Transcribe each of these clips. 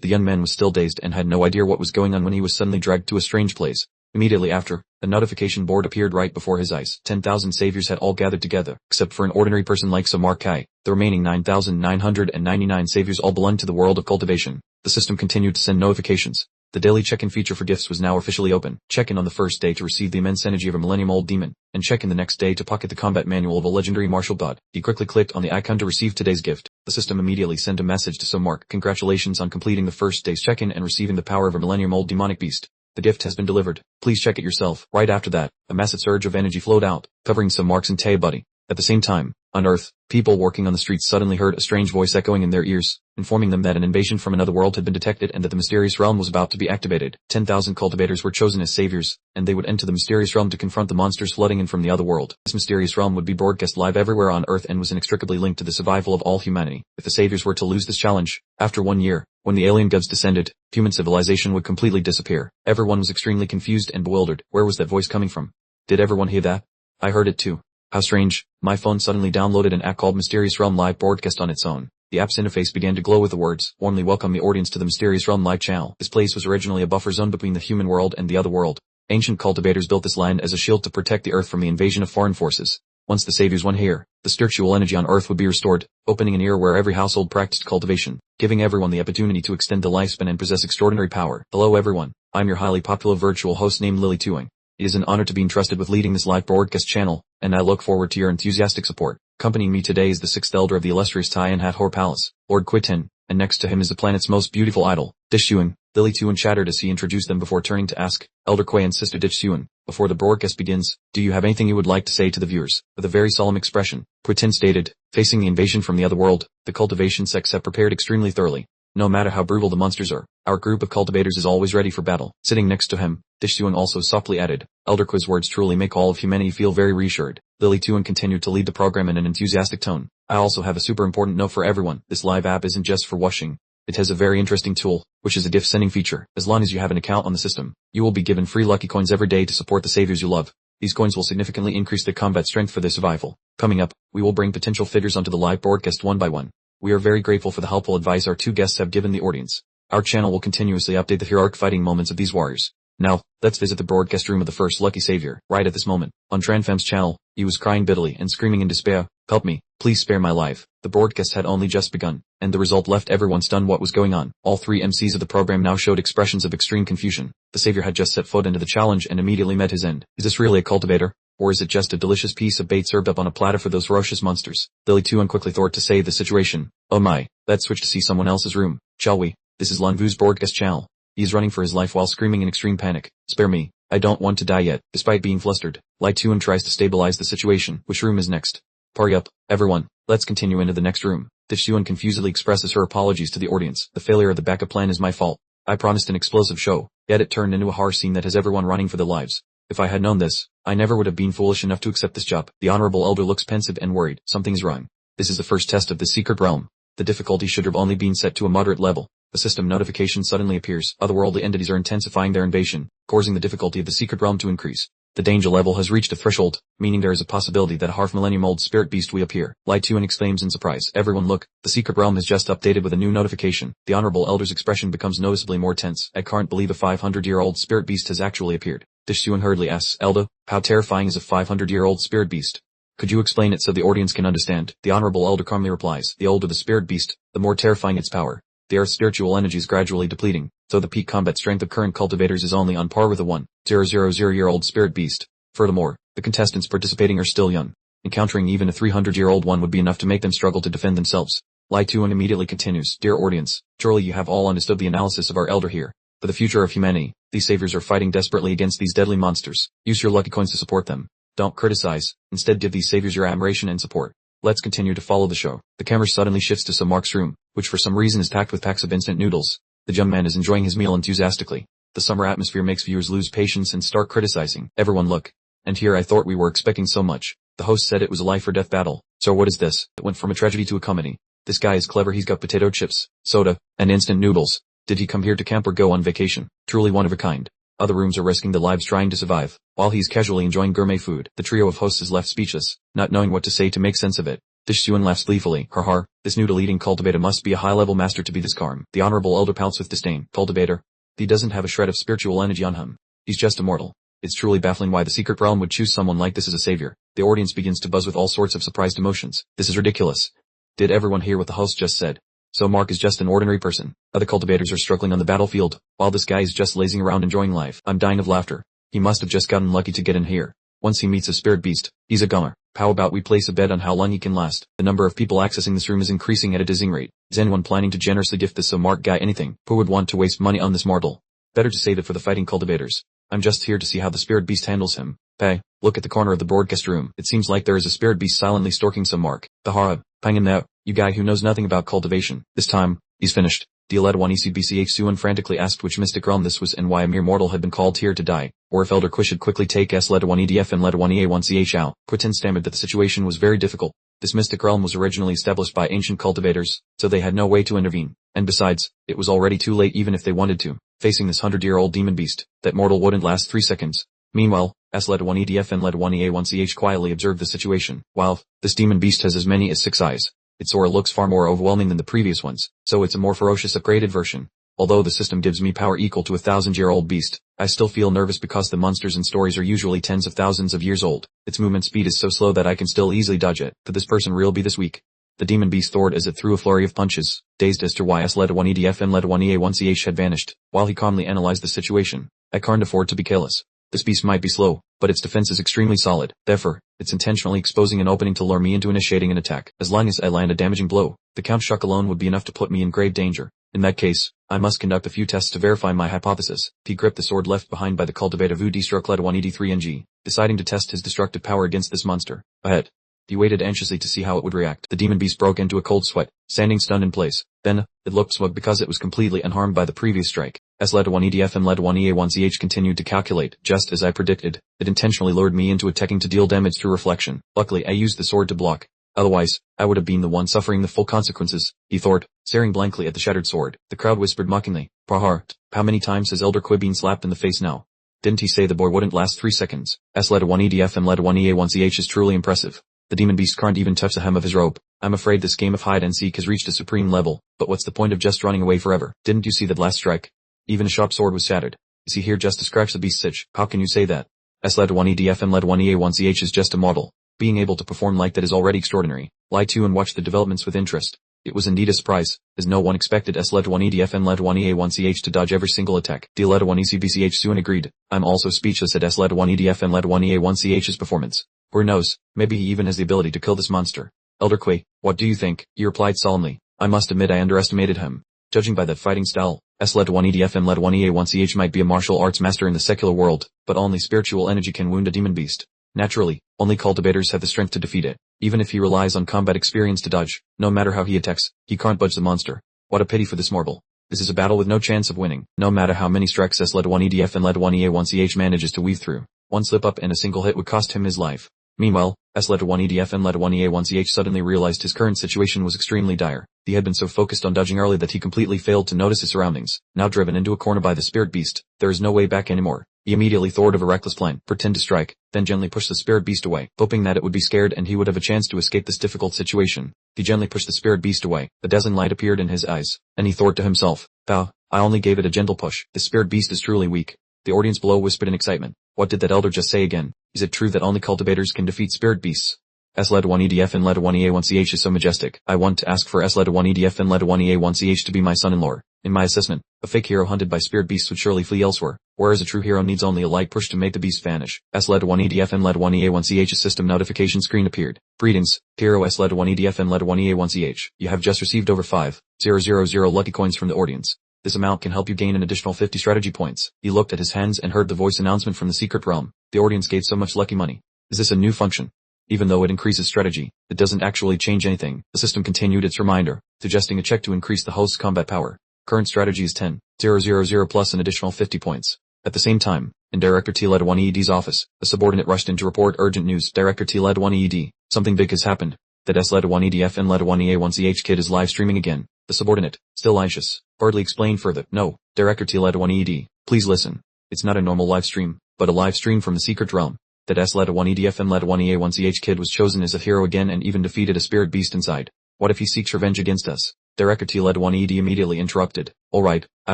The young man was still dazed and had no idea what was going on when he was suddenly dragged to a strange place. Immediately after, a notification board appeared right before his eyes. 10,000 saviors had all gathered together, except for an ordinary person like Samar Kai. The remaining 9,999 saviors all belonged to the world of cultivation. The system continued to send notifications. The daily check-in feature for gifts was now officially open. Check in on the first day to receive the immense energy of a millennium-old demon, and check in the next day to pocket the combat manual of a legendary martial god. He quickly clicked on the icon to receive today's gift. The system immediately sent a message to Samar. Congratulations on completing the first day's check-in and receiving the power of a millennium-old demonic beast. The gift has been delivered. Please check it yourself. Right after that, a massive surge of energy flowed out, covering Samar's entire body. At the same time, on Earth, people walking on the streets suddenly heard a strange voice echoing in their ears, informing them that an invasion from another world had been detected and that the mysterious realm was about to be activated. 10,000 cultivators were chosen as saviors, and they would enter the mysterious realm to confront the monsters flooding in from the other world. This mysterious realm would be broadcast live everywhere on Earth and was inextricably linked to the survival of all humanity. If the saviors were to lose this challenge, after 1 year, when the alien gods descended, human civilization would completely disappear. Everyone was extremely confused and bewildered. Where was that voice coming from? Did everyone hear that? I heard it too. How strange. My phone suddenly downloaded an app called Mysterious Realm Live Broadcast on its own. The app's interface began to glow with the words, "Warmly welcome the audience to the Mysterious Realm Live channel." This place was originally a buffer zone between the human world and the other world. Ancient cultivators built this land as a shield to protect the Earth from the invasion of foreign forces. Once the saviors won here, the spiritual energy on Earth would be restored, opening an era where every household practiced cultivation, giving everyone the opportunity to extend the lifespan and possess extraordinary power. Hello everyone, I'm your highly popular virtual host named Lily Tuing. It is an honor to be entrusted with leading this live broadcast channel, and I look forward to your enthusiastic support. Accompanying me today is the sixth elder of the illustrious Taiyan Hathor Palace, Lord Quitin, and next to him is the planet's most beautiful idol, Dixuan. Lily Tuin chattered as he introduced them before turning to ask, Elder Kui and Sister Dixuan, before the broadcast begins, do you have anything you would like to say to the viewers? With a very solemn expression, Quitin stated, facing the invasion from the other world, the cultivation sects have prepared extremely thoroughly. No matter how brutal the monsters are, our group of cultivators is always ready for battle. Sitting next to him, Dixuan also softly added, Elder Kui's words truly make all of humanity feel very reassured. Lily Tuin continued to lead the program in an enthusiastic tone. I also have a super important note for everyone. This live app isn't just for washing. It has a very interesting tool, which is a gift sending feature. As long as you have an account on the system, you will be given free lucky coins every day to support the saviors you love. These coins will significantly increase their combat strength for their survival. Coming up, we will bring potential figures onto the live broadcast one by one. We are very grateful for the helpful advice our two guests have given the audience. Our channel will continuously update the heroic fighting moments of these warriors. Now, let's visit the broadcast room of the first lucky savior. Right at this moment, on Tranfem's channel, he was crying bitterly and screaming in despair, help me, please spare my life. The broadcast had only just begun, and the result left everyone stunned what was going on. All three MCs of the program now showed expressions of extreme confusion. The savior had just set foot into the challenge and immediately met his end. Is this really a cultivator? Or is it just a delicious piece of bait served up on a platter for those ferocious monsters? Lily Tuin quickly thought to save the situation. Oh my, let's switch to see someone else's room, shall we? This is Lanvu's broadcast channel. He is running for his life while screaming in extreme panic. Spare me, I don't want to die yet. Despite being flustered, Lai Tuin tries to stabilize the situation. Which room is next? Hurry up, everyone, let's continue into the next room. Dixuan confusedly expresses her apologies to the audience. The failure of the backup plan is my fault. I promised an explosive show, yet it turned into a harsh scene that has everyone running for their lives. If I had known this, I never would have been foolish enough to accept this job. The honorable elder looks pensive and worried. Something is wrong. This is the first test of the secret realm. The difficulty should have only been set to a moderate level. The system notification suddenly appears. Otherworldly entities are intensifying their invasion, causing the difficulty of the secret realm to increase. The danger level has reached a threshold, meaning there is a possibility that a half-millennium-old spirit beast will appear. Lai Tuin exclaims in surprise. Everyone look, the secret realm has just updated with a new notification. The honorable elder's expression becomes noticeably more tense. I can't believe a 500-year-old spirit beast has actually appeared. Dixuan hurriedly asks, Elder, how terrifying is a 500-year-old spirit beast? Could you explain it so the audience can understand? The honorable elder calmly replies, the older the spirit beast, the more terrifying its power. The Earth's spiritual energy is gradually depleting, so the peak combat strength of current cultivators is only on par with a 1,000-year-old spirit beast. Furthermore, the contestants participating are still young. Encountering even a 300-year-old one would be enough to make them struggle to defend themselves. Lai Tuin immediately continues, Dear audience, surely you have all understood the analysis of our elder here. For the future of humanity, these saviors are fighting desperately against these deadly monsters. Use your lucky coins to support them. Don't criticize, instead give these saviors your admiration and support. Let's continue to follow the show. The camera suddenly shifts to Samar's room, which for some reason is packed with packs of instant noodles. The young man is enjoying his meal enthusiastically. The summer atmosphere makes viewers lose patience and start criticizing. Everyone look. And here I thought we were expecting so much. The host said it was a life or death battle. So what is this? It went from a tragedy to a comedy. This guy is clever. He's got potato chips, soda, and instant noodles. Did he come here to camp or go on vacation? Truly one of a kind. Other rooms are risking their lives trying to survive. While he's casually enjoying gourmet food, the trio of hosts is left speechless, not knowing what to say to make sense of it. Dish Suan laughs gleefully. Har, this new leading cultivator must be a high-level master to be this calm. The honorable elder pouts with disdain. Cultivator? He doesn't have a shred of spiritual energy on him. He's just a mortal. It's truly baffling why the secret realm would choose someone like this as a savior. The audience begins to buzz with all sorts of surprised emotions. This is ridiculous. Did everyone hear what the host just said? So Mark is just an ordinary person. Other cultivators are struggling on the battlefield, while this guy is just lazing around enjoying life. I'm dying of laughter. He must have just gotten lucky to get in here. Once he meets a spirit beast, he's a goner. How about we place a bet on how long he can last? The number of people accessing this room is increasing at a dizzying rate. Is anyone planning to generously gift this Mark guy anything? Who would want to waste money on this mortal? Better to save it for the fighting cultivators. I'm just here to see how the spirit beast handles him. Hey, look at the corner of the broadcast room. It seems like there is a spirit beast silently stalking some Mark. Bahara, hang in there, you guy who knows nothing about cultivation. This time, he's finished. Dieledwan ECBCH Suan frantically asked which mystic realm this was and why a mere mortal had been called here to die, or if Elder Quish should quickly take Ledwan EDF and Ledwan EA1CH out. Quitin stammered that the situation was very difficult. This mystic realm was originally established by ancient cultivators, so they had no way to intervene, and besides, it was already too late even if they wanted to. Facing this 100-year-old demon beast, that mortal wouldn't last 3 seconds. Meanwhile, Ledwan EDF and Ledwan EA1CH quietly observed the situation. Wow, this demon beast has as many as 6 eyes. Its aura looks far more overwhelming than the previous ones, so it's a more ferocious upgraded version. Although the system gives me power equal to a 1,000-year-old beast, I still feel nervous because the monsters in stories are usually tens of thousands of years old. Its movement speed is so slow that I can still easily dodge it. Could this person really be this weak? The demon beast roared as it threw a flurry of punches, dazed as to why Ledwan EDF and Ledwan EA1CH had vanished. While he calmly analyzed the situation, I can't afford to be careless. This beast might be slow, but its defense is extremely solid. Therefore, it's intentionally exposing an opening to lure me into initiating an attack. As long as I land a damaging blow, the Count shock alone would be enough to put me in grave danger. In that case, I must conduct a few tests to verify my hypothesis. He gripped the sword left behind by the cultivator Vu D-Stroke Ledwan ED3NG, deciding to test his destructive power against this monster. Ahead. He waited anxiously to see how it would react. The demon beast broke into a cold sweat, standing stunned in place. Then, it looked smug because it was completely unharmed by the previous strike. As Ledwan EDF and Ledwan EA1CH continued to calculate, just as I predicted, it intentionally lured me into attacking to deal damage through reflection. Luckily I used the sword to block. Otherwise, I would have been the one suffering the full consequences, he thought, staring blankly at the shattered sword. The crowd whispered mockingly, Prahar, how many times has Elder Qui been slapped in the face now? Didn't he say the boy wouldn't last 3 seconds? As Ledwan EDF and Ledwan EA1CH is truly impressive. The demon beast can't even touch the hem of his robe. I'm afraid this game of hide and seek has reached a supreme level, but what's the point of just running away forever? Didn't you see that last strike? Even a sharp sword was shattered. Is he here just to scratch the beast's itch? How can you say that? Ledwan EDF and Ledwan EA1CH is just a model. Being able to perform like that is already extraordinary. Lie to and watch the developments with interest. It was indeed a surprise, as no one expected Ledwan EDF and Ledwan EA1CH to dodge every single attack. Ledwan ECBCH soon agreed. I'm also speechless at Ledwan EDF and Ledwan EA1CH's performance. Who knows, maybe he even has the ability to kill this monster. Elder Qui, what do you think? He replied solemnly. I must admit I underestimated him. Judging by that fighting style, Ledwan EDF and Ledwan EA1CH might be a martial arts master in the secular world, but only spiritual energy can wound a demon beast. Naturally, only cultivators have the strength to defeat it. Even if he relies on combat experience to dodge, no matter how he attacks, he can't budge the monster. What a pity for this mortal. This is a battle with no chance of winning, no matter how many strikes Ledwan EDF and Ledwan EA1CH manages to weave through. One slip up and a single hit would cost him his life. Meanwhile, Ledwan EDF and Ledwan EA1CH suddenly realized his current situation was extremely dire. He had been so focused on dodging early that he completely failed to notice his surroundings. Now driven into a corner by the spirit beast, there is no way back anymore. He immediately thought of a reckless plan, pretend to strike, then gently push the spirit beast away, hoping that it would be scared and he would have a chance to escape this difficult situation. He gently pushed the spirit beast away. A dazzling light appeared in his eyes, and he thought to himself, "Pow, I only gave it a gentle push. The spirit beast is truly weak." The audience below whispered in excitement. What did that elder just say again? Is it true that only cultivators can defeat spirit beasts? Ledwan EDF and Ledwan EA1CH is so majestic. I want to ask for Ledwan EDF and Ledwan EA1CH to be my son-in-law. In my assessment, a fake hero hunted by spirit beasts would surely flee elsewhere, whereas a true hero needs only a light push to make the beast vanish. Ledwan EDF and Ledwan EA1CH's system notification screen appeared. Greetings, hero Ledwan EDF and Ledwan EA1CH. You have just received over 5,000 lucky coins from the audience. This amount can help you gain an additional 50 strategy points. He looked at his hands and heard the voice announcement from the secret realm. The audience gave so much lucky money. Is this a new function? Even though it increases strategy, it doesn't actually change anything. The system continued its reminder, suggesting a check to increase the host's combat power. Current strategy is 10,000 plus an additional 50 points. At the same time, in Director Ledwan EED's office, a subordinate rushed in to report urgent news. Director Ledwan EED, something big has happened. That Ledwan EDF and Ledwan EA1CH kid is live streaming again. The subordinate, still anxious, hardly explained further. No, Director Ledwan EED, please listen. It's not a normal live stream, but a live stream from the secret realm. that S-1EDFM-1EA1CH kid was chosen as a hero again and even defeated a spirit beast inside. What if he seeks revenge against us? Director T-1ED immediately interrupted. Alright, I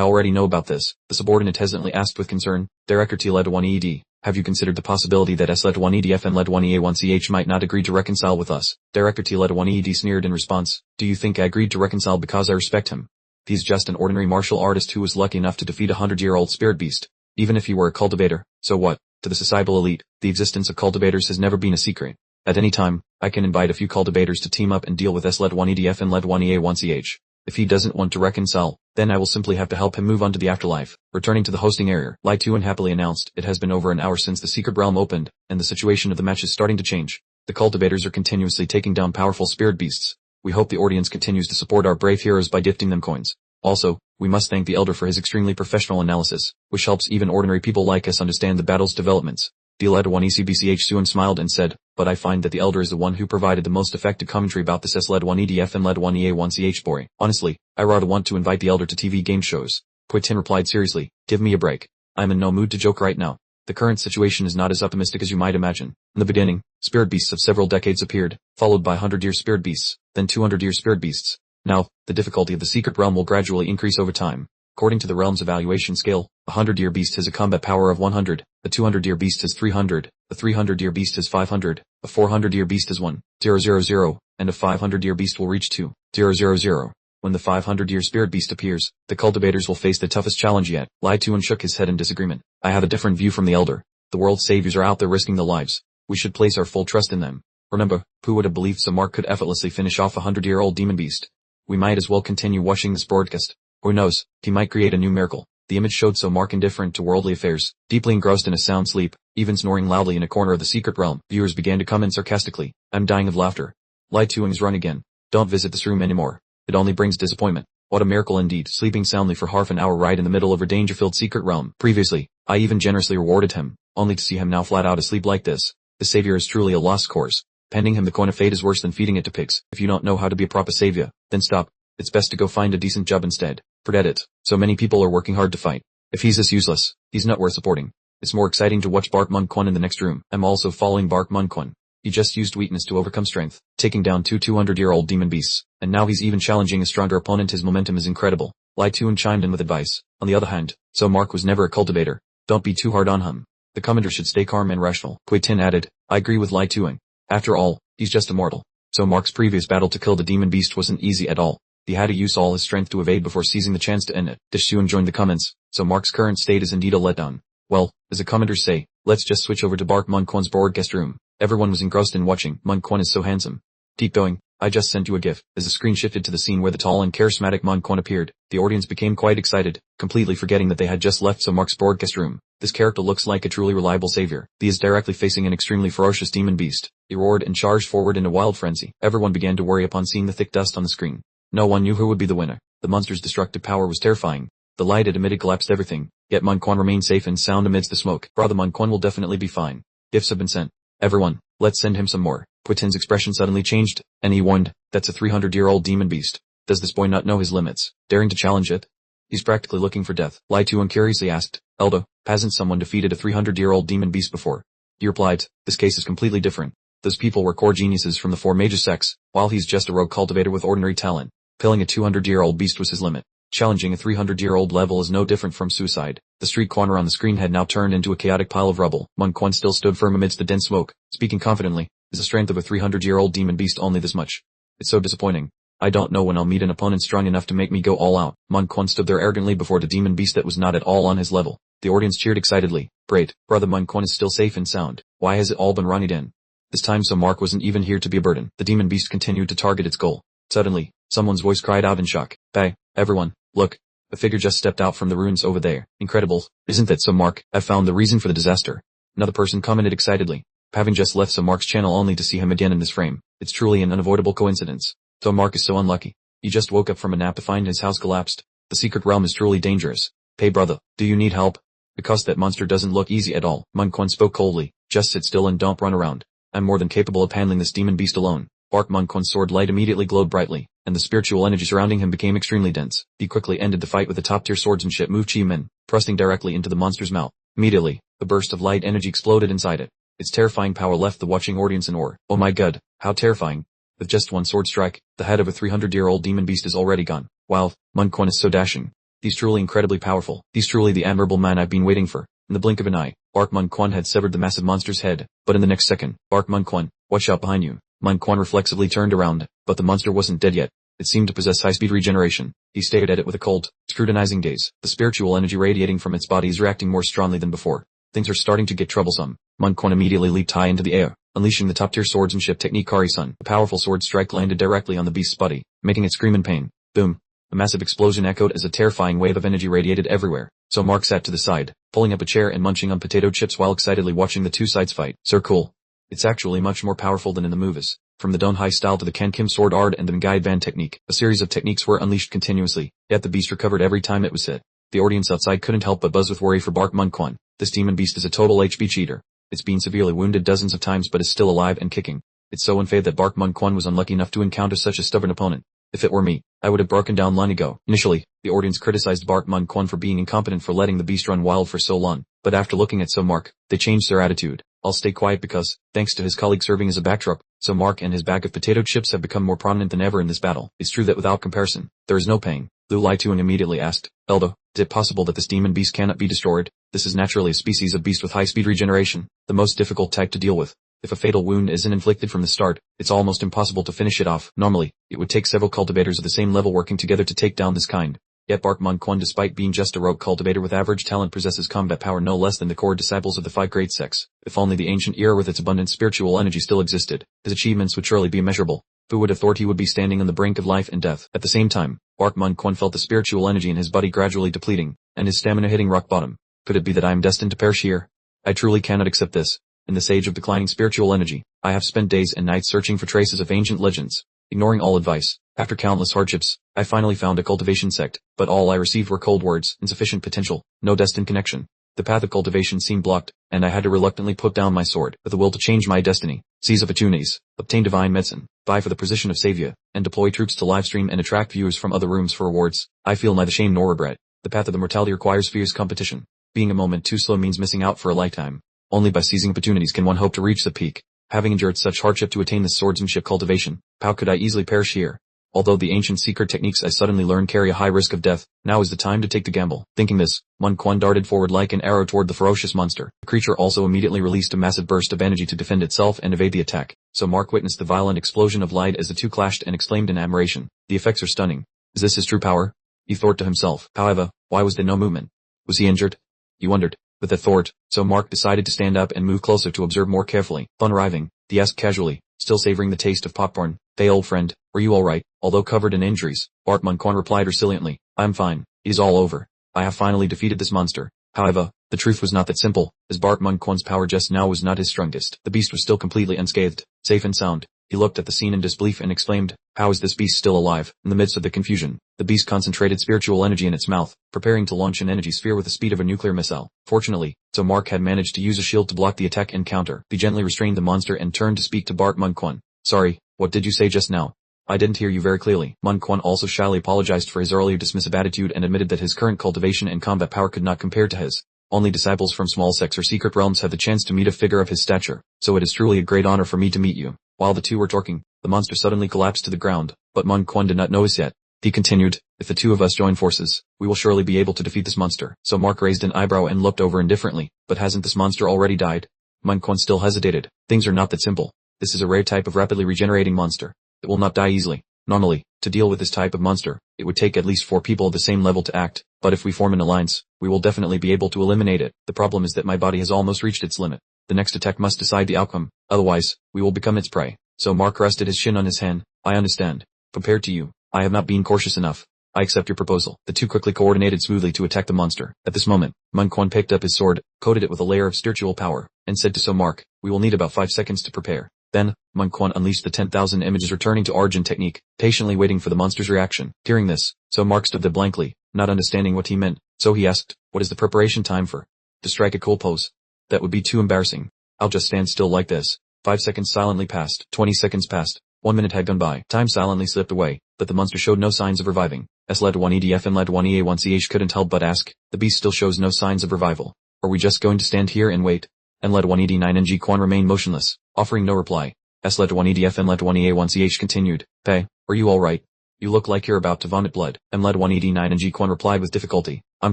already know about this, the subordinate hesitantly asked with concern. Director T-1ED, have you considered the possibility that S-1EDFM-1EA1CH might not agree to reconcile with us? Director T-1ED sneered in response. Do you think I agreed to reconcile because I respect him? He's just an ordinary martial artist who was lucky enough to defeat a 100-year-old spirit beast. Even if he were a cultivator, so what? To the societal elite, the existence of cultivators has never been a secret. At any time, I can invite a few cultivators to team up and deal with S-1EDF and S-1EA1CH. If he doesn't want to reconcile, then I will simply have to help him move on to the afterlife. Returning to the hosting area, Lai Tuan happily announced, it has been over an hour since the secret realm opened, and the situation of the match is starting to change. The cultivators are continuously taking down powerful spirit beasts. We hope the audience continues to support our brave heroes by gifting them coins. Also, we must thank the Elder for his extremely professional analysis, which helps even ordinary people like us understand the battle's developments. D-1ECBCH Suan smiled and said, but I find that the Elder is the one who provided the most effective commentary about this S-1EDF and S-1EA1CH boy. Honestly, I rather want to invite the Elder to TV game shows. Puitin replied seriously, give me a break. I'm in no mood to joke right now. The current situation is not as optimistic as you might imagine. In the beginning, spirit beasts of several decades appeared, followed by 100-year spirit beasts, then 200-year spirit beasts. Now, the difficulty of the secret realm will gradually increase over time. According to the realm's evaluation scale, a 100-year beast has a combat power of 100, a 200-year beast has 300, a 300-year beast has 500, a 400-year beast has 1,000, and a 500-year beast will reach 2,000. When the 500-year spirit beast appears, the cultivators will face the toughest challenge yet. Lai Tuan shook his head in disagreement. I have a different view from the Elder. The world's saviors are out there risking their lives. We should place our full trust in them. Remember, who would have believed Samark could effortlessly finish off a 100-year-old demon beast? We might as well continue watching this broadcast. Who knows, he might create a new miracle. The image showed Samark indifferent to worldly affairs, deeply engrossed in a sound sleep, even snoring loudly in a corner of the secret realm. Viewers began to comment sarcastically. I'm dying of laughter. Lai Tuang's run again. Don't visit this room anymore. It only brings disappointment. What a miracle indeed, sleeping soundly for half an hour right in the middle of a danger-filled secret realm. Previously, I even generously rewarded him, only to see him now flat out asleep like this. The savior is truly a lost cause. Pending him the coin of fate is worse than feeding it to pigs. If you don't know how to be a proper savior, then stop. It's best to go find a decent job instead. Forget it. So many people are working hard to fight. If he's this useless, he's not worth supporting. It's more exciting to watch Bark Mun Kwon in the next room. I'm also following Bark Mun Kwon. He just used weakness to overcome strength, taking down two 200-year-old demon beasts, and now he's even challenging a stronger opponent. His momentum is incredible. Lai Tuan chimed in with advice. On the other hand, so Mark was never a cultivator. Don't be too hard on him. The commander should stay calm and rational. Kui Tin added, I agree with Lai Tuan. After all, he's just a mortal. So Mark's previous battle to kill the demon beast wasn't easy at all. He had to use all his strength to evade before seizing the chance to end it. Dishun joined the comments, so Mark's current state is indeed a letdown. Well, as the commenters say, let's just switch over to Bark Mun Kwon's broadcast room. Everyone was engrossed in watching. Mun Kwon is so handsome. Keep going. I just sent you a gif. As the screen shifted to the scene where the tall and charismatic Mun Kwon appeared, the audience became quite excited, completely forgetting that they had just left Mark's broadcast room. This character looks like a truly reliable savior. He is directly facing an extremely ferocious demon beast. He roared and charged forward in a wild frenzy. Everyone began to worry upon seeing the thick dust on the screen. No one knew who would be the winner. The monster's destructive power was terrifying. The light it emitted collapsed everything, yet Mun Kwon remained safe and sound amidst the smoke. Brother Mun Kwon will definitely be fine. Gifts have been sent. Everyone, let's send him some more. Putin's expression suddenly changed, and he warned, that's a 300-year-old demon beast. Does this boy not know his limits? Daring to challenge it? He's practically looking for death. Lai Tuan curiously asked, Eldo, hasn't someone defeated a 300-year-old demon beast before? He replied, this case is completely different. Those people were core geniuses from the four major sects, while he's just a rogue cultivator with ordinary talent. Killing a 200-year-old beast was his limit. Challenging a 300-year-old level is no different from suicide. The street corner on the screen had now turned into a chaotic pile of rubble. Mun Kwon still stood firm amidst the dense smoke, speaking confidently. Is the strength of a 300-year-old demon beast only this much? It's so disappointing. I don't know when I'll meet an opponent strong enough to make me go all out. Mun Kwon stood there arrogantly before the demon beast that was not at all on his level. The audience cheered excitedly. Great, brother Mun Kwon is still safe and sound. Why has it all been running in? This time so Mark wasn't even here to be a burden. The demon beast continued to target its goal. Suddenly, someone's voice cried out in shock. Hey, everyone, look. A figure just stepped out from the ruins over there. Incredible. Isn't that so, Mark? I've found the reason for the disaster. Another person commented excitedly. Having just left Mark's channel only to see him again in this frame. It's truly an unavoidable coincidence. So Mark is so unlucky. He just woke up from a nap to find his house collapsed. The secret realm is truly dangerous. Hey brother, do you need help? Because that monster doesn't look easy at all. Mun Kwon spoke coldly. Just sit still and don't run around. I'm more than capable of handling this demon beast alone. Bark Mun Kwon's sword light immediately glowed brightly, and the spiritual energy surrounding him became extremely dense. He quickly ended the fight with a top-tier swordsmanship move Chi Min, thrusting directly into the monster's mouth. Immediately, a burst of light energy exploded inside it. Its terrifying power left the watching audience in awe. Oh my god, how terrifying. With just one sword strike, the head of a 300-year-old demon beast is already gone. Wow, Manhwa is so dashing. He's truly incredibly powerful. He's truly the admirable man I've been waiting for. In the blink of an eye, Manhwa had severed the massive monster's head, but in the next second, Manhwa, watch out behind you. Manhwa reflexively turned around, but the monster wasn't dead yet. It seemed to possess high-speed regeneration. He stared at it with a cold, scrutinizing gaze. The spiritual energy radiating from its body is reacting more strongly than before. Things are starting to get troublesome. Manhwa immediately leaped high into the air, unleashing the top-tier swordsmanship technique Kari-sun. A powerful sword strike landed directly on the beast's body, making it scream in pain. Boom. A massive explosion echoed as a terrifying wave of energy radiated everywhere. So Mark sat to the side, pulling up a chair and munching on potato chips while excitedly watching the two sides fight. So cool. It's actually much more powerful than in the movies. From the Donhai style to the Kankim sword art and the Ngai Ban technique, a series of techniques were unleashed continuously, yet the beast recovered every time it was hit. The audience outside couldn't help but buzz with worry for Manhwa. This demon beast is a total HP cheater. It's been severely wounded dozens of times but is still alive and kicking. It's so unfair that Manhwa was unlucky enough to encounter such a stubborn opponent. If it were me, I would have broken down long ago. Initially, the audience criticized Manhwa for being incompetent for letting the beast run wild for so long, but after looking at Mark, they changed their attitude. I'll stay quiet because, thanks to his colleague serving as a backdrop, Mark and his bag of potato chips have become more prominent than ever in this battle. It's true that without comparison, there is no pain. Lu Lituan immediately asked, Eldo, is it possible that this demon beast cannot be destroyed? This is naturally a species of beast with high-speed regeneration, the most difficult type to deal with. If a fatal wound isn't inflicted from the start, it's almost impossible to finish it off. Normally, it would take several cultivators of the same level working together to take down this kind. Yet Manhwa, despite being just a rogue cultivator with average talent, possesses combat power no less than the core disciples of the five great sects. If only the ancient era with its abundant spiritual energy still existed, his achievements would surely be immeasurable. Who would have thought he would be standing on the brink of life and death? At the same time, Manhwa felt the spiritual energy in his body gradually depleting, and his stamina hitting rock bottom. Could it be that I am destined to perish here? I truly cannot accept this. In this age of declining spiritual energy, I have spent days and nights searching for traces of ancient legends. Ignoring all advice, after countless hardships, I finally found a cultivation sect, but all I received were cold words, insufficient potential, no destined connection. The path of cultivation seemed blocked, and I had to reluctantly put down my sword, with the will to change my destiny, seize opportunities, obtain divine medicine, vie for the position of savior, and deploy troops to livestream and attract viewers from other rooms for rewards. I feel neither shame nor regret. The path of immortality requires fierce competition. Being a moment too slow means missing out for a lifetime. Only by seizing opportunities can one hope to reach the peak. Having endured such hardship to attain this swordsmanship cultivation, how could I easily perish here? Although the ancient secret techniques I suddenly learned carry a high risk of death, now is the time to take the gamble. Thinking this, Manhwa darted forward like an arrow toward the ferocious monster. The creature also immediately released a massive burst of energy to defend itself and evade the attack. So Mark witnessed the violent explosion of light as the two clashed and exclaimed in admiration. The effects are stunning. Is this his true power? He thought to himself. However, why was there no movement? Was he injured? He wondered. With that thought, so Mark decided to stand up and move closer to observe more carefully. Upon arriving, he asked casually, still savoring the taste of popcorn, "Hey old friend, were you alright?" Although covered in injuries, Manhwa replied resiliently, "I'm fine. It is all over. I have finally defeated this monster." However, the truth was not that simple, as Manhwa's power just now was not his strongest. The beast was still completely unscathed, safe and sound. He looked at the scene in disbelief and exclaimed, "How is this beast still alive?" In the midst of the confusion, the beast concentrated spiritual energy in its mouth, preparing to launch an energy sphere with the speed of a nuclear missile. Fortunately, so Mark had managed to use a shield to block the attack and counter. He gently restrained the monster and turned to speak to Manhwa. "Sorry, what did you say just now? I didn't hear you very clearly." Manhwa also shyly apologized for his earlier dismissive attitude and admitted that his current cultivation and combat power could not compare to his. Only disciples from small sects or secret realms have the chance to meet a figure of his stature, so it is truly a great honor for me to meet you. While the two were talking, the monster suddenly collapsed to the ground, but Manhwa did not notice yet. He continued, "If the two of us join forces, we will surely be able to defeat this monster." So Mark raised an eyebrow and looked over indifferently. "But hasn't this monster already died?" Manhwa still hesitated. "Things are not that simple. This is a rare type of rapidly regenerating monster. It will not die easily. Normally, to deal with this type of monster, it would take at least 4 people of the same level to act, but if we form an alliance, we will definitely be able to eliminate it. The problem is that my body has almost reached its limit. The next attack must decide the outcome, otherwise, we will become its prey." So Mark rested his chin on his hand. "I understand. Compared to you, I have not been cautious enough. I accept your proposal." The two quickly coordinated smoothly to attack the monster. At this moment, Manhwa picked up his sword, coated it with a layer of spiritual power, and said to Mark, "We will need about 5 seconds to prepare." Then, Manhwa unleashed the 10,000 images returning to Arjun technique, patiently waiting for the monster's reaction. Hearing this, so Mark stood there blankly, not understanding what he meant, so he asked, "What is the preparation time for?" "To strike a cool pose. That would be too embarrassing. I'll just stand still like this." 5 seconds silently passed, 20 seconds passed, 1 minute had gone by. Time silently slipped away, but the monster showed no signs of reviving. S-LED-1EDF and LED-1EA1CH couldn't help but ask, "The beast still shows no signs of revival. Are we just going to stand here and wait?" and led 189 and Ji Quan remained motionless, offering no reply. S led 1EDF and led 1EA1CH continued. Pei, are you alright? You look like you're about to vomit blood. M led 189 and Ji Quan replied with difficulty. I'm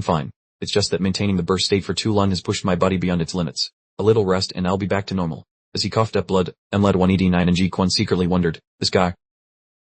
fine. It's just that maintaining the burst state for too long has pushed my body beyond its limits. A little rest and I'll be back to normal. As he coughed up blood, M led 189 and Ji Quan secretly wondered, this guy.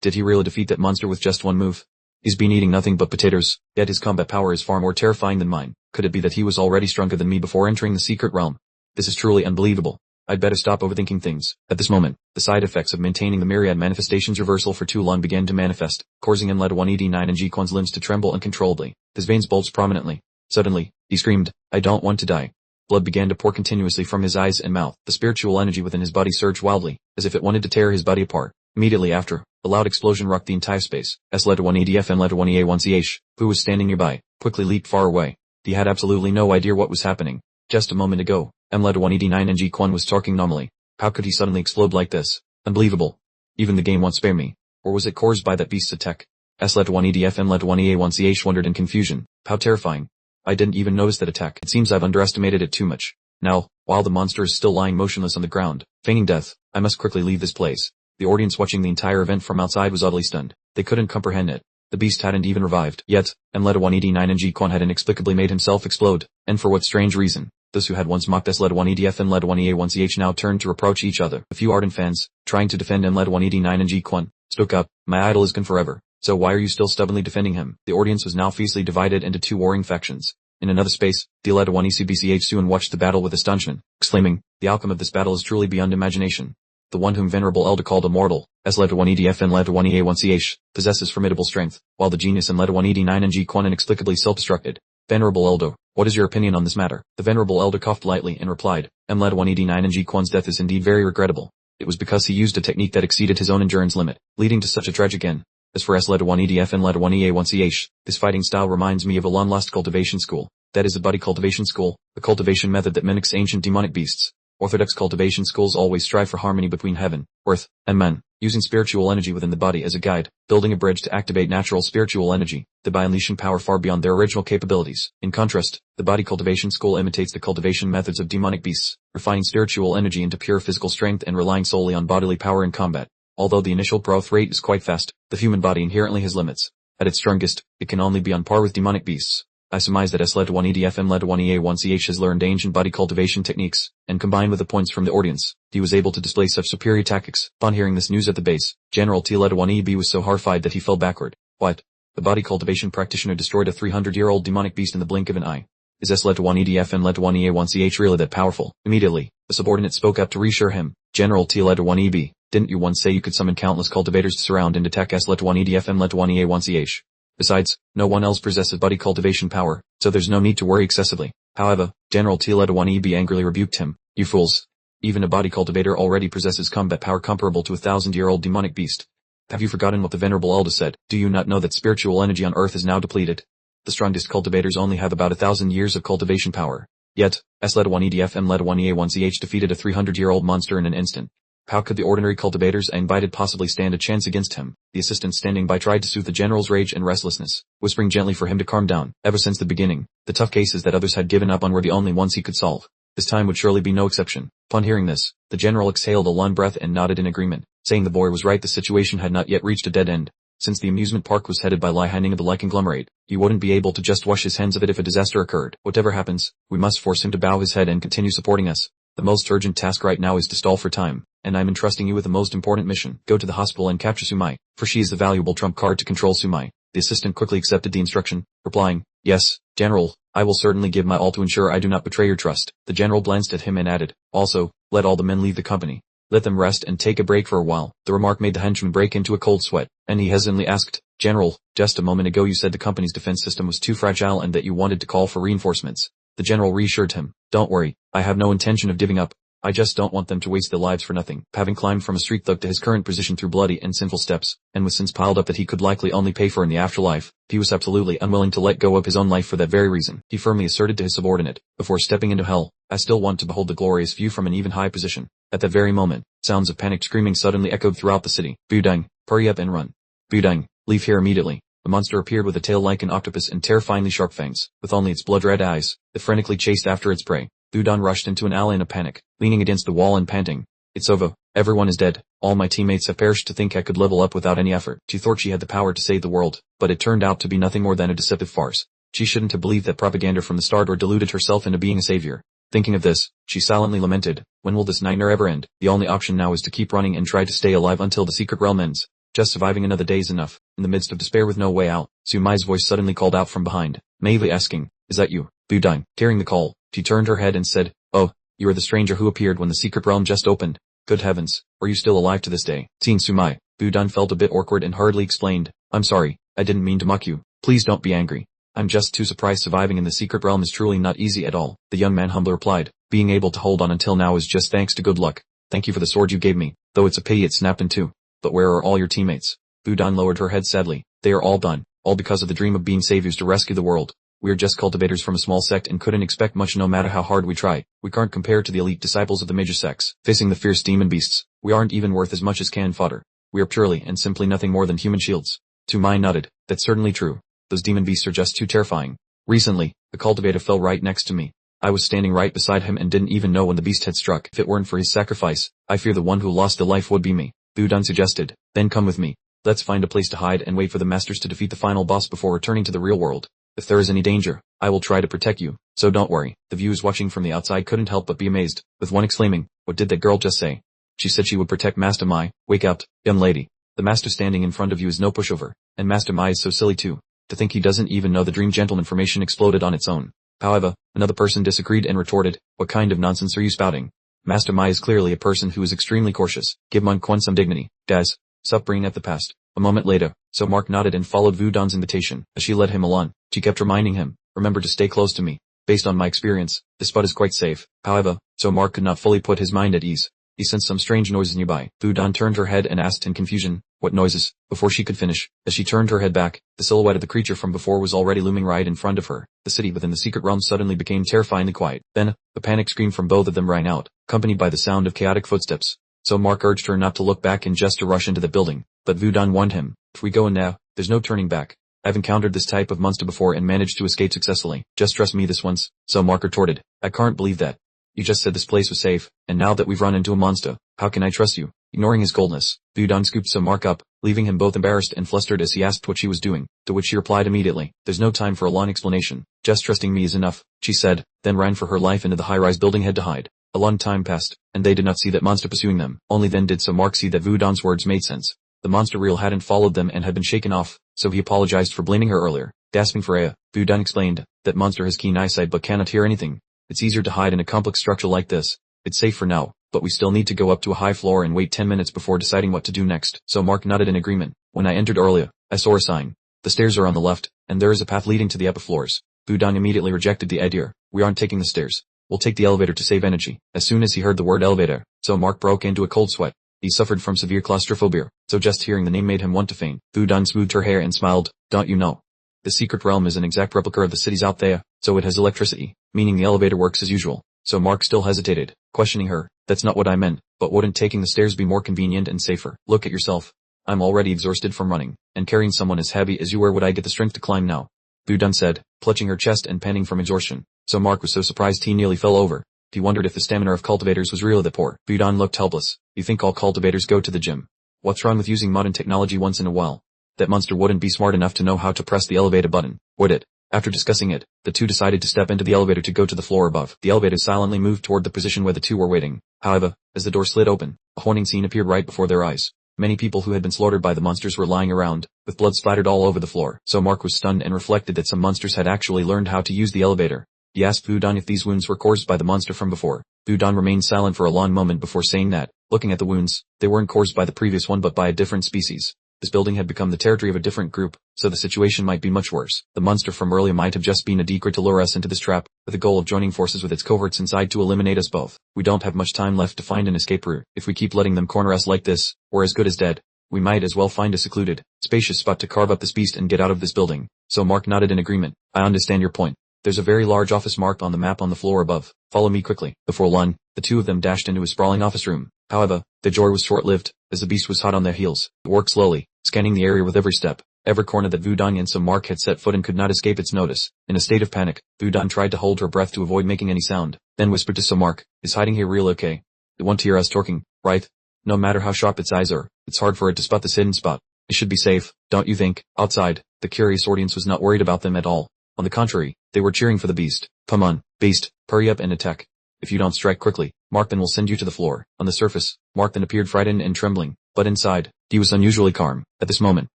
Did he really defeat that monster with just one move? He's been eating nothing but potatoes, yet his combat power is far more terrifying than mine. Could it be that he was already stronger than me before entering the secret realm? This is truly unbelievable. I'd better stop overthinking things. At this moment, the side effects of maintaining the myriad manifestations reversal for too long began to manifest, causing M led 189 and Ji Quan's limbs to tremble uncontrollably. His veins bulged prominently. Suddenly, he screamed, I don't want to die. Blood began to pour continuously from his eyes and mouth. The spiritual energy within his body surged wildly, as if it wanted to tear his body apart. Immediately after, a loud explosion rocked the entire space. S led 1EDF and led 1EA1CH, who was standing nearby, quickly leaped far away. He had absolutely no idea what was happening. Just a moment ago, M led 189 and Ji Quan was talking normally. How could he suddenly explode like this? Unbelievable. Even the game won't spare me. Or was it caused by that beast's attack? S led 1EDF and led 1EA1CH wondered in confusion. How terrifying. I didn't even notice that attack. It seems I've underestimated it too much. Now, while the monster is still lying motionless on the ground, feigning death, I must quickly leave this place. The audience watching the entire event from outside was utterly stunned. They couldn't comprehend it. The beast hadn't even revived. Yet, M led 189 and Ji Quan had inexplicably made himself explode. And for what strange reason? Those who had once mocked S led 1EDF and led 1EA1CH now turned to reproach each other. A few ardent fans, trying to defend M led 189 and Ji Quan, spoke up. My idol is gone forever. So why are you still stubbornly defending him? The audience was now fiercely divided into two warring factions. In another space, D led 1ECBCH Suan watched the battle with astonishment, exclaiming, the outcome of this battle is truly beyond imagination. The one whom Venerable Elder called immortal, S led 1EDF and led 1EA1CH, possesses formidable strength, while the genius and led 189 and Ji Quan inexplicably self-destructed. Venerable Elder, what is your opinion on this matter? The Venerable Elder coughed lightly and replied, M led 189 and Ji Quan's death is indeed very regrettable. It was because he used a technique that exceeded his own endurance limit, leading to such a tragic end. As for S led 1EDF and led 1EA1CH, this fighting style reminds me of a long-lost cultivation school. That is the body cultivation school, a cultivation method that mimics ancient demonic beasts. Orthodox cultivation schools always strive for harmony between heaven, earth, and men, using spiritual energy within the body as a guide, building a bridge to activate natural spiritual energy, thereby unleashing power far beyond their original capabilities. In contrast, the body cultivation school imitates the cultivation methods of demonic beasts, refining spiritual energy into pure physical strength and relying solely on bodily power in combat. Although the initial growth rate is quite fast, the human body inherently has limits. At its strongest, it can only be on par with demonic beasts. I surmise that S led 1EDF and led 1EA1CH has learned ancient body cultivation techniques, and combined with the points from the audience, he was able to display such superior tactics. Upon hearing this news at the base, General T led 1EB was so horrified that he fell backward. What? The body cultivation practitioner destroyed a 300-year-old demonic beast in the blink of an eye. Is S led 1EDF and led 1EA1CH really that powerful? Immediately, the subordinate spoke up to reassure him. General T led 1EB, didn't you once say you could summon countless cultivators to surround and attack S led 1EDF and led 1EA1CH? Besides, no one else possesses body cultivation power, so there's no need to worry excessively. However, General T led 1EB angrily rebuked him. You fools. Even a body cultivator already possesses combat power comparable to a 1,000-year-old demonic beast. Have you forgotten what the Venerable Elder said? Do you not know that spiritual energy on Earth is now depleted? The strongest cultivators only have about 1,000 years of cultivation power. Yet, S led 1EDF and led 1EA1CH defeated a 300-year-old monster in an instant. How could the ordinary cultivators and invited possibly stand a chance against him? The assistant standing by tried to soothe the general's rage and restlessness, whispering gently for him to calm down. Ever since the beginning, the tough cases that others had given up on were the only ones he could solve. This time would surely be no exception. Upon hearing this, the general exhaled a long breath and nodded in agreement, saying the boy was right. The situation had not yet reached a dead end. Since the amusement park was headed by Lai Hanning of the Lai conglomerate, he wouldn't be able to just wash his hands of it if a disaster occurred. Whatever happens, we must force him to bow his head and continue supporting us. The most urgent task right now is to stall for time, and I'm entrusting you with the most important mission. Go to the hospital and capture Sumai, for she is the valuable trump card to control Sumai. The assistant quickly accepted the instruction, replying, Yes, General, I will certainly give my all to ensure I do not betray your trust. The general glanced at him and added, Also, let all the men leave the company. Let them rest and take a break for a while. The remark made the henchman break into a cold sweat, and he hesitantly asked, General, just a moment ago you said the company's defense system was too fragile and that you wanted to call for reinforcements. The general reassured him, Don't worry, I have no intention of giving up. I just don't want them to waste their lives for nothing. Having climbed from a street thug to his current position through bloody and sinful steps, and with sins piled up that he could likely only pay for in the afterlife, he was absolutely unwilling to let go of his own life for that very reason. He firmly asserted to his subordinate, before stepping into hell, I still want to behold the glorious view from an even high position. At that very moment, sounds of panicked screaming suddenly echoed throughout the city. Budang, hurry up and run. Budang, leave here immediately. The monster appeared with a tail like an octopus and terrifyingly sharp fangs, with only its blood-red eyes, that frantically chased after its prey. Vudan rushed into an alley in a panic, leaning against the wall and panting. It's over. Everyone is dead. All my teammates have perished. To think I could level up without any effort. She thought she had the power to save the world, but it turned out to be nothing more than a deceptive farce. She shouldn't have believed that propaganda from the start or deluded herself into being a savior. Thinking of this, she silently lamented, when will this nightmare ever end? The only option now is to keep running and try to stay alive until the secret realm ends. Just surviving another day is enough. In the midst of despair with no way out, Sumai's voice suddenly called out from behind, naively asking, is that you, Vudan? Hearing the call, she turned her head and said, oh, you are the stranger who appeared when the secret realm just opened. Good heavens, are you still alive to this day? Seeing Sumai, Vudan felt a bit awkward and hurriedly explained, I'm sorry, I didn't mean to mock you. Please don't be angry. I'm just too surprised. Surviving in the secret realm is truly not easy at all. The young man humbly replied, being able to hold on until now is just thanks to good luck. Thank you for the sword you gave me, though it's a pity it snapped in two. But where are all your teammates? Vudan lowered her head sadly. They are all done, all because of the dream of being saviors to rescue the world. We are just cultivators from a small sect and couldn't expect much no matter how hard we try. We can't compare to the elite disciples of the major sects, facing the fierce demon beasts. We aren't even worth as much as cannon fodder. We are purely and simply nothing more than human shields. Tumai nodded. That's certainly true. Those demon beasts are just too terrifying. Recently, the cultivator fell right next to me. I was standing right beside him and didn't even know when the beast had struck. If it weren't for his sacrifice, I fear the one who lost a life would be me. Vudan suggested. Then come with me. Let's find a place to hide and wait for the masters to defeat the final boss before returning to the real world. If there is any danger, I will try to protect you, so don't worry. The viewers watching from the outside couldn't help but be amazed, with one exclaiming, what did that girl just say? She said she would protect Master Mai. Wake up, young lady. The master standing in front of you is no pushover, and Master Mai is so silly too. To think he doesn't even know the dream gentleman formation exploded on its own. However, another person disagreed and retorted, what kind of nonsense are you spouting? Master Mai is clearly a person who is extremely cautious. Give Mon Quan some dignity. Daz. Sup bringing up the past. A moment later, so Mark nodded and followed Vudan's invitation. As she led him along, she kept reminding him, remember to stay close to me. Based on my experience, this spot is quite safe. However, so Mark could not fully put his mind at ease. He sensed some strange noises nearby. Vudan turned her head and asked in confusion, what noises? Before she could finish, as she turned her head back, the silhouette of the creature from before was already looming right in front of her. The city within the secret realm suddenly became terrifyingly quiet. Then, a panic scream from both of them rang out, accompanied by the sound of chaotic footsteps. So Mark urged her not to look back and just to rush into the building, but Vudan warned him, if we go in now, there's no turning back. I've encountered this type of monster before and managed to escape successfully. Just trust me this once. So Mark retorted, I can't believe that. You just said this place was safe, and now that we've run into a monster, how can I trust you? Ignoring his coldness, Vudan scooped So Mark up, leaving him both embarrassed and flustered as he asked what she was doing, to which she replied immediately, there's no time for a long explanation. Just trusting me is enough, she said, then ran for her life into the high-rise building head to hide. A long time passed, and they did not see that monster pursuing them. Only then did So Mark see that Vudan's words made sense. The monster reel hadn't followed them and had been shaken off, so he apologized for blaming her earlier. Gasping for air, Vudan explained, that monster has keen eyesight but cannot hear anything. It's easier to hide in a complex structure like this. It's safe for now, but we still need to go up to a high floor and wait 10 minutes before deciding what to do next. So Mark nodded in agreement. When I entered earlier, I saw a sign. The stairs are on the left, and there is a path leading to the upper floors. Vudan immediately rejected the idea. We aren't taking the stairs. We'll take the elevator to save energy. As soon as he heard the word elevator, so Mark broke into a cold sweat. He suffered from severe claustrophobia, so just hearing the name made him want to faint. Vudan smoothed her hair and smiled, don't you know? The secret realm is an exact replica of the cities out there, so it has electricity, meaning the elevator works as usual. So Mark still hesitated, questioning her, that's not what I meant, but wouldn't taking the stairs be more convenient and safer? Look at yourself. I'm already exhausted from running, and carrying someone as heavy as you where would I get the strength to climb now? Vudan said, clutching her chest and panting from exhaustion. So Mark was so surprised he nearly fell over. He wondered if the stamina of cultivators was really that poor. Vudan looked helpless. You think all cultivators go to the gym? What's wrong with using modern technology once in a while? That monster wouldn't be smart enough to know how to press the elevator button, would it? After discussing it, the two decided to step into the elevator to go to the floor above. The elevator silently moved toward the position where the two were waiting. However, as the door slid open, a haunting scene appeared right before their eyes. Many people who had been slaughtered by the monsters were lying around, with blood splattered all over the floor. So Mark was stunned and reflected that some monsters had actually learned how to use the elevator. He asked Vudan if these wounds were caused by the monster from before. Vudan remained silent for a long moment before saying that, looking at the wounds, they weren't caused by the previous one but by a different species. This building had become the territory of a different group, so the situation might be much worse. The monster from earlier might have just been a decoy to lure us into this trap, with the goal of joining forces with its cohorts inside to eliminate us both. We don't have much time left to find an escape route. If we keep letting them corner us like this, we're as good as dead. We might as well find a secluded, spacious spot to carve up this beast and get out of this building. So Mark nodded in agreement. I understand your point. There's a very large office marked on the map on the floor above. Follow me quickly. Before long, the two of them dashed into a sprawling office room. However, their joy was short-lived, as the beast was hot on their heels. It worked slowly, scanning the area with every step, every corner that Vudan and some Mark had set foot in could not escape its notice. In a state of panic, Vudan tried to hold her breath to avoid making any sound, then whispered to Mark, is hiding here real okay? It won't hear us talking, right? No matter how sharp its eyes are, it's hard for it to spot this hidden spot. It should be safe, don't you think? Outside, the curious audience was not worried about them at all. On the contrary, they were cheering for the beast. Come on, beast, hurry up and attack. If you don't strike quickly, Markman will send you to the floor. On the surface, Markman appeared frightened and trembling, but inside, he was unusually calm. At this moment,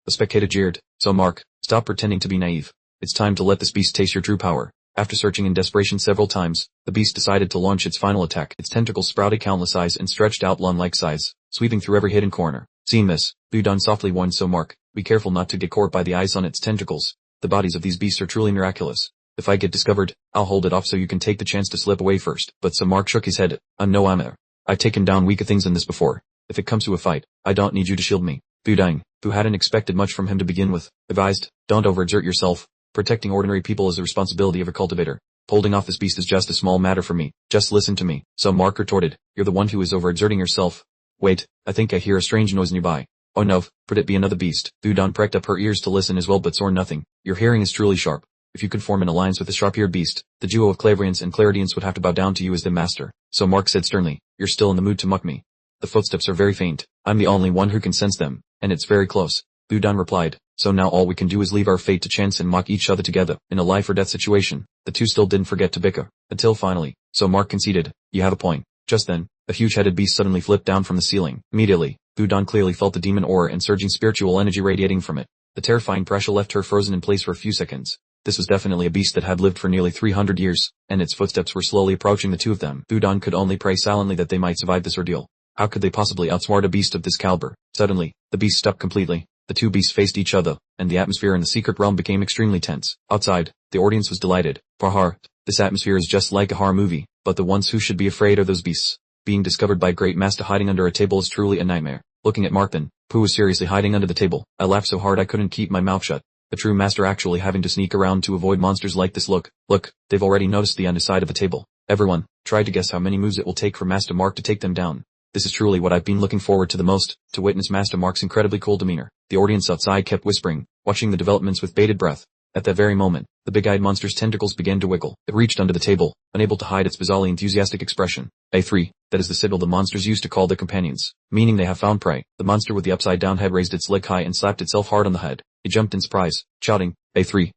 a spectator jeered, so Mark, stop pretending to be naive. It's time to let this beast taste your true power. After searching in desperation several times, the beast decided to launch its final attack. Its tentacles sprouted countless eyes and stretched out lawn-like sides, sweeping through every hidden corner. Seeing this, Budon softly warned So Mark, be careful not to get caught by the eyes on its tentacles. The bodies of these beasts are truly miraculous. If I get discovered, I'll hold it off so you can take the chance to slip away first. But So Mark shook his head. No Amir. I've taken down weaker things than this before. If it comes to a fight, I don't need you to shield me. Budang, who hadn't expected much from him to begin with, advised, don't overexert yourself. Protecting ordinary people is the responsibility of a cultivator. Holding off this beast is just a small matter for me. Just listen to me. So Mark retorted, you're the one who is overexerting yourself. Wait, I think I hear a strange noise nearby. Oh no, could it be another beast? Budon pricked up her ears to listen as well but saw nothing. Your hearing is truly sharp. If you could form an alliance with the sharp-eared beast, the duo of clairvoyants and clairaudience would have to bow down to you as the master. So Mark said sternly, you're still in the mood to mock me. The footsteps are very faint. I'm the only one who can sense them, and it's very close. Budon replied, so now all we can do is leave our fate to chance and mock each other together. In a life or death situation, the two still didn't forget to bicker, until finally, so Mark conceded, you have a point. Just then, a huge-headed beast suddenly flipped down from the ceiling. Immediately, Budon clearly felt the demon aura and surging spiritual energy radiating from it. The terrifying pressure left her frozen in place for a few seconds. This was definitely a beast that had lived for nearly 300 years, and its footsteps were slowly approaching the two of them. Budon could only pray silently that they might survive this ordeal. How could they possibly outsmart a beast of this caliber? Suddenly, the beast stopped completely. The two beasts faced each other, and the atmosphere in the secret realm became extremely tense. Outside, the audience was delighted. For this atmosphere is just like a horror movie, but the ones who should be afraid are those beasts. Being discovered by a great master hiding under a table is truly a nightmare. Looking at Markman, who was seriously hiding under the table, I laughed so hard I couldn't keep my mouth shut. A true master actually having to sneak around to avoid monsters like this. Look, they've already noticed the underside of the table. Everyone, try to guess how many moves it will take for Master Mark to take them down. This is truly what I've been looking forward to the most, to witness Master Mark's incredibly cool demeanor. The audience outside kept whispering, watching the developments with bated breath. At that very moment, the big-eyed monster's tentacles began to wiggle. It reached under the table, unable to hide its bizarrely enthusiastic expression. A3, that is the signal the monsters used to call their companions, meaning they have found prey. The monster with the upside-down head raised its leg high and slapped itself hard on the head. It jumped in surprise, shouting, A3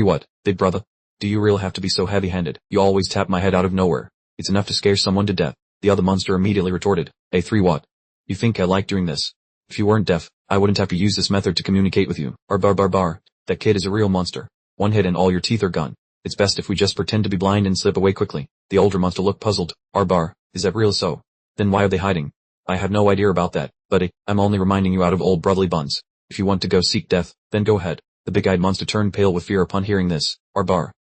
what, big brother? Do you really have to be so heavy-handed? You always tap my head out of nowhere. It's enough to scare someone to death. The other monster immediately retorted, A3 what? You think I like doing this? If you weren't deaf, I wouldn't have to use this method to communicate with you. Bar. That kid is a real monster. One hit and all your teeth are gone. It's best if we just pretend to be blind and slip away quickly. The older monster looked puzzled. Is that real so? Then why are they hiding? I have no idea about that, buddy. I'm only reminding you out of old brotherly buns. If you want to go seek death, then go ahead. The big-eyed monster turned pale with fear upon hearing this. Arbar.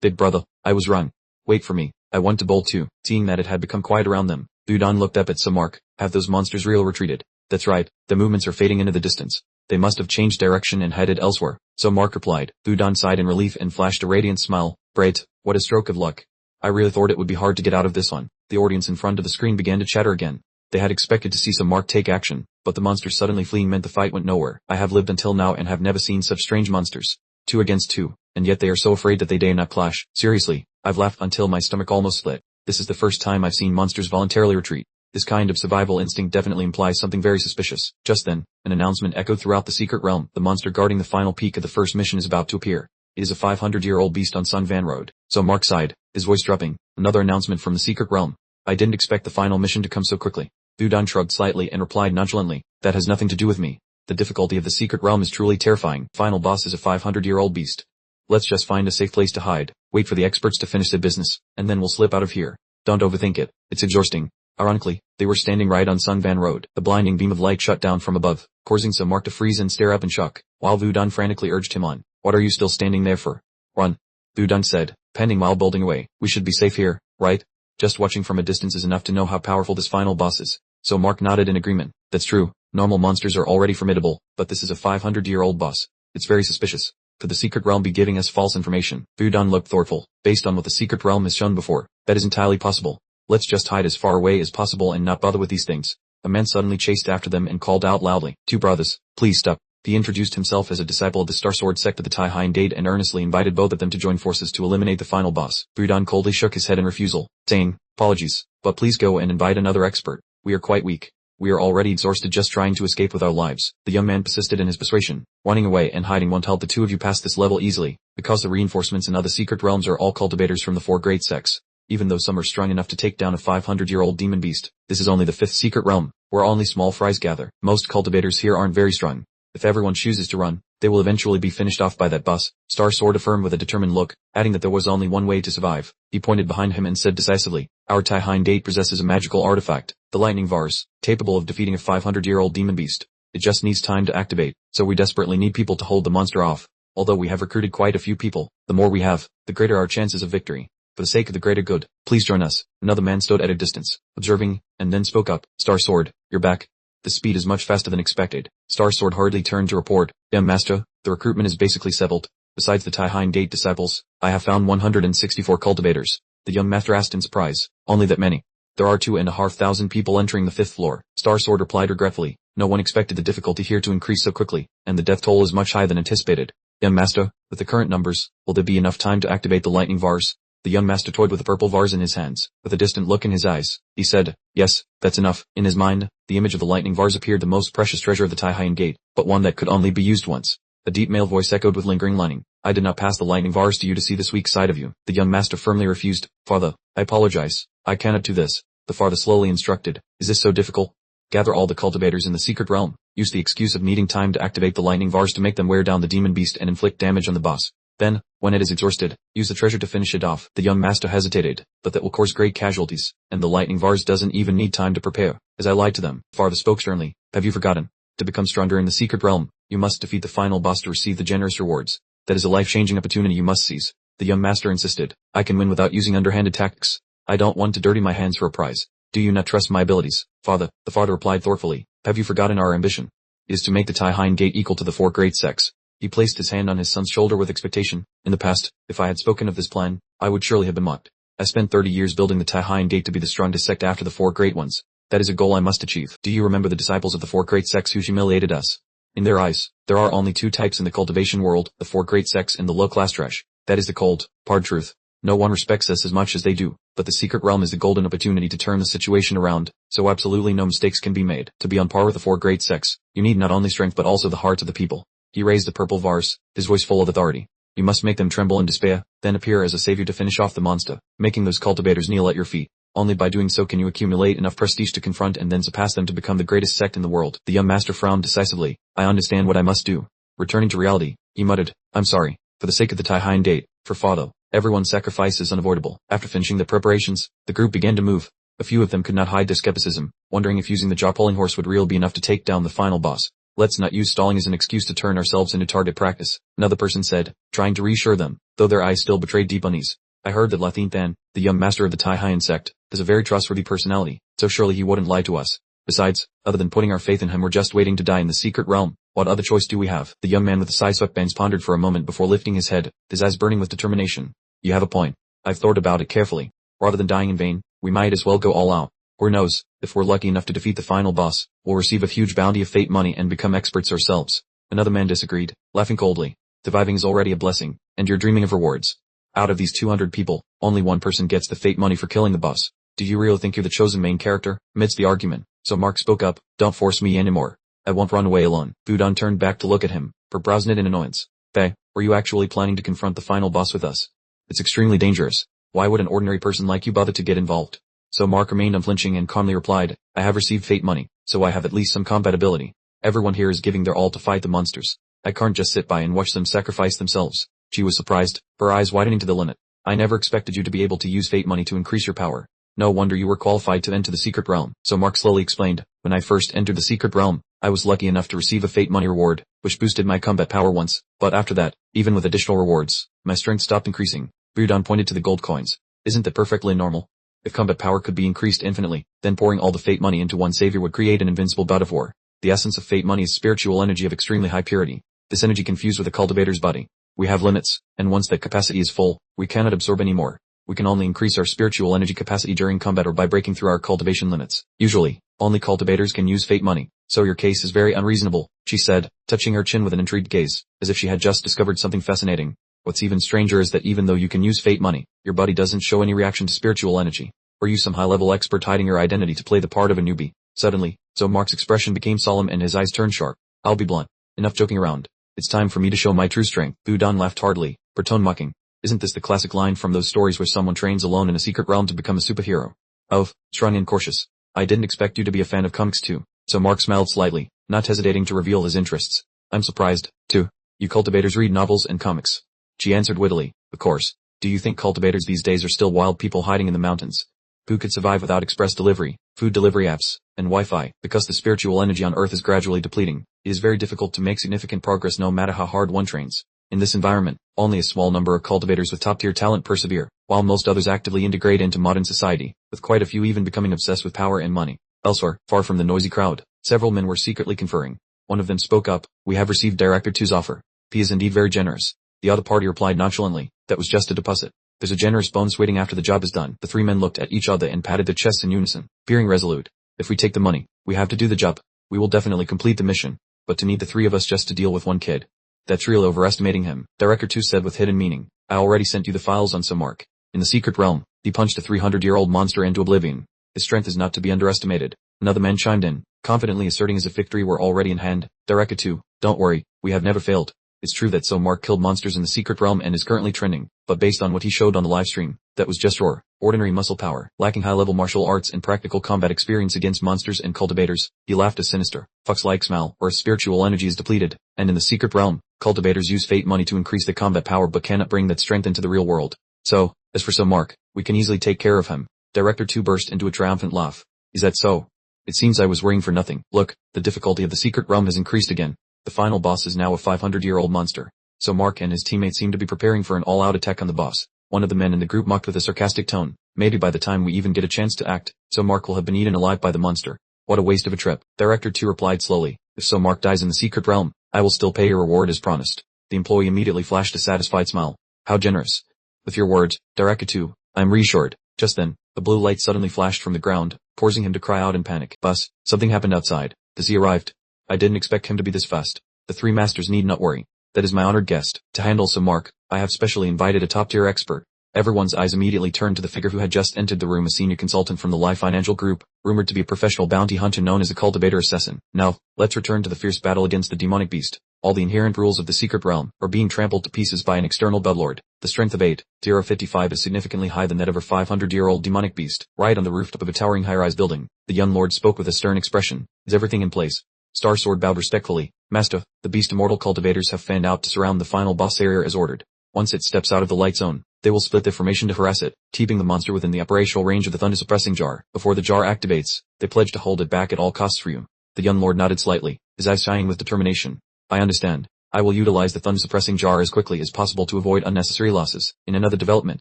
Big brother, I was wrong. Wait for me. I want to bolt too. Seeing that it had become quiet around them, Budon looked up at Samark. Have those monsters real retreated? That's right, the movements are fading into the distance. They must have changed direction and headed elsewhere. So Mark replied. Budon sighed in relief and flashed a radiant smile. Great, what a stroke of luck. I really thought it would be hard to get out of this one. The audience in front of the screen began to chatter again. They had expected to see some Mark take action, but the monster suddenly fleeing meant the fight went nowhere. I have lived until now and have never seen such strange monsters. 2 against 2, and yet they are so afraid that they dare not clash. Seriously, I've laughed until my stomach almost split. This is the first time I've seen monsters voluntarily retreat. This kind of survival instinct definitely implies something very suspicious. Just then, an announcement echoed throughout the secret realm. The monster guarding the final peak of the first mission is about to appear. It is a 500-year-old beast on Sun Van Road. So Mark sighed, his voice dropping. Another announcement from the secret realm. I didn't expect the final mission to come so quickly. Budon shrugged slightly and replied nonchalantly, that has nothing to do with me. The difficulty of the secret realm is truly terrifying. Final boss is a 500-year-old beast. Let's just find a safe place to hide, wait for the experts to finish their business, and then we'll slip out of here. Don't overthink it. It's exhausting. Ironically, they were standing right on Sun Van Road. The blinding beam of light shut down from above, causing So Mark to freeze and stare up in shock, while Budon frantically urged him on. What are you still standing there for? Run. Budon said, panting while bolting away. We should be safe here, right? Just watching from a distance is enough to know how powerful this final boss is. So Mark nodded in agreement. That's true. Normal monsters are already formidable, but this is a 500-year-old boss. It's very suspicious. Could the secret realm be giving us false information? Budon looked thoughtful. Based on what the secret realm has shown before, that is entirely possible. Let's just hide as far away as possible and not bother with these things. A man suddenly chased after them and called out loudly. 2 brothers, please stop. He introduced himself as a disciple of the Star Sword sect of the Tai Hein Date and earnestly invited both of them to join forces to eliminate the final boss. Budan coldly shook his head in refusal, saying, "Apologies, but please go and invite another expert. We are quite weak. We are already exhausted just trying to escape with our lives." The young man persisted in his persuasion. Running away and hiding won't help the two of you pass this level easily, because the reinforcements in other secret realms are all cultivators from the 4 great sects. Even though some are strong enough to take down a 500-year-old demon beast, this is only the 5th secret realm, where only small fries gather. Most cultivators here aren't very strong. If everyone chooses to run, they will eventually be finished off by that boss. Star Sword affirmed with a determined look, adding that there was only one way to survive. He pointed behind him and said decisively, "Our Tai Hein Date possesses a magical artifact, the lightning vase, capable of defeating a 500-year-old demon beast. It just needs time to activate, so we desperately need people to hold the monster off. Although we have recruited quite a few people, the more we have, the greater our chances of victory. For the sake of the greater good, please join us." Another man stood at a distance, observing, and then spoke up, "Star Sword, you're back. The speed is much faster than expected." Star Sword hurriedly turned to report, "Young master, the recruitment is basically settled. Besides the Tai Hein Date disciples, I have found 164 cultivators." The young master asked in surprise, "Only that many?" "There are 2,500 people entering the 5th floor." Star Sword replied regretfully. No one expected the difficulty here to increase so quickly, and the death toll is much higher than anticipated. "Young master, with the current numbers, will there be enough time to activate the lightning vase?" The young master toyed with the purple vase in his hands, with a distant look in his eyes. He said, "Yes, that's enough." In his mind, the image of the lightning vase appeared the most precious treasure of the Tai Hein Gate, but one that could only be used once. A deep male voice echoed with lingering lining, "I did not pass the lightning vase to you to see this weak side of you." The young master firmly refused. "Father, I apologize. I cannot do this." The father slowly instructed, "Is this so difficult? Gather all the cultivators in the secret realm. Use the excuse of needing time to activate the lightning vase to make them wear down the demon beast and inflict damage on the boss. Then, when it is exhausted, use the treasure to finish it off." The young master hesitated, "But that will cause great casualties, and the lightning vase doesn't even need time to prepare." As I lied to them, father spoke sternly, "Have you forgotten? To become stronger in the secret realm, you must defeat the final boss to receive the generous rewards. That is a life-changing opportunity you must seize." The young master insisted, "I can win without using underhanded tactics. I don't want to dirty my hands for a prize. Do you not trust my abilities, father?" The father replied thoughtfully, "Have you forgotten our ambition? It is to make the Tai Hein Gate equal to the 4 great sects." He placed his hand on his son's shoulder with expectation. "In the past, if I had spoken of this plan, I would surely have been mocked. I spent 30 years building the Tai Hein Gate to be the strongest sect after the 4 great ones. That is a goal I must achieve. Do you remember the disciples of the 4 great sects who humiliated us? In their eyes, there are only 2 types in the cultivation world, the 4 great sects and the low-class trash. That is the cold, hard truth. No one respects us as much as they do, but the secret realm is the golden opportunity to turn the situation around, so absolutely no mistakes can be made. To be on par with the 4 great sects, you need not only strength but also the hearts of the people." He raised the purple vase, his voice full of authority. "You must make them tremble in despair, then appear as a savior to finish off the monster, making those cultivators kneel at your feet. Only by doing so can you accumulate enough prestige to confront and then surpass them to become the greatest sect in the world." The young master frowned decisively. "I understand what I must do." Returning to reality, he muttered, "I'm sorry. For the sake of the Tai Hein Date, for father, everyone's sacrifice is unavoidable." After finishing the preparations, the group began to move. A few of them could not hide their skepticism, wondering if using the jaw-pulling horse would really be enough to take down the final boss. "Let's not use stalling as an excuse to turn ourselves into target practice," another person said, trying to reassure them, though their eyes still betrayed deep unease. "I heard that Lathin Than, the young master of the Tai Hein sect, has a very trustworthy personality, so surely he wouldn't lie to us. Besides, other than putting our faith in him, we're just waiting to die in the secret realm. What other choice do we have?" The young man with the side sweatbands pondered for a moment before lifting his head, his eyes burning with determination. "You have a point. I've thought about it carefully. Rather than dying in vain, we might as well go all out. Who knows, if we're lucky enough to defeat the final boss, we'll receive a huge bounty of fate money and become experts ourselves." Another man disagreed, laughing coldly. "Surviving is already a blessing, and you're dreaming of rewards. Out of these 200 people, only one person gets the fate money for killing the boss. Do you really think you're the chosen main character?" Amidst the argument, so Mark spoke up, "Don't force me anymore. I won't run away alone." Budan turned back to look at him, her brows knit in annoyance. "Faye, were you actually planning to confront the final boss with us? It's extremely dangerous. Why would an ordinary person like you bother to get involved?" So Mark remained unflinching and calmly replied, "I have received fate money, so I have at least some combat ability. Everyone here is giving their all to fight the monsters. I can't just sit by and watch them sacrifice themselves." She was surprised, her eyes widening to the limit. "I never expected you to be able to use fate money to increase your power. No wonder you were qualified to enter the secret realm." So Mark slowly explained, "When I first entered the secret realm, I was lucky enough to receive a fate money reward, which boosted my combat power once, but after that, even with additional rewards, my strength stopped increasing." Budan pointed to the gold coins. "Isn't that perfectly normal? If combat power could be increased infinitely, then pouring all the fate money into one savior would create an invincible god of war. The essence of fate money is spiritual energy of extremely high purity. This energy can fuse with a cultivator's body. We have limits, and once that capacity is full, we cannot absorb any more. we can only increase our spiritual energy capacity during combat or by breaking through our cultivation limits. Usually, only cultivators can use fate money, so your case is very unreasonable, she said, touching her chin with an intrigued gaze, as if she had just discovered something fascinating. What's even stranger is that even though you can use fate money, your body doesn't show any reaction to spiritual energy. Were you some high-level expert hiding your identity to play the part of a newbie? Suddenly, So Mark's expression became solemn and his eyes turned sharp. I'll be blunt. Enough joking around. It's time for me to show my true strength. Budan laughed heartily, her tone mocking. Isn't this the classic line from those stories where someone trains alone in a secret realm to become a superhero? Oh, shrug incautious. I didn't expect you to be a fan of comics too. So Mark smiled slightly, not hesitating to reveal his interests. I'm surprised, too. You cultivators read novels and comics. She answered wittily, of course. Do you think cultivators these days are still wild people hiding in the mountains? Who could survive without express delivery, food delivery apps, and Wi-Fi? Because the spiritual energy on Earth is gradually depleting, it is very difficult to make significant progress no matter how hard one trains. In this environment, only a small number of cultivators with top-tier talent persevere, while most others actively integrate into modern society, with quite a few even becoming obsessed with power and money. Elsewhere, far from the noisy crowd, several men were secretly conferring. One of them spoke up, we have received Director 2's offer. He is indeed very generous. The other party replied nonchalantly, that was just a deposit. There's a generous bonus waiting after the job is done. The three men looked at each other and patted their chests in unison, appearing resolute. If we take the money, we have to do the job. We will definitely complete the mission. But to need the three of us just to deal with one kid. That's real overestimating him, Director 2 said with hidden meaning. I already sent you the files on Mark. In the secret realm, he punched a 300-year-old monster into oblivion. His strength is not to be underestimated. Another man chimed in, confidently asserting as if victory were already in hand. Director 2, don't worry, we have never failed. It's true that Mark killed monsters in the secret realm and is currently trending, but based on what he showed on the live stream, that was just raw, ordinary muscle power, lacking high-level martial arts and practical combat experience against monsters and cultivators. He laughed a sinister, fox-like smile, where spiritual energy is depleted, and in the secret realm, cultivators use fate money to increase their combat power but cannot bring that strength into the real world. So, as for Mark, we can easily take care of him. Director 2 burst into a triumphant laugh. Is that so? It seems I was worrying for nothing. Look, the difficulty of the secret realm has increased again. The final boss is now a 500-year-old monster. So Mark and his teammates seem to be preparing for an all-out attack on the boss. One of the men in the group mocked with a sarcastic tone. Maybe by the time we even get a chance to act, Mark will have been eaten alive by the monster. What a waste of a trip. Director 2 replied slowly. If Mark dies in the secret realm, I will still pay your reward as promised. The employee immediately flashed a satisfied smile. How generous. With your words, Director 2, I am reassured. Just then, a blue light suddenly flashed from the ground, causing him to cry out in panic. Boss, something happened outside. Has he arrived? I didn't expect him to be this fast. The three masters need not worry. That is my honored guest. To handle Mark, I have specially invited a top-tier expert. Everyone's eyes immediately turned to the figure who had just entered the room, a senior consultant from the Life Financial Group, rumored to be a professional bounty hunter known as a cultivator assassin. Now, let's return to the fierce battle against the demonic beast. All the inherent rules of the secret realm are being trampled to pieces by an external bloodlord. The strength of 8,055 is significantly higher than that of a 500-year-old demonic beast. Right on the rooftop of a towering high-rise building, the young lord spoke with a stern expression. Is everything in place? Star Sword bowed respectfully. Master, the beast immortal cultivators have fanned out to surround the final boss area as ordered. Once it steps out of the light zone, they will split their formation to harass it, keeping the monster within the operational range of the thunder-suppressing jar. Before the jar activates, they pledge to hold it back at all costs for you. The young lord nodded slightly, his eyes shining with determination. I understand. I will utilize the thunder-suppressing jar as quickly as possible to avoid unnecessary losses. In another development,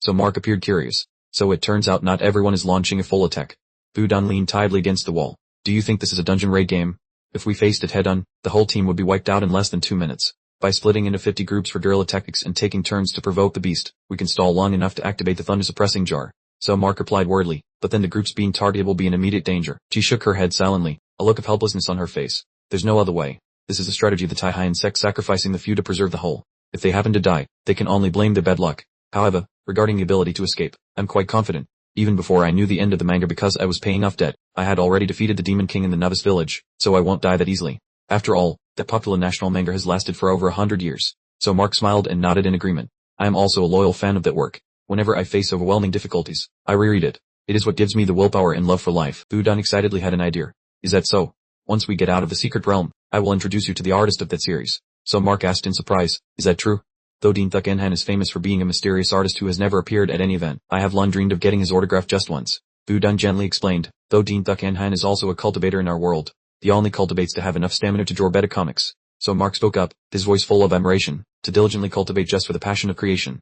Mark appeared curious. So it turns out not everyone is launching a full attack. Budan leaned tidily against the wall. Do you think this is a dungeon raid game? If we faced it head-on, the whole team would be wiped out in less than 2 minutes. By splitting into 50 groups for guerrilla tactics and taking turns to provoke the beast, we can stall long enough to activate the thunder-suppressing jar. So Mark replied wordly, but then the groups being targeted will be in immediate danger. She shook her head silently, a look of helplessness on her face. There's no other way. This is a strategy of the Tai-Hien sect, sacrificing the few to preserve the whole. If they happen to die, they can only blame their bad luck. However, regarding the ability to escape, I'm quite confident. Even before I knew the end of the manga, because I was paying off debt, I had already defeated the Demon King in the novice village, so I won't die that easily. After all, that popular national manga has lasted for over 100 years. So Mark smiled and nodded in agreement. I am also a loyal fan of that work. Whenever I face overwhelming difficulties, I reread it. It is what gives me the willpower and love for life. Budan excitedly had an idea. Is that so? Once we get out of the secret realm, I will introduce you to the artist of that series. So Mark asked in surprise, is that true? Though Dean Thuk Enhan is famous for being a mysterious artist who has never appeared at any event, I have long dreamed of getting his autograph just once. Budan gently explained, though Dean Thuk Enhan is also a cultivator in our world. He only cultivates to have enough stamina to draw better comics. So Mark spoke up, his voice full of admiration, to diligently cultivate just for the passion of creation.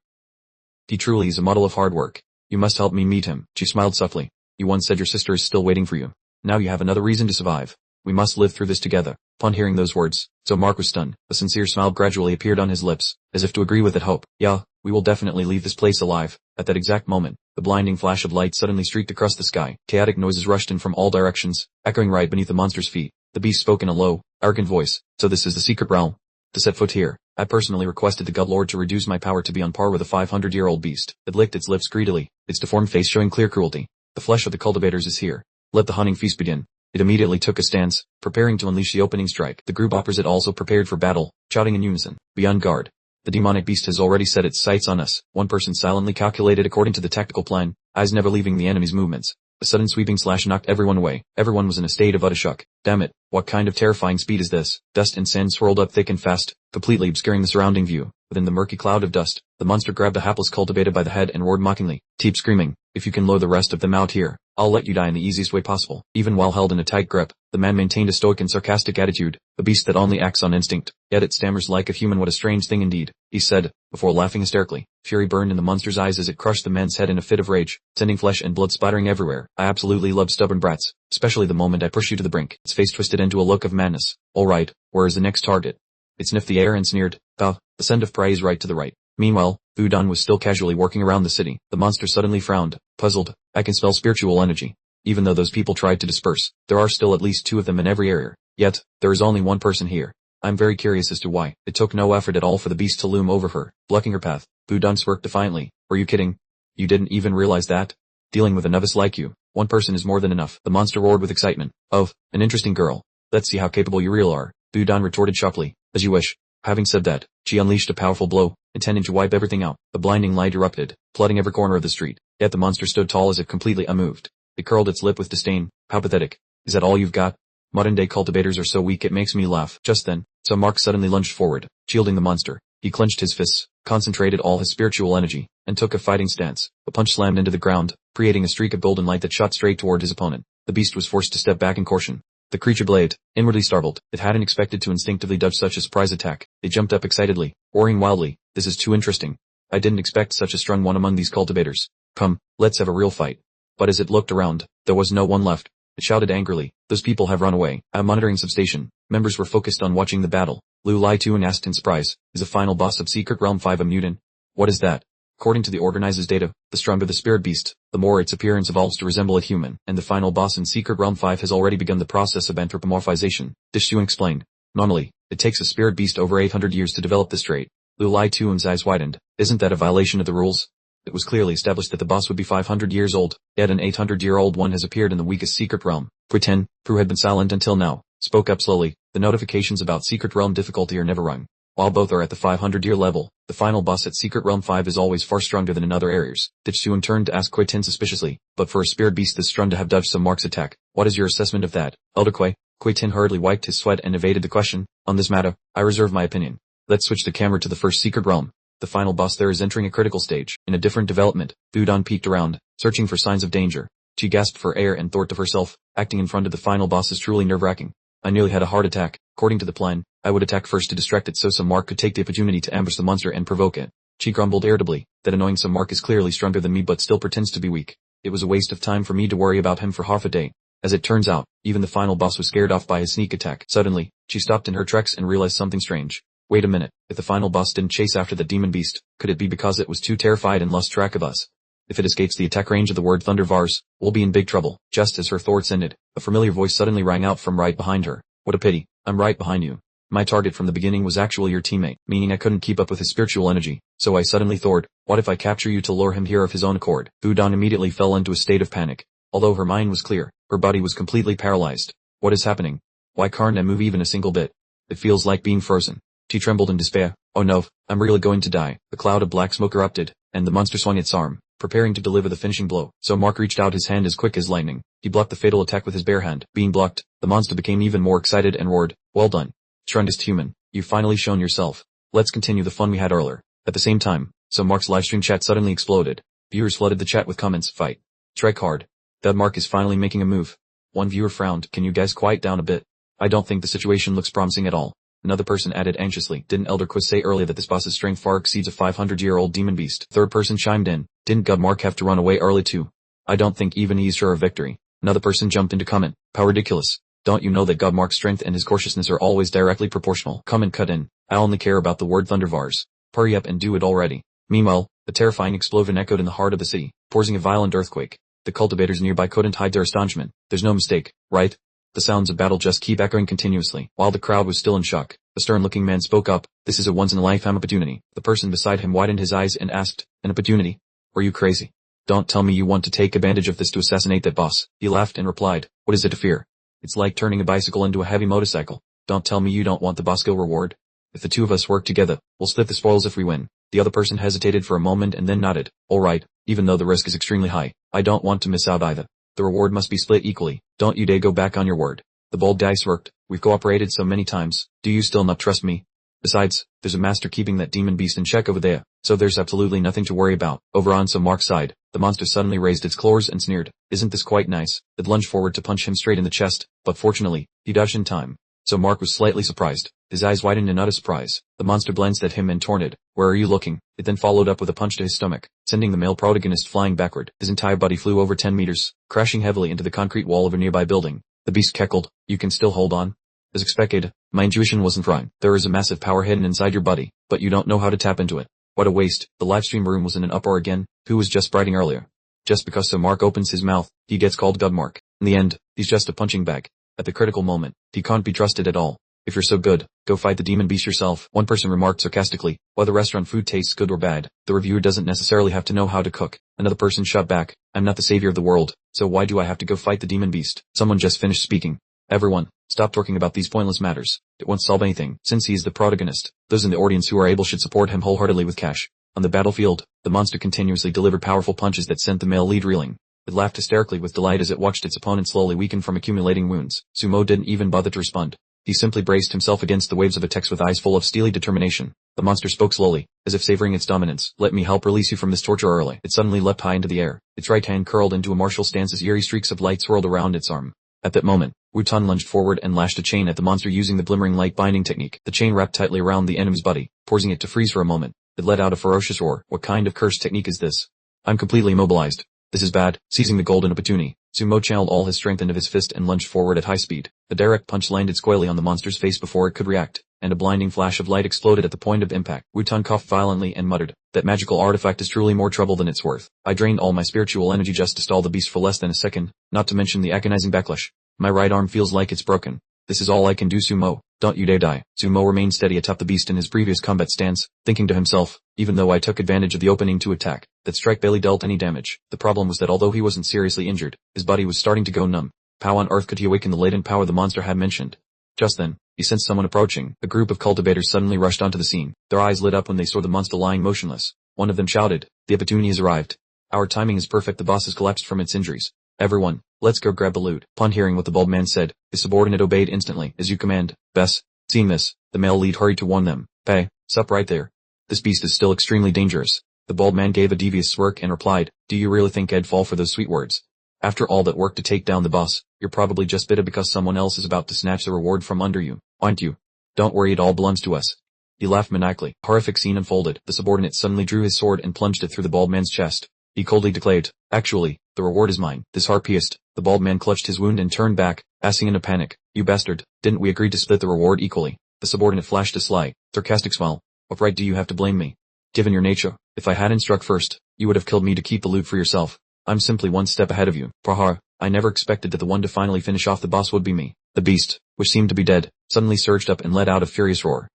He truly is a model of hard work. You must help me meet him. She smiled softly. You once said your sister is still waiting for you. Now you have another reason to survive. We must live through this together. Upon hearing those words, Mark was stunned. A sincere smile gradually appeared on his lips, as if to agree with that hope. Yeah, we will definitely leave this place alive. At that exact moment, The blinding flash of light suddenly streaked across the sky. Chaotic noises rushed in from all directions, echoing right beneath the monster's feet. The beast spoke in a low, arrogant voice. So this is the secret realm. To set foot here, I personally requested the God Lord to reduce my power to be on par with a 500-year-old beast. It licked its lips greedily, its deformed face showing clear cruelty. The flesh of the cultivators is here. Let the hunting feast begin. It immediately took a stance, preparing to unleash the opening strike. The group opposite also prepared for battle, shouting in unison, "Be on guard. The demonic beast has already set its sights on us." One person silently calculated according to the tactical plan, eyes never leaving the enemy's movements. A sudden sweeping slash knocked everyone away. Everyone was in a state of utter shock. Damn it, what kind of terrifying speed is this? Dust and sand swirled up thick and fast, completely obscuring the surrounding view. Within the murky cloud of dust, the monster grabbed the hapless cultivator by the head and roared mockingly, "Keep screaming. If you can lure the rest of them out here, I'll let you die in the easiest way possible." Even while held in a tight grip, the man maintained a stoic and sarcastic attitude, a beast that only acts on instinct, yet it stammers like a human. What a strange thing indeed, he said, before laughing hysterically. Fury burned in the monster's eyes as it crushed the man's head in a fit of rage, sending flesh and blood splattering everywhere. I absolutely love stubborn brats, especially the moment I push you to the brink. Its face twisted into a look of madness. All right, where is the next target? It sniffed the air and sneered, "Bah, the scent of prey is right to the right." Meanwhile, Budan was still casually working around the city. The monster suddenly frowned, puzzled. "I can smell spiritual energy. Even though those people tried to disperse, there are still at least 2 of them in every area. Yet, there is only 1 person here. I'm very curious as to why." It took no effort at all for the beast to loom over her, blocking her path. Budan smirked defiantly. "Were you kidding? You didn't even realize that? Dealing with a novice like you, 1 person is more than enough." The monster roared with excitement. "Oh, an interesting girl. Let's see how capable you really are." Budan retorted sharply. "As you wish." Having said that, she unleashed a powerful blow, intending to wipe everything out. The blinding light erupted, flooding every corner of the street. Yet the monster stood tall as if completely unmoved. It curled its lip with disdain. "How pathetic. Is that all you've got? Modern-day cultivators are so weak it makes me laugh." Just then, Mark suddenly lunged forward, shielding the monster. He clenched his fists, concentrated all his spiritual energy, and took a fighting stance. A punch slammed into the ground, creating a streak of golden light that shot straight toward his opponent. The beast was forced to step back in caution. The creature blade, inwardly startled. It hadn't expected to instinctively dodge such a surprise attack. It jumped up excitedly, roaring wildly, "This is too interesting. I didn't expect such a strong one among these cultivators. Come, let's have a real fight." But as it looked around, there was no one left. It shouted angrily, "Those people have run away." A monitoring substation. Members were focused on watching the battle. Lu Lai Tuan asked in surprise, "Is the final boss of Secret Realm 5 a mutant?" "What is that?" According to the organizer's data, the stronger the spirit beast, the more its appearance evolves to resemble a human, and the final boss in Secret Realm 5 has already begun the process of anthropomorphization. Dishun explained. "Normally, it takes a spirit beast over 800 years to develop this trait." Lu Lai Tuan's eyes widened. "Isn't that a violation of the rules? It was clearly established that the boss would be 500 years old, yet an 800-year-old one has appeared in the weakest secret realm." Quitin, who had been silent until now, spoke up slowly. "The notifications about Secret Realm difficulty are never rung. While both are at the 500-year level, the final boss at Secret Realm 5 is always far stronger than in other areas." Dishun turned to ask Quitin suspiciously, "But for a spirit beast this strong to have dodged Mark's attack, what is your assessment of that, Elder Kui?" Quitin hurriedly wiped his sweat and evaded the question. "On this matter, I reserve my opinion. Let's switch the camera to the first Secret Realm. The final boss there is entering a critical stage. In a different development." Budan peeked around, searching for signs of danger. She gasped for air and thought to herself, acting in front of the final boss is truly nerve-wracking. "I nearly had a heart attack. According to the plan, I would attack first to distract it so Mark could take the opportunity to ambush the monster and provoke it." She grumbled irritably, "That annoying Mark is clearly stronger than me but still pretends to be weak. It was a waste of time for me to worry about him for half a day." As it turns out, even the final boss was scared off by his sneak attack. Suddenly, she stopped in her tracks and realized something strange. Wait a minute, if the final boss didn't chase after the demon beast, could it be because it was too terrified and lost track of us? If it escapes the attack range of the word BunRv, we'll be in big trouble. Just as her thoughts ended, a familiar voice suddenly rang out from right behind her. "What a pity, I'm right behind you. My target from the beginning was actually your teammate, meaning I couldn't keep up with his spiritual energy, so I suddenly thought, what if I capture you to lure him here of his own accord?" Budan immediately fell into a state of panic. Although her mind was clear, her body was completely paralyzed. "What is happening? Why can't I move even a single bit? It feels like being frozen." She trembled in despair. "Oh no, I'm really going to die." The cloud of black smoke erupted, and the monster swung its arm, preparing to deliver the finishing blow. Mark reached out his hand as quick as lightning. He blocked the fatal attack with his bare hand. Being blocked, the monster became even more excited and roared, "Well done. Strongest human, you've finally shown yourself. Let's continue the fun we had earlier." At the same time, Mark's livestream chat suddenly exploded. Viewers flooded the chat with comments, "Fight. Strike hard. That Mark is finally making a move." One viewer frowned, "Can you guys quiet down a bit? I don't think the situation looks promising at all." Another person added anxiously, "Didn't Elder Quiz say earlier that this boss's strength far exceeds a 500-year-old demon beast?" Third person chimed in, "Didn't God Mark have to run away early too? I don't think even he's sure of victory." Another person jumped in to comment, "How ridiculous. Don't you know that God Mark's strength and his cautiousness are always directly proportional?" Comment cut in, "I only care about the word BunRv. Hurry up and do it already." Meanwhile, a terrifying explosion echoed in the heart of the city. causing a violent earthquake. The cultivators nearby couldn't hide their astonishment. There's no mistake, right? The sounds of battle just keep echoing continuously, while the crowd was still in shock. A stern-looking man spoke up. This is a once-in-a-lifetime opportunity. The person beside him widened his eyes and asked, an opportunity? Are you crazy? Don't tell me you want to take advantage of this to assassinate that boss. He laughed and replied, what is it to fear? It's like turning a bicycle into a heavy motorcycle. Don't tell me you don't want the boss kill reward. If the two of us work together, we'll split the spoils if we win. The other person hesitated for a moment and then nodded. All right, even though the risk is extremely high, I don't want to miss out either. The reward must be split equally. Don't you dare go back on your word. The bold guy smirked. We've cooperated so many times. Do you still not trust me? Besides, there's a master keeping that demon beast in check over there, so there's absolutely nothing to worry about. Over on Mark's side, the monster suddenly raised its claws and sneered. Isn't this quite nice? It lunged forward to punch him straight in the chest, but fortunately, he dodged in time. So Mark was slightly surprised. His eyes widened in utter surprise. The monster glanced at him and taunted. Where are you looking? It then followed up with a punch to his stomach, sending the male protagonist flying backward. His entire body flew over 10 meters, crashing heavily into the concrete wall of a nearby building. The beast cackled. You can still hold on? As expected, my intuition wasn't wrong. There is a massive power hidden inside your body, but you don't know how to tap into it. What a waste. The livestream room was in an uproar again. Who was just writing earlier? Just because Mark opens his mouth, he gets called God Mark. In the end, he's just a punching bag. At the critical moment, he can't be trusted at all. If you're so good, go fight the demon beast yourself, one person remarked sarcastically. Whether restaurant food tastes good or bad, the reviewer doesn't necessarily have to know how to cook. Another person shot back. I'm not the savior of the world, so why do I have to go fight the demon beast? Someone just finished speaking. Everyone, stop talking about these pointless matters. It won't solve anything, since he is the protagonist. Those in the audience who are able should support him wholeheartedly with cash. On the battlefield, the monster continuously delivered powerful punches that sent the male lead reeling. It laughed hysterically with delight as it watched its opponent slowly weaken from accumulating wounds. Sumo didn't even bother to respond. He simply braced himself against the waves of attacks with eyes full of steely determination. The monster spoke slowly, as if savoring its dominance. Let me help release you from this torture early. It suddenly leapt high into the air. Its right hand curled into a martial stance as eerie streaks of light swirled around its arm. At that moment, Wutan lunged forward and lashed a chain at the monster using the glimmering light binding technique. The chain wrapped tightly around the enemy's body, forcing it to freeze for a moment. It let out a ferocious roar. What kind of cursed technique is this? I'm completely immobilized. This is bad. Seizing the golden opportunity, Sumo channeled all his strength into his fist and lunged forward at high speed. A direct punch landed squarely on the monster's face before it could react, and a blinding flash of light exploded at the point of impact. Wutan coughed violently and muttered, that magical artifact is truly more trouble than it's worth. I drained all my spiritual energy just to stall the beast for less than a second, not to mention the agonizing backlash. My right arm feels like it's broken. This is all I can do, Sumo. Don't you dare die. Sumo remained steady atop the beast in his previous combat stance, thinking to himself, even though I took advantage of the opening to attack, that strike barely dealt any damage. The problem was that although he wasn't seriously injured, his body was starting to go numb. How on earth could he awaken the latent power the monster had mentioned? Just then, he sensed someone approaching. A group of cultivators suddenly rushed onto the scene. Their eyes lit up when they saw the monster lying motionless. One of them shouted, the opportunity has arrived. Our timing is perfect. The boss has collapsed from its injuries. Everyone, let's go grab the loot. Upon hearing what the bald man said, his subordinate obeyed instantly. As you command, Bess. Seeing this, the male lead hurried to warn them. Hey, sup right there. This beast is still extremely dangerous. The bald man gave a devious smirk and replied, do you really think I'd fall for those sweet words? After all that work to take down the boss, you're probably just bitter because someone else is about to snatch the reward from under you, aren't you? Don't worry, it all belongs to us. He laughed maniacally. Horrific scene unfolded. The subordinate suddenly drew his sword and plunged it through the bald man's chest. He coldly declared, actually, the reward is mine. This heart pierced. The bald man clutched his wound and turned back, asking in a panic, you bastard, didn't we agree to split the reward equally? The subordinate flashed a sly, sarcastic smile. What right do you have to blame me? Given your nature, if I hadn't struck first, you would have killed me to keep the loot for yourself. I'm simply one step ahead of you. Prahar, I never expected that the one to finally finish off the boss would be me. The beast, which seemed to be dead, suddenly surged up and let out a furious roar.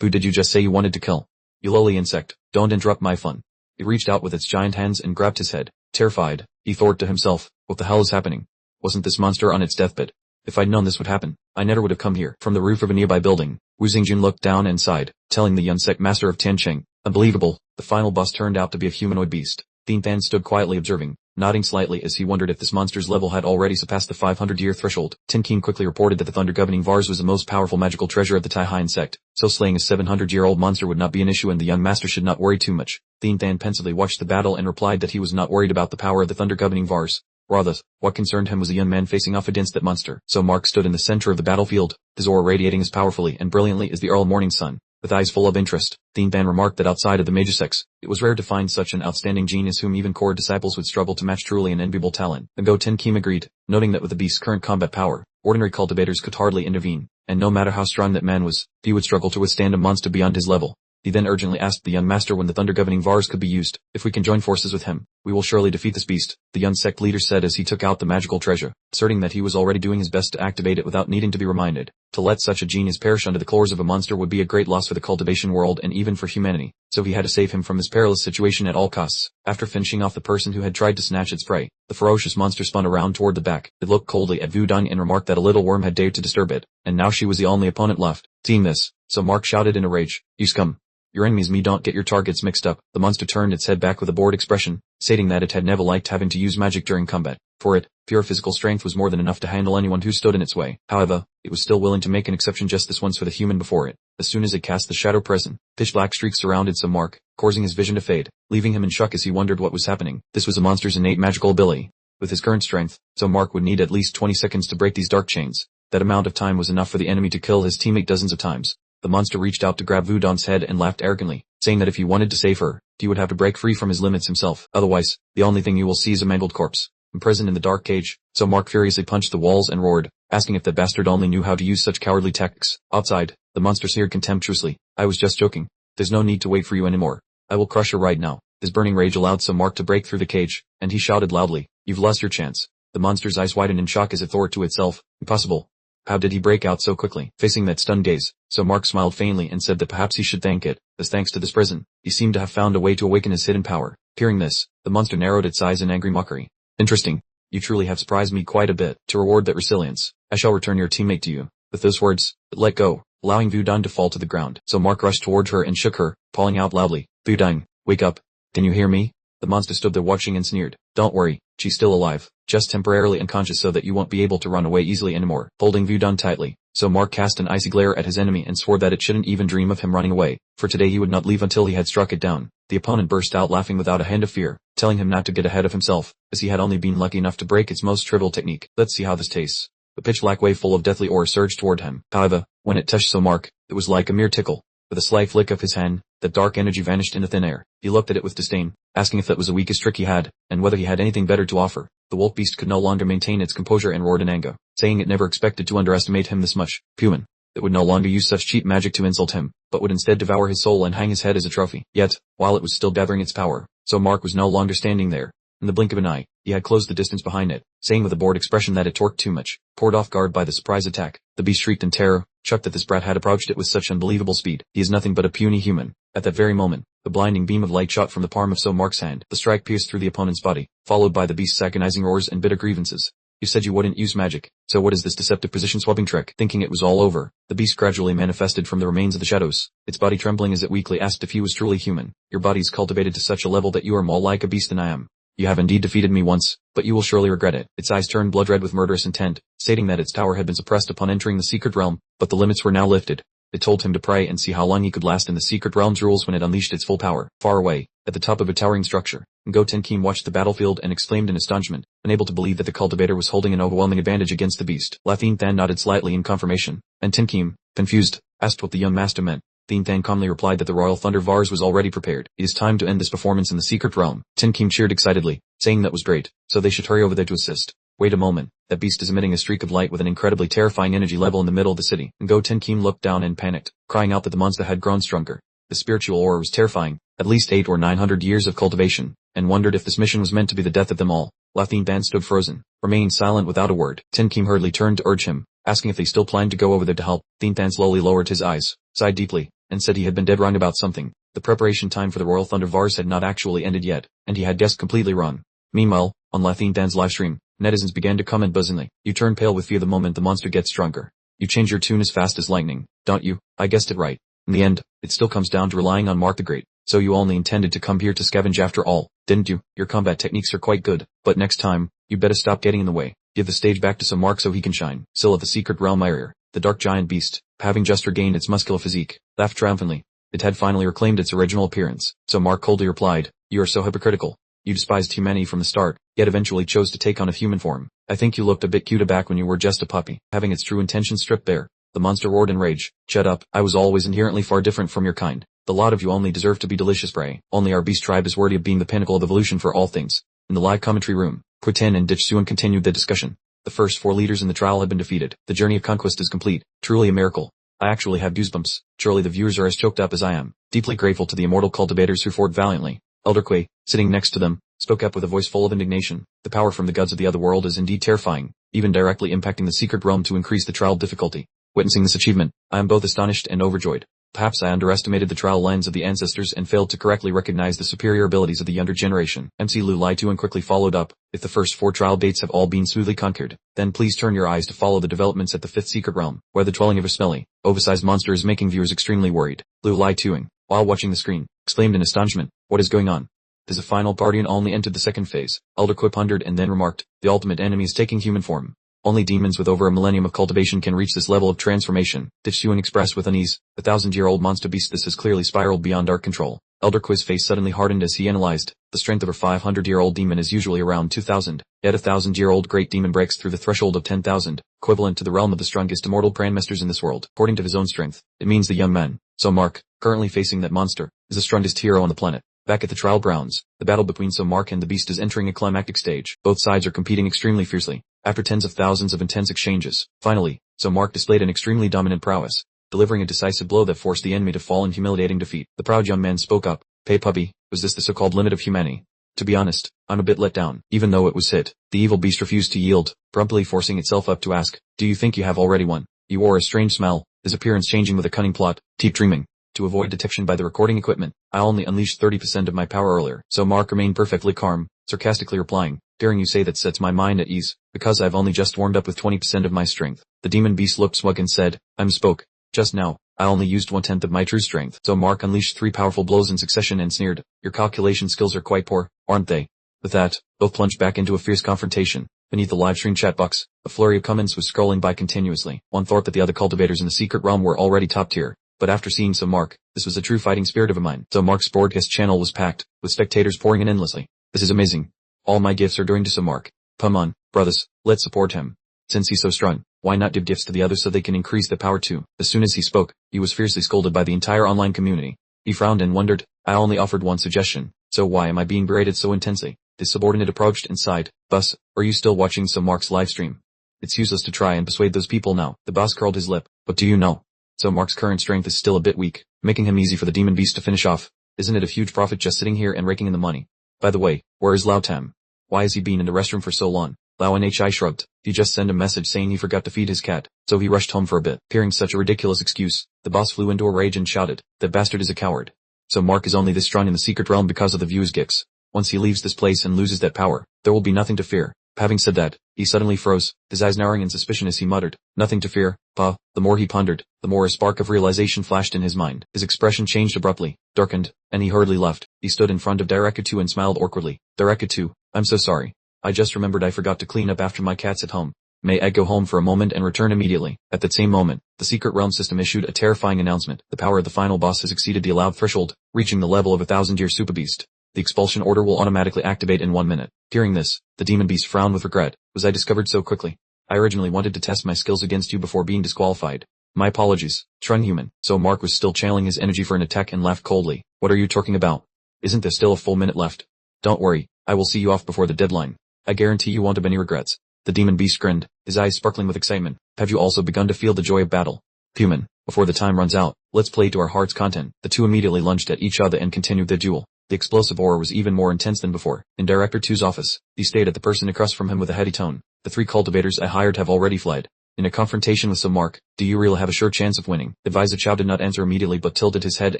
Who did you just say you wanted to kill? You lowly insect, don't interrupt my fun. It reached out with its giant hands and grabbed his head. Terrified, he thought to himself, what the hell is happening? Wasn't this monster on its deathbed? If I'd known this would happen, I never would have come here. From the roof of a nearby building, Wu Xingjun looked down and sighed, telling the young sect master of Tiancheng, unbelievable, the final boss turned out to be a humanoid beast. Tien Than stood quietly observing, nodding slightly as he wondered if this monster's level had already surpassed the 500-year threshold. Tin King quickly reported that the Thunder Governing Vars was the most powerful magical treasure of the Taihan sect, so slaying a 700-year-old monster would not be an issue and the young master should not worry too much. Tien Than pensively watched the battle and replied that he was not worried about the power of the Thunder Governing Vars. Rather, what concerned him was a young man facing off against that monster. So Mark stood in the center of the battlefield, his aura radiating as powerfully and brilliantly as the early morning sun. With eyes full of interest, Tien Than remarked that outside of the major sects, it was rare to find such an outstanding genius whom even core disciples would struggle to match. Truly an enviable talent. The Go Ten Kim agreed, noting that with the beast's current combat power, ordinary cultivators could hardly intervene, and no matter how strong that man was, he would struggle to withstand a monster beyond his level. He then urgently asked the young master when the Thunder Governing Vars could be used. If we can join forces with him, We will surely defeat this beast, the young sect leader said as he took out the magical treasure, asserting that he was already doing his best to activate it without needing to be reminded. To let such a genius perish under the claws of a monster would be a great loss for the cultivation world and even for humanity, so he had to save him from this perilous situation at all costs. After finishing off the person who had tried to snatch its prey, the ferocious monster spun around toward the back. It looked coldly at Wudong and remarked that a little worm had dared to disturb it, and now she was the only opponent left. Seeing this, so Mark shouted in a rage, "You scum! Your enemies me don't get your targets mixed up." The monster turned its head back with a bored expression, stating that it had never liked having to use magic during combat. For it, pure physical strength was more than enough to handle anyone who stood in its way. However, it was still willing to make an exception just this once for the human before it. As soon as it cast the shadow present, pitch black streaks surrounded some Mark, causing his vision to fade, leaving him in shock as he wondered what was happening. This was a monster's innate magical ability. With his current strength, so Mark would need at least 20 seconds to break these dark chains. That amount of time was enough for the enemy to kill his teammate dozens of times. The monster reached out to grab Wudong's head and laughed arrogantly, saying that if he wanted to save her, he would have to break free from his limits himself. Otherwise, the only thing you will see is a mangled corpse, imprisoned in the dark cage. So Mark furiously punched the walls and roared, asking if the bastard only knew how to use such cowardly tactics. Outside, the monster sneered contemptuously, "I was just joking. There's no need to wait for you anymore. I will crush her right now." His burning rage allowed some Mark to break through the cage, and he shouted loudly, "You've lost your chance." The monster's eyes widened in shock as it thought to itself, "Impossible. How did he break out so quickly?" Facing that stunned gaze, so Mark smiled faintly and said that perhaps he should thank it, as thanks to this prison, he seemed to have found a way to awaken his hidden power. Hearing this, the monster narrowed its eyes in angry mockery. "Interesting. You truly have surprised me quite a bit. To reward that resilience, I shall return your teammate to you." With those words, it let go, allowing Wudong to fall to the ground. So Mark rushed toward her and shook her, calling out loudly, "Wudong, wake up. Can you hear me?" The monster stood there watching and sneered, "Don't worry, she's still alive, just temporarily unconscious so that you won't be able to run away easily anymore." Holding Wudong tightly, so Mark cast an icy glare at his enemy and swore that it shouldn't even dream of him running away, for today he would not leave until he had struck it down. The opponent burst out laughing without a hint of fear, telling him not to get ahead of himself, as he had only been lucky enough to break its most trivial technique. "Let's see how this tastes." The pitch-black wave full of deathly aura surged toward him. However, when it touched Mark, it was like a mere tickle. With a slight flick of his hand, that dark energy vanished into thin air. He looked at it with disdain, asking if that was the weakest trick he had, and whether he had anything better to offer. The wolf beast could no longer maintain its composure and roared in anger, saying it never expected to underestimate him this much. Human. It would no longer use such cheap magic to insult him, but would instead devour his soul and hang his head as a trophy. Yet, while it was still gathering its power, so Mark was no longer standing there. In the blink of an eye, he had closed the distance behind it, saying with a bored expression that it torqued too much. Poured off guard by the surprise attack, the beast shrieked in terror, shocked that this brat had approached it with such unbelievable speed. He is nothing but a puny human. At that very moment, the blinding beam of light shot from the palm of Mark's hand. The strike pierced through the opponent's body, followed by the beast's agonizing roars and bitter grievances. "You said you wouldn't use magic, so what is this deceptive position-swapping trick?" Thinking it was all over, the beast gradually manifested from the remains of the shadows, its body trembling as it weakly asked if he was truly human. "Your body is cultivated to such a level that you are more like a beast than I am. You have indeed defeated me once, but you will surely regret it." Its eyes turned blood red with murderous intent, stating that its power had been suppressed upon entering the secret realm, but the limits were now lifted. It told him to pray and see how long he could last in the secret realm's rules when it unleashed its full power. Far away, at the top of a towering structure, Ngo Tenkim watched the battlefield and exclaimed in astonishment, unable to believe that the cultivator was holding an overwhelming advantage against the beast. La Thin Than nodded slightly in confirmation, and Tenkim, confused, asked what the young master meant. Thin Than calmly replied that the royal thunder vase was already prepared. "It is time to end this performance in the secret realm." Tenkim cheered excitedly, saying that was great, so they should hurry over there to assist. "Wait a moment, that beast is emitting a streak of light with an incredibly terrifying energy level in the middle of the city." Ngo Tenkim looked down and panicked, crying out that the monster had grown stronger. The spiritual aura was terrifying, at least 800 or 900 years of cultivation, and wondered if this mission was meant to be the death of them all. La Thin Than stood frozen, remaining silent without a word. Tenkim hurriedly turned to urge him, asking if they still planned to go over there to help. Thin Than slowly lowered his eyes, sighed deeply, and said he had been dead wrong about something. The preparation time for the Royal Thunder Vars had not actually ended yet, and he had guessed completely wrong. Meanwhile, on La Thin Than's livestream, netizens began to comment buzzingly. "You turn pale with fear the moment the monster gets stronger. You change your tune as fast as lightning, don't you? I guessed it right. In the end, it still comes down to relying on Mark the Great. So you only intended to come here to scavenge after all, didn't you? Your combat techniques are quite good, but next time, you better stop getting in the way. Give the stage back to Mark so he can shine." Still at the secret realm area, the dark giant beast, having just regained its muscular physique, laughed triumphantly. It had finally reclaimed its original appearance. So Mark coldly replied, "You are so hypocritical. You despised humanity from the start, yet eventually chose to take on a human form. I think you looked a bit cuter back when you were just a puppy." Having its true intentions stripped bare, the monster roared in rage. "Shut up. I was always inherently far different from your kind. The lot of you only deserve to be delicious prey. Only our beast tribe is worthy of being the pinnacle of evolution for all things." In the live commentary room, Putin and Ditch Suan continued the discussion. The first 4 leaders in the trial had been defeated. The journey of conquest is complete. Truly a miracle. I actually have goosebumps. Surely the viewers are as choked up as I am. Deeply grateful to the immortal cultivators who fought valiantly. Elder Quay, sitting next to them, spoke up with a voice full of indignation. The power from the gods of the other world is indeed terrifying, even directly impacting the secret realm to increase the trial difficulty. Witnessing this achievement, I am both astonished and overjoyed. Perhaps I underestimated the trial lines of the ancestors and failed to correctly recognize the superior abilities of the younger generation. MC Lu lied to and quickly followed up. If the first 4 trial dates have all been smoothly conquered, then please turn your eyes to follow the developments at the 5th secret realm, where the dwelling of a smelly, oversized monster is making viewers extremely worried. Lu lied to, while watching the screen, exclaimed in astonishment, "What is going on?" As a final guardian only entered the 2nd phase, Elder Quip pondered and then remarked, "The ultimate enemy is taking human form. Only demons with over a millennium of cultivation can reach this level of transformation." Dixuan expressed with unease, "A 1,000-year-old monster beast, this has clearly spiraled beyond our control." Elder Quiz's face suddenly hardened as he analyzed. The strength of a 500-year-old demon is usually around 2,000, yet a 1,000-year-old great demon breaks through the threshold of 10,000, equivalent to the realm of the strongest immortal prime-masters in this world. According to his own strength, it means the young man, Mark, currently facing that monster, is the strongest hero on the planet. Back at the trial grounds, the battle between Mark and the beast is entering a climactic stage. Both sides are competing extremely fiercely. After tens of thousands of intense exchanges, finally, Mark displayed an extremely dominant prowess, delivering a decisive blow that forced the enemy to fall in humiliating defeat. The proud young man spoke up, "Hey puppy, was this the so-called limit of humanity? To be honest, I'm a bit let down." Even though it was hit, the evil beast refused to yield, promptly forcing itself up to ask, "Do you think you have already won?" He wore a strange smile, his appearance changing with a cunning plot. "Keep dreaming." To avoid detection by the recording equipment, I only unleashed 30% of my power earlier. Mark remained perfectly calm, sarcastically replying, "Daring you say that sets my mind at ease, because I've only just warmed up with 20% of my strength." The demon beast looked smug and said, "I misspoke. Just now, I only used 1/10 of my true strength." Mark unleashed 3 powerful blows in succession and sneered, "Your calculation skills are quite poor, aren't they?" With that, both plunged back into a fierce confrontation. Beneath the live stream chat box, a flurry of comments was scrolling by continuously. One thought that the other cultivators in the secret realm were already top tier. But after seeing Mark, this was a true fighting spirit of a mine. Mark's broadcast channel was packed, with spectators pouring in endlessly. "This is amazing. All my gifts are going to Mark. Come on, brothers, let's support him. Since he's so strong, why not give gifts to the others so they can increase their power too?" As soon as he spoke, he was fiercely scolded by the entire online community. He frowned and wondered, "I only offered one suggestion, so why am I being berated so intensely?" His subordinate approached and sighed, "Boss, are you still watching Mark's live stream? It's useless to try and persuade those people now." The boss curled his lip. "But do you know? Mark's current strength is still a bit weak, making him easy for the demon beast to finish off. Isn't it a huge profit just sitting here and raking in the money? By the way, where is Lao Tam? Why has he been in the restroom for so long?" Lao Nhi shrugged. He just sent a message saying he forgot to feed his cat, so he rushed home for a bit. Hearing such a ridiculous excuse, the boss flew into a rage and shouted, "That bastard is a coward. Mark is only this strong in the secret realm because of the viewers' gifts. Once he leaves this place and loses that power, there will be nothing to fear." Having said that, he suddenly froze, his eyes narrowing in suspicion as he muttered, "Nothing to fear, pa." The more he pondered, the more a spark of realization flashed in his mind. His expression changed abruptly, darkened, and he hurriedly left. He stood in front of Director 2 and smiled awkwardly. "Director 2, I'm so sorry. I just remembered I forgot to clean up after my cats at home. May I go home for a moment and return immediately?" At that same moment, the secret realm system issued a terrifying announcement. The power of the final boss has exceeded the allowed threshold, reaching the level of a 1,000-year super beast. The expulsion order will automatically activate in 1 minute. Hearing this, the demon beast frowned with regret. "Was I discovered so quickly? I originally wanted to test my skills against you before being disqualified. My apologies, Trung human." Mark was still channeling his energy for an attack and laughed coldly. "What are you talking about? Isn't there still a full minute left? Don't worry, I will see you off before the deadline. I guarantee you won't have any regrets." The demon beast grinned, his eyes sparkling with excitement. "Have you also begun to feel the joy of battle? Human, before the time runs out, let's play to our heart's content." The two immediately lunged at each other and continued their duel. The explosive aura was even more intense than before. In Director 2's office, he stayed at the person across from him with a heady tone. "The 3 cultivators I hired have already fled. In a confrontation with Mark, do you really have a sure chance of winning?" Advisor Chow did not answer immediately but tilted his head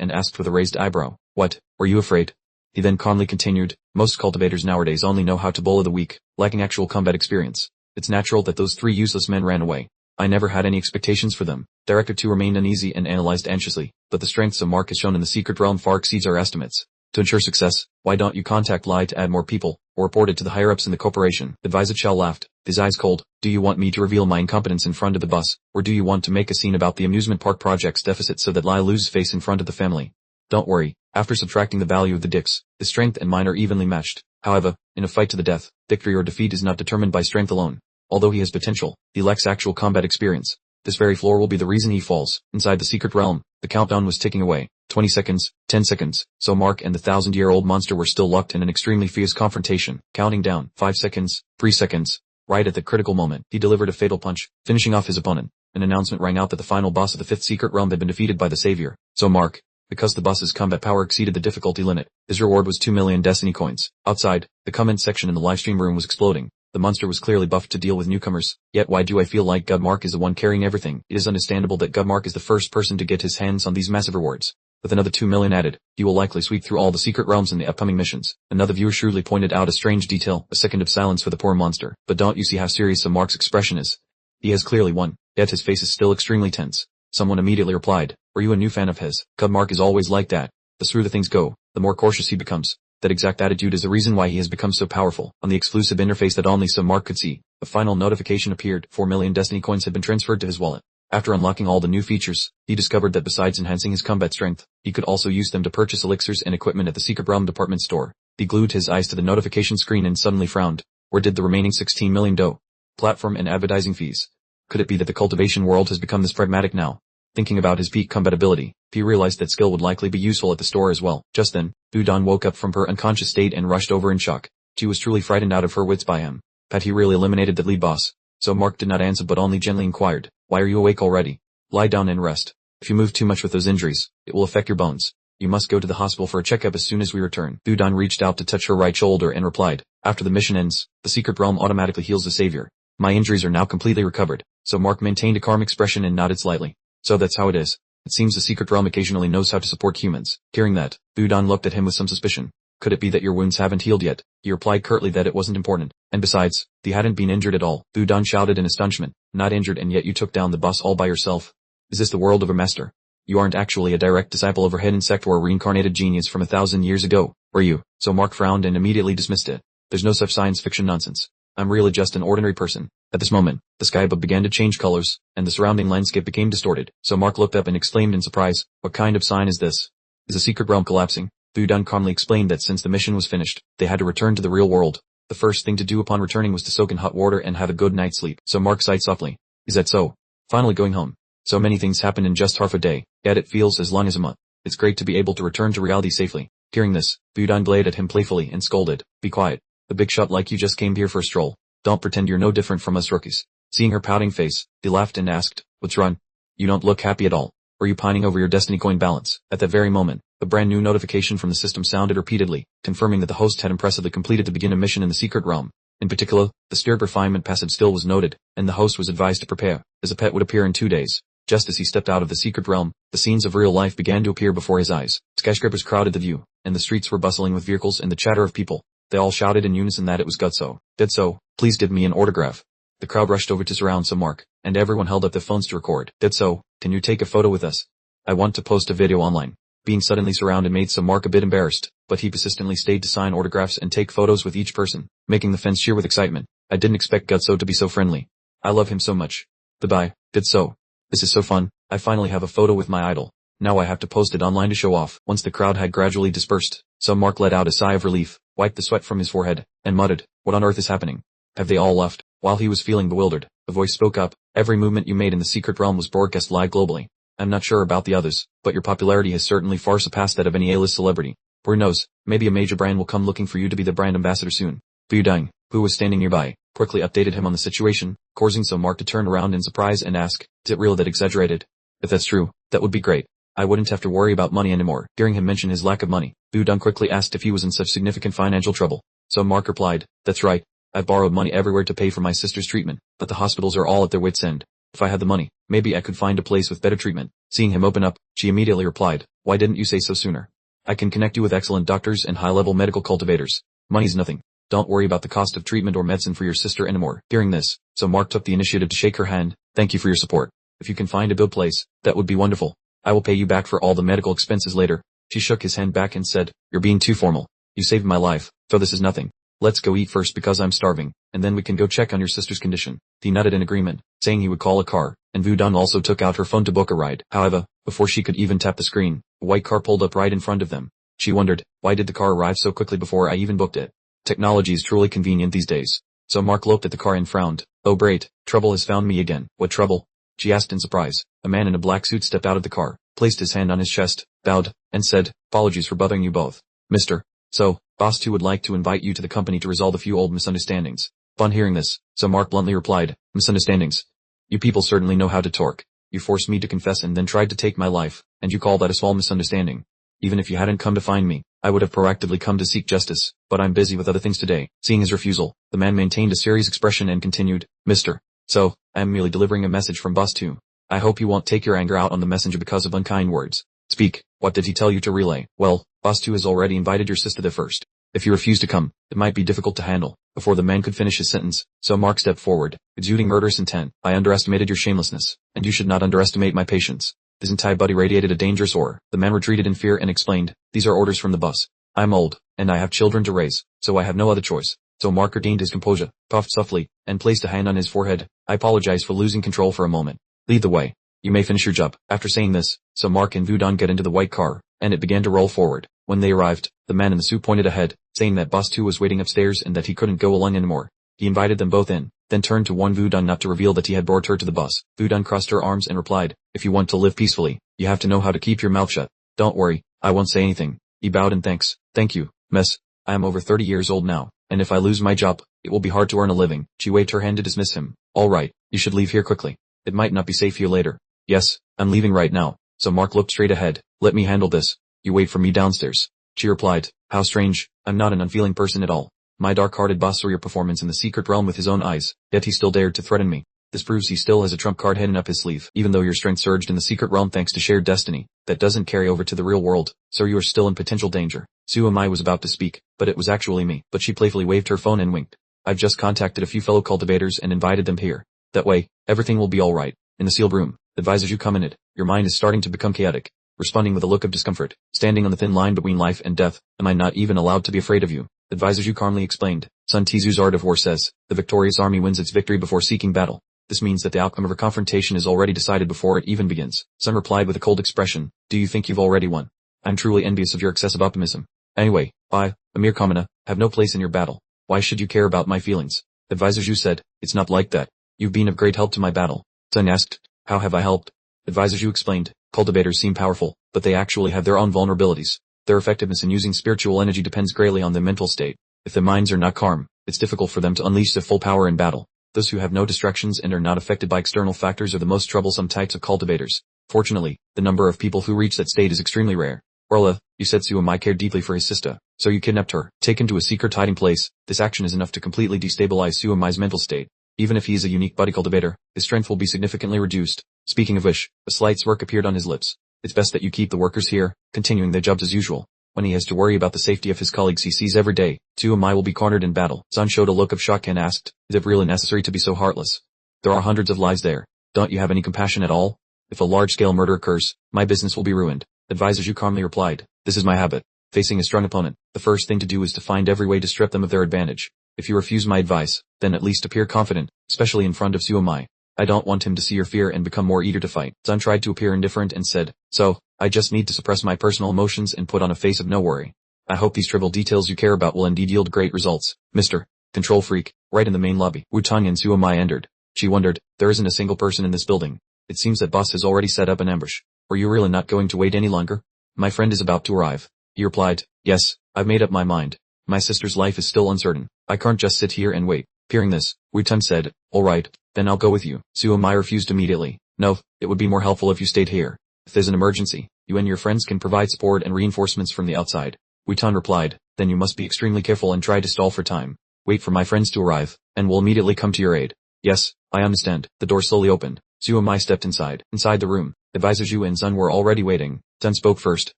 and asked with a raised eyebrow, "What, were you afraid?" He then calmly continued, "Most cultivators nowadays only know how to bully the weak, lacking actual combat experience. It's natural that those 3 useless men ran away. I never had any expectations for them." Director 2 remained uneasy and analyzed anxiously, but the strength Mark has shown in the secret realm far exceeds our estimates. To ensure success, why don't you contact Lai to add more people, or report it to the higher-ups in the corporation?" Advisor Chow laughed, his eyes cold. "Do you want me to reveal my incompetence in front of the boss, or do you want to make a scene about the amusement park project's deficit so that Lai loses face in front of the family? Don't worry, after subtracting the value of the dicks, the strength and mine are evenly matched. However, in a fight to the death, victory or defeat is not determined by strength alone. Although he has potential, he lacks actual combat experience. This very floor will be the reason he falls." Inside the secret realm, the countdown was ticking away. 20 seconds, 10 seconds. Mark and the 1,000-year-old monster were still locked in an extremely fierce confrontation. Counting down. 5 seconds, 3 seconds. Right at the critical moment, he delivered a fatal punch, finishing off his opponent. An announcement rang out that the final boss of the 5th secret realm had been defeated by the savior. Mark, Because the boss's combat power exceeded the difficulty limit, his reward was 2 million destiny coins. Outside, the comment section in the livestream room was exploding. The monster was clearly buffed to deal with newcomers. Yet why do I feel like Gudmark is the one carrying everything? It is understandable that Gudmark is the first person to get his hands on these massive rewards. With another 2 million added, he will likely sweep through all the secret realms in the upcoming missions. Another viewer shrewdly pointed out a strange detail, a second of silence for the poor monster. But don't you see how serious Mark's expression is? He has clearly won, yet his face is still extremely tense. Someone immediately replied, "Were you a new fan of his?" Gudmark is always like that. The smoother things go, the more cautious he becomes. That exact attitude is the reason why he has become so powerful. On the exclusive interface that only Mark could see, a final notification appeared. 4 million destiny coins had been transferred to his wallet. After unlocking all the new features, he discovered that besides enhancing his combat strength, he could also use them to purchase elixirs and equipment at the Secret Realm department store. He glued his eyes to the notification screen and suddenly frowned. Where did the remaining 16 million go? Platform and advertising fees. Could it be that the cultivation world has become this pragmatic now? Thinking about his peak combat ability, he realized that skill would likely be useful at the store as well. Just then, Budon woke up from her unconscious state and rushed over in shock. She was truly frightened out of her wits by him. Had he really eliminated the lead boss? So Mark did not answer but only gently inquired, "Why are you awake already? Lie down and rest. If you move too much with those injuries, it will affect your bones. You must go to the hospital for a checkup as soon as we return." Budon reached out to touch her right shoulder and replied, "After the mission ends, the secret realm automatically heals the savior. My injuries are now completely recovered." So Mark maintained a calm expression and nodded slightly. "So that's how it is. It seems the secret realm occasionally knows how to support humans." Hearing that, Budon looked at him with some suspicion. "Could it be that your wounds haven't healed yet?" He replied curtly that it wasn't important. And besides, they hadn't been injured at all. Budon shouted in astonishment, "Not injured and yet you took down the boss all by yourself? Is this the world of a master? You aren't actually a direct disciple of a hidden sect or a reincarnated genius from 1,000 years ago, were you?" So Mark frowned and immediately dismissed it. "There's no such science fiction nonsense. I'm really just an ordinary person." At this moment, the sky above began to change colors, and the surrounding landscape became distorted. So Mark looked up and exclaimed in surprise, "What kind of sign is this? Is the secret realm collapsing?" Budon calmly explained that since the mission was finished, they had to return to the real world. The first thing to do upon returning was to soak in hot water and have a good night's sleep. So Mark sighed softly. "Is that so? Finally going home. So many things happened in just half a day, yet it feels as long as a month. It's great to be able to return to reality safely." Hearing this, Budon glared at him playfully and scolded, "Be quiet. A big shot like you just came here for a stroll. Don't pretend you're no different from us rookies." Seeing her pouting face, he laughed and asked, "What's wrong? You don't look happy at all. Were you pining over your destiny coin balance?" At that very moment, a brand new notification from the system sounded repeatedly, confirming that the host had impressively completed to begin a mission in the secret realm. In particular, the steered refinement passive skill was noted, and the host was advised to prepare, as a pet would appear in 2 days. Just as he stepped out of the secret realm, the scenes of real life began to appear before his eyes. Skyscrapers crowded the view, and the streets were bustling with vehicles and the chatter of people. They all shouted in unison that it was Gutso. "Deadso, please give me an autograph." The crowd rushed over to surround Mark, and everyone held up their phones to record. "Deadso, can you take a photo with us? I want to post a video online." Being suddenly surrounded made Mark a bit embarrassed, but he persistently stayed to sign autographs and take photos with each person, making the fans cheer with excitement. "I didn't expect Gutso to be so friendly. I love him so much. Goodbye, Deadso. This is so fun. I finally have a photo with my idol. Now I have to post it online to show off." Once the crowd had gradually dispersed, Mark let out a sigh of relief, wiped the sweat from his forehead, and muttered, "What on earth is happening? Have they all left?" While he was feeling bewildered, a voice spoke up, "Every movement you made in the secret realm was broadcast live globally. I'm not sure about the others, but your popularity has certainly far surpassed that of any A-list celebrity. Who knows, maybe a major brand will come looking for you to be the brand ambassador soon." Budang, who was standing nearby, quickly updated him on the situation, causing Mark to turn around in surprise and ask, "Is it real that exaggerated? If that's true, that would be great. I wouldn't have to worry about money anymore." Hearing him mention his lack of money, Budang quickly asked if he was in such significant financial trouble. So Mark replied, "That's right. I've borrowed money everywhere to pay for my sister's treatment, but the hospitals are all at their wits' end. If I had the money, maybe I could find a place with better treatment." Seeing him open up, she immediately replied, "Why didn't you say so sooner? I can connect you with excellent doctors and high-level medical cultivators. Money's nothing. Don't worry about the cost of treatment or medicine for your sister anymore." Hearing this, Mark took the initiative to shake her hand. "Thank you for your support. If you can find a good place, that would be wonderful. I will pay you back for all the medical expenses later." She shook his hand back and said, "You're being too formal. You saved my life, so this is nothing. Let's go eat first because I'm starving, and then we can go check on your sister's condition." He nodded in agreement, saying he would call a car, and Wudong also took out her phone to book a ride. However, before she could even tap the screen, a white car pulled up right in front of them. She wondered, why did the car arrive so quickly before I even booked it? Technology is truly convenient these days. So Mark looked at the car and frowned. "Oh great, trouble has found me again." "What trouble?" she asked in surprise. A man in a black suit stepped out of the car, placed his hand on his chest, bowed, and said, "Apologies for bothering you both, Mr. So, Boss 2 would like to invite you to the company to resolve a few old misunderstandings." Upon hearing this, Mark bluntly replied, "Misunderstandings? You people certainly know how to talk. You forced me to confess and then tried to take my life, and you call that a small misunderstanding. Even if you hadn't come to find me, I would have proactively come to seek justice, but I'm busy with other things today. Seeing his refusal, the man maintained a serious expression and continued, Mr. So, I am merely delivering a message from Boss 2. I hope you won't take your anger out on the messenger because of unkind words. Speak, what did he tell you to relay? Well, Boss 2 has already invited your sister there first. If you refuse to come, it might be difficult to handle. Before the man could finish his sentence, so Mark stepped forward, exuding murderous intent. I underestimated your shamelessness, and you should not underestimate my patience. His entire body radiated a dangerous aura. The man retreated in fear and explained, these are orders from the boss. I'm old, and I have children to raise, so I have no other choice. So Mark regained his composure, puffed softly, and placed a hand on his forehead. I apologize for losing control for a moment. Lead the way. You may finish your job. After saying this, so Mark and Wudong get into the white car, and it began to roll forward. When they arrived, the man in the suit pointed ahead, saying that Boss 2 was waiting upstairs and that he couldn't go along anymore. He invited them both in, then turned to warn Wudong not to reveal that he had brought her to the bus. Wudong crossed her arms and replied, if you want to live peacefully, you have to know how to keep your mouth shut. Don't worry, I won't say anything. He bowed in thanks. Thank you, miss. I am over 30 years old now, and if I lose my job, it will be hard to earn a living. She waved her hand to dismiss him. All right, you should leave here quickly. It might not be safe here later. Yes, I'm leaving right now. So Mark looked straight ahead. Let me handle this. You wait for me downstairs. She replied, how strange, I'm not an unfeeling person at all. My dark-hearted boss saw your performance in the secret realm with his own eyes, yet he still dared to threaten me. This proves he still has a trump card hidden up his sleeve. Even though your strength surged in the secret realm thanks to shared destiny, that doesn't carry over to the real world, so you are still in potential danger. Suamai was about to speak, but it was actually me. But she playfully waved her phone and winked. I've just contacted a few fellow cultivators and invited them here. That way, everything will be alright. In the sealed room, advises you come in it. Your mind is starting to become chaotic. Responding with a look of discomfort, standing on the thin line between life and death, am I not even allowed to be afraid of you? Advisors you calmly explained. Sun Tzu's Art of War says, the victorious army wins its victory before seeking battle. This means that the outcome of a confrontation is already decided before it even begins. Sun replied with a cold expression, do you think you've already won? I'm truly envious of your excessive optimism. Anyway, I, a mere commoner, have no place in your battle. Why should you care about my feelings? Advisors you said, it's not like that. You've been of great help to my battle. Sun asked, how have I helped? Advisors you explained, cultivators seem powerful, but they actually have their own vulnerabilities. Their effectiveness in using spiritual energy depends greatly on their mental state. If their minds are not calm, it's difficult for them to unleash their full power in battle. Those who have no distractions and are not affected by external factors are the most troublesome types of cultivators. Fortunately, the number of people who reach that state is extremely rare. Orla, you said Suamai cared deeply for his sister, so you kidnapped her, taken to a secret hiding place. This action is enough to completely destabilize Suamai's mental state. Even if he is a unique body cultivator, his strength will be significantly reduced. Speaking of which, a slight smirk appeared on his lips. It's best that you keep the workers here, continuing their jobs as usual. When he has to worry about the safety of his colleagues he sees every day, Suamai will be cornered in battle. Sun showed a look of shock and asked, is it really necessary to be so heartless? There are hundreds of lives there. Don't you have any compassion at all? If a large-scale murder occurs, my business will be ruined. Advisors you calmly replied, this is my habit. Facing a strong opponent, the first thing to do is to find every way to strip them of their advantage. If you refuse my advice, then at least appear confident, especially in front of Suamai. I don't want him to see your fear and become more eager to fight. Sun tried to appear indifferent and said, so, I just need to suppress my personal emotions and put on a face of no worry. I hope these trivial details you care about will indeed yield great results. Mr. Control Freak, right in the main lobby. Wutong and Suamai entered. She wondered, there isn't a single person in this building. It seems that boss has already set up an ambush. Are you really not going to wait any longer? My friend is about to arrive. He replied, yes, I've made up my mind. My sister's life is still uncertain. I can't just sit here and wait. Hearing this, Wutong said, alright, then I'll go with you. Suamai refused immediately. No, it would be more helpful if you stayed here. If there's an emergency, you and your friends can provide support and reinforcements from the outside. Wutong replied, then you must be extremely careful and try to stall for time. Wait for my friends to arrive, and we'll immediately come to your aid. Yes, I understand. The door slowly opened. Suamai stepped inside. Inside the room, advisors Yu and Sun were already waiting. Sun spoke first.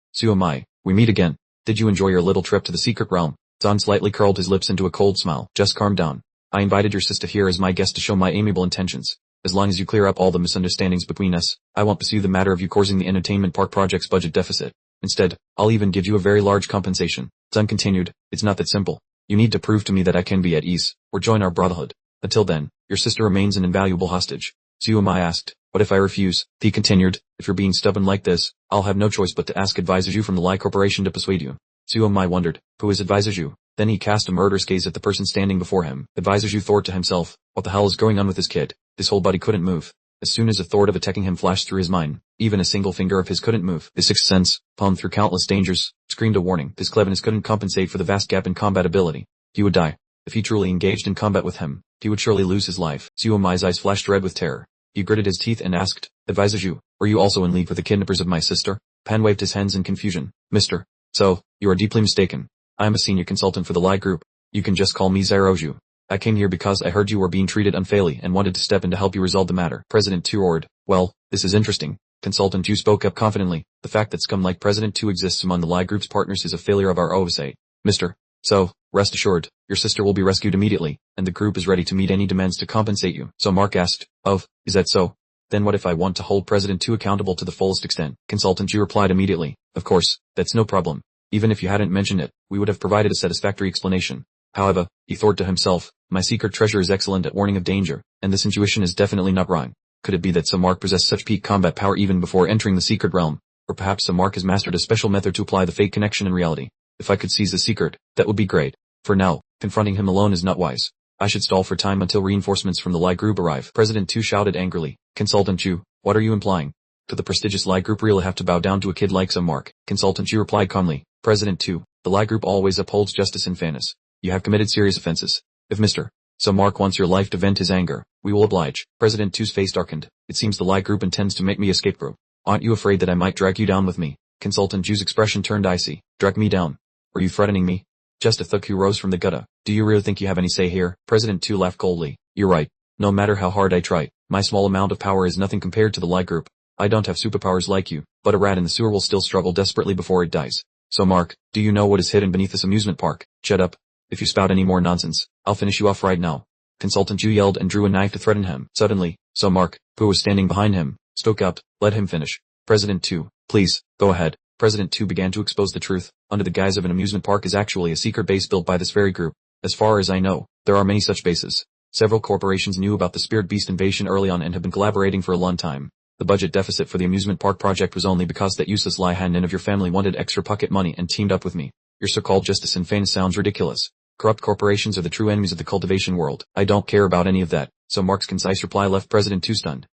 Suamai, we meet again. Did you enjoy your little trip to the secret realm? Sun slightly curled his lips into a cold smile. Just calm down. I invited your sister here as my guest to show my amiable intentions. As long as you clear up all the misunderstandings between us, I won't pursue the matter of you causing the entertainment park project's budget deficit. Instead, I'll even give you a very large compensation. Sun continued, it's not that simple. You need to prove to me that I can be at ease, or join our brotherhood. Until then, your sister remains an invaluable hostage. Suamai asked, what if I refuse? He continued, if you're being stubborn like this, I'll have no choice but to ask advisors you from the Lai Corporation to persuade you. Suamai wondered, who is advisors you? Then he cast a murderous gaze at the person standing before him. Advisors you thought to himself, what the hell is going on with this kid? His whole body couldn't move. As soon as a thought of attacking him flashed through his mind, even a single finger of his couldn't move. His sixth sense, palmed through countless dangers, screamed a warning. His cleverness couldn't compensate for the vast gap in combat ability. He would die. If he truly engaged in combat with him, he would surely lose his life. Suamai's eyes flashed red with terror. He gritted his teeth and asked, Advisor Zhu, were you also in league with the kidnappers of my sister? Pan waved his hands in confusion. Mister. So, you are deeply mistaken. I am a senior consultant for the Lai Group. You can just call me Zhao Zhu. I came here because I heard you were being treated unfairly and wanted to step in to help you resolve the matter. President Tu roared. Well, this is interesting. Consultant Zhu spoke up confidently. The fact that scum like President Tu exists among the Lai Group's partners is a failure of our oversight. Mister. So, rest assured, your sister will be rescued immediately, and the group is ready to meet any demands to compensate you. So Mark asked, is that so? Then what if I want to hold President Tu accountable to the fullest extent? Consultant Zhu replied immediately. Of course, that's no problem. Even if you hadn't mentioned it, we would have provided a satisfactory explanation. However, he thought to himself, my secret treasure is excellent at warning of danger, and this intuition is definitely not wrong. Could it be that Samark possessed such peak combat power even before entering the secret realm? Or perhaps Samark has mastered a special method to apply the fake connection in reality. If I could seize the secret, that would be great. For now, confronting him alone is not wise. I should stall for time until reinforcements from the Lai Group arrive. President Tu shouted angrily. Consultant Zhu, what are you implying? To the prestigious Lai Group really have to bow down to a kid like Samark? Consultant Zhu replied calmly. President Tu, the Lai Group always upholds justice and fairness. You have committed serious offenses. If Mr. Samark wants your life to vent his anger, we will oblige. President Tu's face darkened. It seems the Lai Group intends to make me a scapegoat. Aren't you afraid that I might drag you down with me? Consultant Zhu's expression turned icy. Drag me down? Were you threatening me? Just a thug who rose from the gutter. Do you really think you have any say here? President Tu laughed coldly. You're right. No matter how hard I try, my small amount of power is nothing compared to the Lai Group. I don't have superpowers like you, but a rat in the sewer will still struggle desperately before it dies. So Mark, do you know what is hidden beneath this amusement park? Shut up. If you spout any more nonsense, I'll finish you off right now. Consultant Zhu yelled and drew a knife to threaten him. Suddenly, so Mark, who was standing behind him, spoke up. Let him finish. President Tu, please, go ahead. President Tu began to expose the truth. Under the guise of an amusement park is actually a secret base built by this very group. As far as I know, there are many such bases. Several corporations knew about the Spirit Beast invasion early on and have been collaborating for a long time. The budget deficit for the amusement park project was only because that useless Lai Han of your family wanted extra pocket money and teamed up with me. Your so-called justice and fairness sounds ridiculous. Corrupt corporations are the true enemies of the cultivation world. I don't care about any of that. So Mark's concise reply left President Tu stunned.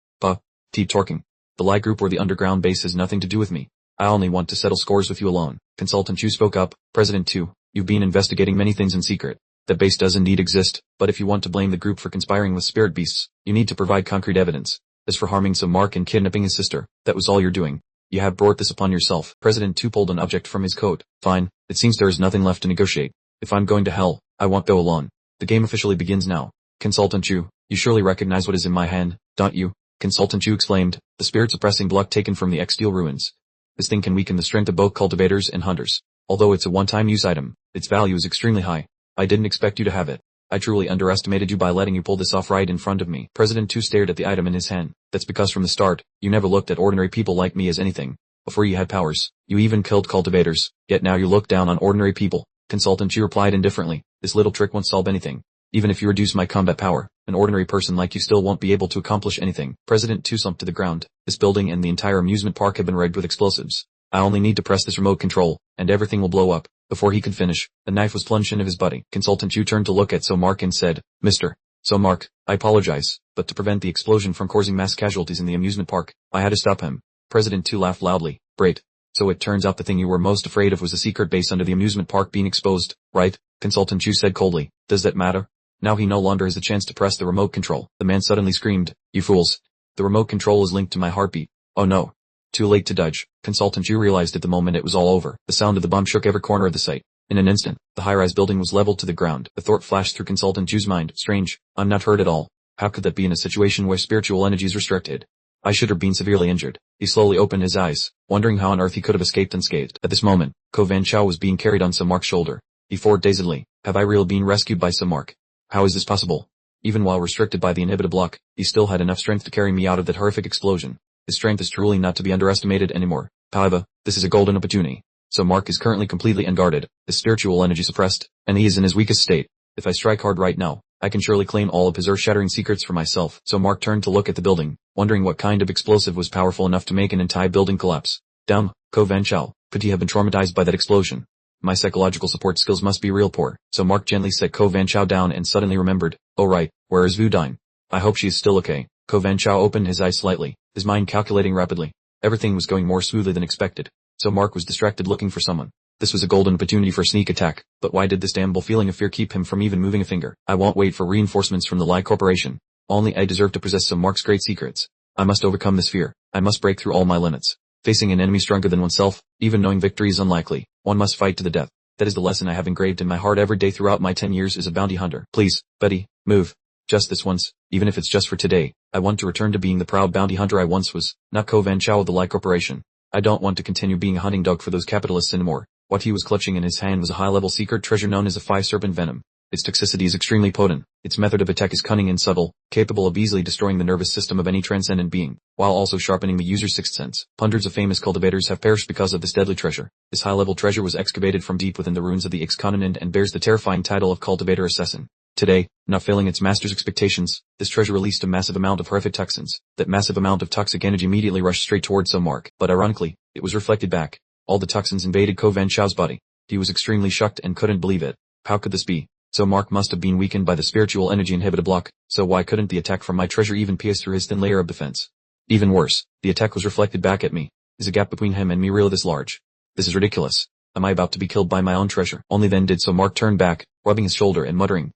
Keep talking. The Lai Group or the underground base has nothing to do with me. I only want to settle scores with you alone. Consultant Zhu spoke up. President Tu, you've been investigating many things in secret. That base does indeed exist, but if you want to blame the group for conspiring with spirit beasts, you need to provide concrete evidence. As for harming Samark and kidnapping his sister, that was all you're doing. You have brought this upon yourself. President Tu pulled an object from his coat. Fine, it seems there is nothing left to negotiate. If I'm going to hell, I won't go alone. The game officially begins now. Consultant Zhu, you surely recognize what is in my hand, don't you? Consultant Zhu exclaimed. The spirit-suppressing block taken from the X-Steel ruins. This thing can weaken the strength of both cultivators and hunters. Although it's a one-time use item, its value is extremely high. I didn't expect you to have it. I truly underestimated you by letting you pull this off right in front of me. President Tu stared at the item in his hand. That's because from the start, you never looked at ordinary people like me as anything. Before you had powers, you even killed cultivators, yet now you look down on ordinary people. Consultant Zhu replied indifferently. This little trick won't solve anything. Even if you reduce my combat power, an ordinary person like you still won't be able to accomplish anything. President Tu slumped to the ground. This building and the entire amusement park have been rigged with explosives. I only need to press this remote control, and everything will blow up. Before he could finish, the knife was plunged into his body. Consultant Zhu turned to look at Samark and said, Mr. Samark, I apologize, but to prevent the explosion from causing mass casualties in the amusement park, I had to stop him. President Tu laughed loudly. Great. So it turns out the thing you were most afraid of was the secret base under the amusement park being exposed, right? Consultant Zhu said coldly. Does that matter? Now he no longer has the chance to press the remote control. The man suddenly screamed, You fools. The remote control is linked to my heartbeat. Oh no. Too late to dodge. Consultant Zhu realized at the moment it was all over. The sound of the bomb shook every corner of the site. In an instant, the high-rise building was leveled to the ground. The thought flashed through Consultant Zhu's mind. Strange. I'm not hurt at all. How could that be in a situation where spiritual energy is restricted? I should have been severely injured. He slowly opened his eyes, wondering how on earth he could have escaped unscathed. At this moment, Ko Van Chao was being carried on Samark's shoulder. He thought dazedly. Have I really been rescued by Samark? How is this possible? Even while restricted by the inhibitor block, he still had enough strength to carry me out of that horrific explosion. His strength is truly not to be underestimated anymore. However, this is a golden opportunity. Samark is currently completely unguarded, his spiritual energy suppressed, and he is in his weakest state. If I strike hard right now, I can surely claim all of his earth-shattering secrets for myself. Samark turned to look at the building, wondering what kind of explosive was powerful enough to make an entire building collapse. Damn, Ko Van Chao, could he have been traumatized by that explosion? My psychological support skills must be real poor. Samark gently set Ko Van Chao down and suddenly remembered, oh right, where is Vu Dine? I hope she is still okay. Ko Van Chao opened his eyes slightly, his mind calculating rapidly. Everything was going more smoothly than expected. Samark was distracted looking for someone. This was a golden opportunity for a sneak attack, but why did this damnable feeling of fear keep him from even moving a finger? I won't wait for reinforcements from the Lai Corporation. Only I deserve to possess some Mark's great secrets. I must overcome this fear. I must break through all my limits. Facing an enemy stronger than oneself, even knowing victory is unlikely, one must fight to the death. That is the lesson I have engraved in my heart every day throughout my 10 years as a bounty hunter. Please, Betty, move. Just this once, even if it's just for today. I want to return to being the proud bounty hunter I once was, not Ko Van Chow of the Lai Corporation. I don't want to continue being a hunting dog for those capitalists anymore. What he was clutching in his hand was a high-level secret treasure known as a Phi-Serpent Venom. Its toxicity is extremely potent. Its method of attack is cunning and subtle, capable of easily destroying the nervous system of any transcendent being, while also sharpening the user's sixth sense. Hundreds of famous cultivators have perished because of this deadly treasure. This high-level treasure was excavated from deep within the ruins of the X-continent and bears the terrifying title of Cultivator Assassin. Today, not failing its master's expectations, this treasure released a massive amount of horrific toxins. That massive amount of toxic energy immediately rushed straight towards some Mark, but ironically, it was reflected back. All the toxins invaded Ko Van Chow's body. He was extremely shocked and couldn't believe it. How could this be? So Mark must have been weakened by the spiritual energy inhibitor block, so why couldn't the attack from my treasure even pierce through his thin layer of defense? Even worse, the attack was reflected back at me. Is a gap between him and me really this large? This is ridiculous. Am I about to be killed by my own treasure? Only then did so Mark turn back, rubbing his shoulder and muttering,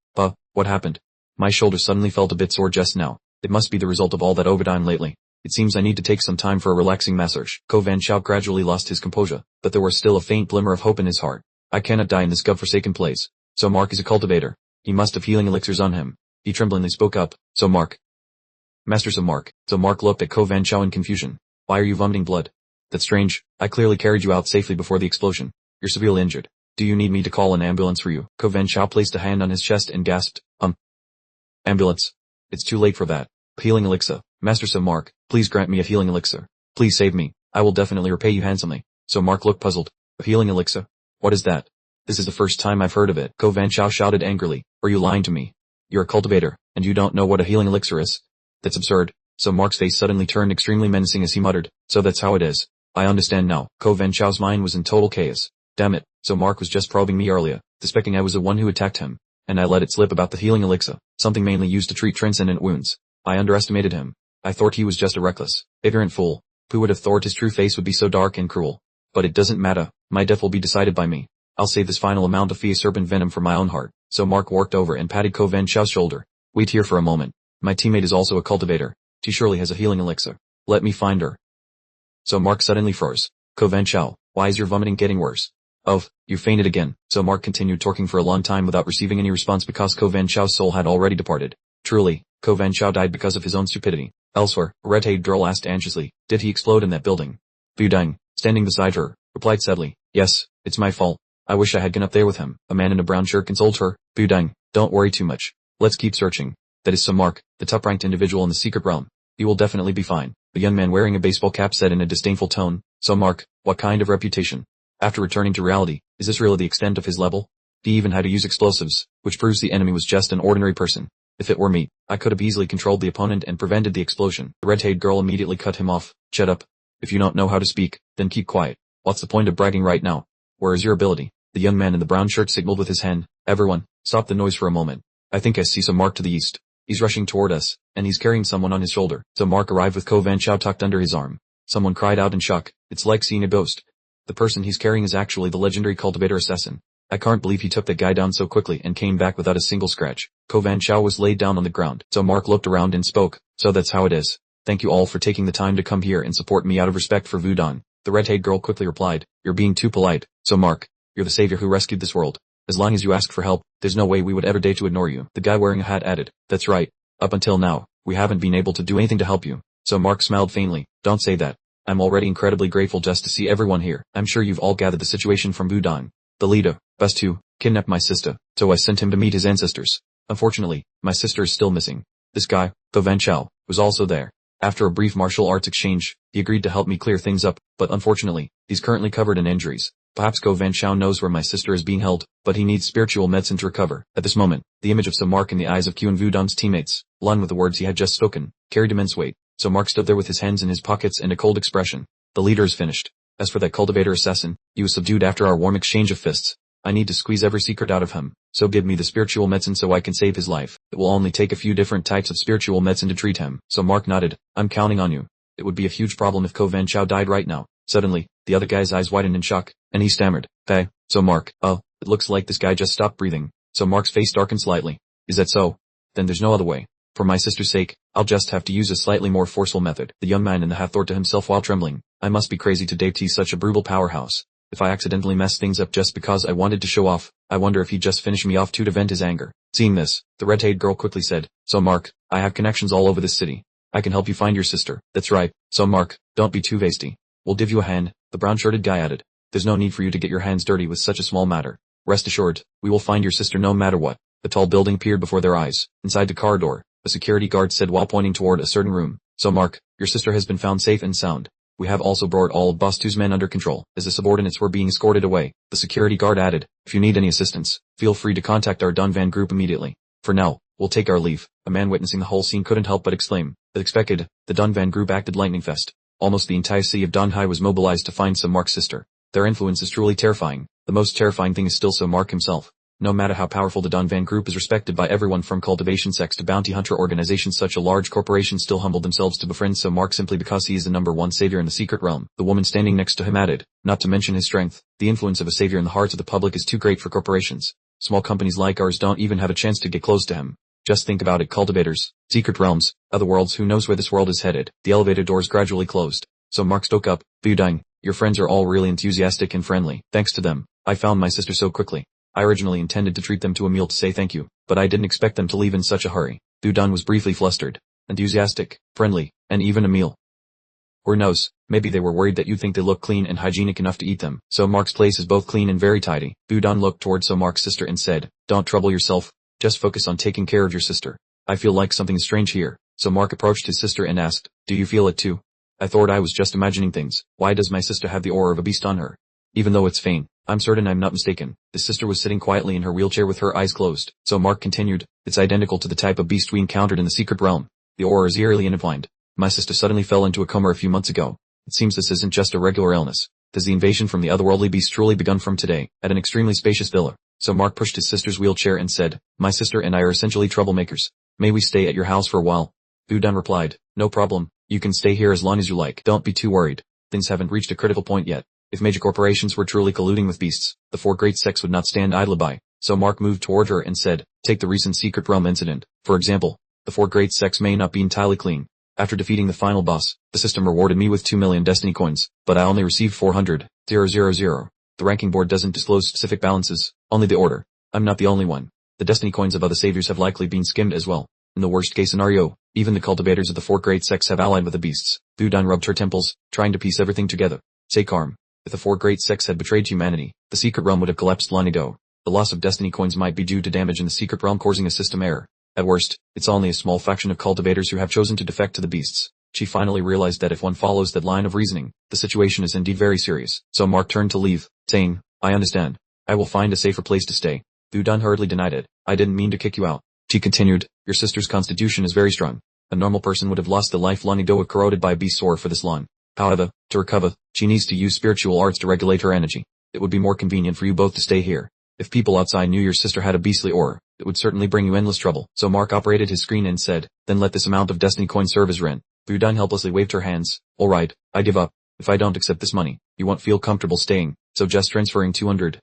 what happened? My shoulder suddenly felt a bit sore just now. It must be the result of all that overtime lately. It seems I need to take some time for a relaxing massage. Ko Van Chow gradually lost his composure, but there was still a faint glimmer of hope in his heart. I cannot die in this godforsaken place. So Mark is a cultivator. He must have healing elixirs on him. He tremblingly spoke up. So Mark. Master So Mark. So Mark looked at Ko Van Chow in confusion. Why are you vomiting blood? That's strange. I clearly carried you out safely before the explosion. You're severely injured. Do you need me to call an ambulance for you? Ko Van Chow placed a hand on his chest and gasped. Ambulance. It's too late for that. Healing elixir. Master So Mark, please grant me a healing elixir. Please save me. I will definitely repay you handsomely. So Mark looked puzzled. A healing elixir? What is that? This is the first time I've heard of it. Ko Van Chow shouted angrily. Are you lying to me? You're a cultivator, and you don't know what a healing elixir is? That's absurd. So Mark's face suddenly turned extremely menacing as he muttered. So that's how it is. I understand now. Ko Van Chow's mind was in total chaos. Damn it. So Mark was just probing me earlier, suspecting I was the one who attacked him. And I let it slip about the healing elixir, something mainly used to treat transcendent wounds. I underestimated him. I thought he was just a reckless, ignorant fool. Who would have thought his true face would be so dark and cruel? But it doesn't matter. My death will be decided by me. I'll save this final amount of Phi-Serpent Venom for my own heart. So Mark walked over and patted Ko Van Chow's shoulder. Wait here for a moment. My teammate is also a cultivator. She surely has a healing elixir. Let me find her. So Mark suddenly froze. Ko Van Chow, why is your vomiting getting worse? Oh, you fainted again. So Mark continued talking for a long time without receiving any response because Ko Van Chow's soul had already departed. Truly, Ko Van Chow died because of his own stupidity. Elsewhere, a red-haired girl asked anxiously, did he explode in that building? Vu Dang, standing beside her, replied sadly, yes, it's my fault. I wish I had gone up there with him. A man in a brown shirt consoled her. Vu Dang, don't worry too much. Let's keep searching. That is So Mark, the top-ranked individual in the secret realm. He will definitely be fine. The young man wearing a baseball cap said in a disdainful tone. So Mark, what kind of reputation? After returning to reality, is this really the extent of his level? He even had to use explosives, which proves the enemy was just an ordinary person. If it were me, I could have easily controlled the opponent and prevented the explosion. The red-haired girl immediately cut him off. Shut up. If you don't know how to speak, then keep quiet. What's the point of bragging right now? Where is your ability? The young man in the brown shirt signaled with his hand. Everyone, stop the noise for a moment. I think I see some Mark to the east. He's rushing toward us, and he's carrying someone on his shoulder. So Mark arrived with Ko Van Chow tucked under his arm. Someone cried out in shock. It's like seeing a ghost. The person he's carrying is actually the legendary cultivator assassin. I can't believe he took that guy down so quickly and came back without a single scratch. Ko Van Chow was laid down on the ground. So Mark looked around and spoke. So that's how it is. Thank you all for taking the time to come here and support me out of respect for Vu Dang. The red-haired girl quickly replied. You're being too polite. So Mark, you're the savior who rescued this world. As long as you ask for help, there's no way we would ever dare to ignore you. The guy wearing a hat added. That's right. Up until now, we haven't been able to do anything to help you. So Mark smiled faintly. Don't say that. I'm already incredibly grateful just to see everyone here. I'm sure you've all gathered the situation from Vu Dang. The leader, Bus2, kidnapped my sister, so I sent him to meet his ancestors. Unfortunately, my sister is still missing. This guy, Ko Van Chow, was also there. After a brief martial arts exchange, he agreed to help me clear things up, but unfortunately, he's currently covered in injuries. Perhaps Ko Van Chow knows where my sister is being held, but he needs spiritual medicine to recover. At this moment, the image of So Mark in the eyes of Q and Vu Dang's teammates, along with the words he had just spoken, carried immense weight. So Mark stood there with his hands in his pockets and a cold expression. The leader is finished. As for that cultivator assassin, he was subdued after our warm exchange of fists. I need to squeeze every secret out of him, so give me the spiritual medicine so I can save his life. It will only take a few different types of spiritual medicine to treat him. So Mark nodded. I'm counting on you. It would be a huge problem if Ko Van Chow died right now. Suddenly, the other guy's eyes widened in shock, and he stammered. Hey, so Mark, oh, it looks like this guy just stopped breathing. So Mark's face darkened slightly. Is that so? Then there's no other way. For my sister's sake, I'll just have to use a slightly more forceful method. The young man in the hat thought to himself while trembling. I must be crazy to date such a brutal powerhouse. If I accidentally mess things up just because I wanted to show off, I wonder if he'd just finish me off too to vent his anger. Seeing this, the red-haired girl quickly said, So Mark, I have connections all over this city. I can help you find your sister. That's right. So Mark, don't be too hasty. We'll give you a hand, the brown-shirted guy added. There's no need for you to get your hands dirty with such a small matter. Rest assured, we will find your sister no matter what. A tall building appeared before their eyes. Inside the corridor, a security guard said while pointing toward a certain room. So Mark, your sister has been found safe and sound. We have also brought all of Boss 2's men under control. As the subordinates were being escorted away, the security guard added, if you need any assistance, feel free to contact our BunRv group immediately. For now, we'll take our leave. A man witnessing the whole scene couldn't help but exclaim. As expected, the BunRv group acted lightning fast. Almost the entire city of Donghai was mobilized to find So Mark's sister. Their influence is truly terrifying. The most terrifying thing is still So Mark himself. No matter how powerful the BunRv group is respected by everyone from cultivation sects to bounty hunter organizations, such a large corporation still humbled themselves to befriend So Mark simply because he is the #1 savior in the secret realm. The woman standing next to him added, not to mention his strength, the influence of a savior in the hearts of the public is too great for corporations. Small companies like ours don't even have a chance to get close to him. Just think about it, cultivators, secret realms, other worlds, who knows where this world is headed. The elevator doors gradually closed. So Mark spoke up, Budang, your friends are all really enthusiastic and friendly. Thanks to them, I found my sister so quickly. I originally intended to treat them to a meal to say thank you, but I didn't expect them to leave in such a hurry. Dudan was briefly flustered. Enthusiastic, friendly, and even a meal. Or knows, maybe they were worried that you'd think they look clean and hygienic enough to eat them. So Mark's place is both clean and very tidy. Dudan looked toward So Mark's sister and said, don't trouble yourself, just focus on taking care of your sister. I feel like something is strange here. So Mark approached his sister and asked, do you feel it too? I thought I was just imagining things. Why does my sister have the aura of a beast on her? Even though it's faint, I'm certain I'm not mistaken. His sister was sitting quietly in her wheelchair with her eyes closed. So Mark continued, it's identical to the type of beast we encountered in the secret realm. The aura is eerily intertwined. My sister suddenly fell into a coma a few months ago. It seems this isn't just a regular illness. Has the invasion from the otherworldly beast truly begun from today, at an extremely spacious villa? So Mark pushed his sister's wheelchair and said, my sister and I are essentially troublemakers. May we stay at your house for a while? Dudan replied, no problem. You can stay here as long as you like. Don't be too worried. Things haven't reached a critical point yet. If major corporations were truly colluding with beasts, the four great sects would not stand idly by. So Mark moved toward her and said, take the recent secret realm incident. For example, the four great sects may not be entirely clean. After defeating the final boss, the system rewarded me with 2 million destiny coins, but I only received 400,000. The ranking board doesn't disclose specific balances, only the order. I'm not the only one. The destiny coins of other saviors have likely been skimmed as well. In the worst case scenario, even the cultivators of the four great sects have allied with the beasts. Dudan rubbed her temples, trying to piece everything together. Stay calm. If the four great sects had betrayed humanity, the secret realm would have collapsed long ago. The loss of destiny coins might be due to damage in the secret realm causing a system error. At worst, it's only a small faction of cultivators who have chosen to defect to the beasts. She finally realized that if one follows that line of reasoning, the situation is indeed very serious. So Mark turned to leave, saying, I understand. I will find a safer place to stay. Dudan hurriedly denied it. I didn't mean to kick you out. She continued, your sister's constitution is very strong. A normal person would have lost a life long ago if corroded by a beast's aura for this long. However, to recover, she needs to use spiritual arts to regulate her energy. It would be more convenient for you both to stay here. If people outside knew your sister had a beastly aura, it would certainly bring you endless trouble. So Mark operated his screen and said, then let this amount of destiny coin serve as rent. Dudan helplessly waved her hands. Alright, I give up. If I don't accept this money, you won't feel comfortable staying, so just transferring 200,000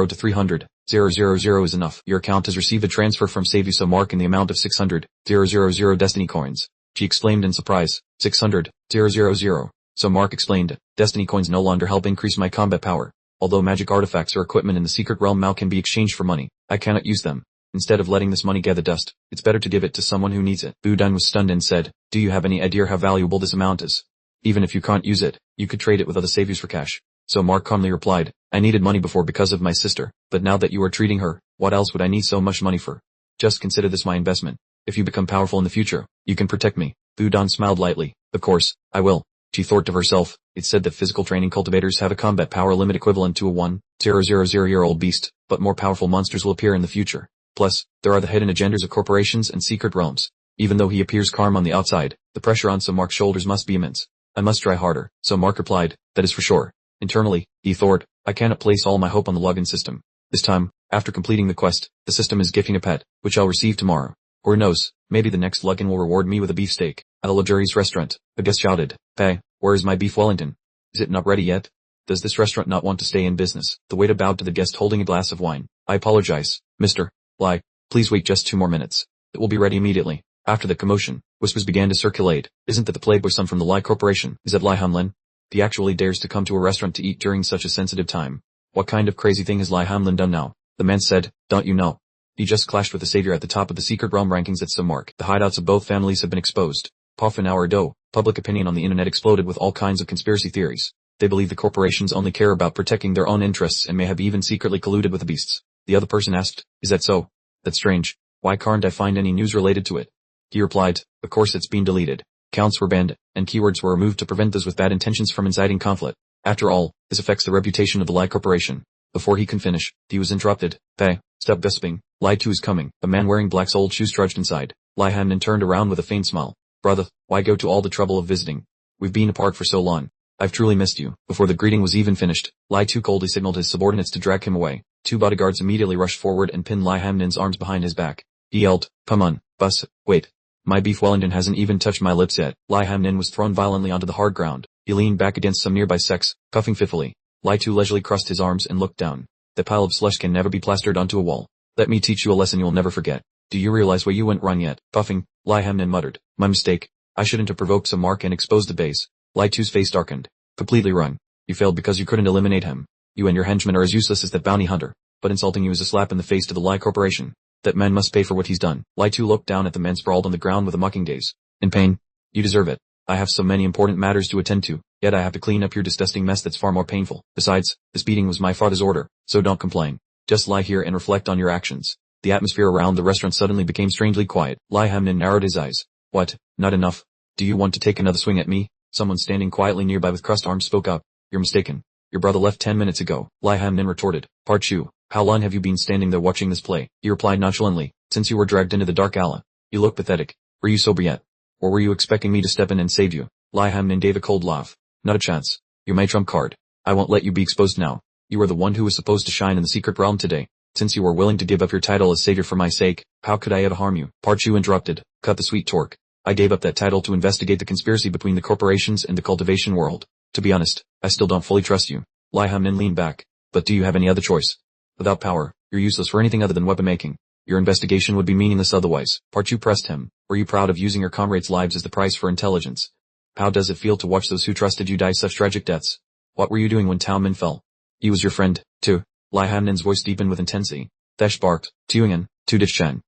to 300,000 is enough. Your account has received a transfer from So Mark in the amount of 600,000 destiny coins. She exclaimed in surprise. 600,000. So Mark explained, destiny coins no longer help increase my combat power. Although magic artifacts or equipment in the secret realm now can be exchanged for money, I cannot use them. Instead of letting this money gather dust, it's better to give it to someone who needs it. Dudan was stunned and said, do you have any idea how valuable this amount is? Even if you can't use it, you could trade it with other saviors for cash. So Mark calmly replied, I needed money before because of my sister, but now that you are treating her, what else would I need so much money for? Just consider this my investment. If you become powerful in the future, you can protect me. Dudan smiled lightly. Of course, I will. She thought to herself, it's said that physical training cultivators have a combat power limit equivalent to a 1,000-year-old beast, but more powerful monsters will appear in the future. Plus, there are the hidden agendas of corporations and secret realms. Even though he appears calm on the outside, the pressure on So Mark's shoulders must be immense. I must try harder. So Mark replied, that is for sure. Internally, he thought, I cannot place all my hope on the login system. This time, after completing the quest, the system is gifting a pet, which I'll receive tomorrow. Or knows, maybe the next login will reward me with a beefsteak. At a luxurious restaurant, a guest shouted, Pay, where is my beef Wellington? Is it not ready yet? Does this restaurant not want to stay in business? The waiter bowed to the guest holding a glass of wine. I apologize, Mr. Bly. Please wait just 2 more minutes. It will be ready immediately. After the commotion, whispers began to circulate. Isn't that the Playboy son from the Lie Corporation? Is that Lie Hamlin? He actually dares to come to a restaurant to eat during such a sensitive time. What kind of crazy thing has Lie Hamlin done now? The man said, don't you know? He just clashed with the savior at the top of the secret realm rankings at some mark. The hideouts of both families have been exposed. Half an hour ago, public opinion on the internet exploded with all kinds of conspiracy theories. They believe the corporations only care about protecting their own interests and may have even secretly colluded with the beasts. The other person asked, is that so? That's strange. Why can't I find any news related to it? He replied, of course it's been deleted. Accounts were banned, and keywords were removed to prevent those with bad intentions from inciting conflict. After all, this affects the reputation of the Lie Corporation. Before he can finish, he was interrupted. Hey, stop gossiping. Lie 2 is coming. A man wearing black soled shoes trudged inside. Lie Hamlin turned around with a faint smile. Brother, why go to all the trouble of visiting? We've been apart for so long. I've truly missed you. Before the greeting was even finished, Lie 2 coldly signaled his subordinates to drag him away. 2 bodyguards immediately rushed forward and pinned Lie Hamlin's arms behind his back. He yelled, come on, bus, wait. My beef Wellington hasn't even touched my lips yet. Lie Hamlin was thrown violently onto the hard ground. He leaned back against some nearby sex, puffing fitfully. Lie 2 leisurely crossed his arms and looked down. That pile of slush can never be plastered onto a wall. Let me teach you a lesson you'll never forget. Do you realize where you went wrong yet? Puffing, Lie Hamlin muttered. My mistake. I shouldn't have provoked some mark and exposed the base. Lie 2's face darkened. Completely wrong. You failed because you couldn't eliminate him. You and your henchmen are as useless as that bounty hunter. But insulting you is a slap in the face to the Lie Corporation. That man must pay for what he's done. Lie 2 looked down at the man sprawled on the ground with a mocking gaze. In pain? You deserve it. I have so many important matters to attend to, yet I have to clean up your disgusting mess that's far more painful. Besides, this beating was my father's order, so don't complain. Just lie here and reflect on your actions. The atmosphere around the restaurant suddenly became strangely quiet. Lie Hamlin narrowed his eyes. What? Not enough? Do you want to take another swing at me? Someone standing quietly nearby with crossed arms spoke up. You're mistaken. Your brother left 10 minutes ago. Lie Hamlin retorted. Parchu, how long have you been standing there watching this play? He replied nonchalantly. Since you were dragged into the dark alley. You look pathetic. Were you sober yet? Or were you expecting me to step in and save you? Lie Hamlin gave a cold laugh. Not a chance. You're my trump card. I won't let you be exposed now. You are the one who was supposed to shine in the secret realm today. Since you were willing to give up your title as savior for my sake, how could I ever harm you? Parchu interrupted. Cut the sweet talk. I gave up that title to investigate the conspiracy between the corporations and the cultivation world. To be honest, I still don't fully trust you. Lie Hamlin leaned back. But do you have any other choice? Without power, you're useless for anything other than weapon making. Your investigation would be meaningless otherwise. Parchu pressed him. Were you proud of using your comrades' lives as the price for intelligence? How does it feel to watch those who trusted you die such tragic deaths? What were you doing when Tao Min fell? He was your friend, too. Lie Hamlin's voice deepened with intensity. Thesh barked. Tuingen, Tudich Chen.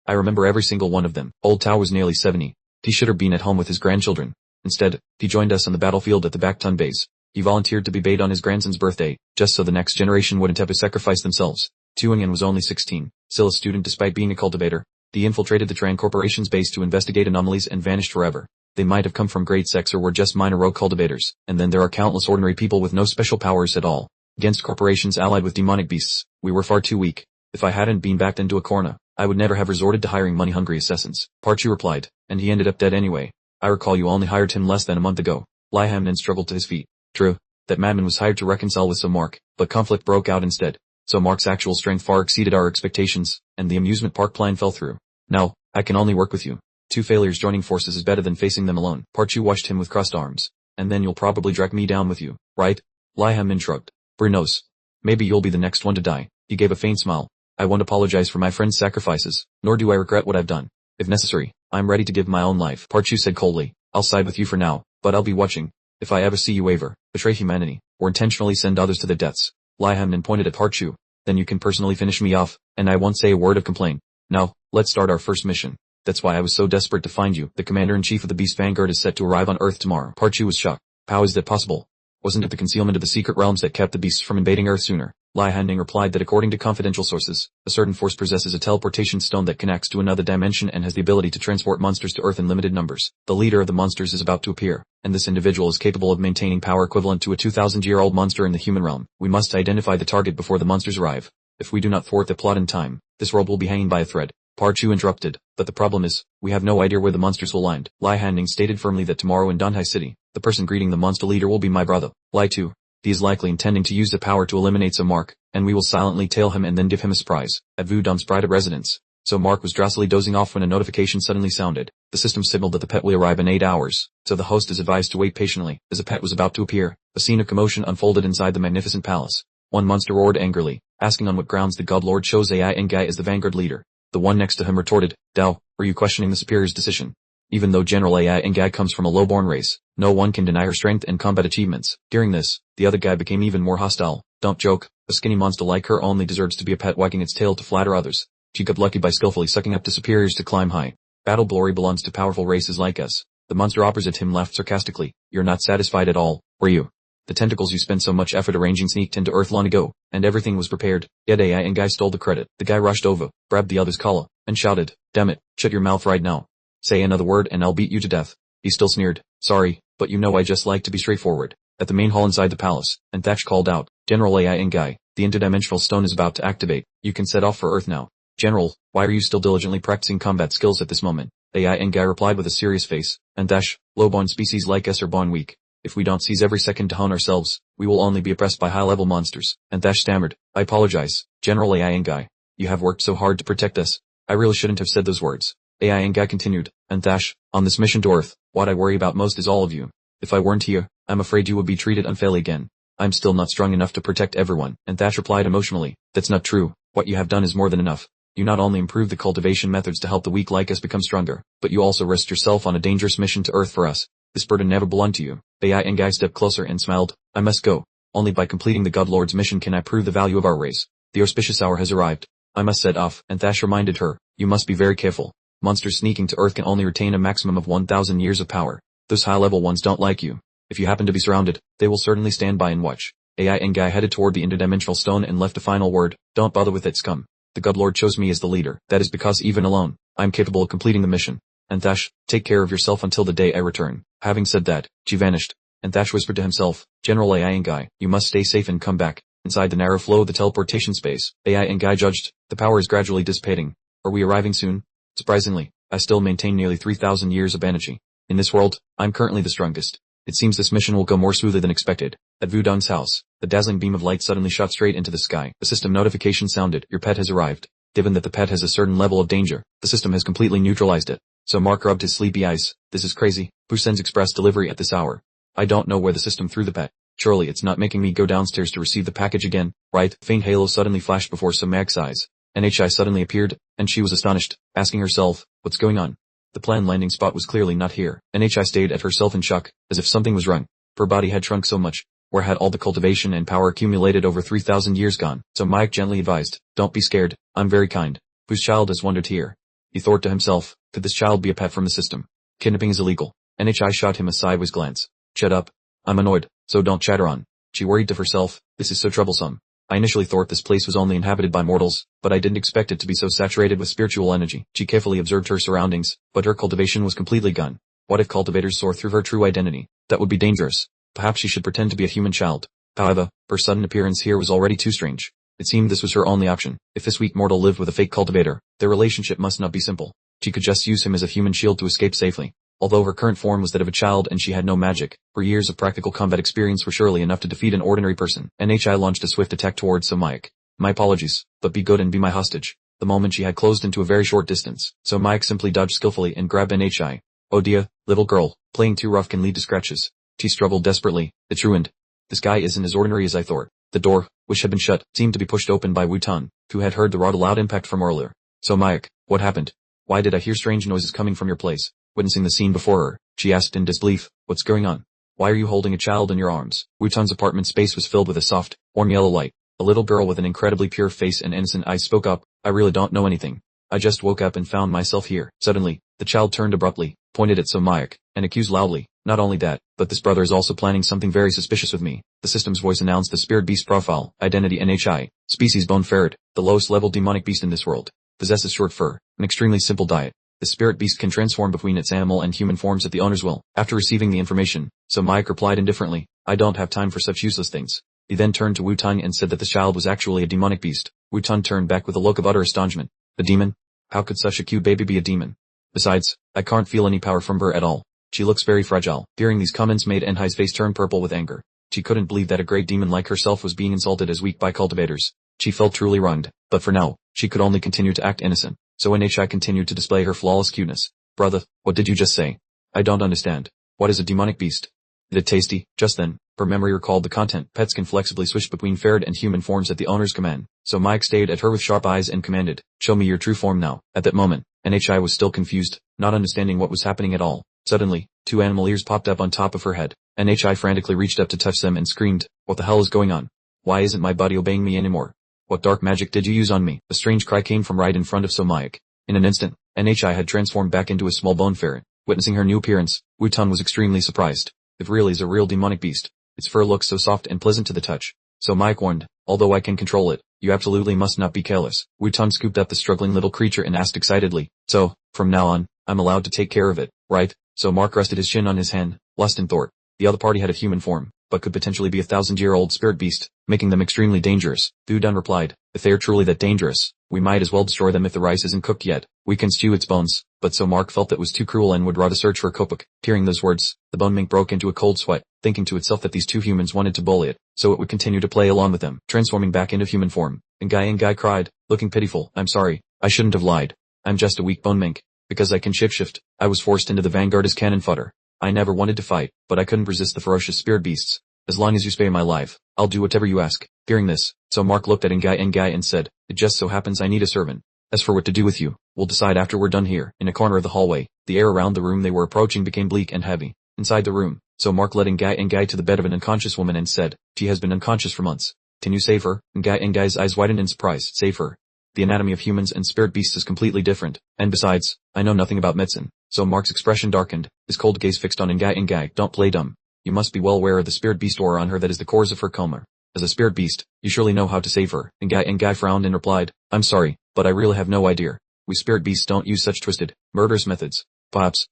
I remember every single one of them. Old Tao was nearly 70. He should have been at home with his grandchildren. Instead, he joined us on the battlefield at the Baktun base. He volunteered to be bait on his grandson's birthday, just so the next generation wouldn't have to sacrifice themselves. Tuingen was only 16, still a student despite being a cultivator. He infiltrated the Tran Corporation's base to investigate anomalies and vanished forever. They might have come from grade 6 or were just minor rogue cultivators, and then there are countless ordinary people with no special powers at all. Against corporations allied with demonic beasts, we were far too weak. If I hadn't been backed into a corner, I would never have resorted to hiring money-hungry assassins. Parchu replied, and he ended up dead anyway. I recall you only hired him less than a month ago. Lie Hamlin struggled to his feet. True, that madman was hired to reconcile with Mark, but conflict broke out instead. So Mark's actual strength far exceeded our expectations, and the amusement park plan fell through. Now, I can only work with you. 2 failures joining forces is better than facing them alone. Parchu watched him with crossed arms. And then you'll probably drag me down with you, right? Lie Hamlin shrugged. Brunos. Maybe you'll be the next one to die. He gave a faint smile. I won't apologize for my friend's sacrifices, nor do I regret what I've done. If necessary, I'm ready to give my own life. Parchu said coldly. I'll side with you for now, but I'll be watching. If I ever see you waver, betray humanity, or intentionally send others to their deaths. Lie Hamlin pointed at Parchu. Then you can personally finish me off, and I won't say a word of complaint. Now, let's start our first mission. That's why I was so desperate to find you. The commander-in-chief of the Beast Vanguard is set to arrive on Earth tomorrow. Parchu was shocked. How is that possible? Wasn't it the concealment of the secret realms that kept the beasts from invading Earth sooner? Lie Handing replied that according to confidential sources, a certain force possesses a teleportation stone that connects to another dimension and has the ability to transport monsters to Earth in limited numbers. The leader of the monsters is about to appear, and this individual is capable of maintaining power equivalent to a 2,000-year-old monster in the human realm. We must identify the target before the monsters arrive. If we do not thwart the plot in time, this world will be hanging by a thread. Parchu interrupted, but the problem is, we have no idea where the monsters will land. Lie Handing stated firmly that tomorrow in Donhai City, the person greeting the monster leader will be my brother. Lie 2. He is likely intending to use the power to eliminate Mark, and we will silently tail him and then give him a surprise at Vu Dom's private residence. So Mark was drowsily dozing off when a notification suddenly sounded. The system signaled that the pet will arrive in 8 hours, so the host is advised to wait patiently. As the pet was about to appear, a scene of commotion unfolded inside the magnificent palace. One monster roared angrily, asking on what grounds the God Lord chose Ai Ngai as the Vanguard leader. The one next to him retorted, Dao, are you questioning the superior's decision? Even though General Ai Ngai comes from a low-born race, no one can deny her strength and combat achievements. During this, the other guy became even more hostile. Don't joke, a skinny monster like her only deserves to be a pet wagging its tail to flatter others. She got lucky by skillfully sucking up to superiors to climb high. Battle glory belongs to powerful races like us. The monster opposite him laughed sarcastically. You're not satisfied at all, were you? The tentacles you spent so much effort arranging sneaked into Earth long ago, and everything was prepared, yet Ai Ngai stole the credit. The guy rushed over, grabbed the other's collar, and shouted, damn it, shut your mouth right now. Say another word and I'll beat you to death. He still sneered, sorry, but you know I just like to be straightforward. At the main hall inside the palace, Thatch called out, General Ai Ngai, the interdimensional stone is about to activate. You can set off for Earth now. General, why are you still diligently practicing combat skills at this moment? Ai Ngai replied with a serious face, Thatch, low-born species like us are born weak. If we don't seize every second to hone ourselves, we will only be oppressed by high-level monsters. Thatch stammered, I apologize, General Ai Ngai. You have worked so hard to protect us. I really shouldn't have said those words. Ai Ngai continued, Thatch, on this mission to Earth, what I worry about most is all of you. If I weren't here, I'm afraid you would be treated unfairly again. I'm still not strong enough to protect everyone. Thatch replied emotionally, that's not true. What you have done is more than enough. You not only improve the cultivation methods to help the weak like us become stronger, but you also risked yourself on a dangerous mission to Earth for us. This burden never belonged to you. Ai Ngai stepped closer and smiled, I must go. Only by completing the God Lord's mission can I prove the value of our race. The auspicious hour has arrived. I must set off. Thatch reminded her, you must be very careful. Monsters sneaking to Earth can only retain a maximum of 1,000 years of power. Those high-level ones don't like you. If you happen to be surrounded, they will certainly stand by and watch. Ai Ngai headed toward the interdimensional stone and left a final word, don't bother with it, scum. The God Lord chose me as the leader. That is because even alone, I am capable of completing the mission. Thatch, take care of yourself until the day I return. Having said that, she vanished. Thatch whispered to himself, General Ai Ngai, you must stay safe and come back. Inside the narrow flow of the teleportation space, Ai Ngai judged, the power is gradually dissipating. Are we arriving soon? Surprisingly, I still maintain nearly 3,000 years of energy. In this world, I'm currently the strongest. It seems this mission will go more smoothly than expected. At Wudong's house, the dazzling beam of light suddenly shot straight into the sky. A system notification sounded, your pet has arrived. Given that the pet has a certain level of danger, the system has completely neutralized it. So Mark rubbed his sleepy eyes. This is crazy. Who sends express delivery at this hour? I don't know where the system threw the pet. Surely it's not making me go downstairs to receive the package again, right? Faint halo suddenly flashed before Samag's eyes. NHI suddenly appeared, and she was astonished, asking herself, what's going on? The planned landing spot was clearly not here. NHI stayed at herself in shock, as if something was wrong. Her body had shrunk so much. Where had all the cultivation and power accumulated over 3,000 years gone? So Mike gently advised, don't be scared, I'm very kind. Whose child has wandered here? He thought to himself, could this child be a pet from the system? Kidnapping is illegal. NHI shot him a sideways glance. Shut up. I'm annoyed, so don't chatter on. She worried to herself, this is so troublesome. I initially thought this place was only inhabited by mortals, but I didn't expect it to be so saturated with spiritual energy. She carefully observed her surroundings, but her cultivation was completely gone. What if cultivators saw through her true identity? That would be dangerous. Perhaps she should pretend to be a human child. However, her sudden appearance here was already too strange. It seemed this was her only option. If this weak mortal lived with a fake cultivator, their relationship must not be simple. She could just use him as a human shield to escape safely. Although her current form was that of a child and she had no magic, her years of practical combat experience were surely enough to defeat an ordinary person. NHI launched a swift attack towards Somayak. My apologies, but be good and be my hostage. The moment she had closed into a very short distance, Somayak simply dodged skillfully and grabbed NHI. Oh dear, little girl, playing too rough can lead to scratches. She struggled desperately. It's ruined. This guy isn't as ordinary as I thought. The door, which had been shut, seemed to be pushed open by Wutan, who had heard the rather loud impact from earlier. Somayak, what happened? Why did I hear strange noises coming from your place? Witnessing the scene before her, she asked in disbelief, what's going on? Why are you holding a child in your arms? Wutan's apartment space was filled with a soft, warm yellow light. A little girl with an incredibly pure face and innocent eyes spoke up, I really don't know anything. I just woke up and found myself here. Suddenly, the child turned abruptly, pointed at Somayak, and accused loudly, not only that, but this brother is also planning something very suspicious with me. The system's voice announced the spirit beast profile, identity NHI, species bone ferret, the lowest level demonic beast in this world. Possesses short fur, an extremely simple diet. The spirit beast can transform between its animal and human forms at the owner's will. After receiving the information, Somayak replied indifferently, I don't have time for such useless things. He then turned to Wu-Tang and said that the child was actually a demonic beast. Wu-Tang turned back with a look of utter astonishment. A demon? How could such a cute baby be a demon? Besides, I can't feel any power from her at all. She looks very fragile. Hearing these comments made Enhai's face turn purple with anger. She couldn't believe that a great demon like herself was being insulted as weak by cultivators. She felt truly wronged, but for now, she could only continue to act innocent. So NHI continued to display her flawless cuteness. Brother, what did you just say? I don't understand. What is a demonic beast? Is it tasty? Just then, Her memory recalled the content. Pets can flexibly switch between ferret and human forms at the owner's command. So Mike stayed at her with sharp eyes and commanded, "Show me your true form now." At that moment, NHI was still confused, not understanding what was happening at all. Suddenly, two animal ears popped up on top of her head. NHI frantically reached up to touch them and screamed, "What the hell is going on? Why isn't my body obeying me anymore? What dark magic did you use on me?" A strange cry came from right in front of Somayak. In an instant, NHI had transformed back into a small bone ferret. Witnessing her new appearance, Wutan was extremely surprised. It really is a real demonic beast. Its fur looks so soft and pleasant to the touch. So Mike warned, "Although I can control it, you absolutely must not be careless." Wutan scooped up the struggling little creature and asked excitedly, "So, from now on, I'm allowed to take care of it, right?" So Mark rested his chin on his hand, lost in thought. The other party had a human form, but could potentially be a 1,000-year-old spirit beast, making them extremely dangerous. Wutan replied, "If they are truly that dangerous, we might as well destroy them if the rice isn't cooked yet. We can stew its bones." But so Mark felt that was too cruel and would rather search for a kopuk. Hearing those words, the bone mink broke into a cold sweat, thinking to itself that these two humans wanted to bully it, so it would continue to play along with them, transforming back into human form. Ngai cried, looking pitiful, "I'm sorry, I shouldn't have lied. I'm just a weak bone mink. Because I can shapeshift, I was forced into the vanguard as cannon fodder. I never wanted to fight, but I couldn't resist the ferocious spirit beasts. As long as you spare my life, I'll do whatever you ask." Hearing this, so Mark looked at Ngai and said, "It just so happens I need a servant. As for what to do with you, we'll decide after we're done here." In a corner of the hallway, the air around the room they were approaching became bleak and heavy. Inside the room, so Mark led Ngai to the bed of an unconscious woman and said, "She has been unconscious for months. Can you save her?" Ngai's eyes widened in surprise. "Save her? The anatomy of humans and spirit beasts is completely different, and besides, I know nothing about medicine." So Mark's expression darkened, his cold gaze fixed on Ngai. "Don't play dumb. You must be well aware of the spirit beast aura on her that is the cause of her coma. As a spirit beast, you surely know how to save her." Ngai frowned and replied, "I'm sorry, but I really have no idea. We spirit beasts don't use such twisted, murderous methods. Perhaps."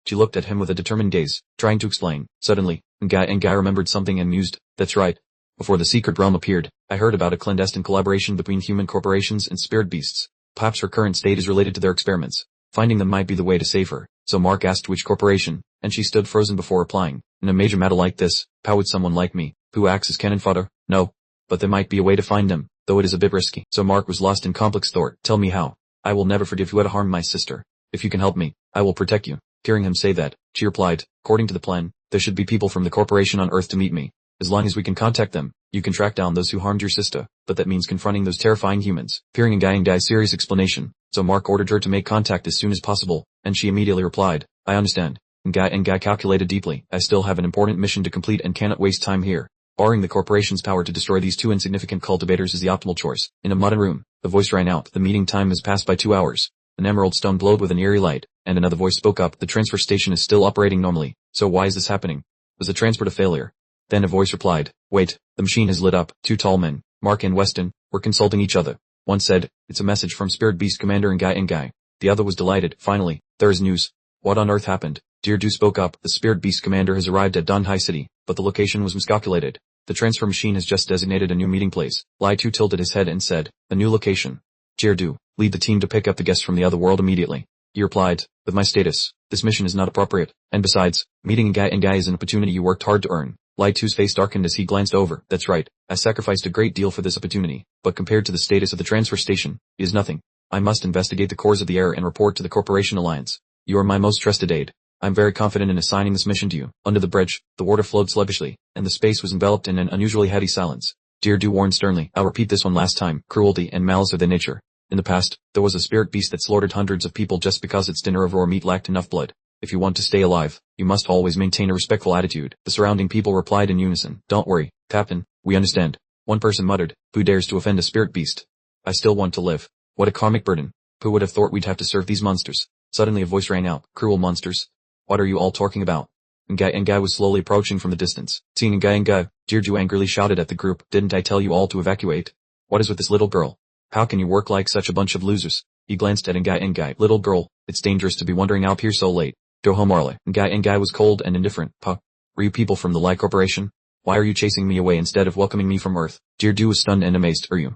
She looked at him with a determined gaze, trying to explain. Suddenly, Ngai remembered something and mused, "That's right. Before the secret realm appeared, I heard about a clandestine collaboration between human corporations and spirit beasts. Perhaps her current state is related to their experiments. Finding them might be the way to save her." So Mark asked which corporation, and she stood frozen before replying. "In a major matter like this, how would someone like me, who acts as cannon fodder, know? But there might be a way to find them, though it is a bit risky." So Mark was lost in complex thought. "Tell me how. I will never forgive whoever harmed my sister. If you can help me, I will protect you." Hearing him say that, she replied, "According to the plan, there should be people from the corporation on Earth to meet me. As long as we can contact them, you can track down those who harmed your sister, but that means confronting those terrifying humans." Hearing Ngai's serious explanation, so Mark ordered her to make contact as soon as possible, and she immediately replied, "I understand." Ngai calculated deeply, "I still have an important mission to complete and cannot waste time here. Barring the corporation's power to destroy these two insignificant cultivators is the optimal choice." In a modern room, the voice rang out, "The meeting time has passed by 2 hours." An emerald stone glowed with an eerie light, and another voice spoke up, "The transfer station is still operating normally, so why is this happening? Was the transport a failure?" Then a voice replied, "Wait, the machine has lit up." Two tall men, Mark and Weston, were consulting each other. One said, "It's a message from Spirit Beast Commander Ngai." The other was delighted, "Finally, there is news." "What on earth happened?" Deerdu spoke up, "The Spirit Beast Commander has arrived at Donghai City, but the location was miscalculated. The transfer machine has just designated a new meeting place." Lai Tu tilted his head and said, "A new location. Deerdu, lead the team to pick up the guests from the other world immediately." He replied, "With my status, this mission is not appropriate, and besides, meeting Ngai is an opportunity you worked hard to earn." Lai Tu's face darkened as he glanced over. "That's right, I sacrificed a great deal for this opportunity, but compared to the status of the transfer station, it is nothing. I must investigate the cause of the error and report to the Corporation Alliance. You are my most trusted aide. I'm very confident in assigning this mission to you." Under the bridge, the water flowed sluggishly, and the space was enveloped in an unusually heavy silence. Deerdu warned sternly, "I'll repeat this one last time. Cruelty and malice are their nature. In the past, there was a spirit beast that slaughtered hundreds of people just because its dinner of raw meat lacked enough blood. If you want to stay alive, you must always maintain a respectful attitude." The surrounding people replied in unison, "Don't worry, Captain, we understand." One person muttered, "Who dares to offend a spirit beast? I still want to live. What a karmic burden. Who would have thought we'd have to serve these monsters?" Suddenly a voice rang out, "Cruel monsters? What are you all talking about?" Ngai was slowly approaching from the distance. Seeing Ngai, Deerdu angrily shouted at the group, "Didn't I tell you all to evacuate? What is with this little girl? How can you work like such a bunch of losers?" He glanced at Ngai. "Little girl, it's dangerous to be wandering out here so late. Go home early." Ngai was cold and indifferent. "Puh. Were you people from the Lai Corporation? Why are you chasing me away instead of welcoming me from Earth?" Deerdu was stunned and amazed. "Are you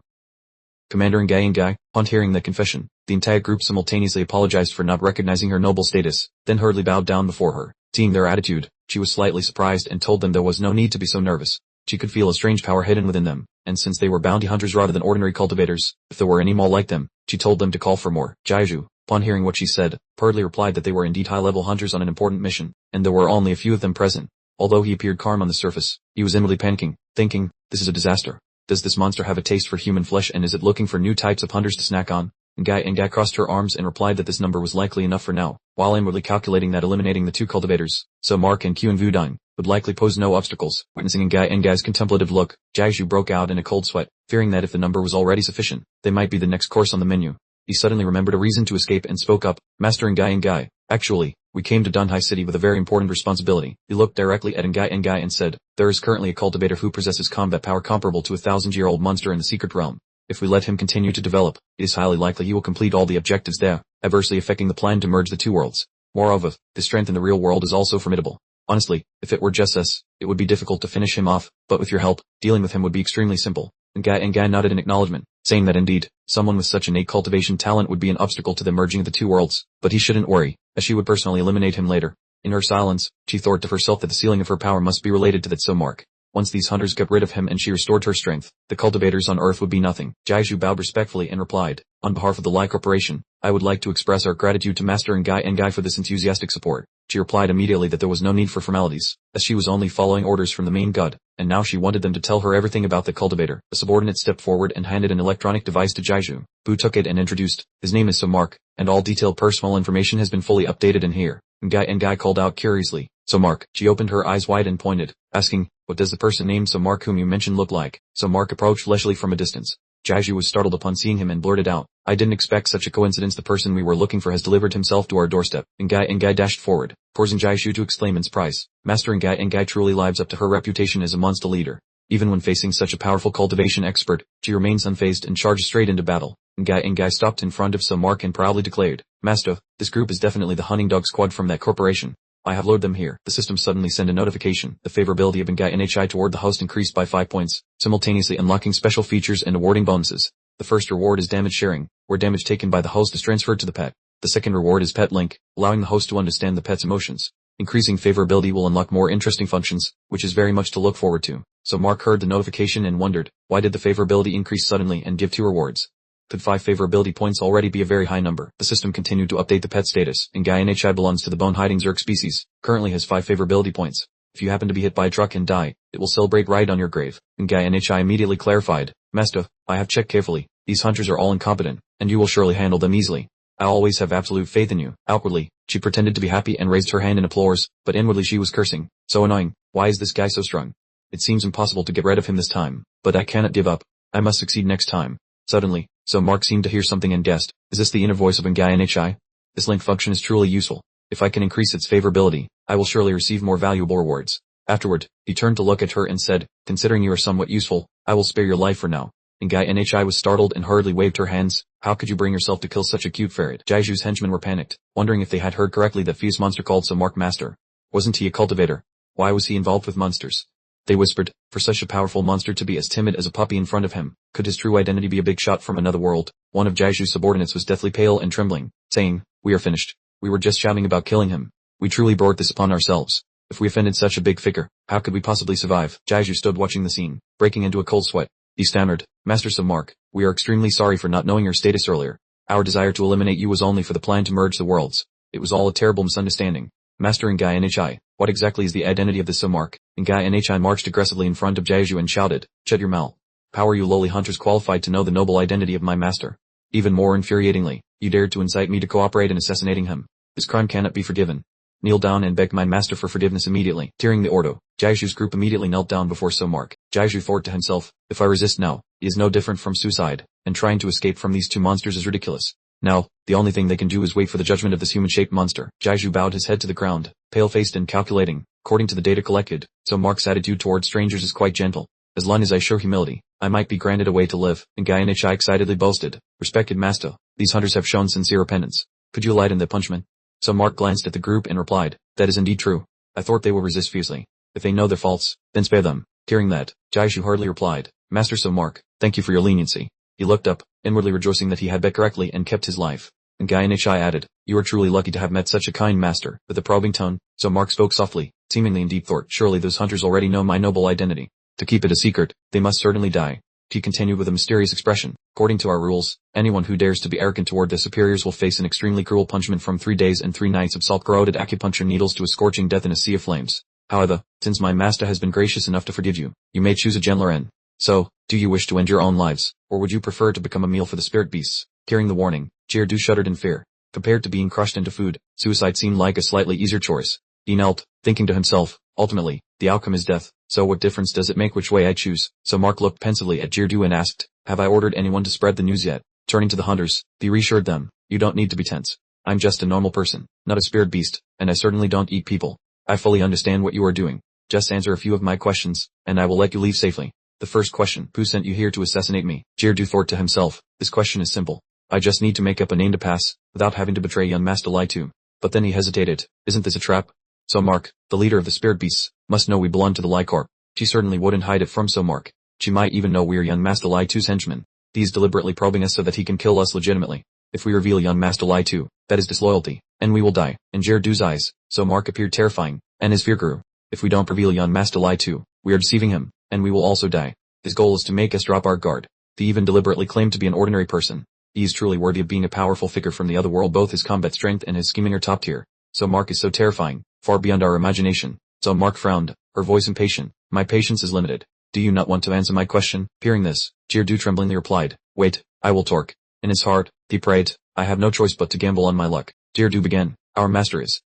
Commander Ngai?" Upon hearing the confession, the entire group simultaneously apologized for not recognizing her noble status, then hurriedly bowed down before her. Seeing their attitude, she was slightly surprised and told them there was no need to be so nervous. She could feel a strange power hidden within them, and since they were bounty hunters rather than ordinary cultivators, if there were any more like them, she told them to call for more. Jaiju, upon hearing what she said, hurriedly replied that they were indeed high-level hunters on an important mission, and there were only a few of them present. Although he appeared calm on the surface, he was inwardly panicking, thinking, this is a disaster. Does this monster have a taste for human flesh, and is it looking for new types of hunters to snack on? Ngai crossed her arms and replied that this number was likely enough for now, while inwardly calculating that eliminating the two cultivators, so Mark and Q and Vudine, would likely pose no obstacles. Witnessing Ngai's contemplative look, Jiaizhu broke out in a cold sweat, fearing that if the number was already sufficient, they might be the next course on the menu. He suddenly remembered a reason to escape and spoke up, Master Ngai, actually, we came to Dunhai City with a very important responsibility. He looked directly at Ngai and said, there is currently a cultivator who possesses combat power comparable to a 1,000-year-old monster in the secret realm. If we let him continue to develop, it is highly likely he will complete all the objectives there, adversely affecting the plan to merge the two worlds. Moreover, his strength in the real world is also formidable. Honestly, if it were just us, it would be difficult to finish him off, but with your help, dealing with him would be extremely simple. Ngai nodded in acknowledgement, saying that indeed, someone with such innate cultivation talent would be an obstacle to the merging of the two worlds, but he shouldn't worry, as she would personally eliminate him later. In her silence, she thought to herself that the ceiling of her power must be related to that so Mark. Once these hunters got rid of him and she restored her strength, the cultivators on Earth would be nothing. Jiaizhu bowed respectfully and replied, on behalf of the Lai Corporation, I would like to express our gratitude to Master Ngai for this enthusiastic support. She replied immediately that there was no need for formalities, as she was only following orders from the main god, and now she wanted them to tell her everything about the cultivator. A subordinate stepped forward and handed an electronic device to Jiaizhu, who took it and introduced, his name is Mark, and all detailed personal information has been fully updated in here. Ngai called out curiously, so Mark. She opened her eyes wide and pointed, asking, what does the person named So Mark whom you mentioned look like? So Mark approached leisurely from a distance. Jiaizhu was startled upon seeing him and blurted out, I didn't expect such a coincidence. The person we were looking for has delivered himself to our doorstep. Ngai dashed forward, forcing Jiaizhu to exclaim in surprise. Master Ngai truly lives up to her reputation as a monster leader. Even when facing such a powerful cultivation expert, she remains unfazed and charged straight into battle. Ngai stopped in front of So Mark and proudly declared, Master, this group is definitely the hunting dog squad from that corporation. I have lured them here. The system suddenly sent a notification. The favorability of Ngai toward the host increased by 5 points, simultaneously unlocking special features and awarding bonuses. The first reward is damage sharing, where damage taken by the host is transferred to the pet. The second reward is pet link, allowing the host to understand the pet's emotions. Increasing favorability will unlock more interesting functions, which is very much to look forward to. So Mark heard the notification and wondered, why did the favorability increase suddenly and give 2 rewards? Could 5 favorability points already be a very high number? The system continued to update the pet status. Ngai belongs to the bone-hiding Zerg species, currently has 5 favorability points. If you happen to be hit by a truck and die, it will celebrate right on your grave. Ngai immediately clarified, Master, I have checked carefully. These hunters are all incompetent, and you will surely handle them easily. I always have absolute faith in you. Outwardly, she pretended to be happy and raised her hand in applause, but inwardly she was cursing. So annoying. Why is this guy so strong? It seems impossible to get rid of him this time, but I cannot give up. I must succeed next time. Suddenly, So Mark seemed to hear something and guessed, is this the inner voice of Ngai? This link function is truly useful. If I can increase its favorability, I will surely receive more valuable rewards. Afterward, he turned to look at her and said, considering you are somewhat useful, I will spare your life for now. Ngai was startled and hurriedly waved her hands. How could you bring yourself to kill such a cute ferret? Jiaizhu's henchmen were panicked, wondering if they had heard correctly that fierce monster called So Mark Master. Wasn't he a cultivator? Why was he involved with monsters? They whispered, for such a powerful monster to be as timid as a puppy in front of him, could his true identity be a big shot from another world? One of Jiaizhu's subordinates was deathly pale and trembling, saying, we are finished. We were just shouting about killing him. We truly brought this upon ourselves. If we offended such a big figure, how could we possibly survive? Jiaizhu stood watching the scene, breaking into a cold sweat. He stammered, Master So Mark, we are extremely sorry for not knowing your status earlier. Our desire to eliminate you was only for the plan to merge the worlds. It was all a terrible misunderstanding. Master Ngai, what exactly is the identity of this So Mark? Ngai marched aggressively in front of Jiaizhu and shouted, shut your mouth. How are you lowly hunters qualified to know the noble identity of my master? Even more infuriatingly, you dared to incite me to cooperate in assassinating him. This crime cannot be forgiven. Kneel down and beg my master for forgiveness immediately. Tearing the ordo, Jiaizhu's group immediately knelt down before So Mark. Jiaizhu thought to himself, if I resist now, it is no different from suicide, and trying to escape from these two monsters is ridiculous. Now, the only thing they can do is wait for the judgment of this human-shaped monster. Jiaizhu bowed his head to the ground, pale-faced and calculating. According to the data collected, So Mark's attitude toward strangers is quite gentle. As long as I show humility, I might be granted a way to live. Ngai excitedly boasted, respected master, these hunters have shown sincere repentance. Could you lighten their punishment? So Mark glanced at the group and replied, that is indeed true. I thought they will resist fiercely. If they know their faults, then spare them. Hearing that, Jiaizhu hardly replied, Master So Mark, thank you for your leniency. He looked up, inwardly rejoicing that he had bet correctly and kept his life. Ngai added, you are truly lucky to have met such a kind master. With a probing tone, So Mark spoke softly, seemingly in deep thought, surely those hunters already know my noble identity. To keep it a secret, they must certainly die. He continued with a mysterious expression, according to our rules, anyone who dares to be arrogant toward their superiors will face an extremely cruel punishment from 3 days and 3 nights of salt-corroded acupuncture needles to a scorching death in a sea of flames. However, since my master has been gracious enough to forgive you, you may choose a gentler end. So, do you wish to end your own lives, or would you prefer to become a meal for the spirit beasts? Hearing the warning, Jirdu shuddered in fear. Compared to being crushed into food, suicide seemed like a slightly easier choice. He knelt, thinking to himself, ultimately, the outcome is death, so what difference does it make which way I choose? So Mark looked pensively at Jirdu and asked, have I ordered anyone to spread the news yet? Turning to the hunters, he reassured them, you don't need to be tense. I'm just a normal person, not a spirit beast, and I certainly don't eat people. I fully understand what you are doing. Just answer a few of my questions, and I will let you leave safely. The first question, who sent you here to assassinate me? Jirdu thought to himself, this question is simple. I just need to make up a name to pass, without having to betray young Master Lai Tu. But then he hesitated, isn't this a trap? So Mark, the leader of the spirit beasts, must know we belong to the Lai Corp. She certainly wouldn't hide it from So Mark. She might even know we're young Master Lai Tu's henchmen. He's deliberately probing us so that he can kill us legitimately. If we reveal young Master Lai Tu, that is disloyalty, and we will die. In Jirdu's eyes, So Mark appeared terrifying, and his fear grew. If we don't reveal young Master Lai Tu, we are deceiving him, and we will also die. His goal is to make us drop our guard. He even deliberately claimed to be an ordinary person. He is truly worthy of being a powerful figure from the other world. Both his combat strength and his scheming are top tier. So Mark is so terrifying, far beyond our imagination. So Mark frowned, her voice impatient. My patience is limited. Do you not want to answer my question? Hearing this, Jirdu tremblingly replied, wait, I will talk. In his heart, he prayed, I have no choice but to gamble on my luck. Jirdu began, our master is.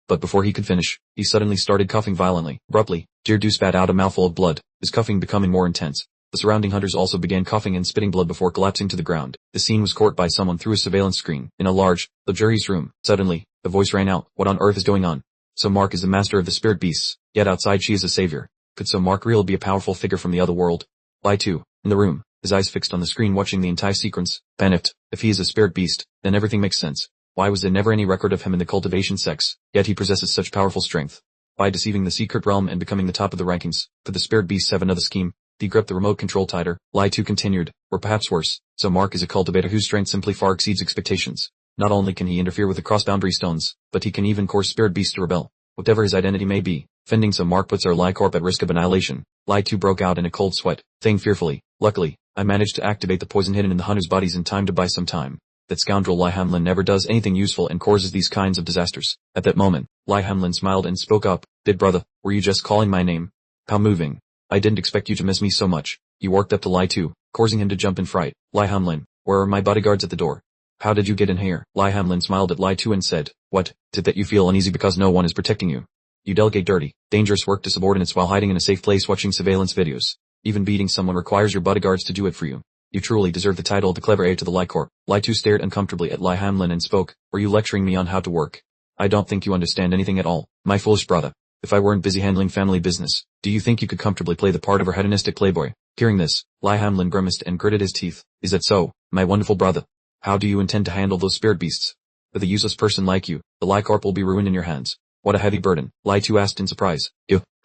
But before he could finish, he suddenly started coughing violently. Abruptly, Jirdu spat out a mouthful of blood, his coughing becoming more intense. The surrounding hunters also began coughing and spitting blood before collapsing to the ground. The scene was caught by someone through a surveillance screen, in a large, luxurious room. Suddenly, the voice rang out, what on earth is going on? So Mark is the master of the spirit beasts, yet outside she is a savior. Could So Mark really be a powerful figure from the other world? Lai Tu, in the room, his eyes fixed on the screen watching the entire sequence, panicked. If he is a spirit beast, then everything makes sense. Why was there never any record of him in the cultivation sects, yet he possesses such powerful strength? By deceiving the secret realm and becoming the top of the rankings, could the spirit beasts have another scheme? He gripped the remote control tighter. Lai Tu continued, or perhaps worse, So Mark is a cultivator whose strength simply far exceeds expectations. Not only can he interfere with the cross-boundary stones, but he can even cause spirit beasts to rebel. Whatever his identity may be, fending So Mark puts our Lai Corp at risk of annihilation. Lai Tu broke out in a cold sweat, saying fearfully, luckily, I managed to activate the poison hidden in the hunters' bodies in time to buy some time. That scoundrel Lai Hamlin never does anything useful and causes these kinds of disasters. At that moment, Lai Hamlin smiled and spoke up, Big brother, were you just calling my name? How moving. I didn't expect you to miss me so much. You walked up to Lai Tu, causing him to jump in fright. Lai Hamlin, where are my bodyguards at the door? How did you get in here? Lai Hamlin smiled at Lai Tu and said, what, did that you feel uneasy because no one is protecting you? You delegate dirty, dangerous work to subordinates while hiding in a safe place watching surveillance videos. Even beating someone requires your bodyguards to do it for you. You truly deserve the title of the clever aide to the Lai Corp. Lai Tu stared uncomfortably at Lai Hamlin and spoke, were you lecturing me on how to work? I don't think you understand anything at all, my foolish brother. If I weren't busy handling family business, do you think you could comfortably play the part of a hedonistic playboy? Hearing this, Lai Hamlin grimaced and gritted his teeth. Is that so, my wonderful brother? How do you intend to handle those spirit beasts? With a useless person like you, the Lai Corp will be ruined in your hands. What a heavy burden, Lai Tu asked in surprise.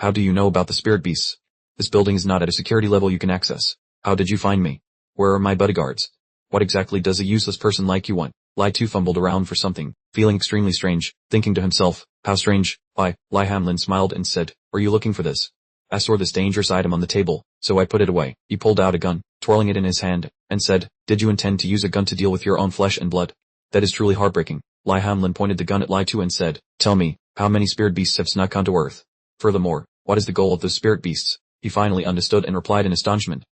How do you know about the spirit beasts? This building is not at a security level you can access. How did you find me? Where are my bodyguards? What exactly does a useless person like you want? Lai Tu fumbled around for something, feeling extremely strange, thinking to himself, how strange. Why, Lai Hamlin smiled and said, are you looking for this? I saw this dangerous item on the table, so I put it away. He pulled out a gun, twirling it in his hand, and said, did you intend to use a gun to deal with your own flesh and blood? That is truly heartbreaking. Lai Hamlin pointed the gun at Lai Tu and said, tell me, how many spirit beasts have snuck onto Earth? Furthermore, what is the goal of those spirit beasts? He finally understood and replied in astonishment,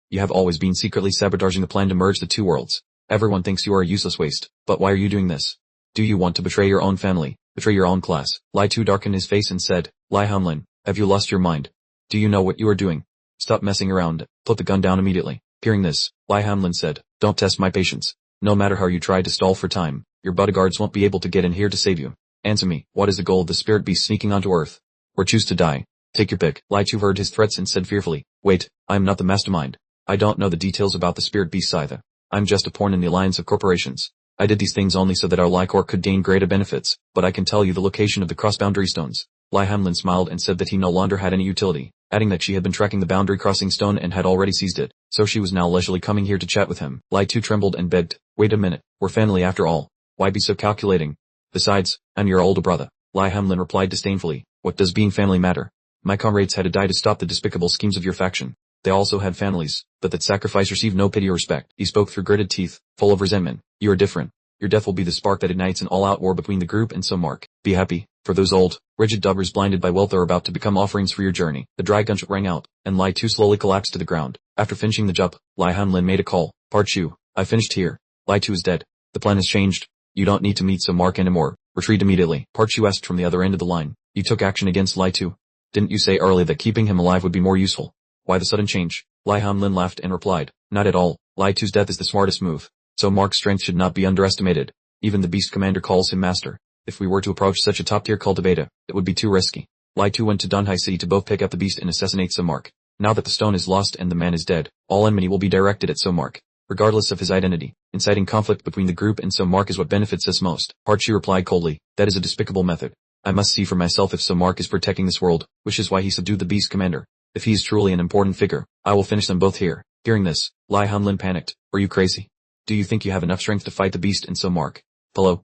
you have always been secretly sabotaging the plan to merge the two worlds. Everyone thinks you are a useless waste, but why are you doing this? Do you want to betray your own family, betray your own class? Lai Tu darkened his face and said, Lai Hamlin, have you lost your mind? Do you know what you are doing? Stop messing around, put the gun down immediately. Hearing this, Lai Hamlin said, don't test my patience. No matter how you try to stall for time, your bodyguards won't be able to get in here to save you. Answer me, what is the goal of the spirit beast sneaking onto Earth? Or choose to die? Take your pick. Lai Tu heard his threats and said fearfully, wait, I am not the mastermind. I don't know the details about the spirit beasts either. I'm just a pawn in the alliance of corporations. I did these things only so that our Lai Corp could gain greater benefits, but I can tell you the location of the cross-boundary stones. Lai Hamlin smiled and said that he no longer had any utility, adding that she had been tracking the boundary crossing stone and had already seized it, so she was now leisurely coming here to chat with him. Lai Tu trembled and begged, wait a minute, we're family after all. Why be so calculating? Besides, I'm your older brother. Lai Hamlin replied disdainfully, what does being family matter? My comrades had to die to stop the despicable schemes of your faction. They also had families, but that sacrifice received no pity or respect. He spoke through gritted teeth, full of resentment. You are different. Your death will be the spark that ignites an all-out war between the group and So Mark. Be happy. For those old, rigid dubbers blinded by wealth are about to become offerings for your journey. The dry gunshot rang out, and Lai Tu slowly collapsed to the ground. After finishing the job, Lai Hanlin made a call. Part Chu, I finished here. Lai Tu is dead. The plan has changed. You don't need to meet So Mark anymore. Retreat immediately. Part Chu asked from the other end of the line. You took action against Lai Tu. Didn't you say earlier that keeping him alive would be more useful? Why the sudden change? Lai Hanlin laughed and replied, not at all. Lai Tu's death is the smartest move. So Mark's strength should not be underestimated. Even the beast commander calls him master. If we were to approach such a top-tier cultivator, it would be too risky. Lai Tu went to Dunhai City to both pick up the beast and assassinate So Mark. Now that the stone is lost and the man is dead, all enmity will be directed at So Mark. Regardless of his identity, inciting conflict between the group and So Mark is what benefits us most. Part Chu replied coldly, that is a despicable method. I must see for myself if So Mark is protecting this world, which is why he subdued the beast commander. If he is truly an important figure, I will finish them both here. Hearing this, Lai Hanlin panicked. Are you crazy? Do you think you have enough strength to fight the beast and So Mark? Hello?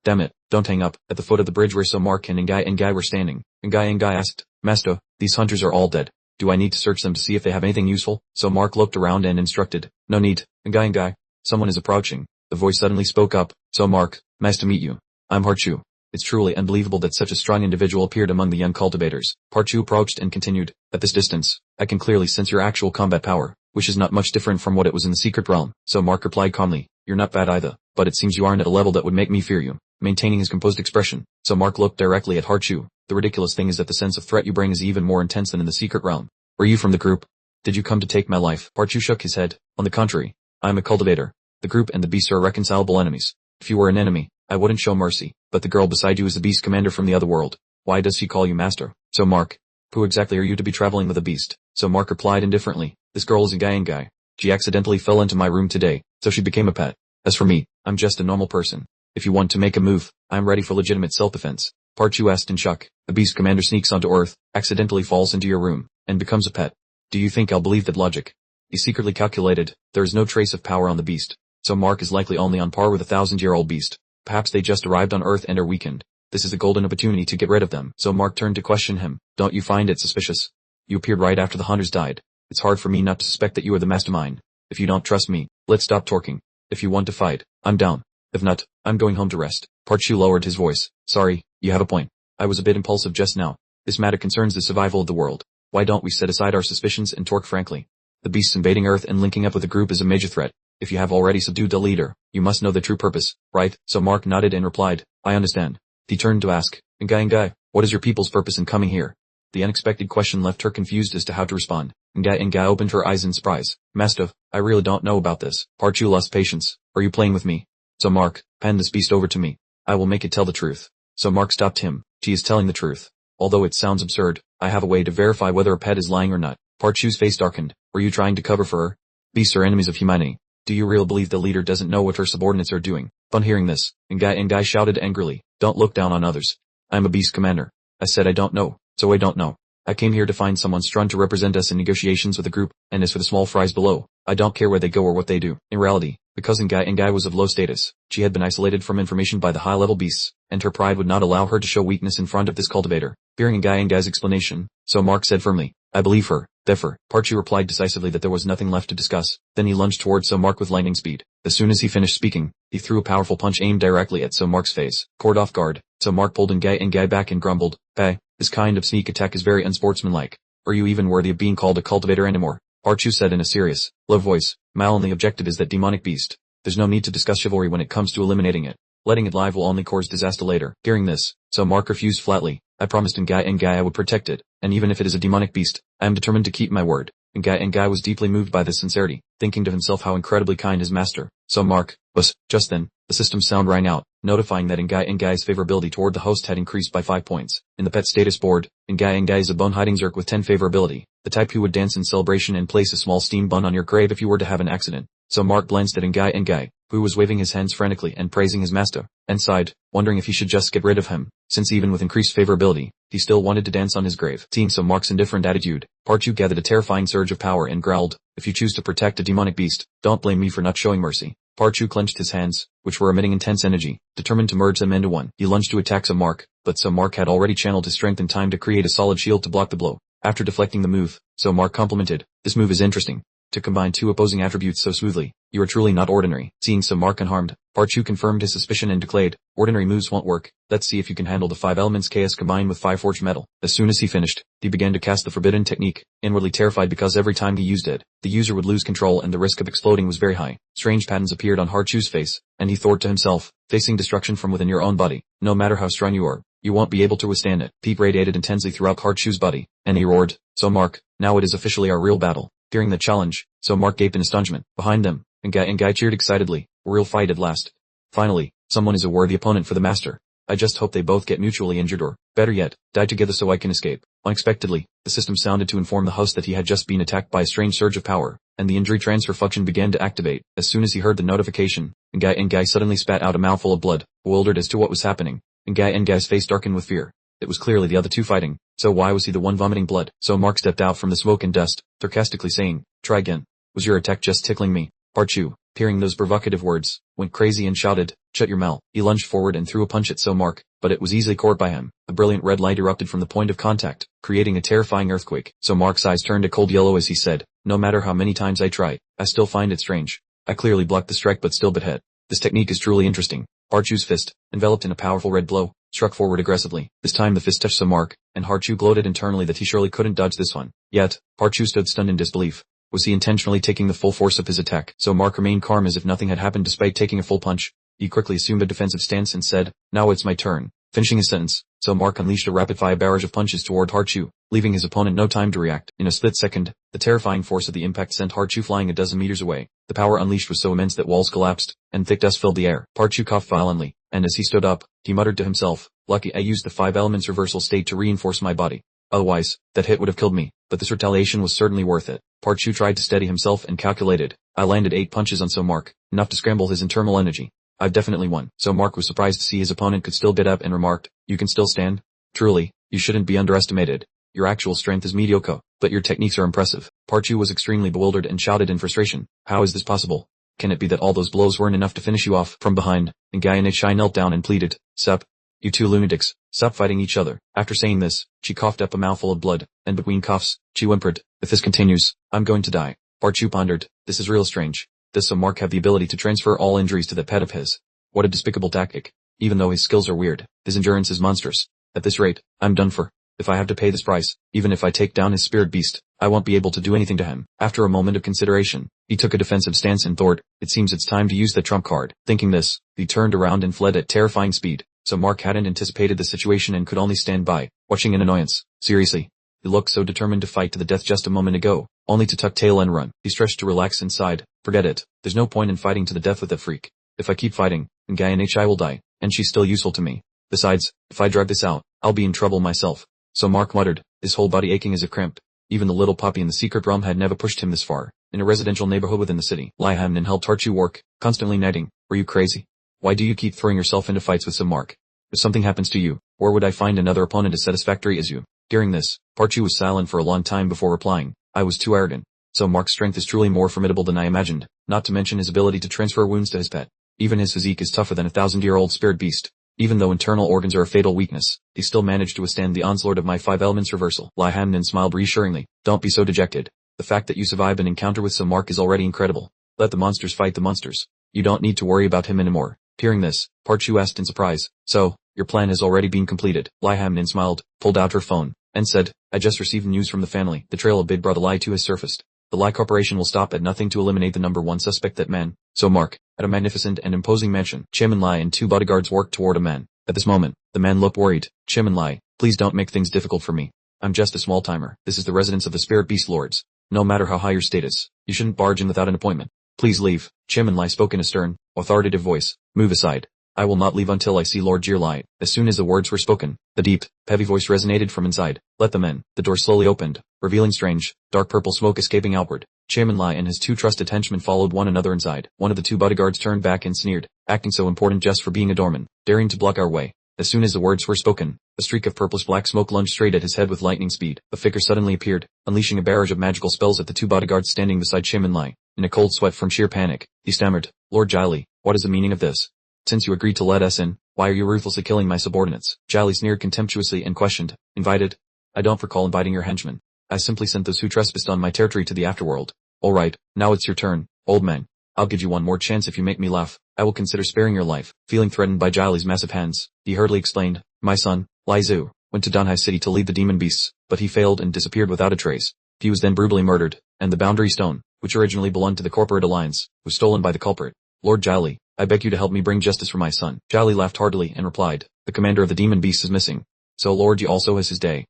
Damn it, don't hang up. At the foot of the bridge where So Mark and Ngai were standing, Ngai asked, Master, these hunters are all dead. Do I need to search them to see if they have anything useful? So Mark looked around and instructed, no need. Ngai, someone is approaching. The voice suddenly spoke up, So Mark, nice to meet you. I'm Harchu. It's truly unbelievable that such a strong individual appeared among the young cultivators. Parchu approached and continued, at this distance, I can clearly sense your actual combat power, which is not much different from what it was in the secret realm. So Mark replied calmly, you're not bad either, but it seems you aren't at a level that would make me fear you. Maintaining his composed expression, so Mark looked directly at Harchu. The ridiculous thing is that the sense of threat you bring is even more intense than in the secret realm. Were you from the group? Did you come to take my life? Harchu shook his head. On the contrary, I am a cultivator. The group and the beast are irreconcilable enemies. If you were an enemy, I wouldn't show mercy, but the girl beside you is the beast commander from the other world. Why does she call you master? So Mark, who exactly are you to be traveling with a beast? So Mark replied indifferently, this girl is a Ngai. She accidentally fell into my room today, so she became a pet. As for me, I'm just a normal person. If you want to make a move, I'm ready for legitimate self-defense. Parchu asked in shock. A beast commander sneaks onto Earth, accidentally falls into your room, and becomes a pet. Do you think I'll believe that logic? He secretly calculated, there is no trace of power on the beast, so Mark is likely only on par with a 1,000-year-old beast. Perhaps they just arrived on Earth and are weakened. This is a golden opportunity to get rid of them. So Mark turned to question him. Don't you find it suspicious? You appeared right after the hunters died. It's hard for me not to suspect that you are the mastermind. If you don't trust me, let's stop talking. If you want to fight, I'm down. If not, I'm going home to rest. Parchu lowered his voice. Sorry, you have a point. I was a bit impulsive just now. This matter concerns the survival of the world. Why don't we set aside our suspicions and talk frankly? The beasts invading Earth and linking up with the group is a major threat. If you have already subdued the leader, you must know the true purpose, right? So Mark nodded and replied, I understand. He turned to ask, Ngai, what is your people's purpose in coming here? The unexpected question left her confused as to how to respond. Ngai opened her eyes in surprise. Master, I really don't know about this. Parchu lost patience. Are you playing with me? So Mark, hand this beast over to me. I will make it tell the truth. So Mark stopped him. She is telling the truth. Although it sounds absurd, I have a way to verify whether a pet is lying or not. Parchu's face darkened. Were you trying to cover for her? Beasts are enemies of humanity. Do you really believe the leader doesn't know what her subordinates are doing? Upon hearing this, Ngai shouted angrily, don't look down on others. I'm a beast commander. I said I don't know, so I don't know. I came here to find someone strong to represent us in negotiations with the group, and as for the small fries below, I don't care where they go or what they do. In reality, because Ngai was of low status, she had been isolated from information by the high-level beasts, and her pride would not allow her to show weakness in front of this cultivator. Hearing Ngai's explanation, so Mark said firmly, I believe her. Therefore, Parchu replied decisively that there was nothing left to discuss. Then he lunged towards So Mark with lightning speed. As soon as he finished speaking, he threw a powerful punch aimed directly at So Mark's face. Caught off guard, So Mark pulled Ngai back and grumbled, Hey, this kind of sneak attack is very unsportsmanlike. Are you even worthy of being called a cultivator anymore? Parchu said in a serious, low voice, my only objective is that demonic beast. There's no need to discuss chivalry when it comes to eliminating it. Letting it live will only cause disaster later. Hearing this, So Mark refused flatly. I promised Ngai I would protect it, and even if it is a demonic beast, I am determined to keep my word. Ngai was deeply moved by this sincerity, thinking to himself how incredibly kind his master, So Mark, was. Just then, the system's sound rang out, notifying that Ngai's favorability toward the host had increased by 5 points. In the pet status board, Ngai is a bone-hiding Zerk with 10 favorability, the type who would dance in celebration and place a small steam bun on your grave if you were to have an accident. So Mark glanced at Ngai, who was waving his hands frantically and praising his master, and sighed, wondering if he should just get rid of him, since even with increased favorability, he still wanted to dance on his grave. Seeing So Mark's indifferent attitude, Parchu gathered a terrifying surge of power and growled, if you choose to protect a demonic beast, don't blame me for not showing mercy. Parchu clenched his hands, which were emitting intense energy, determined to merge them into one. He lunged to attack So Mark, but So Mark had already channeled his strength in time to create a solid shield to block the blow. After deflecting the move, So Mark complimented, this move is interesting. To combine two opposing attributes so smoothly, You are truly not ordinary. Seeing Mark unharmed, Parchu confirmed his suspicion and declared, ordinary moves won't work. Let's see if you can handle the 5 elements chaos combined with 5 forged metal. As soon as he finished, he began to cast the forbidden technique, inwardly terrified because every time he used it, the user would lose control and the risk of exploding was very high. Strange patterns appeared on Parchu's face, and he thought to himself, facing destruction from within your own body, no matter how strong you are, you won't be able to withstand it. Heat radiated intensely throughout Parchu's body, and he roared, "So Mark, now it is officially our real battle." Fearing the challenge, So Mark gaped in astonishment. Behind them, and Guy cheered excitedly. A real fight at last. Finally, someone is a worthy opponent for the master. I just hope they both get mutually injured or, better yet, die together so I can escape. Unexpectedly, the system sounded to inform the host that he had just been attacked by a strange surge of power, and the injury transfer function began to activate. As soon as he heard the notification, Guy suddenly spat out a mouthful of blood, bewildered as to what was happening. Guy's face darkened with fear. It was clearly the other two fighting, so why was he the one vomiting blood? So Mark stepped out from the smoke and dust, sarcastically saying, "Try again. Was your attack just tickling me?" Parchu, hearing those provocative words, went crazy and shouted, "Shut your mouth." He lunged forward and threw a punch at So Mark, but it was easily caught by him. A brilliant red light erupted from the point of contact, creating a terrifying earthquake. So Mark's eyes turned a cold yellow as he said, "No matter how many times I try, I still find it strange. I clearly blocked the strike but still bit head. This technique is truly interesting." Parchu's fist, enveloped in a powerful red blow, struck forward aggressively. This time the fist touched So Mark, and Parchu gloated internally that he surely couldn't dodge this one. Yet, Parchu stood stunned in disbelief. Was he intentionally taking the full force of his attack? So Mark remained calm as if nothing had happened despite taking a full punch. He quickly assumed a defensive stance and said, "Now it's my turn." Finishing his sentence, So Mark unleashed a rapid-fire barrage of punches toward Parchu, leaving his opponent no time to react. In a split second, the terrifying force of the impact sent Parchu flying a dozen meters away. The power unleashed was so immense that walls collapsed, and thick dust filled the air. Parchu coughed violently, and as he stood up, he muttered to himself, "Lucky I used the 5 elements reversal state to reinforce my body. Otherwise, that hit would have killed me, but this retaliation was certainly worth it." Parchu tried to steady himself and calculated, "I landed 8 punches on So Mark, enough to scramble his internal energy. I've definitely won." So Mark was surprised to see his opponent could still get up and remarked, "You can still stand? Truly, you shouldn't be underestimated. Your actual strength is mediocre, but your techniques are impressive." Parchu was extremely bewildered and shouted in frustration, "How is this possible? Can it be that all those blows weren't enough to finish you off?" From behind, Guy knelt down and pleaded, "Sup? You two lunatics, stop fighting each other." After saying this, she coughed up a mouthful of blood, and between coughs, she whimpered, "If this continues, I'm going to die." Parchu pondered, "This is real strange. Does So Mark have the ability to transfer all injuries to that pet of his? What a despicable tactic. Even though his skills are weird, his endurance is monstrous. At this rate, I'm done for. If I have to pay this price, even if I take down his spirit beast, I won't be able to do anything to him." After a moment of consideration, he took a defensive stance and thought, "It seems it's time to use the trump card." Thinking this, he turned around and fled at terrifying speed. So Mark hadn't anticipated the situation and could only stand by, watching in annoyance. Seriously. He looked so determined to fight to the death just a moment ago, only to tuck tail and run. He stretched to relax and sighed, "Forget it. There's no point in fighting to the death with that freak. If I keep fighting, Guy will die, and she's still useful to me. Besides, if I drag this out, I'll be in trouble myself." So Mark muttered, his whole body aching as if cramped. Even the little puppy in the secret realm had never pushed him this far. In a residential neighborhood within the city, Lihamnen helped Parchu work, constantly nagging, "Were you crazy? Why do you keep throwing yourself into fights with So Mark? If something happens to you, where would I find another opponent as satisfactory as you?" During this, Parchu was silent for a long time before replying, "I was too arrogant. So Mark's strength is truly more formidable than I imagined, not to mention his ability to transfer wounds to his pet. Even his physique is tougher than a 1,000-year-old spirit beast. Even though internal organs are a fatal weakness, he still managed to withstand the onslaught of my 5 elements reversal." Lihamnen smiled reassuringly, "Don't be so dejected. The fact that you survived an encounter with So Mark is already incredible. Let the monsters fight the monsters. You don't need to worry about him anymore." Hearing this, Parchu asked in surprise, "So, your plan has already been completed?" Lihamnen smiled, pulled out her phone, and said, "I just received news from the family. The trail of Big Brother Lai 2 has surfaced. The Lai Corporation will stop at nothing to eliminate the number 1 suspect, that man, So Mark." At a magnificent and imposing mansion, Chairman Lai and 2 bodyguards worked toward a man. At this moment, the man looked worried. "Chairman Lai, please don't make things difficult for me. I'm just a small timer. This is the residence of the Spirit Beast Lords. No matter how high your status, you shouldn't barge in without an appointment. Please leave." Chairman Lai spoke in a stern, authoritative voice. "Move aside. I will not leave until I see Lord Jir Lai." As soon as the words were spoken, the deep, heavy voice resonated from inside. "Let them in." The door slowly opened, revealing strange, dark purple smoke escaping outward. Chairman Lai and his 2 trusted henchmen followed one another inside. One of the 2 bodyguards turned back and sneered, "Acting so important just for being a doorman, daring to block our way." As soon as the words were spoken, a streak of purplish-black smoke lunged straight at his head with lightning speed. A figure suddenly appeared, unleashing a barrage of magical spells at the 2 bodyguards standing beside Chairman Lai. In a cold sweat from sheer panic, he stammered, "Lord Jiley, what is the meaning of this? Since you agreed to let us in, why are you ruthlessly killing my subordinates?" Jiley sneered contemptuously and questioned, "Invited? I don't recall inviting your henchmen. I simply sent those who trespassed on my territory to the afterworld." "All right, now it's your turn, old man. I'll give you one more chance if you make me laugh. I will consider sparing your life. Feeling threatened by Jali's massive hands, he hurriedly explained, my son, Lai Zhu, went to Dunhai City to lead the demon beasts, but he failed and disappeared without a trace. He was then brutally murdered, and the boundary stone, which originally belonged to the corporate alliance, was stolen by the culprit. Lord Jali, I beg you to help me bring justice for my son. Jali laughed heartily and replied, the commander of the demon beasts is missing. So Lord Yi also has his day.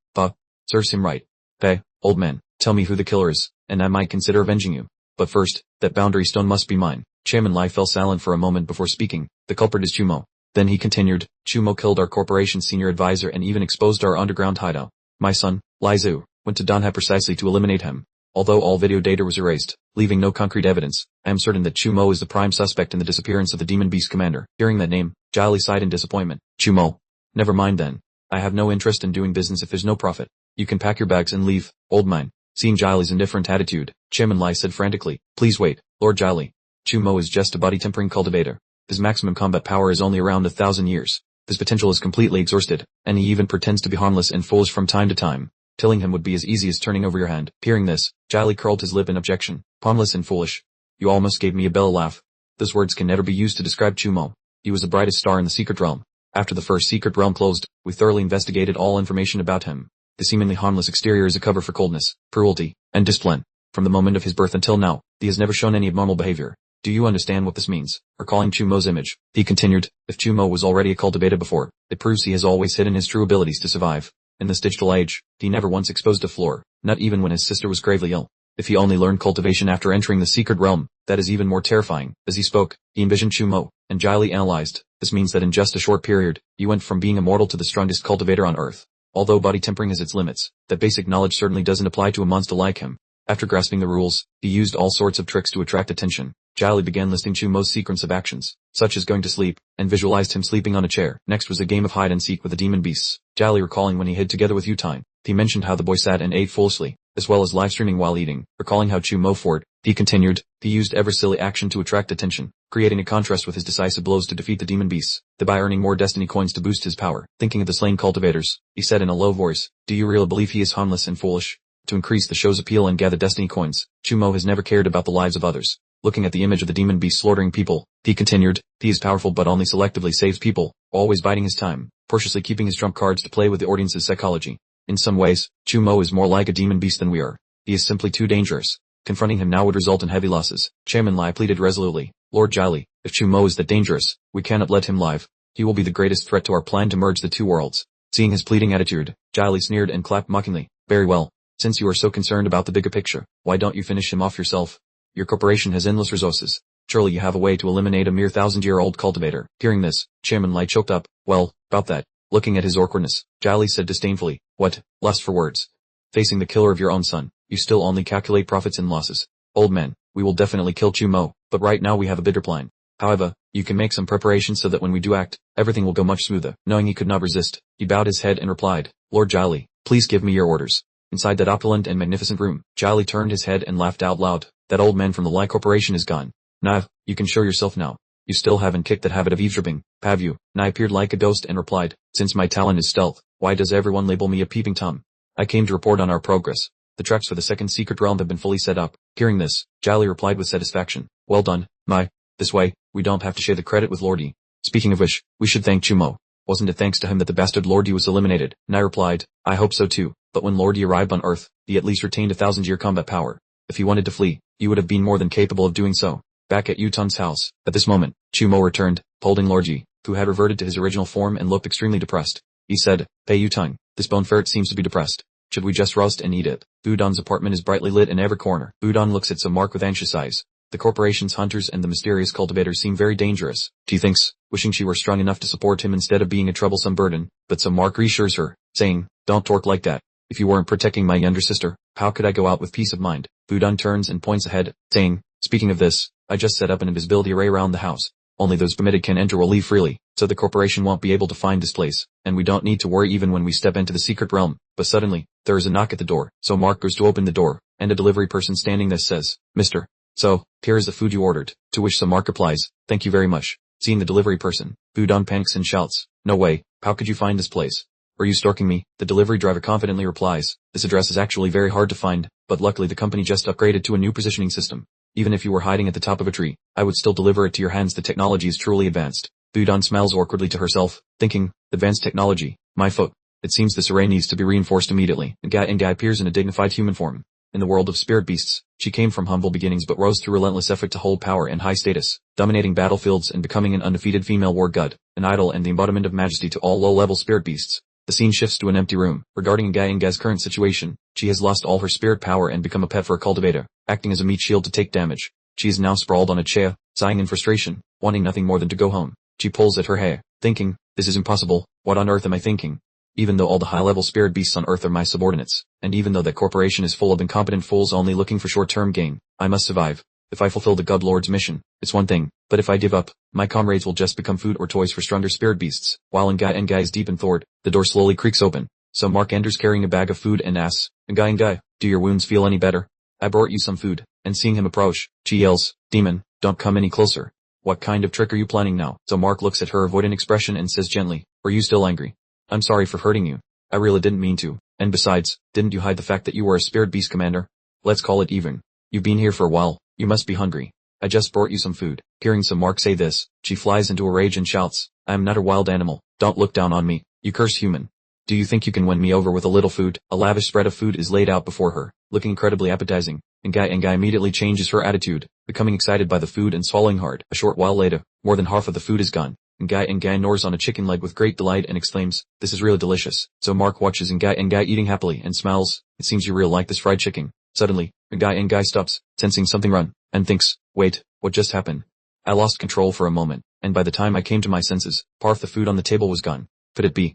Serves him right. Hey, old man, tell me who the killer is, and I might consider avenging you. But first, that boundary stone must be mine. Chairman Lai fell silent for a moment before speaking. The culprit is Chumo. Then he continued, Chumo killed our corporation's senior advisor and even exposed our underground hideout. My son, Lai Zhu, went to Danhai precisely to eliminate him. Although all video data was erased, leaving no concrete evidence, I am certain that Chumo is the prime suspect in the disappearance of the demon beast commander. Hearing that name, Jali sighed in disappointment. Chumo. Never mind then. I have no interest in doing business if there's no profit. You can pack your bags and leave, old man. Seeing Jali's indifferent attitude, Chairman Lai said frantically, please wait, Lord Jali. Chumo is just a body-tempering cultivator. His maximum combat power is only around 1,000 years. His potential is completely exhausted, and he even pretends to be harmless and foolish from time to time. Killing him would be as easy as turning over your hand. Hearing this, Jali curled his lip in objection. Harmless and foolish. You almost gave me a belly laugh. Those words can never be used to describe Chumo. He was the brightest star in the secret realm. After the first secret realm closed, we thoroughly investigated all information about him. The seemingly harmless exterior is a cover for coldness, cruelty, and discipline. From the moment of his birth until now, he has never shown any abnormal behavior. Do you understand what this means? Recalling Chumo's image, he continued, if Chumo was already a cultivator before, it proves he has always hidden his true abilities to survive. In this digital age, he never once exposed a flaw, not even when his sister was gravely ill. If he only learned cultivation after entering the secret realm, that is even more terrifying. As he spoke, he envisioned Chumo, and Jali analyzed. This means that in just a short period, he went from being immortal to the strongest cultivator on Earth. Although body tempering has its limits, that basic knowledge certainly doesn't apply to a monster like him. After grasping the rules, he used all sorts of tricks to attract attention. Jali began listing Chumo's sequence of actions, such as going to sleep, and visualized him sleeping on a chair. Next was a game of hide and seek with the demon beasts. Jali recalling when he hid together with Yutine. He mentioned how the boy sat and ate foolishly, as well as live streaming while eating. Recalling how Chumo fought, he continued, he used every silly action to attract attention, creating a contrast with his decisive blows to defeat the demon beasts, thereby earning more destiny coins to boost his power. Thinking of the slain cultivators, he said in a low voice, do you really believe he is harmless and foolish? To increase the show's appeal and gather destiny coins, Chumo has never cared about the lives of others. Looking at the image of the demon beast slaughtering people, he continued, he is powerful but only selectively saves people, always biding his time, cautiously keeping his trump cards to play with the audience's psychology. In some ways, Chumo is more like a demon beast than we are. He is simply too dangerous. Confronting him now would result in heavy losses. Chairman Lai pleaded resolutely, Lord Jali, if Chumo is that dangerous, we cannot let him live. He will be the greatest threat to our plan to merge the two worlds. Seeing his pleading attitude, Jali sneered and clapped mockingly, very well. Since you are so concerned about the bigger picture, why don't you finish him off yourself? Your corporation has endless resources. Surely you have a way to eliminate a mere 1,000-year-old cultivator. Hearing this, Chairman Lai choked up. Well, about that. Looking at his awkwardness, Jali said disdainfully, what, lust for words? Facing the killer of your own son, you still only calculate profits and losses. Old man, we will definitely kill Chumo, but right now we have a bigger plan. However, you can make some preparations so that when we do act, everything will go much smoother. Knowing he could not resist, he bowed his head and replied, Lord Jali, please give me your orders. Inside that opulent and magnificent room, Jali turned his head and laughed out loud. That old man from the Lai Corporation is gone. Now, you can show yourself now. You still haven't kicked that habit of eavesdropping, have you? Nai appeared like a ghost and replied, since my talent is stealth, why does everyone label me a peeping Tom? I came to report on our progress. The tracks for the second secret realm have been fully set up. Hearing this, Jali replied with satisfaction. Well done, Nai. This way, we don't have to share the credit with Lordy. Speaking of which, we should thank Chumo. Wasn't it thanks to him that the bastard Lordy was eliminated? Nai replied, I hope so too, but when Lordy arrived on Earth, he at least retained 1,000-year combat power. If he wanted to flee, he would have been more than capable of doing so. Back at Yutan's house, at this moment, Chumo returned, holding Lorji, who had reverted to his original form and looked extremely depressed. He said, Hey Yutang, this bone ferret seems to be depressed. Should we just roast and eat it? Budon's apartment is brightly lit in every corner. Budon looks at Samark with anxious eyes. The corporation's hunters and the mysterious cultivators seem very dangerous. She thinks, wishing she were strong enough to support him instead of being a troublesome burden, but Samark reassures her, saying, Don't talk like that. If you weren't protecting my younger sister, how could I go out with peace of mind? Budon turns and points ahead, saying, Speaking of this, I just set up an invisibility array around the house. Only those permitted can enter or leave freely, so the corporation won't be able to find this place, and we don't need to worry even when we step into the secret realm. But suddenly, there is a knock at the door, so Mark goes to open the door, and a delivery person standing there says, Mr. So, here is the food you ordered, to which Samark replies, Thank you very much. Seeing the delivery person, Budon panics and shouts, No way, how could you find this place? Are you stalking me? The delivery driver confidently replies, This address is actually very hard to find, but luckily the company just upgraded to a new positioning system. Even if you were hiding at the top of a tree, I would still deliver it to your hands. The technology is truly advanced. Budon smiles awkwardly to herself, thinking, advanced technology, my foot. It seems this array needs to be reinforced immediately. Ngai appears in a dignified human form. In the world of spirit beasts, she came from humble beginnings but rose through relentless effort to hold power and high status, dominating battlefields and becoming an undefeated female war god, an idol and the embodiment of majesty to all low-level spirit beasts. The scene shifts to an empty room. Regarding Ngai's current situation, she has lost all her spirit power and become a pet for a cultivator, acting as a meat shield to take damage. She is now sprawled on a chair, sighing in frustration, wanting nothing more than to go home. She pulls at her hair, thinking, this is impossible, what on earth am I thinking? Even though all the high-level spirit beasts on Earth are my subordinates, and even though that corporation is full of incompetent fools only looking for short-term gain, I must survive. If I fulfill the God Lord's mission, it's one thing, but if I give up, my comrades will just become food or toys for stronger spirit beasts. While Ngai is deep in thought, the door slowly creaks open. So Mark enters carrying a bag of food and asks, Ngai, do your wounds feel any better? I brought you some food, and seeing him approach, she yells, demon, don't come any closer. What kind of trick are you planning now? So Mark looks at her avoidant expression and says gently, are you still angry? I'm sorry for hurting you. I really didn't mean to. And besides, didn't you hide the fact that you were a spirit beast commander? Let's call it even. You've been here for a while, you must be hungry. I just brought you some food. Hearing some Mark say this, she flies into a rage and shouts, I am not a wild animal, don't look down on me, you cursed human. Do you think you can win me over with a little food? A lavish spread of food is laid out before her, looking incredibly appetizing. Ngai immediately changes her attitude, becoming excited by the food and swallowing hard. A short while later, more than half of the food is gone. Ngai gnaws on a chicken leg with great delight and exclaims, this is really delicious. So Mark watches Ngai eating happily and smiles, it seems you really like this fried chicken. Suddenly, Ngai stops, sensing something wrong, and thinks, wait, what just happened? I lost control for a moment, and by the time I came to my senses, part of the food on the table was gone. Could it be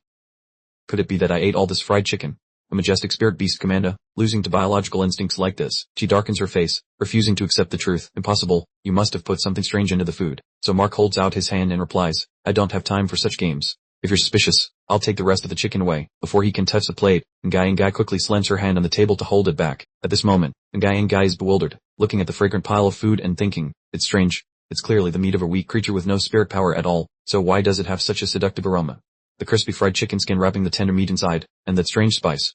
that I ate all this fried chicken? A majestic spirit beast commander, losing to biological instincts like this, she darkens her face, refusing to accept the truth. Impossible, you must have put something strange into the food. So Mark holds out his hand and replies, I don't have time for such games. If you're suspicious, I'll take the rest of the chicken away. Before he can touch the plate, Ngai quickly slams her hand on the table to hold it back. At this moment, Ngai is bewildered, looking at the fragrant pile of food and thinking, it's strange. It's clearly the meat of a weak creature with no spirit power at all, so why does it have such a seductive aroma? The crispy fried chicken skin wrapping the tender meat inside, and that strange spice.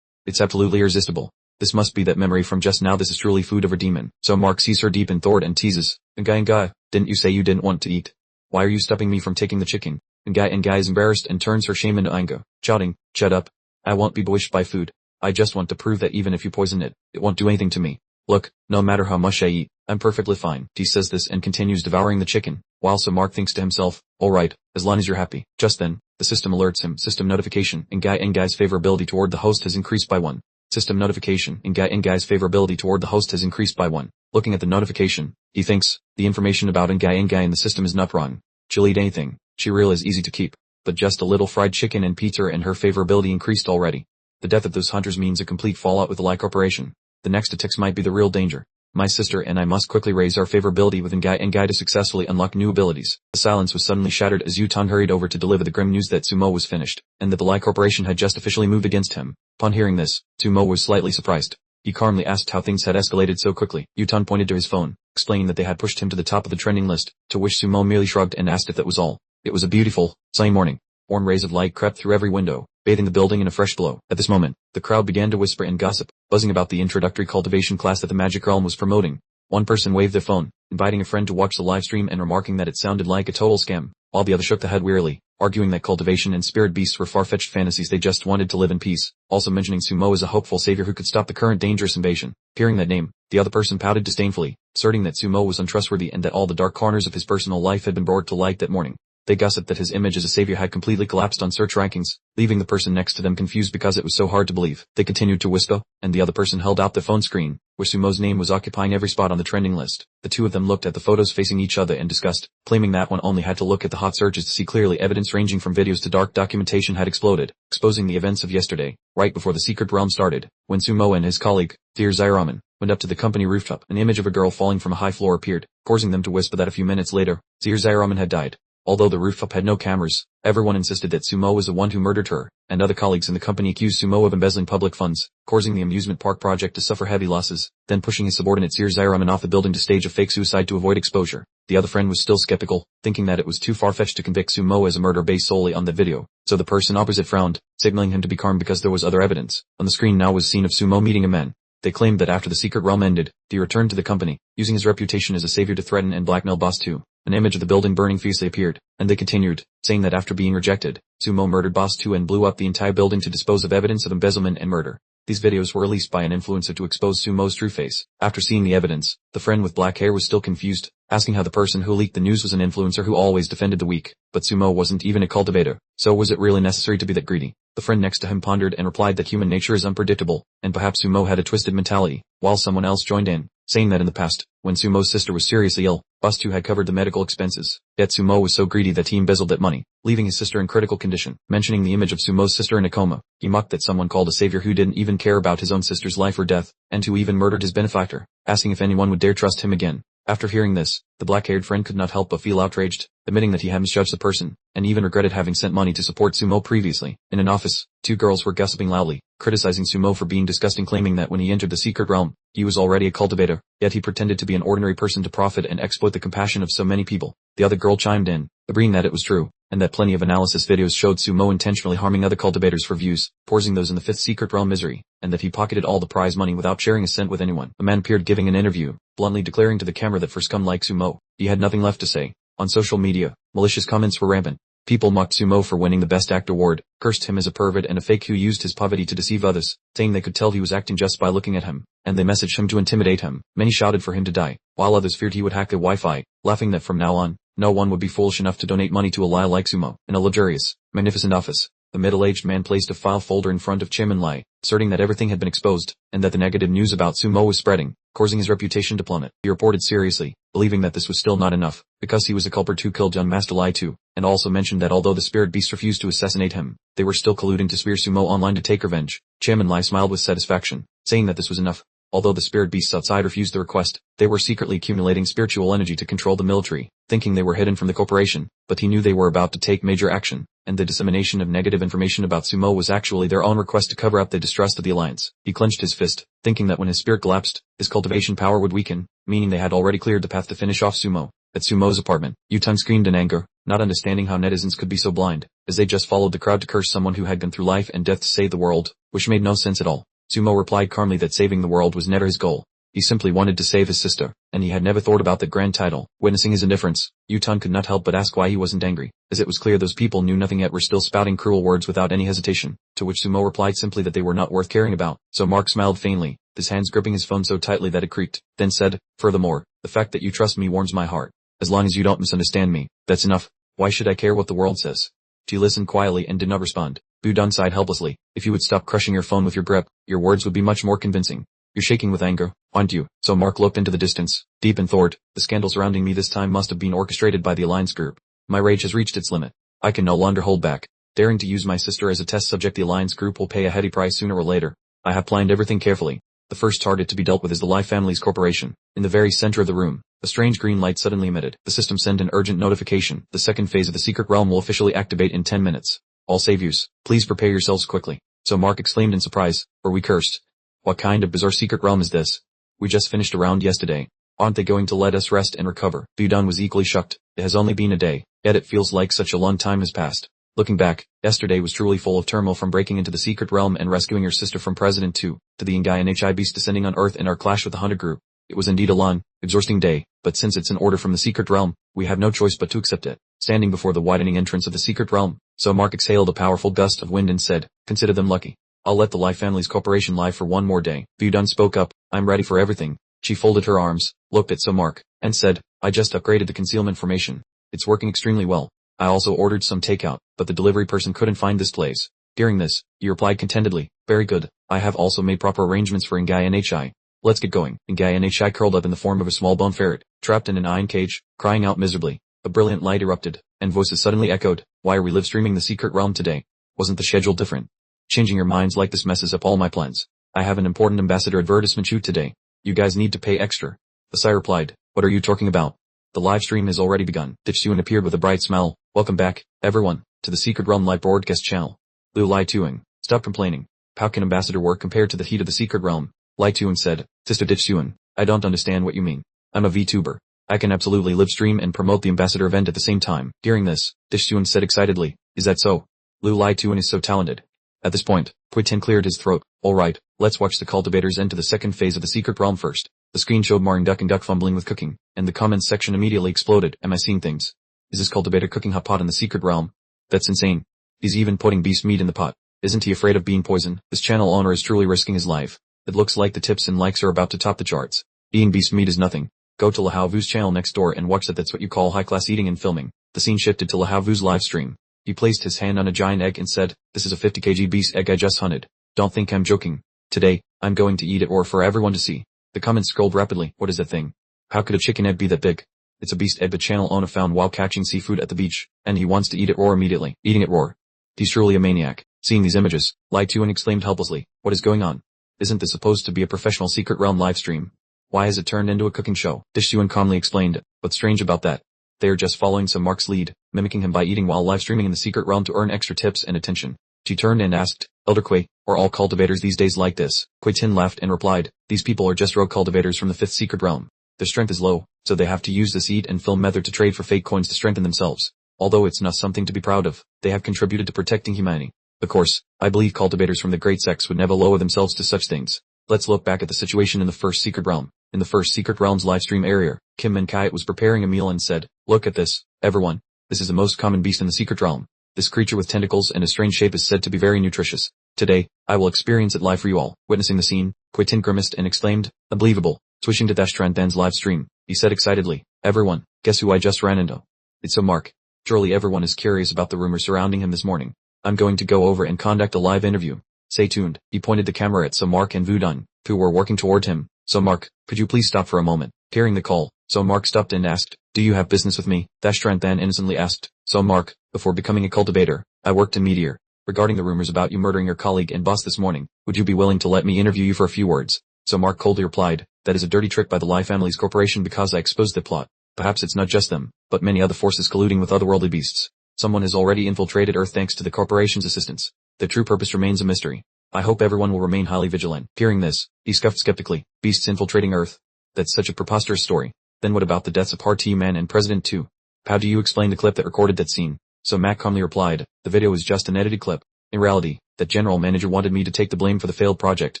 It's absolutely irresistible. This must be that memory from just now. This is truly food of a demon. So Mark sees her deep in thought and teases, Ngai, didn't you say you didn't want to eat? Why are you stopping me from taking the chicken? Ngai is embarrassed and turns her shame into anger, shouting, shut up. I won't be bewitched by food. I just want to prove that even if you poison it, it won't do anything to me. Look, no matter how much I eat, I'm perfectly fine. He says this and continues devouring the chicken, while so Mark thinks to himself, alright, as long as you're happy. Just then, the system alerts him. System notification. Ngai's favorability toward the host has increased by 1. System notification. Ngai's favorability toward the host has increased by 1. Looking at the notification, he thinks, the information about Ngai in the system is not wrong. She'll eat anything. She really is easy to keep. But just a little fried chicken and pizza and her favorability increased already. The death of those hunters means a complete fallout with the Lie Corporation. The next attacks might be the real danger. My sister and I must quickly raise our favorability with Ngai to successfully unlock new abilities. The silence was suddenly shattered as Yutong hurried over to deliver the grim news that Sumo was finished, and that the Lie Corporation had just officially moved against him. Upon hearing this, Sumo was slightly surprised. He calmly asked how things had escalated so quickly. Yutong pointed to his phone, explaining that they had pushed him to the top of the trending list, to which Sumo merely shrugged and asked if that was all. It was a beautiful, sunny morning. Warm rays of light crept through every window, bathing the building in a fresh glow. At this moment, the crowd began to whisper and gossip, buzzing about the introductory cultivation class that the Magic Realm was promoting. One person waved their phone, inviting a friend to watch the live stream and remarking that it sounded like a total scam, while the other shook the head wearily, arguing that cultivation and spirit beasts were far-fetched fantasies. They just wanted to live in peace, also mentioning Sumo as a hopeful savior who could stop the current dangerous invasion. Hearing that name, the other person pouted disdainfully, asserting that Sumo was untrustworthy and that all the dark corners of his personal life had been brought to light that morning. They gossiped that his image as a savior had completely collapsed on search rankings, leaving the person next to them confused because it was so hard to believe. They continued to whisper, and the other person held out the phone screen, where Sumo's name was occupying every spot on the trending list. The two of them looked at the photos facing each other and discussed, claiming that one only had to look at the hot searches to see clearly evidence ranging from videos to dark documentation had exploded, exposing the events of yesterday, right before the secret realm started. When Sumo and his colleague, Dear Zairamen, went up to the company rooftop, an image of a girl falling from a high floor appeared, causing them to whisper that a few minutes later, Dear Zairamen had died. Although the rooftop had no cameras, everyone insisted that Sumo was the one who murdered her, and other colleagues in the company accused Sumo of embezzling public funds, causing the amusement park project to suffer heavy losses, then pushing his subordinate Seer Zairaman off the building to stage a fake suicide to avoid exposure. The other friend was still skeptical, thinking that it was too far-fetched to convict Sumo as a murder based solely on that video, so the person opposite frowned, signaling him to be calm because there was other evidence. On the screen now was a scene of Sumo meeting a man. They claimed that after the secret realm ended, he returned to the company, using his reputation as a savior to threaten and blackmail Boss 2. An image of the building burning fiercely appeared, and they continued, saying that after being rejected, Sumo murdered Boss 2 and blew up the entire building to dispose of evidence of embezzlement and murder. These videos were released by an influencer to expose Sumo's true face. After seeing the evidence, the friend with black hair was still confused, asking how the person who leaked the news was an influencer who always defended the weak, but Sumo wasn't even a cultivator, so was it really necessary to be that greedy? The friend next to him pondered and replied that human nature is unpredictable, and perhaps Sumo had a twisted mentality, while someone else joined in, saying that in the past, when Sumo's sister was seriously ill, Boss 2 had covered the medical expenses. Yet Sumo was so greedy that he embezzled that money, leaving his sister in critical condition. Mentioning the image of Sumo's sister in a coma, he mocked that someone called a savior who didn't even care about his own sister's life or death, and who even murdered his benefactor, asking if anyone would dare trust him again. After hearing this, the black-haired friend could not help but feel outraged, admitting that he had misjudged the person, and even regretted having sent money to support Sumo previously. In an office, two girls were gossiping loudly, criticizing Sumo for being disgusting, claiming that when he entered the secret realm, he was already a cultivator, yet he pretended to be an ordinary person to profit and exploit the compassion of so many people. The other girl chimed in, agreeing that it was true, and that plenty of analysis videos showed Sumo intentionally harming other cultivators for views, forcing those in the fifth secret realm misery, and that he pocketed all the prize money without sharing a cent with anyone. A man appeared giving an interview, bluntly declaring to the camera that for scum like Sumo, he had nothing left to say. On social media, malicious comments were rampant. People mocked Sumo for winning the Best Act award, cursed him as a pervert and a fake who used his poverty to deceive others, saying they could tell he was acting just by looking at him, and they messaged him to intimidate him. Many shouted for him to die, while others feared he would hack the Wi-Fi, laughing that from now on, no one would be foolish enough to donate money to a lie like Sumo. In a luxurious, magnificent office, the middle-aged man placed a file folder in front of Chairman Lai, asserting that everything had been exposed, and that the negative news about Sumo was spreading, causing his reputation to plummet. He reported seriously, believing that this was still not enough, because he was a culprit who killed young Master Lai too, and also mentioned that although the spirit beasts refused to assassinate him, they were still colluding to spear Sumo online to take revenge. Chairman Lai smiled with satisfaction, saying that this was enough. Although the spirit beasts outside refused the request, they were secretly accumulating spiritual energy to control the military, thinking they were hidden from the corporation, but he knew they were about to take major action, and the dissemination of negative information about Sumo was actually their own request to cover up the distrust of the alliance. He clenched his fist, thinking that when his spirit collapsed, his cultivation power would weaken, meaning they had already cleared the path to finish off Sumo. At Sumo's apartment, Yutang screamed in anger, not understanding how netizens could be so blind, as they just followed the crowd to curse someone who had gone through life and death to save the world, which made no sense at all. Sumo replied calmly that saving the world was never his goal. He simply wanted to save his sister, and he had never thought about that grand title. Witnessing his indifference, Yutang could not help but ask why he wasn't angry, as it was clear those people knew nothing yet were still spouting cruel words without any hesitation, to which Sumo replied simply that they were not worth caring about. So Mark smiled faintly, his hands gripping his phone so tightly that it creaked, then said, "Furthermore, the fact that you trust me warms my heart. As long as you don't misunderstand me, that's enough. Why should I care what the world says?" She listened quietly and did not respond. Budun sighed helplessly. "If you would stop crushing your phone with your grip, your words would be much more convincing. You're shaking with anger, aren't you?" So Mark looked into the distance, deep in thought. The scandal surrounding me this time must have been orchestrated by the Alliance group. My rage has reached its limit. I can no longer hold back. Daring to use my sister as a test subject, the Alliance group will pay a heavy price sooner or later. I have planned everything carefully. The first target to be dealt with is the Lai family's corporation. In the very center of the room, a strange green light suddenly emitted. The system sent an urgent notification. The second phase of the secret realm will officially activate in 10 minutes. All saviors, please prepare yourselves quickly. So Mark exclaimed in surprise, "Are we cursed? What kind of bizarre secret realm is this? We just finished a round yesterday. Aren't they going to let us rest and recover?" Budun was equally shocked. It has only been a day, yet it feels like such a long time has passed. Looking back, yesterday was truly full of turmoil, from breaking into the secret realm and rescuing your sister from President 2, to the Ngai and HI beast descending on Earth and our clash with the Hunter group. It was indeed a long, exhausting day, but since it's an order from the secret realm, we have no choice but to accept it. Standing before the widening entrance of the secret realm, so Mark exhaled a powerful gust of wind and said, "Consider them lucky. I'll let the Lai family's corporation lie for one more day." Budun spoke up, "I'm ready for everything." She folded her arms, looked at Mark, and said, "I just upgraded the concealment formation. It's working extremely well. I also ordered some takeout, but the delivery person couldn't find this place." Hearing this, he replied contentedly, "Very good. I have also made proper arrangements for Ngai and HI. Let's get going." Ngai and HI curled up in the form of a small bone ferret, trapped in an iron cage, crying out miserably. A brilliant light erupted, and voices suddenly echoed, "Why are we live streaming the secret realm today? Wasn't the schedule different? Changing your minds like this messes up all my plans. I have an important ambassador advertisement shoot today. You guys need to pay extra." The Sai replied, "What are you talking about? The live stream has already begun." Dichsuan appeared with a bright smile. "Welcome back, everyone, to the Secret Realm live broadcast channel." Liu Lai Tuing, stop complaining. How can ambassador work compared to the heat of the Secret Realm? Lai Tuing said, "Sister Dichsuan, I don't understand what you mean. I'm a VTuber. I can absolutely live stream and promote the ambassador event at the same time." Hearing this, Dichsuan said excitedly, "Is that so? Liu Lai Tuing is so talented. At this point, Puitin cleared his throat. Alright, let's watch the cultivators enter the second phase of the secret realm first. The screen showed Maring Duck and Duck fumbling with cooking, and the comments section immediately exploded. Am I seeing things? Is this cultivator cooking hot pot in the secret realm? That's insane. He's even putting beast meat in the pot. Isn't he afraid of being poisoned? This channel owner is truly risking his life. It looks like the tips and likes are about to top the charts. Eating beast meat is nothing. Go to Lahavu's channel next door and watch that. That's what you call high-class eating and filming. The scene shifted to Lahavu's live stream. He placed his hand on a giant egg and said, "This is a 50 kg beast egg I just hunted. Don't think I'm joking. Today, I'm going to eat it or for everyone to see." The comments scrolled rapidly. What is that thing? How could a chicken egg be that big? It's a beast egg the channel owner found while catching seafood at the beach, and he wants to eat it raw immediately. Eating it raw. He's truly a maniac. Seeing these images, Lai Tuan exclaimed helplessly, "What is going on? Isn't this supposed to be a professional secret realm live stream? Why has it turned into a cooking show?" Dish Yuan calmly explained, "What's strange about that? They are just following some Mark's lead, mimicking him by eating while live streaming in the secret realm to earn extra tips and attention." She turned and asked, "Elder Kui, are all cultivators these days like this?" Kui Tin laughed and replied, "These people are just rogue cultivators from the 5th secret realm. Their strength is low, so they have to use this eat and film method to trade for fake coins to strengthen themselves. Although it's not something to be proud of, they have contributed to protecting humanity. Of course, I believe cultivators from the great sects would never lower themselves to such things." Let's look back at the situation in the 1st secret realm. In the 1st secret realm's livestream area, Kim Min-kai was preparing a meal and said, "Look at this, everyone. This is the most common beast in the secret realm. This creature with tentacles and a strange shape is said to be very nutritious. Today, I will experience it live for you all." Witnessing the scene, Kui Tin grimaced and exclaimed, "Unbelievable." Switching to Dashtran Than's live stream, he said excitedly, "Everyone, guess who I just ran into? It's a Mark. Surely everyone is curious about the rumors surrounding him this morning. I'm going to go over and conduct a live interview. Stay tuned." He pointed the camera at Mark and Vudan, who were working toward him. "Mark, could you please stop for a moment?" Hearing the call, Mark stopped and asked, "Do you have business with me?" Dashtran Than innocently asked, "Mark, before becoming a cultivator, I worked in Meteor. Regarding the rumors about you murdering your colleague and boss this morning, would you be willing to let me interview you for a few words?" Mark coldly replied, "That is a dirty trick by the Lai family's corporation because I exposed the plot. Perhaps it's not just them, but many other forces colluding with otherworldly beasts. Someone has already infiltrated Earth thanks to the corporation's assistance. Their true purpose remains a mystery. I hope everyone will remain highly vigilant." Hearing this, he scoffed skeptically, "Beasts infiltrating Earth? That's such a preposterous story. Then what about the deaths of Party Man and President 2? How do you explain the clip that recorded that scene?" Mac calmly replied, "The video is just an edited clip. In reality, that general manager wanted me to take the blame for the failed project,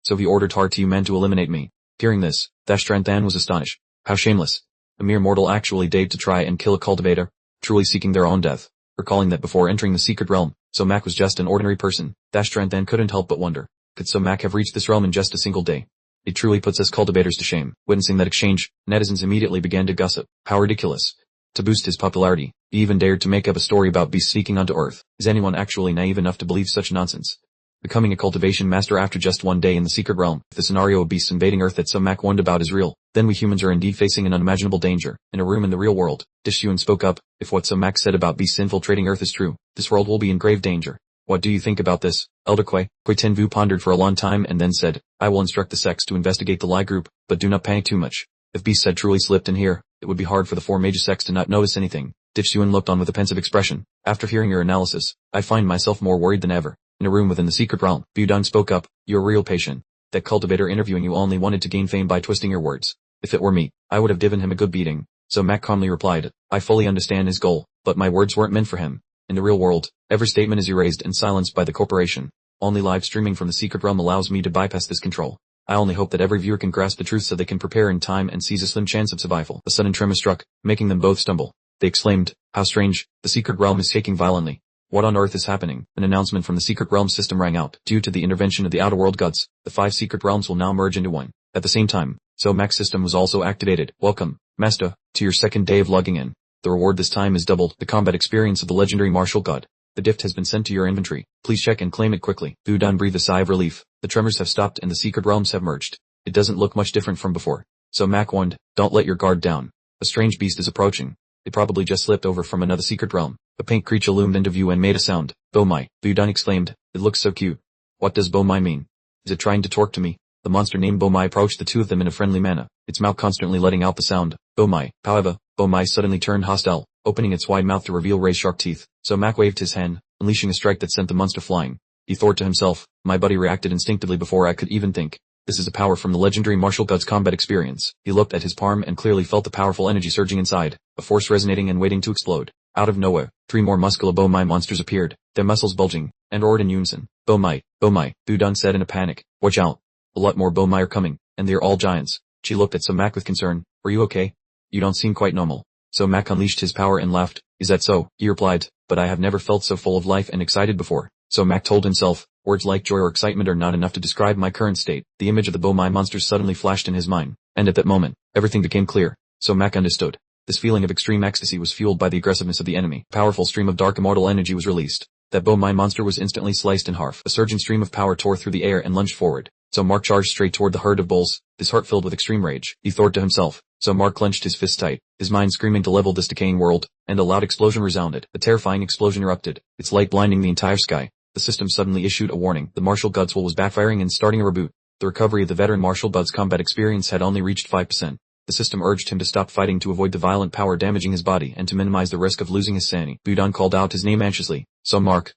so he ordered Party Man to eliminate me." Hearing this, Dashtran Than was astonished. How shameless. A mere mortal actually dared to try and kill a cultivator, truly seeking their own death. Recalling that before entering the secret realm, Mac was just an ordinary person, Dashtran Than couldn't help but wonder, could Mac have reached this realm in just a single day? It truly puts us cultivators to shame. Witnessing that exchange, netizens immediately began to gossip. How ridiculous. To boost his popularity, he even dared to make up a story about beasts sneaking onto Earth. Is anyone actually naive enough to believe such nonsense? Becoming a cultivation master after just one day in the secret realm, if the scenario of beasts invading Earth that Mac warned about is real, then we humans are indeed facing an unimaginable danger. In a room in the real world, Dish Yuan spoke up, "If what Mac said about beasts infiltrating Earth is true, this world will be in grave danger. What do you think about this, Elder Kui?" Kui Tin Vu pondered for a long time and then said, "I will instruct the sects to investigate the Lai group, but do not panic too much. If beasts had truly slipped in here, it would be hard for the 4 major sects to not notice anything." Dish Yuan looked on with a pensive expression. "After hearing your analysis, I find myself more worried than ever." In a room within the secret realm, Vudan spoke up, "You're a real patient. That cultivator interviewing you only wanted to gain fame by twisting your words. If it were me, I would have given him a good beating." Mac calmly replied, "I fully understand his goal, but my words weren't meant for him. In the real world, every statement is erased and silenced by the corporation. Only live streaming from the secret realm allows me to bypass this control. I only hope that every viewer can grasp the truth so they can prepare in time and seize a slim chance of survival." A sudden tremor struck, making them both stumble. They exclaimed, "How strange, the secret realm is shaking violently. What on earth is happening?" An announcement from the secret realm system rang out. Due to the intervention of the outer world gods, the 5 secret realms will now merge into one. At the same time, Mac's system was also activated. "Welcome, Master, to your second day of logging in. The reward this time is doubled, the combat experience of the legendary martial god. The gift has been sent to your inventory. Please check and claim it quickly." Vudan breathed a sigh of relief. The tremors have stopped and the secret realms have merged. It doesn't look much different from before. Mac warned, "Don't let your guard down. A strange beast is approaching. It probably just slipped over from another secret realm." A pink creature loomed into view and made a sound. "Bomai," Vudan exclaimed. "It looks so cute. What does Bomai mean? Is it trying to talk to me?" The monster named Bomai approached the two of them in a friendly manner, its mouth constantly letting out the sound, "Bomai." However, Bomai suddenly turned hostile, opening its wide mouth to reveal razor-sharp teeth. Mac waved his hand, unleashing a strike that sent the monster flying. He thought to himself, "My buddy reacted instinctively before I could even think. This is the power from the legendary martial god's combat experience." He looked at his palm and clearly felt the powerful energy surging inside, a force resonating and waiting to explode. Out of nowhere, 3 more muscular Bomai monsters appeared, their muscles bulging, and roared in unison. Bomai, Budon said in a panic. Watch out. A lot more Bomai are coming, and they're all giants. She looked at Samak with concern. Are you okay? You don't seem quite normal. Samak unleashed his power and laughed. Is that so? He replied, but I have never felt so full of life and excited before. Samak told himself, words like joy or excitement are not enough to describe my current state. The image of the Bomai monsters suddenly flashed in his mind, and at that moment, everything became clear. Samak understood. This feeling of extreme ecstasy was fueled by the aggressiveness of the enemy. A powerful stream of dark immortal energy was released. That Bomai monster was instantly sliced in half. A surging stream of power tore through the air and lunged forward. So Mark charged straight toward the herd of bulls, his heart filled with extreme rage. He thought to himself. So Mark clenched his fists tight, his mind screaming to level this decaying world, and a loud explosion resounded. A terrifying explosion erupted, its light blinding the entire sky. The system suddenly issued a warning. The Martial Gutswell was backfiring and starting a reboot. The recovery of the veteran Martial Bud's combat experience had only reached 5%. The system urged him to stop fighting to avoid the violent power damaging his body and to minimize the risk of losing his sanity. Budon called out his name anxiously. So Mark.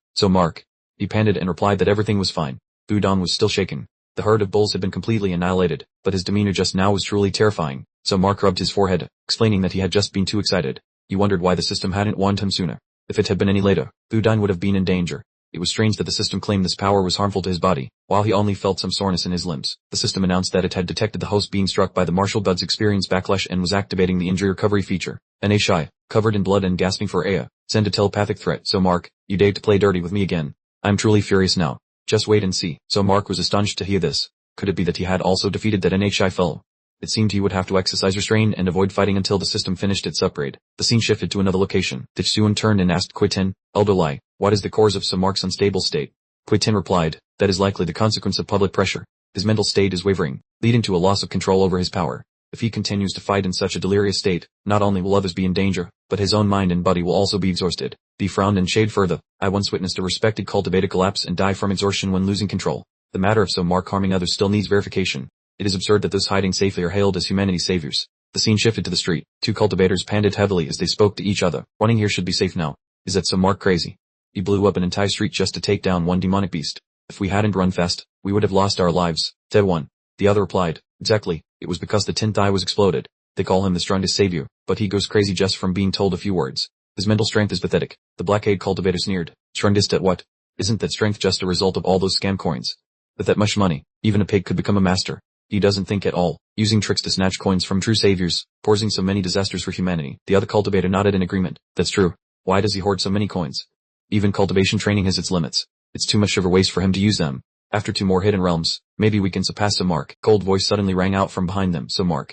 He panted and replied that everything was fine. Budon was still shaking. The herd of bulls had been completely annihilated, but his demeanor just now was truly terrifying. So Mark rubbed his forehead, explaining that he had just been too excited. He wondered why the system hadn't warned him sooner. If it had been any later, Budon would have been in danger. It was strange that the system claimed this power was harmful to his body, while he only felt some soreness in his limbs. The system announced that it had detected the host being struck by the Martial Bud's experience backlash and was activating the injury recovery feature. N.A. covered in blood and gasping for air, sent a telepathic threat. So Mark, you dared to play dirty with me again. I'm truly furious now. Just wait and see. So Mark was astonished to hear this. Could it be that he had also defeated that NHI fellow? It seemed he would have to exercise restraint and avoid fighting until the system finished its upgrade. The scene shifted to another location. Ditsuan turned and asked Quitin, Elder Lai, what is the cause of Samark's unstable state? Quitin replied, that is likely the consequence of public pressure. His mental state is wavering, leading to a loss of control over his power. If he continues to fight in such a delirious state, not only will others be in danger, but his own mind and body will also be exhausted. He frowned and shade further. I once witnessed a respected cultivator collapse and die from exhaustion when losing control. The matter of Samark harming others still needs verification. It is absurd that those hiding safely are hailed as humanity's saviors. The scene shifted to the street. 2 cultivators panted heavily as they spoke to each other. Running here should be safe now. Is that Samark crazy? He blew up an entire street just to take down one demonic beast. If we hadn't run fast, we would have lost our lives. Said one. The other replied, exactly, it was because the 10th eye was exploded. They call him the strongest savior, but he goes crazy just from being told a few words. His mental strength is pathetic. The blockade cultivator sneered. Strongest at what? Isn't that strength just a result of all those scam coins? With that much money, even a pig could become a master. He doesn't think at all, using tricks to snatch coins from true saviors, causing so many disasters for humanity. The other cultivator nodded in agreement. That's true. Why does he hoard so many coins? Even cultivation training has its limits. It's too much of a waste for him to use them. After 2 more hidden realms, maybe we can surpass Samark. Cold voice suddenly rang out from behind them. Samark.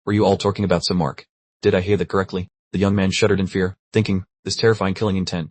Were you all talking about Samark? Did I hear that correctly? The young man shuddered in fear, thinking, this terrifying killing intent.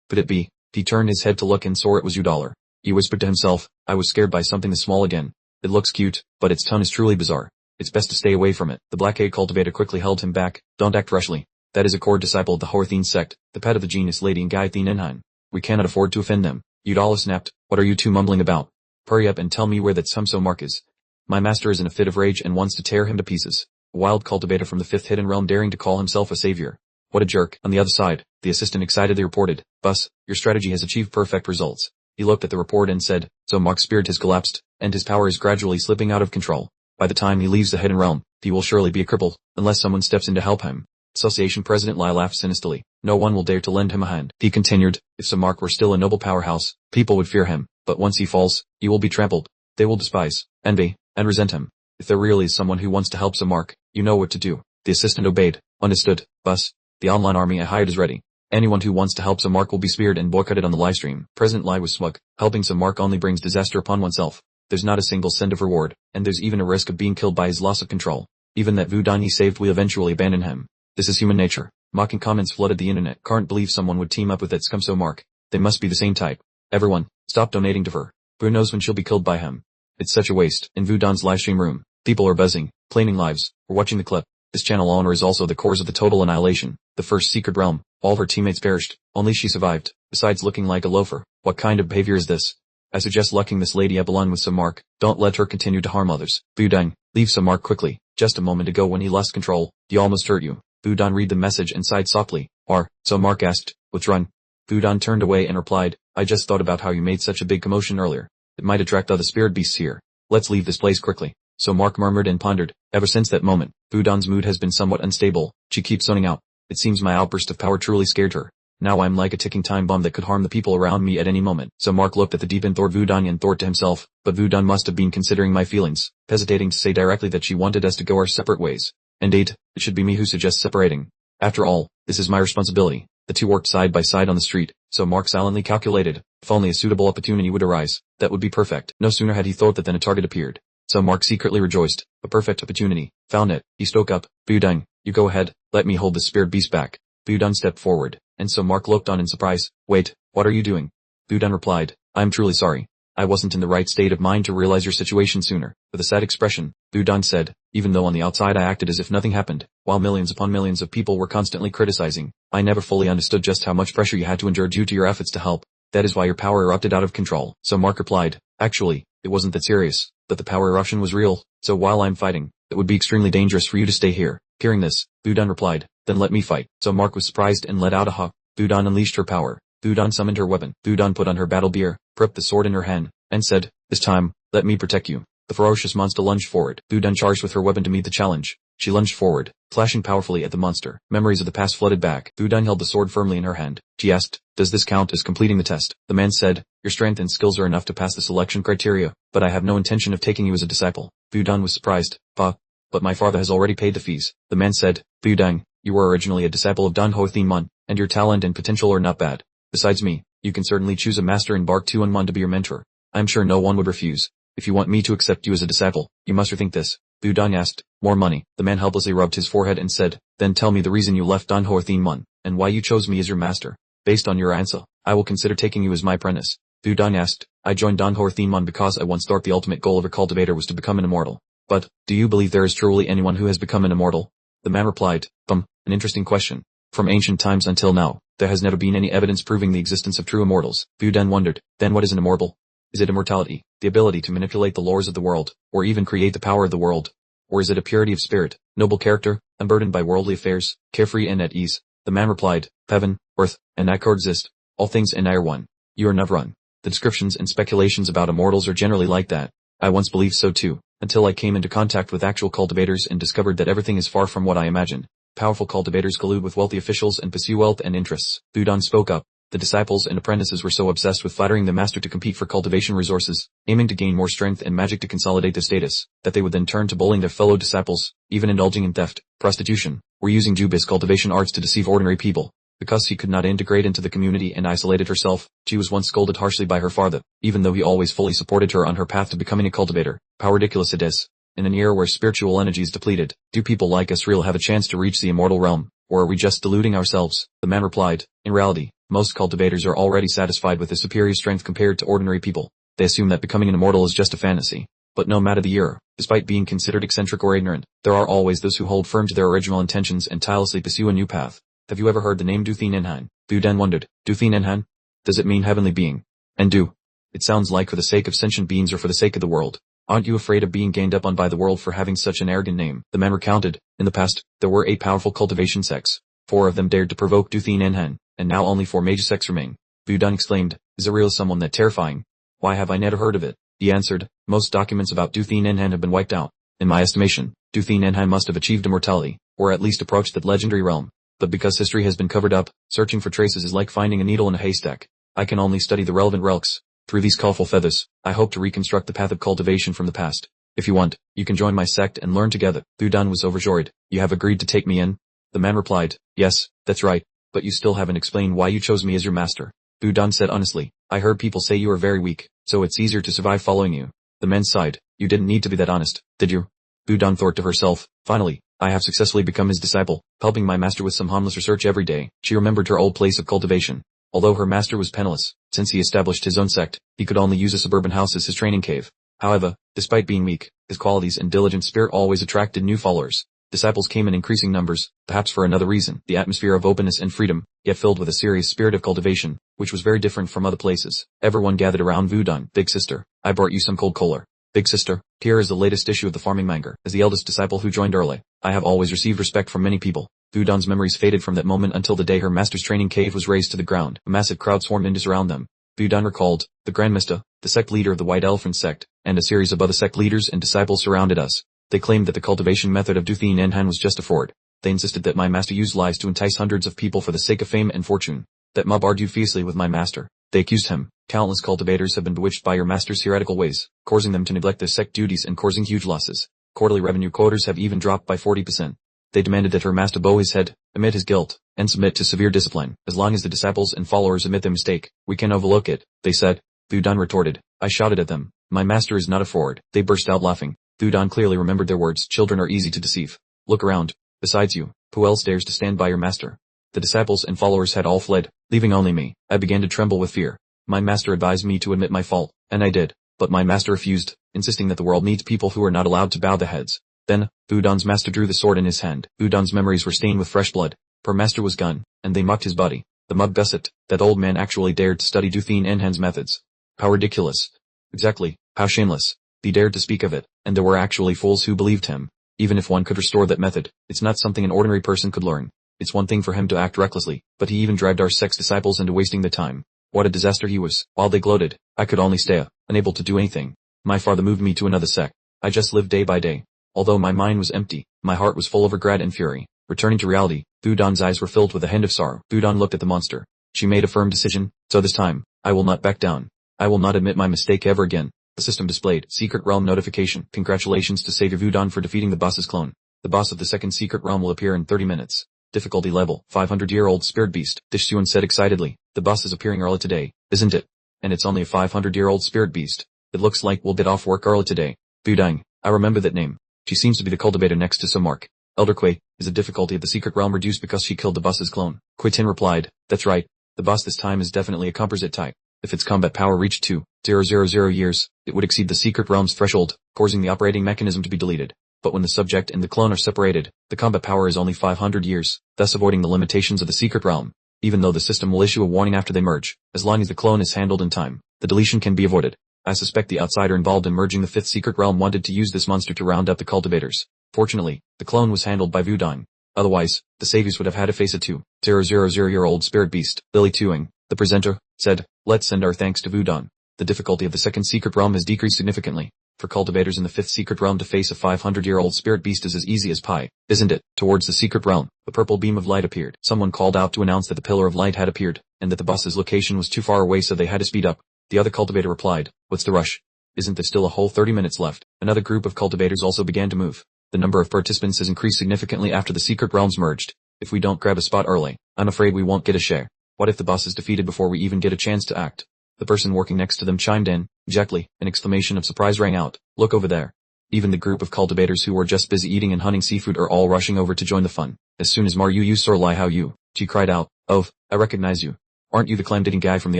Could it be? He turned his head to look and saw it was Udallar. He whispered to himself, I was scared by something this small again. It looks cute, but its tone is truly bizarre. It's best to stay away from it. The blockade cultivator quickly held him back. Don't act rashly. That is a core disciple of the Horthene sect, the pet of the genius Lady and Gaithene Inheim. We cannot afford to offend them. Udallar snapped, what are you 2 mumbling about? Hurry up and tell me where that Samark is. My master is in a fit of rage and wants to tear him to pieces. A wild cultivator from the 5th hidden realm daring to call himself a savior. What a jerk. On the other side, the assistant excitedly reported, Bus, your strategy has achieved perfect results. He looked at the report and said, Samark's spirit has collapsed, and his power is gradually slipping out of control. By the time he leaves the hidden realm, he will surely be a cripple, unless someone steps in to help him. Association President Lai laughed sinisterly. No one will dare to lend him a hand. He continued, if Samark were still a noble powerhouse, people would fear him, but once he falls, he will be trampled. They will despise, envy, and resent him. If there really is someone who wants to help Samark, you know what to do. The assistant obeyed. Understood, Bus. The online army I hired is ready. Anyone who wants to help Samark will be speared and boycotted on the livestream. President Lai was smug. Helping Samark only brings disaster upon oneself. There's not a single cent of reward, and there's even a risk of being killed by his loss of control. Even that Vudan he saved will eventually abandon him. This is human nature. Mocking comments flooded the internet. Can't believe someone would team up with that scum Samark. They must be the same type. Everyone, stop donating to her. Who knows when she'll be killed by him. It's such a waste. In Vudan's livestream room, people are buzzing, planning lives, or watching the clip. This channel owner is also the cause of the total annihilation. The first secret realm, all her teammates perished, only she survived. Besides looking like a loafer, what kind of behavior is this? I suggest locking this Lady Ebelon with Samark. Don't let her continue to harm others. Budang, leave Samark quickly. Just a moment ago when he lost control, he almost hurt you. Budan read the message and sighed softly. Samark asked, what's wrong? Budan turned away and replied, I just thought about how you made such a big commotion earlier. It might attract other spirit beasts here. Let's leave this place quickly. Samark murmured and pondered. Ever since that moment, Budan's mood has been somewhat unstable. She keeps zoning out. It seems my outburst of power truly scared her. Now I'm like a ticking time bomb that could harm the people around me at any moment. So Mark looked at the deep in Thor Wudong and thought to himself, but Wudong must have been considering my feelings, hesitating to say directly that she wanted us to go our separate ways. Indeed, it should be me who suggests separating. After all, this is my responsibility. The two worked side by side on the street, so Mark silently calculated, if only a suitable opportunity would arise, that would be perfect. No sooner had he thought that than a target appeared. So Mark secretly rejoiced. A perfect opportunity. Found it. He spoke up. Wudong, you go ahead, let me hold this spirit beast back. Wudong stepped forward, and so Mark looked on in surprise. Wait, what are you doing? Wudong replied, I am truly sorry. I wasn't in the right state of mind to realize your situation sooner. With a sad expression, Wudong said, even though on the outside I acted as if nothing happened, while millions upon millions of people were constantly criticizing, I never fully understood just how much pressure you had to endure due to your efforts to help. That is why your power erupted out of control. So Mark replied, actually, it wasn't that serious, but the power eruption was real, so while I'm fighting, it would be extremely dangerous for you to stay here. Hearing this, Wudong replied, then let me fight. So Mark was surprised and let out a hawk. Wudong unleashed her power. Wudong summoned her weapon. Wudong put on her battle gear, gripped the sword in her hand, and said, this time, let me protect you. The ferocious monster lunged forward. Wudong charged with her weapon to meet the challenge. She lunged forward, flashing powerfully at the monster. Memories of the past flooded back. Wudong held the sword firmly in her hand. She asked, does this count as completing the test? The man said, your strength and skills are enough to pass the selection criteria, but I have no intention of taking you as a disciple. Wudong was surprised. But my father has already paid the fees. The man said, Wudong, you were originally a disciple of Dan Ho Thien Mon, and your talent and potential are not bad. Besides me, you can certainly choose a master in Bark 2 and Mon to be your mentor. I'm sure no one would refuse. If you want me to accept you as a disciple, you must rethink this. Wudong asked, more money. The man helplessly rubbed his forehead and said, then tell me the reason you left Dan Ho Thien Mon, and why you chose me as your master. Based on your answer, I will consider taking you as my apprentice. Wudong asked, I joined Dan Ho Thien Mon because I once thought the ultimate goal of a cultivator was to become an immortal. But, do you believe there is truly anyone who has become an immortal? The man replied, an interesting question. From ancient times until now, there has never been any evidence proving the existence of true immortals. Wudong wondered, then what is an immortal? Is it immortality, the ability to manipulate the laws of the world, or even create the power of the world? Or is it a purity of spirit, noble character, unburdened by worldly affairs, carefree and at ease? The man replied, heaven, earth, and that coexist, all things in are one. You are never one. The descriptions and speculations about immortals are generally like that. I once believed so too, until I came into contact with actual cultivators and discovered that everything is far from what I imagined. Powerful cultivators collude with wealthy officials and pursue wealth and interests. Wudong spoke up. The disciples and apprentices were so obsessed with flattering the master to compete for cultivation resources, aiming to gain more strength and magic to consolidate their status, that they would then turn to bullying their fellow disciples, even indulging in theft, prostitution, or using dubious cultivation arts to deceive ordinary people. Because she could not integrate into the community and isolated herself, she was once scolded harshly by her father, even though he always fully supported her on her path to becoming a cultivator. How ridiculous it is. In an era where spiritual energy is depleted, do people like us really have a chance to reach the immortal realm, or are we just deluding ourselves? The man replied, in reality, most cultivators are already satisfied with their superior strength compared to ordinary people. They assume that becoming an immortal is just a fantasy. But no matter the era, despite being considered eccentric or ignorant, there are always those who hold firm to their original intentions and tirelessly pursue a new path. Have you ever heard the name Du Thien Enhan? Wudong wondered, Du Thien Enhan? Does it mean heavenly being? And Du? It sounds like for the sake of sentient beings or for the sake of the world. Aren't you afraid of being gained up on by the world for having such an arrogant name? The man recounted, in the past, there were 8 powerful cultivation sects. 4 of them dared to provoke Du Thien Enhan, and now only 4 major sects remain. Wudong exclaimed, is it real someone that terrifying? Why have I never heard of it? He answered, most documents about Du Thien Enhan have been wiped out. In my estimation, Du Thien Enhan must have achieved immortality, or at least approached that legendary realm. But because history has been covered up, searching for traces is like finding a needle in a haystack. I can only study the relevant relics. Through these colorful feathers, I hope to reconstruct the path of cultivation from the past. If you want, you can join my sect and learn together. Wudong was overjoyed. You have agreed to take me in? The man replied, yes, that's right, but you still haven't explained why you chose me as your master. Wudong said honestly, I heard people say you are very weak, so it's easier to survive following you. The man sighed, you didn't need to be that honest, did you? Wudong thought to herself, finally, I have successfully become his disciple, helping my master with some harmless research every day. She remembered her old place of cultivation. Although her master was penniless, since he established his own sect, he could only use a suburban house as his training cave. However, despite being weak, his qualities and diligent spirit always attracted new followers. Disciples came in increasing numbers, perhaps for another reason, the atmosphere of openness and freedom, yet filled with a serious spirit of cultivation, which was very different from other places. Everyone gathered around Wudong. Big sister, I brought you some cold cola. Big sister, here is the latest issue of the farming manga. As the eldest disciple who joined early, I have always received respect from many people. Wudong's memories faded from that moment until the day her master's training cave was razed to the ground. A massive crowd swarmed in to surround them. Wudong recalled, the Grand Mister, the sect leader of the White Elephant sect, and a series of other sect leaders and disciples surrounded us. They claimed that the cultivation method of Du Thien Enhan was just a fraud. They insisted that my master used lies to entice hundreds of people for the sake of fame and fortune. That mob argued fiercely with my master. They accused him. Countless cultivators have been bewitched by your master's heretical ways, causing them to neglect their sect duties and causing huge losses. Quarterly revenue quotas have even dropped by 40%. They demanded that her master bow his head, admit his guilt, and submit to severe discipline. As long as the disciples and followers admit their mistake, we can overlook it, they said. Vudan retorted. I shouted at them. My master is not a fraud. They burst out laughing. Vudan clearly remembered their words. Children are easy to deceive. Look around. Besides you, who else dares to stand by your master? The disciples and followers had all fled, leaving only me. I began to tremble with fear. My master advised me to admit my fault, and I did. But my master refused, insisting that the world needs people who are not allowed to bow their heads. Then, Vudan's master drew the sword in his hand. Vudan's memories were stained with fresh blood. Her master was gone, and they mocked his body. The mob gossiped. That old man actually dared to study Duthin Enhan's methods. How ridiculous. Exactly, how shameless. He dared to speak of it, and there were actually fools who believed him. Even if one could restore that method, it's not something an ordinary person could learn. It's one thing for him to act recklessly, but he even dragged our sect's disciples into wasting their time. What a disaster he was. While they gloated, I could only stare, unable to do anything. My father moved me to another sect. I just lived day by day. Although my mind was empty, my heart was full of regret and fury. Returning to reality, Vudan's eyes were filled with a hint of sorrow. Vudan looked at the monster. She made a firm decision, so this time, I will not back down. I will not admit my mistake ever again. The system displayed Secret Realm notification. Congratulations to Savior Vudan for defeating the boss's clone. The boss of the second Secret Realm will appear in 30 minutes. Difficulty level, 500-year-old spirit beast. Dishsuan said excitedly. The boss is appearing early today, isn't it? And it's only a 500-year-old spirit beast. It looks like we'll get off work early today. Vudang, I remember that name. She seems to be the cultivator next to Samark. Elder Quay, is the difficulty of the Secret Realm reduced because she killed the boss's clone? Quitin replied, that's right. The boss this time is definitely a composite type. If its combat power reached 2,000 years, it would exceed the Secret Realm's threshold, causing the operating mechanism to be deleted. But when the subject and the clone are separated, the combat power is only 500 years, thus avoiding the limitations of the Secret Realm. Even though the system will issue a warning after they merge, as long as the clone is handled in time, the deletion can be avoided. I suspect the outsider involved in merging the fifth Secret Realm wanted to use this monster to round up the cultivators. Fortunately, the clone was handled by Vudang. Otherwise, the saviors would have had to face a 2,000-year-old spirit beast. Lily Tuing, the presenter, said, let's send our thanks to Vudang. The difficulty of the second Secret Realm has decreased significantly. For cultivators in the fifth Secret Realm to face a 500-year-old spirit beast is as easy as pie, isn't it? Towards the Secret Realm, a purple beam of light appeared. Someone called out to announce that the pillar of light had appeared, and that the boss's location was too far away so they had to speed up. The other cultivator replied, what's the rush? Isn't there still a whole 30 minutes left? Another group of cultivators also began to move. The number of participants has increased significantly after the Secret Realms merged. If we don't grab a spot early, I'm afraid we won't get a share. What if the boss is defeated before we even get a chance to act? The person working next to them chimed in. Exactly, an exclamation of surprise rang out. Look over there. Even the group of cultivators who were just busy eating and hunting seafood are all rushing over to join the fun. As soon as Maryu saw Lai Hao Yu, she cried out, oh, I recognize you. Aren't you the clam-digging guy from the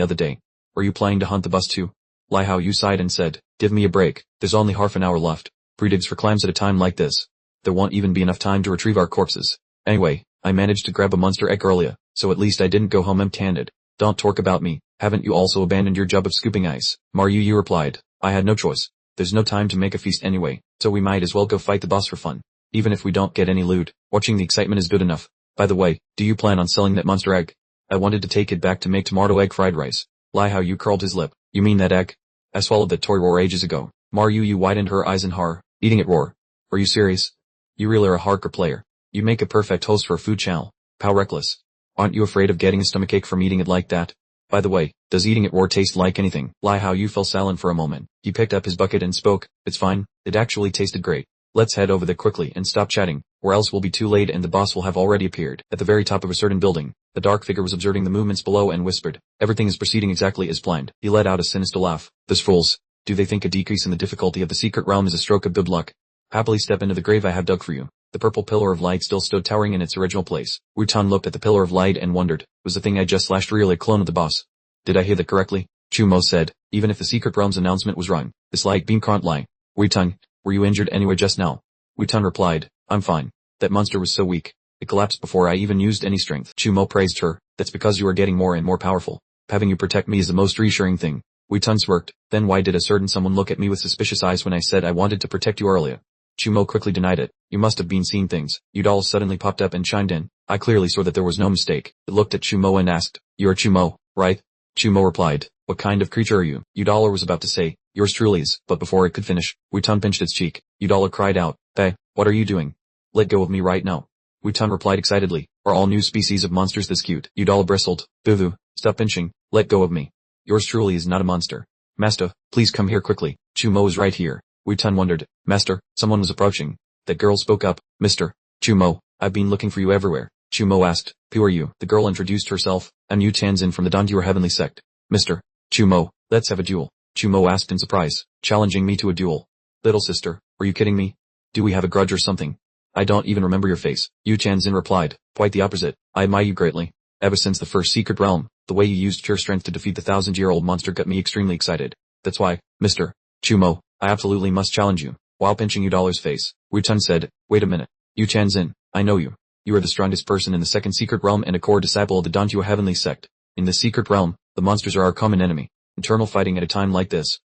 other day? Are you planning to hunt the boss too? Lai Hao Yu sighed and said, give me a break, there's only half an hour left. 3 digs for clams at a time like this. There won't even be enough time to retrieve our corpses. Anyway, I managed to grab a monster egg earlier, so at least I didn't go home empty-handed. Don't talk about me, haven't you also abandoned your job of scooping ice? Maryu replied, I had no choice. There's no time to make a feast anyway, so we might as well go fight the boss for fun. Even if we don't get any loot, watching the excitement is good enough. By the way, do you plan on selling that monster egg? I wanted to take it back to make tomato egg fried rice. Lai Hao Yu curled his lip. You mean that egg? I swallowed that toy raw ages ago. Maryu widened her eyes in horror. Eating it raw? Are you serious? You really are a hardcore player. You make a perfect host for a food channel. How reckless. Aren't you afraid of getting a stomachache from eating it like that? By the way, does eating it raw taste like anything? Lai Hao Yu fell silent for a moment. He picked up his bucket and spoke. It's fine. It actually tasted great. Let's head over there quickly and stop chatting, or else we'll be too late and the boss will have already appeared. At the very top of a certain building, the dark figure was observing the movements below and whispered, everything is proceeding exactly as planned. He let out a sinister laugh. Those fools. Do they think a decrease in the difficulty of the Secret Realm is a stroke of good luck? Happily step into the grave I have dug for you. The purple pillar of light still stood towering in its original place. Wutan looked at the pillar of light and wondered, was the thing I just slashed really a clone of the boss? Did I hear that correctly? Chumo said, even if the Secret Realm's announcement was wrong, this light beam can't lie. Wutan, were you injured anywhere just now? Wutan replied, I'm fine. That monster was so weak. It collapsed before I even used any strength. Chumo praised her, that's because you are getting more and more powerful. Having you protect me is the most reassuring thing. Wutan smirked, then why did a certain someone look at me with suspicious eyes when I said I wanted to protect you earlier? Chumo quickly denied it. You must have been seeing things. Udall suddenly popped up and chimed in. I clearly saw that there was no mistake. It looked at Chumo and asked, you're Chumo, right? Chumo replied, what kind of creature are you? Udall was about to say, yours truly is, but before it could finish, Wutan pinched its cheek. Udall cried out, hey, what are you doing? Let go of me right now. Wu Tun replied excitedly. Are all new species of monsters this cute? Udala bristled. Boo-boo, stop pinching, let go of me. Yours truly is not a monster. Master, please come here quickly. Chumo is right here. Wu Tun wondered. Master, someone was approaching. That girl spoke up. Mr. Chumo, I've been looking for you everywhere. Chumo asked. Who are you? The girl introduced herself. I'm Yu Tanzin from the Dangyur Heavenly Sect. Mr. Chumo, let's have a duel. Chumo asked in surprise, challenging me to a duel. Little sister, are you kidding me? Do we have a grudge or something? I don't even remember your face. Yu Chanzin replied. Quite the opposite. I admire you greatly. Ever since the first secret realm, the way you used pure strength to defeat the 1,000-year-old monster got me extremely excited. That's why, Mr. Chumo, I absolutely must challenge you. While pinching Udala's face, Wu Tun said, wait a minute. Yu Chanzin, I know you. You are the strongest person in the second secret realm and a core disciple of the Dangyur Heavenly Sect. In this secret realm, the monsters are our common enemy. Internal fighting at a time like this.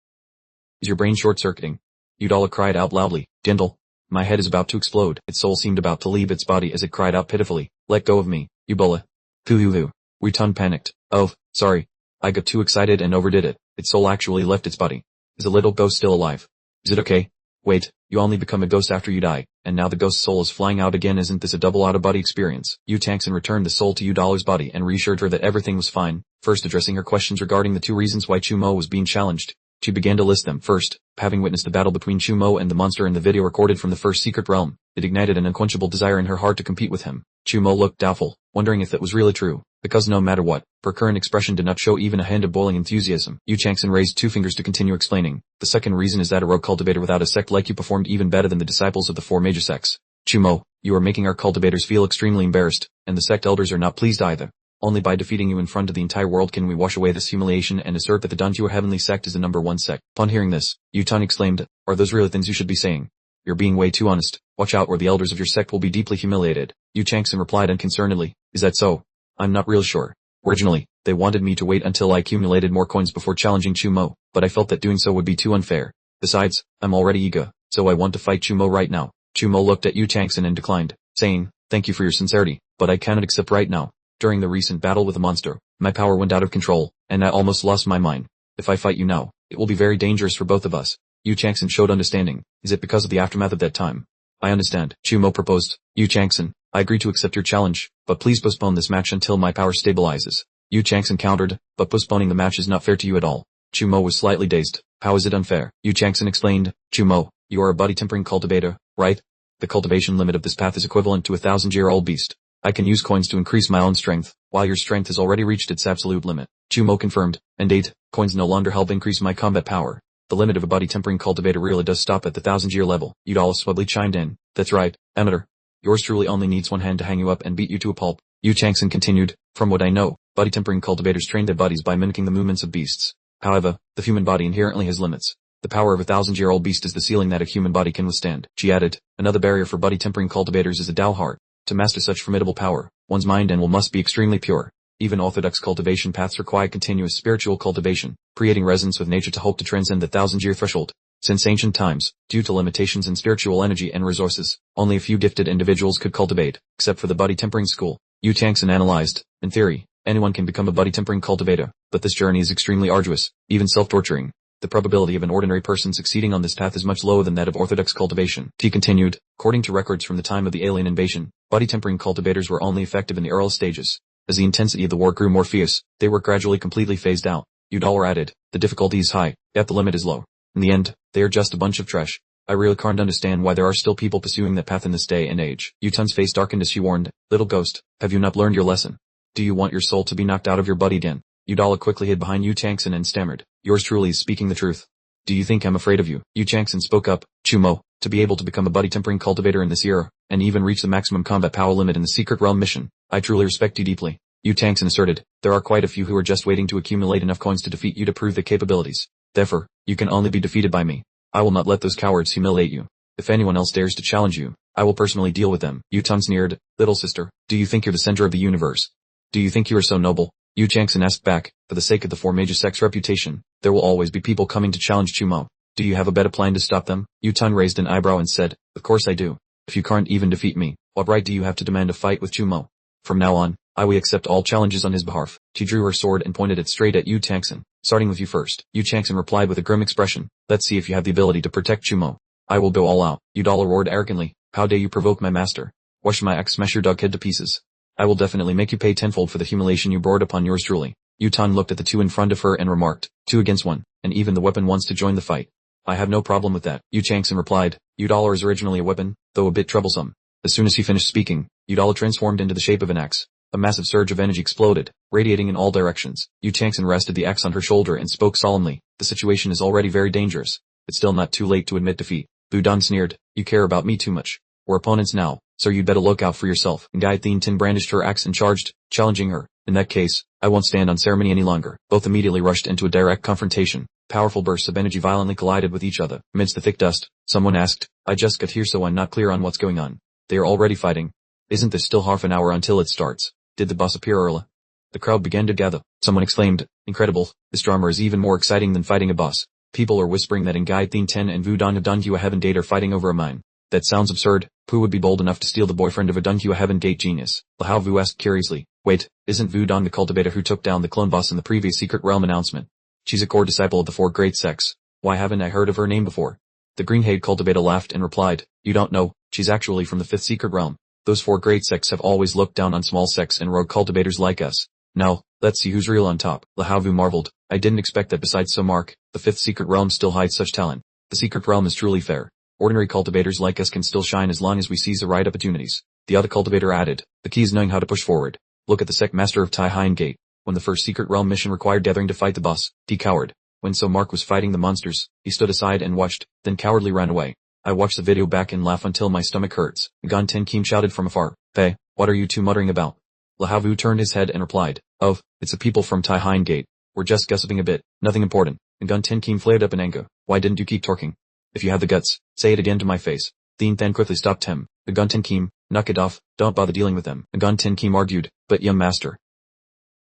Is your brain short-circuiting? Udala cried out loudly. Dindle. My head is about to explode. Its soul seemed about to leave its body as it cried out pitifully. Let go of me, Ubola. Hoo-hoo-hoo. Wu Tun panicked. Oh, sorry. I got too excited and overdid it. Its soul actually left its body. Is a little ghost still alive? Is it okay? Wait, you only become a ghost after you die, and now the ghost soul is flying out again. Isn't this a double out-of-body experience? Yu Tangxin returned the soul to Udala's body and reassured her that everything was fine, first addressing her questions regarding the two reasons why Chumo was being challenged. She began to list them. First, having witnessed the battle between Chumo and the monster in the video recorded from the first secret realm, it ignited an unquenchable desire in her heart to compete with him. Chumo looked doubtful, wondering if that was really true, because no matter what, her current expression did not show even a hint of boiling enthusiasm. Yu Changxin raised two fingers to continue explaining. The second reason is that a rogue cultivator without a sect like you performed even better than the disciples of the four major sects. Chumo, you are making our cultivators feel extremely embarrassed, and the sect elders are not pleased either. Only by defeating you in front of the entire world can we wash away this humiliation and assert that the Dangyur Heavenly Sect is the #1 sect. Upon hearing this, Yu Tun exclaimed, are those really things you should be saying? You're being way too honest. Watch out or the elders of your sect will be deeply humiliated. Yu Changxin replied unconcernedly. Is that so? I'm not real sure. Originally, they wanted me to wait until I accumulated more coins before challenging Chumo, but I felt that doing so would be too unfair. Besides, I'm already eager, so I want to fight Chumo right now. Chumo looked at Yu Changxin and declined, saying, thank you for your sincerity, but I cannot accept right now. During the recent battle with the monster, my power went out of control, and I almost lost my mind. If I fight you now, it will be very dangerous for both of us. Yu Changxin showed understanding. Is it because of the aftermath of that time? I understand. Chumo proposed. Yu Changxin, I agree to accept your challenge, but please postpone this match until my power stabilizes. Yu Changxin countered, but postponing the match is not fair to you at all. Chumo was slightly dazed. How is it unfair? Yu Changxin explained. Chumo, you are a body tempering cultivator, right? The cultivation limit of this path is equivalent to a 1,000-year-old beast. I can use coins to increase my own strength, while your strength has already reached its absolute limit. Chumo confirmed. And 8, coins no longer help increase my combat power. The limit of a body tempering cultivator really does stop at the 1,000-year level. Udala suavely chimed in. That's right, amateur. Yours truly only needs one hand to hang you up and beat you to a pulp. Yu Changxin continued. From what I know, body tempering cultivators train their bodies by mimicking the movements of beasts. However, the human body inherently has limits. The power of a 1,000-year-old beast is the ceiling that a human body can withstand. She added, another barrier for body tempering cultivators is a Dao heart. To master such formidable power, one's mind and will must be extremely pure. Even orthodox cultivation paths require continuous spiritual cultivation, creating resonance with nature to hope to transcend the 1,000-year threshold. Since ancient times, due to limitations in spiritual energy and resources, only a few gifted individuals could cultivate, except for the body tempering school. Yu Changxin analyzed. In theory, anyone can become a body tempering cultivator, but this journey is extremely arduous, even self-torturing. The probability of an ordinary person succeeding on this path is much lower than that of orthodox cultivation. He continued, according to records from the time of the alien invasion, body tempering cultivators were only effective in the early stages. As the intensity of the war grew more fierce, they were gradually completely phased out. Udala added, the difficulty is high, yet the limit is low. In the end, they are just a bunch of trash. I really can't understand why there are still people pursuing that path in this day and age. Yu Tun's face darkened as she warned, little ghost, have you not learned your lesson? Do you want your soul to be knocked out of your body again? Udala quickly hid behind Yu Changxin and stammered, yours truly is speaking the truth. Do you think I'm afraid of you? Yu Changxin spoke up. Chumo, to be able to become a body tempering cultivator in this era, and even reach the maximum combat power limit in the secret realm mission, I truly respect you deeply. Yu Changxin asserted, there are quite a few who are just waiting to accumulate enough coins to defeat you to prove their capabilities. Therefore, you can only be defeated by me. I will not let those cowards humiliate you. If anyone else dares to challenge you, I will personally deal with them. Yu Tun sneered, little sister, do you think you're the center of the universe? Do you think you are so noble? Yu Changxin asked back, for the sake of the four major sects' reputation, there will always be people coming to challenge Chumo. Do you have a better plan to stop them? Yu Tun raised an eyebrow and said, of course I do. If you can't even defeat me, what right do you have to demand a fight with Chumo? From now on, I will accept all challenges on his behalf. She drew her sword and pointed it straight at Yu Changxin. Starting with you first. Yu Changxin replied with a grim expression, let's see if you have the ability to protect Chumo. I will go all out. Udala roared arrogantly, how dare you provoke my master? Wash my axe, smash your dog head to pieces. I will definitely make you pay tenfold for the humiliation you brought upon yours truly. Yutan looked at the two in front of her and remarked, 2 against 1, and even the weapon wants to join the fight. I have no problem with that, Yu Changson replied. Udala is originally a weapon, though a bit troublesome. As soon as he finished speaking, Udala transformed into the shape of an axe. A massive surge of energy exploded, radiating in all directions. Yu Changson rested the axe on her shoulder and spoke solemnly. The situation is already very dangerous. It's still not too late to admit defeat. Vu Dan sneered, you care about me too much. We're opponents now, so you'd better look out for yourself. Ngai Thien Tin brandished her axe and charged, challenging her. In that case, I won't stand on ceremony any longer. Both immediately rushed into a direct confrontation. Powerful bursts of energy violently collided with each other. Amidst the thick dust, someone asked, I just got here so I'm not clear on what's going on. They are already fighting. Isn't there still half an hour until it starts? Did the boss appear early? The crowd began to gather. Someone exclaimed, incredible, this drama is even more exciting than fighting a boss. People are whispering that Ngai Thien Tin and Vu Dan of Dunhua Heaven Gate are fighting over a mine. That sounds absurd. Who would be bold enough to steal the boyfriend of a Dunhua Heaven Gate genius? Lahao Vu asked curiously. Wait, isn't Vu Dan the cultivator who took down the clone boss in the previous Secret Realm announcement? She's a core disciple of the 4 great sects. Why haven't I heard of her name before? The green-haired cultivator laughed and replied, you don't know, she's actually from the 5th Secret Realm. Those 4 great sects have always looked down on small sects and rogue cultivators like us. Now, let's see who's real on top. Lahao Vu marveled. I didn't expect that besides Somark, the 5th Secret Realm still hides such talent. The Secret Realm is truly fair. Ordinary cultivators like us can still shine as long as we seize the right opportunities. The other cultivator added, the key is knowing how to push forward. Look at the sect master of Tai Hine Gate. When the first Secret Realm mission required gathering to fight the boss, he cowered. When Somark was fighting the monsters, he stood aside and watched, then cowardly ran away. I watched the video back and laugh until my stomach hurts. Gan Ten Kim shouted from afar, Pei, what are you two muttering about? Lahao Vu turned his head and replied, oh, it's the people from Tai Hine Gate. We're just gossiping a bit, nothing important. And Gan Ten Kim flared up in anger. Why didn't you keep talking? If you have the guts, say it again to my face. Thien Than quickly stopped him. The Gan Ten Kim, knock it off, don't bother dealing with them. The Gan Ten Kim argued, but young master.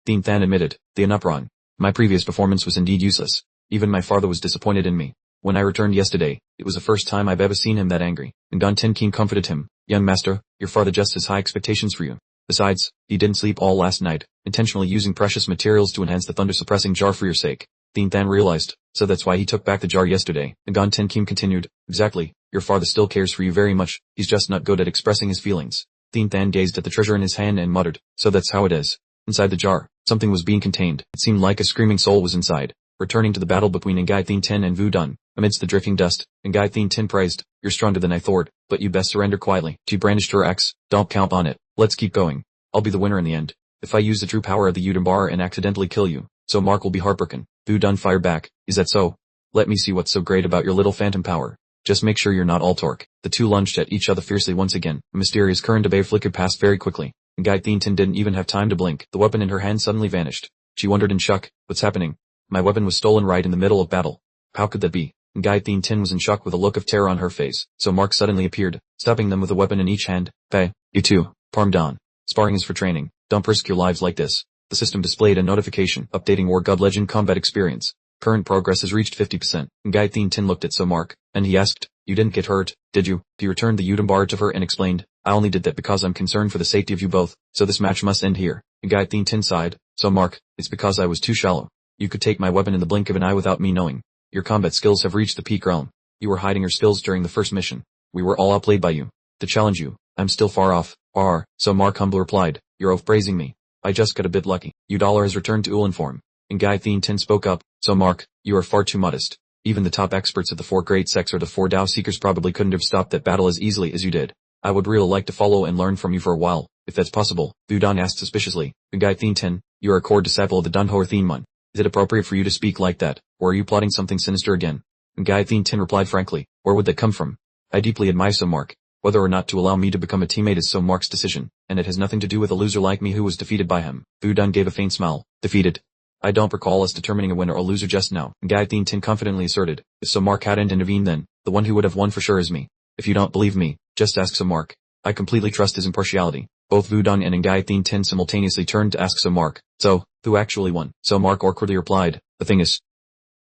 Thien Than admitted, they're not wrong. My previous performance was indeed useless. Even my father was disappointed in me. When I returned yesterday, it was the first time I've ever seen him that angry. And Gan Ten Kim comforted him, young master, your father just has high expectations for you. Besides, he didn't sleep all last night, intentionally using precious materials to enhance the thunder-suppressing jar for your sake. Thien Than realized, so that's why he took back the jar yesterday. And Gan Ten Kim continued, exactly, your father still cares for you very much, he's just not good at expressing his feelings. Thien Than gazed at the treasure in his hand and muttered, so that's how it is. Inside the jar, something was being contained. It seemed like a screaming soul was inside. Returning to the battle between Ngai Thien Tin and Vu Dan, amidst the drifting dust, Ngai Thien Tin praised, you're stronger than I thought, but you best surrender quietly. She brandished her axe, don't count on it, let's keep going. I'll be the winner in the end. If I use the true power of the Udambar and accidentally kill you, so Mark will be heartbroken. Vu Dan fired back, is that so? Let me see what's so great about your little phantom power. Just make sure you're not all torque. The two lunged at each other fiercely once again. A mysterious current of air flickered past very quickly. Ngai Thien Tin didn't even have time to blink. The weapon in her hand suddenly vanished. She wondered in shock, what's happening? My weapon was stolen right in the middle of battle. How could that be? Ngai Thien Tin was in shock with a look of terror on her face. So Mark suddenly appeared, stopping them with a weapon in each hand. Pei, you two, Parm Dan. Sparring is for training. Don't risk your lives like this. The system displayed a notification, updating War God Legend combat experience. Current progress has reached 50%. Ngai Thien Tin looked at So Mark, and he asked, you didn't get hurt, did you? He returned the Udambar to her and explained, I only did that because I'm concerned for the safety of you both, so this match must end here. Ngai Thien Tin sighed, So Mark, it's because I was too shallow. You could take my weapon in the blink of an eye without me knowing. Your combat skills have reached the peak realm. You were hiding your skills during the first mission. We were all outplayed by you. To challenge you, I'm still far off. So Mark humbly replied, you're overpraising me. I just got a bit lucky. Udallar has returned to Ulan form. Ngai Thien Tin spoke up, So Mark, you are far too modest. Even the top experts of the 4 great sects or the 4 Dao Seekers probably couldn't have stopped that battle as easily as you did. I would really like to follow and learn from you for a while, if that's possible. Vu Dan asked suspiciously. Ngai Thien Tin, you are a core disciple of the Dunhoer Thien Mun. Is it appropriate for you to speak like that, or are you plotting something sinister again? Ngai Thien Tin replied frankly, where would that come from? I deeply admire So Mark. Whether or not to allow me to become a teammate is So Mark's decision, and it has nothing to do with a loser like me who was defeated by him. Vu Dan gave a faint smile. Defeated? I don't recall us determining a winner or loser just now. Ngai Thien Tin confidently asserted, if So Mark hadn't intervened then, the one who would have won for sure is me. If you don't believe me, just ask So Mark. I completely trust his impartiality. Both Vu Dan and Ngai Thien Tin simultaneously turned to ask So Mark, so, who actually won? So Mark awkwardly replied, the thing is.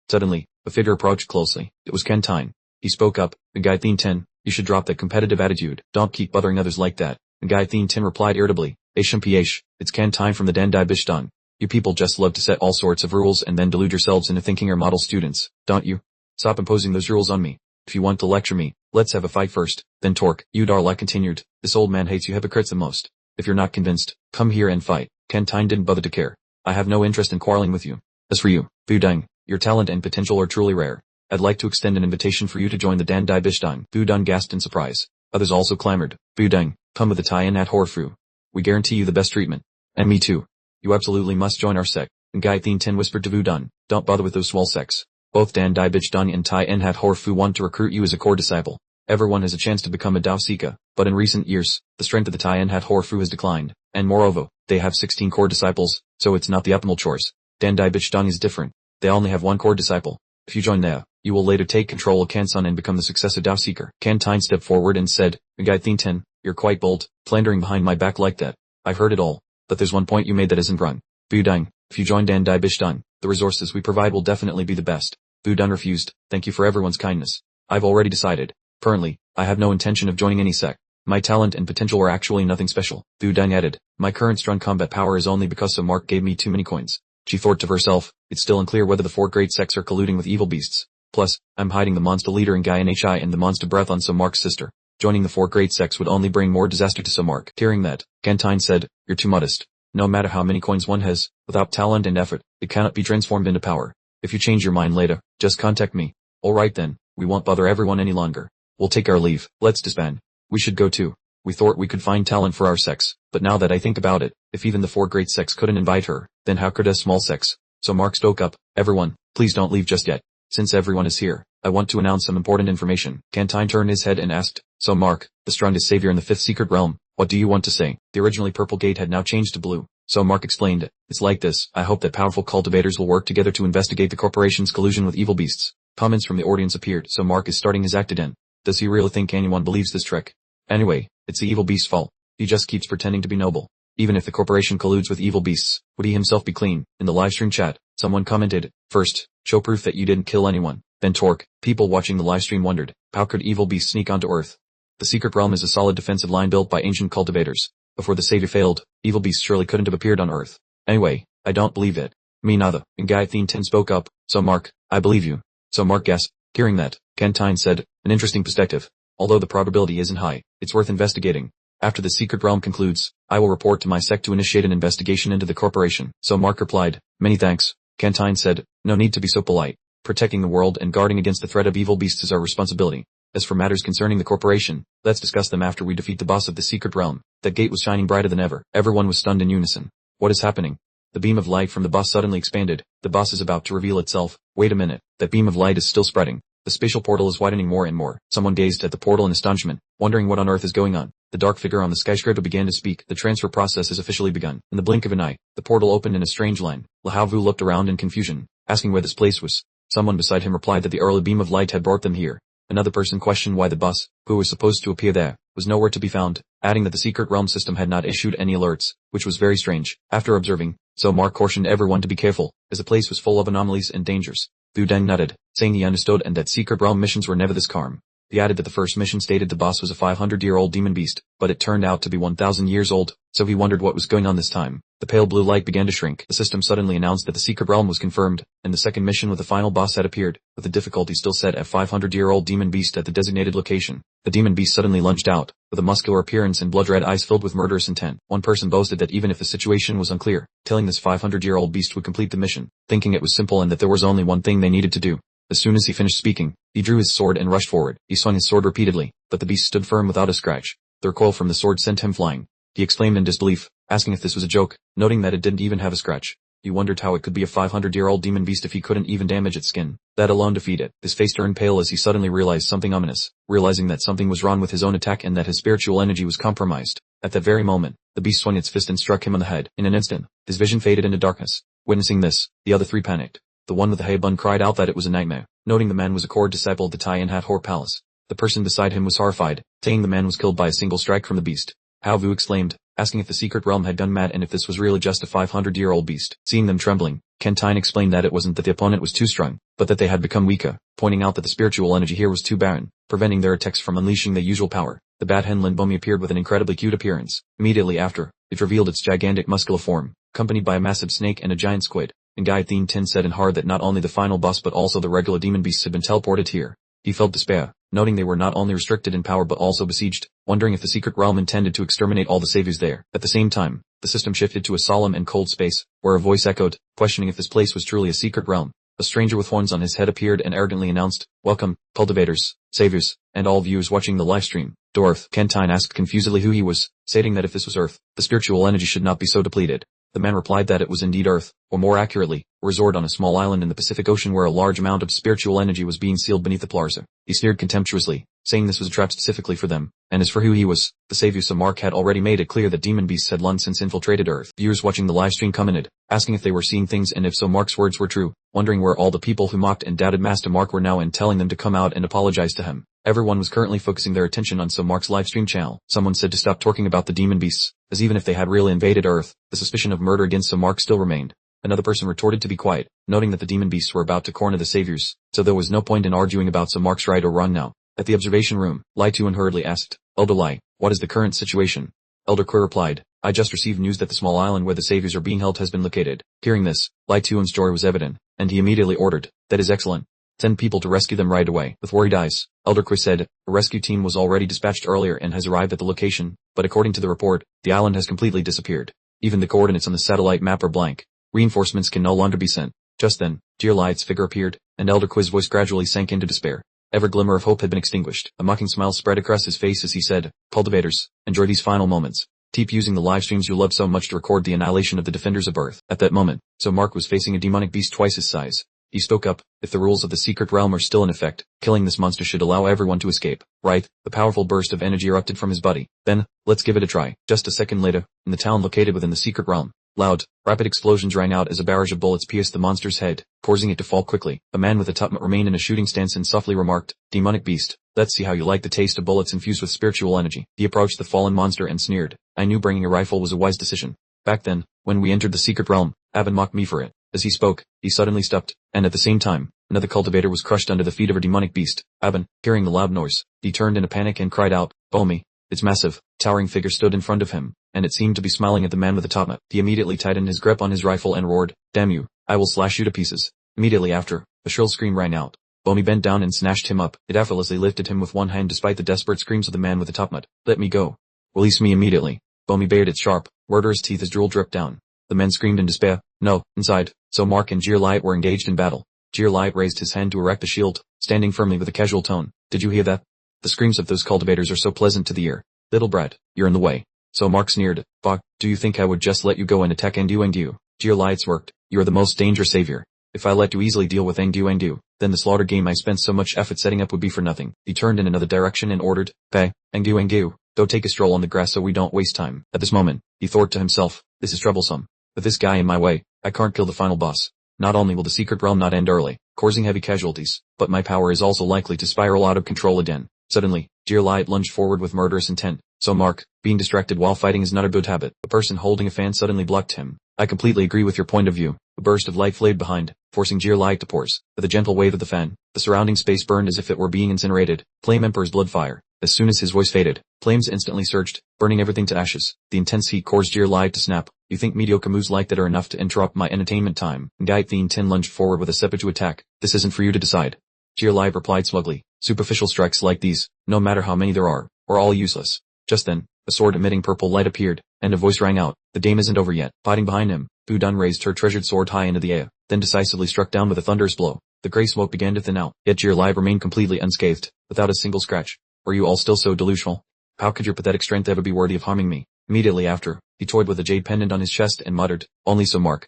Suddenly, a figure approached closely. It was Ken Tyne. He spoke up, Ngai Thien Tin, you should drop that competitive attitude. Don't keep bothering others like that. Ngai Thien Tin replied irritably, it's Ken Tyne from the Dandai Bishtang. You people just love to set all sorts of rules and then delude yourselves into thinking you're model students, don't you? Stop imposing those rules on me. If you want to lecture me, let's have a fight first. Then Torque, Udarla continued, this old man hates you hypocrites the most. If you're not convinced, come here and fight. Kentine didn't bother to care. I have no interest in quarreling with you. As for you, Budang, your talent and potential are truly rare. I'd like to extend an invitation for you to join the Dandai Bishdang. Budang gasped in surprise. Others also clamored, Budang, come with the tie-in at Horfu. We guarantee you the best treatment. And me too. You absolutely must join our sect. And Gai Thin Tin whispered to Budang, don't bother with those swell sects. Both Dandai Bishdang and Tai-In Hat Horfu want to recruit you as a core disciple. Everyone has a chance to become a Dao Seeker, but in recent years, the strength of the Tai-In Hat Horfu has declined, and moreover, they have 16 core disciples, so it's not the optimal choice. Dandai Bishdang is different. They only have one core disciple. If you join there, you will later take control of Kansan and become the successor Dao Seeker. Kantine stepped forward and said, Gai Thin Tin, you're quite bold, slandering behind my back like that. I've heard it all, but there's one point you made that isn't wrong. Budang, if you join Dandai Bishdang, the resources we provide will definitely be the best. Budang refused, thank you for everyone's kindness. I've already decided. Currently, I have no intention of joining any sect. My talent and potential are actually nothing special. Budang added, my current strong combat power is only because some Mark gave me too many coins. She thought to herself, it's still unclear whether the four great sects are colluding with evil beasts. Plus, I'm hiding the monster leader in Guy Nhi and the monster breath on Samark's sister. Joining the four great sects would only bring more disaster to Samark. Hearing that, Kantine said, you're too modest. No matter how many coins one has, without talent and effort, it cannot be transformed into power. If you change your mind later, just contact me. Alright then, we won't bother everyone any longer. We'll take our leave, let's disband. We should go too. We thought we could find talent for our sects, but now that I think about it, if even the four great sects couldn't invite her, then how could us small sects? So Mark spoke up, everyone, please don't leave just yet. Since everyone is here, I want to announce some important information. Kantine turned his head and asked, so Mark, the strongest savior in the fifth secret realm, what do you want to say? The originally purple gate had now changed to blue. So Mark explained, it's like this, I hope that powerful cultivators will work together to investigate the corporation's collusion with evil beasts. Comments from the audience appeared, so Mark is starting his act again. Does he really think anyone believes this trick? Anyway, it's the evil beast's fault. He just keeps pretending to be noble. Even if the corporation colludes with evil beasts, would he himself be clean? In the livestream chat, someone commented, first, show proof that you didn't kill anyone. Then Torque, people watching the livestream wondered, how could evil beasts sneak onto Earth? The secret realm is a solid defensive line built by ancient cultivators. Before the savior failed, evil beasts surely couldn't have appeared on Earth. Anyway, I don't believe it. Me neither. And Gai Thin Tin spoke up, so Mark, I believe you. So Mark gasped. Hearing that, Kantine said, an interesting perspective. Although the probability isn't high, it's worth investigating. After the secret realm concludes, I will report to my sect to initiate an investigation into the corporation. So Mark replied, many thanks. Kantine said, no need to be so polite. Protecting the world and guarding against the threat of evil beasts is our responsibility. As for matters concerning the corporation, let's discuss them after we defeat the boss of the secret realm. That gate was shining brighter than ever. Everyone was stunned in unison. What is happening? The beam of light from the boss suddenly expanded. The boss is about to reveal itself. Wait a minute. That beam of light is still spreading. The spatial portal is widening more and more. Someone gazed at the portal in astonishment, wondering what on earth is going on. The dark figure on the skyscraper began to speak. The transfer process has officially begun. In the blink of an eye, the portal opened in a strange line. Lahavu looked around in confusion, asking where this place was. Someone beside him replied that the early beam of light had brought them here. Another person questioned why the boss, who was supposed to appear there, was nowhere to be found, adding that the secret realm system had not issued any alerts, which was very strange. After observing, so Mark cautioned everyone to be careful, as the place was full of anomalies and dangers. Budang nodded, saying he understood and that secret realm missions were never this calm. He added that the first mission stated the boss was a 500-year-old demon beast, but it turned out to be 1,000 years old, so he wondered what was going on this time. The pale blue light began to shrink. The system suddenly announced that the secret realm was confirmed, and the second mission with the final boss had appeared, with the difficulty still set at 500-year-old demon beast at the designated location. The demon beast suddenly lunged out, with a muscular appearance and blood-red eyes filled with murderous intent. One person boasted that even if the situation was unclear, telling this 500-year-old beast would complete the mission, thinking it was simple and that there was only one thing they needed to do. As soon as he finished speaking, he drew his sword and rushed forward. He swung his sword repeatedly, but the beast stood firm without a scratch. The recoil from the sword sent him flying. He exclaimed in disbelief, asking if this was a joke, noting that it didn't even have a scratch. He wondered how it could be a 500-year-old demon beast if he couldn't even damage its skin. That alone defeated it. His face turned pale as he suddenly realized something ominous, realizing that something was wrong with his own attack and that his spiritual energy was compromised. At that very moment, the beast swung its fist and struck him on the head. In an instant, his vision faded into darkness. Witnessing this, the other three panicked. The one with the hay bun cried out that it was a nightmare, noting the man was a core disciple of the Tai and Hat Hor Palace. The person beside him was horrified, saying the man was killed by a single strike from the beast. Hao Vu exclaimed, asking if the secret realm had gone mad and if this was really just a 500-year-old beast. Seeing them trembling, Kentine explained that it wasn't that the opponent was too strong, but that they had become weaker, pointing out that the spiritual energy here was too barren, preventing their attacks from unleashing their usual power. The bat hen Linbomi appeared with an incredibly cute appearance. Immediately after, it revealed its gigantic muscular form, accompanied by a massive snake and a giant squid. And Gai Thin Tin said in horror that not only the final boss but also the regular demon beasts had been teleported here. He felt despair, noting they were not only restricted in power but also besieged, wondering if the secret realm intended to exterminate all the saviors there. At the same time, the system shifted to a solemn and cold space, where a voice echoed, questioning if this place was truly a secret realm. A stranger with horns on his head appeared and arrogantly announced, "Welcome, cultivators, saviors, and all viewers watching the livestream." Dwarf Kentine asked confusedly who he was, stating that if this was Earth, the spiritual energy should not be so depleted. The man replied that it was indeed Earth, or more accurately, a resort on a small island in the Pacific Ocean where a large amount of spiritual energy was being sealed beneath the plaza. He sneered contemptuously, saying this was a trap specifically for them, and as for who he was, the savior Samark had already made it clear that demon beasts had long since infiltrated Earth. Viewers watching the livestream commented, asking if they were seeing things and if so Mark's words were true, wondering where all the people who mocked and doubted Master Mark were now and telling them to come out and apologize to him. Everyone was currently focusing their attention on Mark's livestream channel. Someone said to stop talking about the demon beasts, as even if they had really invaded Earth, the suspicion of murder against Mark still remained. Another person retorted to be quiet, noting that the demon beasts were about to corner the saviors, so there was no point in arguing about Mark's right or wrong now. At the observation room, Lai Tuan hurriedly asked, "Elder Lai, what is the current situation?" Elder Quir replied, "I just received news that the small island where the saviors are being held has been located." Hearing this, Lai Tuan's joy was evident, and he immediately ordered, "That is excellent. Send people to rescue them right away." With worried eyes, Elder Quir said, "A rescue team was already dispatched earlier and has arrived at the location, but according to the report, the island has completely disappeared. Even the coordinates on the satellite map are blank. Reinforcements can no longer be sent." Just then, Dear Light's figure appeared, and Elder Quir's voice gradually sank into despair. Every glimmer of hope had been extinguished. A mocking smile spread across his face as he said, "Cultivators, enjoy these final moments. Keep using the live streams you love so much to record the annihilation of the defenders of Earth." At that moment, Mark was facing a demonic beast twice his size. He spoke up, "If the rules of the secret realm are still in effect, killing this monster should allow everyone to escape, right?" The powerful burst of energy erupted from his body. "Then, let's give it a try." Just a second later, in the town located within the secret realm, loud, rapid explosions rang out as a barrage of bullets pierced the monster's head, causing it to fall quickly. A man with a tupmet remained in a shooting stance and softly remarked, "Demonic beast, let's see how you like the taste of bullets infused with spiritual energy." He approached the fallen monster and sneered, "I knew bringing a rifle was a wise decision. Back then, when we entered the secret realm, Avon mocked me for it." As he spoke, he suddenly stopped, and at the same time, another cultivator was crushed under the feet of a demonic beast. Avon, hearing the loud noise, he turned in a panic and cried out, "Oh me!" Its massive, towering figure stood in front of him, and it seemed to be smiling at the man with the topknot. He immediately tightened his grip on his rifle and roared, "Damn you, I will slash you to pieces." Immediately after, a shrill scream rang out. Bomi bent down and snatched him up. It effortlessly lifted him with one hand despite the desperate screams of the man with the topknot. "Let me go. Release me immediately." Bomi bared its sharp, murderous teeth as drool dripped down. The man screamed in despair. "No, inside." So Mark and Jeer Light were engaged in battle. Jeer Light raised his hand to erect a shield, standing firmly with a casual tone. "Did you hear that? The screams of those cultivators are so pleasant to the ear. Little brat, you're in the way." So Mark sneered, "Fuck, do you think I would just let you go and attack Engdu? Jeer Lights worked. You are the most dangerous savior. If I let you easily deal with Engdu, then the slaughter game I spent so much effort setting up would be for nothing." He turned in another direction and ordered, "Pay, Engdu, go take a stroll on the grass so we don't waste time." At this moment, he thought to himself, "This is troublesome. With this guy in my way, I can't kill the final boss. Not only will the secret realm not end early, causing heavy casualties, but my power is also likely to spiral out of control again." Suddenly, Jeer Light lunged forward with murderous intent. So Mark, being distracted while fighting is not a good habit. A person holding a fan suddenly blocked him. "I completely agree with your point of view." A burst of light flared behind, forcing Jeer Light to pause. With a gentle wave of the fan, the surrounding space burned as if it were being incinerated. Flame Emperor's blood fire. As soon as his voice faded, flames instantly surged, burning everything to ashes. The intense heat caused Jeer Light to snap. "You think mediocre moves like that are enough to interrupt my entertainment time?" Guy Thien Tin lunged forward with a scepter to attack. "This isn't for you to decide." Jeer Light replied smugly, "Superficial strikes like these, no matter how many there are all useless." Just then, a sword emitting purple light appeared, and a voice rang out, "The game isn't over yet." Fighting behind him, Bu Dun raised her treasured sword high into the air, then decisively struck down with a thunderous blow. The grey smoke began to thin out, yet Jeer Light remained completely unscathed, without a single scratch. "Are you all still so delusional? How could your pathetic strength ever be worthy of harming me?" Immediately after, he toyed with a jade pendant on his chest and muttered, "Only Mark."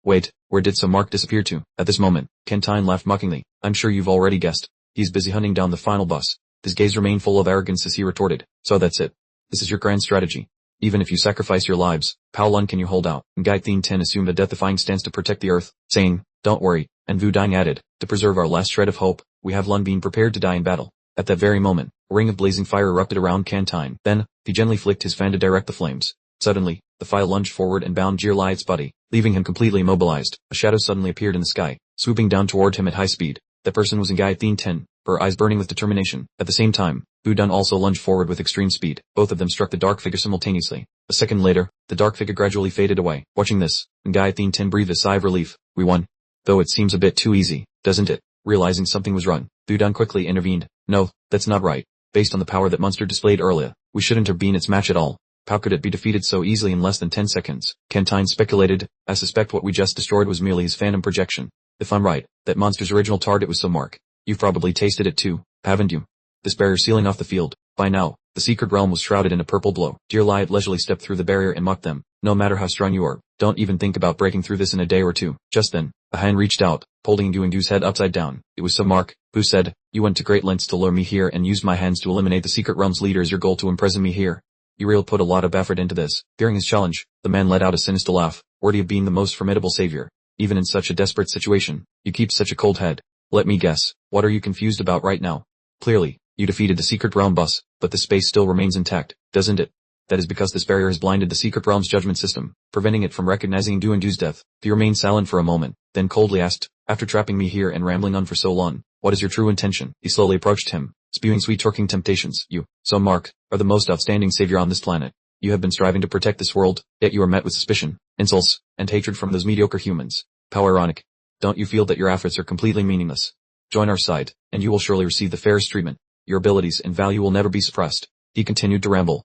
"Wait, where did Mark disappear to?" At this moment, Kentine laughed mockingly. "I'm sure you've already guessed. He's busy hunting down the final boss." His gaze remained full of arrogance as he retorted, "So that's it. This is your grand strategy. Even if you sacrifice your lives, how long can you hold out?" Guy Thien Tin assumed a death-defying stance to protect the Earth, saying, "Don't worry," and Vu Dang added, "To preserve our last shred of hope, we have Lun been prepared to die in battle." At that very moment, a ring of blazing fire erupted around Kentine. Then, he gently flicked his fan to direct the flames. Suddenly, the fire lunged forward and bound Jeer Light's body, leaving him completely immobilized. A shadow suddenly appeared in the sky, swooping down toward him at high speed. That person was Guy Thien Tin, her eyes burning with determination. At the same time, Bu Dun also lunged forward with extreme speed. Both of them struck the dark figure simultaneously. A second later, the dark figure gradually faded away. Watching this, Guy Thien Tin breathed a sigh of relief. "We won. Though it seems a bit too easy, doesn't it?" Realizing something was wrong, Budun quickly intervened. No, that's not right. Based on the power that monster displayed earlier, we shouldn't have been its match at all. How could it be defeated so easily in less than 10 seconds? Kentine speculated. I suspect what we just destroyed was merely his phantom projection. If I'm right, that monster's original target was Mark. You've probably tasted it too, haven't you? This barrier sealing off the field. By now, the secret realm was shrouded in a purple glow. Dear Light leisurely stepped through the barrier and mocked them. No matter how strong you are, don't even think about breaking through this in a day or two. Just then, a hand reached out, holding Duingdu's head upside down. It was Mark, who said, you went to great lengths to lure me here and used my hands to eliminate the secret realm's leader as your goal to imprison me here. You really put a lot of effort into this. Fearing his challenge, the man let out a sinister laugh, worthy of being the most formidable savior. Even in such a desperate situation, you keep such a cold head. Let me guess, what are you confused about right now? Clearly, you defeated the secret realm boss, but the space still remains intact, doesn't it? That is because this barrier has blinded the secret realm's judgment system, preventing it from recognizing Duingdu's death. He remained silent for a moment, then coldly asked, after trapping me here and rambling on for so long, what is your true intention? He slowly approached him, spewing sweet-talking temptations. You, Mark, are the most outstanding savior on this planet. You have been striving to protect this world, yet you are met with suspicion, insults, and hatred from those mediocre humans. How ironic. Don't you feel that your efforts are completely meaningless? Join our side, and you will surely receive the fairest treatment. Your abilities and value will never be suppressed. He continued to ramble.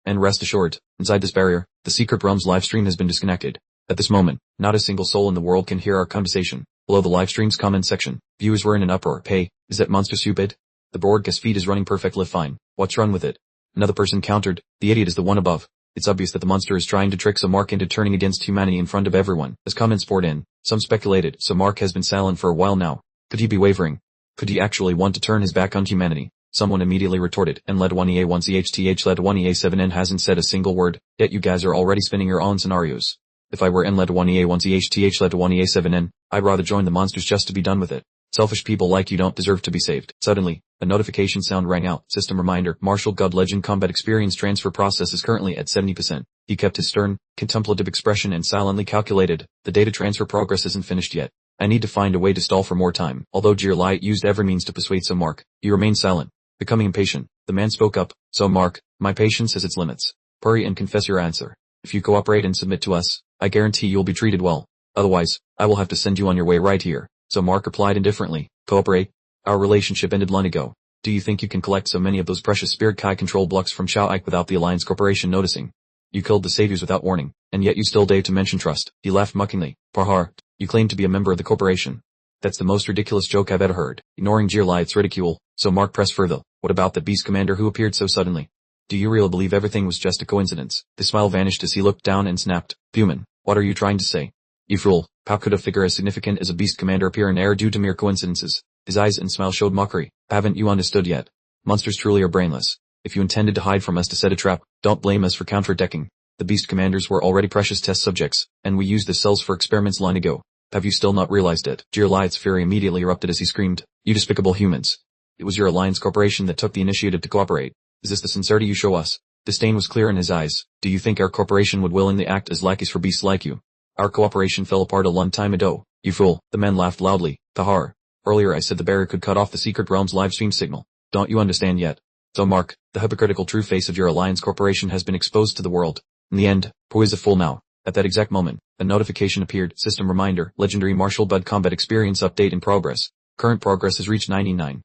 And rest assured, inside this barrier, the secret realm's live stream has been disconnected. At this moment, not a single soul in the world can hear our conversation. Below the live stream's comment section, viewers were in an uproar. Hey, is that monster stupid? The broadcast feed is running perfectly fine. What's wrong with it? Another person countered. The idiot is the one above. It's obvious that the monster is trying to trick Mark into turning against humanity in front of everyone. As comments poured in, some speculated, Mark has been silent for a while now. Could he be wavering? Could he actually want to turn his back on humanity? Someone immediately retorted, and LED1EA1CHTH LED1EA7N hasn't said a single word, yet you guys are already spinning your own scenarios. If I were in LED1EA1CHTH LED1EA7N, I'd rather join the monsters just to be done with it. Selfish people like you don't deserve to be saved. Suddenly, a notification sound rang out. System reminder, Martial God Legend combat experience transfer process is currently at 70%. He kept his stern, contemplative expression and silently calculated, the data transfer progress isn't finished yet. I need to find a way to stall for more time. Although Dear Light used every means to persuade Mark, he remained silent. Becoming impatient, the man spoke up. Mark, my patience has its limits. Hurry and confess your answer. If you cooperate and submit to us, I guarantee you'll be treated well. Otherwise, I will have to send you on your way right here. Mark replied indifferently. Cooperate? Our relationship ended long ago. Do you think you can collect so many of those precious Spirit Kai control blocks from Shao Ike without the Alliance Corporation noticing? You killed the saviors without warning, and yet you still dare to mention trust. He laughed mockingly. Parhar, you claim to be a member of the corporation. That's the most ridiculous joke I've ever heard. Ignoring Dear Light's ridicule, Mark pressed further. What about the beast commander who appeared so suddenly? Do you really believe everything was just a coincidence? The smile vanished as he looked down and snapped. Human, what are you trying to say? You fool, how could a figure as significant as a beast commander appear in air due to mere coincidences? His eyes and smile showed mockery. Haven't you understood yet? Monsters truly are brainless. If you intended to hide from us to set a trap, don't blame us for counterdecking. The beast commanders were already precious test subjects, and we used the cells for experiments long ago. Have you still not realized it? Dear Light's fury immediately erupted as he screamed, you despicable humans. It was your Alliance Corporation that took the initiative to cooperate. Is this the sincerity you show us? Disdain was clear in his eyes. Do you think our corporation would willingly act as lackeys for beasts like you? Our cooperation fell apart a long time ago. You fool. The men laughed loudly. Tahar. Earlier I said the barrier could cut off the secret realm's live stream signal. Don't you understand yet? Mark, the hypocritical true face of your Alliance Corporation has been exposed to the world. In the end, who is a fool now? At that exact moment, a notification appeared. System reminder, legendary martial bud combat experience update in progress. Current progress has reached 99%.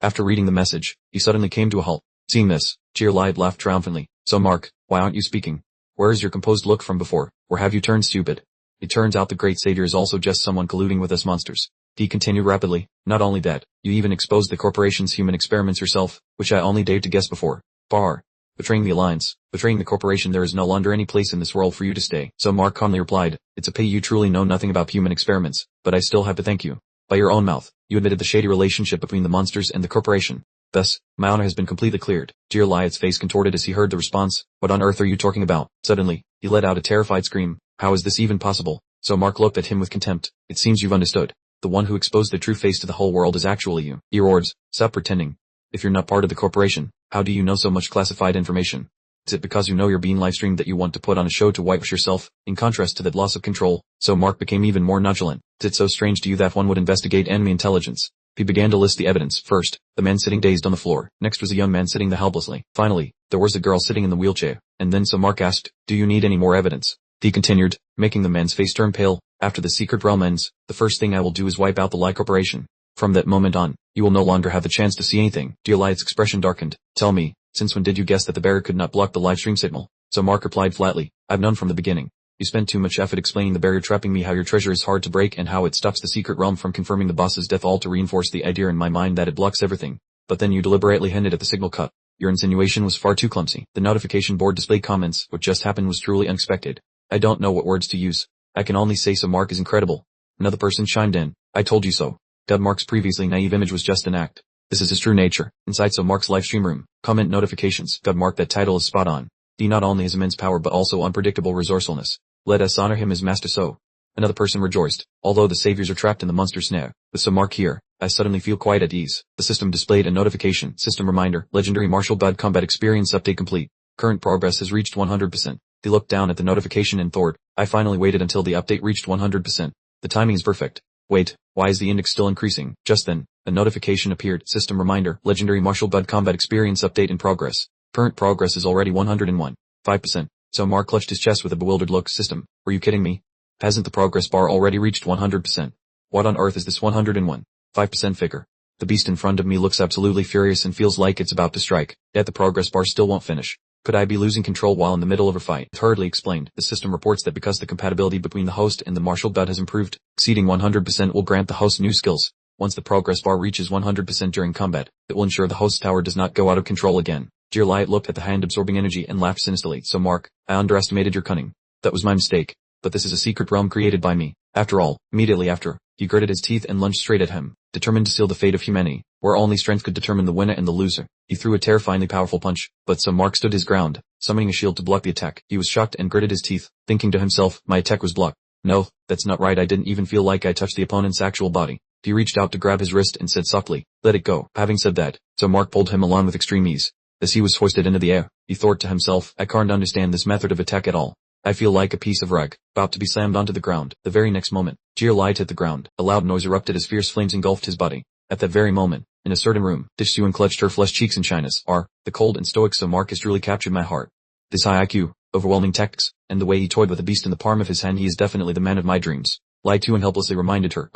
After reading the message, he suddenly came to a halt. Seeing this, Dear Light laughed triumphantly. Mark, why aren't you speaking? Where is your composed look from before? Or have you turned stupid? It turns out the great savior is also just someone colluding with us monsters. He continued rapidly. Not only that, you even exposed the corporation's human experiments yourself, which I only dared to guess before. Bar. Betraying the Alliance, betraying the corporation. There is no longer any place in this world for you to stay. Mark calmly replied, it's a pity you truly know nothing about human experiments, but I still have to thank you. By your own mouth, you admitted the shady relationship between the monsters and the corporation. Thus, my honor has been completely cleared. Dear Light's face contorted as he heard the response. What on earth are you talking about? Suddenly, he let out a terrified scream. How is this even possible? Mark looked at him with contempt. It seems you've understood. The one who exposed the true face to the whole world is actually you. He roared. Stop pretending. If you're not part of the corporation, how do you know so much classified information? Is it because you know you're being live-streamed that you want to put on a show to whitewash yourself, in contrast to that loss of control? Mark became even more nonchalant. Is it so strange to you that one would investigate enemy intelligence? He began to list the evidence. First, the man sitting dazed on the floor. Next was a young man sitting there helplessly. Finally, there was a girl sitting in the wheelchair. And then Mark asked, do you need any more evidence? He continued, making the man's face turn pale. After the secret realm ends, the first thing I will do is wipe out the Lie Corporation. From that moment on, you will no longer have the chance to see anything. Dear Lie's expression darkened. Tell me, since when did you guess that the barrier could not block the live stream signal? So Mark replied flatly, I've known from the beginning. You spent too much effort explaining the barrier trapping me, how your treasure is hard to break and how it stops the secret realm from confirming the boss's death, all to reinforce the idea in my mind that it blocks everything. But then you deliberately hinted at the signal cut. Your insinuation was far too clumsy. The notification board displayed comments. What just happened was truly unexpected. I don't know what words to use. I can only say so Mark is incredible. Another person chimed in. I told you so. Mark's previously naive image was just an act. This is his true nature. Inside Mark's live stream room. Comment notifications. Mark, that title is spot on. He not only has immense power but also unpredictable resourcefulness. Let us honor him as master. So. Another person rejoiced. Although the saviors are trapped in the monster snare, with Mark here, I suddenly feel quite at ease. The system displayed a notification. System reminder. Legendary martial bud combat experience update complete. Current progress has reached 100%. He looked down at the notification and thought, I finally waited until the update reached 100%. The timing is perfect. Wait, why is the index still increasing? Just then, a notification appeared. System reminder. Legendary martial bud combat experience update in progress. Current progress is already 101.5%. So Mark clutched his chest with a bewildered look. System, were you kidding me? Hasn't the progress bar already reached 100%? What on earth is this 101.5% figure? The beast in front of me looks absolutely furious and feels like it's about to strike, yet the progress bar still won't finish. Could I be losing control while in the middle of a fight? Hurriedly explained. The system reports that because the compatibility between the host and the martial bud has improved, exceeding 100% will grant the host new skills. Once the progress bar reaches 100% during combat, it will ensure the host's tower does not go out of control again. Dear Light looked at the hand absorbing energy and laughed sinisterly. So Mark, I underestimated your cunning. That was my mistake. But this is a secret realm created by me. After all, immediately after, he gritted his teeth and lunged straight at him, determined to seal the fate of humanity, where only strength could determine the winner and the loser. He threw a terrifyingly powerful punch, but Mark stood his ground, summoning a shield to block the attack. He was shocked and gritted his teeth, thinking to himself, my attack was blocked. No, that's not right. I didn't even feel like I touched the opponent's actual body. He reached out to grab his wrist and said softly, let it go. Having said that, Mark pulled him along with extreme ease. As he was hoisted into the air, he thought to himself, I can't understand this method of attack at all. I feel like a piece of rag, about to be slammed onto the ground. The very next moment, Dear Light hit the ground. A loud noise erupted as fierce flames engulfed his body. At that very moment, in a certain room, Dish Suan clutched her flushed cheeks in China's. The cold and stoic Mark has truly captured my heart. His high IQ, overwhelming tactics, and the way he toyed with a beast in the palm of his hand, he is definitely the man of my dreams. Lai Tuan helplessly reminded her,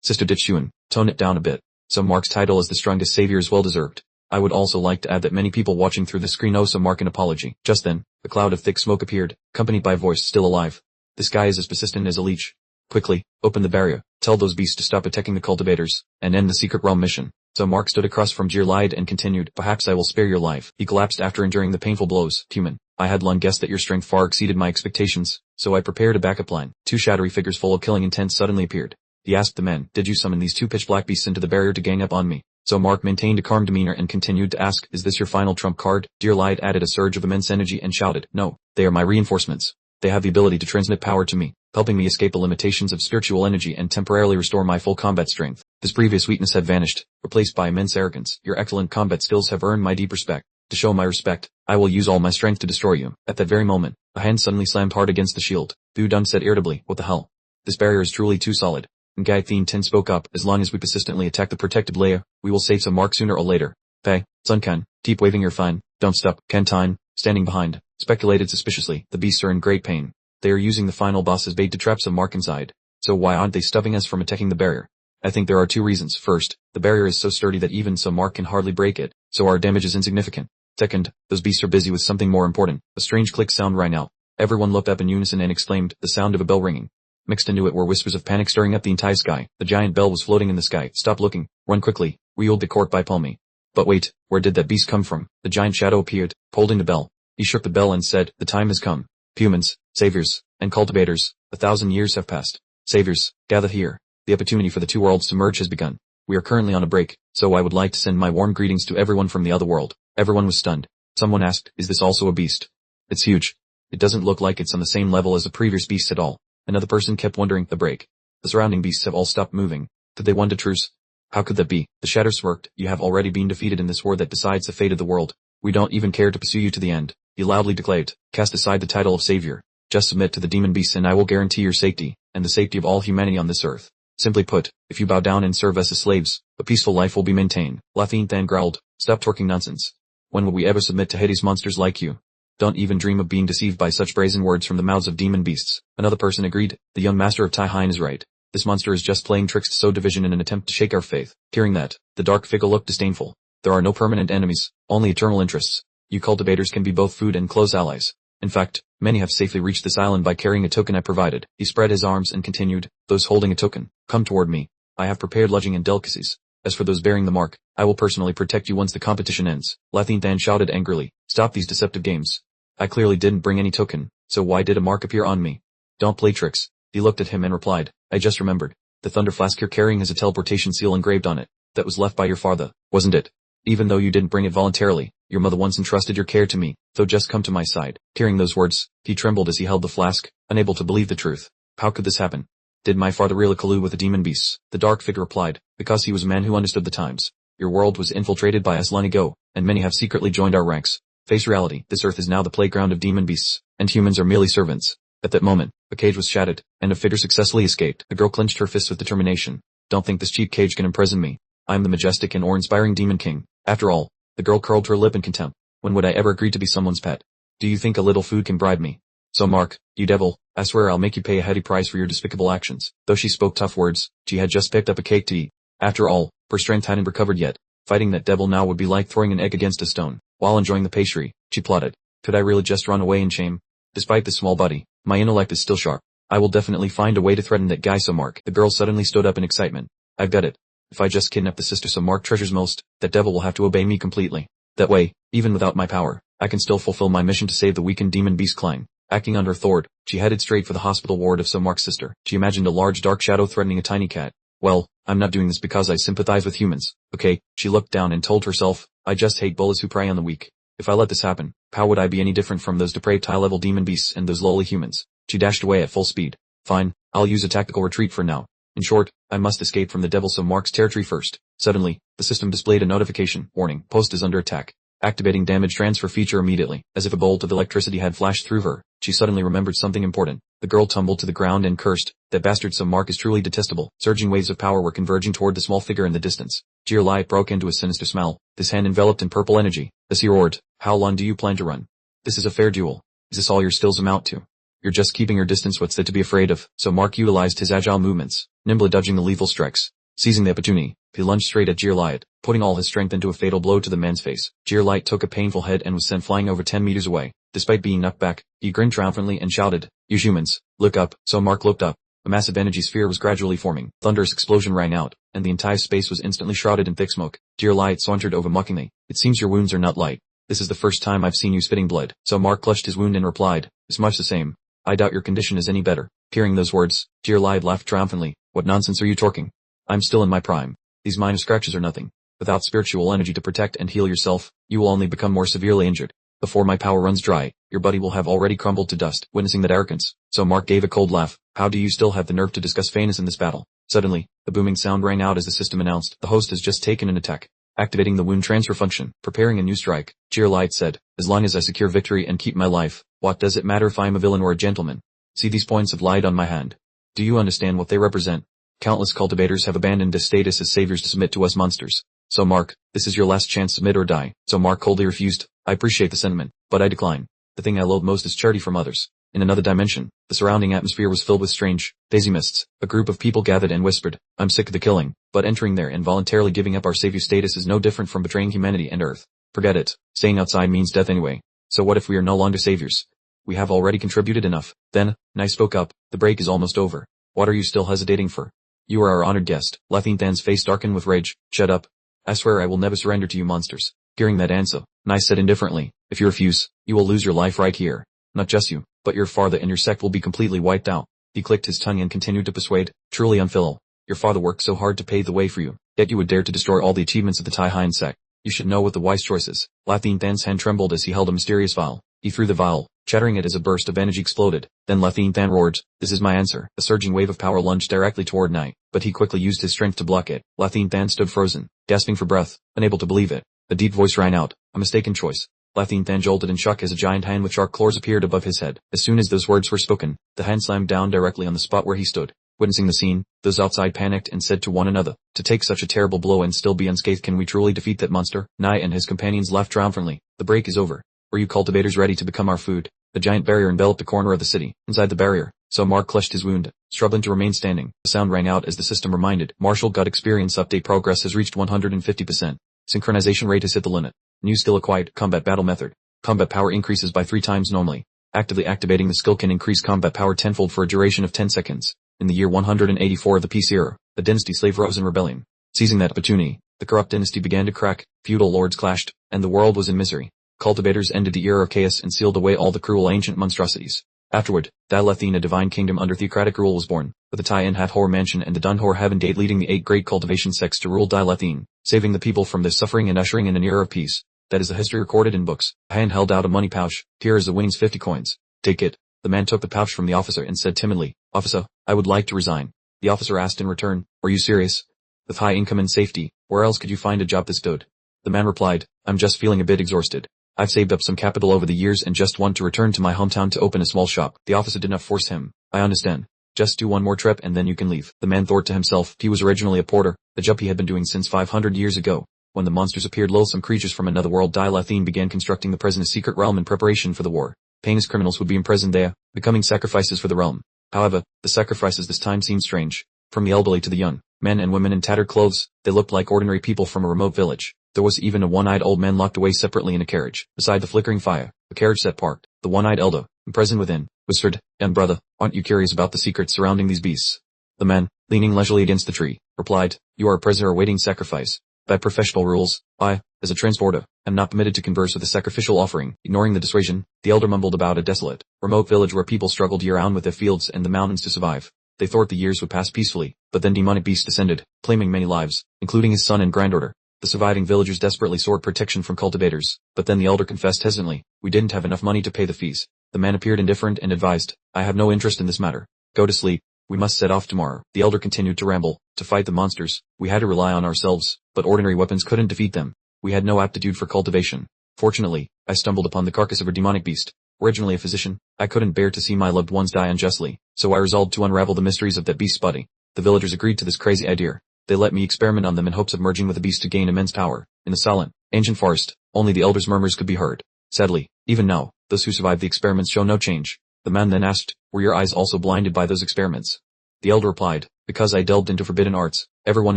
Sister Dish Suan, tone it down a bit. Mark's title as the strongest savior is well deserved. I would also like to add that many people watching through the screen owe Mark an apology. Just then, a cloud of thick smoke appeared, accompanied by a voice. Still alive. This guy is as persistent as a leech. Quickly, open the barrier, tell those beasts to stop attacking the cultivators, and end the secret realm mission. Mark stood across from Dear Light and continued, perhaps I will spare your life. He collapsed after enduring the painful blows. Human, I had long guessed that your strength far exceeded my expectations, so I prepared a backup plan. Two shadowy figures full of killing intent suddenly appeared. He asked the men, did you summon these two pitch black beasts into the barrier to gang up on me? Mark maintained a calm demeanor and continued to ask, is this your final trump card? Dear Light added a surge of immense energy and shouted, no, they are my reinforcements. They have the ability to transmit power to me, helping me escape the limitations of spiritual energy and temporarily restore my full combat strength. This previous weakness had vanished, replaced by immense arrogance. Your excellent combat skills have earned my deep respect. To show my respect, I will use all my strength to destroy you. At that very moment, a hand suddenly slammed hard against the shield. Vu Dun said irritably, what the hell? This barrier is truly too solid. And Gai Thien Tin spoke up, as long as we persistently attack the protected layer, we will save Mark sooner or later. Pei, Sun Kan, keep waving your fine, don't stop. Kentine, standing behind, speculated suspiciously, the beasts are in great pain. They are using the final boss as bait to trap Mark inside. So why aren't they stopping us from attacking the barrier? I think there are two reasons. First, the barrier is so sturdy that even Mark can hardly break it, so our damage is insignificant. Second, those beasts are busy with something more important. A strange click sound rang out. Everyone looked up in unison and exclaimed, the sound of a bell ringing. Mixed into it were whispers of panic stirring up the entire sky. The giant bell was floating in the sky. Stop looking. Run quickly. Wheeled the court by Palmy. But wait, where did that beast come from? The giant shadow appeared, holding the bell. He shook the bell and said, the time has come. Humans, saviors, and cultivators, 1,000 years have passed. Saviors, gather here. The opportunity for the two worlds to merge has begun. We are currently on a break, so I would like to send my warm greetings to everyone from the other world. Everyone was stunned. Someone asked, is this also a beast? It's huge. It doesn't look like it's on the same level as the previous beasts at all. Another person kept wondering, the break. The surrounding beasts have all stopped moving. Did they want a truce? How could that be? The shadow smirked. You have already been defeated in this war that decides the fate of the world. We don't even care to pursue you to the end. He loudly declared, cast aside the title of savior. Just submit to the demon beasts and I will guarantee your safety, and the safety of all humanity on this earth. Simply put, if you bow down and serve us as slaves, a peaceful life will be maintained. La Thien Than growled, stop talking nonsense. When will we ever submit to Hades monsters like you? Don't even dream of being deceived by such brazen words from the mouths of demon beasts. Another person agreed. The young master of Tai Hein is right. This monster is just playing tricks to sow division in an attempt to shake our faith. Hearing that, the dark figure looked disdainful. There are no permanent enemies, only eternal interests. You cultivators can be both food and close allies. In fact, many have safely reached this island by carrying a token I provided. He spread his arms and continued, those holding a token, come toward me. I have prepared lodging and delicacies. As for those bearing the mark, I will personally protect you once the competition ends. Lathan shouted angrily, stop these deceptive games. I clearly didn't bring any token, so why did a mark appear on me? Don't play tricks. He looked at him and replied, I just remembered. The thunder flask you're carrying has a teleportation seal engraved on it. That was left by your father, wasn't it? Even though you didn't bring it voluntarily, your mother once entrusted your care to me, so just come to my side. Hearing those words, he trembled as he held the flask, unable to believe the truth. How could this happen? Did my father really collude with the demon beasts? The dark figure replied, because he was a man who understood the times. Your world was infiltrated by us long ago, and many have secretly joined our ranks. Face reality, this earth is now the playground of demon beasts, and humans are merely servants. At that moment, a cage was shattered, and a figure successfully escaped. The girl clenched her fists with determination. Don't think this cheap cage can imprison me. I am the majestic and awe-inspiring demon king. After all, the girl curled her lip in contempt. When would I ever agree to be someone's pet? Do you think a little food can bribe me? So Mark, you devil, I swear I'll make you pay a heavy price for your despicable actions. Though she spoke tough words, she had just picked up a cake to eat. After all, her strength hadn't recovered yet. Fighting that devil now would be like throwing an egg against a stone. While enjoying the pastry, she plotted. Could I really just run away in shame? Despite this small body, my intellect is still sharp. I will definitely find a way to threaten that guy so Mark. The girl suddenly stood up in excitement. I've got it. If I just kidnap the sister so Mark treasures most, that devil will have to obey me completely. That way, even without my power, I can still fulfill my mission to save the weakened demon beast Klein. Acting on her thought, she headed straight for the hospital ward of so Mark's sister. She imagined a large dark shadow threatening a tiny cat. Well, I'm not doing this because I sympathize with humans, okay? She looked down and told herself, I just hate bullies who prey on the weak. If I let this happen, how would I be any different from those depraved high-level demon beasts and those lowly humans? She dashed away at full speed. Fine, I'll use a tactical retreat for now. In short, I must escape from the devil so Mark's territory first. Suddenly, the system displayed a notification. Warning, post is under attack. Activating damage transfer feature immediately. As if a bolt of electricity had flashed through her, she suddenly remembered something important. The girl tumbled to the ground and cursed, that bastard so Mark is truly detestable. Surging waves of power were converging toward the small figure in the distance. Dear Light broke into a sinister smile, this hand enveloped in purple energy. As he roared, how long do you plan to run? This is a fair duel. Is this all your skills amount to? You're just keeping your distance, what's there to be afraid of? So Mark utilized his agile movements, nimbly dodging the lethal strikes. Seizing the opportunity, he lunged straight at Light, putting all his strength into a fatal blow to the man's face. Light took a painful hit and was sent flying over 10 meters away. Despite being knocked back, he grinned triumphantly and shouted, you humans, look up. So Mark looked up. A massive energy sphere was gradually forming. Thunderous explosion rang out, and the entire space was instantly shrouded in thick smoke. Light sauntered over mockingly. It seems your wounds are not light. This is the first time I've seen you spitting blood. So Mark clutched his wound and replied, it's much the same. I doubt your condition is any better. Hearing those words, Light laughed triumphantly. What nonsense are you talking? I'm still in my prime. These minor scratches are nothing. Without spiritual energy to protect and heal yourself, you will only become more severely injured. Before my power runs dry, your body will have already crumbled to dust. Witnessing that arrogance, so Mark gave a cold laugh. How do you still have the nerve to discuss fairness in this battle? Suddenly, a booming sound rang out as the system announced, the host has just taken an attack. Activating the wound transfer function, preparing a new strike, Light said, as long as I secure victory and keep my life, what does it matter if I am a villain or a gentleman? See these points of light on my hand. Do you understand what they represent? Countless cultivators have abandoned this status as saviors to submit to us monsters. So Mark, this is your last chance, submit or die. So Mark coldly refused. I appreciate the sentiment, but I decline. The thing I loathe most is charity from others. In another dimension, the surrounding atmosphere was filled with strange, daisy mists. A group of people gathered and whispered, I'm sick of the killing, but entering there and voluntarily giving up our savior status is no different from betraying humanity and Earth. Forget it. Staying outside means death anyway. So what if we are no longer saviors? We have already contributed enough. Then, I spoke up, the break is almost over. What are you still hesitating for? You are our honored guest. Lathan face darkened with rage. Shut up. I swear I will never surrender to you monsters. Hearing that answer, Nai said indifferently, if you refuse, you will lose your life right here. Not just you, but your father and your sect will be completely wiped out. He clicked his tongue and continued to persuade, truly unfilial. Your father worked so hard to pave the way for you, yet you would dare to destroy all the achievements of the Tai Hein sect. You should know what the wise choice is. Lathan's hand trembled as he held a mysterious vial. He threw the vial, shattering it as a burst of energy exploded. Then Lathan roared, this is my answer. A surging wave of power lunged directly toward Nai, but he quickly used his strength to block it. Lathan stood frozen, gasping for breath, unable to believe it. A deep voice rang out, a mistaken choice. Lathan jolted in shock as a giant hand with sharp claws appeared above his head. As soon as those words were spoken, the hand slammed down directly on the spot where he stood. Witnessing the scene, those outside panicked and said to one another, to take such a terrible blow and still be unscathed, can we truly defeat that monster? Nai and his companions laughed triumphantly. The break is over. Are you cultivators ready to become our food? The giant barrier enveloped the corner of the city. Inside the barrier, Samar clutched his wound, struggling to remain standing. The sound rang out as the system reminded. Martial gut experience update progress has reached 150%. Synchronization rate has hit the limit. New skill acquired. Combat battle method. Combat power increases by 3 times normally. Actively activating the skill can increase combat power tenfold for a duration of 10 seconds. In the year 184 of the Peace Era, the dynasty slave rose in rebellion. Seizing that opportunity, the corrupt dynasty began to crack, feudal lords clashed, and the world was in misery. Cultivators ended the era of chaos and sealed away all the cruel ancient monstrosities. Afterward, Dalethine, a divine kingdom under theocratic rule, was born, with the Tai-In-Hathor mansion and the Dunhor Heaven Gate leading the 8 great cultivation sects to rule Dalethine, saving the people from their suffering and ushering in an era of peace. That is the history recorded in books. A hand held out a money pouch. Here is the winnings 50 coins. Take it. The man took the pouch from the officer and said timidly, Officer, I would like to resign. The officer asked in return, Are you serious? With high income and safety, where else could you find a job this good? The man replied, I'm just feeling a bit exhausted. I've saved up some capital over the years and just want to return to my hometown to open a small shop. The officer did not force him. I understand. Just do one more trip and then you can leave. The man thought to himself, he was originally a porter, a job he had been doing since 500 years ago. When the monsters appeared, loathsome creatures from another world, Dalethine began constructing the present secret realm in preparation for the war. Heinous criminals would be imprisoned there, becoming sacrifices for the realm. However, the sacrifices this time seemed strange. From the elderly to the young, men and women in tattered clothes, they looked like ordinary people from a remote village. There was even a one-eyed old man locked away separately in a carriage. Beside the flickering fire, the carriage sat parked. The one-eyed elder, imprisoned within, whispered, Young brother, aren't you curious about the secrets surrounding these beasts? The man, leaning leisurely against the tree, replied, You are a prisoner awaiting sacrifice. By professional rules, I, as a transporter, am not permitted to converse with the sacrificial offering. Ignoring the dissuasion, the elder mumbled about a desolate, remote village where people struggled year-round with their fields and the mountains to survive. They thought the years would pass peacefully, but then demonic beasts descended, claiming many lives, including his son and granddaughter. The surviving villagers desperately sought protection from cultivators, but then the elder confessed hesitantly, We didn't have enough money to pay the fees. The man appeared indifferent and advised, I have no interest in this matter. Go to sleep. We must set off tomorrow. The elder continued to ramble. To fight the monsters, we had to rely on ourselves, but ordinary weapons couldn't defeat them. We had no aptitude for cultivation. Fortunately, I stumbled upon the carcass of a demonic beast. Originally a physician, I couldn't bear to see my loved ones die unjustly, so I resolved to unravel the mysteries of that beast's body. The villagers agreed to this crazy idea. They let me experiment on them in hopes of merging with the beast to gain immense power. In the silent, ancient forest, only the elder's murmurs could be heard. Sadly, even now, those who survived the experiments show no change. The man then asked, Were your eyes also blinded by those experiments? The elder replied, Because I delved into forbidden arts, everyone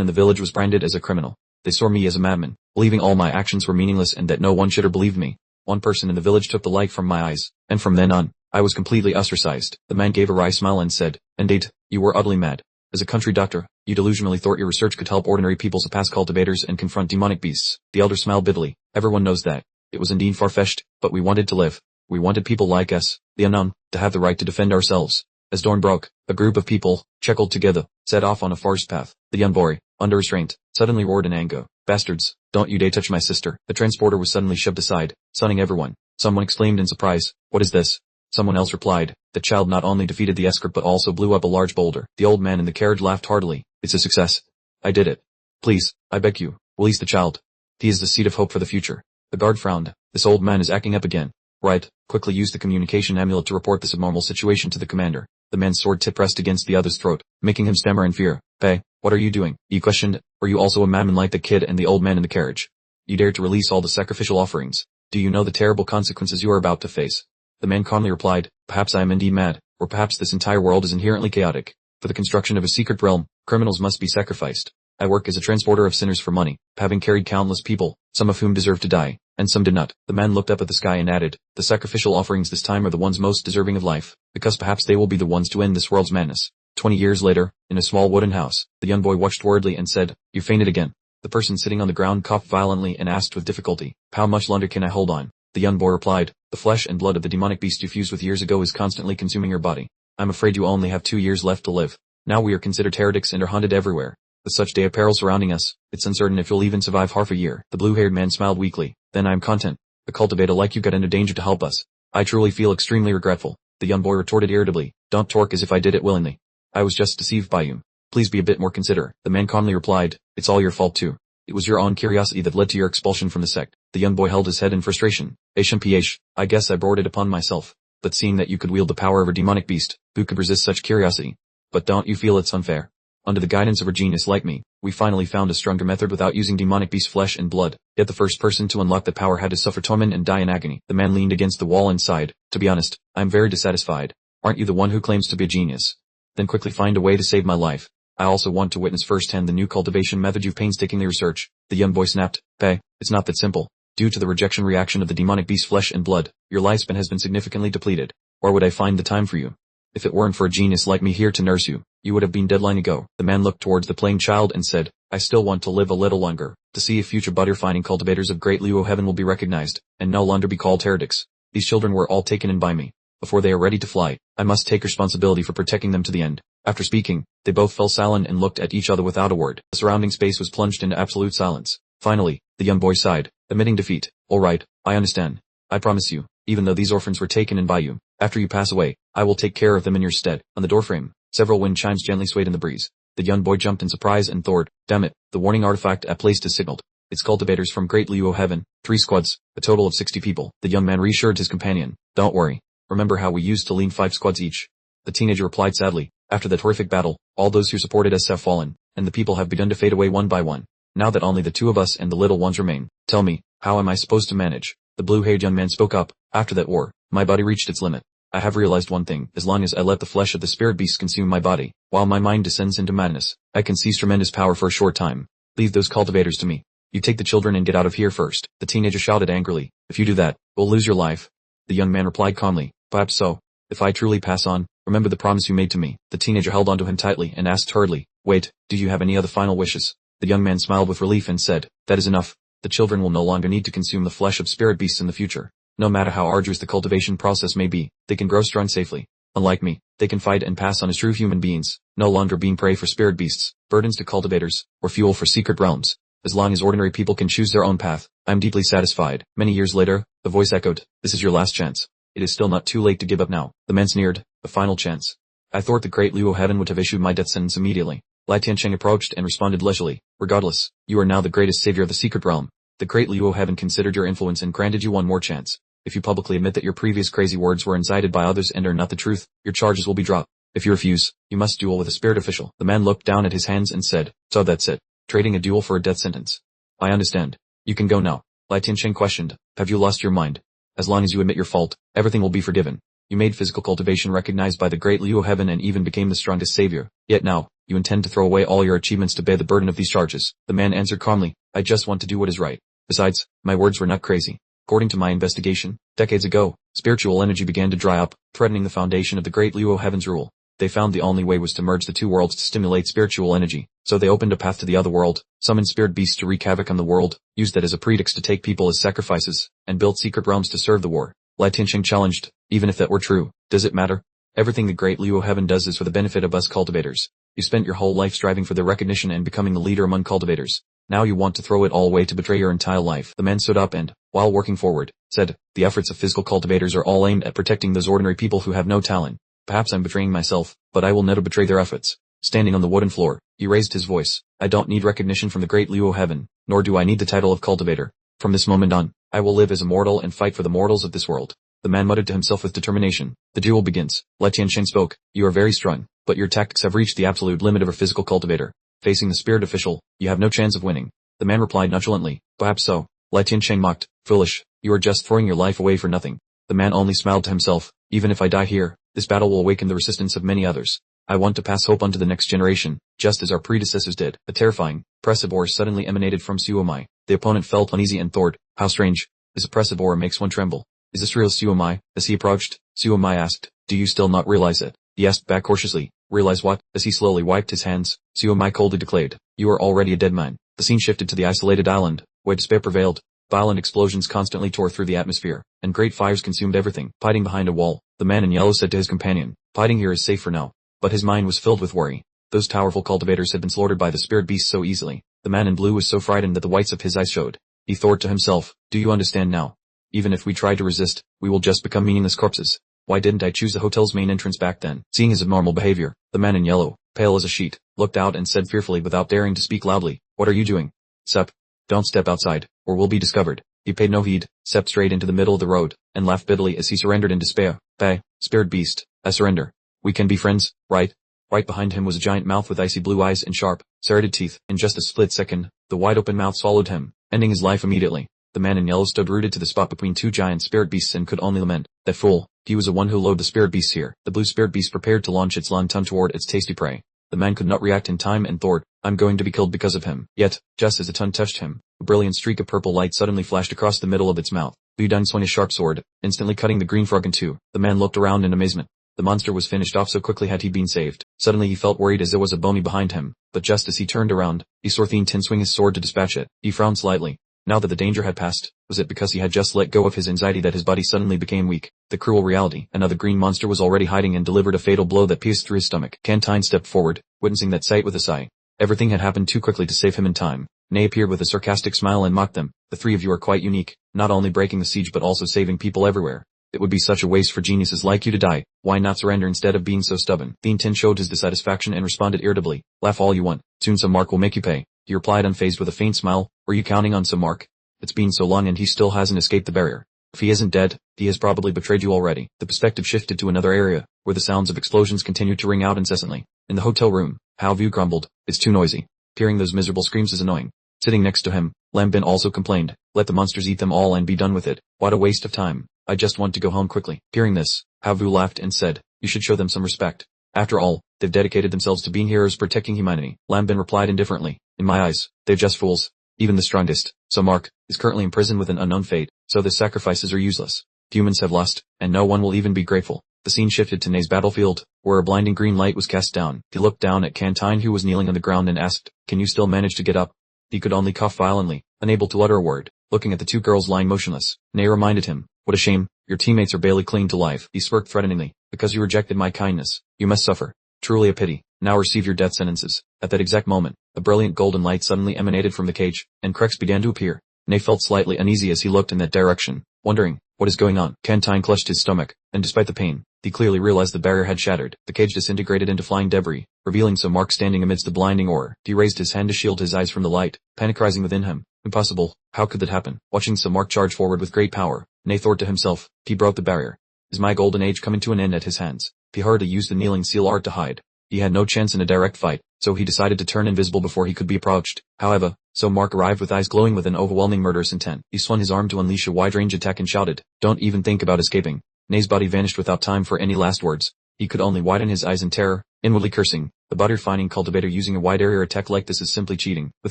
in the village was branded as a criminal. They saw me as a madman, believing all my actions were meaningless and that no one should have believed me. One person in the village took the light from my eyes, and from then on, I was completely ostracized. The man gave a wry smile and said, Indeed, you were utterly mad. As a country doctor, you delusionally thought your research could help ordinary people surpass cultivators and confront demonic beasts. The elder smiled bitterly. Everyone knows that. It was indeed far-fetched, but we wanted to live. We wanted people like us, the unknown, to have the right to defend ourselves. As dawn broke, a group of people, chuckled together, set off on a forest path. The young boy, under restraint, suddenly roared in anger. Bastards, don't you dare touch my sister. The transporter was suddenly shoved aside, stunning everyone. Someone exclaimed in surprise, What is this? Someone else replied, The child not only defeated the escort but also blew up a large boulder. The old man in the carriage laughed heartily. It's a success. I did it. Please, I beg you, release the child. He is the seed of hope for the future. The guard frowned. This old man is acting up again. Right, quickly use the communication amulet to report this abnormal situation to the commander. The man's sword tip pressed against the other's throat, making him stammer in fear. Hey, what are you doing? He questioned. Are you also a madman like the kid and the old man in the carriage? You dare to release all the sacrificial offerings. Do you know the terrible consequences you are about to face? The man calmly replied, Perhaps I am indeed mad, or perhaps this entire world is inherently chaotic. For the construction of a secret realm, criminals must be sacrificed. I work as a transporter of sinners for money, having carried countless people, some of whom deserve to die, and some did not. The man looked up at the sky and added, The sacrificial offerings this time are the ones most deserving of life, because perhaps they will be the ones to end this world's madness. 20 years later, in a small wooden house, the young boy watched worriedly and said, You fainted again. The person sitting on the ground coughed violently and asked with difficulty, How much longer can I hold on? The young boy replied, The flesh and blood of the demonic beast you fused with years ago is constantly consuming your body. I'm afraid you only have 2 years left to live. Now we are considered heretics and are hunted everywhere. With such dire peril surrounding us, it's uncertain if you'll even survive half a year. The blue-haired man smiled weakly. Then I'm content. A cultivator like you got into danger to help us. I truly feel extremely regretful. The young boy retorted irritably, Don't talk as if I did it willingly. I was just deceived by you. Please be a bit more considerate. The man calmly replied, It's all your fault too. It was your own curiosity that led to your expulsion from the sect. The young boy held his head in frustration. HMPH, I guess I brought it upon myself. But seeing that you could wield the power of a demonic beast, who could resist such curiosity? But don't you feel it's unfair? Under the guidance of a genius like me, we finally found a stronger method without using demonic beast flesh and blood. Yet the first person to unlock the power had to suffer torment and die in agony. The man leaned against the wall and sighed. To be honest, I am very dissatisfied. Aren't you the one who claims to be a genius? Then quickly find a way to save my life. I also want to witness firsthand the new cultivation method you've painstakingly researched. The young boy snapped. Pei, it's not that simple. Due to the rejection reaction of the demonic beast flesh and blood, your lifespan has been significantly depleted. Or would I find the time for you? If it weren't for a genius like me here to nurse you, you would have been dead long ago. The man looked towards the playing child and said, I still want to live a little longer, to see if future butter-finding cultivators of Great Luo Heaven will be recognized, and no longer be called heretics. These children were all taken in by me. Before they are ready to fly, I must take responsibility for protecting them to the end. After speaking, they both fell silent and looked at each other without a word. The surrounding space was plunged into absolute silence. Finally, the young boy sighed, admitting defeat. All right, I understand. I promise you, even though these orphans were taken in by you, after you pass away, I will take care of them in your stead. On the doorframe, several wind chimes gently swayed in the breeze. The young boy jumped in surprise and thought, damn it, the warning artifact at place is signaled. It's cultivators from Great Luo Heaven, 3 squads, a total of 60 people. The young man reassured his companion, don't worry. Remember how we used to lean 5 squads each? The teenager replied sadly, after that horrific battle, all those who supported us have fallen, and the people have begun to fade away one by one. Now that only the 2 of us and the little ones remain, tell me, how am I supposed to manage? The blue-haired young man spoke up. After that war, my body reached its limit. I have realized one thing, as long as I let the flesh of the spirit beasts consume my body, while my mind descends into madness, I can seize tremendous power for a short time. Leave those cultivators to me. You take the children and get out of here first. The teenager shouted angrily. If you do that, we'll lose your life. The young man replied calmly, perhaps so. If I truly pass on, remember the promise you made to me. The teenager held onto him tightly and asked hurriedly, wait, do you have any other final wishes? The young man smiled with relief and said, that is enough. The children will no longer need to consume the flesh of spirit beasts in the future. No matter how arduous the cultivation process may be, they can grow strong safely. Unlike me, they can fight and pass on as true human beings, no longer being prey for spirit beasts, burdens to cultivators, or fuel for secret realms. As long as ordinary people can choose their own path, I am deeply satisfied. Many years later, the voice echoed, this is your last chance. It is still not too late to give up now. The man sneered, a final chance. I thought the Great Luo Heaven would have issued my death sentence immediately. Lai Tiancheng approached and responded leisurely, regardless, you are now the greatest savior of the secret realm. The Great Luo Heaven considered your influence and granted you one more chance. If you publicly admit that your previous crazy words were incited by others and are not the truth, your charges will be dropped. If you refuse, you must duel with a spirit official. The man looked down at his hands and said, so that's it. Trading a duel for a death sentence. I understand. You can go now. Lai Tiancheng questioned, have you lost your mind? As long as you admit your fault, everything will be forgiven. You made physical cultivation recognized by the Great Luo Heaven and even became the strongest savior. Yet now, you intend to throw away all your achievements to bear the burden of these charges. The man answered calmly, I just want to do what is right. Besides, my words were not crazy. According to my investigation, decades ago, spiritual energy began to dry up, threatening the foundation of the Great Luo Heaven's rule. They found the only way was to merge the 2 worlds to stimulate spiritual energy, so they opened a path to the other world, summoned spirit beasts to wreak havoc on the world, used that as a pretext to take people as sacrifices, and built secret realms to serve the war. Lai Tiancheng challenged, even if that were true, does it matter? Everything the Great Luo Heaven does is for the benefit of us cultivators. You spent your whole life striving for their recognition and becoming the leader among cultivators. Now you want to throw it all away to betray your entire life. The man stood up and, while working forward, said, the efforts of physical cultivators are all aimed at protecting those ordinary people who have no talent. Perhaps I'm betraying myself, but I will never betray their efforts. Standing on the wooden floor, he raised his voice. I don't need recognition from the Great Luo Heaven, nor do I need the title of cultivator. From this moment on, I will live as a mortal and fight for the mortals of this world. The man muttered to himself with determination. The duel begins. Lai Tiancheng spoke. You are very strong, but your tactics have reached the absolute limit of a physical cultivator. Facing the spirit official, you have no chance of winning. The man replied nonchalantly. Perhaps so. Lai Tiancheng mocked. Foolish. You are just throwing your life away for nothing. The man only smiled to himself. Even if I die here, this battle will awaken the resistance of many others. I want to pass hope on to the next generation, just as our predecessors did. A terrifying, oppressive aura suddenly emanated from Suomai. The opponent felt uneasy and thought, how strange. This oppressive aura makes one tremble. Is this real Suomai? As he approached, Suomai asked, do you still not realize it? He asked back cautiously, realize what? As he slowly wiped his hands, Suomai coldly declared, you are already a dead man. The scene shifted to the isolated island, where despair prevailed. Violent explosions constantly tore through the atmosphere, and great fires consumed everything. Hiding behind a wall, the man in yellow said to his companion, hiding here is safe for now. But his mind was filled with worry. Those powerful cultivators had been slaughtered by the spirit beasts so easily. The man in blue was so frightened that the whites of his eyes showed. He thought to himself, do you understand now? Even if we try to resist, we will just become meaningless corpses. Why didn't I choose the hotel's main entrance back then? Seeing his abnormal behavior, the man in yellow, pale as a sheet, looked out and said fearfully without daring to speak loudly, what are you doing? Sep, don't step outside, or we'll be discovered. He paid no heed, stepped straight into the middle of the road, and laughed bitterly as he surrendered in despair. Pei, spirit beast, I surrender. We can be friends, right? Right behind him was a giant mouth with icy blue eyes and sharp, serrated teeth. In just a split second, the wide-open mouth swallowed him, ending his life immediately. The man in yellow stood rooted to the spot between two giant spirit beasts and could only lament, "That fool, he was the one who lured the spirit beasts here." The blue spirit beast prepared to launch its long tongue toward its tasty prey. The man could not react in time and thought, "I'm going to be killed because of him." Yet, just as the tongue touched him, a brilliant streak of purple light suddenly flashed across the middle of its mouth. Liu Deng swung his sharp sword, instantly cutting the green frog in two. The man looked around in amazement. The monster was finished off so quickly had he been saved. Suddenly he felt worried as there was a bony behind him, but just as he turned around, he saw Thien Tin swing his sword to dispatch it. He frowned slightly. Now that the danger had passed, was it because he had just let go of his anxiety that his body suddenly became weak? The cruel reality, another green monster was already hiding and delivered a fatal blow that pierced through his stomach. Cantine stepped forward, witnessing that sight with a sigh. Everything had happened too quickly to save him in time. Ney appeared with a sarcastic smile and mocked them. "The three of you are quite unique, not only breaking the siege but also saving people everywhere. It would be such a waste for geniuses like you to die. Why not surrender instead of being so stubborn?" Thien Tin showed his dissatisfaction and responded irritably, "Laugh all you want. Soon some mark will make you pay." He replied unfazed with a faint smile, "Were you counting on some mark? It's been so long and he still hasn't escaped the barrier. If he isn't dead, he has probably betrayed you already." The perspective shifted to another area, where the sounds of explosions continued to ring out incessantly. In the hotel room, Hao Vu grumbled, "It's too noisy. Hearing those miserable screams is annoying." Sitting next to him, Lam Bin also complained, "Let the monsters eat them all and be done with it. What a waste of time. I just want to go home quickly." Hearing this, Hao Vu laughed and said, "You should show them some respect. After all, they've dedicated themselves to being heroes protecting humanity." Lam Bin replied indifferently, "In my eyes, they're just fools. Even the strongest, so Mark, is currently imprisoned with an unknown fate, so their sacrifices are useless. Humans have lost, and no one will even be grateful." The scene shifted to Ney's battlefield, where a blinding green light was cast down. He looked down at Cantine who was kneeling on the ground and asked, "Can you still manage to get up?" He could only cough violently, unable to utter a word. Looking at the two girls lying motionless, Ney reminded him, "What a shame, your teammates are barely clinging to life." He smirked threateningly, "Because you rejected my kindness, you must suffer. Truly a pity. Now receive your death sentences." At that exact moment, a brilliant golden light suddenly emanated from the cage, and cracks began to appear. Ney felt slightly uneasy as he looked in that direction, wondering, what is going on? Cantine clutched his stomach, and despite the pain, he clearly realized the barrier had shattered. The cage disintegrated into flying debris, revealing some Mark standing amidst the blinding aura. He raised his hand to shield his eyes from the light, panic rising within him. Impossible, how could that happen? Watching some Mark charge forward with great power, Ney thought to himself, he broke the barrier. Is my golden age coming to an end at his hands? He hurriedly used the kneeling seal art to hide. He had no chance in a direct fight, so he decided to turn invisible before he could be approached. However, so Mark arrived with eyes glowing with an overwhelming murderous intent. He swung his arm to unleash a wide-range attack and shouted, "Don't even think about escaping." Ney's body vanished without time for any last words. He could only widen his eyes in terror, inwardly cursing. The butter-finding cultivator using a wide-area attack like this is simply cheating. With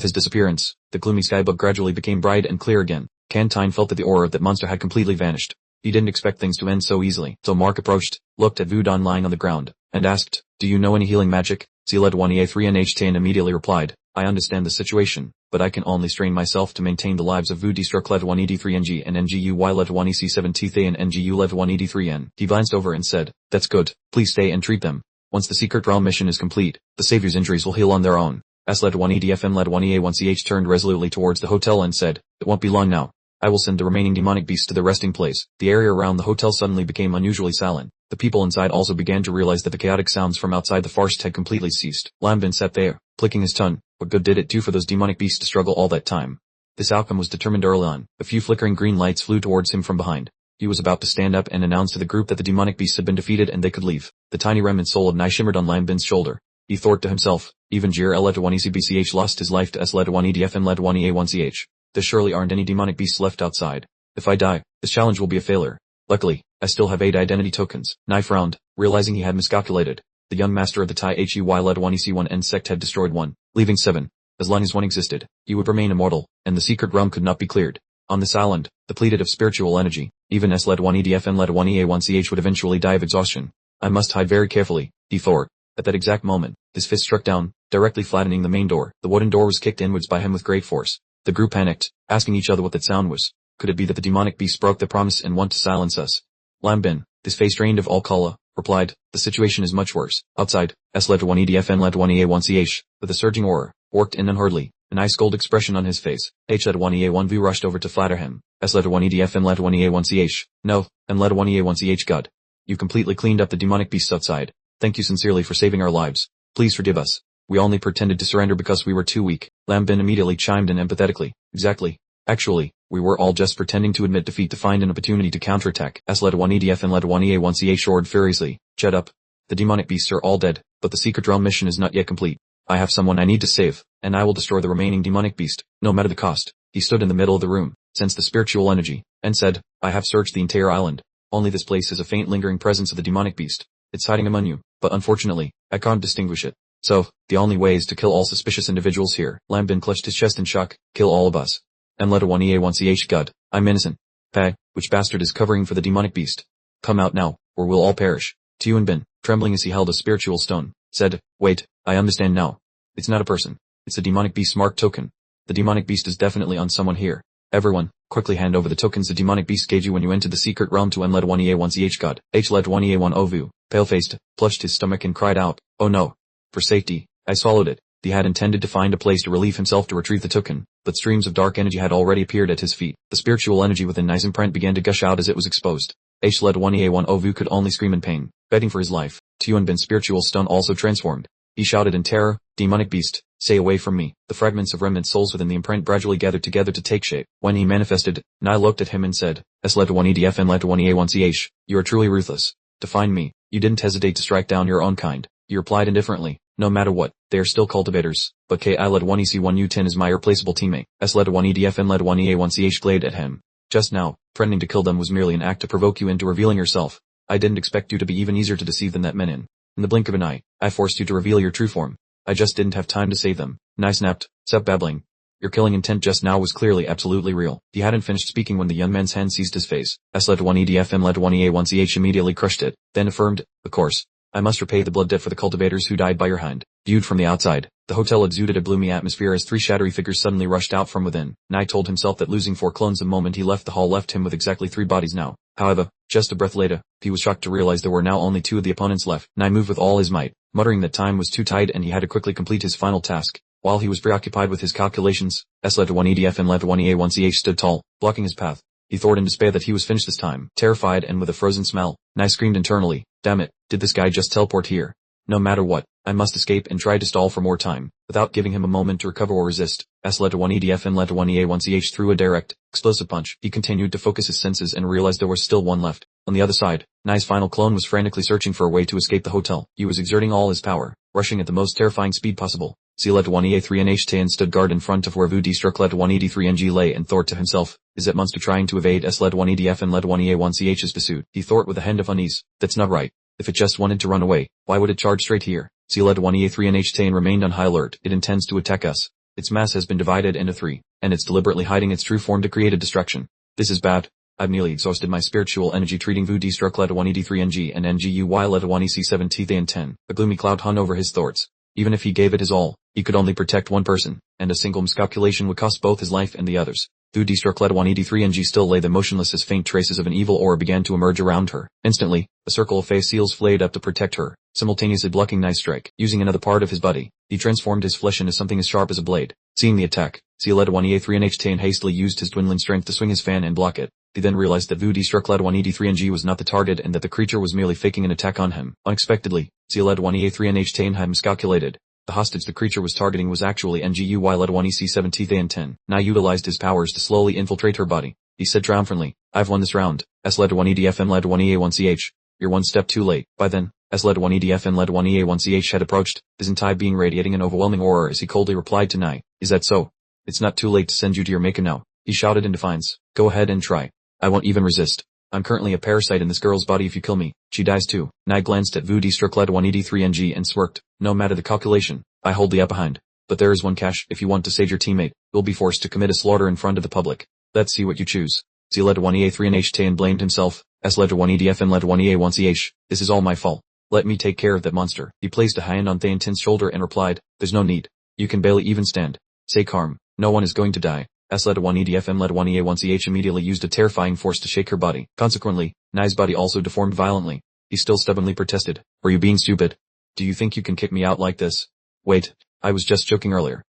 his disappearance, the gloomy sky above gradually became bright and clear again. Cantine felt that the aura of that monster had completely vanished. He didn't expect things to end so easily. So Mark approached, looked at Vudon lying on the ground, and asked, "Do you know any healing magic?" Zled1EA3NH10 immediately replied, "I understand the situation, but I can only strain myself to maintain the lives of Vudstruck-Led1ED3NG and NGU-Y-Led1EC7T and NGU-Led1ED3N. He glanced over and said, "That's good, please stay and treat them. Once the secret realm mission is complete, the savior's injuries will heal on their own." Led1EDFM-Led1EA1CH turned resolutely towards the hotel and said, "It won't be long now. I will send the remaining demonic beasts to their resting place." The area around the hotel suddenly became unusually silent. The people inside also began to realize that the chaotic sounds from outside the forest had completely ceased. Lam Bin sat there, clicking his tongue. What good did it do for those demonic beasts to struggle all that time? This outcome was determined early on. A few flickering green lights flew towards him from behind. He was about to stand up and announce to the group that the demonic beasts had been defeated and they could leave. The tiny remnant soul of Nai shimmered on Lam Bin's shoulder. He thought to himself, even Jir Led1ECBCH lost his life to Led1EDFM-Led1EA1CH. There surely aren't any demonic beasts left outside. If I die, this challenge will be a failure. Luckily, I still have 8 identity tokens. Nai frowned, realizing he had miscalculated. The young master of the Tai Hey Led1EC1N sect had destroyed 1, leaving 7. As long as 1 existed, he would remain immortal, and the secret realm could not be cleared. On this island, depleted of spiritual energy, even Led1EDFM-Led1EA1CH would eventually die of exhaustion. I must hide very carefully, he thought. At that exact moment, his fist struck down, directly flattening the main door. The wooden door was kicked inwards by him with great force. The group panicked, asking each other what that sound was. Could it be that the demonic beast broke their promise and want to silence us? Lam Bin, his face drained of all color, replied, "The situation is much worse. Outside, Led1EDFM-Led1EA1CH, with a surging aura, walked in unhurriedly, an ice-cold expression on his face. Led1EA1V rushed over to flatter him. Led1EDFM-Led1EA1CH. No, and Led1EA1CH God. You completely cleaned up the demonic beasts outside. Thank you sincerely for saving our lives. Please forgive us. We only pretended to surrender because we were too weak." Lam Bin immediately chimed in empathetically. "Exactly. Actually, we were all just pretending to admit defeat to find an opportunity to counterattack." Led1EDF and Led1EA1CH roared furiously. "Shut up. The demonic beasts are all dead, but the secret realm mission is not yet complete. I have someone I need to save, and I will destroy the remaining demonic beast, no matter the cost. He stood in the middle of the room, sensed the spiritual energy, and said, I have searched the entire island. Only this place has a faint lingering presence of the demonic beast. It's hiding among you, but unfortunately, I can't distinguish it. So, the only way is to kill all suspicious individuals here. Lambin clutched his chest in shock. Kill all of us. And let a 1EA1CH God. I'm innocent. Pay, which bastard is covering for the demonic beast? Come out now, or we'll all perish. Tuan Bin, trembling as he held a spiritual stone, said, wait, I understand now. It's not a person. It's a demonic beast's mark token. The demonic beast is definitely on someone here. Everyone, quickly hand over the tokens the demonic beast gave you when you entered the secret realm to Led 1EA1CH God. Led 1EA1 Ovu, pale-faced, clutched his stomach and cried out, oh no. For safety, I swallowed it. He had intended to find a place to relieve himself to retrieve the token, but streams of dark energy had already appeared at his feet. The spiritual energy within Nai's imprint began to gush out as it was exposed. Led 1EA1 Ovu could only scream in pain, begging for his life. Tuan Bin's spiritual stone also transformed. He shouted in terror, demonic beast, stay away from me. The fragments of remnant souls within the imprint gradually gathered together to take shape. When he manifested, Nai looked at him and said, Led 1EDF and Led 1EA1CH, you are truly ruthless. To find me, you didn't hesitate to strike down your own kind. You replied indifferently, no matter what, they are still cultivators, but Ki Led 1EC1U10 is my irreplaceable teammate. Led 1EDF and Led 1EA1CH glared at him. Just now, threatening to kill them was merely an act to provoke you into revealing yourself. I didn't expect you to be even easier to deceive than that Menin. In the blink of an eye, I forced you to reveal your true form. I just didn't have time to save them. Nai snapped, stop babbling. Your killing intent just now was clearly absolutely real. He hadn't finished speaking when the young man's hand seized his face. Led 1EDF and Led 1EA1CH immediately crushed it, then affirmed, of course. I must repay the blood debt for the cultivators who died by your hand. Viewed from the outside, the hotel exuded a gloomy atmosphere as three shadowy figures suddenly rushed out from within. Nai told himself that losing 4 clones the moment he left the hall left him with exactly 3 bodies now. However, just a breath later, he was shocked to realize there were now only 2 of the opponents left. Nai moved with all his might, muttering that time was too tight and he had to quickly complete his final task. While he was preoccupied with his calculations, Led 1EDF and Led 1EA1CH stood tall, blocking his path. He thought in despair that he was finished this time. Terrified and with a frozen smile, Nai screamed internally, damn it, did this guy just teleport here? No matter what, I must escape and try to stall for more time. Without giving him a moment to recover or resist, Led 1EDF and Led 1EA1CH threw a direct, explosive punch. He continued to focus his senses and realized there was still one left. On the other side, Nai's final clone was frantically searching for a way to escape the hotel. He was exerting all his power, rushing at the most terrifying speed possible. Led 1EA3 and H10 stood guard in front of where Vu struck Led 1ED3NG lay and thought to himself, is that monster trying to evade Led 1EDF and Led 1EA1CH's pursuit? He thought with a hint of unease, that's not right. If it just wanted to run away, why would it charge straight here? Led 1EA3 and H10 remained on high alert. It intends to attack us. Its mass has been divided into 3, and it's deliberately hiding its true form to create a distraction. This is bad. I've nearly exhausted my spiritual energy treating Vu struck Led 1ED3NG and NGUY Led 1EC7 and 10. A gloomy cloud hung over his thoughts. Even if he gave it his all, he could only protect one person, and a single miscalculation would cost both his life and the others. Vu struck Led 1ED3NG still lay there motionless as faint traces of an evil aura began to emerge around her. Instantly, a circle of face seals flayed up to protect her, simultaneously blocking Nai's strike. Using another part of his body, he transformed his flesh into something as sharp as a blade. Seeing the attack, Led 1EA3 and H10 hastily used his dwindling strength to swing his fan and block it. He then realized that Vu struck Led 1ED3NG was not the target and that the creature was merely faking an attack on him. Unexpectedly, Led 1EA3 and H10 had miscalculated. The hostage the creature was targeting was actually NGUY Led 1EC7 and 10. Nai utilized his powers to slowly infiltrate her body. He said triumphantly, I've won this round. Led 1EDF and Led 1EA1CH. You're one step too late. By then, Led 1EDF and Led 1EA1CH had approached, his entire being radiating an overwhelming aura as he coldly replied to Nai, is that so? It's not too late to send you to your maker now. He shouted in defiance, go ahead and try. I won't even resist. I'm currently a parasite in this girl's body. If you kill me, she dies too. Nai glanced at Vu struck Led 1ED3NG and smirked, no matter the calculation, I hold the upper hand. But there is one catch. If you want to save your teammate, you'll be forced to commit a slaughter in front of the public. Let's see what you choose. Led 1EA3 and H10 blamed himself. Led 1EDF and Led 1EA1CH. This is all my fault. Let me take care of that monster. He placed a hand on Theantin's shoulder and replied, there's no need. You can barely even stand. Stay calm. No one is going to die. Led 1EDF and Led 1EA1CH immediately used a terrifying force to shake her body. Consequently, Nai's body also deformed violently. He still stubbornly protested, are you being stupid? Do you think you can kick me out like this? Wait, I was just joking earlier.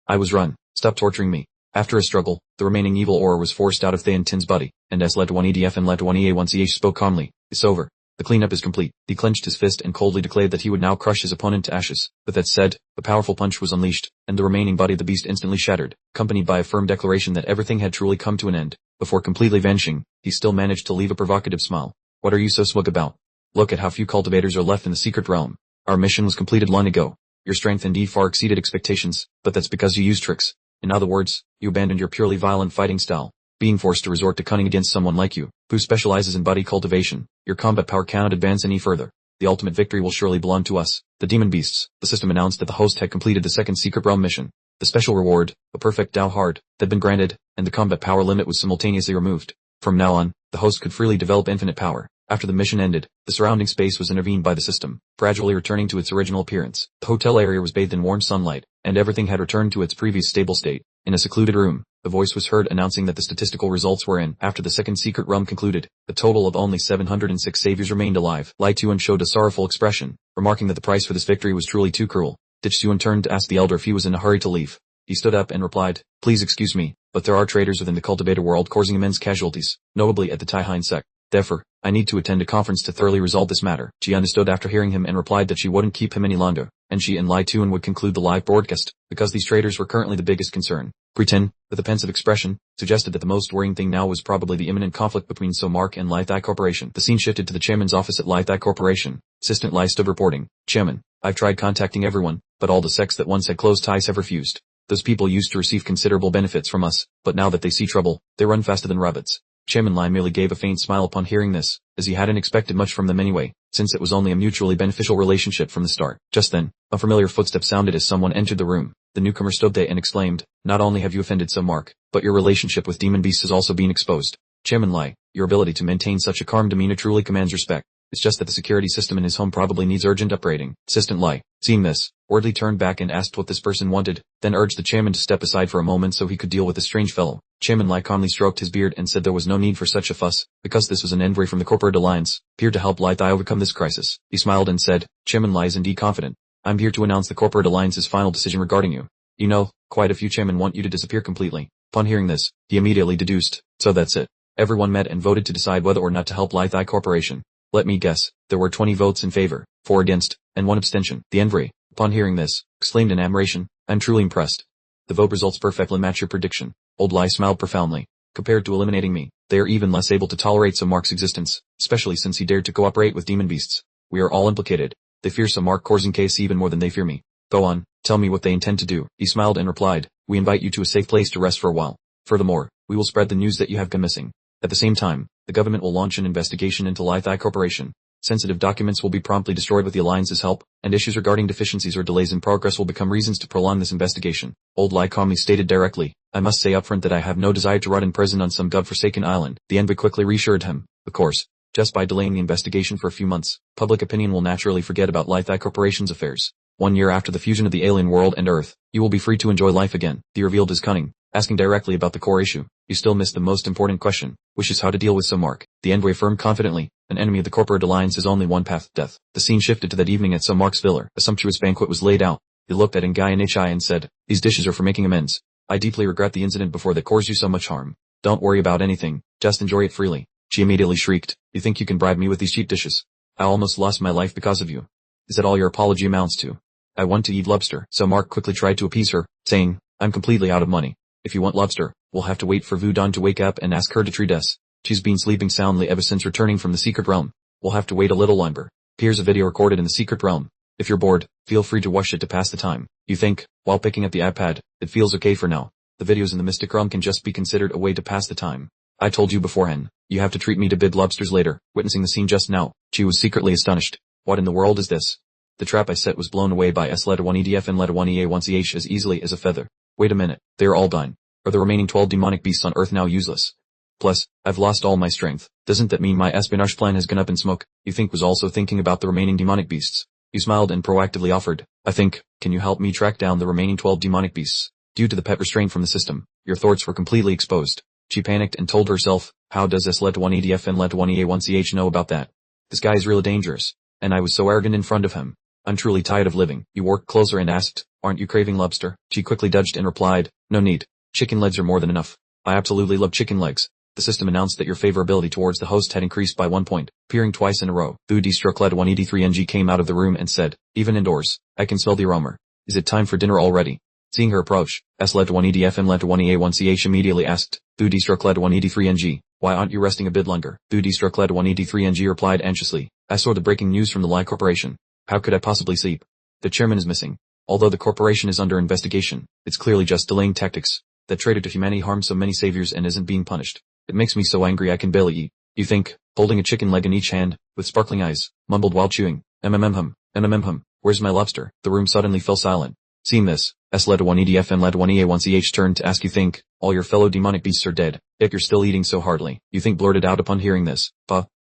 I was run. Stop torturing me. After a struggle, the remaining evil aura was forced out of Theantin's body, and Led 1EDF and Led 1EA1CH spoke calmly, it's over. The cleanup is complete. He clenched his fist and coldly declared that he would now crush his opponent to ashes. With that said, a powerful punch was unleashed, and the remaining body of the beast instantly shattered, accompanied by a firm declaration that everything had truly come to an end. Before completely vanishing, he still managed to leave a provocative smile. What are you so smug about? Look at how few cultivators are left in the secret realm. Our mission was completed long ago. Your strength indeed far exceeded expectations, but that's because you used tricks. In other words, you abandoned your purely violent fighting style. Being forced to resort to cunning against someone like you, who specializes in body cultivation, your combat power cannot advance any further. The ultimate victory will surely belong to us, the demon beasts. The system announced that the host had completed the second secret realm mission. The special reward, a perfect Dao Hard, had been granted, and the combat power limit was simultaneously removed. From now on, the host could freely develop infinite power. After the mission ended, the surrounding space was intervened by the system, gradually returning to its original appearance. The hotel area was bathed in warm sunlight, and everything had returned to its previous stable state. In a secluded room, a voice was heard announcing that the statistical results were in. After the second secret realm concluded, a total of only 706 saviors remained alive. Lai Tuan showed a sorrowful expression, remarking that the price for this victory was truly too cruel. Ditsuan turned to ask the elder if he was in a hurry to leave. He stood up and replied, "Please excuse me, but there are traitors within the cultivator world causing immense casualties, notably at the Taihan sect. Therefore, I need to attend a conference to thoroughly resolve this matter." She understood after hearing him and replied that she wouldn't keep him any longer, and she and Lai Tuan would conclude the live broadcast, because these traitors were currently the biggest concern. Pretend, with a pensive expression, suggested that the most worrying thing now was probably the imminent conflict between Somark and Lai Thai Corporation. The scene shifted to the chairman's office at Lai Thai Corporation. Assistant Lai stood reporting, "Chairman, I've tried contacting everyone, but all the sects that once had close ties have refused. Those people used to receive considerable benefits from us, but now that they see trouble, they run faster than rabbits." Chairman Lai merely gave a faint smile upon hearing this, as he hadn't expected much from them anyway, since it was only a mutually beneficial relationship from the start. Just then, a familiar footstep sounded as someone entered the room. The newcomer stood there and exclaimed, "Not only have you offended Somark, but your relationship with demon beasts has also been exposed. Chairman Lai, your ability to maintain such a calm demeanor truly commands respect. It's just that the security system in his home probably needs urgent upgrading." Assistant Lai, seeing this, Wardley turned back and asked what this person wanted, then urged the chairman to step aside for a moment so he could deal with the strange fellow. Chairman Lai calmly stroked his beard and said there was no need for such a fuss, because this was an envoy from the corporate alliance, here to help Lai Thai overcome this crisis. He smiled and said, "Chairman Lai is indeed confident. I'm here to announce the corporate alliance's final decision regarding you. You know, quite a few chairmen want you to disappear completely." Upon hearing this, he immediately deduced, "So that's it." Everyone met and voted to decide whether or not to help Lai Thai Corporation. Let me guess, there were 20 votes in favor, 4 against, and 1 abstention. The envoy, upon hearing this, exclaimed in admiration, "I'm truly impressed. The vote results perfectly match your prediction." Old Lai smiled profoundly. "Compared to eliminating me, they are even less able to tolerate Somark's existence, especially since he dared to cooperate with demon beasts. We are all implicated. They fear Somark causing chaos even more than they fear me. Go on, tell me what they intend to do." He smiled and replied, "We invite you to a safe place to rest for a while. Furthermore, we will spread the news that you have gone missing. At the same time, the government will launch an investigation into Lai Thai Corporation. Sensitive documents will be promptly destroyed with the Alliance's help, and issues regarding deficiencies or delays in progress will become reasons to prolong this investigation." Old Lai calmly stated directly, "I must say upfront that I have no desire to rot in prison on some godforsaken island." The envoy quickly reassured him, "Of course, just by delaying the investigation for a few months, public opinion will naturally forget about Lai Thai Corporation's affairs. 1 year after the fusion of the alien world and Earth, you will be free to enjoy life again." He revealed his cunning, asking directly about the core issue. "You still missed the most important question, which is how to deal with Somark." The envoy affirmed confidently, "An enemy of the corporate alliance is only one path, death." The scene shifted to that evening at Somark's villa. A sumptuous banquet was laid out. He looked at Ngai and Ichai and said, "These dishes are for making amends. I deeply regret the incident before that caused you so much harm. Don't worry about anything, just enjoy it freely." She immediately shrieked, "You think you can bribe me with these cheap dishes? I almost lost my life because of you. Is that all your apology amounts to? I want to eat lobster." Somark quickly tried to appease her, saying, "I'm completely out of money. If you want lobster, we'll have to wait for Vudon to wake up and ask her to treat us. She's been sleeping soundly ever since returning from the secret realm. We'll have to wait a little longer." Here's a video recorded in the secret realm. If you're bored, feel free to watch it to pass the time. You think, while picking up the iPad, it feels okay for now. The videos in the Mystic Realm can just be considered a way to pass the time. I told you beforehand, you have to treat me to bid lobsters later. Witnessing the scene just now, she was secretly astonished. What in the world is this? The trap I set was blown away by letter 1 EDF and letter 1 EA1CH as easily as a feather. Wait a minute, they are all dying. Are the remaining 12 demonic beasts on Earth now useless? Plus, I've lost all my strength. Doesn't that mean my espionage plan has gone up in smoke? You think was also thinking about the remaining demonic beasts. You smiled and proactively offered, "I think, can you help me track down the remaining 12 demonic beasts?" Due to the pet restraint from the system, your thoughts were completely exposed. She panicked and told herself, how does letter 1 EDF and letter 1 EA1CH know about that? This guy is really dangerous. And I was so arrogant in front of him. I'm truly tired of living. You worked closer and asked, "Aren't you craving lobster?" She quickly dodged and replied, "No need. Chicken legs are more than enough. I absolutely love chicken legs." The system announced that your favorability towards the host had increased by 1 point, appearing twice in a row. Letter 1 ED3NG came out of the room and said, "Even indoors, I can smell the aroma. Is it time for dinner already?" Seeing her approach, letter 1 EDF and letter 1 EA1CH immediately asked, letter 1 ED3NG, "Why aren't you resting a bit longer?" Letter 1 ED3NG replied anxiously, I saw the breaking news from the Lie Corporation. How could I possibly sleep? The chairman is missing. Although the corporation is under investigation, it's clearly just delaying tactics. That traitor to humanity harmed so many saviors and isn't being punished. It makes me so angry I can barely eat. You think, holding a chicken leg in each hand, with sparkling eyes, mumbled while chewing, where's my lobster? The room suddenly fell silent. Seeing this, S-led-1-EDF and led-1-EA-1-CH turned to ask you think, all your fellow demonic beasts are dead, yet you're still eating so heartily. You think blurted out upon hearing this,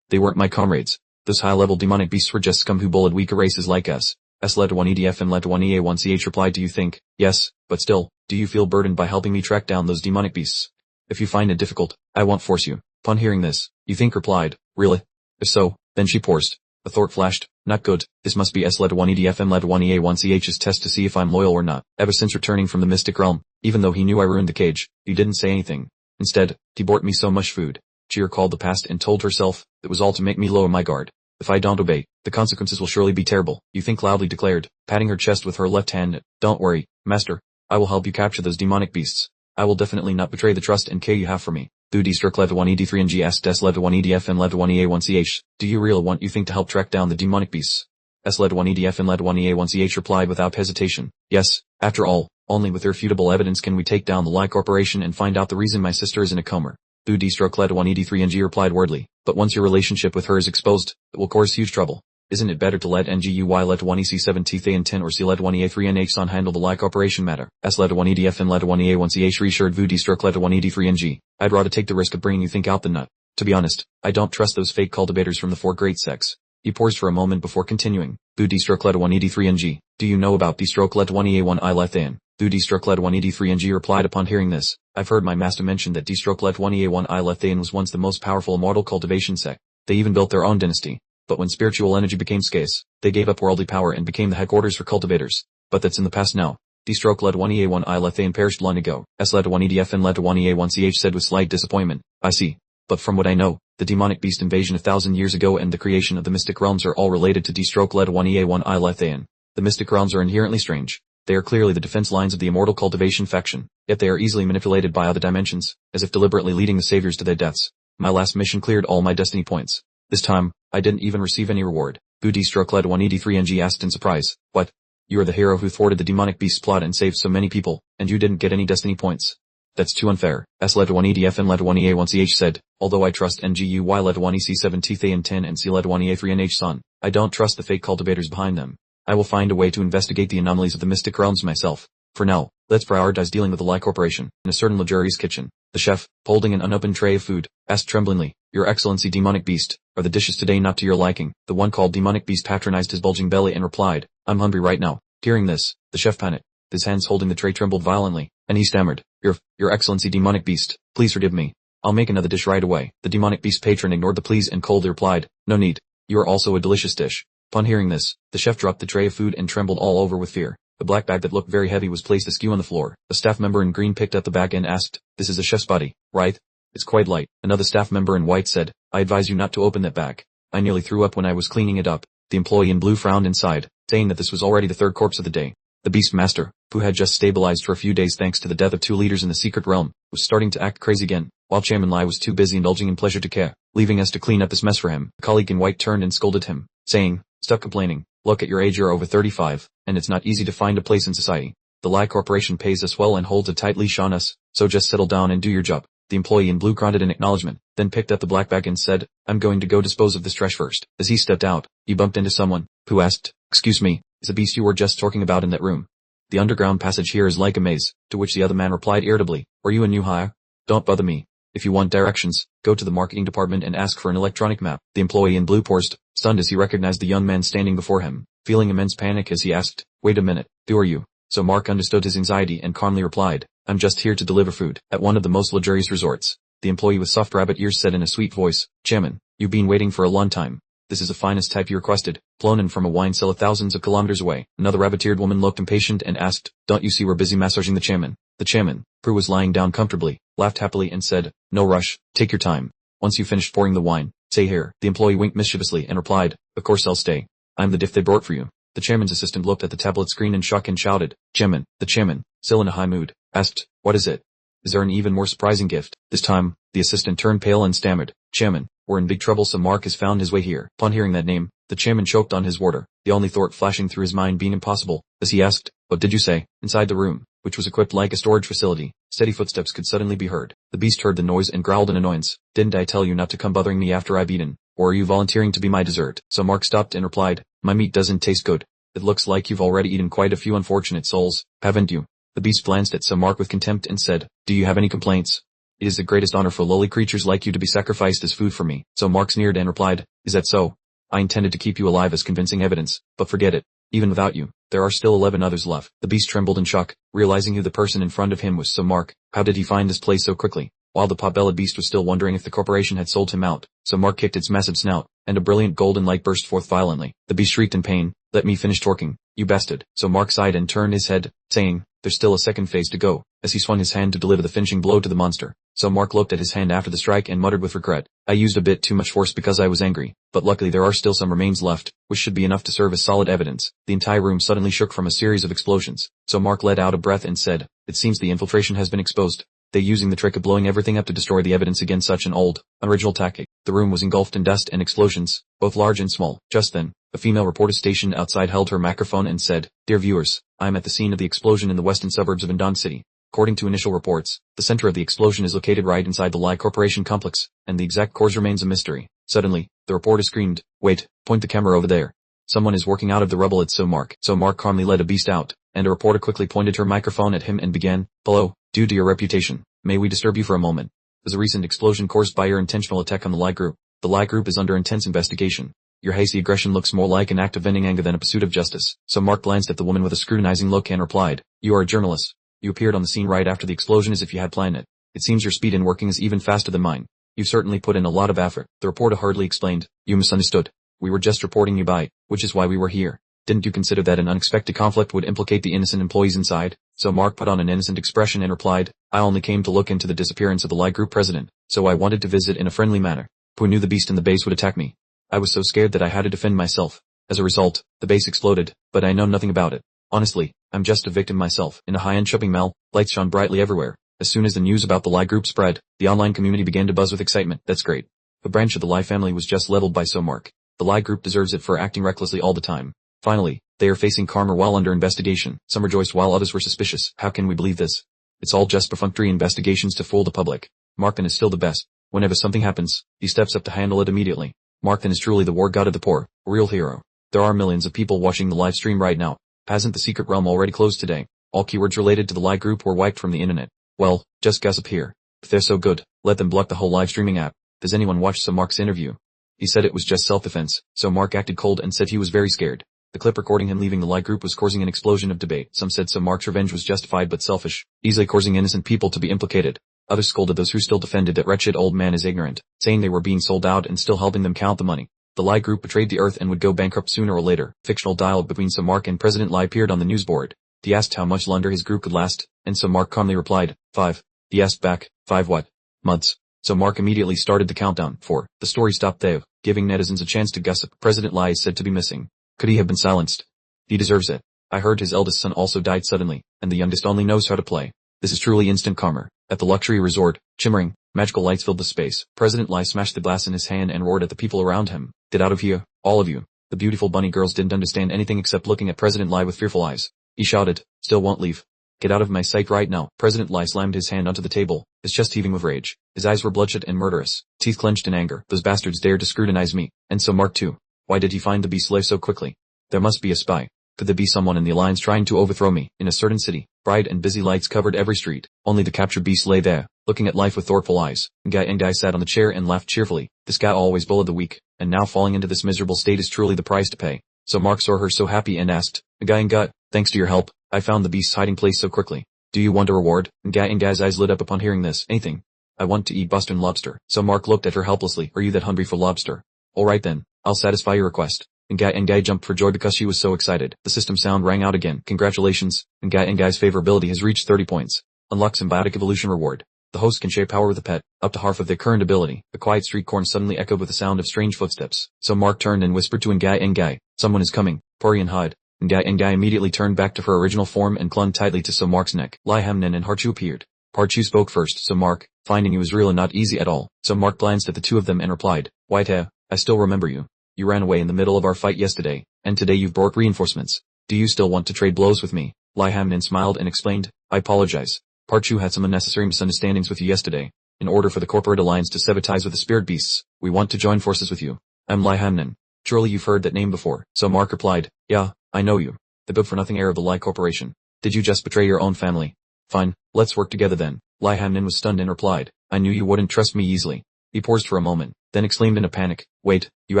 they weren't my comrades. Those high-level demonic beasts were just scum who bullied weaker races like us. S-led-1-EDF and led-1-EA-1-CH replied, do you think, yes, but still, do you feel burdened by helping me track down those demonic beasts? If you find it difficult, I won't force you. Upon hearing this, you think replied, really? If so, then she paused. A thought flashed, not good, this must be S-led-1-EDF and led-1-EA-1-CH's test to see if I'm loyal or not. Ever since returning from the Mystic Realm, even though he knew I ruined the cage, he didn't say anything. Instead, he brought me so much food. She recalled the past and told herself, it was all to make me lower my guard. If I don't obey, the consequences will surely be terrible, you think loudly declared, patting her chest with her left hand. Don't worry, master, I will help you capture those demonic beasts. I will definitely not betray the trust and care you have for me. Thudi struck led-1-ED3 and G asked S-led-1-EDF and led-1-EA-1-CH, do you really want you think to help track down the demonic beasts? S-led-1-EDF and led-1-EA-1-CH replied without hesitation, yes, after all, only with irrefutable evidence can we take down the Lie Corporation and find out the reason my sister is in a coma. Thudi struck led-1-ED3 and G replied wordly, but once your relationship with her is exposed, it will cause huge trouble. Isn't it better to let NGUY led-1-EC7 and 10 or C led-1-EA3 and H-Son handle the Lie Corporation matter? S led-1-EDF and led-1-EA-1-CH reassured Thudi struck led-1-ED3 and G. I'd rather take the risk of bringing you think out than not. To be honest, I don't trust those fake cultivators from the four great sects. He paused for a moment before continuing. Thudi struck led-1-ED3 and G. Do you know about D-stroke led-1-EA-1-I lethan? Thudi struck led-1-ED3 and G replied upon hearing this. I've heard my master mention that D-stroke led-1-EA-1-I lethan was once the most powerful immortal cultivation sect. They even built their own dynasty. But when spiritual energy became scarce, they gave up worldly power and became the headquarters for cultivators. But that's in the past now. D-stroke led-1-EA-1-I lethan perished long ago. S led-1-EDF and led-1-EA-1-CH said with slight disappointment. I see. But from what I know, the demonic beast invasion 1,000 years ago and the creation of the Mystic Realms are all related to D-stroke led-1-EA-1-I lethan. The Mystic Realms are inherently strange. They are clearly the defense lines of the immortal cultivation faction, yet they are easily manipulated by other dimensions, as if deliberately leading the saviors to their deaths. My last mission cleared all my destiny points. This time, I didn't even receive any reward. Thudi struck led-1-ED3 and G asked in surprise, what? You are the hero who thwarted the demonic beast's plot and saved so many people, and you didn't get any destiny points. That's too unfair. S led-1-EDF and led-1-EA-1-CH said, although I trust NGUY led-1-EC7 and 10 and C led-1-EA3 and H-Son, I don't trust the fake cultivators behind them. I will find a way to investigate the anomalies of the Mystic Realms myself. For now, let's prioritize dealing with the Lie Corporation. In a certain luxurious kitchen, the chef, holding an unopened tray of food, asked tremblingly, Your Excellency Demonic Beast, are the dishes today not to your liking? The one called Demonic Beast patronized his bulging belly and replied, I'm hungry right now. Hearing this, the chef panicked. His hands holding the tray trembled violently, and he stammered, Your Excellency Demonic Beast, please forgive me. I'll make another dish right away. The Demonic Beast patron ignored the pleas and coldly replied, No need. You are also a delicious dish. Upon hearing this, the chef dropped the tray of food and trembled all over with fear. The black bag that looked very heavy was placed askew on the floor. A staff member in green picked up the bag and asked, This is a chef's body, right? It's quite light. Another staff member in white said, I advise you not to open that bag. I nearly threw up when I was cleaning it up. The employee in blue frowned and sighed, saying that this was already the third corpse of the day. The Beast Master, who had just stabilized for a few days thanks to the death of 2 leaders in the secret realm, was starting to act crazy again, while Chairman Lai was too busy indulging in pleasure to care, leaving us to clean up this mess for him. A colleague in white turned and scolded him, saying, Stop complaining. Look at your age, you're over 35, and it's not easy to find a place in society. The Lie Corporation pays us well and holds a tight leash on us, so just settle down and do your job. The employee in blue grunted in acknowledgement, then picked up the black bag and said, I'm going to go dispose of this trash first. As he stepped out, he bumped into someone, who asked, Excuse me, is the beast you were just talking about in that room? The underground passage here is like a maze, to which the other man replied irritably, Are you a new hire? Don't bother me. If you want directions, go to the marketing department and ask for an electronic map. The employee in blue paused, stunned as he recognized the young man standing before him, feeling immense panic as he asked, Wait a minute, who are you? So Mark understood his anxiety and calmly replied, I'm just here to deliver food. At one of the most luxurious resorts, the employee with soft rabbit ears said in a sweet voice, Chairman, you've been waiting for a long time. This is the finest type you requested, flown in from a wine cellar thousands of kilometers away. Another rabbit-eared woman looked impatient and asked, Don't you see we're busy massaging the chairman? The chairman, who was lying down comfortably, laughed happily and said, No rush, take your time. Once you finish pouring the wine, stay here. The employee winked mischievously and replied, Of course I'll stay. I'm the diff they brought for you. The chairman's assistant looked at the tablet screen in shock and shouted, Chairman. The chairman, still in a high mood, asked, What is it? Is there an even more surprising gift? This time, the assistant turned pale and stammered, Chairman, We're in big trouble, so Mark has found his way here. Upon hearing that name, the chairman choked on his water, the only thought flashing through his mind being impossible, as he asked, "What did you say?" Inside the room, which was equipped like a storage facility, steady footsteps could suddenly be heard. The beast heard the noise and growled in annoyance. "Didn't I tell you not to come bothering me after I've eaten? Or are you volunteering to be my dessert?" So Mark stopped and replied, "My meat doesn't taste good. It looks like you've already eaten quite a few unfortunate souls, haven't you?" The beast glanced at Mark with contempt and said, "Do you have any complaints? It is the greatest honor for lowly creatures like you to be sacrificed as food for me." So Mark sneered and replied, "Is that so? I intended to keep you alive as convincing evidence, but forget it. Even without you, there are still 11 others left." The beast trembled in shock, realizing who the person in front of him was. So Mark, how did he find this place so quickly? While the pot-bellied beast was still wondering if the corporation had sold him out, so Mark kicked its massive snout, and a brilliant golden light burst forth violently. The beast shrieked in pain, "Let me finish talking, you bastard." So Mark sighed and turned his head, saying, "There's still a second phase to go," as he swung his hand to deliver the finishing blow to the monster. So Mark looked at his hand after the strike and muttered with regret, "I used a bit too much force because I was angry, but luckily there are still some remains left, which should be enough to serve as solid evidence." The entire room suddenly shook from a series of explosions, so Mark let out a breath and said, "It seems the infiltration has been exposed. They using the trick of blowing everything up to destroy the evidence against such an old, unoriginal tactic." The room was engulfed in dust and explosions, both large and small. Just then, a female reporter stationed outside held her microphone and said, "Dear viewers, I am at the scene of the explosion in the western suburbs of Indon City. According to initial reports, the center of the explosion is located right inside the Lie Corporation complex, and the exact cause remains a mystery." Suddenly, the reporter screamed, "Wait, point the camera over there. Someone is working out of the rubble." It's So Mark calmly led a beast out, and a reporter quickly pointed her microphone at him and began, "Hello, due to your reputation, may we disturb you for a moment? There's a recent explosion caused by your intentional attack on the Lie Group. The Lie Group is under intense investigation. Your hasty aggression looks more like an act of venting anger than a pursuit of justice." So Mark glanced at the woman with a scrutinizing look and replied, "You are a journalist. You appeared on the scene right after the explosion as if you had planned it. It seems your speed in working is even faster than mine. You've certainly put in a lot of effort." The reporter hurriedly explained, "You misunderstood. We were just reporting you by, which is why we were here. Didn't you consider that an unexpected conflict would implicate the innocent employees inside?" So Mark put on an innocent expression and replied, "I only came to look into the disappearance of the Lie Group president, so I wanted to visit in a friendly manner. Who knew the beast in the base would attack me? I was so scared that I had to defend myself. As a result, the base exploded, but I know nothing about it. Honestly, I'm just a victim myself." In a high-end shopping mall, lights shone brightly everywhere. As soon as the news about the Lie Group spread, the online community began to buzz with excitement. "That's great. The branch of the Lie family was just leveled by So Mark. The Lie Group deserves it for acting recklessly all the time. Finally, they are facing karma while under investigation." Some rejoiced while others were suspicious. "How can we believe this? It's all just perfunctory investigations to fool the public. Mark is still the best. Whenever something happens, he steps up to handle it immediately. Mark is truly the war god of the poor, a real hero." There are millions of people watching the live stream right now. Hasn't the secret realm already closed today? All keywords related to the Lie Group were wiped from the internet. Well, just gossip here. If they're so good, let them block the whole live streaming app. Does anyone watch So Mark's interview? He said it was just self-defense. So Mark acted cold and said he was very scared. The clip recording him leaving the Lie Group was causing an explosion of debate. Some said So Mark's revenge was justified but selfish, easily causing innocent people to be implicated. Others scolded those who still defended that wretched old man is ignorant, saying they were being sold out and still helping them count the money. The Lie Group betrayed the Earth and would go bankrupt sooner or later. Fictional dialogue between So Mark and President Lie appeared on the news board. He asked how much longer his group could last, and So Mark calmly replied, 5. He asked back, 5 what? Months. So Mark immediately started the countdown. 4. The story stopped there, giving netizens a chance to gossip. President Lie is said to be missing. Could he have been silenced? He deserves it. I heard his eldest son also died suddenly, and the youngest only knows how to play. This is truly instant karma. At the luxury resort, shimmering, magical lights filled the space. President Lie smashed the glass in his hand and roared at the people around him. Get out of here, all of you. The beautiful bunny girls didn't understand anything except looking at President Lie with fearful eyes. He shouted, still won't leave. Get out of my sight right now. President Lie slammed his hand onto the table, his chest heaving with rage. His eyes were bloodshot and murderous, teeth clenched in anger. Those bastards dared to scrutinize me, and so Mark too. Why did he find the beast slave so quickly? There must be a spy. Could there be someone in the alliance trying to overthrow me? In a certain city, bright and busy lights covered every street. Only the captured beast lay there, looking at life with thoughtful eyes. Guy sat on the chair and laughed cheerfully. This guy always bullied the weak, and now falling into this miserable state is truly the price to pay. So Mark saw her so happy and asked, Guy, thanks to your help, I found the beast's hiding place so quickly. Do you want a reward? Guy's eyes lit up upon hearing this. Anything. I want to eat Boston lobster. So Mark looked at her helplessly. Are you that hungry for lobster? Alright then, I'll satisfy your request. Guy jumped for joy because she was so excited. The system sound rang out again. Congratulations, Guy's favorability has reached 30 points. Unlock symbiotic evolution reward. The host can share power with a pet, up to half of their current ability. The quiet street corner suddenly echoed with the sound of strange footsteps. So Mark turned and whispered to Guy, someone is coming, hurry and hide. Guy immediately turned back to her original form and clung tightly to So Mark's neck. Lie Hamnen and Harchu appeared. Part 2 spoke first, so Mark, finding it was real and not easy at all. So Mark glanced at the two of them and replied, Whitehair, I still remember you. You ran away in the middle of our fight yesterday, and today you've brought reinforcements. Do you still want to trade blows with me? Lai Hamnin smiled and explained, I apologize. Part 2 had some unnecessary misunderstandings with you yesterday. In order for the corporate alliance to sever ties with the spirit beasts, we want to join forces with you. I'm Lai Hamnin. Surely you've heard that name before. So Mark replied, yeah, I know you. The good-for-nothing heir of the Lai Corporation. Did you just betray your own family? Fine, let's work together then. Lai Hamnin was stunned and replied, I knew you wouldn't trust me easily. He paused for a moment, then exclaimed in a panic, wait, you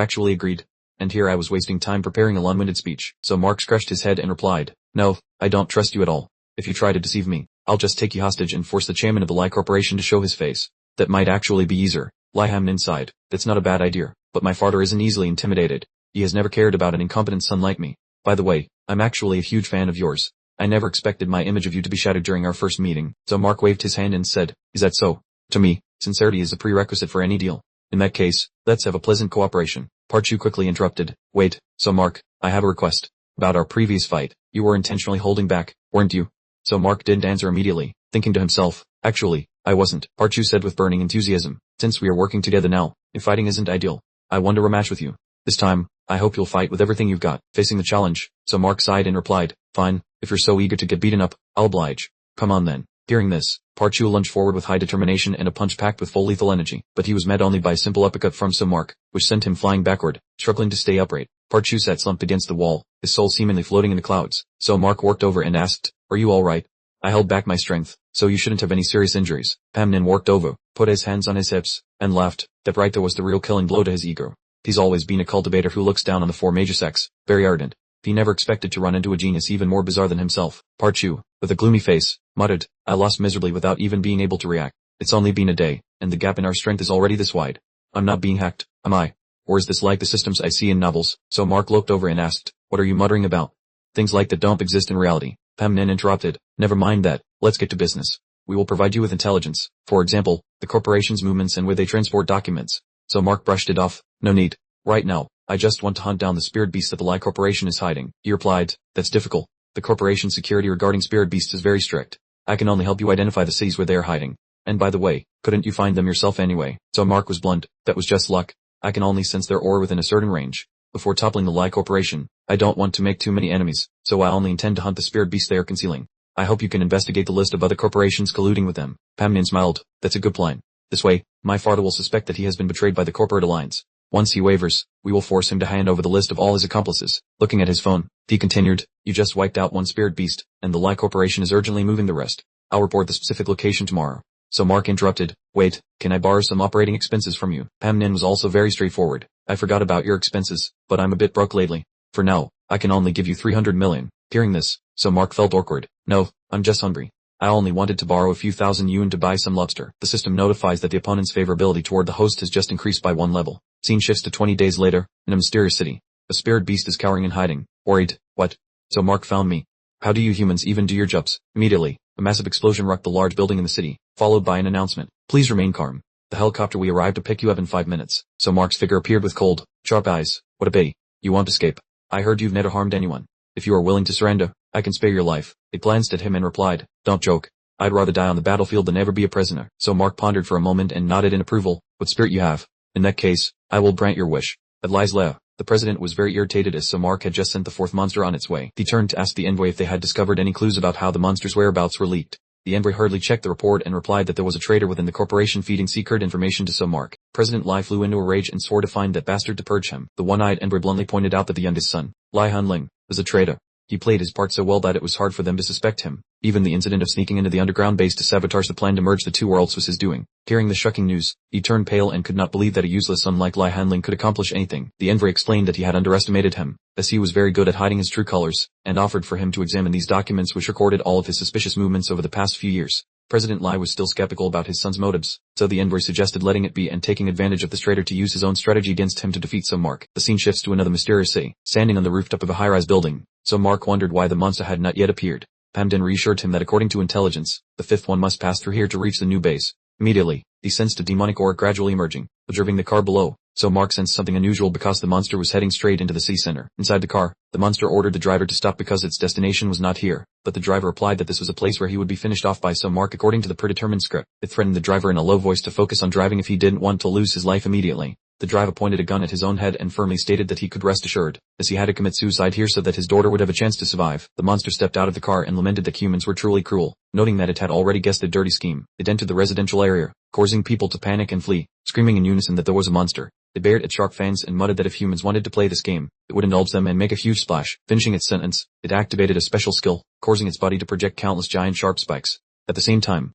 actually agreed? And here I was wasting time preparing a long-winded speech. So Mark scratched his head and replied, no, I don't trust you at all. If you try to deceive me, I'll just take you hostage and force the chairman of the Lai Corporation to show his face. That might actually be easier. Lai Hamnin sighed, that's not a bad idea, but my father isn't easily intimidated. He has never cared about an incompetent son like me. By the way, I'm actually a huge fan of yours. I never expected my image of you to be shattered during our first meeting. So Mark waved his hand and said, is that so? To me, sincerity is a prerequisite for any deal. In that case, let's have a pleasant cooperation. Part 2 quickly interrupted, wait, so Mark, I have a request. About our previous fight, you were intentionally holding back, weren't you? So Mark didn't answer immediately, thinking to himself, actually, I wasn't. Part 2 said with burning enthusiasm, since we are working together now, if fighting isn't ideal, I want a rematch with you. This time, I hope you'll fight with everything you've got, facing the challenge. So Mark sighed and replied, fine, if you're so eager to get beaten up, I'll oblige. Come on then. Hearing this, Part 2 lunged forward with high determination and a punch packed with full lethal energy, but he was met only by a simple uppercut from So Mark, which sent him flying backward, struggling to stay upright. Part 2 sat slumped against the wall, his soul seemingly floating in the clouds. So Mark walked over and asked, are you alright? I held back my strength, so you shouldn't have any serious injuries. Hamnin walked over, put his hands on his hips, and laughed. That right there was the real killing blow to his ego. He's always been a cultivator who looks down on the four major sects, very ardent. He never expected to run into a genius even more bizarre than himself. Part 2, with a gloomy face, muttered, I lost miserably without even being able to react. It's only been a day, and the gap in our strength is already this wide. I'm not being hacked, am I? Or is this like the systems I see in novels? So Mark looked over and asked, what are you muttering about? Things like that don't exist in reality. Hamnin interrupted, never mind that, let's get to business. We will provide you with intelligence, for example, the corporation's movements and where they transport documents. So Mark brushed it off, no need. Right now, I just want to hunt down the spirit beast that the Lai Corporation is hiding. He replied, that's difficult. The corporation's security regarding spirit beasts is very strict. I can only help you identify the cities where they are hiding. And by the way, couldn't you find them yourself anyway? So Mark was blunt, that was just luck. I can only sense their aura within a certain range. Before toppling the Lai Corporation, I don't want to make too many enemies, so I only intend to hunt the spirit beast they are concealing. I hope you can investigate the list of other corporations colluding with them. Hamnin smiled, that's a good plan. This way, my father will suspect that he has been betrayed by the corporate alliance. Once he wavers, we will force him to hand over the list of all his accomplices. Looking at his phone, he continued, you just wiped out one spirit beast, and the Lai Corporation is urgently moving the rest. I'll report the specific location tomorrow. So Mark interrupted, wait, can I borrow some operating expenses from you? Hamnin was also very straightforward. I forgot about your expenses, but I'm a bit broke lately. For now, I can only give you 300 million. Hearing this, so Mark felt awkward. No, I'm just hungry. I only wanted to borrow a few thousand yuan to buy some lobster. The system notifies that the opponent's favorability toward the host has just increased by 1 level. Scene shifts to 20 days later, in a mysterious city. A spirit beast is cowering and hiding. Worried, what? So Mark found me. How do you humans even do your jobs? Immediately, a massive explosion rocked the large building in the city, followed by an announcement. Please remain calm. The helicopter we arrived to pick you up in 5 minutes. So Mark's figure appeared with cold, sharp eyes. What a pity. You won't escape. I heard you've never harmed anyone. If you are willing to surrender, I can spare your life. They glanced at him and replied, don't joke. I'd rather die on the battlefield than ever be a prisoner. So Mark pondered for a moment and nodded in approval. What spirit you have? In that case, I will grant your wish. At Lai's lair, the president was very irritated as So Mark had just sent the fourth monster on its way. He turned to ask the envoy if they had discovered any clues about how the monster's whereabouts were leaked. The envoy hurriedly checked the report and replied that there was a traitor within the corporation feeding secret information to So Mark. President Lai flew into a rage and swore to find that bastard to purge him. The one-eyed envoy bluntly pointed out that the youngest son, Lai Hanling, was a traitor. He played his part so well that it was hard for them to suspect him. Even the incident of sneaking into the underground base to sabotage the plan to merge the two worlds was his doing. Hearing the shocking news, he turned pale and could not believe that a useless son like Lai Hanling could accomplish anything. The envoy explained that he had underestimated him, as he was very good at hiding his true colors, and offered for him to examine these documents which recorded all of his suspicious movements over the past few years. President Lai was still skeptical about his son's motives, so the envoy suggested letting it be and taking advantage of this traitor to use his own strategy against him to defeat So Mark. The scene shifts to another mysterious city. Standing on the rooftop of a high-rise building, So Mark wondered why the monster had not yet appeared. Hamden reassured him that according to intelligence, the fifth one must pass through here to reach the new base. Immediately, he sensed a demonic aura gradually emerging. Observing the car below, So Mark sensed something unusual because the monster was heading straight into the city center. Inside the car, the monster ordered the driver to stop because its destination was not here, but the driver replied that this was a place where he would be finished off by. So Mark, according to the predetermined script, it threatened the driver in a low voice to focus on driving if he didn't want to lose his life immediately. The driver pointed a gun at his own head and firmly stated that he could rest assured, as he had to commit suicide here so that his daughter would have a chance to survive. The monster stepped out of the car and lamented that humans were truly cruel. Noting that it had already guessed the dirty scheme, it entered the residential area, causing people to panic and flee, screaming in unison that there was a monster. It bared at shark fans and muttered that if humans wanted to play this game, it would indulge them and make a huge splash. Finishing its sentence, it activated a special skill, causing its body to project countless giant sharp spikes. At the same time,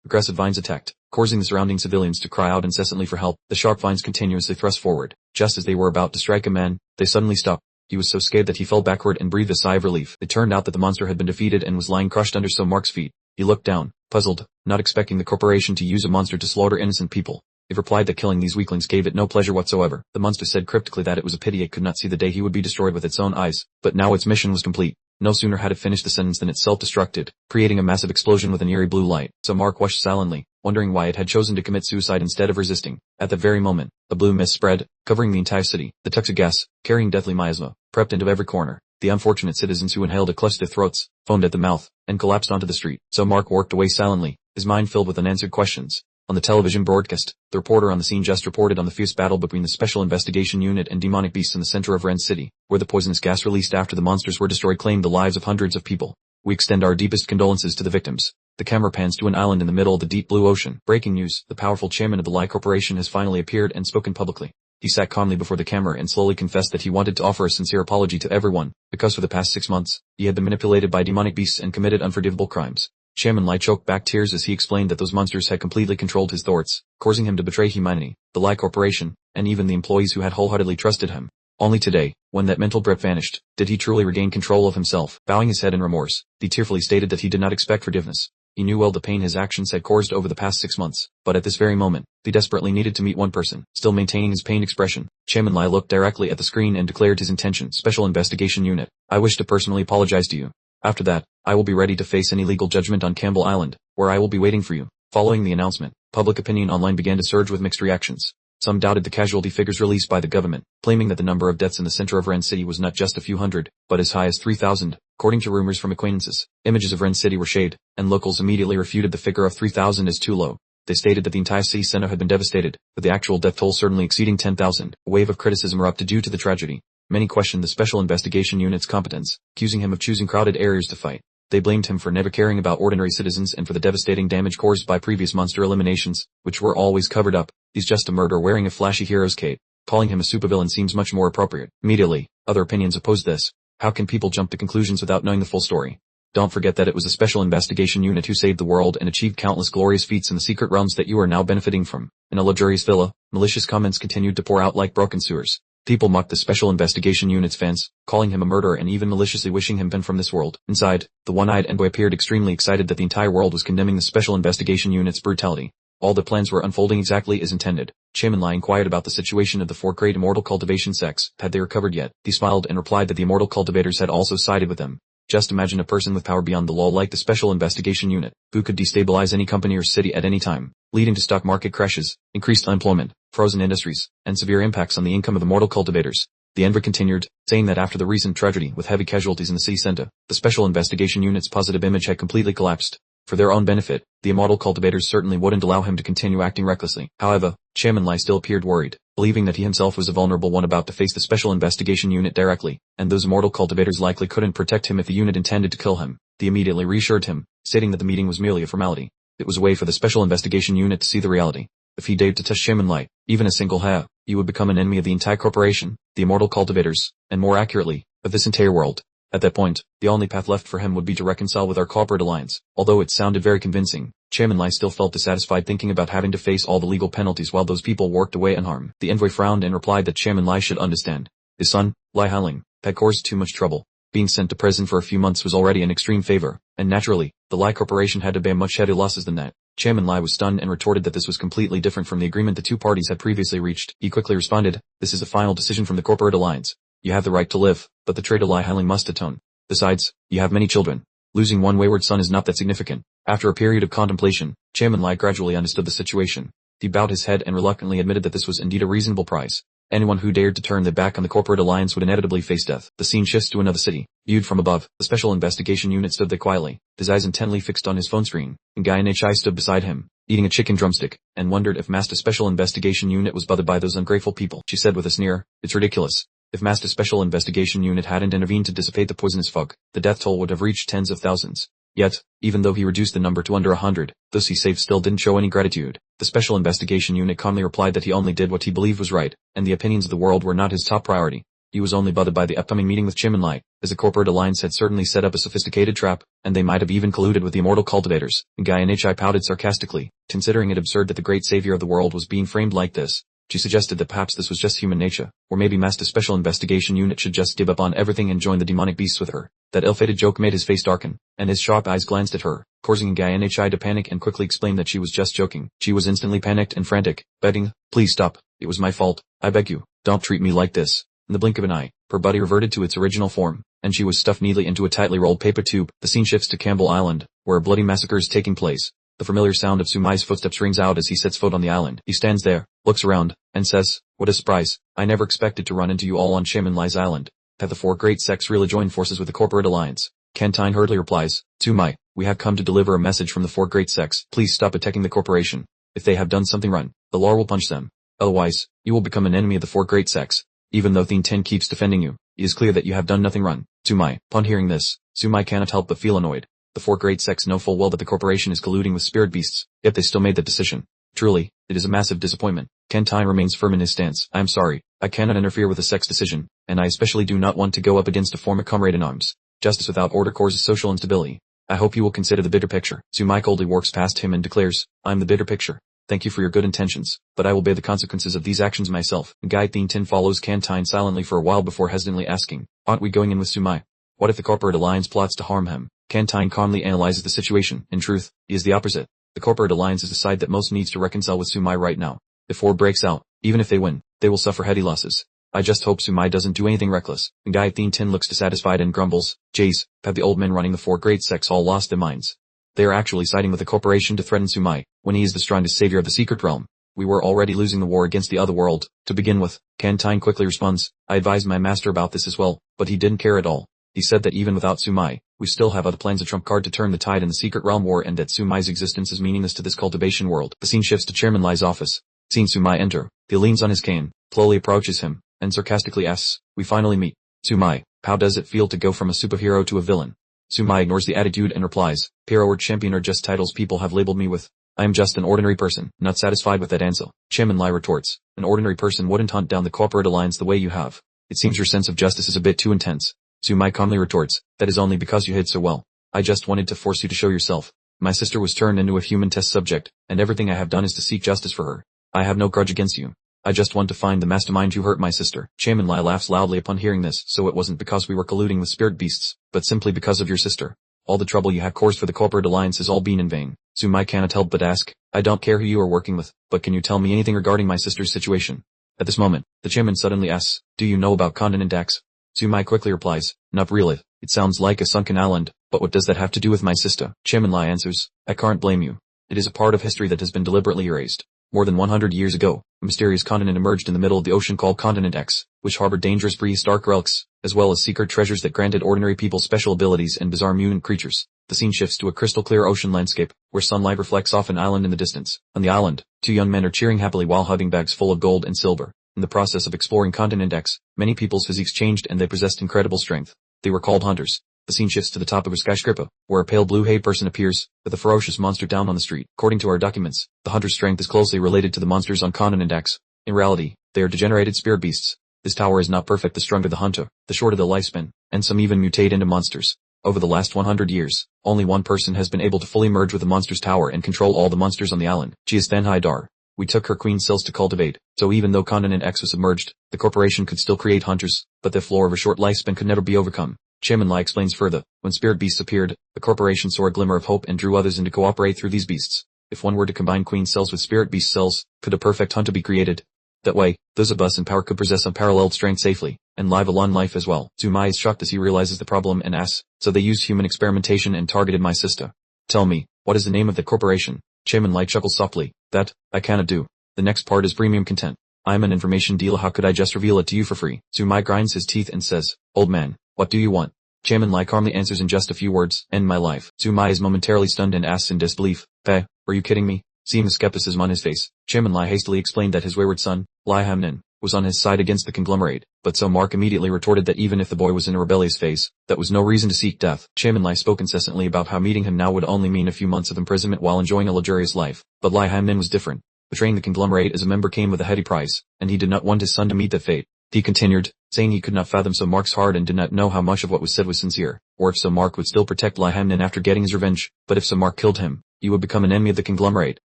aggressive vines attacked, causing the surrounding civilians to cry out incessantly for help. The sharp vines continuously thrust forward. Just as they were about to strike a man, they suddenly stopped. He was so scared that he fell backward and breathed a sigh of relief. It turned out that the monster had been defeated and was lying crushed under So Mark's feet. He looked down, puzzled, not expecting the corporation to use a monster to slaughter innocent people. It replied that killing these weaklings gave it no pleasure whatsoever. The monster said cryptically that it was a pity it could not see the day he would be destroyed with its own eyes, but now its mission was complete. No sooner had it finished the sentence than it self-destructed, creating a massive explosion with an eerie blue light. So Mark watched silently, wondering why it had chosen to commit suicide instead of resisting. At that very moment, a blue mist spread, covering the entire city. The toxic gas, carrying deadly miasma, crept into every corner. The unfortunate citizens who inhaled it clutched their throats, foamed at the mouth, and collapsed onto the street. So Mark walked away silently, his mind filled with unanswered questions. On the television broadcast, the reporter on the scene just reported on the fierce battle between the Special Investigation Unit and demonic beasts in the center of Ren City, where the poisonous gas released after the monsters were destroyed claimed the lives of hundreds of people. We extend our deepest condolences to the victims. The camera pans to an island in the middle of the deep blue ocean. Breaking news, the powerful chairman of the Lie Corporation has finally appeared and spoken publicly. He sat calmly before the camera and slowly confessed that he wanted to offer a sincere apology to everyone, because for the past 6 months, he had been manipulated by demonic beasts and committed unforgivable crimes. Chairman Lie choked back tears as he explained that those monsters had completely controlled his thoughts, causing him to betray humanity, the Lie Corporation, and even the employees who had wholeheartedly trusted him. Only today, when that mental grip vanished, did he truly regain control of himself. Bowing his head in remorse, he tearfully stated that he did not expect forgiveness. He knew well the pain his actions had caused over the past 6 months, but at this very moment, he desperately needed to meet one person. Still maintaining his pained expression, Chairman Lie looked directly at the screen and declared his intention. Special Investigation Unit, I wish to personally apologize to you. After that, I will be ready to face any legal judgment on Campbell Island, where I will be waiting for you. Following the announcement, public opinion online began to surge with mixed reactions. Some doubted the casualty figures released by the government, claiming that the number of deaths in the center of Ren City was not just a few hundred, but as high as 3,000, according to rumors from acquaintances. Images of Ren City were shared, and locals immediately refuted the figure of 3,000 as too low. They stated that the entire city center had been devastated, with the actual death toll certainly exceeding 10,000. A wave of criticism erupted due to the tragedy. Many questioned the Special Investigation Unit's competence, accusing him of choosing crowded areas to fight. They blamed him for never caring about ordinary citizens and for the devastating damage caused by previous monster eliminations, which were always covered up. He's just a murderer wearing a flashy hero's cape. Calling him a supervillain seems much more appropriate. Immediately, other opinions opposed this. How can people jump to conclusions without knowing the full story? Don't forget that it was a Special Investigation Unit who saved the world and achieved countless glorious feats in the secret realms that you are now benefiting from. In a luxurious villa, malicious comments continued to pour out like broken sewers. People mocked the Special Investigation Unit's fans, calling him a murderer and even maliciously wishing him been from this world. Inside, the one-eyed envoy appeared extremely excited that the entire world was condemning the Special Investigation Unit's brutality. All the plans were unfolding exactly as intended. Chairman Lie inquired about the situation of the 4 great immortal cultivation sects. Had they recovered yet? He smiled and replied that the immortal cultivators had also sided with them. Just imagine a person with power beyond the law like the Special Investigation Unit, who could destabilize any company or city at any time, leading to stock market crashes, increased unemployment, frozen industries, and severe impacts on the income of the mortal cultivators. The envoy continued, saying that after the recent tragedy with heavy casualties in the city center, the Special Investigation Unit's positive image had completely collapsed. For their own benefit, the immortal cultivators certainly wouldn't allow him to continue acting recklessly. However, Chairman Lie still appeared worried, believing that he himself was a vulnerable one about to face the Special Investigation Unit directly, and those immortal cultivators likely couldn't protect him if the unit intended to kill him. They immediately reassured him, stating that the meeting was merely a formality. It was a way for the Special Investigation Unit to see the reality. If he dared to touch Chairman Lie, even a single hair, he would become an enemy of the entire corporation, the immortal cultivators, and more accurately, of this entire world. At that point, the only path left for him would be to reconcile with our corporate alliance. Although it sounded very convincing, Chairman Lie still felt dissatisfied thinking about having to face all the legal penalties while those people walked away unharmed. The envoy frowned and replied that Chairman Lie should understand. His son, Lie Hailing, had caused too much trouble. Being sent to prison for a few months was already an extreme favor, and naturally, the Lie Corporation had to bear much heavier losses than that. Chairman Lie was stunned and retorted that this was completely different from the agreement the two parties had previously reached. He quickly responded, "This is a final decision from the corporate alliance. You have the right to live, but the traitor Lie Hailing must atone. Besides, you have many children. Losing one wayward son is not that significant." After a period of contemplation, Chairman Lie gradually understood the situation. He bowed his head and reluctantly admitted that this was indeed a reasonable price. Anyone who dared to turn their back on the corporate alliance would inevitably face death. The scene shifts to another city. Viewed from above, the Special Investigation Unit stood there quietly, his eyes intently fixed on his phone screen, and Guy NHI stood beside him, eating a chicken drumstick, and wondered if Master Special Investigation Unit was bothered by those ungrateful people. She said with a sneer, "It's ridiculous. If Master Special Investigation Unit hadn't intervened to dissipate the poisonous fog, the death toll would have reached tens of thousands." Yet, even though he reduced the number to under 100, those he saved still didn't show any gratitude. The Special Investigation Unit calmly replied that he only did what he believed was right, and the opinions of the world were not his top priority. He was only bothered by the upcoming meeting with Chim and Lai, as the corporate alliance had certainly set up a sophisticated trap, and they might have even colluded with the immortal cultivators. Guy NHI pouted sarcastically, considering it absurd that the great savior of the world was being framed like this. She suggested that perhaps this was just human nature, or maybe Master Special Investigation Unit should just give up on everything and join the demonic beasts with her. That ill-fated joke made his face darken, and his sharp eyes glanced at her, causing Guy NHI to panic and quickly explain that she was just joking. She was instantly panicked and frantic, begging, "Please stop. It was my fault. I beg you, don't treat me like this." In the blink of an eye, her body reverted to its original form, and she was stuffed neatly into a tightly rolled paper tube. The scene shifts to Campbell Island, where a bloody massacre is taking place. The familiar sound of Sumai's footsteps rings out as he sets foot on the island. He stands there, looks around, and says, "What a surprise. I never expected to run into you all on Chim and Lai's island. Have the four great sects really joined forces with the corporate alliance?" Kentine hurriedly replies, "Sumai, we have come to deliver a message from the four great sects. Please stop attacking the corporation. If they have done something wrong, the law will punish them. Otherwise, you will become an enemy of the four great sects. Even though Thien Ten keeps defending you, it is clear that you have done nothing wrong." Sumai. Upon hearing this, Sumai cannot help but feel annoyed. The four great sects know full well that the corporation is colluding with spirit beasts, yet they still made that decision. Truly, it is a massive disappointment. Kentine remains firm in his stance. "I am sorry, I cannot interfere with the sect's decision, and I especially do not want to go up against a former comrade in arms. Justice without order causes social instability. I hope you will consider the bigger picture." Sumai coldly walks past him and declares, "I am the bigger picture. Thank you for your good intentions, but I will bear the consequences of these actions myself." Guy Thien Tin follows Kentine silently for a while before hesitantly asking, "Aren't we going in with Sumai? What if the corporate alliance plots to harm him?" Kentine calmly analyzes the situation. In truth, he is the opposite. The corporate alliance is the side that most needs to reconcile with Sumai right now. If war breaks out, even if they win, they will suffer heavy losses. I just hope Sumai doesn't do anything reckless. Guy Thien Tin looks dissatisfied and grumbles, "Jays, have the old men running the four great sects all lost their minds? They are actually siding with the corporation to threaten Sumai, when he is the strongest savior of the secret realm. We were already losing the war against the other world, to begin with." Kentine quickly responds, "I advised my master about this as well, but he didn't care at all. He said that even without Sumai, we still have other plans, a trump card to turn the tide in the secret realm war, and that Sumai's existence is meaningless to this cultivation world." The scene shifts to Chairman Lai's office. Seeing Sumai enter, he leans on his cane, slowly approaches him, and sarcastically asks, "We finally meet. Sumai, how does it feel to go from a superhero to a villain?" Sumai ignores the attitude and replies, "Hero or champion are just titles people have labeled me with. I am just an ordinary person." Not satisfied with that answer, Chairman Lai retorts, "An ordinary person wouldn't hunt down the corporate alliance the way you have. It seems your sense of justice is a bit too intense." Sumai calmly retorts, "That is only because you hid so well. I just wanted to force you to show yourself. My sister was turned into a human test subject, and everything I have done is to seek justice for her. I have no grudge against you. I just want to find the mastermind who hurt my sister." Chairman Lai laughs loudly upon hearing this. "So it wasn't because we were colluding with spirit beasts, but simply because of your sister. All the trouble you have caused for the corporate alliance has all been in vain." Sumai cannot help but ask, "I don't care who you are working with, but can you tell me anything regarding my sister's situation?" At this moment, the chairman suddenly asks, "Do you know about Continent X?" Sumai quickly replies, "Not really. It sounds like a sunken island, but what does that have to do with my sister?" Chairman Lai answers, "I can't blame you. It is a part of history that has been deliberately erased. More than 100 years ago, a mysterious continent emerged in the middle of the ocean called Continent X, which harbored dangerous prehistoric relics, as well as secret treasures that granted ordinary people special abilities and bizarre mutant creatures." The scene shifts to a crystal clear ocean landscape, where sunlight reflects off an island in the distance. On the island, two young men are cheering happily while hugging bags full of gold and silver. In the process of exploring Continent X, many people's physiques changed and they possessed incredible strength. They were called hunters. The scene shifts to the top of a skyscraper, where a pale blue-haired person appears, with a ferocious monster down on the street. According to our documents, the hunter's strength is closely related to the monsters on Continent X. In reality, they are degenerated spirit beasts. This tower is not perfect. The stronger the hunter, the shorter the lifespan, and some even mutate into monsters. Over the last 100 years, only one person has been able to fully merge with the monster's tower and control all the monsters on the island. She is Thanhai Dar. We took her queen cells to cultivate, so even though Continent X was submerged, the corporation could still create hunters, but their flaw of a short lifespan could never be overcome. Chairman Lai explains further, when spirit beasts appeared, the corporation saw a glimmer of hope and drew others in to cooperate through these beasts. If one were to combine queen cells with spirit beast cells, could a perfect hunter be created? That way, those of us in power could possess unparalleled strength safely, and live a long life as well. Sumai is shocked as he realizes the problem and asks, "So they used human experimentation and targeted my sister. Tell me, what is the name of the corporation?" Chairman Lai chuckled softly. That, I cannot do. The next part is premium content. I am an information dealer, how could I just reveal it to you for free? Sumai grinds his teeth and says, old man, what do you want? Chairman Lai calmly answers in just a few words, end my life. Sumai is momentarily stunned and asks in disbelief, Peh, are you kidding me? Seeing the skepticism on his face, Chairman Lai hastily explained that his wayward son, Lai Hamnin, was on his side against the conglomerate, but so Mark immediately retorted that even if the boy was in a rebellious phase, that was no reason to seek death. Chairman Lai spoke incessantly about how meeting him now would only mean a few months of imprisonment while enjoying a luxurious life, but Lai Hamnin was different. Betraying the conglomerate as a member came with a heady price, and he did not want his son to meet that fate. He continued, saying he could not fathom so Mark's heart and did not know how much of what was said was sincere, or if so Mark would still protect Lai Hamnin after getting his revenge, but if so Mark killed him, he would become an enemy of the conglomerate,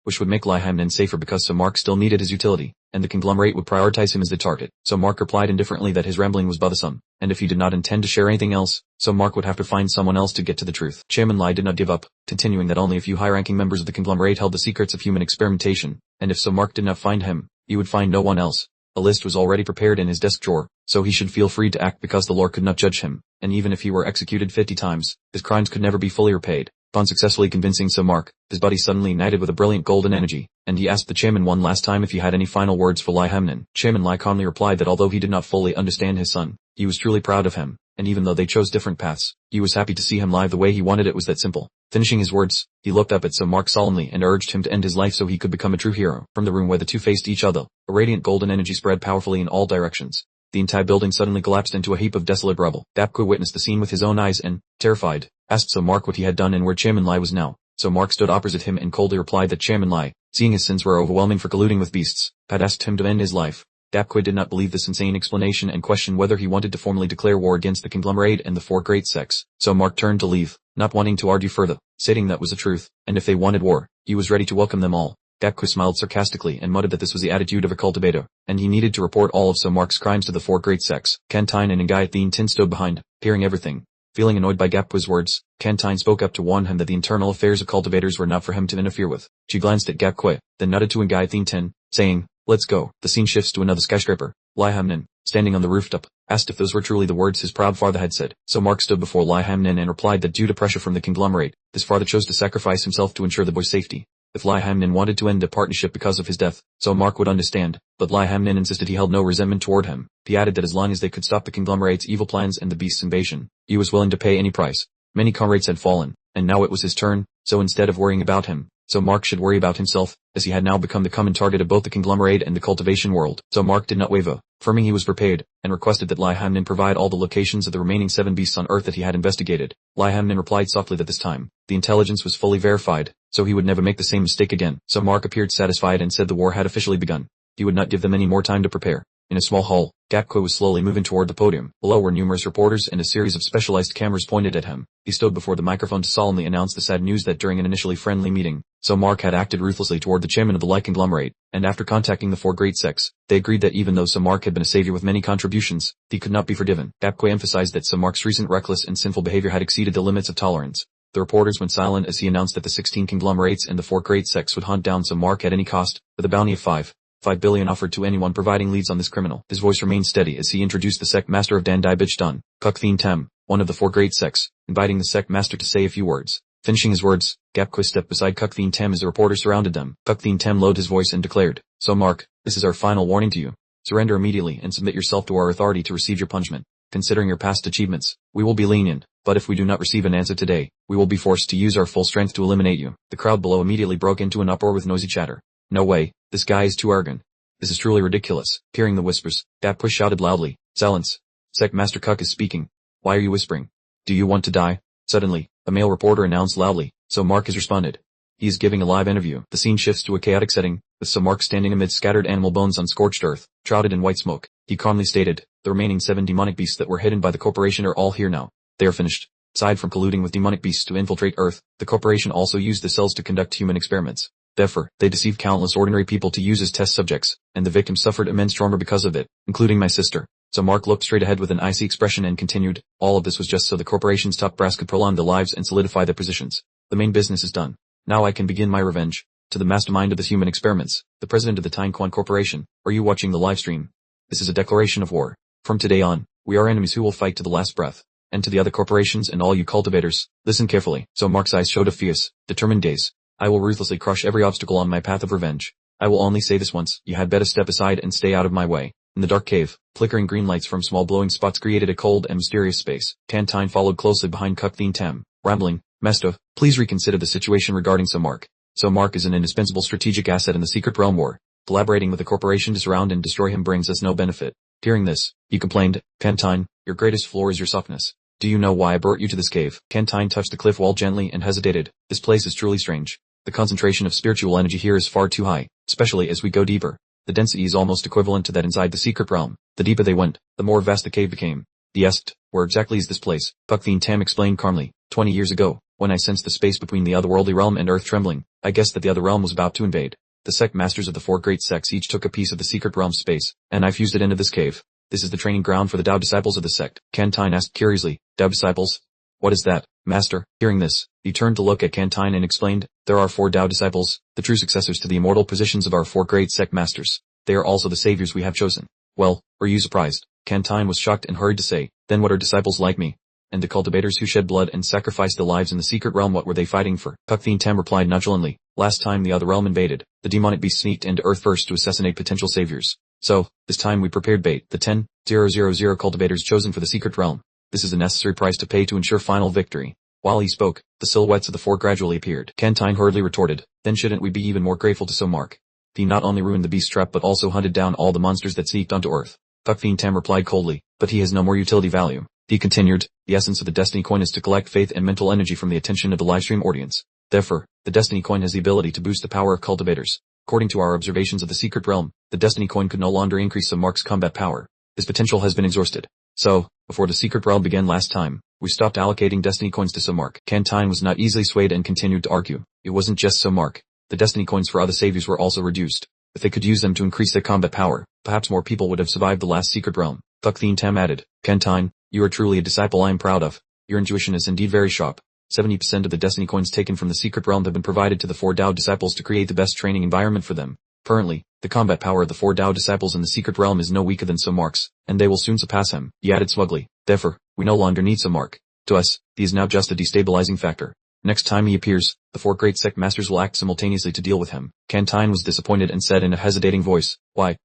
which would make Lai Hamnin safer because so Mark still needed his utility, and the conglomerate would prioritize him as the target. So Mark replied indifferently that his rambling was bothersome, and if he did not intend to share anything else, so Mark would have to find someone else to get to the truth. Chairman Lai did not give up, continuing that only a few high-ranking members of the conglomerate held the secrets of human experimentation, and if so Mark did not find him, he would find no one else. A list was already prepared in his desk drawer, so he should feel free to act because the law could not judge him, and even if he were executed 50 times, his crimes could never be fully repaid. Upon successfully convincing so Mark, his body suddenly ignited with a brilliant golden energy, and he asked the chairman one last time if he had any final words for Lai Hamnin. Chairman Lai calmly replied that although he did not fully understand his son, he was truly proud of him, and even though they chose different paths, he was happy to see him live the way he wanted. It was that simple. Finishing his words, he looked up at so Mark solemnly and urged him to end his life so he could become a true hero. From the room where the two faced each other, a radiant golden energy spread powerfully in all directions. The entire building suddenly collapsed into a heap of desolate rubble. Dapku witnessed the scene with his own eyes and, terrified, asked so Mark what he had done and where Chairman Lai was now. So Mark stood opposite him and coldly replied that Chairman Lai, seeing his sins were overwhelming for colluding with beasts, had asked him to end his life. Dapku did not believe this insane explanation and questioned whether he wanted to formally declare war against the conglomerate and the four great sects. So Mark turned to leave, not wanting to argue further, stating that was the truth, and if they wanted war, he was ready to welcome them all. Dapku smiled sarcastically and muttered that this was the attitude of a cultivator, and he needed to report all of so Mark's crimes to the four great sects. Kantine and Ngai Tin stood behind, hearing everything. Feeling annoyed by Dapku's words, Kantine spoke up to warn him that the internal affairs of cultivators were not for him to interfere with. She glanced at Dapku, then nodded to Ngai Tin, saying, let's go. The scene shifts to another skyscraper. Lai Hamnin, standing on the rooftop, asked if those were truly the words his proud father had said. So Mark stood before Lai Hamnin and replied that due to pressure from the conglomerate, his father chose to sacrifice himself to ensure the boy's safety. If Lai Hamnin wanted to end the partnership because of his death, so Mark would understand, but Lai Hamnin insisted he held no resentment toward him. He added that as long as they could stop the conglomerate's evil plans and the beast's invasion, he was willing to pay any price. Many comrades had fallen, and now it was his turn, so instead of worrying about him, so Mark should worry about himself, as he had now become the common target of both the conglomerate and the cultivation world. So Mark did not waver, affirming he was prepared, and requested that Lai Hamnin provide all the locations of the remaining 7 beasts on Earth that he had investigated. Lai Hamnin replied softly that this time, the intelligence was fully verified, so he would never make the same mistake again. So Mark appeared satisfied and said the war had officially begun. He would not give them any more time to prepare. In a small hall, Dapku was slowly moving toward the podium. Below were numerous reporters and a series of specialized cameras pointed at him. He stood before the microphone to solemnly announce the sad news that during an initially friendly meeting, so Mark had acted ruthlessly toward the chairman of the Light conglomerate, and after contacting the four great sects, they agreed that even though so Mark had been a savior with many contributions, he could not be forgiven. Dapku emphasized that so Mark's recent reckless and sinful behavior had exceeded the limits of tolerance. The reporters went silent as he announced that the 16 conglomerates and the four great sects would hunt down so Mark at any cost, with a bounty of 5 billion offered to anyone providing leads on this criminal. His voice remained steady as he introduced the sect master of Dandai Bichdan, Kuk Tem, one of the four great sects, inviting the sect master to say a few words. Finishing his words, Dapku stepped beside Kuk Tem as the reporters surrounded them. Kuk Tem lowered his voice and declared, so Mark, this is our final warning to you. Surrender immediately and submit yourself to our authority to receive your punishment. Considering your past achievements, we will be lenient, but if we do not receive an answer today, we will be forced to use our full strength to eliminate you. The crowd below immediately broke into an uproar with noisy chatter. No way, this guy is too arrogant. This is truly ridiculous. Hearing the whispers, Dapku shouted loudly, silence. Sect Master Kuk is speaking. Why are you whispering? Do you want to die? Suddenly, a male reporter announced loudly, so Mark has responded. He is giving a live interview. The scene shifts to a chaotic setting, with so Mark standing amid scattered animal bones on scorched earth, shrouded in white smoke. He calmly stated, the remaining 7 demonic beasts that were hidden by the corporation are all here now. They are finished. Aside from colluding with demonic beasts to infiltrate Earth, the corporation also used the cells to conduct human experiments. Therefore, they deceived countless ordinary people to use as test subjects, and the victims suffered immense trauma because of it, including my sister. So Mark looked straight ahead with an icy expression and continued, all of this was just so the corporation's top brass could prolong their lives and solidify their positions. The main business is done. Now I can begin my revenge. To the mastermind of this human experiments, the president of the Tynequan Corporation, are you watching the live stream? This is a declaration of war. From today on, we are enemies who will fight to the last breath. And to the other corporations and all you cultivators, listen carefully. So Mark's eyes showed a fierce, determined gaze. I will ruthlessly crush every obstacle on my path of revenge. I will only say this once, you had better step aside and stay out of my way. In the dark cave, flickering green lights from small glowing spots created a cold and mysterious space. Kantine followed closely behind Kuk Tem, rambling, Master, please reconsider the situation regarding Somark. Somark is an indispensable strategic asset in the Secret Realm War. Collaborating with the corporation to surround and destroy him brings us no benefit. Hearing this, he complained, Kantine, your greatest flaw is your softness. Do you know why I brought you to this cave? Kantine touched the cliff wall gently and hesitated. This place is truly strange. The concentration of spiritual energy here is far too high, especially as we go deeper. The density is almost equivalent to that inside the secret realm. The deeper they went, the more vast the cave became. He asked, where exactly is this place? Kuk Tam explained calmly, 20 years ago, when I sensed the space between the otherworldly realm and earth trembling, I guessed that the other realm was about to invade. The sect masters of the 4 great sects each took a piece of the secret realm's space, and I fused it into this cave. This is the training ground for the Tao disciples of the sect. Kantine asked curiously, Tao disciples? What is that, Master? Hearing this, he turned to look at Kantine and explained, there are 4 Tao disciples, the true successors to the immortal positions of our 4 great sect masters. They are also the saviors we have chosen. Well, were you surprised? Kantine was shocked and hurried to say, then what are disciples like me? And the cultivators who shed blood and sacrificed their lives in the secret realm, what were they fighting for? Kuk Tam replied nonchalantly, last time the other realm invaded, the demonic beast sneaked into Earth first to assassinate potential saviors. So, this time we prepared bait, the 10,000 cultivators chosen for the secret realm. This is a necessary price to pay to ensure final victory. While he spoke, the silhouettes of the 4 gradually appeared. Kantine hurriedly retorted, then shouldn't we be even more grateful to Somark? He not only ruined the beast trap but also hunted down all the monsters that seeped onto Earth. Kuk Tam replied coldly, but he has no more utility value. He continued, the essence of the Destiny Coin is to collect faith and mental energy from the attention of the livestream audience. Therefore, the Destiny Coin has the ability to boost the power of cultivators. According to our observations of the secret realm, the Destiny Coin could no longer increase Somark's combat power. His potential has been exhausted. So, before the secret realm began last time, we stopped allocating Destiny Coins to Somark. Kantine was not easily swayed and continued to argue. It wasn't just Somark. The Destiny Coins for other saviors were also reduced. If they could use them to increase their combat power, perhaps more people would have survived the last secret realm. Kuk Tam added, Kantine, you are truly a disciple I am proud of. Your intuition is indeed very sharp. 70% of the Destiny Coins taken from the secret realm have been provided to the 4 Tao disciples to create the best training environment for them. Currently, the combat power of the 4 Tao disciples in the secret realm is no weaker than Somark's, and they will soon surpass him, he added smugly. Therefore, we no longer need Somark. To us, he is now just a destabilizing factor. Next time he appears, the 4 great sect masters will act simultaneously to deal with him. Kantine was disappointed and said in a hesitating voice, Why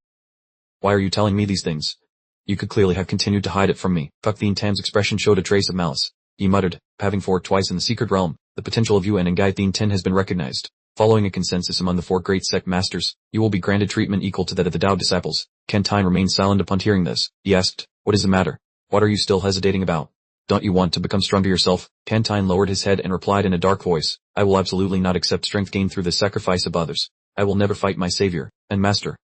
are you telling me these things? You could clearly have continued to hide it from me. Kuk Tam's expression showed a trace of malice. He muttered, having fought twice in the secret realm, the potential of you and Ngai Ten has been recognized. Following a consensus among the 4 great sect masters, you will be granted treatment equal to that of the Tao disciples. Kantine remained silent upon hearing this. He asked, what is the matter? What are you still hesitating about? Don't you want to become stronger yourself? Kantine lowered his head and replied in a dark voice, I will absolutely not accept strength gained through the sacrifice of others. I will never fight my savior and master.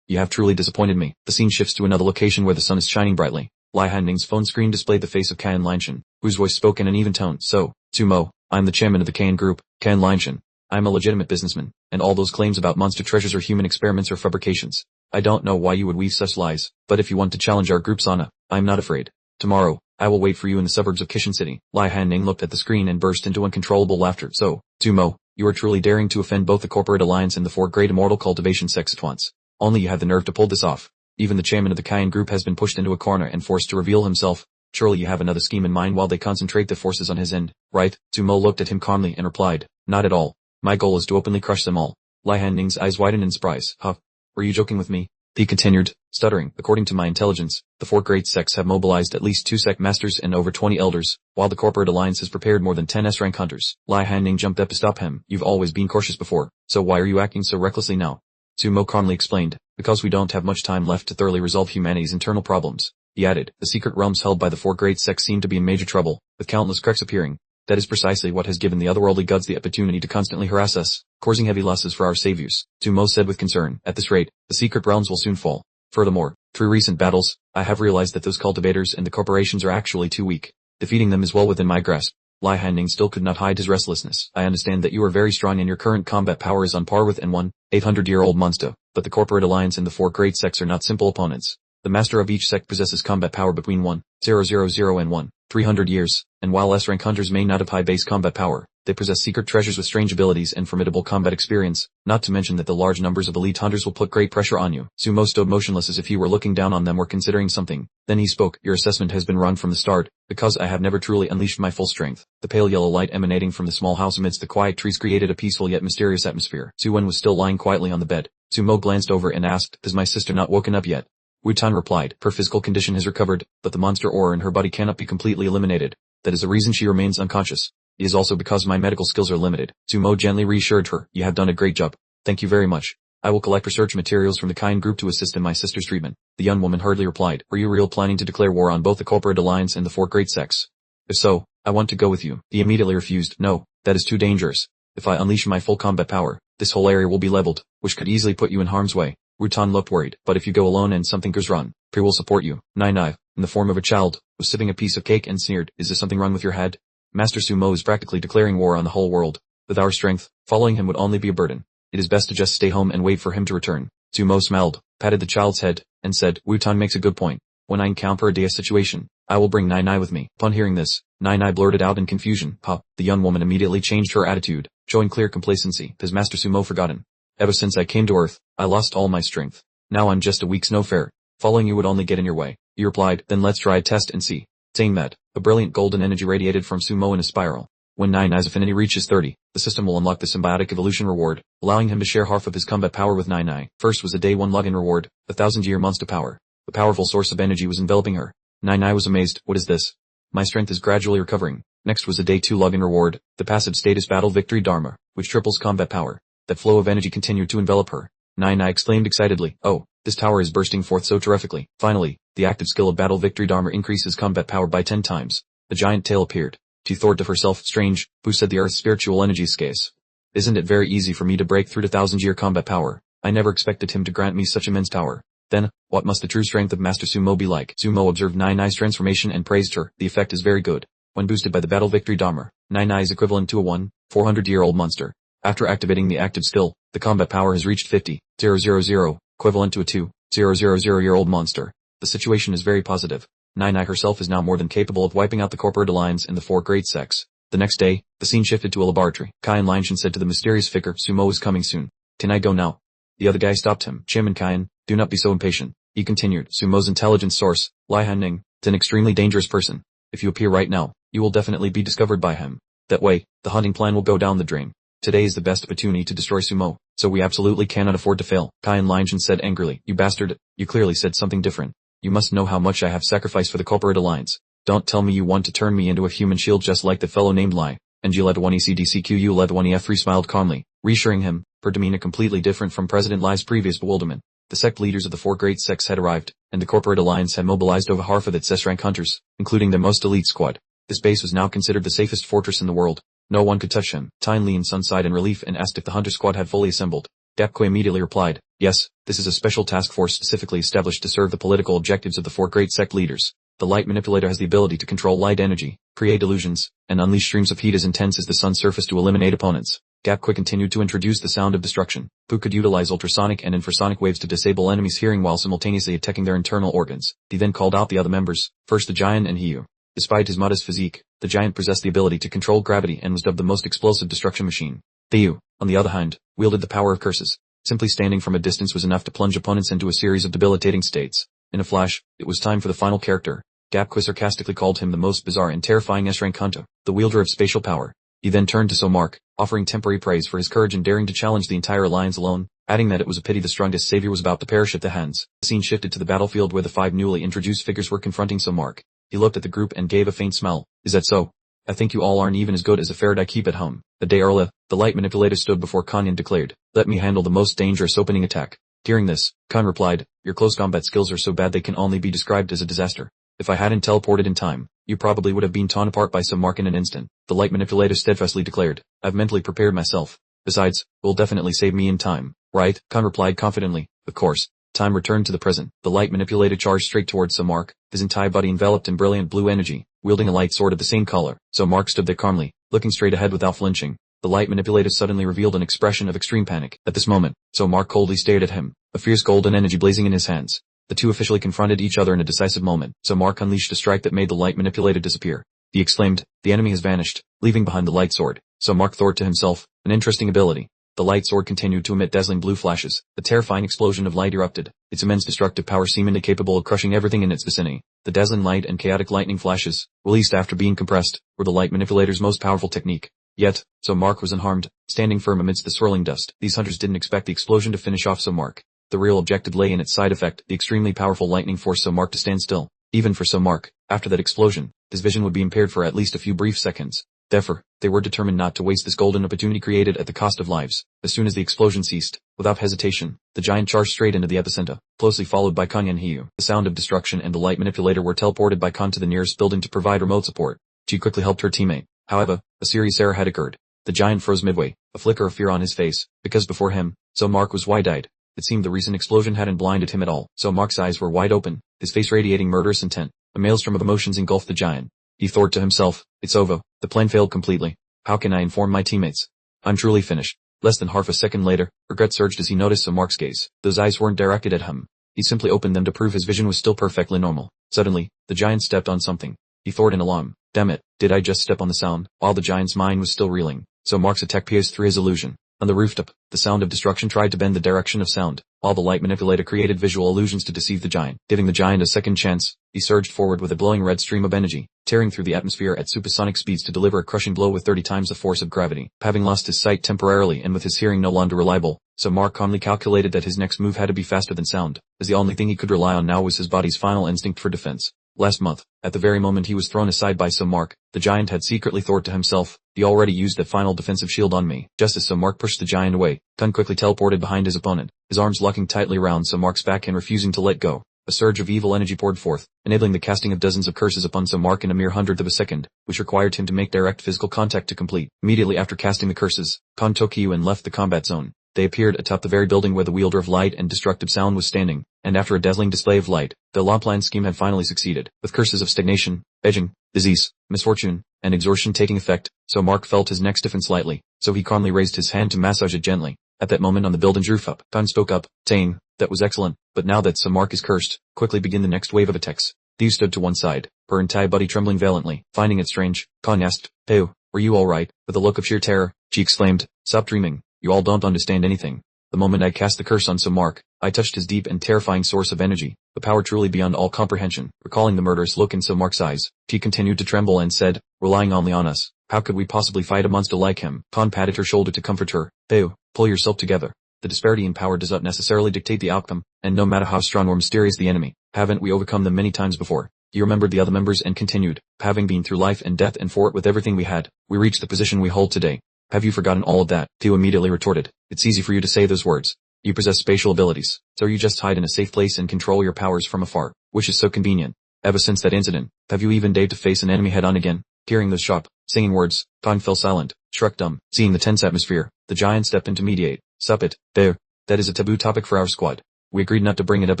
You have truly disappointed me. The scene shifts to another location where the sun is shining brightly. Lai Hanning's phone screen displayed the face of Kan Linshan, whose voice spoke in an even tone. So, Sumo, I'm the chairman of the Kan Group, Kan Linshan. I'm a legitimate businessman, and all those claims about monster treasures are human experiments or fabrications. I don't know why you would weave such lies, but if you want to challenge our group's honor, I'm not afraid. Tomorrow, I will wait for you in the suburbs of Kishan City. Lai Hanning looked at the screen and burst into uncontrollable laughter. So, Sumo, you are truly daring to offend both the corporate alliance and the 4 great immortal cultivation sects at once. Only you have the nerve to pull this off. Even the chairman of the Kayan group has been pushed into a corner and forced to reveal himself. Surely you have another scheme in mind while they concentrate their forces on his end, right? Sumo looked at him calmly and replied, not at all. My goal is to openly crush them all. Lai Hanning's eyes widened in surprise. Huh? Were you joking with me? He continued, stuttering. According to my intelligence, the 4 great sects have mobilized at least 2 sect masters and over 20 elders, while the corporate alliance has prepared more than 10 S-rank hunters. Lai Hanning jumped up to stop him. You've always been cautious before, so why are you acting so recklessly now? Sumo calmly explained, because we don't have much time left to thoroughly resolve humanity's internal problems. He added, the secret realms held by the 4 great sects seem to be in major trouble, with countless cracks appearing. That is precisely what has given the otherworldly gods the opportunity to constantly harass us, causing heavy losses for our saviors. Sumo said with concern, at this rate, the secret realms will soon fall. Furthermore, through recent battles, I have realized that those cultivators and the corporations are actually too weak. Defeating them is well within my grasp. Lai Hanning still could not hide his restlessness. I understand that you are very strong and your current combat power is on par with an 800-year-old monster, but the corporate alliance and the 4 great sects are not simple opponents. The master of each sect possesses combat power between 1,000 and 1,300 years, and while S-rank hunters may not have high base combat power, they possess secret treasures with strange abilities and formidable combat experience, not to mention that the large numbers of elite hunters will put great pressure on you. Sumo stood motionless as if he were looking down on them or considering something. Then he spoke, "Your assessment has been wrong from the start, because I have never truly unleashed my full strength." The pale yellow light emanating from the small house amidst the quiet trees created a peaceful yet mysterious atmosphere. Su-wen was still lying quietly on the bed. Sumo glanced over and asked, "Has my sister not woken up yet?" Wu-tan replied, "Her physical condition has recovered, but the monster aura in her body cannot be completely eliminated. That is the reason she remains unconscious. It is also because my medical skills are limited." Sumo gently reassured her, "You have done a great job. Thank you very much. I will collect research materials from the Kain group to assist in my sister's treatment." The young woman hurriedly replied, "Are you really planning to declare war on both the corporate alliance and the four great sects?" "If so, I want to go with you." He immediately refused. "No, that is too dangerous. If I unleash my full combat power, this whole area will be leveled, which could easily put you in harm's way." Wu-tan looked worried, "But if you go alone and something goes wrong, Pri will support you." Nai, in the form of a child, was sipping a piece of cake and sneered, "Is there something wrong with your head? Master Sumo is practically declaring war on the whole world. With our strength, following him would only be a burden. It is best to just stay home and wait for him to return." Sumo smiled, patted the child's head, and said, "Wu-tan makes a good point. When I encounter a dire situation, I will bring Nai with me." Upon hearing this, Nai blurted out in confusion, "Pa." The young woman immediately changed her attitude, showing clear complacency. "Has Master Sumo forgotten? Ever since I came to Earth, I lost all my strength. Now I'm just a weak snow fare. Following you would only get in your way." He replied, "Then let's try a test and see." Saying that, a brilliant golden energy radiated from Sumo in a spiral. When Nai's affinity reaches 30, the system will unlock the symbiotic evolution reward, allowing him to share half of his combat power with Nai. First was a day 1 login reward, 1,000-year monster power. The powerful source of energy was enveloping her. Nai was amazed, "What is this? My strength is gradually recovering." Next was a day 2 login reward, the passive status battle victory Dharma, which triples combat power. That flow of energy continued to envelop her. Nai exclaimed excitedly, "Oh, this tower is bursting forth so terrifically." Finally, the active skill of battle victory Dharma increases combat power by 10 times. The giant tail appeared. She thought to herself, "Strange, who said the Earth's spiritual energy is scarce? Isn't it very easy for me to break through to 1,000-year combat power? I never expected him to grant me such immense power. Then, what must the true strength of Master Sumo be like?" Sumo observed Nai's transformation and praised her. "The effect is very good. When boosted by the battle victory Dharma, Nai is equivalent to a 1,400-year-old monster. After activating the active skill, the combat power has reached 50,000, equivalent to a 2,000-year-old monster. The situation is very positive. Nai herself is now more than capable of wiping out the corporate alliance and the four great sects." The next day, the scene shifted to a laboratory. Kain Linshan said to the mysterious figure, "Sumo is coming soon. Can I go now?" The other guy stopped him. "Chim and Kain, do not be so impatient." He continued, "Sumo's intelligence source, Lai Hanning, is an extremely dangerous person. If you appear right now, you will definitely be discovered by him. That way, the hunting plan will go down the drain. Today is the best opportunity to destroy Sumo, so we absolutely cannot afford to fail." Kain Linshan said angrily, "You bastard, you clearly said something different. You must know how much I have sacrificed for the corporate alliance. Don't tell me you want to turn me into a human shield just like the fellow named Lai." And G11ECDCQU11E3 smiled calmly, reassuring him, her demeanor completely different from President Lai's previous bewilderment. The sect leaders of the four great sects had arrived, and the corporate alliance had mobilized over half of its S-rank hunters, including their most elite squad. This base was now considered the safest fortress in the world. No one could touch him. Tyne Lean Sun sighed in relief and asked if the hunter squad had fully assembled. Dapkwe immediately replied, "Yes, this is a special task force specifically established to serve the political objectives of the four great sect leaders. The light manipulator has the ability to control light energy, create illusions, and unleash streams of heat as intense as the sun's surface to eliminate opponents." Dapkwe continued to introduce the sound of destruction. Pu could utilize ultrasonic and infrasonic waves to disable enemies' hearing while simultaneously attacking their internal organs. He then called out the other members, first the giant and Hiyu. Despite his modest physique, the giant possessed the ability to control gravity and was dubbed the most explosive destruction machine. Hiyu, on the other hand, wielded the power of curses. Simply standing from a distance was enough to plunge opponents into a series of debilitating states. In a flash, it was time for the final character. Dapkwe sarcastically called him the most bizarre and terrifying S-rank hunter, the wielder of spatial power. He then turned to Somark, offering temporary praise for his courage in daring to challenge the entire alliance alone, adding that it was a pity the strongest savior was about to perish at the hands. The scene shifted to the battlefield where the 5 newly introduced figures were confronting Somark. He looked at the group and gave a faint smile. "Is that so? I think you all aren't even as good as a ferret I keep at home." A day earlier, the light manipulator stood before Khan and declared, "Let me handle the most dangerous opening attack." Hearing this, Khan replied, "Your close combat skills are so bad they can only be described as a disaster. If I hadn't teleported in time, you probably would have been torn apart by some mark in an instant." The light manipulator steadfastly declared, "I've mentally prepared myself. Besides, it will definitely save me in time." "Right," Khan replied confidently. "Of course." Time returned to the present. The light manipulator charged straight towards Samark, his entire body enveloped in brilliant blue energy, wielding a light sword of the same color. Samark stood there calmly, looking straight ahead without flinching. The light manipulator suddenly revealed an expression of extreme panic. At this moment, Samark coldly stared at him, a fierce golden energy blazing in his hands. The The two officially confronted each other in a decisive moment, so Mark unleashed a strike that made the light manipulator disappear. He exclaimed, "The enemy has vanished," leaving behind the light sword. So Mark thought to himself, an interesting ability. The light sword continued to emit dazzling blue flashes. The terrifying explosion of light erupted, its immense destructive power seemingly capable of crushing everything in its vicinity. The dazzling light and chaotic lightning flashes, released after being compressed, were the light manipulator's most powerful technique. Yet, so Mark was unharmed, standing firm amidst the swirling dust. These hunters didn't expect the explosion to finish off so Mark. The real objective lay in its side effect, the extremely powerful lightning forced so Mark to stand still. Even for so Mark, after that explosion, his vision would be impaired for at least a few brief seconds. Therefore, they were determined not to waste this golden opportunity created at the cost of lives. As soon as the explosion ceased, without hesitation, the giant charged straight into the epicenter, closely followed by Kang and Hiyu. The sound of destruction and the light manipulator were teleported by Kang to the nearest building to provide remote support. She quickly helped her teammate. However, a serious error had occurred. The giant froze midway, a flicker of fear on his face, because before him, so Mark was wide-eyed. It seemed the recent explosion hadn't blinded him at all, so Mark's eyes were wide open, his face radiating murderous intent. A maelstrom of emotions engulfed the giant. He thought to himself, "It's over. The plan failed completely. How can I inform my teammates? I'm truly finished." Less than half a second later, regret surged as he noticed Mark's gaze. Those eyes weren't directed at him. He simply opened them to prove his vision was still perfectly normal. Suddenly, the giant stepped on something. He thought in alarm, "Damn it, did I just step on the sound?" While the giant's mind was still reeling, so Mark's attack pierced through his illusion. On the rooftop, the sound of destruction tried to bend the direction of sound, while the light manipulator created visual illusions to deceive the giant. Giving the giant a second chance, he surged forward with a glowing red stream of energy, tearing through the atmosphere at supersonic speeds to deliver a crushing blow with 30 times the force of gravity. Having lost his sight temporarily and with his hearing no longer reliable, so Mark calmly calculated that his next move had to be faster than sound, as the only thing he could rely on now was his body's final instinct for defense. Last month, at the very moment he was thrown aside by so Mark, the giant had secretly thought to himself, "He already used that final defensive shield on me." Just as so Mark pushed the giant away, Kun quickly teleported behind his opponent, his arms locking tightly around so Mark's back and refusing to let go. A surge of evil energy poured forth, enabling the casting of dozens of curses upon so Mark in a mere hundredth of a second, which required him to make direct physical contact to complete. Immediately after casting the curses, Kun took Hiyu and left the combat zone. They appeared atop the very building where the wielder of light and destructive sound was standing, and after a dazzling display of light, the law-planned scheme had finally succeeded. With curses of stagnation, aging, disease, misfortune, and exhaustion taking effect, so Mark felt his neck stiffen slightly, so he calmly raised his hand to massage it gently. At that moment on the building's rooftop, Khan spoke up, saying, "That was excellent, but now that so Mark is cursed, quickly begin the next wave of attacks." Hiyu stood to one side, her entire body trembling violently. Finding it strange, Khan asked, "Hiyu, were you alright?" With a look of sheer terror, she exclaimed, "Stop dreaming, you all don't understand anything. The moment I cast the curse on so Mark, I touched his deep and terrifying source of energy, the power truly beyond all comprehension." Recalling the murderous look in so Mark's eyes, she continued to tremble and said, "Relying only on us, how could we possibly fight a monster like him?" Khan patted her shoulder to comfort her. "Hiyu, pull yourself together. The disparity in power does not necessarily dictate the outcome, and no matter how strong or mysterious the enemy, haven't we overcome them many times before?" He remembered the other members and continued, "Having been through life and death and fought with everything we had, we reached the position we hold today. Have you forgotten all of that?" Hiyu immediately retorted, "It's easy for you to say those words. You possess spatial abilities, so you just hide in a safe place and control your powers from afar, which is so convenient. Ever since that incident, have you even dared to face an enemy head-on again?" Hearing those sharp, singing words, Khan fell silent, struck dumb. Seeing the tense atmosphere, the giant stepped in to mediate. "Sup it, there. That is a taboo topic for our squad. We agreed not to bring it up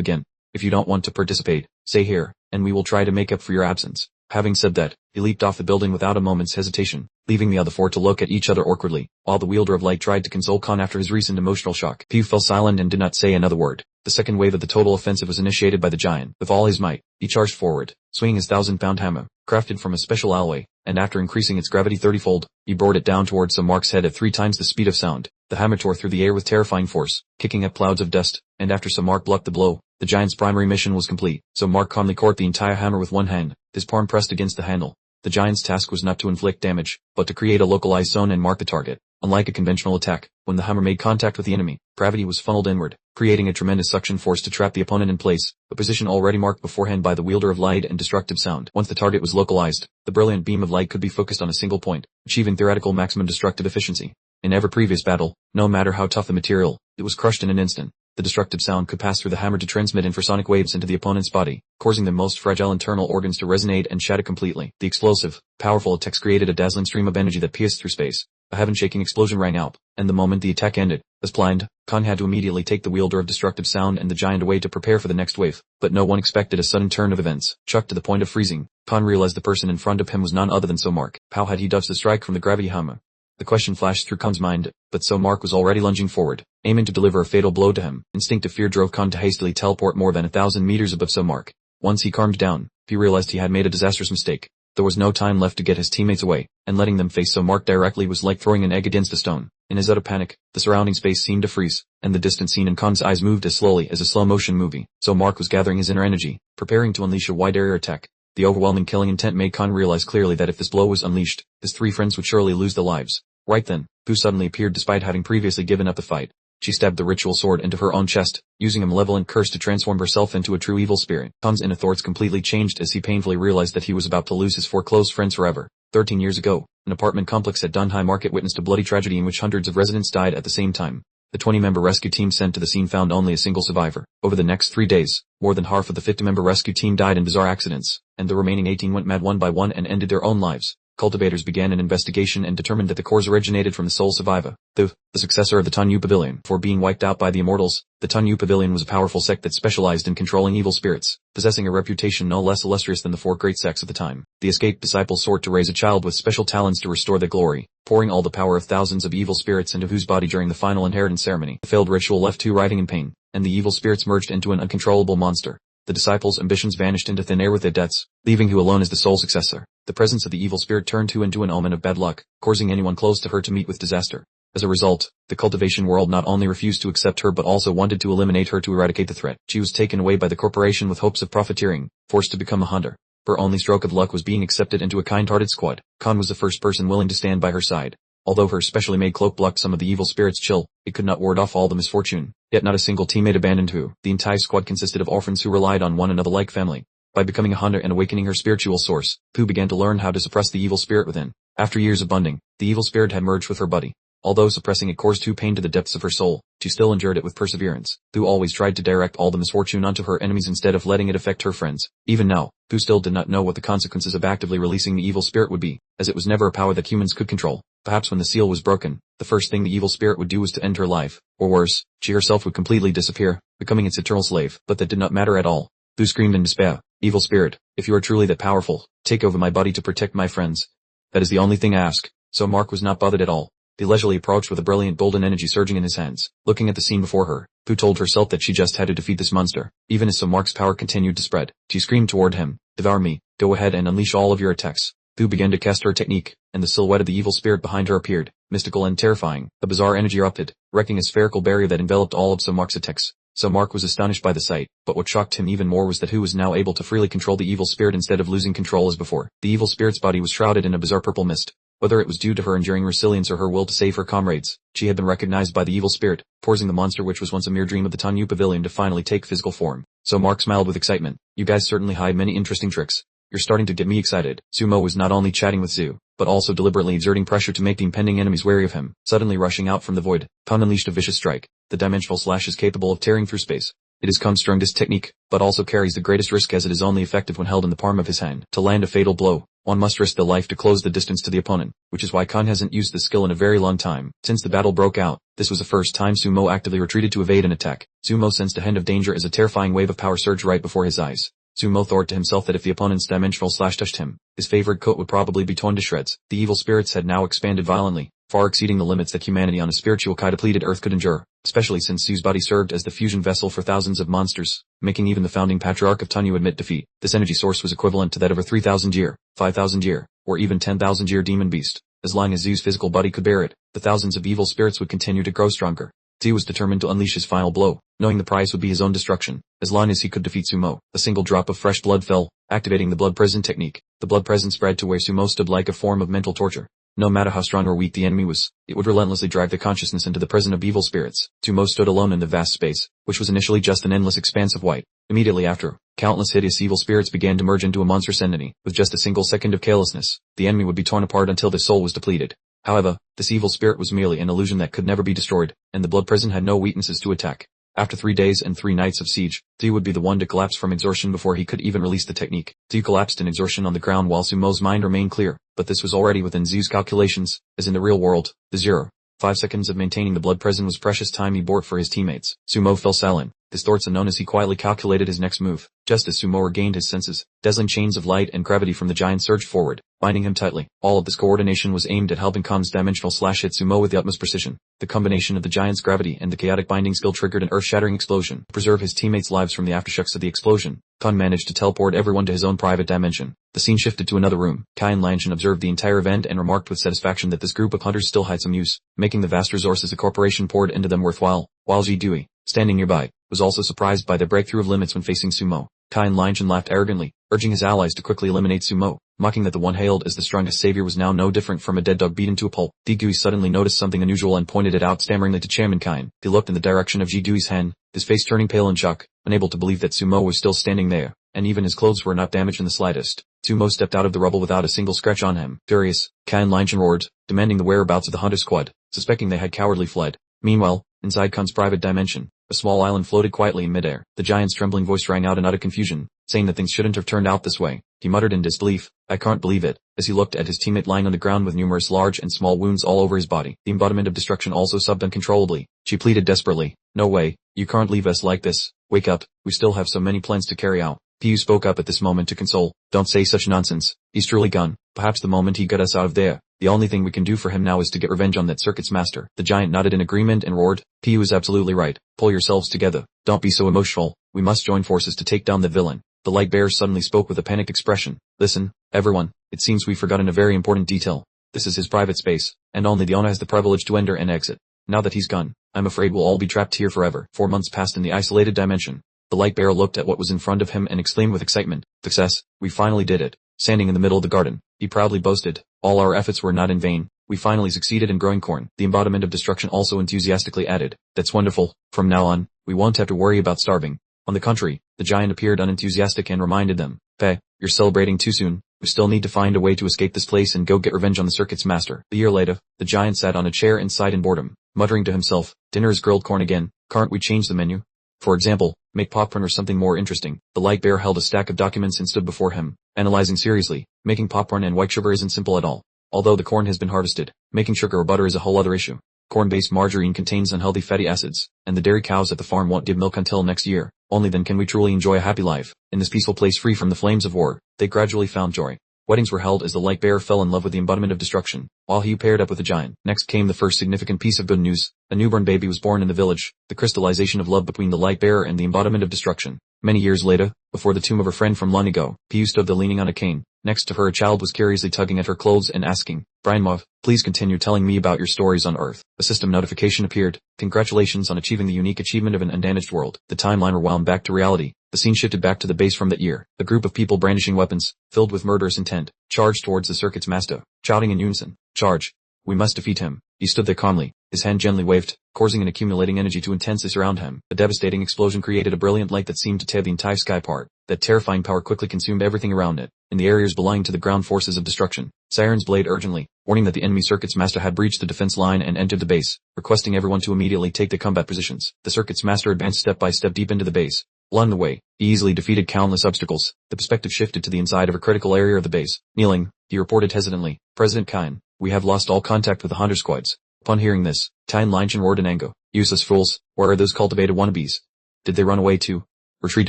again. If you don't want to participate, stay here, and we will try to make up for your absence." Having said that, he leaped off the building without a moment's hesitation, leaving the other four to look at each other awkwardly, while the wielder of light tried to console Khan after his recent emotional shock. Hiyu fell silent and did not say another word. The second wave of the total offensive was initiated by the giant. With all his might, he charged forward, swinging his 1,000-pound hammer, crafted from a special alloy, and after increasing its gravity 30-fold, he brought it down towards so Mark's head at 3 times the speed of sound. The hammer tore through the air with terrifying force, kicking up clouds of dust, and after so Mark blocked the blow, the giant's primary mission was complete. So Mark calmly caught the entire hammer with one hand, his palm pressed against the handle. The giant's task was not to inflict damage, but to create a localized zone and mark the target. Unlike a conventional attack, when the hammer made contact with the enemy, gravity was funneled inward, creating a tremendous suction force to trap the opponent in place, a position already marked beforehand by the wielder of light and destructive sound. Once the target was localized, the brilliant beam of light could be focused on a single point, achieving theoretical maximum destructive efficiency. In every previous battle, no matter how tough the material, it was crushed in an instant. The destructive sound could pass through the hammer to transmit infrasonic waves into the opponent's body, causing the most fragile internal organs to resonate and shatter completely. The explosive, powerful attacks created a dazzling stream of energy that pierced through space. A heaven-shaking explosion rang out, and the moment the attack ended, as planned, Khan had to immediately take the wielder of destructive sound and the giant away to prepare for the next wave. But no one expected a sudden turn of events. Shocked to the point of freezing, Khan realized the person in front of him was none other than so Mark. How had he dodged the strike from the gravity hammer? The question flashed through Khan's mind, but so Mark was already lunging forward, aiming to deliver a fatal blow to him. Instinctive fear drove Khan to hastily teleport more than 1,000 meters above so Mark. Once he calmed down, he realized he had made a disastrous mistake. There was no time left to get his teammates away, and letting them face so Mark directly was like throwing an egg against a stone. In his utter panic, the surrounding space seemed to freeze, and the distant scene in Khan's eyes moved as slowly as a slow-motion movie. So Mark was gathering his inner energy, preparing to unleash a wide-area attack. The overwhelming killing intent made Khan realize clearly that if this blow was unleashed, his 3 friends would surely lose their lives. Right then, Pu suddenly appeared despite having previously given up the fight. She stabbed the ritual sword into her own chest, using a malevolent curse to transform herself into a true evil spirit. Khan's inner thoughts completely changed as he painfully realized that he was about to lose his 4 close friends forever. 13 years ago, an apartment complex at Dunhai Market witnessed a bloody tragedy in which hundreds of residents died at the same time. The 20-member rescue team sent to the scene found only a single survivor. Over the next 3 days, more than half of the 50-member rescue team died in bizarre accidents, and the remaining 18 went mad one by one and ended their own lives. Cultivators began an investigation and determined that the cores originated from the sole survivor, the successor of the Tanyu Pavilion. Before being wiped out by the Immortals, the Tanyu Pavilion was a powerful sect that specialized in controlling evil spirits, possessing a reputation no less illustrious than the 4 great sects of the time. The escaped disciples sought to raise a child with special talents to restore their glory, pouring all the power of thousands of evil spirits into whose body during the final inheritance ceremony. The failed ritual left 2 writhing in pain, and the evil spirits merged into an uncontrollable monster. The disciples' ambitions vanished into thin air with their deaths, leaving Hu alone as the sole successor. The presence of the evil spirit turned Hu into an omen of bad luck, causing anyone close to her to meet with disaster. As a result, the cultivation world not only refused to accept her but also wanted to eliminate her to eradicate the threat. She was taken away by the corporation with hopes of profiteering, forced to become a hunter. Her only stroke of luck was being accepted into a kind-hearted squad. Khan was the first person willing to stand by her side. Although her specially made cloak blocked some of the evil spirit's chill, it could not ward off all the misfortune. Yet not a single teammate abandoned Hu. The entire squad consisted of orphans who relied on one another like family. By becoming a hunter and awakening her spiritual source, Hu began to learn how to suppress the evil spirit within. After years of bonding, the evil spirit had merged with her body. Although suppressing it caused Hu pain to the depths of her soul, she still endured it with perseverance. Hu always tried to direct all the misfortune onto her enemies instead of letting it affect her friends. Even now, Hu still did not know what the consequences of actively releasing the evil spirit would be, as it was never a power that humans could control. Perhaps when the seal was broken, the first thing the evil spirit would do was to end her life, or worse, she herself would completely disappear, becoming its eternal slave. But that did not matter at all. Hu screamed in despair, "Evil spirit, if you are truly that powerful, take over my body to protect my friends. That is the only thing I ask." So Mark was not bothered at all. He leisurely approached with a brilliant golden energy surging in his hands. Looking at the scene before her, Hu told herself that she just had to defeat this monster. Even as so Mark's power continued to spread, she screamed toward him, "Devour me, go ahead and unleash all of your attacks." Hu began to cast her technique, and the silhouette of the evil spirit behind her appeared, mystical and terrifying. A bizarre energy erupted, wrecking a spherical barrier that enveloped all of so Mark's attacks. So Mark was astonished by the sight, but what shocked him even more was that Hu was now able to freely control the evil spirit instead of losing control as before. The evil spirit's body was shrouded in a bizarre purple mist. Whether it was due to her enduring resilience or her will to save her comrades, she had been recognized by the evil spirit, forcing the monster which was once a mere dream of the Tanyu Pavilion to finally take physical form. So Mark smiled with excitement. "You guys certainly hide many interesting tricks. You're starting to get me excited." Sumo was not only chatting with Zhu, but also deliberately exerting pressure to make the impending enemies wary of him. Suddenly rushing out from the void, Khan unleashed a vicious strike. The dimensional slash is capable of tearing through space. It is Khan's strongest technique, but also carries the greatest risk as it is only effective when held in the palm of his hand. To land a fatal blow, one must risk the life to close the distance to the opponent, which is why Khan hasn't used this skill in a very long time. Since the battle broke out, this was the first time Sumo actively retreated to evade an attack. Sumo sensed a hint of danger as a terrifying wave of power surged right before his eyes. Sumo thought to himself that if the opponent's dimensional slash touched him, his favorite coat would probably be torn to shreds. The evil spirits had now expanded violently, far exceeding the limits that humanity on a spiritual depleted Earth could endure, especially since Su's body served as the fusion vessel for thousands of monsters, making even the founding patriarch of Tanyu admit defeat. This energy source was equivalent to that of a 3,000-year, 5,000-year, or even 10,000-year demon beast. As long as Zu's physical body could bear it, the thousands of evil spirits would continue to grow stronger. Zu was determined to unleash his final blow, knowing the price would be his own destruction. As long as he could defeat Sumo, a single drop of fresh blood fell, activating the blood prison technique. The blood prison spread to where Sumo stood like a form of mental torture. No matter how strong or weak the enemy was, it would relentlessly drive the consciousness into the prison of evil spirits. Sumo stood alone in the vast space, which was initially just an endless expanse of white. Immediately after, countless hideous evil spirits began to merge into a monstrous entity. With just a single second of carelessness, the enemy would be torn apart until their soul was depleted. However, this evil spirit was merely an illusion that could never be destroyed, and the blood prison had no weaknesses to attack. After 3 days and 3 nights of siege, Zu would be the one to collapse from exhaustion before he could even release the technique. Zu collapsed in exhaustion on the ground while Sumo's mind remained clear, but this was already within Zu's calculations, as in the real world, the 0.5 seconds of maintaining the blood prison was precious time he bought for his teammates. Sumo fell silent, his thoughts unknown as he quietly calculated his next move. Just as Sumo regained his senses, dazzling chains of light and gravity from the giant surged forward, binding him tightly. All of this coordination was aimed at helping Khan's dimensional slash hit Sumo with the utmost precision. The combination of the giant's gravity and the chaotic binding skill triggered an earth-shattering explosion. To preserve his teammates' lives from the aftershocks of the explosion, Khan managed to teleport everyone to his own private dimension. The scene shifted to another room. Kai and Lanshan observed the entire event and remarked with satisfaction that this group of hunters still had some use, making the vast resources the corporation poured into them worthwhile. While Ji Dui, standing nearby, was also surprised by their breakthrough of limits when facing Sumo. Kai and Lanshan laughed arrogantly, urging his allies to quickly eliminate Sumo, mocking that the one hailed as the strongest savior was now no different from a dead dog beaten to a pulp. Ji Dui suddenly noticed something unusual and pointed it out stammeringly to Chairman Kai. He looked in the direction of Ji Dui's hand, his face turning pale in shock, unable to believe that Sumo was still standing there, and even his clothes were not damaged in the slightest. Sumo stepped out of the rubble without a single scratch on him. Furious, Kai and Lanshan roared, demanding the whereabouts of the hunter squad, suspecting they had cowardly fled. Meanwhile, inside Khan's private dimension, a small island floated quietly in midair. The giant's trembling voice rang out in utter confusion, saying that things shouldn't have turned out this way. He muttered in disbelief, "I can't believe it," as he looked at his teammate lying on the ground with numerous large and small wounds all over his body. The embodiment of destruction also sobbed uncontrollably. She pleaded desperately, "No way, you can't leave us like this. Wake up, we still have so many plans to carry out." Piyu spoke up at this moment to console, "Don't say such nonsense. He's truly gone. Perhaps the moment he got us out of there, the only thing we can do for him now is to get revenge on that circuit's master." The giant nodded in agreement and roared, "Piyu is absolutely right. Pull yourselves together. Don't be so emotional. We must join forces to take down the villain." The light bearer suddenly spoke with a panicked expression. "Listen, everyone, it seems we've forgotten a very important detail. This is his private space, and only the owner has the privilege to enter and exit. Now that he's gone, I'm afraid we'll all be trapped here forever." 4 months passed in the isolated dimension. The light bearer looked at what was in front of him and exclaimed with excitement, "Success, we finally did it." Standing in the middle of the garden, he proudly boasted, "All our efforts were not in vain. We finally succeeded in growing corn." The embodiment of destruction also enthusiastically added, "That's wonderful. From now on, we won't have to worry about starving." On the contrary, the giant appeared unenthusiastic and reminded them, "Peh, you're celebrating too soon. We still need to find a way to escape this place and go get revenge on the circuit's master." A year later, the giant sat on a chair inside in boredom, muttering to himself, "Dinner is grilled corn again. Can't we change the menu? For example, make popcorn or something more interesting." The light bearer held a stack of documents and stood before him, analyzing seriously. Making popcorn and white sugar isn't simple at all. Although the corn has been harvested, making sugar or butter is a whole other issue. Corn-based margarine contains unhealthy fatty acids, and the dairy cows at the farm won't give milk until next year. Only then can we truly enjoy a happy life. In this peaceful place free from the flames of war, they gradually found joy. Weddings were held as the light bearer fell in love with the embodiment of destruction, while he paired up with the giant. Next came the first significant piece of good news. A newborn baby was born in the village, the crystallization of love between the light bearer and the embodiment of destruction. Many years later, before the tomb of her friend from long ago, Piyu stood there leaning on a cane. Next to her a child was curiously tugging at her clothes and asking, "BunRv, please continue telling me about your stories on Earth." A system notification appeared. "Congratulations on achieving the unique achievement of an undamaged world." The timeline rewound back to reality. The scene shifted back to the base from that year. A group of people brandishing weapons, filled with murderous intent, charged towards the circuit's master, shouting in unison, "Charge! We must defeat him." He stood there calmly, his hand gently waved, causing an accumulating energy to intensely around him. A devastating explosion created a brilliant light that seemed to tear the entire sky apart. That terrifying power quickly consumed everything around it. In the areas belonging to the ground forces of destruction, sirens blazed urgently, warning that the enemy circuit's master had breached the defense line and entered the base, requesting everyone to immediately take their combat positions. The circuit's master advanced step by step deep into the base. Along the way, he easily defeated countless obstacles. The perspective shifted to the inside of a critical area of the base. Kneeling, he reported hesitantly, "President Kine, we have lost all contact with the hunter squads." Upon hearing this, Kine Lanshan roared in anger, "Useless fools, where are those cultivated wannabes? Did they run away too? Retreat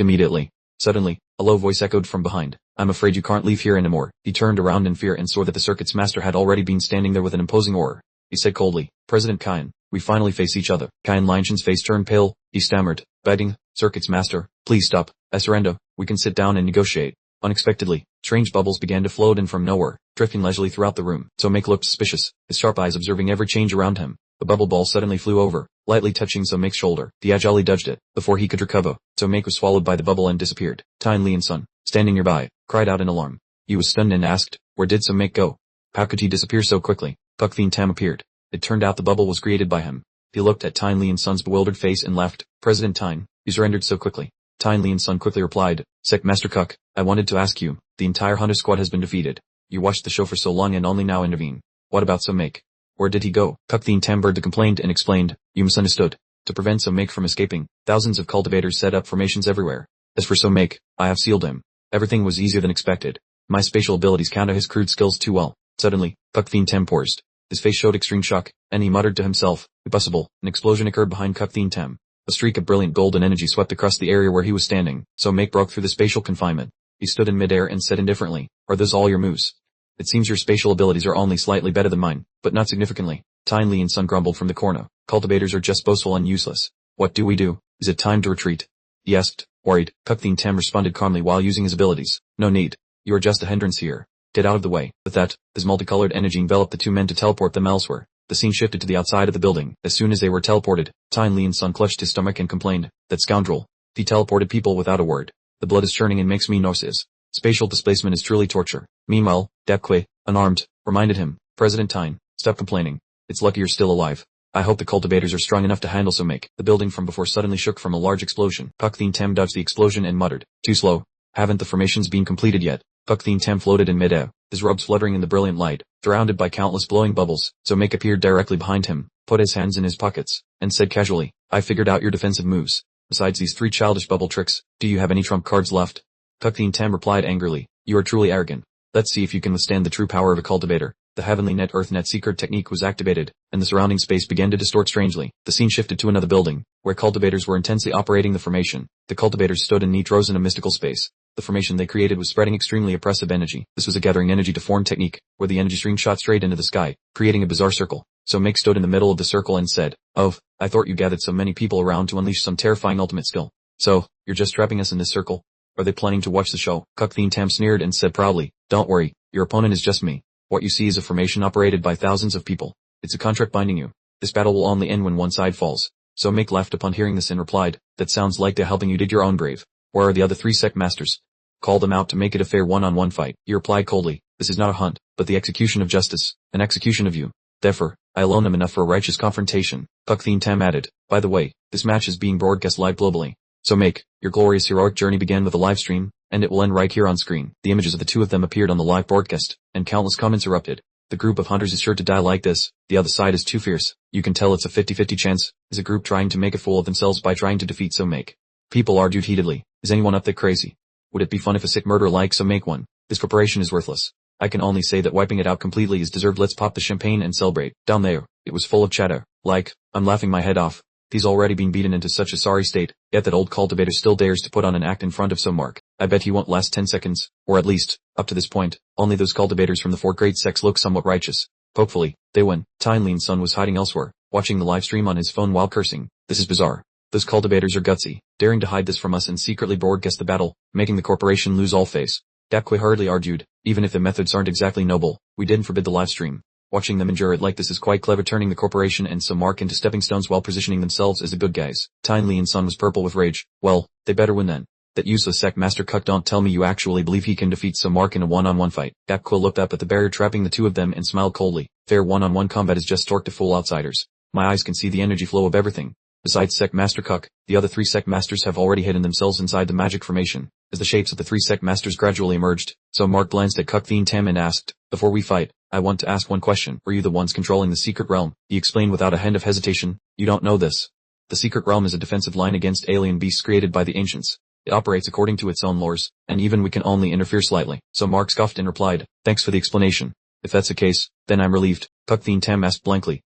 immediately." Suddenly, a low voice echoed from behind, "I'm afraid you can't leave here anymore." He turned around in fear and saw that the circuit's master had already been standing there with an imposing aura. He said coldly, "President Kine, we finally face each other." Kine Lanshan's face turned pale. He stammered, begging, "Circuit's master, please stop. I surrender. We can sit down and negotiate." Unexpectedly, strange bubbles began to float in from nowhere, drifting leisurely throughout the room. Somek looked suspicious, his sharp eyes observing every change around him. The bubble ball suddenly flew over, lightly touching Somek's shoulder. He agilely dodged it. Before he could recover, Somek was swallowed by the bubble and disappeared. Tyne Li and Sun, standing nearby, cried out in alarm. He was stunned and asked, "Where did Somek go? How could he disappear so quickly?" Puk Thien Tam appeared. It turned out the bubble was created by him. He looked at Tyne Li and Sun's bewildered face and laughed. "President Tyne, you surrendered so quickly." Tyne Li and Sun quickly replied, "Sec Master Kuk, I wanted to ask you, the entire hunter squad has been defeated. You watched the show for so long and only now intervene. What about Somek? Where did he go?" Puk Thien Tam heard the complaint and explained, "You misunderstood. To prevent Somek from escaping, thousands of cultivators set up formations everywhere. As for Somek, I have sealed him. Everything was easier than expected. My spatial abilities counter his crude skills too well." Suddenly, Puk Thien Tam paused. His face showed extreme shock, and he muttered to himself, "Impossible." An explosion occurred behind Puk Thien Tam. A streak of brilliant golden energy swept across the area where he was standing, so Make broke through the spatial confinement. He stood in midair and said indifferently, "Are those all your moves? It seems your spatial abilities are only slightly better than mine, but not significantly." Tyne Lee and Sun grumbled from the corner. "Cultivators are just boastful and useless. What do we do? Is it time to retreat?" he asked, worried. Kuktheen Tem responded calmly while using his abilities. "No need. You are just a hindrance here. Get out of the way." With that, his multicolored energy enveloped the two men to teleport them elsewhere. The scene shifted to the outside of the building. As soon as they were teleported, Tyne Lee and Sun clutched his stomach and complained, "That scoundrel. He teleported people without a word. The blood is churning and makes me nauseous. Spatial displacement is truly torture." Meanwhile, Dapque, unarmed, reminded him, "President Tyne, stop complaining. It's lucky you're still alive. I hope the cultivators are strong enough to handle so Make." The building from before suddenly shook from a large explosion. Kuktheen Tem dodged the explosion and muttered, "Too slow. Haven't the formations been completed yet?" Kuktheen Tem floated in midair, his robes fluttering in the brilliant light, surrounded by countless glowing bubbles. So Make appeared directly behind him, put his hands in his pockets, and said casually, "I figured out your defensive moves. Besides these 3 childish bubble tricks, do you have any trump cards left?" Kuktheen Tem replied angrily, "You are truly arrogant. Let's see if you can withstand the true power of a cultivator." The Heavenly Net Earth Net Secret technique was activated, and the surrounding space began to distort strangely. The scene shifted to another building, where cultivators were intensely operating the formation. The cultivators stood in neat rows in a mystical space. The formation they created was spreading extremely oppressive energy. This was a gathering energy to form technique, where the energy stream shot straight into the sky, creating a bizarre circle. So Make stood in the middle of the circle and said, "Oh, I thought you gathered so many people around to unleash some terrifying ultimate skill. So, you're just trapping us in this circle? Are they planning to watch the show?" Kuktheen Tam sneered and said proudly, "Don't worry, your opponent is just me. What you see is a formation operated by thousands of people. It's a contract binding you. This battle will only end when one side falls." So Make laughed upon hearing this and replied, "That sounds like they're helping you dig your own grave. Where are the other 3 sect masters? Call them out to make it a fair one-on-one fight." He replied coldly, "This is not a hunt, but the execution of justice, an execution of you. Therefore, I alone am enough for a righteous confrontation." Kuktheen Tam added, "By the way, this match is being broadcast live globally. So Make, your glorious heroic journey began with a live stream, and it will end right here on screen." The images of the two of them appeared on the live broadcast, and countless comments erupted. "The group of hunters is sure to die like this. The other side is too fierce. You can tell it's a 50-50 chance. Is a group trying to make a fool of themselves by trying to defeat So Make?" People argued heatedly. "Is anyone up there crazy? Would it be fun if a sick murderer like So Make won? This corporation is worthless. I can only say that wiping it out completely is deserved. Let's pop the champagne and celebrate." Down there, it was full of chatter. Like, I'm laughing my head off. He's already been beaten into such a sorry state, yet that old cultivator still dares to put on an act in front of So Mark. I bet he won't last 10 seconds, or at least, up to this point, only those cultivators from the 4 great sects look somewhat righteous. Hopefully, they win. Tyne Lee's son was hiding elsewhere, watching the live stream on his phone while cursing. "This is bizarre. Those cultivators are gutsy, daring to hide this from us and secretly broadcast the battle, making the corporation lose all face." Dapque hardly argued, "Even if the methods aren't exactly noble, we didn't forbid the live stream. Watching them endure it like this is quite clever, turning the corporation and So Mark into stepping stones while positioning themselves as the good guys." Tyne Lee's son was purple with rage. "Well, they better win then. That useless sect master Cuck, don't tell me you actually believe he can defeat So Mark in a one-on-one fight." Dapque looked up at the barrier trapping the two of them and smiled coldly. "Fair one-on-one combat is just torque to fool outsiders. My eyes can see the energy flow of everything. Besides Sect Master Cuck, the other 3 Sect Masters have already hidden themselves inside the magic formation." As the shapes of the 3 Sect Masters gradually emerged, So Mark glanced at Kuktheen Tam and asked, "Before we fight, I want to ask one question. Were you the ones controlling the secret realm?" He explained without a hint of hesitation, "You don't know this. The secret realm is a defensive line against alien beasts created by the ancients. It operates according to its own laws, and even we can only interfere slightly." So Mark scoffed and replied, "Thanks for the explanation. If that's the case, then I'm relieved." Kuktheen Tam asked blankly,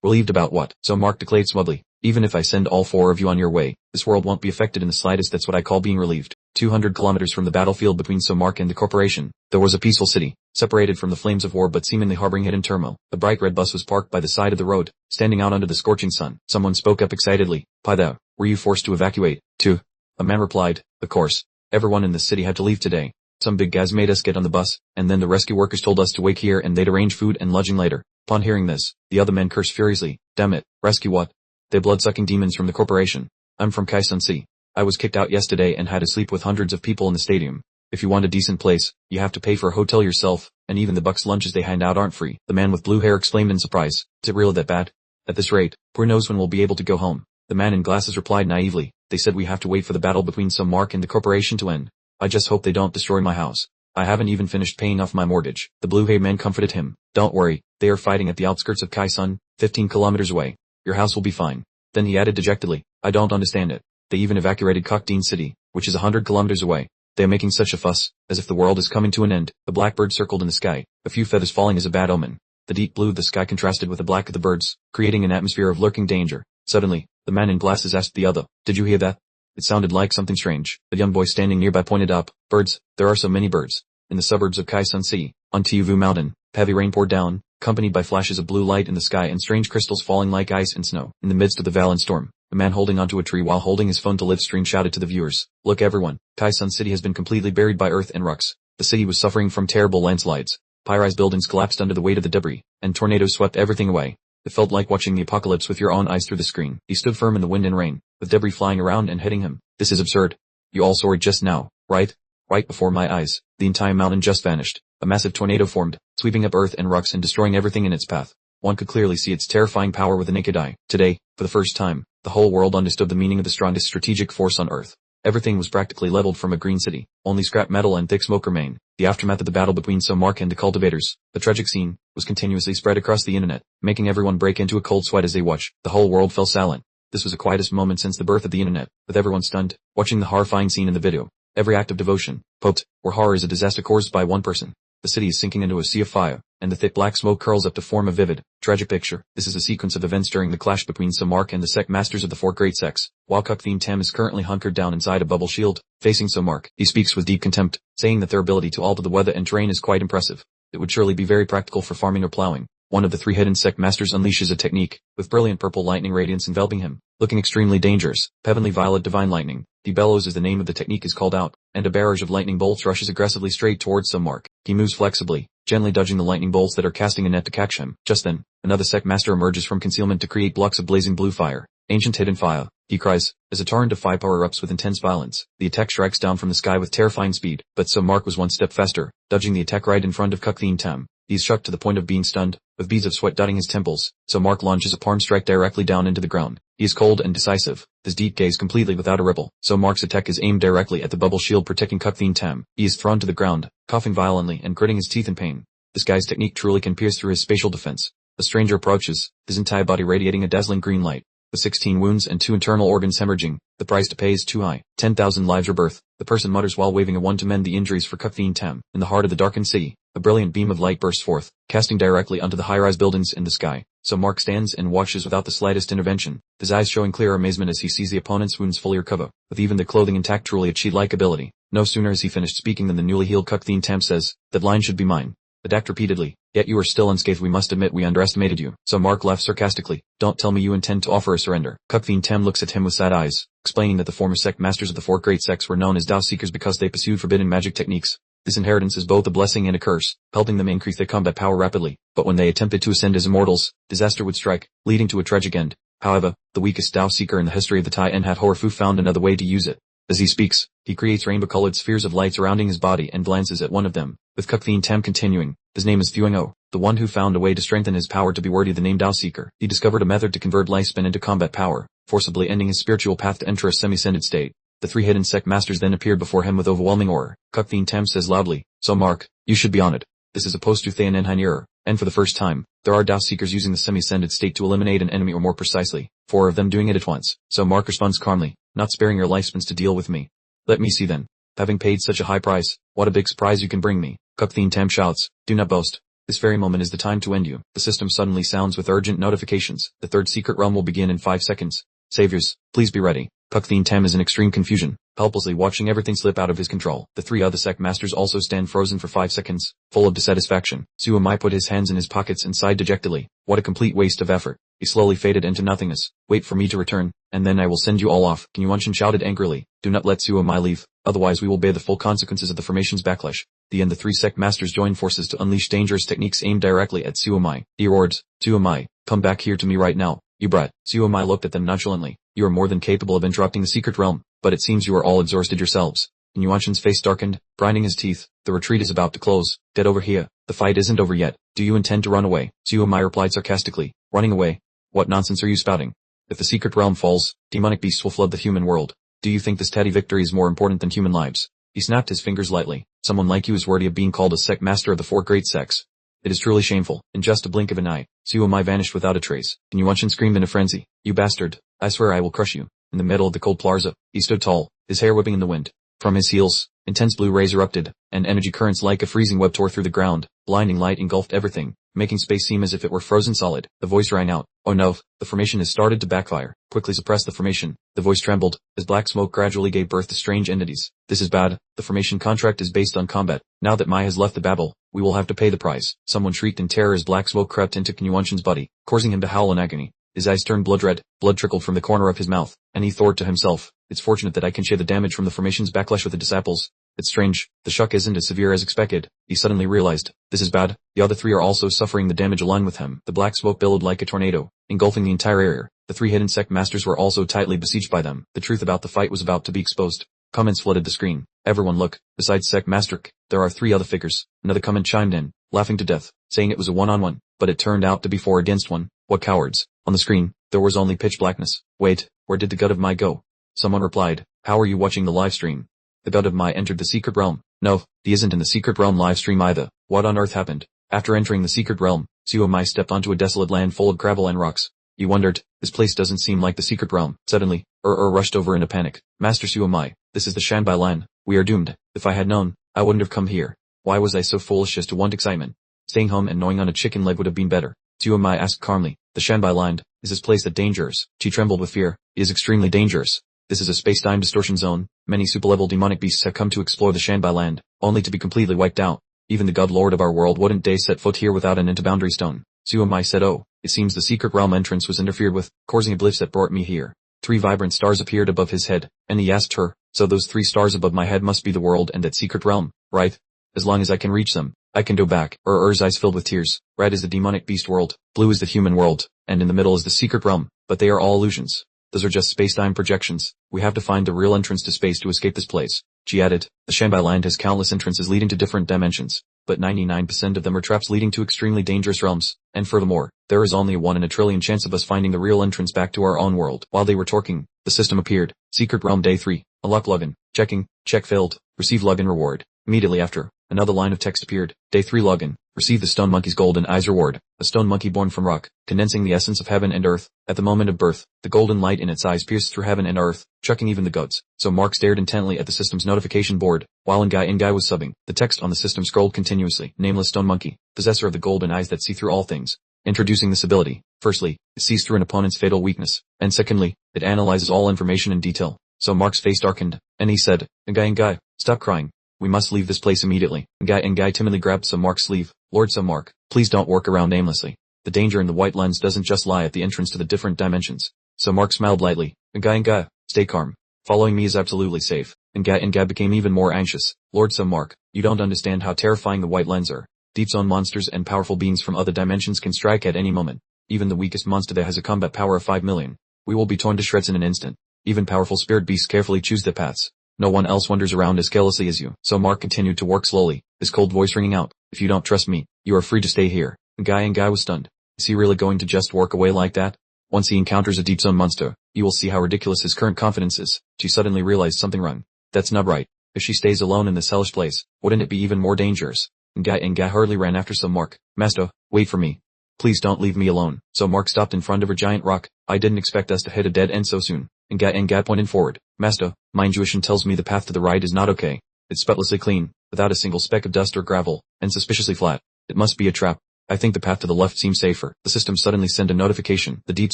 Relieved about what?" So Mark declared smugly, "Even if I send all 4 of you on your way, this world won't be affected in the slightest. That's what I call being relieved." 200 kilometers from the battlefield between So Mark and the corporation, there was a peaceful city, separated from the flames of war but seemingly harboring hidden turmoil. A bright red bus was parked by the side of the road, standing out under the scorching sun. Someone spoke up excitedly, "Pai, were you forced to evacuate, too?" A man replied, "Of course. Everyone in the city had to leave today. Some big guys made us get on the bus, and then the rescue workers told us to wait here and they'd arrange food and lodging later." Upon hearing this, the other men cursed furiously. "Damn it, rescue what? They're blood-sucking demons from the corporation. I'm from Kaisun-si. I was kicked out yesterday and had to sleep with hundreds of people in the stadium. If you want a decent place, you have to pay for a hotel yourself, and even the bucks lunches they hand out aren't free." The man with blue hair exclaimed in surprise, "Is it really that bad? At this rate, poor knows when we'll be able to go home." The man in glasses replied naively, "They said we have to wait for the battle between So Mark and the corporation to end. I just hope they don't destroy my house. I haven't even finished paying off my mortgage." The blue-haired man comforted him, "Don't worry, they are fighting at the outskirts of Kaisun, 15 kilometers away. Your house will be fine." Then he added dejectedly, "I don't understand it. They even evacuated Kokdeen City, which is 100 kilometers away. They are making such a fuss, as if the world is coming to an end." The blackbird circled in the sky, a few feathers falling is a bad omen. The deep blue of the sky contrasted with the black of the birds, creating an atmosphere of lurking danger. Suddenly, The man in glasses asked the other, "Did you hear that?" It sounded like something strange. A young boy standing nearby pointed up. "Birds, there are so many birds." In the suburbs of Kaisun City, on Tiuvu Mountain, heavy rain poured down, accompanied by flashes of blue light in the sky and strange crystals falling like ice and snow. In the midst of the violent storm, a man holding onto a tree while holding his phone to live stream shouted to the viewers, "Look everyone, Kaisun City has been completely buried by earth and rocks." The city was suffering from terrible landslides. High-rise buildings collapsed under the weight of the debris, and tornadoes swept everything away. It felt like watching the apocalypse with your own eyes through the screen. He stood firm in the wind and rain, with debris flying around and hitting him. "This is absurd. You all saw it just now, right? Right before my eyes, the entire mountain just vanished. A massive tornado formed, sweeping up earth and rocks and destroying everything in its path. One could clearly see its terrifying power with the naked eye. Today, for the first time, the whole world understood the meaning of the strongest strategic force on earth. Everything was practically leveled from a green city. Only scrap metal and thick smoke remained. The aftermath of the battle between Somark and the cultivators, the tragic scene, was continuously spread across the internet, making everyone break into a cold sweat as they watched. The whole world fell silent. This was the quietest moment since the birth of the internet, with everyone stunned, watching the horrifying scene in the video. Every act of devotion, hoped, or horror is a disaster caused by one person. The city is sinking into a sea of fire, and the thick black smoke curls up to form a vivid, tragic picture. This is a sequence of events during the clash between Somark and the sect masters of the four great sects. While Kuktheen Tem is currently hunkered down inside a bubble shield, facing Somark, he speaks with deep contempt, saying that their ability to alter the weather and terrain is quite impressive. It would surely be very practical for farming or plowing. One of the three hidden sect masters unleashes a technique, with brilliant purple lightning radiance enveloping him, looking extremely dangerous. Heavenly Violet Divine Lightning, the bellows as the name of the technique is called out, and a barrage of lightning bolts rushes aggressively straight towards Somark. He moves flexibly, gently dodging the lightning bolts that are casting a net to catch him. Just then, another sect master emerges from concealment to create blocks of blazing blue fire. "Ancient hidden fire," he cries, as a torrent of firepower erupts with intense violence. The attack strikes down from the sky with terrifying speed, but Somark was one step faster, dodging the attack right in front of Kuktheen Tem. He is shocked to the point of being stunned, with beads of sweat dotting his temples. Somark launches a palm strike directly down into the ground. He is cold and decisive, his deep gaze completely without a ripple. Somark's attack is aimed directly at the bubble shield protecting Kuktheen Tem. He is thrown to the ground, coughing violently and gritting his teeth in pain. This guy's technique truly can pierce through his spatial defense. A stranger approaches, his entire body radiating a dazzling green light. With 16 wounds and 2 internal organs hemorrhaging, the price to pay is too high. 10,000 lives rebirth, the person mutters while waving a wand to mend the injuries for Kuktheen Tem. In the heart of the darkened city, a brilliant beam of light bursts forth, casting directly onto the high-rise buildings in the sky. Somark stands and watches without the slightest intervention, his eyes showing clear amazement as he sees the opponent's wounds fully recover, with even the clothing intact, truly a cheat-like ability. No sooner has he finished speaking than the newly healed Kuktheen Tem says, "That line should be mine." Adapt repeatedly, "Yet you are still unscathed. We must admit we underestimated you." Somark laughs sarcastically. "Don't tell me you intend to offer a surrender." Kuktheen Tem looks at him with sad eyes, explaining that the former sect masters of the four great sects were known as Tao Seekers because they pursued forbidden magic techniques. This inheritance is both a blessing and a curse, helping them increase their combat power rapidly. But when they attempted to ascend as immortals, disaster would strike, leading to a tragic end. However, the weakest Tao Seeker in the history of the Tai Enhat Horfu found another way to use it. As he speaks, he creates rainbow-colored spheres of light surrounding his body and glances at one of them, with Kuktheen Tem continuing. "His name is Thuang-O, the one who found a way to strengthen his power to be worthy of the name Tao Seeker. He discovered a method to convert lifespan into combat power, forcibly ending his spiritual path to enter a semi-ascended state." The three hidden sect masters then appeared before him with overwhelming horror. Kuktheen Tem says loudly, "Somark, you should be honored. This is opposed to Thayan Enhan error, and for the first time, there are Tao Seekers using the semi-ascended state to eliminate an enemy, or more precisely, 4 of them doing it at once." Somark responds calmly, "Not sparing your lifespans to deal with me. Let me see then. Having paid such a high price, what a big surprise you can bring me." Kuktheen Tem shouts, "Do not boast. This very moment is the time to end you." The system suddenly sounds with urgent notifications. The third secret realm will begin in 5 seconds. Saviors, please be ready. Kuktheen Tem is in extreme confusion, helplessly watching everything slip out of his control. The 3 other sect masters also stand frozen for 5 seconds, full of dissatisfaction. Suamai put his hands in his pockets and sighed dejectedly. "What a complete waste of effort." He slowly faded into nothingness. "Wait for me to return, and then I will send you all off." Kinyuanshin shouted angrily, "Do not let Suamai leave, otherwise we will bear the full consequences of the formation's backlash." The end. The 3 sect masters joined forces to unleash dangerous techniques aimed directly at Suamai. He roared, "Suamai, come back here to me right now, you brat." Suamai looked at them nonchalantly. "You are more than capable of interrupting the secret realm, but it seems you are all exhausted yourselves." Kinyuanshin's face darkened, grinding his teeth. "The retreat is about to close. Get over here. The fight isn't over yet. Do you intend to run away?" Suamai replied sarcastically, "Running away? What nonsense are you spouting? If the secret realm falls, demonic beasts will flood the human world. Do you think this petty victory is more important than human lives?" He snapped his fingers lightly. "Someone like you is worthy of being called a sect master of the 4 great sects. It is truly shameful." In just a blink of an eye, Suamai vanished without a trace. Kinyuanshin screamed in a frenzy, "You bastard! I swear I will crush you." In the middle of the cold plaza, he stood tall, his hair whipping in the wind. From his heels, intense blue rays erupted, and energy currents like a freezing web tore through the ground. Blinding light engulfed everything. making space seem as if it were frozen solid. The voice rang out. Oh no, the formation has started to backfire. Quickly suppress the formation. The voice trembled, as black smoke gradually gave birth to strange entities. This is bad. The formation contract is based on combat. Now that Mai has left the Babel, we will have to pay the price. Someone shrieked in terror as black smoke crept into Knyunshin's body, causing him to howl in agony. His eyes turned blood red, blood trickled from the corner of his mouth, and he thought to himself, it's fortunate that I can share the damage from the formation's backlash with the disciples. It's strange, the shock isn't as severe as expected. He suddenly realized, this is bad, the other three are also suffering the damage along with him. The black smoke billowed like a tornado, engulfing the entire area. The three hidden sect masters were also tightly besieged by them. The truth about the fight was about to be exposed. Comments flooded the screen. Everyone look, besides Sect Master, there are three other figures. Another comment chimed in, laughing to death, saying it was a one-on-one, but it turned out to be 4 against 1. What cowards. On the screen, there was only pitch blackness. Wait, where did the god of Mai go? Someone replied, how are you watching the live stream? The god of Mai entered the secret realm. No, he isn't in the secret realm live stream either. What on earth happened? After entering the secret realm, Suo Mai stepped onto a desolate land full of gravel and rocks. He wondered, this place doesn't seem like the secret realm. Suddenly, rushed over in a panic. Master Suo Mai, this is the Shanbai land. We are doomed. If I had known, I wouldn't have come here. Why was I so foolish as to want excitement? Staying home and gnawing on a chicken leg would have been better. Suo Mai asked calmly, the Shanbai land, is this place that dangerous? She trembled with fear. It is extremely dangerous. This is a space-time distortion zone. Many super-level demonic beasts have come to explore the Shanbai land, only to be completely wiped out. Even the god lord of our world wouldn't dare set foot here without an interboundary stone. Suo Mai said, oh, it seems the secret realm entrance was interfered with, causing a glitch that brought me here. 3 vibrant stars appeared above his head, and he asked her, so those 3 stars above my head must be the world and that secret realm, right? As long as I can reach them, I can go back. Er's eyes filled with tears. Red is the demonic beast world, blue is the human world, and in the middle is the secret realm, but they are all illusions. Those are just space-time projections. We have to find the real entrance to space to escape this place. She added, the Shanbai land has countless entrances leading to different dimensions, but 99% of them are traps leading to extremely dangerous realms, and furthermore, there is only a 1 in a trillion chance of us finding the real entrance back to our own world. While they were talking, the system appeared. Secret realm day 3. Unlock login. Checking. Check failed. Receive login reward. Immediately after, another line of text appeared. Day 3 login. Receive the stone monkey's golden eyes reward. A stone monkey born from rock, condensing the essence of heaven and earth. At the moment of birth, the golden light in its eyes pierced through heaven and earth, chucking even the gods. So Mark stared intently at the system's notification board, while Ngai was subbing. The text on the system scrolled continuously. Nameless stone monkey, possessor of the golden eyes that see through all things. Introducing this ability. Firstly, it sees through an opponent's fatal weakness, and secondly, it analyzes all information in detail. So Mark's face darkened, and he said, Ngai, stop crying. We must leave this place immediately. Ngai timidly grabbed Sir Mark's sleeve. Lord Sir Mark, please don't work around aimlessly. The danger in the white lens doesn't just lie at the entrance to the different dimensions. Sir Mark smiled lightly. Ngai, stay calm. Following me is absolutely safe. Ngai became even more anxious. Lord Sir Mark, you don't understand how terrifying the white lens are. Deep zone monsters and powerful beings from other dimensions can strike at any moment. Even the weakest monster there has a combat power of 5 million. We will be torn to shreds in an instant. Even powerful spirit beasts carefully choose their paths. No one else wanders around as carelessly as you. So Mark continued to work slowly, his cold voice ringing out. If you don't trust me, you are free to stay here. Ngai was stunned. Is he really going to just walk away like that? Once he encounters a deep zone monster, you will see how ridiculous his current confidence is. She suddenly realized something wrong. That's not right. If she stays alone in this hellish place, wouldn't it be even more dangerous? Ngai hurriedly ran after Sir Mark. Master, wait for me. Please don't leave me alone. So Mark stopped in front of a giant rock. I didn't expect us to hit a dead end so soon. Ngai pointed forward. Master, my intuition tells me the path to the right is not okay. It's spotlessly clean, without a single speck of dust or gravel, and suspiciously flat. It must be a trap. I think the path to the left seems safer. The system suddenly sent a notification. The deep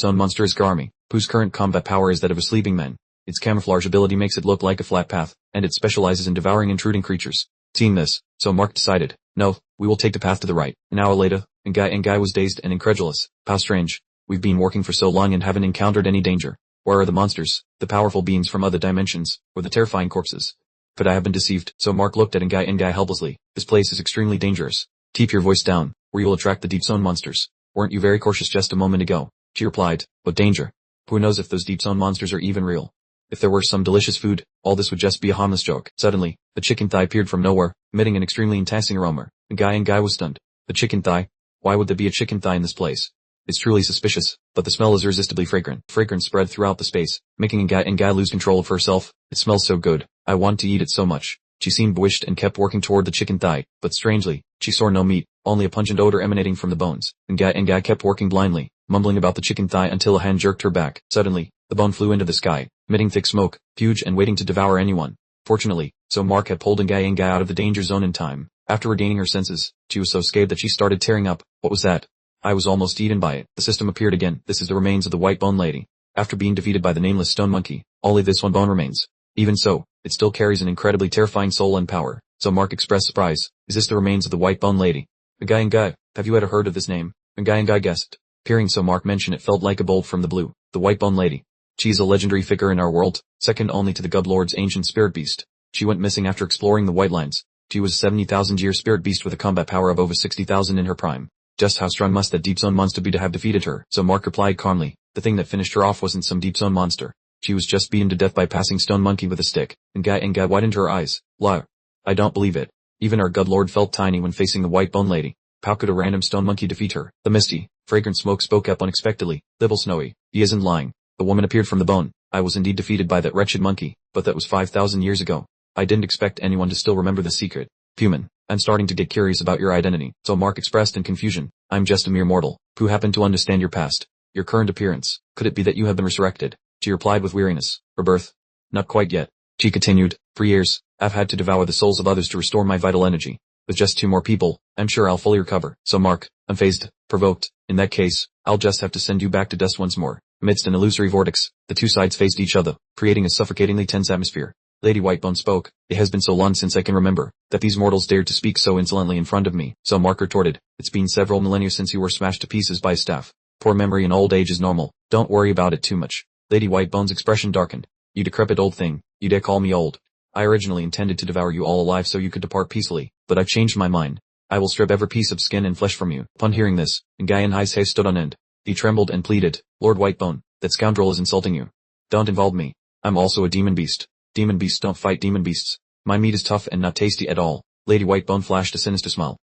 zone monster is Garmi, whose current combat power is that of a sleeping man. Its camouflage ability makes it look like a flat path, and it specializes in devouring intruding creatures. Seeing this, so Mark decided, no, we will take the path to the right. An hour later, Ngai was dazed and incredulous. How strange. We've been working for so long and haven't encountered any danger. Where are the monsters, the powerful beings from other dimensions, or the terrifying corpses? Could I have been deceived? So Mark looked at Ngai helplessly. This place is extremely dangerous. Keep your voice down, or you will attract the deep zone monsters. Weren't you very cautious just a moment ago? She replied. What danger? Who knows if those deep zone monsters are even real? If there were some delicious food, all this would just be a harmless joke. Suddenly, the chicken thigh appeared from nowhere, emitting an extremely enticing aroma. Ngai was stunned. The chicken thigh? Why would there be a chicken thigh in this place? It's truly suspicious, but the smell is irresistibly fragrant. Fragrance spread throughout the space, making Ngai lose control of herself. It smells so good. I want to eat it so much. She seemed bewitched and kept working toward the chicken thigh, but strangely, she saw no meat, only a pungent odor emanating from the bones. Ngai kept working blindly, mumbling about the chicken thigh until a hand jerked her back. Suddenly, the bone flew into the sky, emitting thick smoke, huge and waiting to devour anyone. Fortunately, so Mark had pulled Ngai out of the danger zone in time. After regaining her senses, she was so scared that she started tearing up, What was that? I was almost eaten by it. The system appeared again. This is the remains of the white bone lady. After being defeated by the nameless stone monkey, only this one bone remains. Even so, it still carries an incredibly terrifying soul and power. So Mark expressed surprise. Is this the remains of the white bone lady? Ngai, have you ever heard of this name? Ngai guessed. Hearing so Mark mention it felt like a bolt from the blue. The white bone lady. She is a legendary figure in our world, second only to the God Lord's ancient spirit beast. She went missing after exploring the White Lands. She was a 70,000-year spirit beast with a combat power of over 60,000 in her prime. Just how strong must that deep zone monster be to have defeated her? So Mark replied calmly. The thing that finished her off wasn't some deep zone monster. She was just beaten to death by passing stone monkey with a stick. Ngai widened her eyes. Liar. I don't believe it. Even our God Lord felt tiny when facing the white bone lady. How could a random stone monkey defeat her? The misty, fragrant smoke spoke up unexpectedly. Little Snowy, he isn't lying. The woman appeared from the bone. I was indeed defeated by that wretched monkey, but that was 5,000 years ago. I didn't expect anyone to still remember the secret. Human, I'm starting to get curious about your identity. So Mark expressed in confusion. I'm just a mere mortal, who happened to understand your past. Your current appearance. Could it be that you have been resurrected? She replied with weariness. Rebirth? Not quite yet. She continued. For years, I've had to devour the souls of others to restore my vital energy. With just 2 more people, I'm sure I'll fully recover. So Mark, unfazed, provoked. In that case, I'll just have to send you back to dust once more. Amidst an illusory vortex, the two sides faced each other, creating a suffocatingly tense atmosphere. Lady Whitebone spoke. It has been so long since I can remember, that these mortals dared to speak so insolently in front of me. So Mark retorted. It's been several millennia since you were smashed to pieces by a staff. Poor memory in old age is normal. Don't worry about it too much. Lady Whitebone's expression darkened. You decrepit old thing. You dare call me old. I originally intended to devour you all alive so you could depart peacefully, but I've changed my mind. I will strip every piece of skin and flesh from you. Upon hearing this, Ngai Hi's hair stood on end. He trembled and pleaded. Lord Whitebone, that scoundrel is insulting you. Don't involve me. I'm also a demon beast. Demon beasts don't fight demon beasts. My meat is tough and not tasty at all. Lady Whitebone flashed a sinister smile.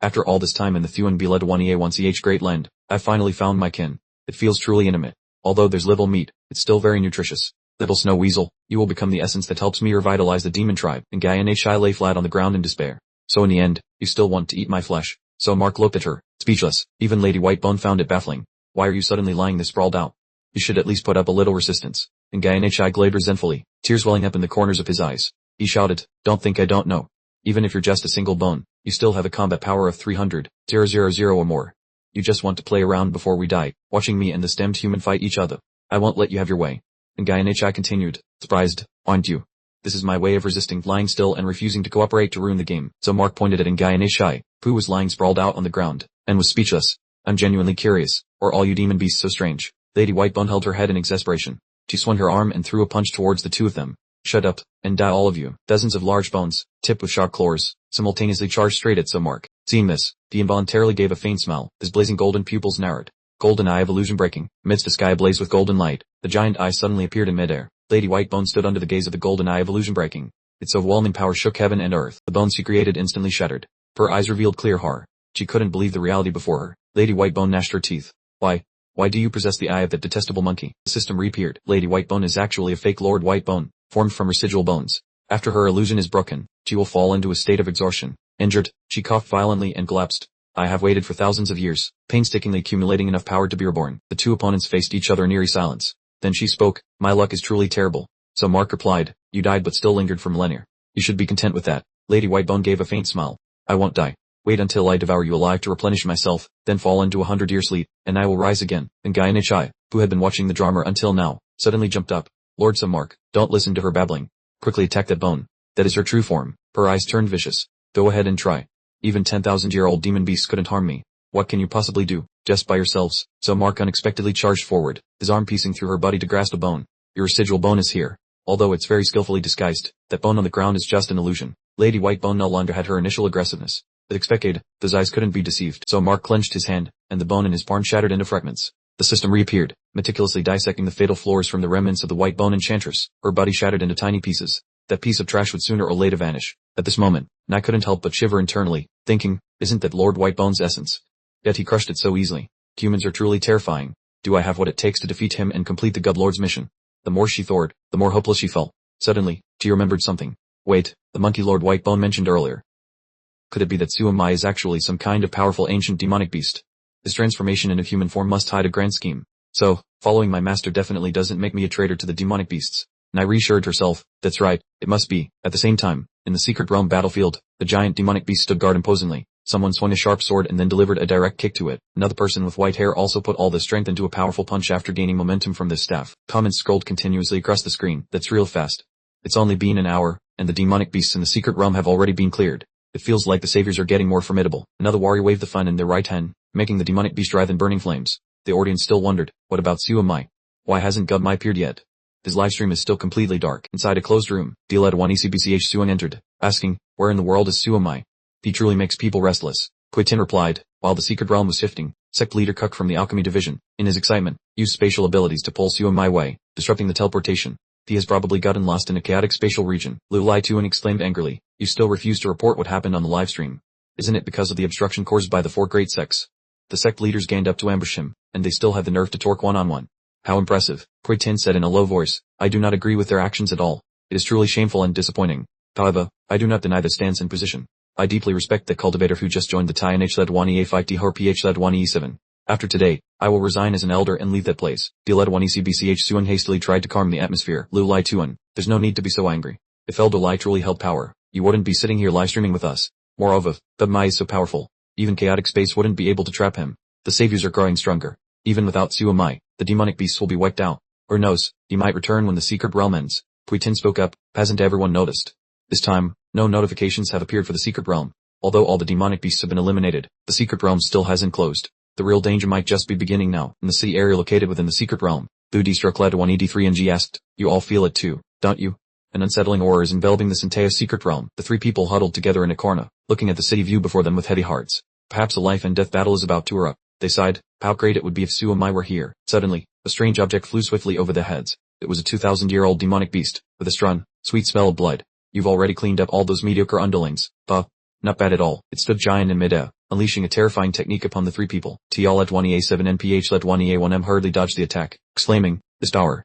After all this time in the Thuan Biled 1EA1CH Great Land, I finally found my kin. It feels truly intimate. Although there's little meat, it's still very nutritious. Little Snow Weasel, you will become the essence that helps me revitalize the demon tribe. Ngai Hi lay flat on the ground in despair. So in the end, you still want to eat my flesh. So Mark looked at her, speechless. Even Lady Whitebone found it baffling. Why are you suddenly lying this sprawled out? You should at least put up a little resistance. Ngai Hi glared resentfully, tears welling up in the corners of his eyes. He shouted, don't think I don't know. Even if you're just a single bone, you still have a combat power of 300,000 or more. You just want to play around before we die, watching me and the stemmed human fight each other. I won't let you have your way. Ngai Hi continued, surprised, aren't you? This is my way of resisting, lying still and refusing to cooperate to ruin the game. So Mark pointed at Ngai Hi, who was lying sprawled out on the ground, and was speechless. I'm genuinely curious, or all you demon beasts so strange? Lady Whitebone held her head in exasperation. She swung her arm and threw a punch towards the two of them. Shut up, and die all of you. Dozens of large bones, tipped with sharp claws, simultaneously charged straight at Mark. Seeing this, he involuntarily gave a faint smile, his blazing golden pupils narrowed. Golden eye of illusion breaking. Amidst a sky ablaze with golden light, the giant eye suddenly appeared in midair. Lady Whitebone stood under the gaze of the golden eye of illusion breaking. Its overwhelming power shook heaven and earth. The bones she created instantly shattered. Her eyes revealed clear horror. She couldn't believe the reality before her. Lady Whitebone gnashed her teeth. Why do you possess the eye of that detestable monkey? The system reappeared. Lady Whitebone is actually a fake Lord Whitebone, formed from residual bones. After her illusion is broken, she will fall into a state of exhaustion. Injured, she coughed violently and collapsed. I have waited for thousands of years, painstakingly accumulating enough power to be reborn. The two opponents faced each other in eerie silence. Then she spoke, my luck is truly terrible. So Mark replied, you died but still lingered for millennia. You should be content with that. Lady Whitebone gave a faint smile. I won't die. Wait until I devour you alive to replenish myself, then fall into 100-year sleep, and I will rise again. Ngai Hi, who had been watching the drama until now, suddenly jumped up. Lord Mark, don't listen to her babbling. Quickly attack that bone. That is her true form. Her eyes turned vicious. Go ahead and try. Even 10,000-year-old demon beasts couldn't harm me. What can you possibly do, just by yourselves? So Mark unexpectedly charged forward, his arm piecing through her body to grasp a bone. Your residual bone is here. Although it's very skillfully disguised, that bone on the ground is just an illusion. Lady Whitebone no longer had her initial aggressiveness. As expected, those eyes couldn't be deceived. So Mark clenched his hand, and the bone in his palm shattered into fragments. The system reappeared, meticulously dissecting the fatal floors from the remnants of the Whitebone enchantress. Her body shattered into tiny pieces. That piece of trash would sooner or later vanish. At this moment, I couldn't help but shiver internally, thinking, isn't that Lord Whitebone's essence? Yet he crushed it so easily. Humans are truly terrifying. Do I have what it takes to defeat him and complete the God Lord's mission? The more she thought, the more hopeless she felt. Suddenly, she remembered something. Wait, the monkey Lord Whitebone mentioned earlier. Could it be that Suamai is actually some kind of powerful ancient demonic beast? This transformation into human form must hide a grand scheme. So, following my master definitely doesn't make me a traitor to the demonic beasts. Nai reassured herself, that's right, it must be. At the same time, in the secret realm battlefield, the giant demonic beast stood guard imposingly. Someone swung a sharp sword and then delivered a direct kick to it. Another person with white hair also put all the strength into a powerful punch after gaining momentum from this staff. Comments scrolled continuously across the screen. That's real fast. It's only been an hour, and the demonic beasts in the secret realm have already been cleared. It feels like the saviors are getting more formidable. Another warrior waved the fan in their right hand, making the demonic beast writhe in burning flames. The audience still wondered, what about Suamai? Why hasn't Gudmai appeared yet? His livestream is still completely dark. Inside a closed room, D-led 1 ECBCH Suang entered, asking, where in the world is Suamai? He truly makes people restless. Quitin replied, while the secret realm was shifting, sect leader Kuk from the alchemy division, in his excitement, used spatial abilities to pull Suamai away, disrupting the teleportation. He has probably gotten lost in a chaotic spatial region. Lu Lai Tuan exclaimed angrily, you still refuse to report what happened on the livestream. Isn't it because of the obstruction caused by the 4 great sects? The sect leaders ganged up to ambush him, and they still have the nerve to torque one-on-one. How impressive, Quitin said in a low voice. I do not agree with their actions at all. It is truly shameful and disappointing. However, I do not deny the stance and position. I deeply respect the cultivator who just joined the Tai NH-led 1E8 Hor PH-led 1E7. After today, I will resign as an elder and leave that place. D-led 1 ECBCH Suan hastily tried to calm the atmosphere. Lu Lai Tuan, there's no need to be so angry. If Elder Lai truly held power, you wouldn't be sitting here live streaming with us. Moreover, Gudmai is so powerful. Even chaotic space wouldn't be able to trap him. The saviors are growing stronger. Even without Suamai, the demonic beasts will be wiped out. Or knows, he might return when the secret realm ends. Puitin spoke up, hasn't everyone noticed? This time, no notifications have appeared for the secret realm. Although all the demonic beasts have been eliminated, the secret realm still hasn't closed. The real danger might just be beginning now, in the city area located within the secret realm. Budistruck-led 1ED3NG asked, you all feel it too, don't you? An unsettling aura is enveloping the Centea secret realm. The 3 people huddled together in a corner, looking at the city view before them with heavy hearts. Perhaps a life and death battle is about to erupt. They sighed, how great it would be if Suamai were here. Suddenly, a strange object flew swiftly over their heads. It was a 2,000-year-old demonic beast, with a strong, sweet smell of blood. You've already cleaned up all those mediocre underlings. Not bad at all. It stood giant in midair, unleashing a terrifying technique upon the 3 people. TL-led 1EA7 NPH-led 1EA1M hurriedly dodged the attack, exclaiming, this tower.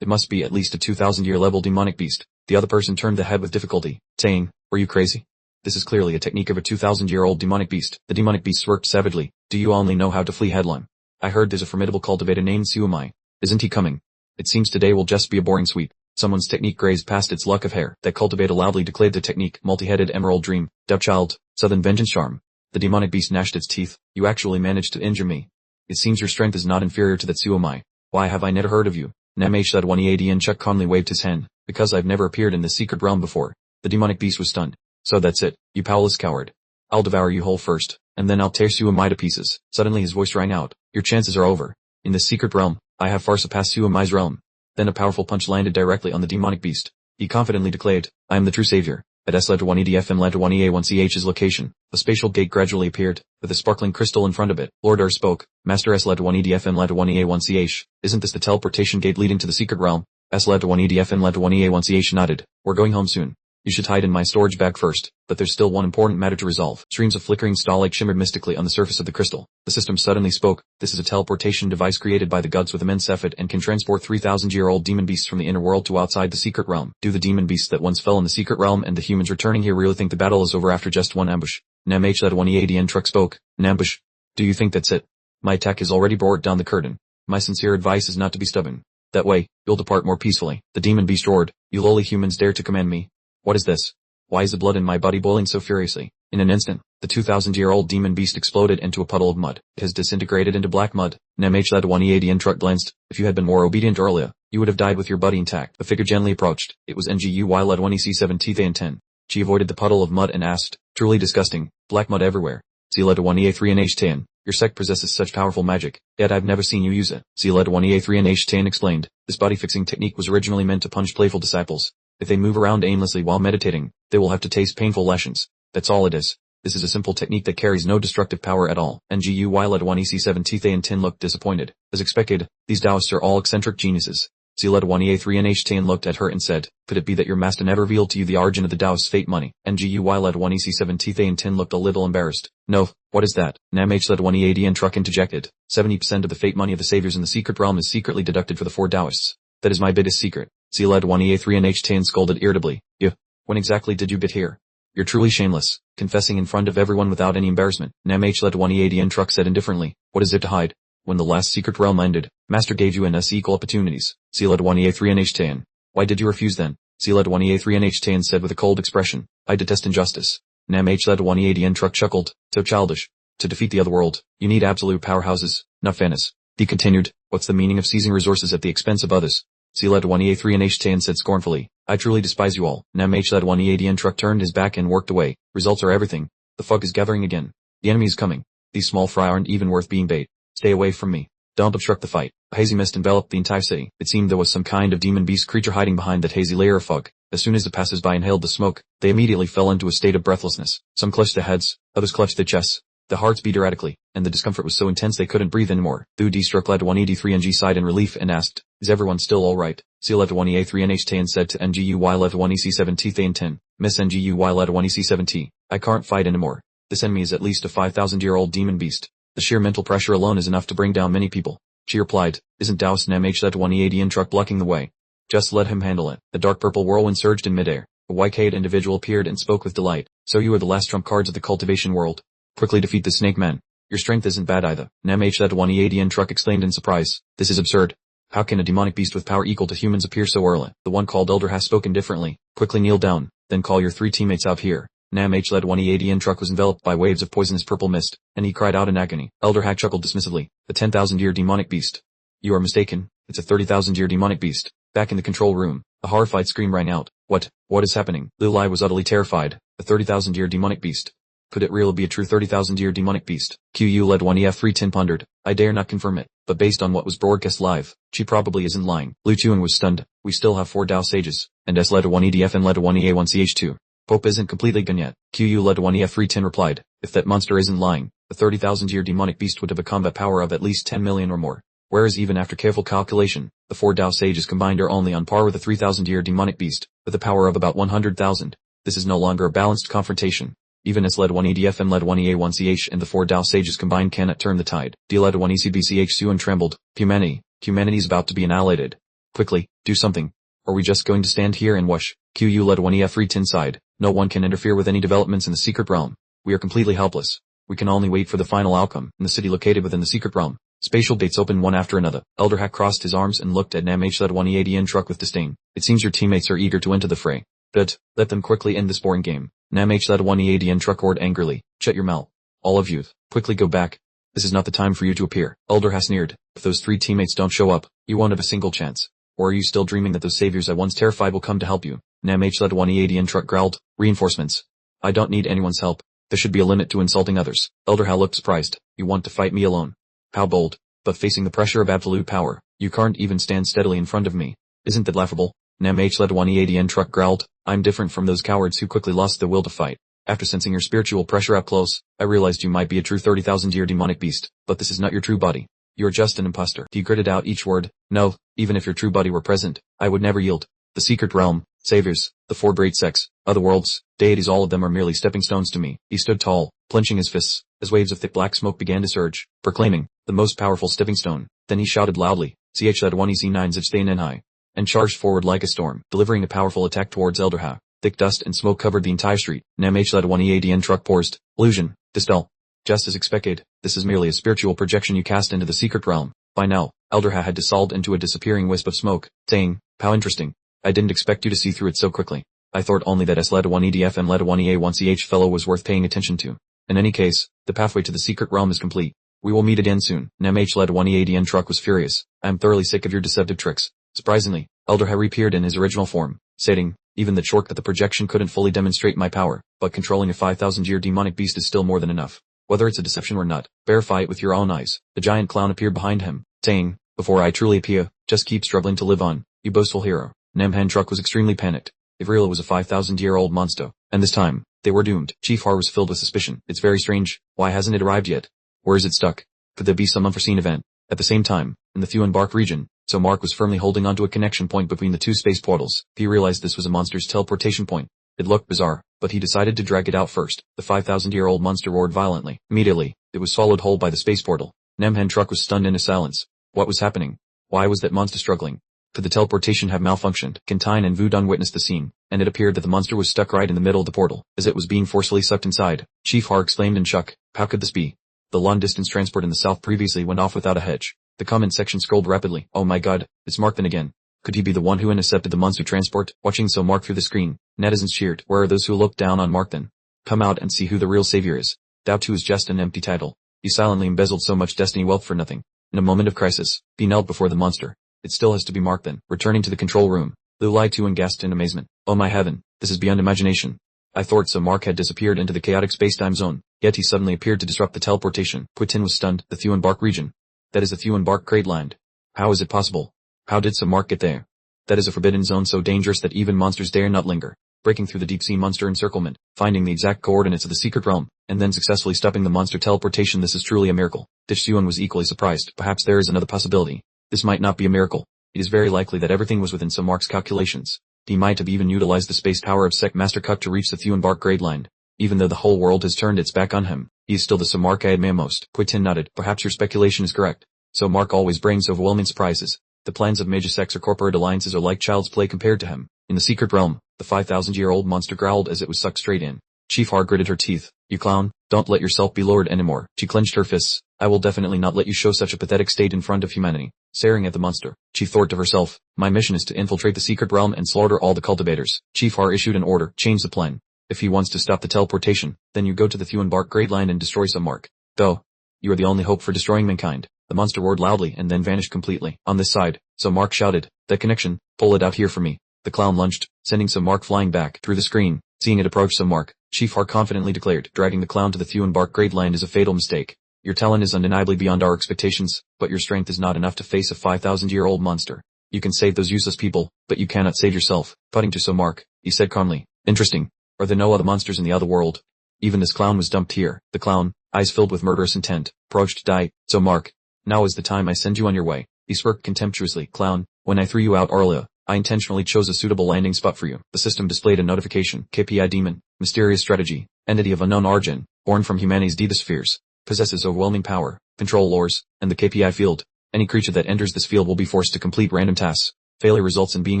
It must be at least a 2,000-year level demonic beast. The other person turned the head with difficulty, saying, were you crazy? This is clearly a technique of a 2,000-year-old demonic beast. The demonic beast smirked savagely. Do you only know how to flee headlong? I heard there's a formidable cultivator named Suamai. Isn't he coming? It seems today will just be a boring sweep. Someone's technique grazed past its lock of hair. That cultivator loudly declared the technique, multi-headed emerald dream, Child, southern vengeance charm. The demonic beast gnashed its teeth. You actually managed to injure me. It seems your strength is not inferior to that Suamai. Why have I never heard of you? Namh-led 1EAD and Chuck calmly waved his hand. Because I've never appeared in this secret realm before. The demonic beast was stunned. So that's it, you powerless coward. I'll devour you whole first, and then I'll tear Suamai to pieces. Suddenly his voice rang out. Your chances are over. In this secret realm, I have far surpassed Suamai's realm. Then a powerful punch landed directly on the demonic beast. He confidently declared, I am the true savior. At S-1EDFM-1EA1CH's location, a spatial gate gradually appeared, with a sparkling crystal in front of it. Lord Ur spoke, Master S-1EDFM-1EA1CH, isn't this the teleportation gate leading to the secret realm? S-1EDFM-1EA1CH nodded, we're going home soon. You should hide in my storage bag first, but there's still one important matter to resolve. Streams of flickering starlight shimmered mystically on the surface of the crystal. The system suddenly spoke, this is a teleportation device created by the gods with immense effort and can transport 3,000-year-old demon beasts from the inner world to outside the secret realm. Do the demon beasts that once fell in the secret realm and the humans returning here really think the battle is over after just one ambush? Namh-led 1EADN truck spoke, an ambush? Do you think that's it? My attack has already brought down the curtain. My sincere advice is not to be stubborn. That way, you'll depart more peacefully. The demon beast roared, you lowly humans dare to command me? What is this? Why is the blood in my body boiling so furiously? In an instant, the 2,000-year-old demon beast exploded into a puddle of mud. It has disintegrated into black mud. Namh-led 1EADN truck glanced. If you had been more obedient earlier, you would have died with your body intact. The figure gently approached. It was NGUY-led 1EC7 T-10. She avoided the puddle of mud and asked, truly disgusting, black mud everywhere. C-led 1EA3 and H10. Your sect possesses such powerful magic, yet I've never seen you use it. C-led 1EA3 and H10 explained. This body-fixing technique was originally meant to punish playful disciples. If they move around aimlessly while meditating, they will have to taste painful lessons. That's all it is. This is a simple technique that carries no destructive power at all. NGUY-led 1EC7 T-10 looked disappointed. As expected, these Taoists are all eccentric geniuses. C-led 1EA3 and H10 looked at her and said, could it be that your master never revealed to you the origin of the Taoist fate money? NGUY-led 1EC7 T-10 looked a little embarrassed. No, what is that? Namh-led 1EADN truck interjected. 70% of the fate money of the saviors in the secret realm is secretly deducted for the 4 Taoists. That is my biggest secret. C-led 1EA3 and H10 scolded irritably. You. When exactly did you get here? You're truly shameless, confessing in front of everyone without any embarrassment. Namh-led 1EADN truck said indifferently. What is there to hide? When the last secret realm ended, Master gave you and us equal opportunities. C-led 1EA3 and H10. Why did you refuse then? C-led 1EA3 and H10 said with a cold expression. I detest injustice. Nam H-180N truck chuckled. So childish. To defeat the other world, you need absolute powerhouses, not fairness. He continued, what's the meaning of seizing resources at the expense of others? C-1A3 and H-Tan said scornfully, I truly despise you all. Nam H-180N truck turned his back and worked away. Results are everything. The fog is gathering again. The enemy is coming. These small fry aren't even worth being bait. Stay away from me. Don't obstruct the fight. A hazy mist enveloped the entire city. It seemed there was some kind of demon beast creature hiding behind that hazy layer of fog. As soon as the passers-by inhaled the smoke, they immediately fell into a state of breathlessness. Some clutched their heads, others clutched their chests. The hearts beat erratically, and the discomfort was so intense they couldn't breathe anymore. Thu D struck led 183 NG sighed in relief and asked, is everyone still alright? C led 1EA3 NH and said to NGUY led 1EC7T Thain 10, Miss NGUY led 1EC7T, I can't fight anymore. This enemy is at least a 5,000-year-old demon beast. The sheer mental pressure alone is enough to bring down many people. She replied, isn't Daoist Nam H led 1E80 truck blocking the way? Just let him handle it. A dark purple whirlwind surged in midair. A white-haired individual appeared and spoke with delight. So you are the last trump cards of the cultivation world. Quickly defeat the snake man. Your strength isn't bad either. Nam H led 1E80 truck exclaimed in surprise. This is absurd. How can a demonic beast with power equal to humans appear so early? The one called Elder has spoken differently. Quickly kneel down, then call your 3 teammates out here. Nam H led 1E80 truck was enveloped by waves of poisonous purple mist, and he cried out in agony. Elder Hack chuckled dismissively. A 10,000-year demonic beast. You are mistaken. It's a 30,000-year demonic beast. Back in the control room, a horrified scream rang out. What is happening? Lil I was utterly terrified. A 30,000-year demonic beast. Could it really be a true 30,000-year demonic beast? QU led 1EF3 Tin pondered. I dare not confirm it, but based on what was broadcast live, she probably isn't lying. Lu Chuan was stunned. We still have 4 Dao sages, and S led 1EDF and led 1EA1CH2. Pope isn't completely gone yet. QU led 1EF3 Tin replied. If that monster isn't lying, the 30,000-year demonic beast would have a combat power of at least 10 million or more. Whereas even after careful calculation, the 4 Dao sages combined are only on par with a 3,000-year demonic beast, with a power of about 100,000. This is no longer a balanced confrontation. Even S led 1EDF and led 1EA1CH and the 4 Dao sages combined cannot turn the tide. D led 1ECBCH Suan trembled. Humanity's about to be annihilated. Quickly, do something. Are we just going to stand here and watch? QU led 1EF3 Tin sighed. No one can interfere with any developments in the secret realm. We are completely helpless. We can only wait for the final outcome in the city located within the secret realm. Spatial gates open one after another. Elder Hack crossed his arms and looked at Nam H led 1E80 truck with disdain. It seems your teammates are eager to enter the fray. But, let them quickly end this boring game. Nam H led 1E80 truck roared angrily. Shut your mouth. All of you, quickly go back. This is not the time for you to appear. Elder has sneered. If those 3 teammates don't show up, you won't have a single chance. Or are you still dreaming that those saviors I once terrified will come to help you? Nam H led 1E80 truck growled. Reinforcements. I don't need anyone's help. There should be a limit to insulting others. Elder Hal looked surprised. You want to fight me alone? How bold. But facing the pressure of absolute power, you can't even stand steadily in front of me. Isn't that laughable? Nam H led 1E80 truck growled. I'm different from those cowards who quickly lost the will to fight. After sensing your spiritual pressure up close, I realized you might be a true 30,000-year demonic beast, but this is not your true body. You're just an imposter. He gritted out each word. No, even if your true body were present, I would never yield. The secret realm, saviors, the 4 great sects, other worlds, deities, all of them are merely stepping stones to me. He stood tall, clenching his fists, as waves of thick black smoke began to surge, proclaiming, the most powerful stepping stone. Then he shouted loudly, CH led 1EC9 Zivstain Enhai, and charged forward like a storm, delivering a powerful attack towards Elder Ha. Thick dust and smoke covered the entire street. Nam H led 1E80 truck paused. Illusion. Dispel. Just as expected, this is merely a spiritual projection you cast into the secret realm. By now, Elder Ha had dissolved into a disappearing wisp of smoke, saying, how interesting. I didn't expect you to see through it so quickly. I thought only that S led 1EDF and led 1EA1CH fellow was worth paying attention to. In any case, the pathway to the secret realm is complete. We will meet again soon. Nam H led 1E80 truck was furious. I am thoroughly sick of your deceptive tricks. Surprisingly, Elder Ha reappeared in his original form, stating, even the shortcut the projection couldn't fully demonstrate my power, but controlling a 5,000-year demonic beast is still more than enough. Whether it's a deception or not, verify it with your own eyes. The giant clown appeared behind him, saying, before I truly appear, just keep struggling to live on, you boastful hero. Namhan truck was extremely panicked. Ivrila was a 5,000-year-old monster, and this time, they were doomed. Chief Har was filled with suspicion. It's very strange. Why hasn't it arrived yet? Where is it stuck? Could there be some unforeseen event? At the same time, in the Thuan Bark region, so Mark was firmly holding onto a connection point between the 2 space portals. He realized this was a monster's teleportation point. It looked bizarre, but he decided to drag it out first. The 5,000-year-old monster roared violently. Immediately, it was swallowed whole by the space portal. Namhan truck was stunned into silence. What was happening? Why was that monster struggling? Could the teleportation have malfunctioned? Kintine and Vudun witnessed the scene, and it appeared that the monster was stuck right in the middle of the portal, as it was being forcefully sucked inside. Chief Har exclaimed in shock. How could this be? The long-distance transport in the south previously went off without a hitch. The comment section scrolled rapidly. Oh my god, it's Mark then again. Could he be the one who intercepted the monster transport? Watching so Mark through the screen, netizens cheered. Where are those who looked down on Mark then? Come out and see who the real savior is. Thou too is just an empty title. You silently embezzled so much destiny wealth for nothing. In a moment of crisis, he knelt before the monster. It still has to be Mark then. Returning to the control room, Liu lied to and gasped in amazement. Oh my heaven, this is beyond imagination. I thought so Mark had disappeared into the chaotic space-time zone, yet he suddenly appeared to disrupt the teleportation. Putin was stunned. The Thuan-Bark region. That is the Thuan-Bark Great Land. How is it possible? How did so Mark get there? That is a forbidden zone so dangerous that even monsters dare not linger. Breaking through the deep-sea monster encirclement, finding the exact coordinates of the secret realm, and then successfully stopping the monster teleportation. This is truly a miracle. Dish Xuan was equally surprised. Perhaps there is another possibility. This might not be a miracle. It is very likely that everything was within so Mark's calculations. He might have even utilized the space power of Sec Master Cup to reach the Thuan-Bark Great Land. Even though the whole world has turned its back on him, he is still the Mark I admire most. Putin nodded. Perhaps your speculation is correct. So Mark always brings overwhelming surprises. The plans of major sects or corporate alliances are like child's play compared to him. In the secret realm, the 5,000-year-old monster growled as it was sucked straight in. Chief Har gritted her teeth. You clown, don't let yourself be lured anymore. She clenched her fists. I will definitely not let you show such a pathetic state in front of humanity. Staring at the monster, she thought to herself, my mission is to infiltrate the secret realm and slaughter all the cultivators. Chief Har issued an order, change the plan. If he wants to stop the teleportation, then you go to the Thuan-Bark Great Land and destroy some Mark. Go. You are the only hope for destroying mankind. The monster roared loudly and then vanished completely. On this side, so Mark shouted, that connection, pull it out here for me. The clown lunged, sending some Mark flying back through the screen. Seeing it approach some Mark, Chief Har confidently declared, dragging the clown to the Thuan-Bark Great Land is a fatal mistake. Your talent is undeniably beyond our expectations, but your strength is not enough to face a 5,000-year-old monster. You can save those useless people, but you cannot save yourself. Putting to so Mark, he said calmly, interesting. Are there no other monsters in the other world? Even this clown was dumped here. The clown, eyes filled with murderous intent, approached to die. So Mark, now is the time I send you on your way. He smirked contemptuously. Clown, when I threw you out earlier, I intentionally chose a suitable landing spot for you. The system displayed a notification. KPI demon, mysterious strategy, entity of unknown origin, born from humanity's deepest spheres, possesses overwhelming power, control lores, and the KPI field. Any creature that enters this field will be forced to complete random tasks. Failure results in being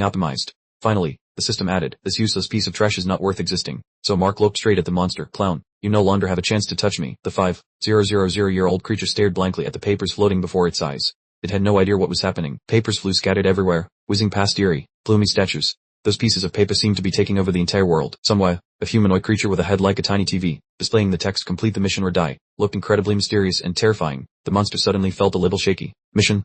optimized. Finally, the system added, this useless piece of trash is not worth existing. So Mark looked straight at the monster. Clown, you no longer have a chance to touch me. The 5,000-year-old creature stared blankly at the papers floating before its eyes. It had no idea what was happening. Papers flew scattered everywhere, whizzing past eerie, gloomy statues. Those pieces of paper seemed to be taking over the entire world. Somewhere, a humanoid creature with a head like a tiny TV, displaying the text complete the mission or die, looked incredibly mysterious and terrifying. The monster suddenly felt a little shaky. Mission?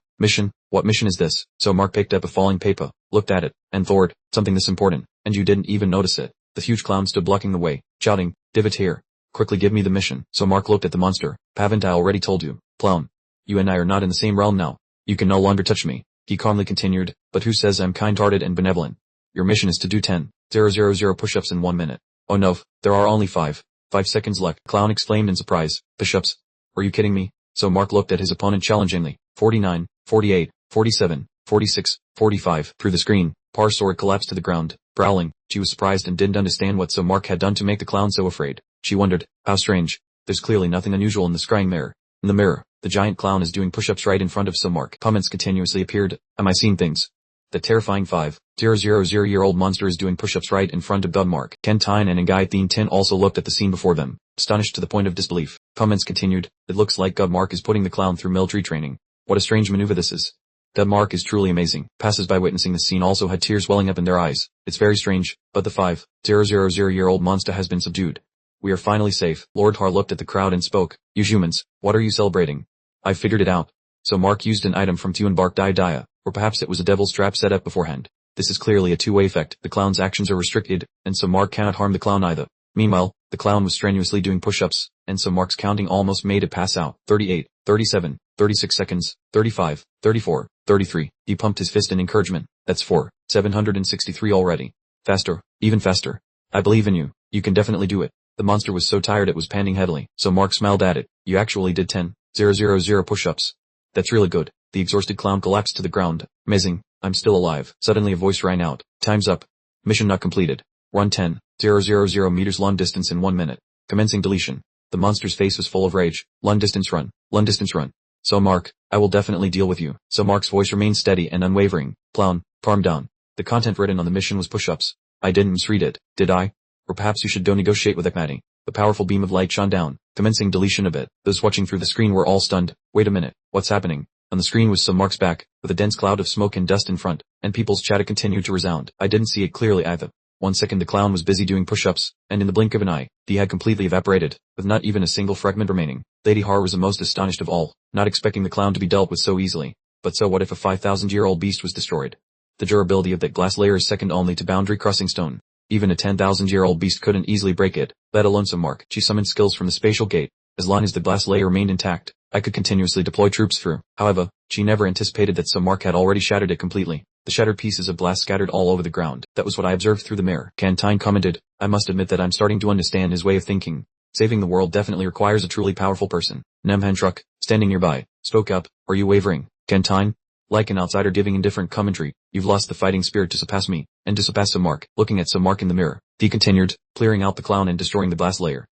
What mission is this? So Mark picked up a falling paper, looked at it, and thought, something this important, and you didn't even notice it. The huge clown stood blocking the way, shouting, divot here. Quickly give me the mission. So Mark looked at the monster. Haven't I already told you? Clown. You and I are not in the same realm now. You can no longer touch me. He calmly continued, but who says I'm kind-hearted and benevolent? Your mission is to do 10,000 push-ups in 1 minute. Oh no, there are only 5 seconds left. Clown exclaimed in surprise. Push-ups? Are you kidding me? So Mark looked at his opponent challengingly. 49, 48, 47, 46, 45. Through the screen, Par's sword collapsed to the ground, growling. She was surprised and didn't understand what so Mark had done to make the clown so afraid. She wondered, how strange. There's clearly nothing unusual in the scrying mirror. In the mirror, the giant clown is doing push-ups right in front of so Mark. Comments continuously appeared. Am I seeing things? The terrifying 5,000-year-old monster is doing push-ups right in front of Mark. Ken Tyne and Ngai Thien Tin also looked at the scene before them, astonished to the point of disbelief. Comments continued. It looks like Mark is putting the clown through military training. What a strange maneuver this is. Mark is truly amazing. Passers-by witnessing this scene also had tears welling up in their eyes. It's very strange, but the 5,000-year-old monster has been subdued. We are finally safe. Lord Har looked at the crowd and spoke. You humans, what are you celebrating? I figured it out. So Mark used an item from Thuan-Bark Dia, or perhaps it was a devil's trap set up beforehand. This is clearly a two-way effect. The clown's actions are restricted, and so Mark cannot harm the clown either. Meanwhile, the clown was strenuously doing push-ups, and so Mark's counting almost made it pass out. 38, 37, 36 seconds, 35, 34, 33. He pumped his fist in encouragement. That's 763 already. Faster, even faster. I believe in you. You can definitely do it. The monster was so tired it was panting heavily, so Mark smiled at it. You actually did 10,000 push-ups. That's really good. The exhausted clown collapsed to the ground. Amazing. I'm still alive. Suddenly a voice rang out. Time's up. Mission not completed. Run 10,000 meters long distance in 1 minute. Commencing deletion. The monster's face was full of rage. Long distance run. Long distance run. So Mark, I will definitely deal with you. So Mark's voice remained steady and unwavering. Clown, calm down. The content written on the mission was push-ups. I didn't misread it, did I? Or perhaps you should go negotiate with Ekmati. The powerful beam of light shone down, commencing deletion a bit. Those watching through the screen were all stunned. Wait a minute, what's happening? On the screen was some Mark's back, with a dense cloud of smoke and dust in front, and people's chatter continued to resound. I didn't see it clearly either. 1 second the clown was busy doing push-ups, and in the blink of an eye, he had completely evaporated, with not even a single fragment remaining. Lady Har was the most astonished of all, not expecting the clown to be dealt with so easily. But so what if a 5,000-year-old beast was destroyed? The durability of that glass layer is second only to boundary-crossing stone. Even a 10,000-year-old beast couldn't easily break it, let alone some mark. She summoned skills from the spatial gate. As long as the glass layer remained intact, I could continuously deploy troops through. However, she never anticipated that some mark had already shattered it completely. The shattered pieces of glass scattered all over the ground. That was what I observed through the mirror. Cantine commented, I must admit that I'm starting to understand his way of thinking. Saving the world definitely requires a truly powerful person. Namhantruk, standing nearby, spoke up, are you wavering, Cantine? Like an outsider giving indifferent commentary, you've lost the fighting spirit to surpass me, and to surpass Samark. Looking at Samark in the mirror, he continued, clearing out the clown and destroying the glass layer.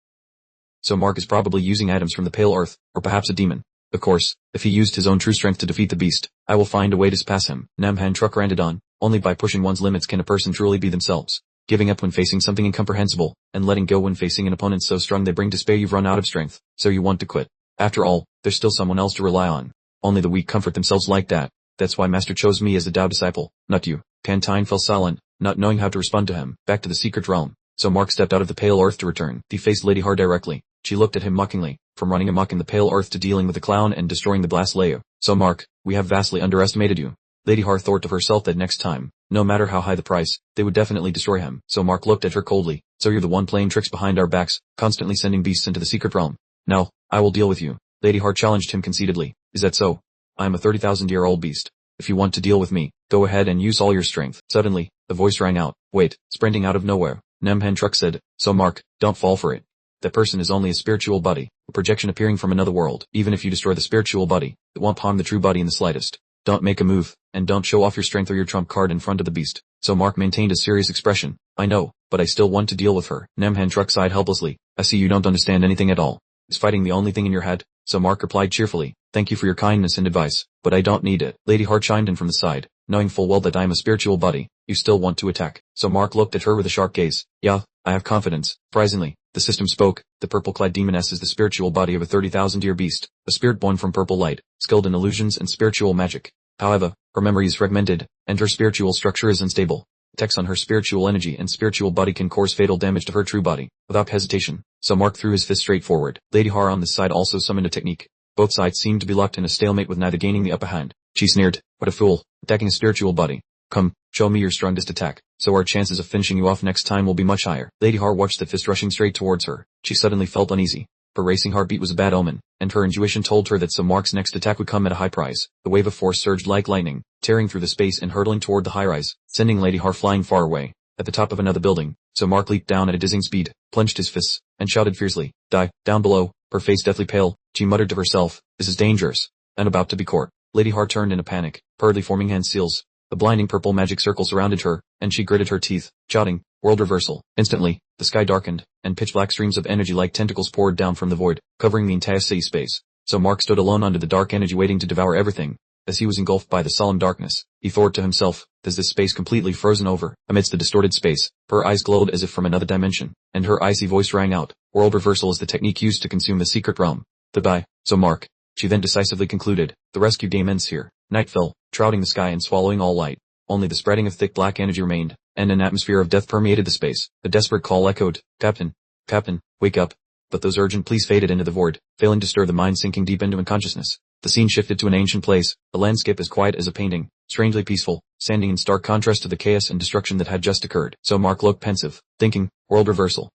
Samark is probably using items from the pale earth, or perhaps a demon. Of course, if he used his own true strength to defeat the beast, I will find a way to surpass him. Namhantruk ranted on, only by pushing one's limits can a person truly be themselves. Giving up when facing something incomprehensible, and letting go when facing an opponent so strong they bring despair you've run out of strength, so you want to quit. After all, there's still someone else to rely on. Only the weak comfort themselves like that. That's why Master chose me as a Tao disciple, not you. Cantine fell silent, not knowing how to respond to him. Back to the secret realm. So Mark stepped out of the pale earth to return. He faced Lady Har directly. She looked at him mockingly, from running amok in the pale earth to dealing with the clown and destroying the glass layer. So Mark, we have vastly underestimated you. Lady Har thought to herself that next time, no matter how high the price, they would definitely destroy him. So Mark looked at her coldly. So you're the one playing tricks behind our backs, constantly sending beasts into the secret realm. Now, I will deal with you. Lady Har challenged him conceitedly. Is that so? I am a 30,000-year-old beast. If you want to deal with me, go ahead and use all your strength. Suddenly, the voice rang out. Wait, sprinting out of nowhere. Namhantruk said, so Mark, don't fall for it. That person is only a spiritual body, a projection appearing from another world. Even if you destroy the spiritual body, it won't harm the true body in the slightest. Don't make a move, and don't show off your strength or your trump card in front of the beast. So Mark maintained a serious expression. I know, but I still want to deal with her. Namhantruk sighed helplessly. I see you don't understand anything at all. Is fighting the only thing in your head? So Mark replied cheerfully. Thank you for your kindness and advice, but I don't need it. Lady Har chimed in from the side, knowing full well that I am a spiritual body. You still want to attack. So Mark looked at her with a sharp gaze. Yeah, I have confidence. Surprisingly, the system spoke. The purple-clad demoness is the spiritual body of a 30,000-year beast, a spirit born from purple light, skilled in illusions and spiritual magic. However, her memory is fragmented, and her spiritual structure is unstable. Attacks on her spiritual energy and spiritual body can cause fatal damage to her true body. Without hesitation, so Mark threw his fist straight forward. Lady Har on this side also summoned a technique. Both sides seemed to be locked in a stalemate with neither gaining the upper hand. She sneered, what a fool, attacking a spiritual body. Come, show me your strongest attack, so our chances of finishing you off next time will be much higher. Lady Har watched the fist rushing straight towards her. She suddenly felt uneasy. Her racing heartbeat was a bad omen, and her intuition told her that some Mark's next attack would come at a high price. The wave of force surged like lightning, tearing through the space and hurtling toward the high-rise, sending Lady Har flying far away. At the top of another building, so Mark leaped down at a dizzying speed, clenched his fists, and shouted fiercely, Die, down below. Her face deathly pale, she muttered to herself, this is dangerous, and about to be caught. Lady Har turned in a panic, hurriedly forming hand seals. The blinding purple magic circle surrounded her, and she gritted her teeth, shouting, world reversal. Instantly, the sky darkened, and pitch-black streams of energy like tentacles poured down from the void, covering the entire sea space. So Mark stood alone under the dark energy waiting to devour everything. As he was engulfed by the solemn darkness, he thought to himself, there's this space completely frozen over. Amidst the distorted space, her eyes glowed as if from another dimension, and her icy voice rang out, world reversal is the technique used to consume the secret realm. Goodbye, so Mark. She then decisively concluded, the rescue game ends here. Night fell, shrouding the sky and swallowing all light. Only the spreading of thick black energy remained, and an atmosphere of death permeated the space. A desperate call echoed, Captain, Captain, wake up. But those urgent pleas faded into the void, failing to stir the mind sinking deep into unconsciousness. The scene shifted to an ancient place, a landscape as quiet as a painting, strangely peaceful, standing in stark contrast to the chaos and destruction that had just occurred. So Mark looked pensive, thinking, world reversal.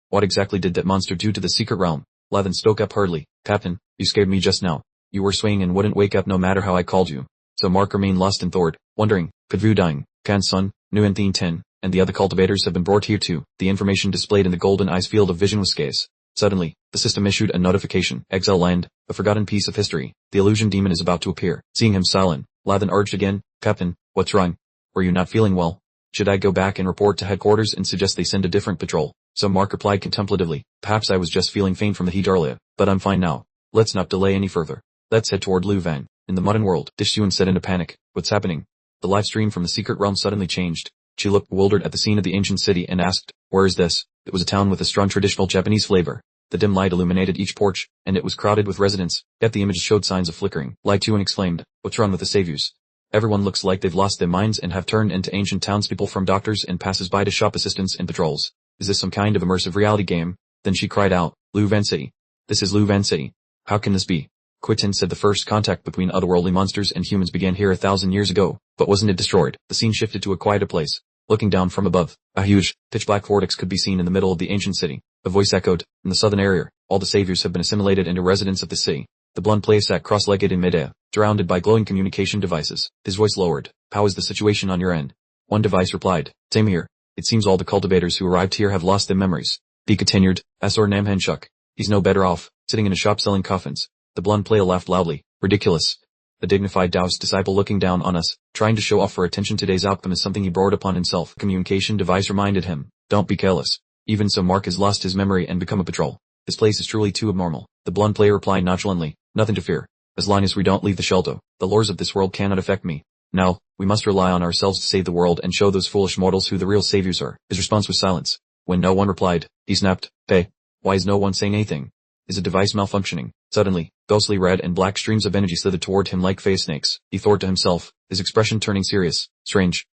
What exactly did that monster do to the secret realm? Lathan spoke up hurriedly, Captain, you scared me just now. You were swaying and wouldn't wake up no matter how I called you. So Mark remained lost in thought, wondering, could Vu Dang, Kan's son, Nguyen Thien Ten, and the other cultivators have been brought here too? The information displayed in the golden eyes field of vision was scarce. Suddenly, the system issued a notification. Exile land, a forgotten piece of history. The illusion demon is about to appear. Seeing him silent, Lathan urged again, Captain, what's wrong? Were you not feeling well? Should I go back and report to headquarters and suggest they send a different patrol? So Mark replied contemplatively, perhaps I was just feeling faint from the heat earlier, but I'm fine now. Let's not delay any further. Let's head toward Lu Van. In the modern world, Dishun said in a panic, what's happening? The live stream from the secret realm suddenly changed. She looked bewildered at the scene of the ancient city and asked, where is this? It was a town with a strong traditional Japanese flavor. The dim light illuminated each porch, and it was crowded with residents, yet the image showed signs of flickering. Lai Tuan exclaimed, what's wrong with the saviors? Everyone looks like they've lost their minds and have turned into ancient townspeople, from doctors and passers-by to shop assistants and patrols. Is this some kind of immersive reality game? Then she cried out, Lu Van City. This is Lu Van City. How can this be? Quitin said the first contact between otherworldly monsters and humans began here 1,000 years ago, but wasn't it destroyed? The scene shifted to a quieter place. Looking down from above, a huge, pitch-black vortex could be seen in the middle of the ancient city. A voice echoed, in the southern area, all the saviors have been assimilated into residents of the city. The blonde player sat cross-legged in midair, surrounded by glowing communication devices. His voice lowered. How is the situation on your end? One device replied, same here. It seems all the cultivators who arrived here have lost their memories. B continued, Asor Namhenshuk. He's no better off, sitting in a shop selling coffins. The blonde player laughed loudly. Ridiculous. The dignified Taoist disciple looking down on us, trying to show off for attention. Today's outcome is something he brought upon himself. Communication device reminded him, don't be careless. Even so, Mark has lost his memory and become a patrol. This place is truly too abnormal. The blonde player replied nonchalantly, nothing to fear. As long as we don't leave the shelter, the laws of this world cannot affect me. Now, we must rely on ourselves to save the world and show those foolish mortals who the real saviors are. His response was silence. When no one replied, he snapped, hey, why is no one saying anything? Is the device malfunctioning? Suddenly, ghostly red and black streams of energy slithered toward him like phase snakes. He thought to himself, his expression turning serious. Strange.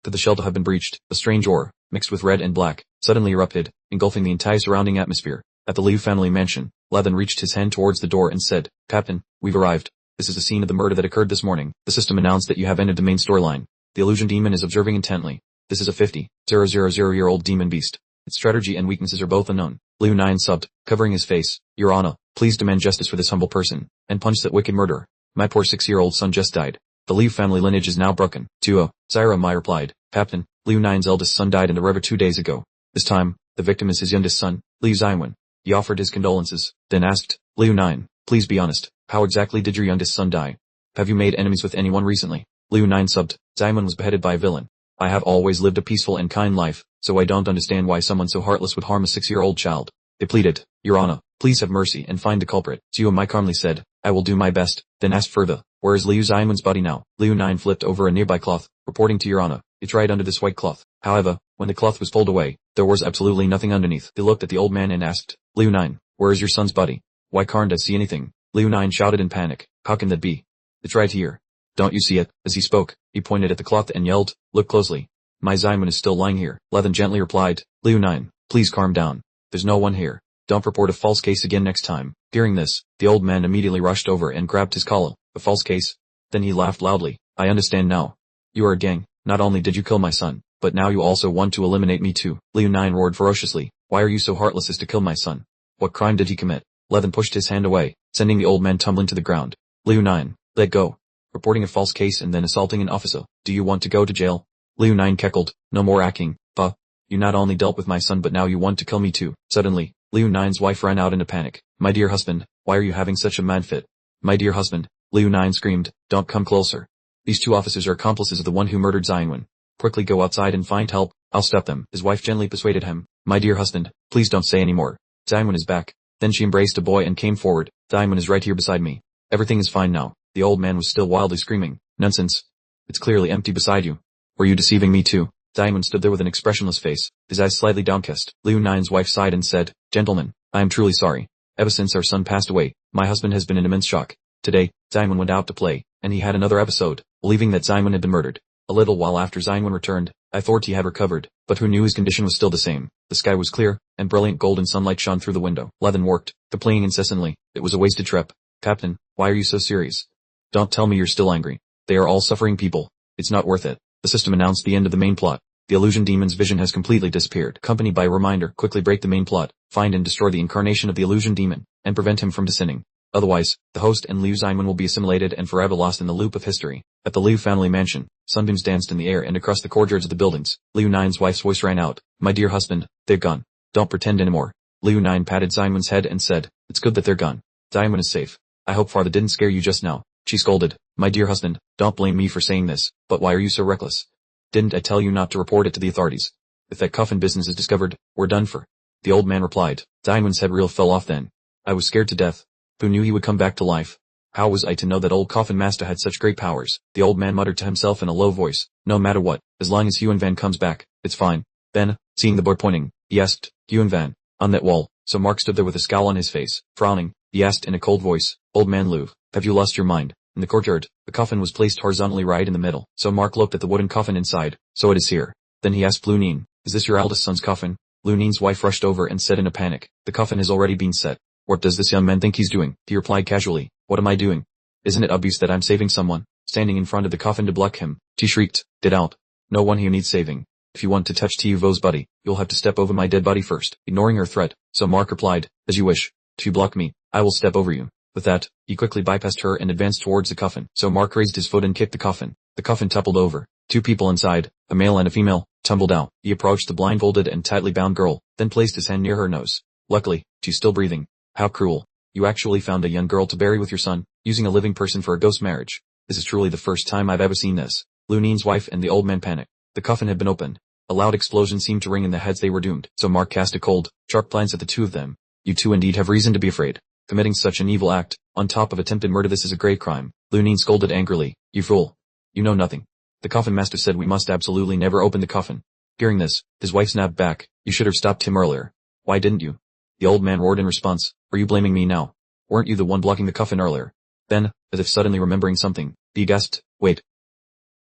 Could the shelter have been breached? A strange aura, mixed with red and black, suddenly erupted, engulfing the entire surrounding atmosphere. At the Liu family mansion, Levin reached his hand towards the door and said, Captain, we've arrived. This is the scene of the murder that occurred this morning. The system announced that you have entered the main storyline. The illusion demon is observing intently. This is a 50,000-year-old demon beast. Its strategy and weaknesses are both unknown. Liu 9 subbed, covering his face, Your Honor, please demand justice for this humble person, and punch that wicked murderer. My poor 6-year-old son just died. The Liu family lineage is now broken. 2-0. Zaira Mai replied, Captain, Liu 9's eldest son died in the river 2 days ago. This time, the victim is his youngest son, Liu Zaiwen. He offered his condolences, then asked, Liu 9, please be honest, how exactly did your youngest son die? Have you made enemies with anyone recently? Liu 9 subbed, Zaiwen was beheaded by a villain. I have always lived a peaceful and kind life, so I don't understand why someone so heartless would harm a 6-year-old child. They pleaded, Your Honor, please have mercy and find the culprit. Zhuo Mai calmly said, I will do my best, then asked further, where is Liu Zaiwen's body now? Liu 9 flipped over a nearby cloth, reporting to Your Honor, it's right under this white cloth. However, when the cloth was pulled away, there was absolutely nothing underneath. They looked at the old man and asked, Liu 9, where is your son's body? Why can't I see anything? Liu 9 shouted in panic, how can that be? It's right here. Don't you see it? As he spoke, he pointed at the cloth and yelled, look closely. My Zaiwen is still lying here. Levin gently replied, Liu 9, please calm down. There's no one here. Don't report a false case again next time. Hearing this, the old man immediately rushed over and grabbed his collar. A false case? Then he laughed loudly. I understand now. You are a gang. Not only did you kill my son, but now you also want to eliminate me too. Liu 9 roared ferociously. Why are you so heartless as to kill my son? What crime did he commit? Levin pushed his hand away, sending the old man tumbling to the ground. Liu 9, let go. Reporting a false case and then assaulting an officer. Do you want to go to jail? Liu 9 cackled, no more acting, bah. You not only dealt with my son but now you want to kill me too. Suddenly, Liu 9's wife ran out in a panic. My dear husband, why are you having such a mad fit? My dear husband, Liu 9 screamed, don't come closer. These 2 officers are accomplices of the one who murdered Zaiwen. Quickly go outside and find help, I'll stop them. His wife gently persuaded him. My dear husband, please don't say any more. Zaiwen is back. Then she embraced a boy and came forward. Zaiwen is right here beside me. Everything is fine now. The old man was still wildly screaming. Nonsense. It's clearly empty beside you. Were you deceiving me too? Zaiwen stood there with an expressionless face, his eyes slightly downcast. Liu 9's wife sighed and said, Gentlemen, I am truly sorry. Ever since our son passed away, my husband has been in immense shock. Today, Zaiwen went out to play, and he had another episode, believing that Zaiwen had been murdered. A little while after Zaiwen returned, I thought he had recovered, but who knew his condition was still the same. The sky was clear, and brilliant golden sunlight shone through the window. Levin worked, complaining incessantly. It was a wasted trip. Captain, why are you so serious? Don't tell me you're still angry. They are all suffering people. It's not worth it. The system announced the end of the main plot. The illusion demon's vision has completely disappeared. Accompanied by a reminder, quickly break the main plot, find and destroy the incarnation of the illusion demon, and prevent him from descending. Otherwise, the host and Liu Zaiwen will be assimilated and forever lost in the loop of history. At the Liu family mansion, sunbeams danced in the air and across the courtyards of the buildings. Liu 9's wife's voice rang out, My dear husband, they're gone. Don't pretend anymore. Liu 9 patted Zaiwen's head and said, It's good that they're gone. Zaiwen is safe. I hope father didn't scare you just now. She scolded, My dear husband, don't blame me for saying this, but why are you so reckless? Didn't I tell you not to report it to the authorities? If that coffin business is discovered, we're done for. The old man replied. Zaiwen's head reel fell off then. I was scared to death. Who knew he would come back to life? How was I to know that old coffin master had such great powers? The old man muttered to himself in a low voice. No matter what, as long as Yuan Van comes back, it's fine. Then, seeing the boy pointing, he asked, Yuan Van, on that wall. So Mark stood there with a scowl on his face. Frowning, he asked in a cold voice, Old man Liu, have you lost your mind? In the courtyard, the coffin was placed horizontally right in the middle, so Mark looked at the wooden coffin inside. So it is here. Then he asked Lu Ning, is this your eldest son's coffin? Lu Ning's wife rushed over and said in a panic, the coffin has already been set. What does this young man think he's doing? He replied casually, what am I doing? Isn't it obvious that I'm saving someone? Standing in front of the coffin to block him, she shrieked, get out. No one here needs saving. If you want to touch Tuvo's body, you'll have to step over my dead body first. Ignoring her threat, so Mark replied, as you wish. If you block me, I will step over you. With that, he quickly bypassed her and advanced towards the coffin, so Mark raised his foot and kicked the coffin. The coffin toppled over. 2 people inside, a male and a female, tumbled out. He approached the blindfolded and tightly bound girl, then placed his hand near her nose. Luckily, she's still breathing. How cruel. You actually found a young girl to bury with your son, using a living person for a ghost marriage. This is truly the first time I've ever seen this. Lu Ning's wife and the old man panicked. The coffin had been opened. A loud explosion seemed to ring in the heads they were doomed, so Mark cast a cold, sharp glance at the 2 of them. You 2 indeed have reason to be afraid. Committing such an evil act, on top of attempted murder, this is a great crime. Lu Ning scolded angrily. You fool. You know nothing. The coffin master said we must absolutely never open the coffin. Hearing this, his wife snapped back. You should have stopped him earlier. Why didn't you? The old man roared in response. Are you blaming me now? Weren't you the one blocking the coffin earlier? Then, as if suddenly remembering something, he gasped, wait.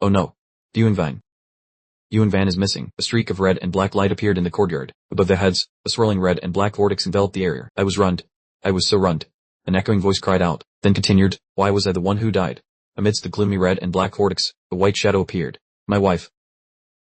Oh no. Yuan Van is missing. A streak of red and black light appeared in the courtyard. Above their heads, a swirling red and black vortex enveloped the area. I was runned. I was so runned. An echoing voice cried out, then continued, why was I the one who died? Amidst the gloomy red and black vortex, a white shadow appeared. My wife.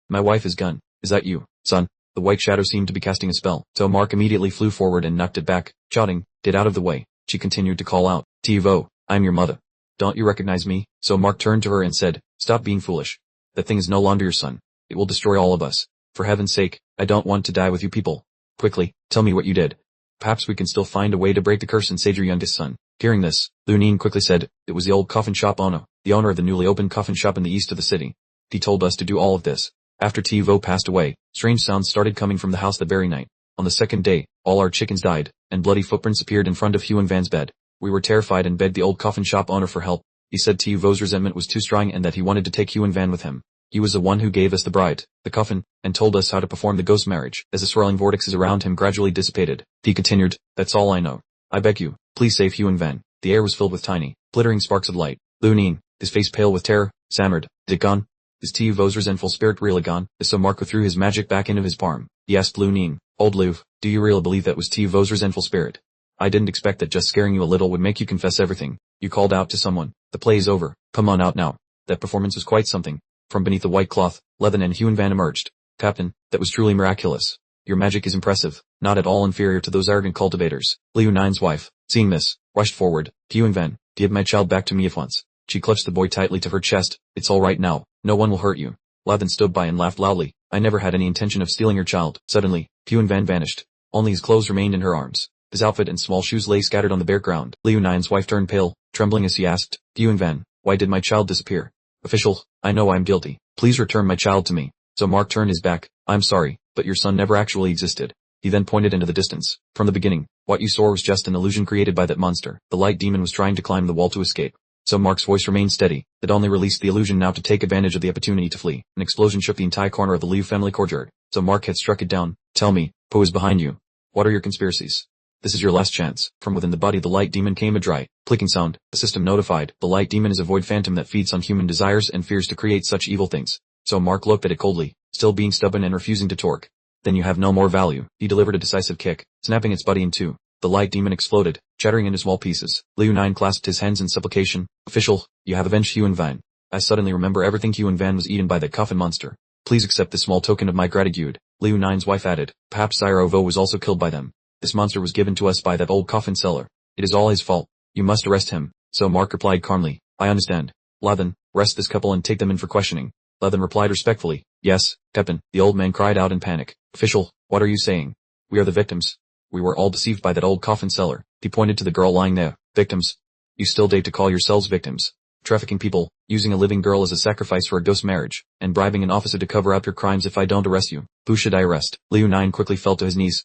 My wife is gone. Is that you, son? The white shadow seemed to be casting a spell, so Mark immediately flew forward and knocked it back, shouting, get out of the way. She continued to call out, Tivo, I'm your mother. Don't you recognize me? So Mark turned to her and said, stop being foolish. That thing is no longer your son. It will destroy all of us. For heaven's sake, I don't want to die with you people. Quickly, tell me what you did. Perhaps we can still find a way to break the curse and save your youngest son. Hearing this, Lu Ning quickly said, it was the old coffin shop owner, the owner of the newly opened coffin shop in the east of the city. He told us to do all of this. After Tivo passed away, strange sounds started coming from the house that very night. On the second day, all our chickens died, and bloody footprints appeared in front of Yuan Van's bed. We were terrified and begged the old coffin shop owner for help. He said Tivo's resentment was too strong and that he wanted to take Yuan Van with him. He was the one who gave us the bride, the coffin, and told us how to perform the ghost marriage. As the swirling vortexes around him gradually dissipated, he continued, that's all I know. I beg you, please save Yuan Van. The air was filled with tiny, glittering sparks of light. Lu Ning, his face pale with terror, stammered, is it gone? Is Tivo's resentful spirit really gone? So Marco threw his magic back into his palm. He asked Lu Ning, old Lu, do you really believe that was Tivo's resentful spirit? I didn't expect that just scaring you a little would make you confess everything. You called out to someone. The play is over. Come on out now. That performance was quite something. From beneath the white cloth, Levin and Yuan Van emerged. Captain, that was truly miraculous. Your magic is impressive, not at all inferior to those arrogant cultivators. Liu Nine's wife, seeing this, rushed forward. Yuan Van, give my child back to me at once. She clutched the boy tightly to her chest. It's all right now. No one will hurt you. Levin stood by and laughed loudly. I never had any intention of stealing your child. Suddenly, Yuan Van vanished. Only his clothes remained in her arms. His outfit and small shoes lay scattered on the bare ground. Liu Nine's wife turned pale, trembling as he asked, Yuan Van, why did my child disappear? Official, I know I'm guilty. Please return my child to me. So Mark turned his back. I'm sorry, but your son never actually existed. He then pointed into the distance. From the beginning, what you saw was just an illusion created by that monster. The light demon was trying to climb the wall to escape. So Mark's voice remained steady. It only released the illusion now to take advantage of the opportunity to flee. An explosion shook the entire corner of the Liu family courtyard. So Mark had struck it down. Tell me, who is behind you? What are your conspiracies? This is your last chance. From within the body the light demon came a dry, clicking sound. The system notified. The light demon is a void phantom that feeds on human desires and fears to create such evil things. So Mark looked at it coldly, still being stubborn and refusing to torque. Then you have no more value. He delivered a decisive kick, snapping its body in two. The light demon exploded, shattering into small pieces. Liu Nine clasped his hands in supplication. Official, you have avenged Yuan Van. I suddenly remember everything. Yuan Van was eaten by that coffin monster. Please accept this small token of my gratitude. Liu Nine's wife added. Perhaps Sire Ovo was also killed by them. This monster was given to us by that old coffin seller. It is all his fault. You must arrest him. So Mark replied calmly. I understand. Levin, arrest this couple and take them in for questioning. Levin replied respectfully. Yes, Captain. The old man cried out in panic. Official, what are you saying? We are the victims. We were all deceived by that old coffin seller. He pointed to the girl lying there. Victims. You still dare to call yourselves victims. Trafficking people, using a living girl as a sacrifice for a ghost marriage, and bribing an officer to cover up your crimes. If I don't arrest you, who should I arrest? Liu Nine quickly fell to his knees.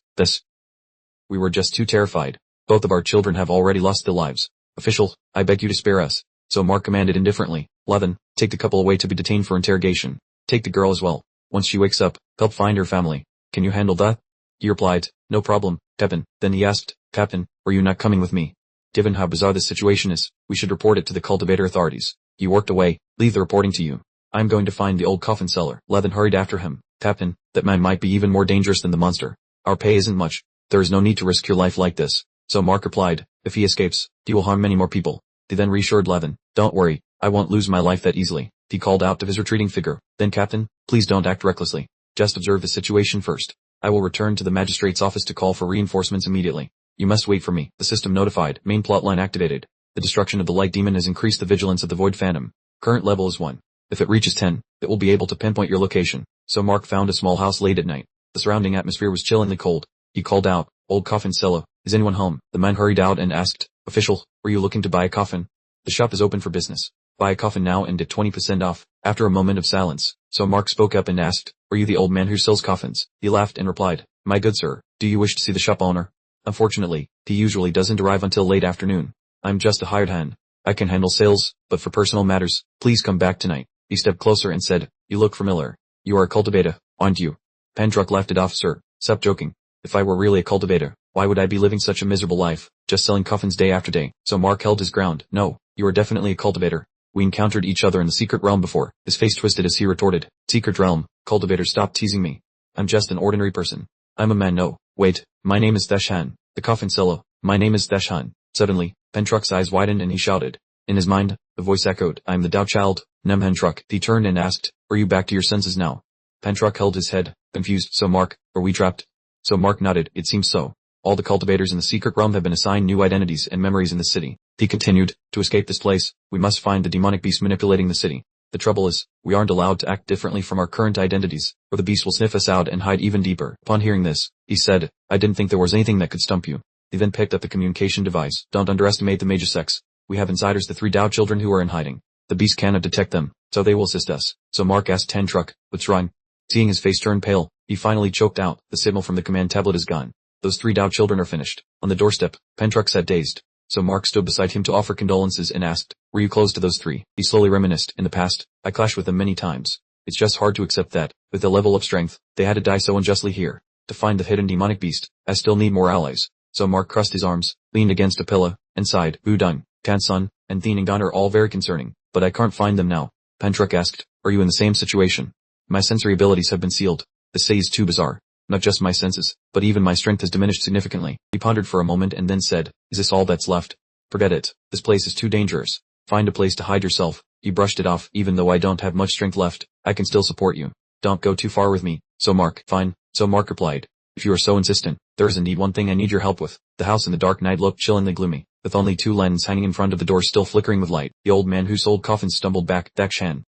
We were just too terrified. Both of our children have already lost their lives. Official, I beg you to spare us. So Mark commanded indifferently. Levin, take the couple away to be detained for interrogation. Take the girl as well. Once she wakes up, help find her family. Can you handle that? He replied, no problem, Captain. Then he asked, Captain, are you not coming with me? Given how bizarre this situation is, we should report it to the cultivator authorities. You worked away, leave the reporting to you. I'm going to find the old coffin seller. Levin hurried after him. Captain, that man might be even more dangerous than the monster. Our pay isn't much. There is no need to risk your life like this. So Mark replied, if he escapes, he will harm many more people. He then reassured Levin, don't worry, I won't lose my life that easily. He called out to his retreating figure, then Captain, please don't act recklessly. Just observe the situation first. I will return to the magistrate's office to call for reinforcements immediately. You must wait for me. The system notified. Main plotline activated. The destruction of the light demon has increased the vigilance of the void phantom. Current level is 1. If it reaches 10, it will be able to pinpoint your location. So Mark found a small house late at night. The surrounding atmosphere was chillingly cold. He called out, old coffin seller, is anyone home? The man hurried out and asked, official, were you looking to buy a coffin? The shop is open for business. Buy a coffin now and get 20% off. After a moment of silence, so Mark spoke up and asked, are you the old man who sells coffins? He laughed and replied, my good sir, do you wish to see the shop owner? Unfortunately, he usually doesn't arrive until late afternoon. I'm just a hired hand. I can handle sales, but for personal matters, please come back tonight. He stepped closer and said, you look familiar. You are a cultivator, aren't you? Pendruck laughed it off, sir. Stop joking. If I were really a cultivator, why would I be living such a miserable life, just selling coffins day after day? So Mark held his ground. No, you are definitely a cultivator. We encountered each other in the secret realm before. His face twisted as he retorted, secret realm, cultivator, stop teasing me. I'm just an ordinary person. I'm a man. No, wait, my name is Theshan, the coffin seller. My name is Theshan. Suddenly, Pentruck's eyes widened and he shouted. In his mind, the voice echoed, I'm the Tao child, Pentruck. He turned and asked, are you back to your senses now? Pentruck held his head, confused. So Mark, are we trapped? So Mark nodded, it seems so. All the cultivators in the secret realm have been assigned new identities and memories in the city. He continued, to escape this place, we must find the demonic beast manipulating the city. The trouble is, we aren't allowed to act differently from our current identities, or the beast will sniff us out and hide even deeper. Upon hearing this, he said, I didn't think there was anything that could stump you. He then picked up the communication device. Don't underestimate the major sex. We have insiders, the 3 Tao children who are in hiding. The beast cannot detect them, so they will assist us. So Mark asked Pentruck, what's wrong? Seeing his face turn pale, he finally choked out, the signal from the command tablet is gone. Those 3 Tao children are finished. On the doorstep, Pentruck sat dazed. So Mark stood beside him to offer condolences and asked, were you close to those 3? He slowly reminisced, in the past, I clashed with them many times. It's just hard to accept that, with the level of strength, they had to die so unjustly here. To find the hidden demonic beast, I still need more allies. So Mark crossed his arms, leaned against a pillar, and sighed, Budung, Tansun, and Thieningan are all very concerning, but I can't find them now. Pentruck asked, are you in the same situation? My sensory abilities have been sealed. The say is too bizarre. Not just my senses, but even my strength has diminished significantly. He pondered for a moment and then said, is this all that's left? Forget it. This place is too dangerous. Find a place to hide yourself. He brushed it off. Even though I don't have much strength left, I can still support you. Don't go too far with me. So Mark, fine. So Mark replied, if you are so insistent, there is indeed one thing I need your help with. The house in the dark night looked chillingly gloomy, with only 2 lanterns hanging in front of the door still flickering with light. The old man who sold coffins stumbled back. Dakshan,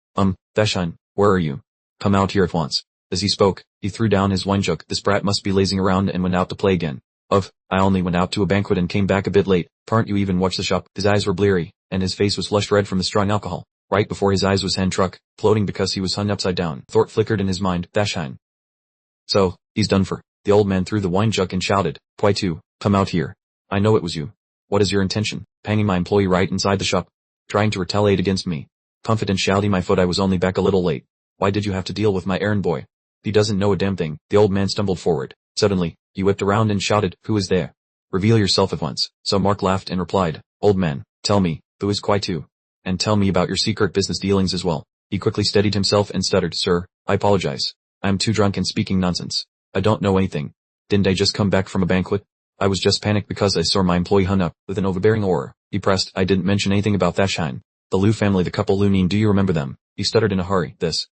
Dashan, where are you? Come out here at once. As he spoke, he threw down his wine jug. This brat must be lazing around and went out to play again. I only went out to a banquet and came back a bit late. Can't you even watch the shop? His eyes were bleary, and his face was flushed red from the strong alcohol. Right before his eyes was Hendruck, floating because he was hung upside down. Thought flickered in his mind, Dashan. So, he's done for. The old man threw the wine jug and shouted, Poitu, come out here. I know it was you. What is your intention? Hanging my employee right inside the shop? Trying to retaliate against me? Confidentiality, my foot, I was only back a little late. Why did you have to deal with my errand boy? He doesn't know a damn thing. The old man stumbled forward. Suddenly, he whipped around and shouted, who is there? Reveal yourself at once. So Mark laughed and replied, old man, tell me, who is Kwaitu? And tell me about your secret business dealings as well. He quickly steadied himself and stuttered, sir, I apologize. I am too drunk and speaking nonsense. I don't know anything. Didn't I just come back from a banquet? I was just panicked because I saw my employee hung up. With an overbearing aura, he pressed, I didn't mention anything about Thashan. The Liu family, the couple Liu Nin, do you remember them? He stuttered in a hurry, this.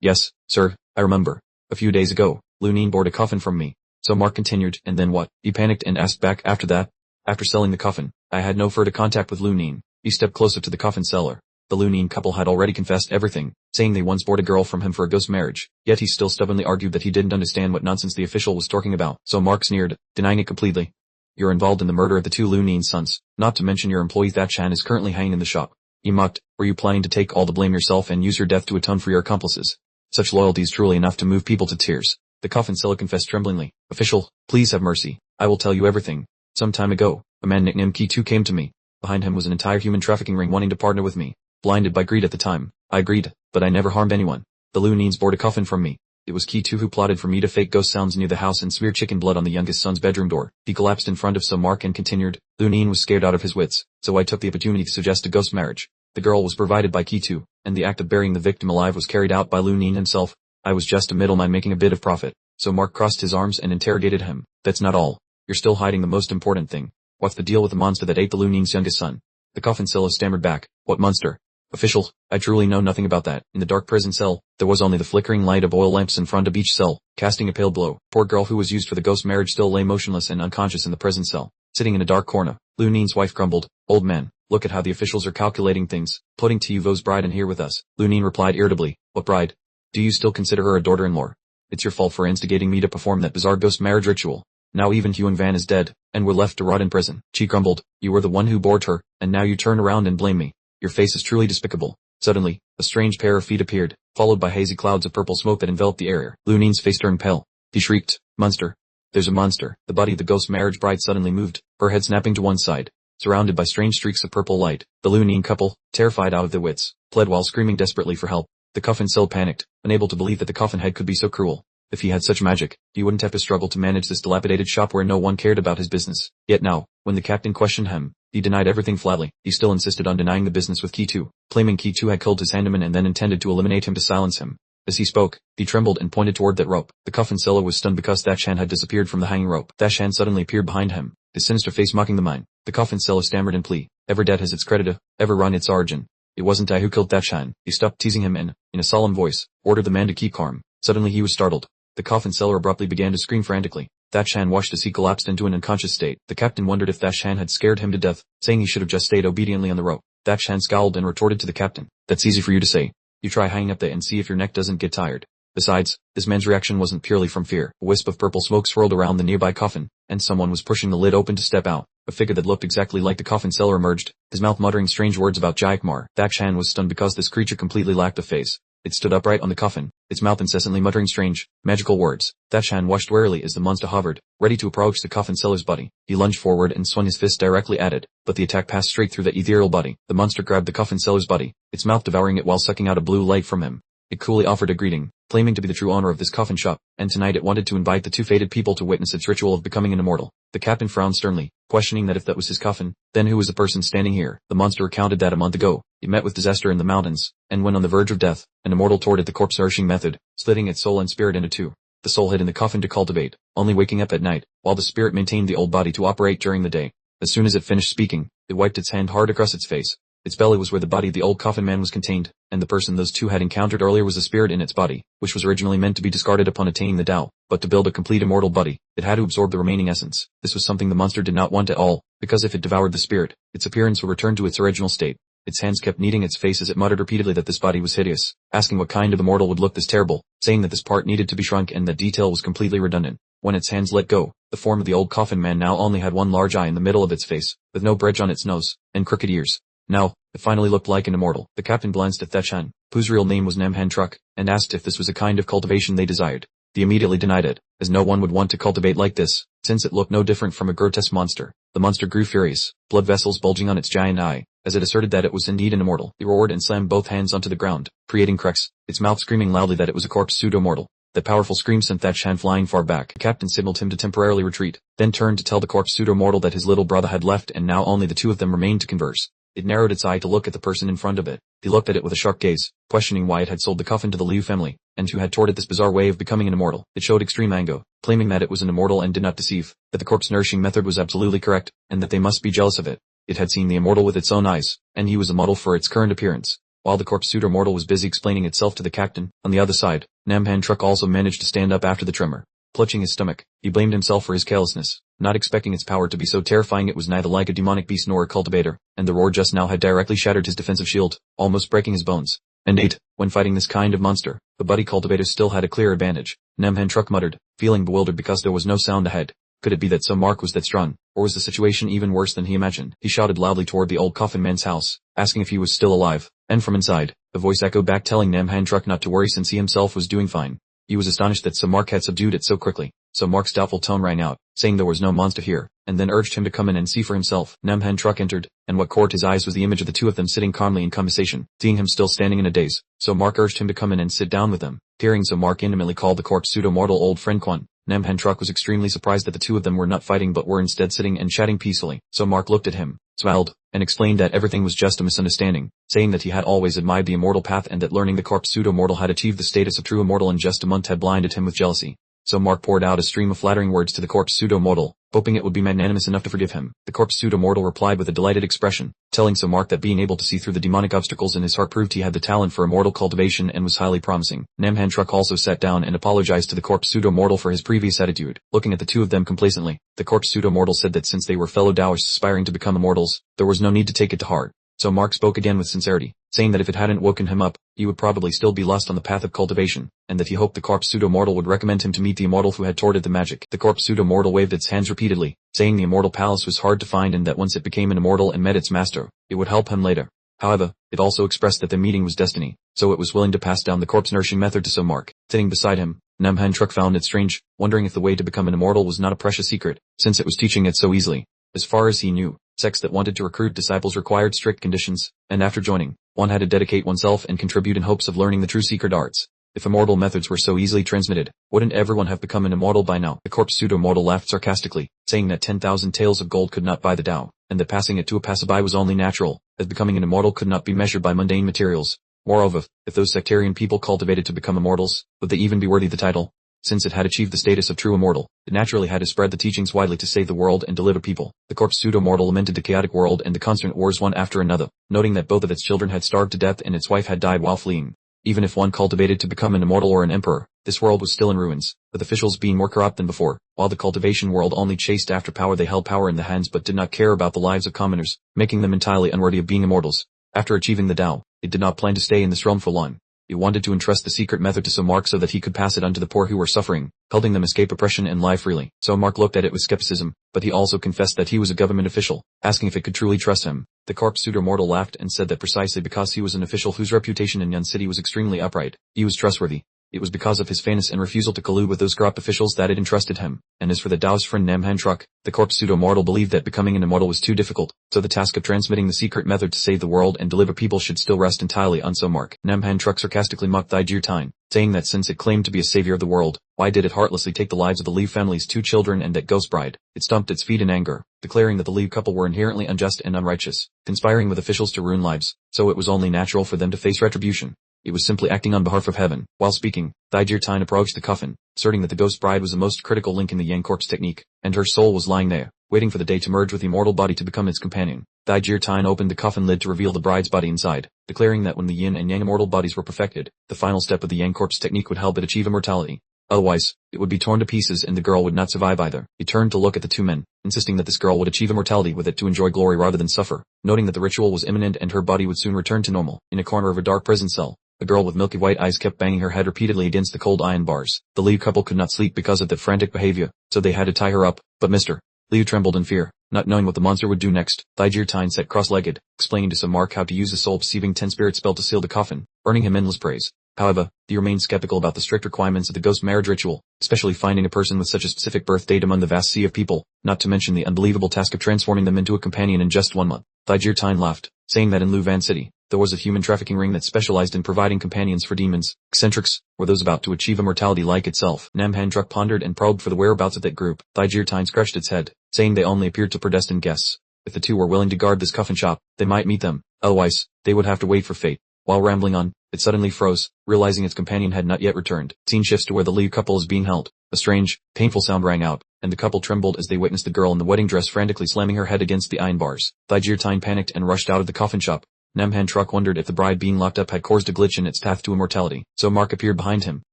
Yes, sir, I remember. A few days ago, Liu Nin bought a coffin from me. So Mark continued, and then what? He panicked and asked back after that. After selling the coffin, I had no further contact with Liu Nin. He stepped closer to the coffin seller. The Liu Nin couple had already confessed everything, saying they once bought a girl from him for a ghost marriage, yet he still stubbornly argued that he didn't understand what nonsense the official was talking about. So Mark sneered, denying it completely. You're involved in the murder of the 2 Liu Nin sons, not to mention your employee Thatchan is currently hanging in the shop. He mocked, were you planning to take all the blame yourself and use your death to atone for your accomplices? Such loyalty is truly enough to move people to tears. The coffin seller confessed tremblingly, official, please have mercy. I will tell you everything. Some time ago, a man nicknamed Ki 2 came to me. Behind him was an entire human trafficking ring wanting to partner with me. Blinded by greed at the time, I agreed, but I never harmed anyone. The Liu Nins bought a coffin from me. It was Ki-tu who plotted for me to fake ghost sounds near the house and smear chicken blood on the youngest son's bedroom door. He collapsed in front of Mark and continued, Lunin was scared out of his wits, so I took the opportunity to suggest a ghost marriage. The girl was provided by Ki-tu, and the act of burying the victim alive was carried out by Lunin himself. I was just a middleman making a bit of profit. So Mark crossed his arms and interrogated him. That's not all. You're still hiding the most important thing. What's the deal with the monster that ate the Lunin's youngest son? The coffin seller stammered back. What monster? Official, I truly know nothing about that. In the dark prison cell, there was only the flickering light of oil lamps in front of each cell, casting a pale glow. Poor girl who was used for the ghost marriage still lay motionless and unconscious in the prison cell, sitting in a dark corner. Lunin's wife grumbled, Old man, look at how the officials are calculating things, putting Tiyuvo's bride in here with us. Lunin replied irritably, What bride? Do you still consider her a daughter-in-law? It's your fault for instigating me to perform that bizarre ghost marriage ritual. Now even Huang Van is dead, and we're left to rot in prison. She grumbled, You were the one who bored her, and now you turn around and blame me. Your face is truly despicable. Suddenly, a strange pair of feet appeared, followed by hazy clouds of purple smoke that enveloped the area. Lunin's face turned pale. He shrieked, Monster. There's a monster. The body of the ghost marriage bride suddenly moved, her head snapping to one side. Surrounded by strange streaks of purple light, the Lunin couple, terrified out of their wits, fled while screaming desperately for help. The coffin cell panicked, unable to believe that the coffin head could be so cruel. If he had such magic, he wouldn't have to struggle to manage this dilapidated shop where no one cared about his business. Yet now, when the captain questioned him, he denied everything flatly. He still insisted on denying the business with Ki-tu, claiming Ki-tu had killed his handyman and then intended to eliminate him to silence him. As he spoke, he trembled and pointed toward that rope. The coffin seller was stunned because Thachan had disappeared from the hanging rope. Thachan suddenly appeared behind him, his sinister face mocking the mine. The coffin seller stammered in plea, Ever dead has its creditor, ever run its origin. It wasn't I who killed Thachan. He stopped teasing him and, in a solemn voice, ordered the man to keep calm. Suddenly he was startled. The coffin seller abruptly began to scream frantically. Thachan watched as he collapsed into an unconscious state. The captain wondered if Thachan had scared him to death, saying he should have just stayed obediently on the rope. Thachan scowled and retorted to the captain, That's easy for you to say. You try hanging up there and see if your neck doesn't get tired. Besides, this man's reaction wasn't purely from fear. A wisp of purple smoke swirled around the nearby coffin, and someone was pushing the lid open to step out. A figure that looked exactly like the coffin seller emerged, his mouth muttering strange words about Jaikmar. Thachan was stunned because this creature completely lacked a face. It stood upright on the coffin, its mouth incessantly muttering strange, magical words. Thachan watched warily as the monster hovered, ready to approach the coffin seller's body. He lunged forward and swung his fist directly at it, but the attack passed straight through the ethereal body. The monster grabbed the coffin seller's body, its mouth devouring it while sucking out a blue light from him. It coolly offered a greeting, claiming to be the true owner of this coffin shop, and tonight it wanted to invite the two fated people to witness its ritual of becoming an immortal. The captain frowned sternly, questioning that if that was his coffin, then who was the person standing here? The monster recounted that a month ago, it met with disaster in the mountains, and when on the verge of death, an immortal tortured the corpse nourishing method, slitting its soul and spirit into two. The soul hid in the coffin to cultivate, only waking up at night, while the spirit maintained the old body to operate during the day. As soon as it finished speaking, it wiped its hand hard across its face. Its belly was where the body of the old coffin man was contained, and the person those two had encountered earlier was the spirit in its body, which was originally meant to be discarded upon attaining the Tao, but to build a complete immortal body, it had to absorb the remaining essence. This was something the monster did not want at all, because if it devoured the spirit, its appearance would return to its original state. Its hands kept kneading its face as it muttered repeatedly that this body was hideous, asking what kind of immortal would look this terrible, saying that this part needed to be shrunk and that detail was completely redundant. When its hands let go, the form of the old coffin man now only had one large eye in the middle of its face, with no bridge on its nose, and crooked ears. Now, it finally looked like an immortal. The captain glanced at Thachan, whose real name was Namhan Truk, and asked if this was a kind of cultivation they desired. They immediately denied it, as no one would want to cultivate like this, since it looked no different from a grotesque monster. The monster grew furious, blood vessels bulging on its giant eye, as it asserted that it was indeed an immortal. It roared and slammed both hands onto the ground, creating cracks, its mouth screaming loudly that it was a corpse pseudo-mortal. That powerful scream sent Thachan flying far back. The captain signaled him to temporarily retreat, then turned to tell the corpse pseudo-mortal that his little brother had left and now only the two of them remained to converse. It narrowed its eye to look at the person in front of it. He looked at it with a sharp gaze, questioning why it had sold the coffin to the Liu family, and who had taught it this bizarre way of becoming an immortal. It showed extreme anger, claiming that it was an immortal and did not deceive, that the corpse nourishing method was absolutely correct, and that they must be jealous of it. It had seen the immortal with its own eyes, and he was a model for its current appearance. While the corpse pseudo-mortal was busy explaining itself to the captain, on the other side, Namhan Truk also managed to stand up after the tremor. Clutching his stomach, he blamed himself for his carelessness, not expecting its power to be so terrifying. It was neither like a demonic beast nor a cultivator, and the roar just now had directly shattered his defensive shield, almost breaking his bones. And 8. When fighting this kind of monster, the buddy cultivator still had a clear advantage. Namhan Truk muttered, feeling bewildered because there was no sound ahead. Could it be that some mark was that strong, or was the situation even worse than he imagined? He shouted loudly toward the old coffin man's house, asking if he was still alive, and from inside, a voice echoed back telling Namhan Truk not to worry since he himself was doing fine. He was astonished that Samark had subdued it so quickly. Samark's doubtful tone rang out, saying there was no monster here, and then urged him to come in and see for himself. Namhan Truk entered, and what caught his eyes was the image of the two of them sitting calmly in conversation. Seeing him still standing in a daze, Samark urged him to come in and sit down with them. Hearing so Mark intimately called the corpse pseudo-mortal old friend Quan. Namhan Truck was extremely surprised that the two of them were not fighting but were instead sitting and chatting peacefully. So Mark looked at him, smiled, and explained that everything was just a misunderstanding, saying that he had always admired the immortal path and that learning the corpse pseudo-mortal had achieved the status of true immortal in just a month had blinded him with jealousy. So Mark poured out a stream of flattering words to the corpse pseudo-mortal, hoping it would be magnanimous enough to forgive him. The corpse pseudo-mortal replied with a delighted expression, telling so Mark that being able to see through the demonic obstacles in his heart proved he had the talent for immortal cultivation and was highly promising. Namhan Truck also sat down and apologized to the corpse pseudo-mortal for his previous attitude. Looking at the two of them complacently, the corpse pseudo-mortal said that since they were fellow Taoists aspiring to become immortals, there was no need to take it to heart. So Mark spoke again with sincerity, saying that if it hadn't woken him up, he would probably still be lost on the path of cultivation, and that he hoped the corpse pseudo-mortal would recommend him to meet the immortal who had thwarted the magic. The corpse pseudo-mortal waved its hands repeatedly, saying the immortal palace was hard to find and that once it became an immortal and met its master, it would help him later. However, it also expressed that the meeting was destiny, so it was willing to pass down the corpse nourishing method to so Mark. Sitting beside him, Namhan Truck found it strange, wondering if the way to become an immortal was not a precious secret, since it was teaching it so easily. As far as he knew, sects that wanted to recruit disciples required strict conditions, and after joining, one had to dedicate oneself and contribute in hopes of learning the true secret arts. If immortal methods were so easily transmitted, wouldn't everyone have become an immortal by now? The corpse pseudo-mortal laughed sarcastically, saying that 10,000 taels of gold could not buy the Tao, and that passing it to a passerby was only natural, as becoming an immortal could not be measured by mundane materials. Moreover, if those sectarian people cultivated to become immortals, would they even be worthy the title? Since it had achieved the status of true immortal, it naturally had to spread the teachings widely to save the world and deliver people. The corpse pseudo-mortal lamented the chaotic world and the constant wars one after another, noting that both of its children had starved to death and its wife had died while fleeing. Even if one cultivated to become an immortal or an emperor, this world was still in ruins, with officials being more corrupt than before, while the cultivation world only chased after power. They held power in the hands but did not care about the lives of commoners, making them entirely unworthy of being immortals. After achieving the Tao, it did not plan to stay in this realm for long. It wanted to entrust the secret method to so Mark so that he could pass it on to the poor who were suffering, helping them escape oppression and live freely. So Mark looked at it with skepticism, but he also confessed that he was a government official, asking if it could truly trust him. The corpse pseudo-mortal laughed and said that precisely because he was an official whose reputation in Yun City was extremely upright, he was trustworthy. It was because of his fairness and refusal to collude with those corrupt officials that it entrusted him. And as for the Taoist friend Namhan Truck, the corpse pseudo-mortal believed that becoming an immortal was too difficult, so the task of transmitting the secret method to save the world and deliver people should still rest entirely on so Mark. Namhan Truck sarcastically mocked Thijir Tine, saying that since it claimed to be a savior of the world, why did it heartlessly take the lives of the Lee family's 2 children and that ghost bride? It stomped its feet in anger, declaring that the Lee couple were inherently unjust and unrighteous, conspiring with officials to ruin lives, so it was only natural for them to face retribution. It was simply acting on behalf of heaven. While speaking, Thijir Tine approached the coffin, asserting that the ghost bride was the most critical link in the Yang corpse technique, and her soul was lying there, waiting for the day to merge with the immortal body to become its companion. Thijir Tine opened the coffin lid to reveal the bride's body inside, declaring that when the Yin and Yang immortal bodies were perfected, the final step of the Yang corpse technique would help it achieve immortality. Otherwise, it would be torn to pieces and the girl would not survive either. He turned to look at the 2 men, insisting that this girl would achieve immortality with it to enjoy glory rather than suffer, noting that the ritual was imminent and her body would soon return to normal. In a corner of a dark prison cell, a girl with milky white eyes kept banging her head repeatedly against the cold iron bars. The Liu couple could not sleep because of that frantic behavior, so they had to tie her up, but Mr. Liu trembled in fear, not knowing what the monster would do next. Thijir Tine sat cross-legged, explaining to Mark how to use a soul-deceiving 10-spirit spell to seal the coffin, earning him endless praise. However, he remained skeptical about the strict requirements of the ghost marriage ritual, especially finding a person with such a specific birth date among the vast sea of people, not to mention the unbelievable task of transforming them into a companion in just 1 month. Thijir Tine laughed, saying that in Luvan City, there was a human trafficking ring that specialized in providing companions for demons, eccentrics, or those about to achieve immortality like itself. Namhan Truck pondered and probed for the whereabouts of that group. Thijir Tine scratched its head, saying they only appeared to predestined guests. If the 2 were willing to guard this coffin shop, they might meet them, otherwise, they would have to wait for fate. While rambling on, it suddenly froze, realizing its companion had not yet returned. Scene shifts to where the Liu couple is being held. A strange, painful sound rang out, and the couple trembled as they witnessed the girl in the wedding dress frantically slamming her head against the iron bars. Thijir Tine panicked and rushed out of the coffin shop. Namhan Truck wondered if the bride being locked up had caused a glitch in its path to immortality. So Mark appeared behind him,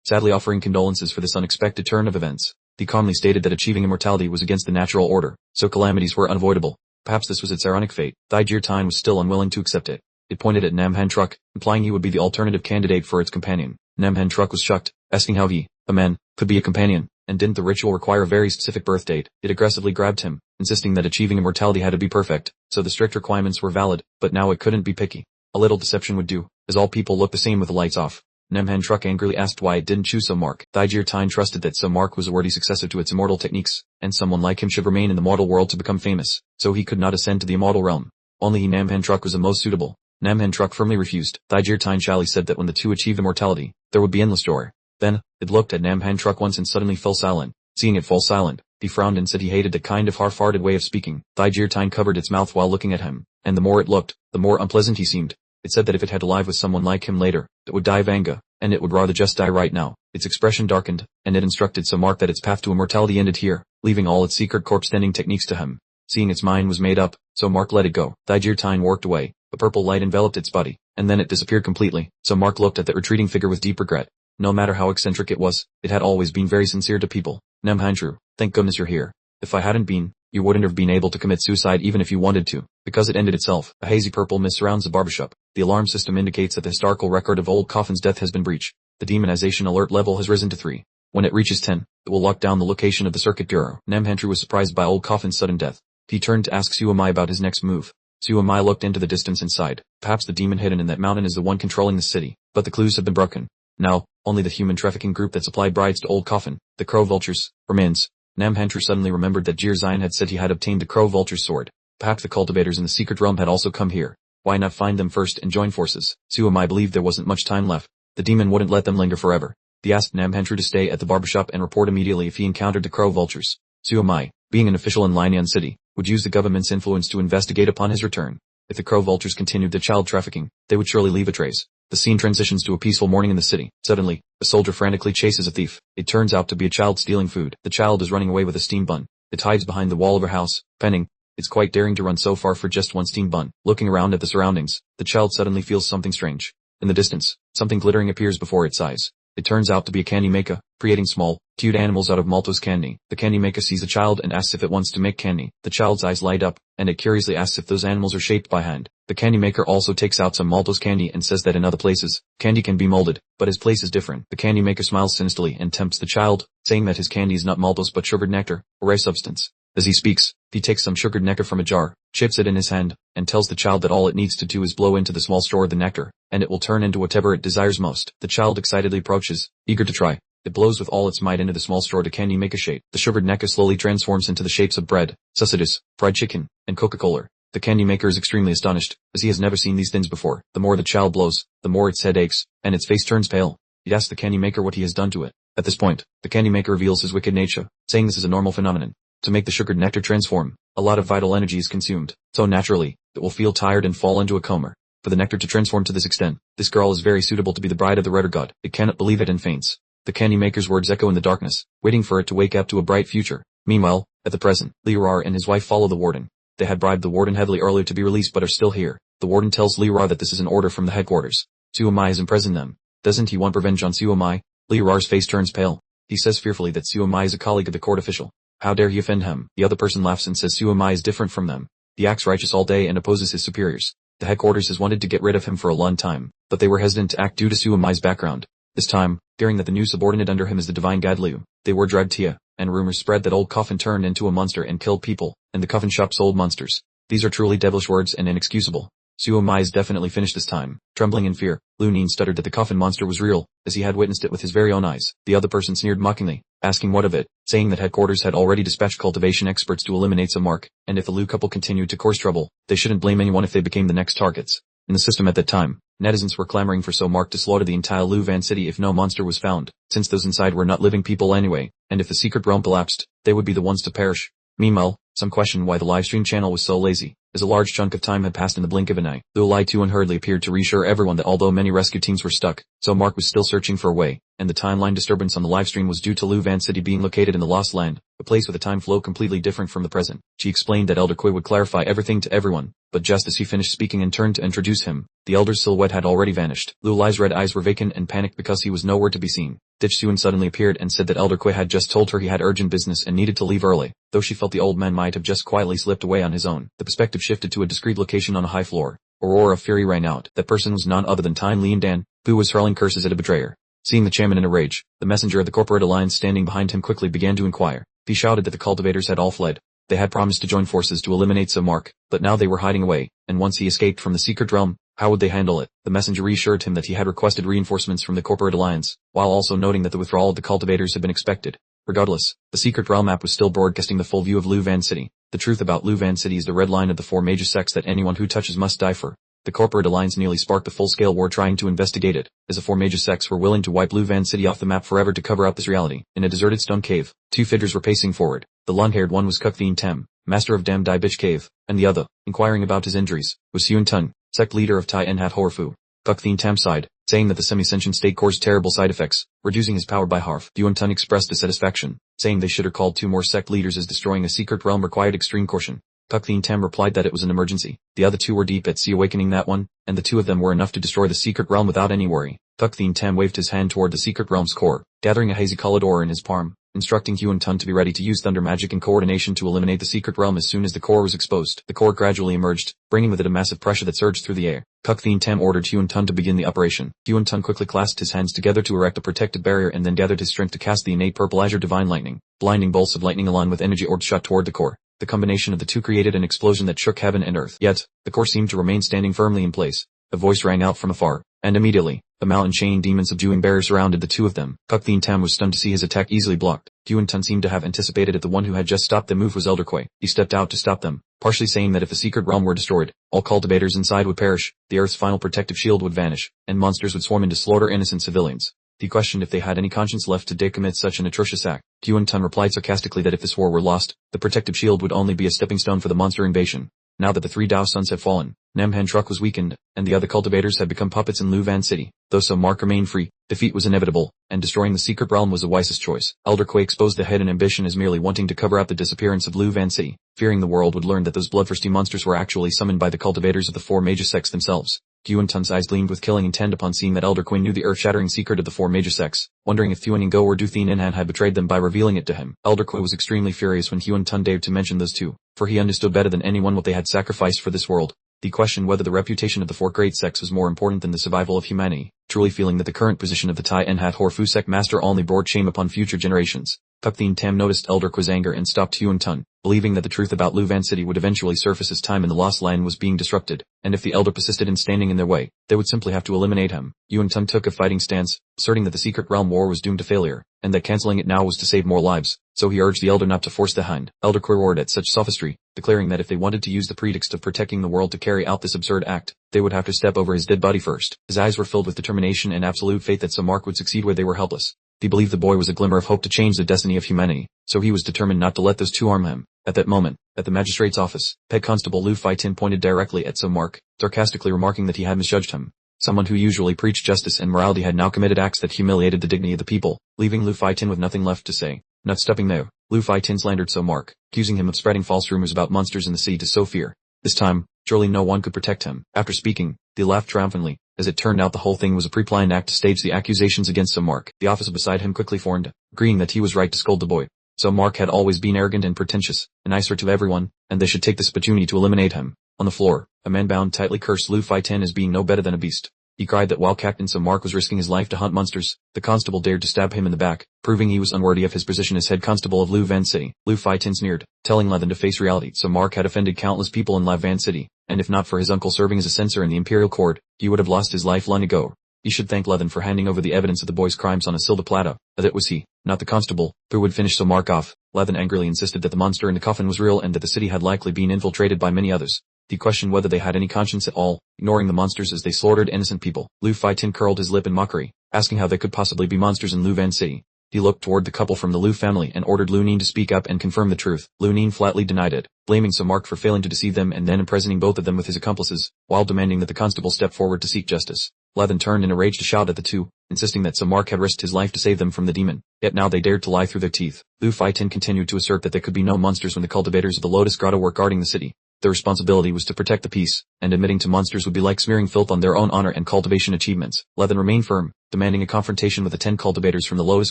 sadly offering condolences for this unexpected turn of events. He calmly stated that achieving immortality was against the natural order, so calamities were unavoidable. Perhaps this was its ironic fate. Thijir Tine was still unwilling to accept it. It pointed at Namhan Truck, implying he would be the alternative candidate for its companion. Namhan Truck was shocked, asking how he, a man, could be a companion, and didn't the ritual require a very specific birth date? It aggressively grabbed him, insisting that achieving immortality had to be perfect, so the strict requirements were valid, but now it couldn't be picky. A little deception would do, as all people look the same with the lights off. Namhan Truck angrily asked why it didn't choose so Mark. Thijir Tine trusted that so Mark was a worthy successor to its immortal techniques, and someone like him should remain in the mortal world to become famous, so he could not ascend to the immortal realm. Only he Namhan Truck was the most suitable. Namhan Truck firmly refused. Thijir Tine shyly said that when the 2 achieved immortality, there would be endless joy. Then, it looked at Namhan Truck once and suddenly fell silent. Seeing it fall silent, he frowned and said he hated the kind of half-hearted way of speaking. Thijirtine covered its mouth while looking at him, and the more it looked, the more unpleasant he seemed. It said that if it had to live with someone like him later, it would die of anger, and it would rather just die right now. Its expression darkened, and it instructed Samark that its path to immortality ended here, leaving all its secret corpse-tending techniques to him. Seeing its mind was made up, Samark let it go. Thijirtine worked away. A purple light enveloped its body, and then it disappeared completely. Samark looked at the retreating figure with deep regret. No matter how eccentric it was, it had always been very sincere to people. Namhandru, thank goodness you're here. If I hadn't been, you wouldn't have been able to commit suicide even if you wanted to, because it ended itself. A hazy purple mist surrounds the barbershop. The alarm system indicates that the historical record of Old Coffin's death has been breached. The demonization alert level has risen to 3. When it reaches 10, it will lock down the location of the circuit bureau. Namhandru was surprised by Old Coffin's sudden death. He turned to ask Suamai about his next move. Suamai looked into the distance and sighed. Perhaps the demon hidden in that mountain is the one controlling the city, but the clues have been broken. Now, only the human trafficking group that supplied brides to Old Coffin, the Crow Vultures, remains. Namhandru suddenly remembered that Jir Zion had said he had obtained the Crow Vulture's sword. Perhaps the cultivators in the secret realm had also come here. Why not find them first and join forces? Suamai believed there wasn't much time left. The demon wouldn't let them linger forever. He asked Namhandru to stay at the barbershop and report immediately if he encountered the Crow Vultures. Suamai, being an official in Linian City, would use the government's influence to investigate upon his return. If the Crow Vultures continued the child trafficking, they would surely leave a trace. The scene transitions to a peaceful morning in the city. Suddenly, a soldier frantically chases a thief. It turns out to be a child stealing food. The child is running away with a steam bun. It hides behind the wall of her house, penning. It's quite daring to run so far for just one steam bun. Looking around at the surroundings, the child suddenly feels something strange. In the distance, something glittering appears before its eyes. It turns out to be a candy maker, creating small, cute animals out of maltose candy. The candy maker sees the child and asks if it wants to make candy. The child's eyes light up, and it curiously asks if those animals are shaped by hand. The candy maker also takes out some maltose candy and says that in other places, candy can be molded, but his place is different. The candy maker smiles sinisterly and tempts the child, saying that his candy is not maltose but sugared nectar, a rare substance. As he speaks, he takes some sugared nectar from a jar, chips it in his hand, and tells the child that all it needs to do is blow into the small straw of the nectar, and it will turn into whatever it desires most. The child excitedly approaches, eager to try. It blows with all its might into the small straw to candy make a shape. The sugared nectar slowly transforms into the shapes of bread, sausages, fried chicken, and Coca-Cola. The candy maker is extremely astonished, as he has never seen these things before. The more the child blows, the more its head aches, and its face turns pale. He asks the candy maker what he has done to it. At this point, the candy maker reveals his wicked nature, saying this is a normal phenomenon. To make the sugared nectar transform, a lot of vital energy is consumed, so naturally, it will feel tired and fall into a coma. For the nectar to transform to this extent, this girl is very suitable to be the bride of the Redder God. It cannot believe it and faints. The candy maker's words echo in the darkness, waiting for it to wake up to a bright future. Meanwhile, at the present, Leroy and his wife follow the warden. They had bribed the warden heavily earlier to be released but are still here. The warden tells Leroy that this is an order from the headquarters. Suamai has imprisoned them. Doesn't he want revenge on Suamai? Leroy's face turns pale. He says fearfully that Suamai is a colleague of the court official. How dare he offend him? The other person laughs and says Suamai is different from them. He acts righteous all day and opposes his superiors. The headquarters has wanted to get rid of him for a long time, but they were hesitant to act due to Suamai's background. This time, hearing that the new subordinate under him is the divine Gadliu, they were dragged here, and rumors spread that Old Coffin turned into a monster and killed people, and the coffin shop sold monsters. These are truly devilish words and inexcusable. Suamai is definitely finished this time. Trembling in fear, Lunine stuttered that the coffin monster was real, as he had witnessed it with his very own eyes. The other person sneered mockingly, asking what of it, saying that headquarters had already dispatched cultivation experts to eliminate Samark, and if the Lu couple continued to cause trouble, they shouldn't blame anyone if they became the next targets. In the system at that time, netizens were clamoring for Samark to slaughter the entire Luvan city if no monster was found, since those inside were not living people anyway, and if the secret realm collapsed, they would be the ones to perish. Meanwhile, some questioned why the livestream channel was so lazy, as a large chunk of time had passed in the blink of an eye. Lulai too unhurriedly appeared to reassure everyone that although many rescue teams were stuck, Samark was still searching for a way, and the timeline disturbance on the livestream was due to Luvan city being located in the Lost Land, a place with a time flow completely different from the present. She explained that Elder Kui would clarify everything to everyone, but just as he finished speaking and turned to introduce him, the elder's silhouette had already vanished. Lulai's red eyes were vacant and panicked because he was nowhere to be seen. Ditch Suan suddenly appeared and said that Elder Kui had just told her he had urgent business and needed to leave early, though she felt the old man might have just quietly slipped away on his own. The perspective shifted to a discreet location on a high floor. A roar of fury rang out. That person was none other than Time Lian Dan, who was hurling curses at a betrayer. Seeing the chairman in a rage, the messenger of the corporate alliance standing behind him quickly began to inquire. He shouted that the cultivators had all fled. They had promised to join forces to eliminate Samark, but now they were hiding away, and once he escaped from the secret realm, how would they handle it? The messenger reassured him that he had requested reinforcements from the corporate alliance, while also noting that the withdrawal of the cultivators had been expected. Regardless, the secret realm map was still broadcasting the full view of Luvan City. The truth about Luvan City is the red line of the four major sects that anyone who touches must die for. The corporate alliance nearly sparked a full-scale war trying to investigate it, as the four major sects were willing to wipe Lu Van City off the map forever to cover up this reality. In a deserted stone cave, two figures were pacing forward. The long-haired one was Kuk Thien Tem, master of Dam Dai Bitch Cave, and the other, inquiring about his injuries, was Hyun Tun, sect leader of Tai En Hat Horfu. Kuk Thien Tem sighed, saying that the semi-sentient state caused terrible side effects, reducing his power by half. Hyun Tun expressed dissatisfaction, saying they should have called two more sect leaders as destroying a secret realm required extreme caution. Kuk Thien Tem replied that it was an emergency. The other two were deep at sea awakening that one, and the two of them were enough to destroy the secret realm without any worry. Kuk Thien Tem waved his hand toward the secret realm's core, gathering a hazy-colored ore in his palm, instructing Hyun Tun to be ready to use thunder magic and coordination to eliminate the secret realm as soon as the core was exposed. The core gradually emerged, bringing with it a massive pressure that surged through the air. Kuk Thien Tem ordered Hyun Tun to begin the operation. Hyun Tun quickly clasped his hands together to erect a protective barrier and then gathered his strength to cast the innate purple azure divine lightning. Blinding bolts of lightning along with energy orbs shot toward the core. The combination of the two created an explosion that shook heaven and earth. Yet, the core seemed to remain standing firmly in place. A voice rang out from afar, and immediately, a mountain chain demon subduing barrier surrounded the two of them. Kuk Thien Tem was stunned to see his attack easily blocked. Hyun Tun seemed to have anticipated it. The one who had just stopped the move was Elder Kui. He stepped out to stop them, partially saying that if the secret realm were destroyed, all cultivators inside would perish, the Earth's final protective shield would vanish, and monsters would swarm in to slaughter innocent civilians. He questioned if they had any conscience left to dare commit such an atrocious act. Hyun Tun replied sarcastically that if this war were lost, the protective shield would only be a stepping stone for the monster invasion. Now that the three Dao Suns had fallen, Namhan Truk was weakened, and the other cultivators had become puppets in Lu Van City. Though some mark remained free, defeat was inevitable, and destroying the secret realm was the wisest choice. Elder Kui exposed the hidden ambition as merely wanting to cover up the disappearance of Lu Van City, fearing the world would learn that those bloodthirsty monsters were actually summoned by the cultivators of the four major sects themselves. Hyun Tun's eyes gleamed with killing intent upon seeing that Elder Kui knew the earth-shattering secret of the four major sects, wondering if Thuan Go or Du Thien Inhan had betrayed them by revealing it to him. Elder Kui was extremely furious when Hyun Tun dared to mention those two, for he understood better than anyone what they had sacrificed for this world. He questioned whether the reputation of the four great sects was more important than the survival of humanity, truly feeling that the current position of the Tai En Hat Horfu sect master only brought shame upon future generations. Kuk Thien Tem noticed Elder Kui's anger and stopped Hyun Tun, believing that the truth about Lu Van City would eventually surface as time in the Lost Land was being disrupted, and if the Elder persisted in standing in their way, they would simply have to eliminate him. Hyun Tun took a fighting stance, asserting that the secret realm war was doomed to failure, and that cancelling it now was to save more lives, so he urged the Elder not to force the hand. Elder Kui roared at such sophistry, declaring that if they wanted to use the pretext of protecting the world to carry out this absurd act, they would have to step over his dead body first. His eyes were filled with determination and absolute faith that Samark would succeed where they were helpless. He believed the boy was a glimmer of hope to change the destiny of humanity, so he was determined not to let those two harm him. At that moment, at the magistrate's office, Head Constable Lu Fai-tin pointed directly at Samark, sarcastically remarking that he had misjudged him. Someone who usually preached justice and morality had now committed acts that humiliated the dignity of the people, leaving Lu Fai-tin with nothing left to say. Not stopping there, Lu Fai-tin slandered Samark, accusing him of spreading false rumors about monsters in the sea to sow fear. This time, surely no one could protect him. After speaking, they laughed triumphantly. As it turned out, the whole thing was a pre-planned act to stage the accusations against Samark. The officer beside him quickly formed, agreeing that he was right to scold the boy. Samark had always been arrogant and pretentious, an eyesore to everyone, and they should take this opportunity to eliminate him. On the floor, a man bound tightly cursed Lu Fai-tin as being no better than a beast. He cried that while Captain Samark was risking his life to hunt monsters, the constable dared to stab him in the back, proving he was unworthy of his position as head constable of Lu Van City. Lu Fai-tin sneered, telling Levin to face reality. Samark had offended countless people in Lu Van City, and if not for his uncle serving as a censor in the imperial court, he would have lost his life long ago. He should thank Levin for handing over the evidence of the boy's crimes on a silver platter, as it was he, not the constable, who would finish Samark off. Levin angrily insisted that the monster in the coffin was real and that the city had likely been infiltrated by many others. He questioned whether they had any conscience at all, ignoring the monsters as they slaughtered innocent people. Lu Fai-tin curled his lip in mockery, asking how they could possibly be monsters in Lu Van City. He looked toward the couple from the Lu family and ordered Lu Nin to speak up and confirm the truth. Lu Nin flatly denied it, blaming Samark for failing to deceive them and then imprisoning both of them with his accomplices, while demanding that the constable step forward to seek justice. Levin turned in a rage to shout at the two, insisting that Samark had risked his life to save them from the demon, yet now they dared to lie through their teeth. Lu Fai-tin continued to assert that there could be no monsters when the cultivators of the Lotus Grotto were guarding the city. Their responsibility was to protect the peace, and admitting to monsters would be like smearing filth on their own honor and cultivation achievements. Levin remained firm, demanding a confrontation with the 10 cultivators from the Lotus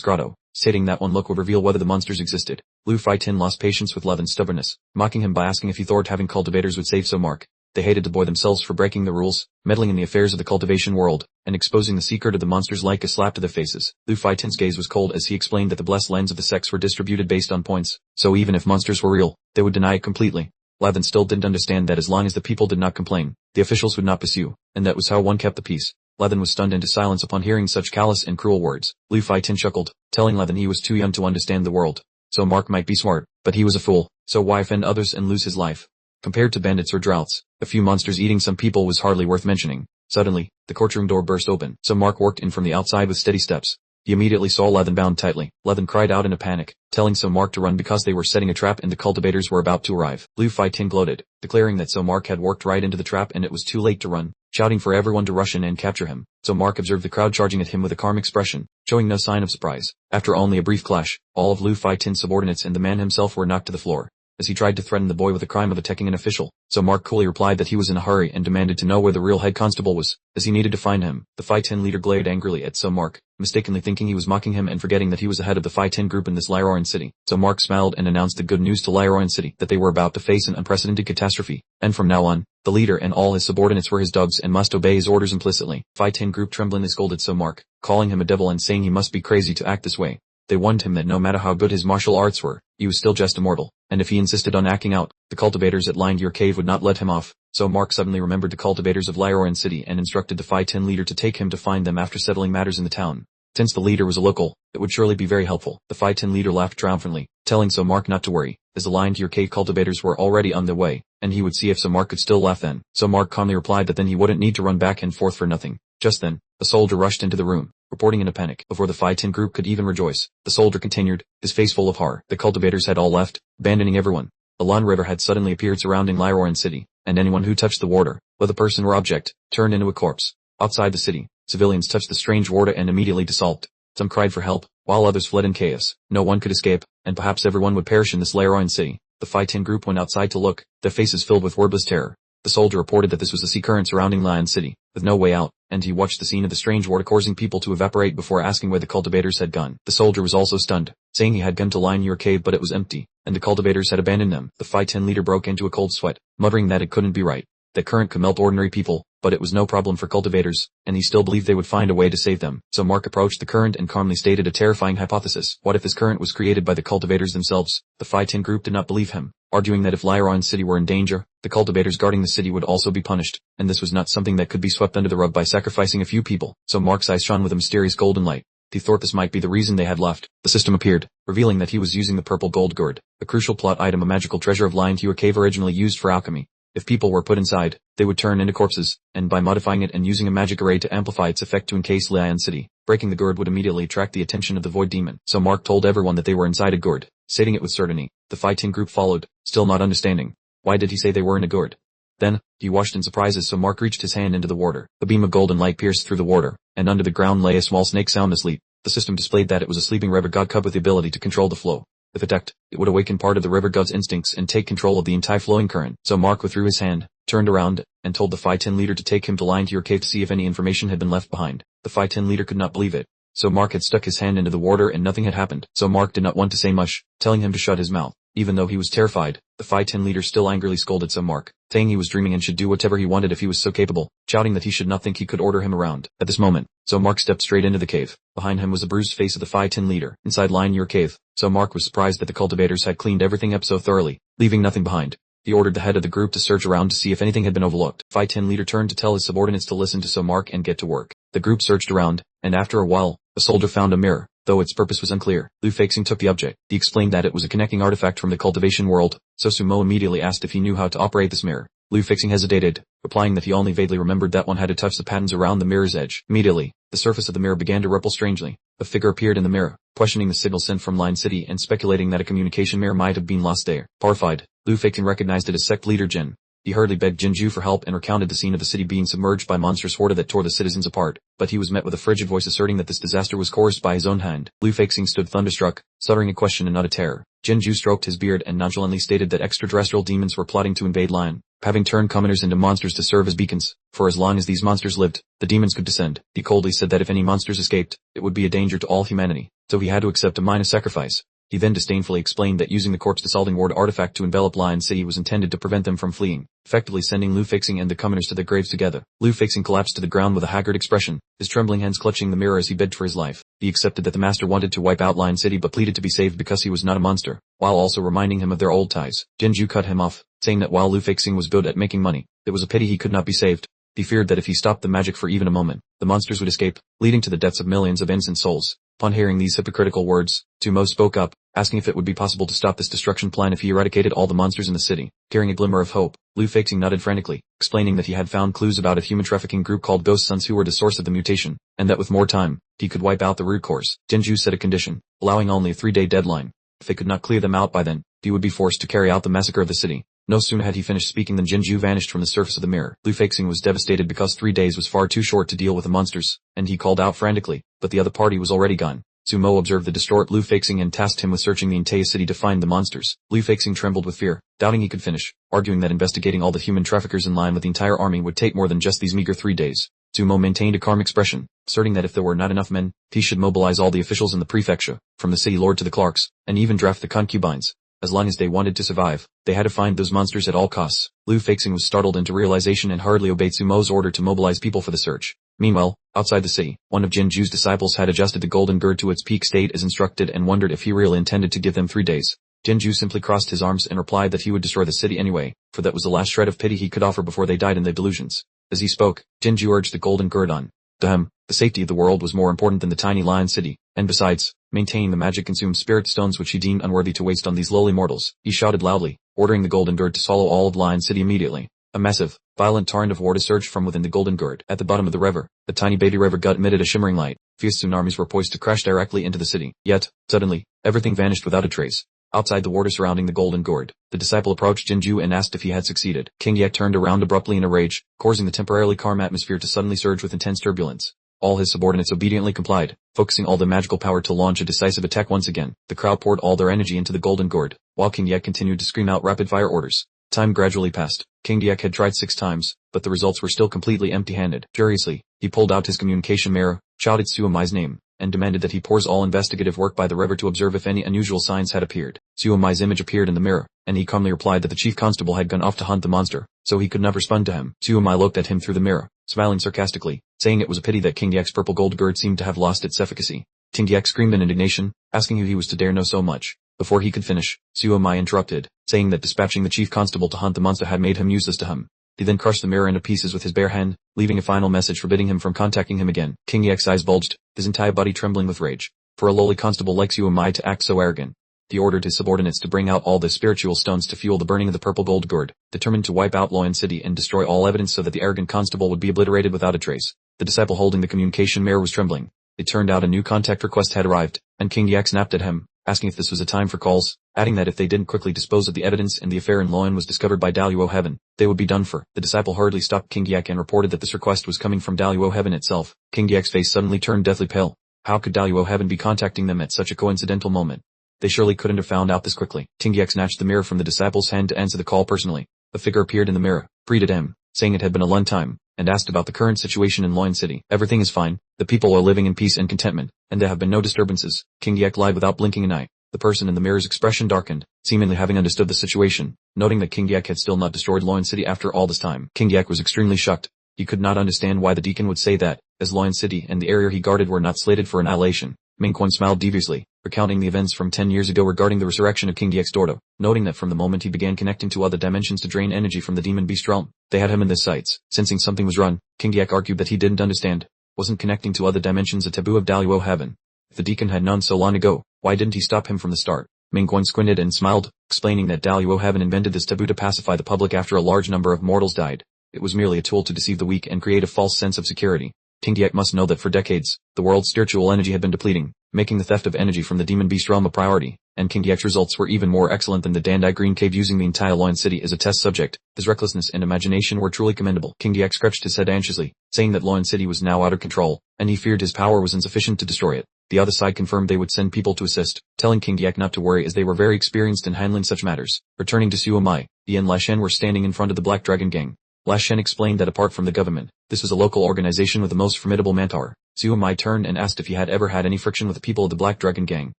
Grotto, stating that one look would reveal whether the monsters existed. Lu Fai-tin lost patience with Levin's stubbornness, mocking him by asking if he thought having cultivators would save Samark. They hated the boy themselves for breaking the rules, meddling in the affairs of the cultivation world, and exposing the secret of the monsters like a slap to their faces. Lu Fai-tin's gaze was cold as he explained that the blessed lands of the sects were distributed based on points, so even if monsters were real, they would deny it completely. Levin still didn't understand that as long as the people did not complain, the officials would not pursue, and that was how one kept the peace. Levin was stunned into silence upon hearing such callous and cruel words. Lu Fai-tin chuckled, telling Levin he was too young to understand the world. So Mark might be smart, but he was a fool, so why offend others and lose his life? Compared to bandits or droughts, a few monsters eating some people was hardly worth mentioning. Suddenly, the courtroom door burst open, so Mark walked in from the outside with steady steps. He immediately saw Levin bound tightly. Levin cried out in a panic, telling So Mark to run because they were setting a trap and the cultivators were about to arrive. Lu Fei-tin gloated, declaring that So Mark had walked right into the trap and it was too late to run, shouting for everyone to rush in and capture him. So Mark observed the crowd charging at him with a calm expression, showing no sign of surprise. After only a brief clash, all of Lu Fei-tin's subordinates and the man himself were knocked to the floor. As he tried to threaten the boy with the crime of attacking an official, So Mark coolly replied that he was in a hurry and demanded to know where the real head constable was, as he needed to find him. The Fei-tin leader glared angrily at So Mark, mistakenly thinking he was mocking him and forgetting that he was the head of the Fei-tin group in this Lyroran city. So Mark smiled and announced the good news to Lyroran city, that they were about to face an unprecedented catastrophe, and from now on, the leader and all his subordinates were his dogs and must obey his orders implicitly. Fei-tin group tremblingly scolded So Mark, calling him a devil and saying he must be crazy to act this way. They warned him that no matter how good his martial arts were, he was still just a mortal, and if he insisted on acting out, the cultivators at Lion Deer Cave would not let him off. So Mark suddenly remembered the cultivators of Lyroran city and instructed the Fei-tin leader to take him to find them after settling matters in the town. Since the leader was a local, it would surely be very helpful. The Fei-tin leader laughed triumphantly, telling So Mark not to worry, as the Lion Deer Cave cultivators were already on their way, and he would see if So Mark could still laugh then. So Mark calmly replied that then he wouldn't need to run back and forth for nothing. Just then, a soldier rushed into the room, reporting in a panic. Before the Fei-tin group could even rejoice, the soldier continued, his face full of horror. The cultivators had all left, abandoning everyone. A Lun River had suddenly appeared surrounding Lyroran city, and anyone who touched the water, whether person or object, turned into a corpse. Outside the city, civilians touched the strange water and immediately dissolved. Some cried for help, while others fled in chaos. No one could escape, and perhaps everyone would perish in this Lyroran city. The Fei-tin group went outside to look, their faces filled with wordless terror. The soldier reported that this was the sea current surrounding Lion City, with no way out, and he watched the scene of the strange water causing people to evaporate before asking where the cultivators had gone. The soldier was also stunned, saying he had gone to Lion Deer Cave but it was empty, and the cultivators had abandoned them. The Fei-tin leader broke into a cold sweat, muttering that it couldn't be right. That current could melt ordinary people, but it was no problem for cultivators, and he still believed they would find a way to save them. So Mark approached the current and calmly stated a terrifying hypothesis. What if this current was created by the cultivators themselves? The Fei-tin group did not believe him, arguing that if Lyroran city were in danger, the cultivators guarding the city would also be punished, and this was not something that could be swept under the rug by sacrificing a few people. So Mark's eyes shone with a mysterious golden light. He thought this might be the reason they had left. The system appeared, revealing that he was using the purple gold gourd, a crucial plot item, a magical treasure of Lion Deer Cave originally used for alchemy. If people were put inside, they would turn into corpses, and by modifying it and using a magic array to amplify its effect to encase Lion City, breaking the gourd would immediately attract the attention of the void demon. So Mark told everyone that they were inside a gourd, stating it with certainty. The Fei-tin group followed, still not understanding. Why did he say they were in a gourd? Then, he watched in surprise as So Mark reached his hand into the water. A beam of golden light pierced through the water, and under the ground lay a small snake sound asleep. The system displayed that it was a sleeping river god cub with the ability to control the flow. If attacked, it would awaken part of the river god's instincts and take control of the entire flowing current. So Mark withdrew his hand, turned around, and told the Fei-tin leader to take him to Lion Deer Cave to see if any information had been left behind. The Fei-tin leader could not believe it. So Mark had stuck his hand into the water and nothing had happened. So Mark did not want to say much, telling him to shut his mouth. Even though he was terrified, the Fei-tin leader still angrily scolded So Mark, saying he was dreaming and should do whatever he wanted if he was so capable, shouting that he should not think he could order him around. At this moment, So Mark stepped straight into the cave. Behind him was the bruised face of the Fei-tin leader. Inside Lion Deer Cave, So Mark was surprised that the cultivators had cleaned everything up so thoroughly, leaving nothing behind. He ordered the head of the group to search around to see if anything had been overlooked. Fei-tin leader turned to tell his subordinates to listen to So Mark and get to work. The group searched around, and after a while, a soldier found a mirror, though its purpose was unclear. Lu Feixing took the object. He explained that it was a connecting artifact from the cultivation world, so Sumo immediately asked if he knew how to operate this mirror. Lu Feixing hesitated, replying that he only vaguely remembered that one had to touch the patterns around the mirror's edge. Immediately, the surface of the mirror began to ripple strangely. A figure appeared in the mirror, questioning the signal sent from Lion City and speculating that a communication mirror might have been lost there. Horrified, Lu Feixing recognized it as sect leader Jin. He hurriedly begged Jinju for help and recounted the scene of the city being submerged by monstrous horde that tore the citizens apart, but he was met with a frigid voice asserting that this disaster was caused by his own hand. Lu Feixing stood thunderstruck, stuttering a question and not a terror. Jinju stroked his beard and nonchalantly stated that extraterrestrial demons were plotting to invade Lion, having turned commoners into monsters to serve as beacons. For as long as these monsters lived, the demons could descend. He coldly said that if any monsters escaped, it would be a danger to all humanity, so he had to accept a minor sacrifice. He then disdainfully explained that using the corpse dissolving ward artifact to envelop Lion City was intended to prevent them from fleeing, effectively sending Lu Feixing and the commoners to their graves together. Lu Feixing collapsed to the ground with a haggard expression, his trembling hands clutching the mirror as he begged for his life. He accepted that the master wanted to wipe out Lion City but pleaded to be saved because he was not a monster, while also reminding him of their old ties. Jinju cut him off, saying that while Lu Feixing was good at making money, it was a pity he could not be saved. He feared that if he stopped the magic for even a moment, the monsters would escape, leading to the deaths of millions of innocent souls. Upon hearing these hypocritical words, Sumo spoke up, asking if it would be possible to stop this destruction plan if he eradicated all the monsters in the city. Carrying a glimmer of hope, Lu Feixing nodded frantically, explaining that he had found clues about a human trafficking group called Ghost Sons who were the source of the mutation, and that with more time, he could wipe out the root cause. Jinju set a condition, allowing only a 3-day deadline. If they could not clear them out by then, he would be forced to carry out the massacre of the city. No sooner had he finished speaking than Jinju vanished from the surface of the mirror. Lu Feixing was devastated because 3 days was far too short to deal with the monsters, and he called out frantically, but the other party was already gone. Sumo observed the distraught Lu Feixing and tasked him with searching the entire city to find the monsters. Lu Feixing trembled with fear, doubting he could finish, arguing that investigating all the human traffickers in line with the entire army would take more than just these meager 3 days. Sumo maintained a calm expression, asserting that if there were not enough men, he should mobilize all the officials in the prefecture, from the city lord to the clerks, and even draft the concubines. As long as they wanted to survive, they had to find those monsters at all costs. Lu Feixing was startled into realization and hardly obeyed Sumo's order to mobilize people for the search. Meanwhile, outside the city, one of Jinju's disciples had adjusted the golden gird to its peak state as instructed and wondered if he really intended to give them 3 days. Jinju simply crossed his arms and replied that he would destroy the city anyway, for that was the last shred of pity he could offer before they died in their delusions. As he spoke, Jinju urged the golden gird on. To him, the safety of the world was more important than the tiny lion city, and besides, maintaining the magic-consumed spirit stones which he deemed unworthy to waste on these lowly mortals. He shouted loudly, ordering the golden gird to swallow all of Lion City immediately. A massive, violent torrent of water surged from within the golden gird. At the bottom of the river, the tiny baby river gut emitted a shimmering light. Fierce tsunamis were poised to crash directly into the city. Yet, suddenly, everything vanished without a trace. Outside the water surrounding the golden gourd, the disciple approached Jinju and asked if he had succeeded. King Yak turned around abruptly in a rage, causing the temporarily calm atmosphere to suddenly surge with intense turbulence. All his subordinates obediently complied, focusing all their magical power to launch a decisive attack once again. The crowd poured all their energy into the golden gourd, while King Yak continued to scream out rapid-fire orders. Time gradually passed. King Yak had tried 6 times, but the results were still completely empty-handed. Furiously, he pulled out his communication mirror, shouted Suomai's name, and demanded that he pause all investigative work by the river to observe if any unusual signs had appeared. Suomai's image appeared in the mirror, and he calmly replied that the chief constable had gone off to hunt the monster, so he could not respond to him. Suomai looked at him through the mirror, smiling sarcastically, saying it was a pity that King Yak's purple gold gourd seemed to have lost its efficacy. King Yak screamed in indignation, asking who he was to dare know so much. Before he could finish, Suomai interrupted, saying that dispatching the chief constable to hunt the monster had made him useless to him. He then crushed the mirror into pieces with his bare hand, leaving a final message forbidding him from contacting him again. King Yak's eyes bulged, his entire body trembling with rage. For a lowly constable like Suomai to act so arrogant. He ordered his subordinates to bring out all the spiritual stones to fuel the burning of the purple gold gourd, determined to wipe out Lion City and destroy all evidence so that the arrogant constable would be obliterated without a trace. The disciple holding the communication mirror was trembling. It turned out a new contact request had arrived, and King Yak snapped at him, asking if this was a time for calls, adding that if they didn't quickly dispose of the evidence and the affair in Lion was discovered by Daluo Heaven, they would be done for. The disciple hurriedly stopped King Yak and reported that this request was coming from Daluo Heaven itself. King Yak's face suddenly turned deathly pale. How could Daluo Heaven be contacting them at such a coincidental moment? They surely couldn't have found out this quickly. King Yak snatched the mirror from the disciple's hand to answer the call personally. A figure appeared in the mirror, greeted him, saying it had been a long time, and asked about the current situation in Lion City. Everything is fine. The people are living in peace and contentment, and there have been no disturbances. King Yak lied without blinking an eye. The person in the mirror's expression darkened, seemingly having understood the situation, noting that King Yak had still not destroyed Lion City after all this time. King Yak was extremely shocked. He could not understand why the deacon would say that, as Lion City and the area he guarded were not slated for annihilation. Mingquan smiled deviously, recounting the events from 10 years ago regarding the resurrection of King Yak's daughter, noting that from the moment he began connecting to other dimensions to drain energy from the demon beast realm, they had him in their sights. Sensing something was wrong, King Yak argued that he didn't understand. Wasn't connecting to other dimensions a taboo of Daluo Heaven? If the deacon had known so long ago, why didn't he stop him from the start? Mingquan squinted and smiled, explaining that Daluo Heaven invented this taboo to pacify the public after a large number of mortals died. It was merely a tool to deceive the weak and create a false sense of security. King Yak must know that for decades, the world's spiritual energy had been depleting, making the theft of energy from the demon beast realm a priority, and King Yak's results were even more excellent than the Dandai Green Cave, using the entire Lion City as a test subject. His recklessness and imagination were truly commendable. King Yak scratched his head anxiously, saying that Lion City was now out of control, and he feared his power was insufficient to destroy it. The other side confirmed they would send people to assist, telling King Yak not to worry as they were very experienced in handling such matters. Returning to Suomai, Yi and Lashen were standing in front of the Black Dragon Gang. Lashen explained that apart from the government, this was a local organization with the most formidable manpower. Suomai turned and asked if he had ever had any friction with the people of the Black Dragon Gang.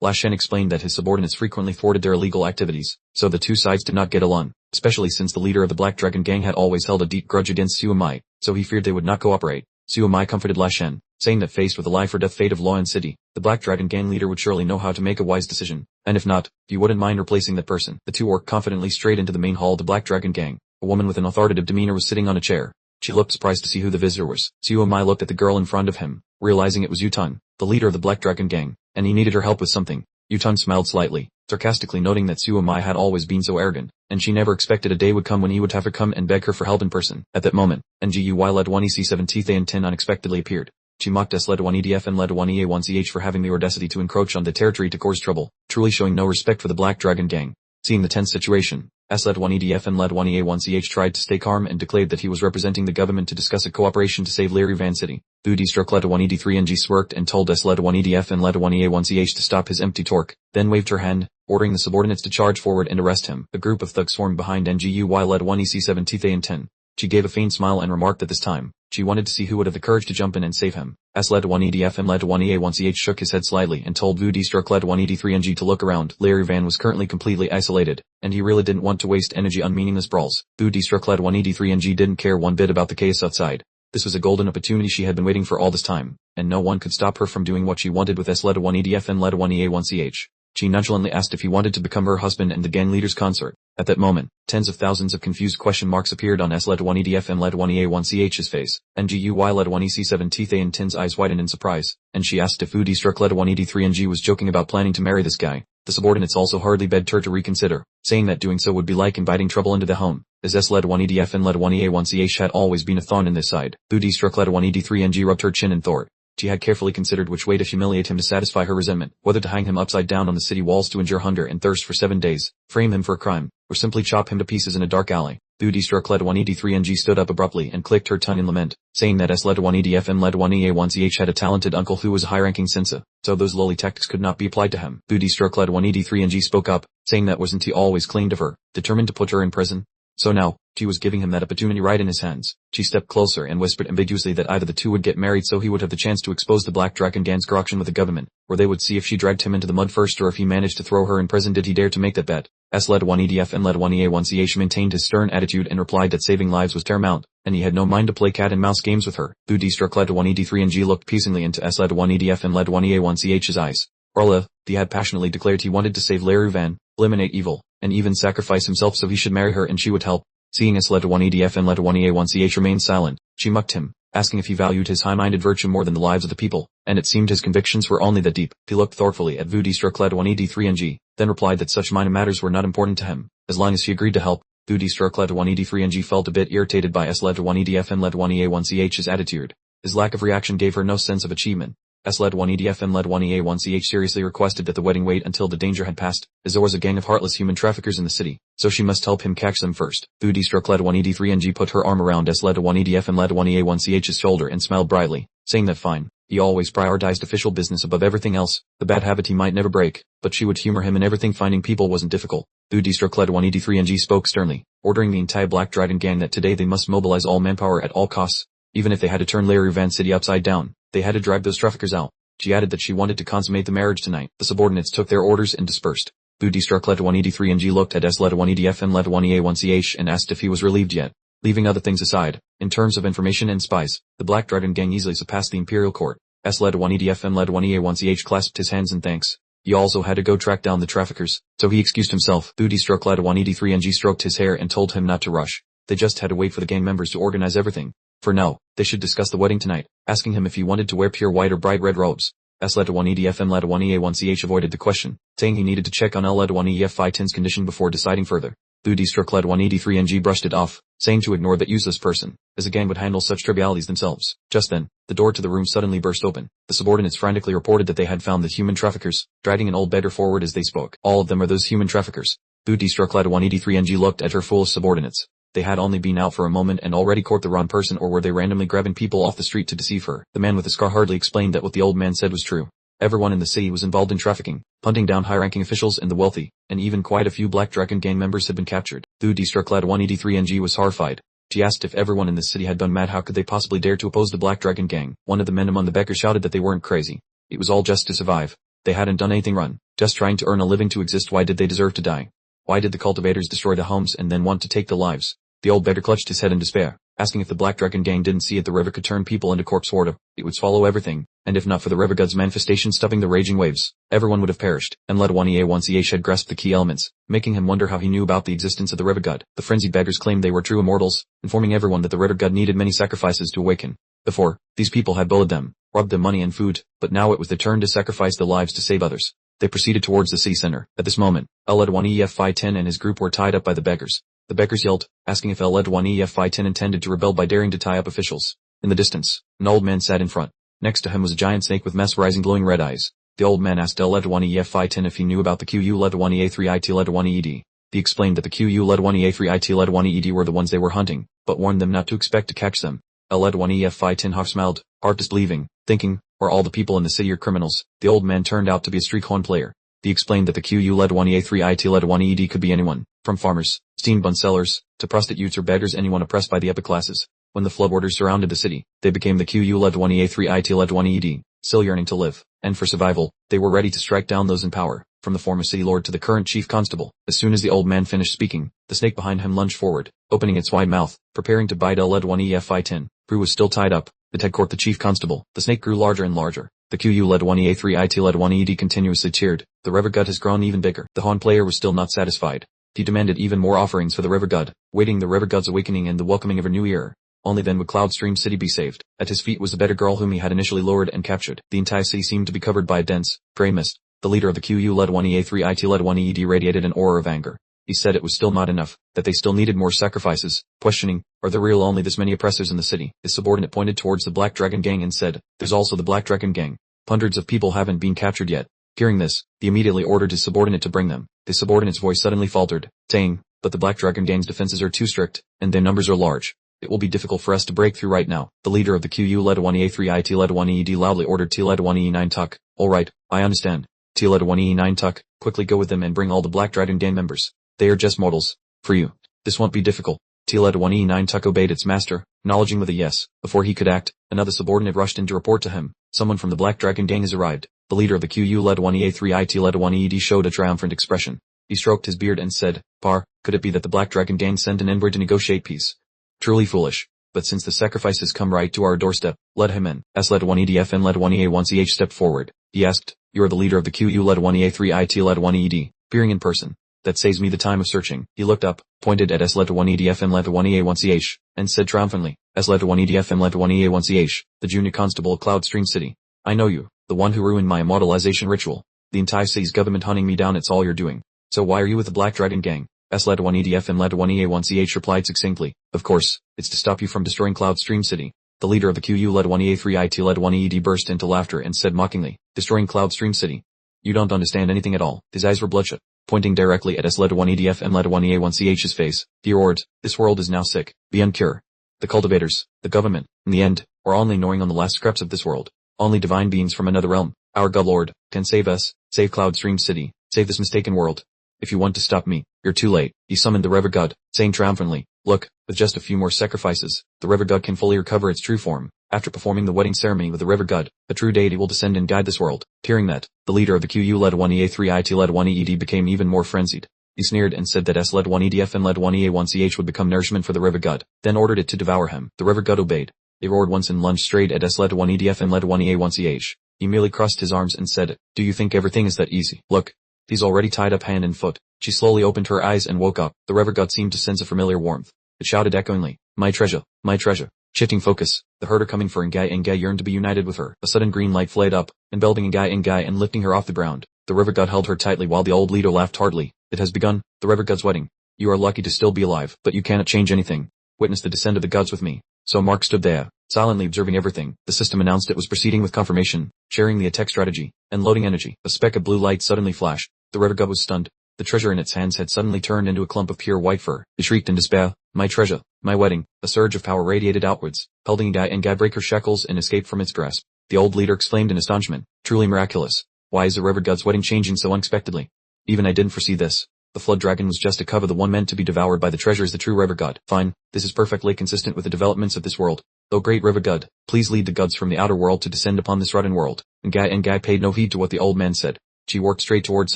Lashen explained that his subordinates frequently thwarted their illegal activities, so the two sides did not get along, especially since the leader of the Black Dragon Gang had always held a deep grudge against Suomai, so he feared they would not cooperate. Suomai comforted Lashen, saying that faced with the life or death fate of Lion City, the Black Dragon Gang leader would surely know how to make a wise decision, and if not, he wouldn't mind replacing that person. The two walked confidently straight into the main hall of the Black Dragon Gang. A woman with an authoritative demeanor was sitting on a chair. She looked surprised to see who the visitor was. Suomai looked at the girl in front of him, realizing it was Yutan, the leader of the Black Dragon Gang. and he needed her help with something. Yutun smiled slightly, sarcastically noting that Suomai had always been so arrogant, and she never expected a day would come when he would have her come and beg her for help in person. At that moment, NGUY led 1EC7 Tithe and 10 unexpectedly appeared. She mocked S led 1EDF and led 1EA1CH for having the audacity to encroach on the territory to cause trouble, truly showing no respect for the Black Dragon gang. Seeing the tense situation, S led 1EDF and led 1EA1CH tried to stay calm and declared that he was representing the government to discuss a cooperation to save Lerivan City. Budi struck led 1ED3NG smirked and told S led 1EDF and led 1EA1CH to stop his empty talk, then waved her hand, ordering the subordinates to charge forward and arrest him. A group of thugs swarmed behind NGUY led 1EC7 Tithe and 10. She gave a faint smile and remarked that this time, she wanted to see who would have the courage to jump in and save him. S led 1EDF and led 1EA1CH shook his head slightly and told Vu D-Struck led 1ED3NG to look around. Lerivan was currently completely isolated, and he really didn't want to waste energy on meaningless brawls. Vu D-Struck led 1ED3NG didn't care one bit about the chaos outside. This was a golden opportunity she had been waiting for all this time, and no one could stop her from doing what she wanted with S led 1EDF and led 1EA1CH. She nonchalantly asked if he wanted to become her husband and the gang leader's consort. At that moment, tens of thousands of confused question marks appeared on S led 1EDF and led 1EA1CH's face. NGUY led 1EC7 Tithe and 10's eyes widened in surprise, and she asked if Udi struck led 1ED3NG was joking about planning to marry this guy. The subordinates also hardly begged her to reconsider, saying that doing so would be like inviting trouble into the home, as S led 1EDF and led 1EA1CH had always been a thorn in this side. Udi struck led 1ED3NG rubbed her chin and thought. She had carefully considered which way to humiliate him to satisfy her resentment, whether to hang him upside down on the city walls to endure hunger and thirst for 7 days, frame him for a crime, or simply chop him to pieces in a dark alley. Udi struck led 1ED3NG stood up abruptly and clicked her tongue in lament, saying that S led 1EDF and led 1EA1CH had a talented uncle who was a high-ranking sensa, so those lowly tactics could not be applied to him. Udi struck led 1ED3NG spoke up, saying that wasn't he always claimed of her, determined to put her in prison? So now, she was giving him that opportunity right in his hands. She stepped closer and whispered ambiguously that either the two would get married so he would have the chance to expose the Black Dragon gang's corruption with the government, or they would see if she dragged him into the mud first or if he managed to throw her in prison. Did he dare to make that bet? S led 1EDF and led 1EA1CH maintained his stern attitude and replied that saving lives was paramount, and he had no mind to play cat and mouse games with her. Budi struck led 1ED3NG looked piecingly into S led 1EDF and led 1EA1CH's eyes. Orla, he had passionately declared he wanted to save Lerivan, eliminate evil, and even sacrifice himself so he should marry her and she would help. Seeing S led 1EDF and led 1EA1CH remain silent, she mocked him, asking if he valued his high-minded virtue more than the lives of the people, and it seemed his convictions were only that deep. He looked thoughtfully at Vu D-Struck led 1ED3NG, then replied that such minor matters were not important to him, as long as she agreed to help. Vu D-Struck led 1ED3NG felt a bit irritated by S led 1EDF and led 1EA1CH's attitude. His lack of reaction gave her no sense of achievement. S led 1EDF and led 1EA1CH seriously requested that the wedding wait until the danger had passed, as there was a gang of heartless human traffickers in the city, so she must help him catch them first. Vu D-Struck led 1ED3NG put her arm around S led 1EDF and led 1EA1CH's shoulder and smiled brightly, saying that fine. He always prioritized official business above everything else, the bad habit he might never break, but she would humor him in everything. Finding people wasn't difficult. Vu D-Struck led 1ED3NG spoke sternly, ordering the entire Black Dragon gang that today they must mobilize all manpower at all costs. Even if they had to turn Lerivan City upside down, they had to drive those traffickers out. She added that she wanted to consummate the marriage tonight. The subordinates took their orders and dispersed. Vu D-Struck led 1ED3NG looked at S led 1EDF and led 1EA1CH and asked if he was relieved yet. Leaving other things aside, in terms of information and spies, the Black Dragon gang easily surpassed the Imperial Court. S led 1EDF and led 1EA1CH clasped his hands in thanks. He also had to go track down the traffickers, so he excused himself. Vu D-Struck led 1ED3NG stroked his hair and told him not to rush. They just had to wait for the gang members to organize everything. For now, they should discuss the wedding tonight, asking him if he wanted to wear pure white or bright red robes. S led 1EDF and led 1EA1CH avoided the question, saying he needed to check on L led 1EF-10's condition before deciding further. Vu D-Struck led 1ED3NG brushed it off, saying to ignore that useless person, as a gang would handle such trivialities themselves. Just then, the door to the room suddenly burst open. The subordinates frantically reported that they had found the human traffickers, dragging an old beggar forward as they spoke. All of them are those human traffickers. Vu D-Struck led 1ED3NG looked at her foolish subordinates. They had only been out for a moment and already caught the wrong person, or were they randomly grabbing people off the street to deceive her? The man with the scar hardly explained that what the old man said was true. Everyone in the city was involved in trafficking, hunting down high-ranking officials and the wealthy, and even quite a few Black Dragon gang members had been captured. Vu D-Struck led 1ED3NG was horrified. She asked if everyone in the city had gone mad. How could they possibly dare to oppose the Black Dragon gang? One of the men among the beggars shouted that they weren't crazy. It was all just to survive. They hadn't done anything wrong, just trying to earn a living to exist. Why did they deserve to die? Why did the cultivators destroy the homes and then want to take the lives? The old beggar clutched his head in despair, asking if the Black Dragon gang didn't see it. The river could turn people into corpse water. It would swallow everything, and if not for the river god's manifestation stopping the raging waves, everyone would have perished. And led 1EA1CH had grasped the key elements, making him wonder how he knew about the existence of the river god. The frenzied beggars claimed they were true immortals, informing everyone that the river god needed many sacrifices to awaken. Before, these people had bullied them, robbed them money and food, but now it was their turn to sacrifice their lives to save others. They proceeded towards the city center. At this moment, Ledwanef-10 and his group were tied up by the beggars. The beggars yelled, asking if Ledwanef-10 intended to rebel by daring to tie up officials. In the distance, an old man sat in front. Next to him was a giant snake with mesmerizing glowing red eyes. The old man asked Ledwanef-10 if he knew about the QU Ledwanea3 Ledwaned. He explained that the QU Ledwanea3 Ledwaned were the ones they were hunting, but warned them not to expect to catch them. Ledwanef-10 half smiled, half disbelieving, thinking, or all the people in the city are criminals. The old man turned out to be a street horn player. He explained that the QU Ledwanea3 Ledwaned could be anyone, from farmers, steam bun sellers, to prostitutes or beggars, anyone oppressed by the epic classes. When the floodwaters surrounded the city, they became the QU Ledwanea3 Ledwaned, still yearning to live, and for survival, they were ready to strike down those in power, from the former city lord to the current chief constable. As soon as the old man finished speaking, the snake behind him lunged forward, opening its wide mouth, preparing to bite Ledwanef-10. Prue was still tied up. The Ted Court the chief constable. The snake grew larger and larger. The QU Ledwanea3 Ledwaned continuously cheered. The river god has grown even bigger. The horn player was still not satisfied. He demanded even more offerings for the river god, waiting the river god's awakening and the welcoming of a new era. Only then would Cloudstream City be saved. At his feet was a better girl whom he had initially lured and captured. The entire city seemed to be covered by a dense, gray mist. The leader of the QU Ledwanea3 Ledwaned radiated an aura of anger. He said it was still not enough, that they still needed more sacrifices, questioning, are there real only this many oppressors in the city? His subordinate pointed towards the Black Dragon Gang and said, there's also the Black Dragon Gang. Hundreds of people haven't been captured yet. Hearing this, he immediately ordered his subordinate to bring them. His subordinate's voice suddenly faltered, saying, but the Black Dragon Gang's defenses are too strict, and their numbers are large. It will be difficult for us to break through right now. The leader of the QU Ledwanea3 Ledwaned loudly ordered Ledwanea9 Tuck. Alright, I understand. Ledwanea9 Tuck, quickly go with them and bring all the Black Dragon Gang members. They are just mortals. For you. This won't be difficult. Ledwanea9 Tuck obeyed its master, acknowledging with a yes. Before he could act, another subordinate rushed in to report to him. Someone from the Black Dragon Gang has arrived. The leader of the QU Ledwanea3 Ledwaned showed a triumphant expression. He stroked his beard and said, Par, could it be that the Black Dragon Gang sent an envoy to negotiate peace? Truly foolish. But since the sacrifice has come right to our doorstep, let him in. As Ledwanedf and Ledwanea1ch stepped forward, he asked, you are the leader of the QU Ledwanea3 Ledwaned, appearing in person. That saves me the time of searching. He looked up, pointed at Ledwanedf and Ledwanea1ch, and said triumphantly, Ledwanedf and Ledwanea1ch, the junior constable of Cloudstream City. I know you, the one who ruined my immortalization ritual. The entire city's government hunting me down, it's all you're doing. So why are you with the Black Dragon Gang? Ledwanedf and Ledwanea1ch replied succinctly, of course, it's to stop you from destroying Cloudstream City. The leader of the QU Ledwanea3 Ledwaned burst into laughter and said mockingly, destroying Cloudstream City? You don't understand anything at all. His eyes were bloodshot. Pointing directly at Ledwanedf and Ledwanea1ch's face, he roared, this world is now sick, beyond cure. The cultivators, the government, in the end, are only gnawing on the last scraps of this world. Only divine beings from another realm, our God Lord, can save us, save Cloudstream City, save this mistaken world. If you want to stop me, you're too late. He summoned the river god, saying triumphantly, look, with just a few more sacrifices, the river god can fully recover its true form. After performing the wedding ceremony with the river god, a true deity will descend and guide this world. Hearing that, the leader of the QU Ledwanea3 Ledwaned became even more frenzied. He sneered and said that Ledwanedf and Ledwanea1ch would become nourishment for the river god, then ordered it to devour him. The river god obeyed. He roared once and lunged straight at Ledwanedf and Ledwanea1ch. He merely crossed his arms and said, do you think everything is that easy? Look. He's already tied up hand and foot. She slowly opened her eyes and woke up. The river god seemed to sense a familiar warmth. It shouted echoingly, my treasure, my treasure. Shifting focus, the herder coming for Ngai yearned to be united with her. A sudden green light flared up, enveloping Ngai and lifting her off the ground. The river god held her tightly while the old leader laughed heartily. It has begun, the river god's wedding. You are lucky to still be alive, but you cannot change anything. Witness the descent of the gods with me. So Mark stood there, silently observing everything. The system announced it was proceeding with confirmation, sharing the attack strategy, and loading energy. A speck of blue light suddenly flashed. The river god was stunned. The treasure in its hands had suddenly turned into a clump of pure white fur. It shrieked in despair, my treasure, my wedding. A surge of power radiated outwards, helping Ngai break her shackles and escape from its grasp. The old leader exclaimed in astonishment, truly miraculous. Why is the river god's wedding changing so unexpectedly? Even I didn't foresee this. The flood dragon was just a cover, the one meant to be devoured by the treasure is the true river god. Fine, this is perfectly consistent with the developments of this world. O great river god, please lead the gods from the outer world to descend upon this rotten world. Ngai paid no heed to what the old man said. She walked straight towards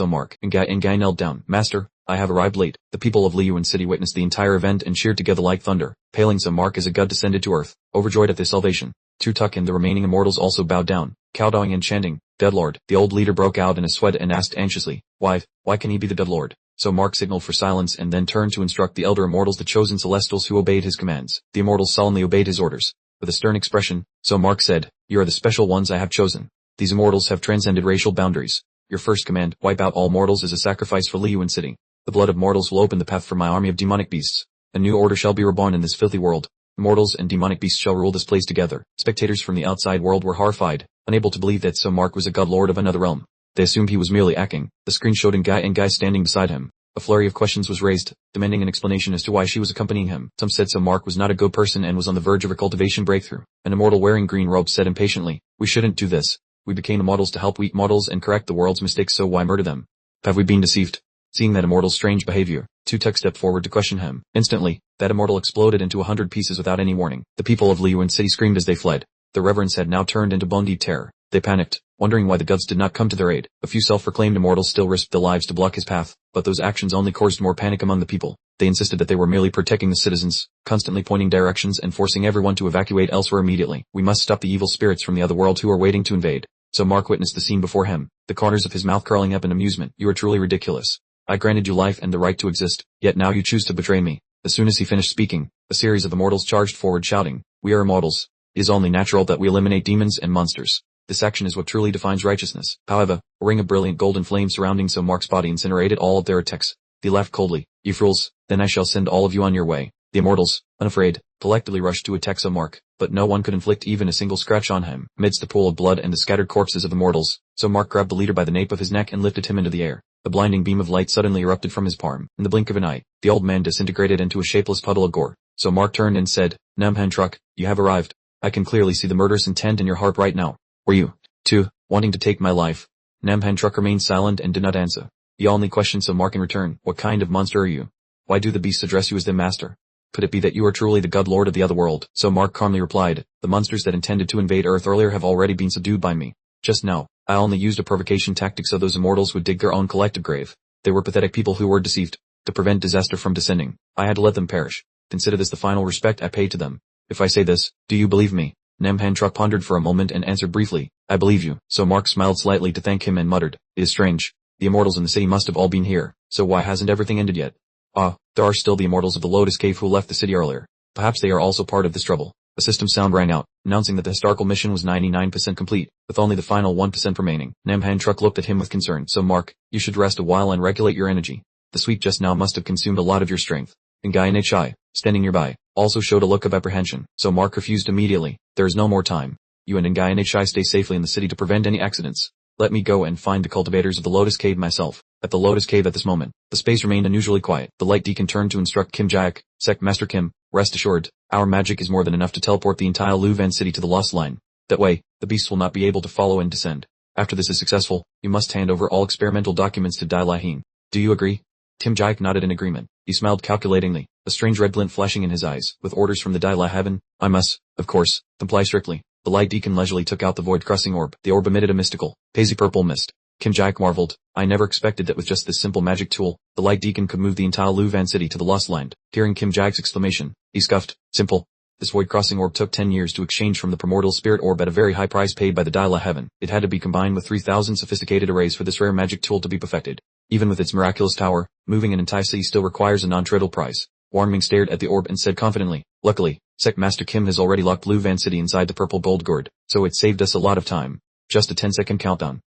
Mark. Ngai knelt down. Master, I have arrived late. The people of Liyuan City witnessed the entire event and cheered together like thunder, hailing Mark as a god descended to earth, overjoyed at their salvation. Tutuk and the remaining immortals also bowed down, kowtowing and chanting, Dead Lord. The old leader broke out in a sweat and asked anxiously, why can he be the Dead Lord? So Mark signaled for silence and then turned to instruct the elder immortals, the chosen celestials who obeyed his commands. The immortals solemnly obeyed his orders. With a stern expression, so Mark said, "You are the special ones I have chosen. These immortals have transcended racial boundaries. Your first command, wipe out all mortals, is a sacrifice for Liyuan City. The blood of mortals will open the path for my army of demonic beasts. A new order shall be reborn in this filthy world. Mortals and demonic beasts shall rule this place together." Spectators from the outside world were horrified, unable to believe that so Mark was a god lord of another realm. They assumed he was merely acting. The screen showed Guy standing beside him. A flurry of questions was raised, demanding an explanation as to why she was accompanying him. Some said so Mark was not a good person and was on the verge of a cultivation breakthrough. An immortal wearing green robes said impatiently, "We shouldn't do this. We became immortals to help weak mortals and correct the world's mistakes, so why murder them? Have we been deceived?" Seeing that immortal's strange behavior, Tutek stepped forward to question him. Instantly, that immortal exploded into 100 pieces without any warning. The people of Liyuan City screamed as they fled. Their reverence had now turned into bone-deep terror. They panicked, wondering why the gods did not come to their aid. A few self-proclaimed immortals still risked their lives to block his path, but those actions only caused more panic among the people. They insisted that they were merely protecting the citizens, constantly pointing directions and forcing everyone to evacuate elsewhere immediately. "We must stop the evil spirits from the other world who are waiting to invade." So Mark witnessed the scene before him, the corners of his mouth curling up in amusement. "You are truly ridiculous. I granted you life and the right to exist, yet now you choose to betray me." As soon as he finished speaking, a series of immortals charged forward shouting, "We are immortals. It is only natural that we eliminate demons and monsters. This action is what truly defines righteousness." However, a ring of brilliant golden flame surrounding so Mark's body incinerated all of their attacks. They laughed coldly. "You fools, then I shall send all of you on your way." The immortals, unafraid, collectively rushed to attack so Mark, but no one could inflict even a single scratch on him. Amidst the pool of blood and the scattered corpses of immortals, so Mark grabbed the leader by the nape of his neck and lifted him into the air. A blinding beam of light suddenly erupted from his palm. In the blink of an eye, the old man disintegrated into a shapeless puddle of gore. So Mark turned and said, "Namhan, you have arrived. I can clearly see the murderous intent in your heart right now. Were you, too, wanting to take my life?" Namhan remained silent and did not answer. He only questioned so Mark in return, "What kind of monster are you? Why do the beasts address you as their master? Could it be that you are truly the god lord of the other world?" So Mark calmly replied, "The monsters that intended to invade Earth earlier have already been subdued by me. Just now, I only used a provocation tactic so those immortals would dig their own collective grave. They were pathetic people who were deceived. To prevent disaster from descending, I had to let them perish. Consider this the final respect I pay to them. If I say this, do you believe me?" Namhan pondered for a moment and answered briefly, "I believe you." So Mark smiled slightly to thank him and muttered, "It is strange. The immortals in the city must have all been here, so why hasn't everything ended yet? Ah, there are still the immortals of the Lotus Cave who left the city earlier. Perhaps they are also part of this trouble." A system sound rang out, announcing that the historical mission was 99% complete, with only the final 1% remaining. Namhan looked at him with concern. "So Mark, you should rest a while and regulate your energy. The sweep just now must have consumed a lot of your strength." And Guy Nhai, standing nearby, also showed a look of apprehension. So Mark refused immediately. "There is no more time. You and Guy Nhai stay safely in the city to prevent any accidents. Let me go and find the cultivators of the Lotus Cave myself." At the Lotus Cave at this moment, the space remained unusually quiet. The Light Deacon turned to instruct Kim Jaek, "Sect Master Kim, rest assured, our magic is more than enough to teleport the entire Luvan city to the Lost Line. That way, the beasts will not be able to follow and descend. After this is successful, you must hand over all experimental documents to Dai Lihin. Do you agree?" Kim Jaek nodded in agreement. He smiled calculatingly, a strange red glint flashing in his eyes. "With orders from the Dai Lihin, I must, of course, comply strictly." The Light Deacon leisurely took out the void-crossing orb. The orb emitted a mystical, hazy purple mist. Kim Jaek marveled, "I never expected that with just this simple magic tool, the Light Deacon could move the entire Luvan city to the Lost Land." Hearing Kim Jaek's exclamation, he scoffed, "Simple. This void-crossing orb took 10 years to exchange from the primordial spirit orb at a very high price paid by the Dai Lihin. It had to be combined with 3,000 sophisticated arrays for this rare magic tool to be perfected. Even with its miraculous tower, moving an entire city still requires a non-trivial price." Warming stared at the orb and said confidently, "Luckily, Sect Master Kim has already locked Luvan city inside the purple gold gourd, so it saved us a lot of time. Just a 10-second countdown."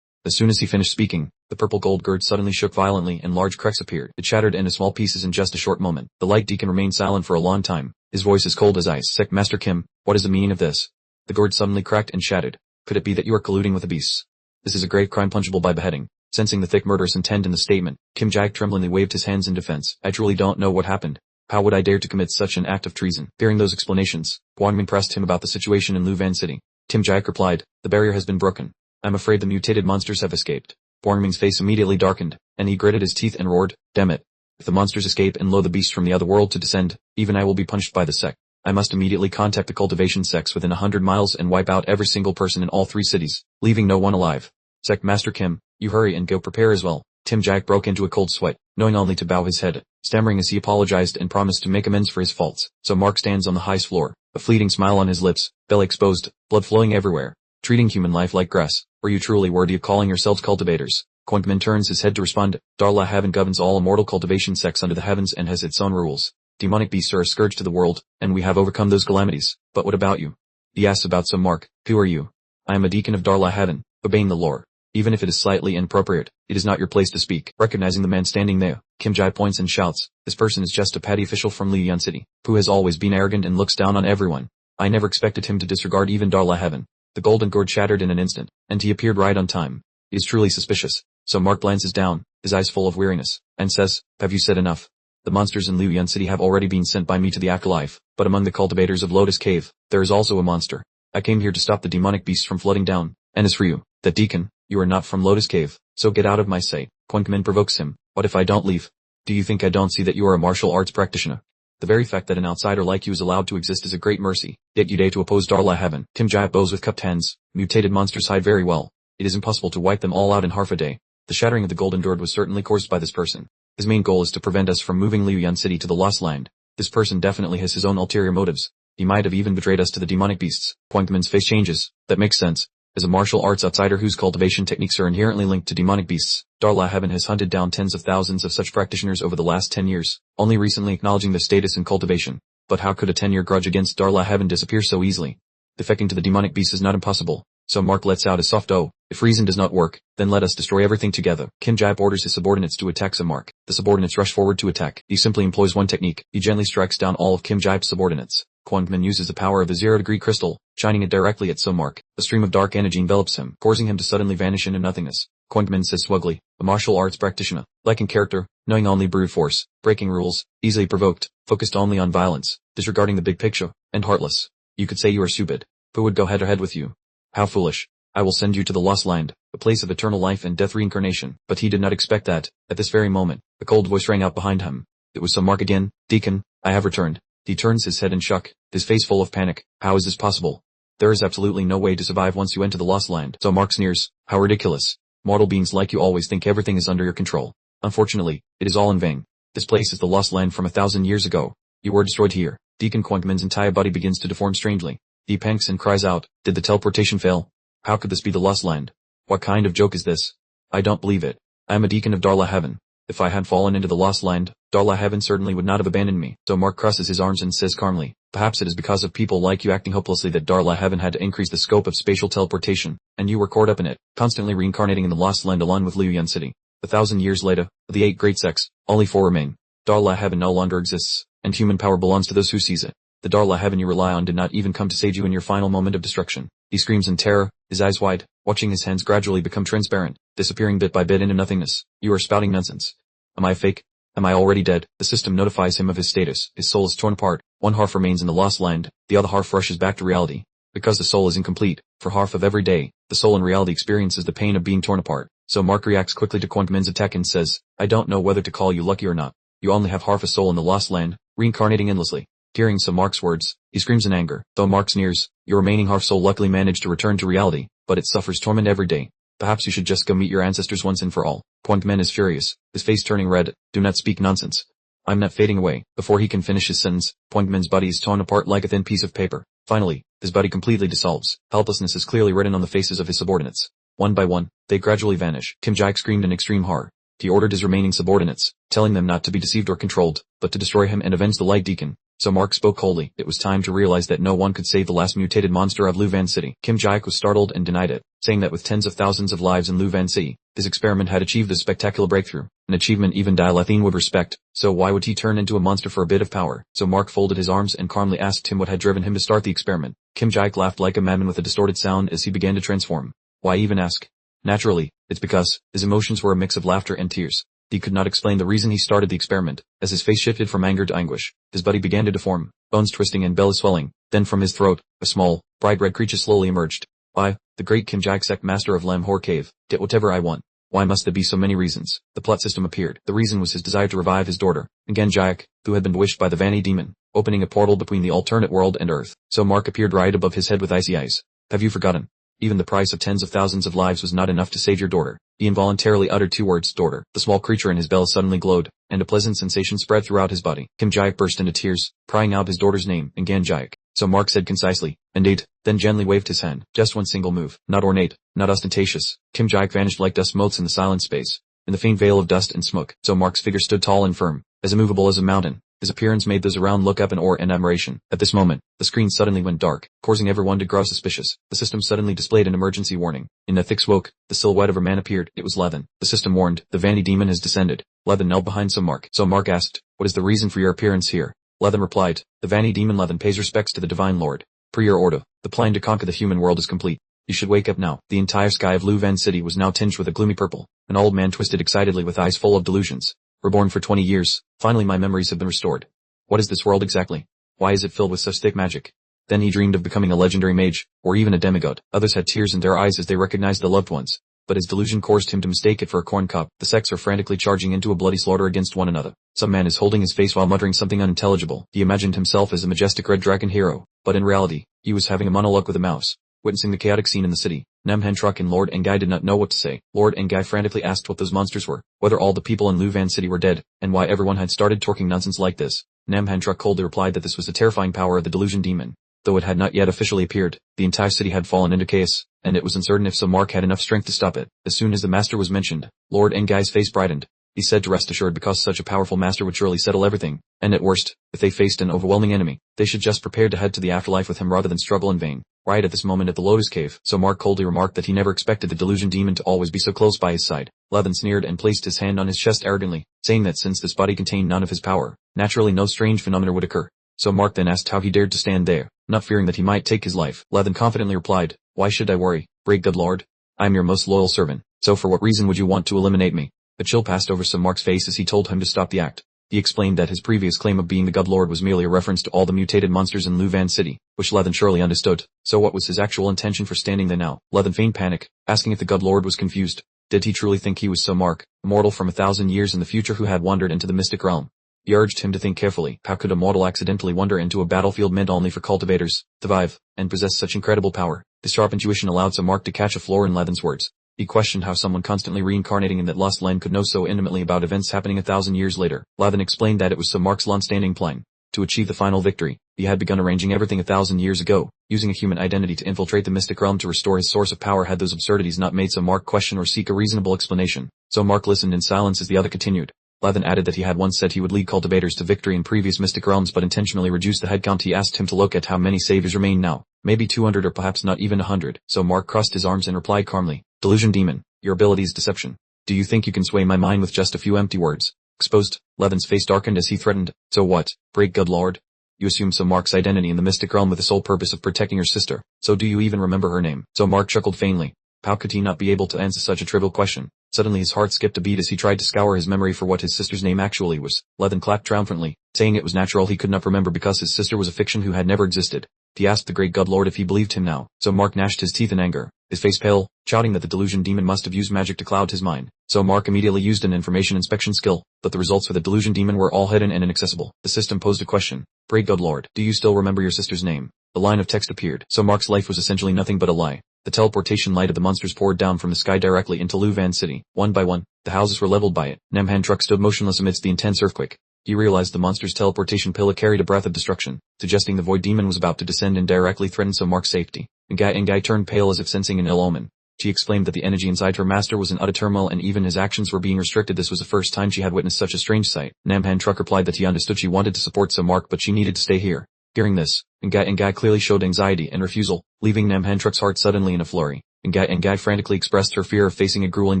As soon as he finished speaking, the purple gold gourd suddenly shook violently and large cracks appeared. It shattered into small pieces in just a short moment. The Light Deacon remained silent for a long time, his voice as cold as ice. "Sect Master Kim, what is the meaning of this?" The gourd suddenly cracked and shattered. "Could it be that you are colluding with the beasts? This is a grave crime punishable by beheading." Sensing the thick murderous intent in the statement, Kim Jaek tremblingly waved his hands in defense. "I truly don't know what happened. How would I dare to commit such an act of treason?" Hearing those explanations, Guanmin pressed him about the situation in Luvan city. Kim Jaek replied, "The barrier has been broken. I'm afraid the mutated monsters have escaped." Guanmin's face immediately darkened, and he gritted his teeth and roared, "Damn it. If the monsters escape and lure the beasts from the other world to descend, even I will be punished by the sect. I must immediately contact the cultivation sects within 100 miles and wipe out every single person in all 3 cities, leaving no one alive. Sect Master Kim, you hurry and go prepare as well." Tim Jaek broke into a cold sweat, knowing only to bow his head, stammering as he apologized and promised to make amends for his faults. So Mark stands on the highest floor, a fleeting smile on his lips, belly exposed, blood flowing everywhere, treating human life like grass. "Are you truly worthy of calling yourselves cultivators?" Quantman turns his head to respond. "Darla Haven governs all immortal cultivation sects under the heavens and has its own rules. Demonic beasts are a scourge to the world, and we have overcome those calamities. But what about you? He asks about some Mark. Who are you? I am a deacon of Darla Heaven, obeying the lore. Even if it is slightly inappropriate, it is not your place to speak. Recognizing the man standing there, Kim Jai points and shouts, this person is just a petty official from Liuyan City, who has always been arrogant and looks down on everyone. I never expected him to disregard even Darla Heaven. The golden gourd shattered in an instant, and he appeared right on time. He is truly suspicious. So Mark glances down, his eyes full of weariness, and says, have you said enough? The monsters in Liuyan City have already been sent by me to the afterlife, but among the cultivators of Lotus Cave, there is also a monster. I came here to stop the demonic beasts from flooding down, and as for you, that deacon, you are not from Lotus Cave, so get out of my sight. Kwon Kmin provokes him. What if I don't leave? Do you think I don't see that you are a martial arts practitioner? The very fact that an outsider like you is allowed to exist is a great mercy, yet you dare to oppose Darla Heaven. Kim Jai bows with cupped hands. Mutated monsters hide very well. It is impossible to wipe them all out in half a day. The shattering of the golden gourd was certainly caused by this person. His main goal is to prevent us from moving Liuyan City to the Lost Land. This person definitely has his own ulterior motives. He might have even betrayed us to the demonic beasts. Kwon Kmin's face changes. That makes sense. As a martial arts outsider whose cultivation techniques are inherently linked to demonic beasts, Darla Heaven has hunted down tens of thousands of such practitioners over the last 10 years, only recently acknowledging their status in cultivation. But how could a 10-year grudge against Darla Heaven disappear so easily? Defecting to the demonic beasts is not impossible. So Mark lets out his soft "Oh, if reason does not work, then let us destroy everything together." Kim Jai orders his subordinates to attack Mark. The subordinates rush forward to attack. He simply employs one technique. He gently strikes down all of Kim Jai's subordinates. Kwon Kmin uses the power of the zero-degree crystal, shining it directly at Mark. A stream of dark energy envelops him, causing him to suddenly vanish into nothingness. Kwon Kmin says smugly, a martial arts practitioner, lacking character, knowing only brute force, breaking rules, easily provoked, focused only on violence, disregarding the big picture, and heartless. You could say you are stupid. Who would go head-to-head with you? How foolish. I will send you to the Lost Land, a place of eternal life and death reincarnation. But he did not expect that. At this very moment, a cold voice rang out behind him. It was Mark again. Deacon, I have returned. He turns his head and shook, his face full of panic. How is this possible? There is absolutely no way to survive once you enter the Lost Land. So Mark sneers. How ridiculous. Mortal beings like you always think everything is under your control. Unfortunately, it is all in vain. This place is the Lost Land from 1,000 years ago. You were destroyed here. Deacon Kwon Kmin's entire body begins to deform strangely. He pangs and cries out, did the teleportation fail? How could this be the Lost Land? What kind of joke is this? I don't believe it. I am a deacon of Darla Heaven. If I had fallen into the Lost Land, Darla Heaven certainly would not have abandoned me. So Mark crosses his arms and says calmly, perhaps it is because of people like you acting hopelessly that Darla Heaven had to increase the scope of spatial teleportation, and you were caught up in it, constantly reincarnating in the Lost Land along with Liuyan City. 1,000 years later, of the 8 great sects, only 4 remain. Darla Heaven no longer exists, and human power belongs to those who seize it. The Darla Heaven you rely on did not even come to save you in your final moment of destruction. He screams in terror, his eyes wide, watching his hands gradually become transparent, disappearing bit by bit into nothingness. You are spouting nonsense. Am I a fake? Am I already dead? The system notifies him of his status. His soul is torn apart. One half remains in the Lost Land, the other half rushes back to reality. Because the soul is incomplete, for half of every day, the soul in reality experiences the pain of being torn apart. So Mark reacts quickly to Kwon Kmin's attack and says, I don't know whether to call you lucky or not. You only have half a soul in the Lost Land, reincarnating endlessly. Hearing Mark's words, he screams in anger. Though Mark sneers, your remaining half soul luckily managed to return to reality, but it suffers torment every day. Perhaps you should just go meet your ancestors once and for all. Kwon Kmin is furious, his face turning red. Do not speak nonsense. I'm not fading away. Before he can finish his sentence, Kwon Kmin's body is torn apart like a thin piece of paper. Finally, his body completely dissolves. Helplessness is clearly written on the faces of his subordinates. One by one, they gradually vanish. Kim Jai screamed in extreme horror. He ordered his remaining subordinates, telling them not to be deceived or controlled, but to destroy him and avenge the Light Deacon. So Mark spoke coldly. It was time to realize that no one could save the last mutated monster of Luvan City. Kim Jaik was startled and denied it, saying that with tens of thousands of lives in Luvan City, his experiment had achieved a spectacular breakthrough, an achievement even Dilathine would respect. So why would he turn into a monster for a bit of power? So Mark folded his arms and calmly asked him what had driven him to start the experiment. Kim Jaik laughed like a madman with a distorted sound as he began to transform. Why even ask? Naturally, it's because his emotions were a mix of laughter and tears. He could not explain the reason he started the experiment. As his face shifted from anger to anguish, his body began to deform, bones twisting and belly swelling. Then from his throat, a small, bright red creature slowly emerged. I, the great Kim Jaik sect master of Lam Hor Cave, get whatever I want. Why must there be so many reasons? The plot system appeared. The reason was his desire to revive his daughter, Ngan Jaik, who had been bewitched by the Vani demon, opening a portal between the alternate world and Earth. So Mark appeared right above his head with icy eyes. Have you forgotten? Even the price of tens of thousands of lives was not enough to save your daughter. He involuntarily uttered 2 words, daughter. The small creature in his belly suddenly glowed, and a pleasant sensation spread throughout his body. Kim Jaik burst into tears, crying out his daughter's name, Ngan Jaik. So Mark said concisely, indeed, then gently waved his hand. Just one single move, not ornate, not ostentatious. Kim Jaik vanished like dust motes in the silent space, in the faint veil of dust and smoke. So Mark's figure stood tall and firm, as immovable as a mountain. His appearance made those around look up in awe and admiration. At this moment, the screen suddenly went dark, causing everyone to grow suspicious. The system suddenly displayed an emergency warning. In the thick smoke, the silhouette of a man appeared. It was Levin. The system warned, the vanity demon has descended. Levin knelt behind Mark. Mark asked, what is the reason for your appearance here? Levin replied, the vanity demon Levin pays respects to the divine lord. Per your order, the plan to conquer the human world is complete. You should wake up now. The entire sky of Luvan City was now tinged with a gloomy purple. An old man twisted excitedly with eyes full of delusions. Reborn for 20 years, finally my memories have been restored. What is this world exactly? Why is it filled with such thick magic? Then he dreamed of becoming a legendary mage, or even a demigod. Others had tears in their eyes as they recognized the loved ones. But his delusion caused him to mistake it for a corn cob. The sects are frantically charging into a bloody slaughter against one another. Some man is holding his face while muttering something unintelligible. He imagined himself as a majestic red dragon hero, but in reality, he was having a monologue with a mouse. Witnessing the chaotic scene in the city, Namhantruk and Lord Ngai did not know what to say. Lord Ngai frantically asked what those monsters were, whether all the people in Luvan City were dead, and why everyone had started talking nonsense like this. Namhantruk coldly replied that this was the terrifying power of the delusion demon. Though it had not yet officially appeared, the entire city had fallen into chaos, and it was uncertain if Mark had enough strength to stop it. As soon as the master was mentioned, Lord Ngai's face brightened. He said to rest assured because such a powerful master would surely settle everything, and at worst, if they faced an overwhelming enemy, they should just prepare to head to the afterlife with him rather than struggle in vain. Right at this moment at the Lotus Cave, Mark coldly remarked that he never expected the delusion demon to always be so close by his side. Levin sneered and placed his hand on his chest arrogantly, saying that since this body contained none of his power, naturally no strange phenomena would occur. Mark then asked how he dared to stand there, not fearing that he might take his life. Levin confidently replied, why should I worry, great good lord? I am your most loyal servant, so for what reason would you want to eliminate me? A chill passed over Mark's face as he told him to stop the act. He explained that his previous claim of being the God Lord was merely a reference to all the mutated monsters in Luvan City, which Levin surely understood. So what was his actual intention for standing there now? Levin feigned panic, asking if the God Lord was confused. Did he truly think he was Mark, a mortal from 1,000 years in the future who had wandered into the mystic realm? He urged him to think carefully. How could a mortal accidentally wander into a battlefield meant only for cultivators, survive, and possess such incredible power? This sharp intuition allowed Mark to catch a flaw in Levin's words. He questioned how someone constantly reincarnating in that lost land could know so intimately about events happening 1,000 years later. Levin explained that it was Mark's long-standing plan. To achieve the final victory, he had begun arranging everything 1,000 years ago, using a human identity to infiltrate the mystic realm to restore his source of power. Had those absurdities not made Mark question or seek a reasonable explanation? Mark listened in silence as the other continued. Levin added that he had once said he would lead cultivators to victory in previous mystic realms but intentionally reduced the head count. He asked him to look at how many saviors remain now, maybe 200 or perhaps not even 100. Mark crossed his arms and replied calmly, delusion demon, your ability is deception. Do you think you can sway my mind with just a few empty words? Exposed, Levin's face darkened as he threatened, so what, great good lord? You assume Mark's identity in the mystic realm with the sole purpose of protecting your sister, so do you even remember her name? Mark chuckled faintly. How could he not be able to answer such a trivial question? Suddenly his heart skipped a beat as he tried to scour his memory for what his sister's name actually was. Levin clapped triumphantly, saying it was natural he could not remember because his sister was a fiction who had never existed. He asked the great god lord if he believed him now. Mark gnashed his teeth in anger, his face pale, shouting that the delusion demon must have used magic to cloud his mind. Mark immediately used an information inspection skill, but the results for the delusion demon were all hidden and inaccessible. The system posed a question. Great god lord, do you still remember your sister's name? A line of text appeared. Mark's life was essentially nothing but a lie. The teleportation light of the monsters poured down from the sky directly into Luvan City. One by one, the houses were leveled by it. Namhantruk stood motionless amidst the intense earthquake. He realized the monster's teleportation pillar carried a breath of destruction, suggesting the void demon was about to descend and directly threaten Mark's safety. Ngai turned pale as if sensing an ill omen. She exclaimed that the energy inside her master was in utter turmoil and even his actions were being restricted. This was the first time she had witnessed such a strange sight. Namhantruk replied that he understood she wanted to support Mark but she needed to stay here. Hearing this, Ngai clearly showed anxiety and refusal, leaving Namhantruk's heart suddenly in a flurry. Ngai frantically expressed her fear of facing a grueling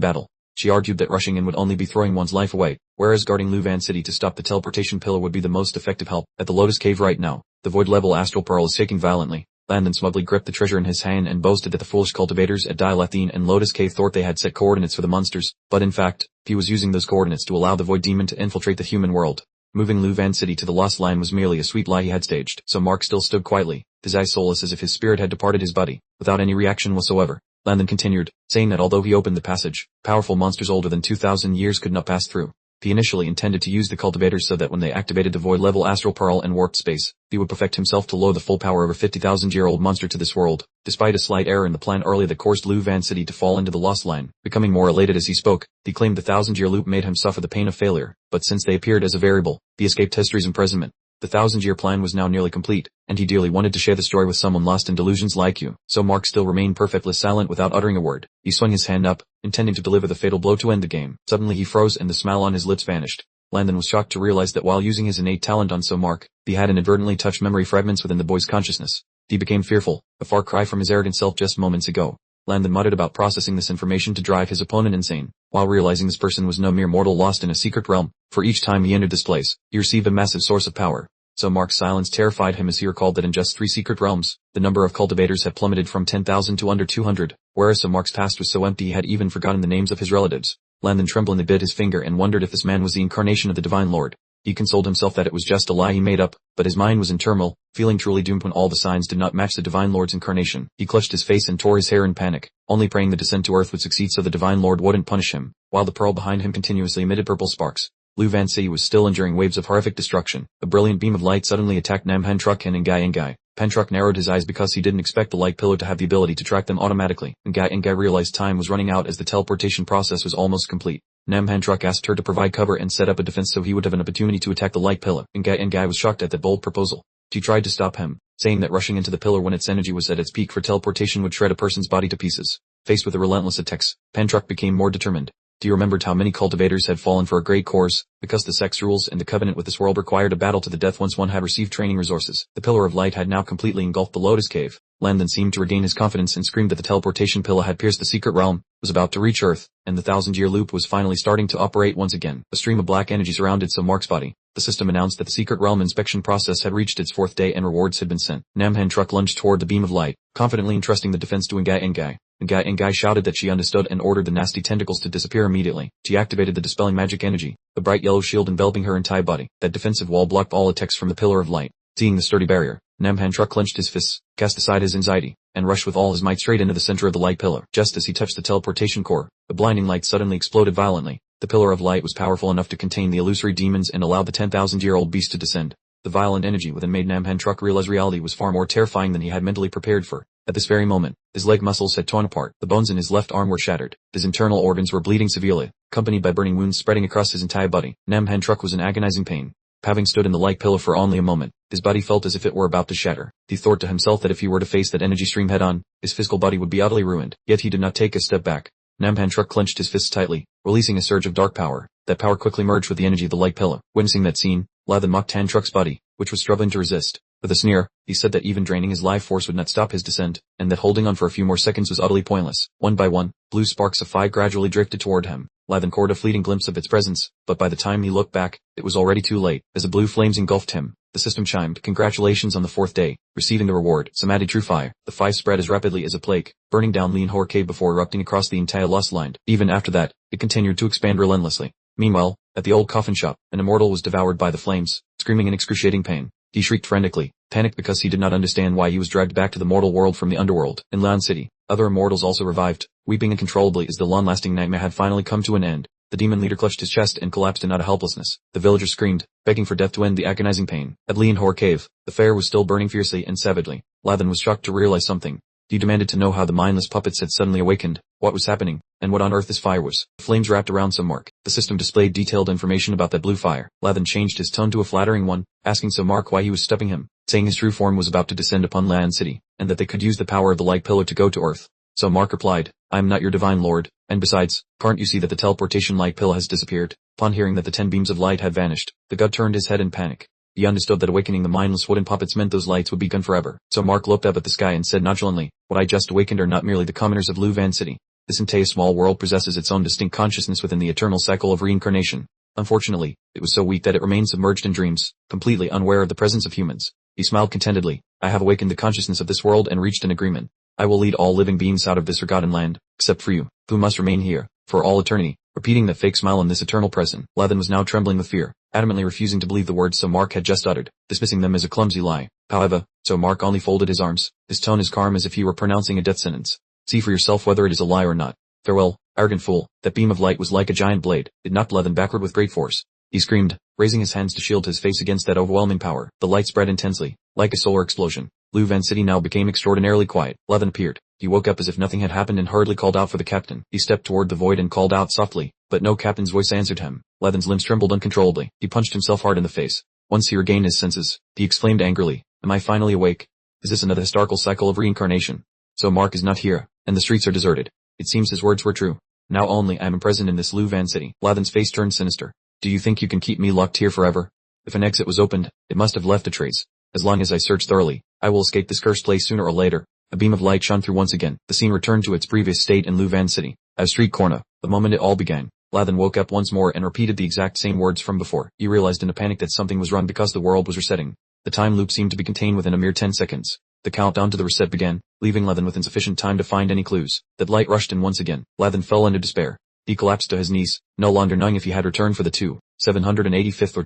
battle. She argued that rushing in would only be throwing one's life away, whereas guarding Luvan City to stop the teleportation pillar would be the most effective help. At the Lotus Cave right now, the void-level astral pearl is shaking violently. Landon smugly gripped the treasure in his hand and boasted that the foolish cultivators at Dilathine and Lotus Cave thought they had set coordinates for the monsters, but in fact, he was using those coordinates to allow the void demon to infiltrate the human world. Moving Luvan City to the lost line was merely a sweet lie he had staged. Mark still stood quietly, his eyes soulless as if his spirit had departed his body, without any reaction whatsoever. Landon continued, saying that although he opened the passage, powerful monsters older than 2,000 years could not pass through. He initially intended to use the cultivators so that when they activated the void-level astral pearl and warped space, he would perfect himself to lure the full power of a 50,000-year-old monster to this world. Despite a slight error in the plan earlier that caused Luvan City to fall into the lost line, becoming more elated as he spoke, he claimed the 1,000-year loop made him suffer the pain of failure, but since they appeared as a variable, he escaped history's imprisonment. The 1,000-year plan was now nearly complete, and he dearly wanted to share the story with someone lost in delusions like you. Mark still remained perfectly silent without uttering a word. He swung his hand up, intending to deliver the fatal blow to end the game. Suddenly he froze and the smile on his lips vanished. Landon was shocked to realize that while using his innate talent on Mark, he had inadvertently touched memory fragments within the boy's consciousness. He became fearful, a far cry from his arrogant self just moments ago. Landon muttered about processing this information to drive his opponent insane, while realizing this person was no mere mortal lost in a secret realm. For each time he entered this place, he received a massive source of power. Mark's silence terrified him as he recalled that in just 3 secret realms, the number of cultivators had plummeted from 10,000 to under 200, whereas Mark's past was so empty he had even forgotten the names of his relatives. Landon tremblingly bit his finger and wondered if this man was the incarnation of the Divine Lord. He consoled himself that it was just a lie he made up, but his mind was in turmoil, feeling truly doomed when all the signs did not match the Divine Lord's incarnation. He clutched his face and tore his hair in panic, only praying the descent to Earth would succeed so the Divine Lord wouldn't punish him, while the pearl behind him continuously emitted purple sparks. Luvan City was still enduring waves of horrific destruction. A brilliant beam of light suddenly attacked Namhan-Truk and Ngai. Pantruk narrowed his eyes because he didn't expect the light pillar to have the ability to track them automatically. Ngai realized time was running out as the teleportation process was almost complete. Namhan-Truk asked her to provide cover and set up a defense so he would have an opportunity to attack the light pillar. Ngai was shocked at that bold proposal. She tried to stop him, saying that rushing into the pillar when its energy was at its peak for teleportation would shred a person's body to pieces. Faced with the relentless attacks, Pantruk became more determined. He remembered how many cultivators had fallen for a great cause, because the sex rules and the covenant with this world required a battle to the death once one had received training resources. The pillar of light had now completely engulfed the Lotus Cave. Landon seemed to regain his confidence and screamed that the teleportation pillar had pierced the secret realm, was about to reach Earth, and the 1,000-year loop was finally starting to operate once again. A stream of black energy surrounded Mark's body. The system announced that the secret realm inspection process had reached its 4th day and rewards had been sent. Namhan-Truk lunged toward the beam of light, confidently entrusting the defense to Ngai. Ngai shouted that she understood and ordered the nasty tentacles to disappear immediately. She activated the dispelling magic energy, the bright yellow shield enveloping her entire body. That defensive wall blocked all attacks from the pillar of light. Seeing the sturdy barrier, Namhan-Truk clenched his fists, cast aside his anxiety, and rushed with all his might straight into the center of the light pillar. Just as he touched the teleportation core, the blinding light suddenly exploded violently. The pillar of light was powerful enough to contain the illusory demons and allow the 10,000-year-old beast to descend. The violent energy within made Namhan-Truk realize reality was far more terrifying than he had mentally prepared for. At this very moment, his leg muscles had torn apart, the bones in his left arm were shattered, his internal organs were bleeding severely, accompanied by burning wounds spreading across his entire body. Namhan-Truk was in agonizing pain. Having stood in the light pillar for only a moment, his body felt as if it were about to shatter. He thought to himself that if he were to face that energy stream head-on, his physical body would be utterly ruined, yet he did not take a step back. Namhan-Truk clenched his fists tightly, releasing a surge of dark power. That power quickly merged with the energy of the light pillar. Witnessing that scene, Landon mocked Tan-Truk's body, which was struggling to resist. With a sneer, he said that even draining his life force would not stop his descent, and that holding on for a few more seconds was utterly pointless. One by one, blue sparks of fire gradually drifted toward him. Landon caught a fleeting glimpse of its presence, but by the time he looked back, it was already too late. As the blue flames engulfed him, the system chimed, "Congratulations on the 4th day, receiving the reward, Samadhi True Fire." The fire spread as rapidly as a plague, burning down Lianhor Cave before erupting across the entire Lost Land. Even after that, it continued to expand relentlessly. Meanwhile, at the old coffin shop, an immortal was devoured by the flames, screaming in excruciating pain. He shrieked frantically, panicked because he did not understand why he was dragged back to the mortal world from the underworld. In Lan City, other immortals also revived, weeping uncontrollably as the long-lasting nightmare had finally come to an end. The demon leader clutched his chest and collapsed in utter helplessness. The villagers screamed, begging for death to end the agonizing pain. At Lianhor Cave, the fire was still burning fiercely and savagely. Landon was shocked to realize something. He demanded to know how the mindless puppets had suddenly awakened, what was happening, and what on earth this fire was. The flames wrapped around Mark. The system displayed detailed information about that blue fire. Landon changed his tone to a flattering one, asking Mark why he was stopping him, saying his true form was about to descend upon Lan City, and that they could use the power of the light pillar to go to Earth. Mark replied, "I am not your divine lord, and besides, can't you see that the teleportation light pillar has disappeared?" Upon hearing that the 10 beams of light had vanished, the god turned his head in panic. He understood that awakening the mindless wooden puppets meant those lights would be gone forever. Mark looked up at the sky and said nonchalantly, "What I just awakened are not merely the commoners of Luvan City. This entire small world possesses its own distinct consciousness within the eternal cycle of reincarnation. Unfortunately, it was so weak that it remained submerged in dreams, completely unaware of the presence of humans." He smiled contentedly. "I have awakened the consciousness of this world and reached an agreement. I will lead all living beings out of this forgotten land, except for you, who must remain here, for all eternity." Repeating that fake smile in this eternal present, Landon was now trembling with fear, adamantly refusing to believe the words Mark had just uttered, dismissing them as a clumsy lie. However, Mark only folded his arms, his tone as calm as if he were pronouncing a death sentence. "See for yourself whether it is a lie or not. Farewell, arrogant fool." That beam of light was like a giant blade. It knocked Landon backward with great force. He screamed, raising his hands to shield his face against that overwhelming power. The light spread intensely, like a solar explosion. Luvan City now became extraordinarily quiet. Landon appeared. He woke up as if nothing had happened and hurriedly called out for the captain. He stepped toward the void and called out softly, but no captain's voice answered him. Landon's limbs trembled uncontrollably. He punched himself hard in the face. Once he regained his senses, he exclaimed angrily, "Am I finally awake? Is this another historical cycle of reincarnation? Mark is not here, and the streets are deserted." It seems his words were true. Now only I am present in this Luvan City. Landon's face turned sinister. Do you think you can keep me locked here forever? If an exit was opened, it must have left a trace. As long as I search thoroughly, I will escape this cursed place sooner or later. A beam of light shone through once again. The scene returned to its previous state in Luvan City. At a street corner, the moment it all began, Lathan woke up once more and repeated the exact same words from before. He realized in a panic that something was wrong because the world was resetting. The time loop seemed to be contained within a mere 10 seconds. The countdown to the reset began, leaving Lathan with insufficient time to find any clues. That light rushed in once again. Lathan fell into despair. He collapsed to his knees, no longer knowing if he had returned for the 785th or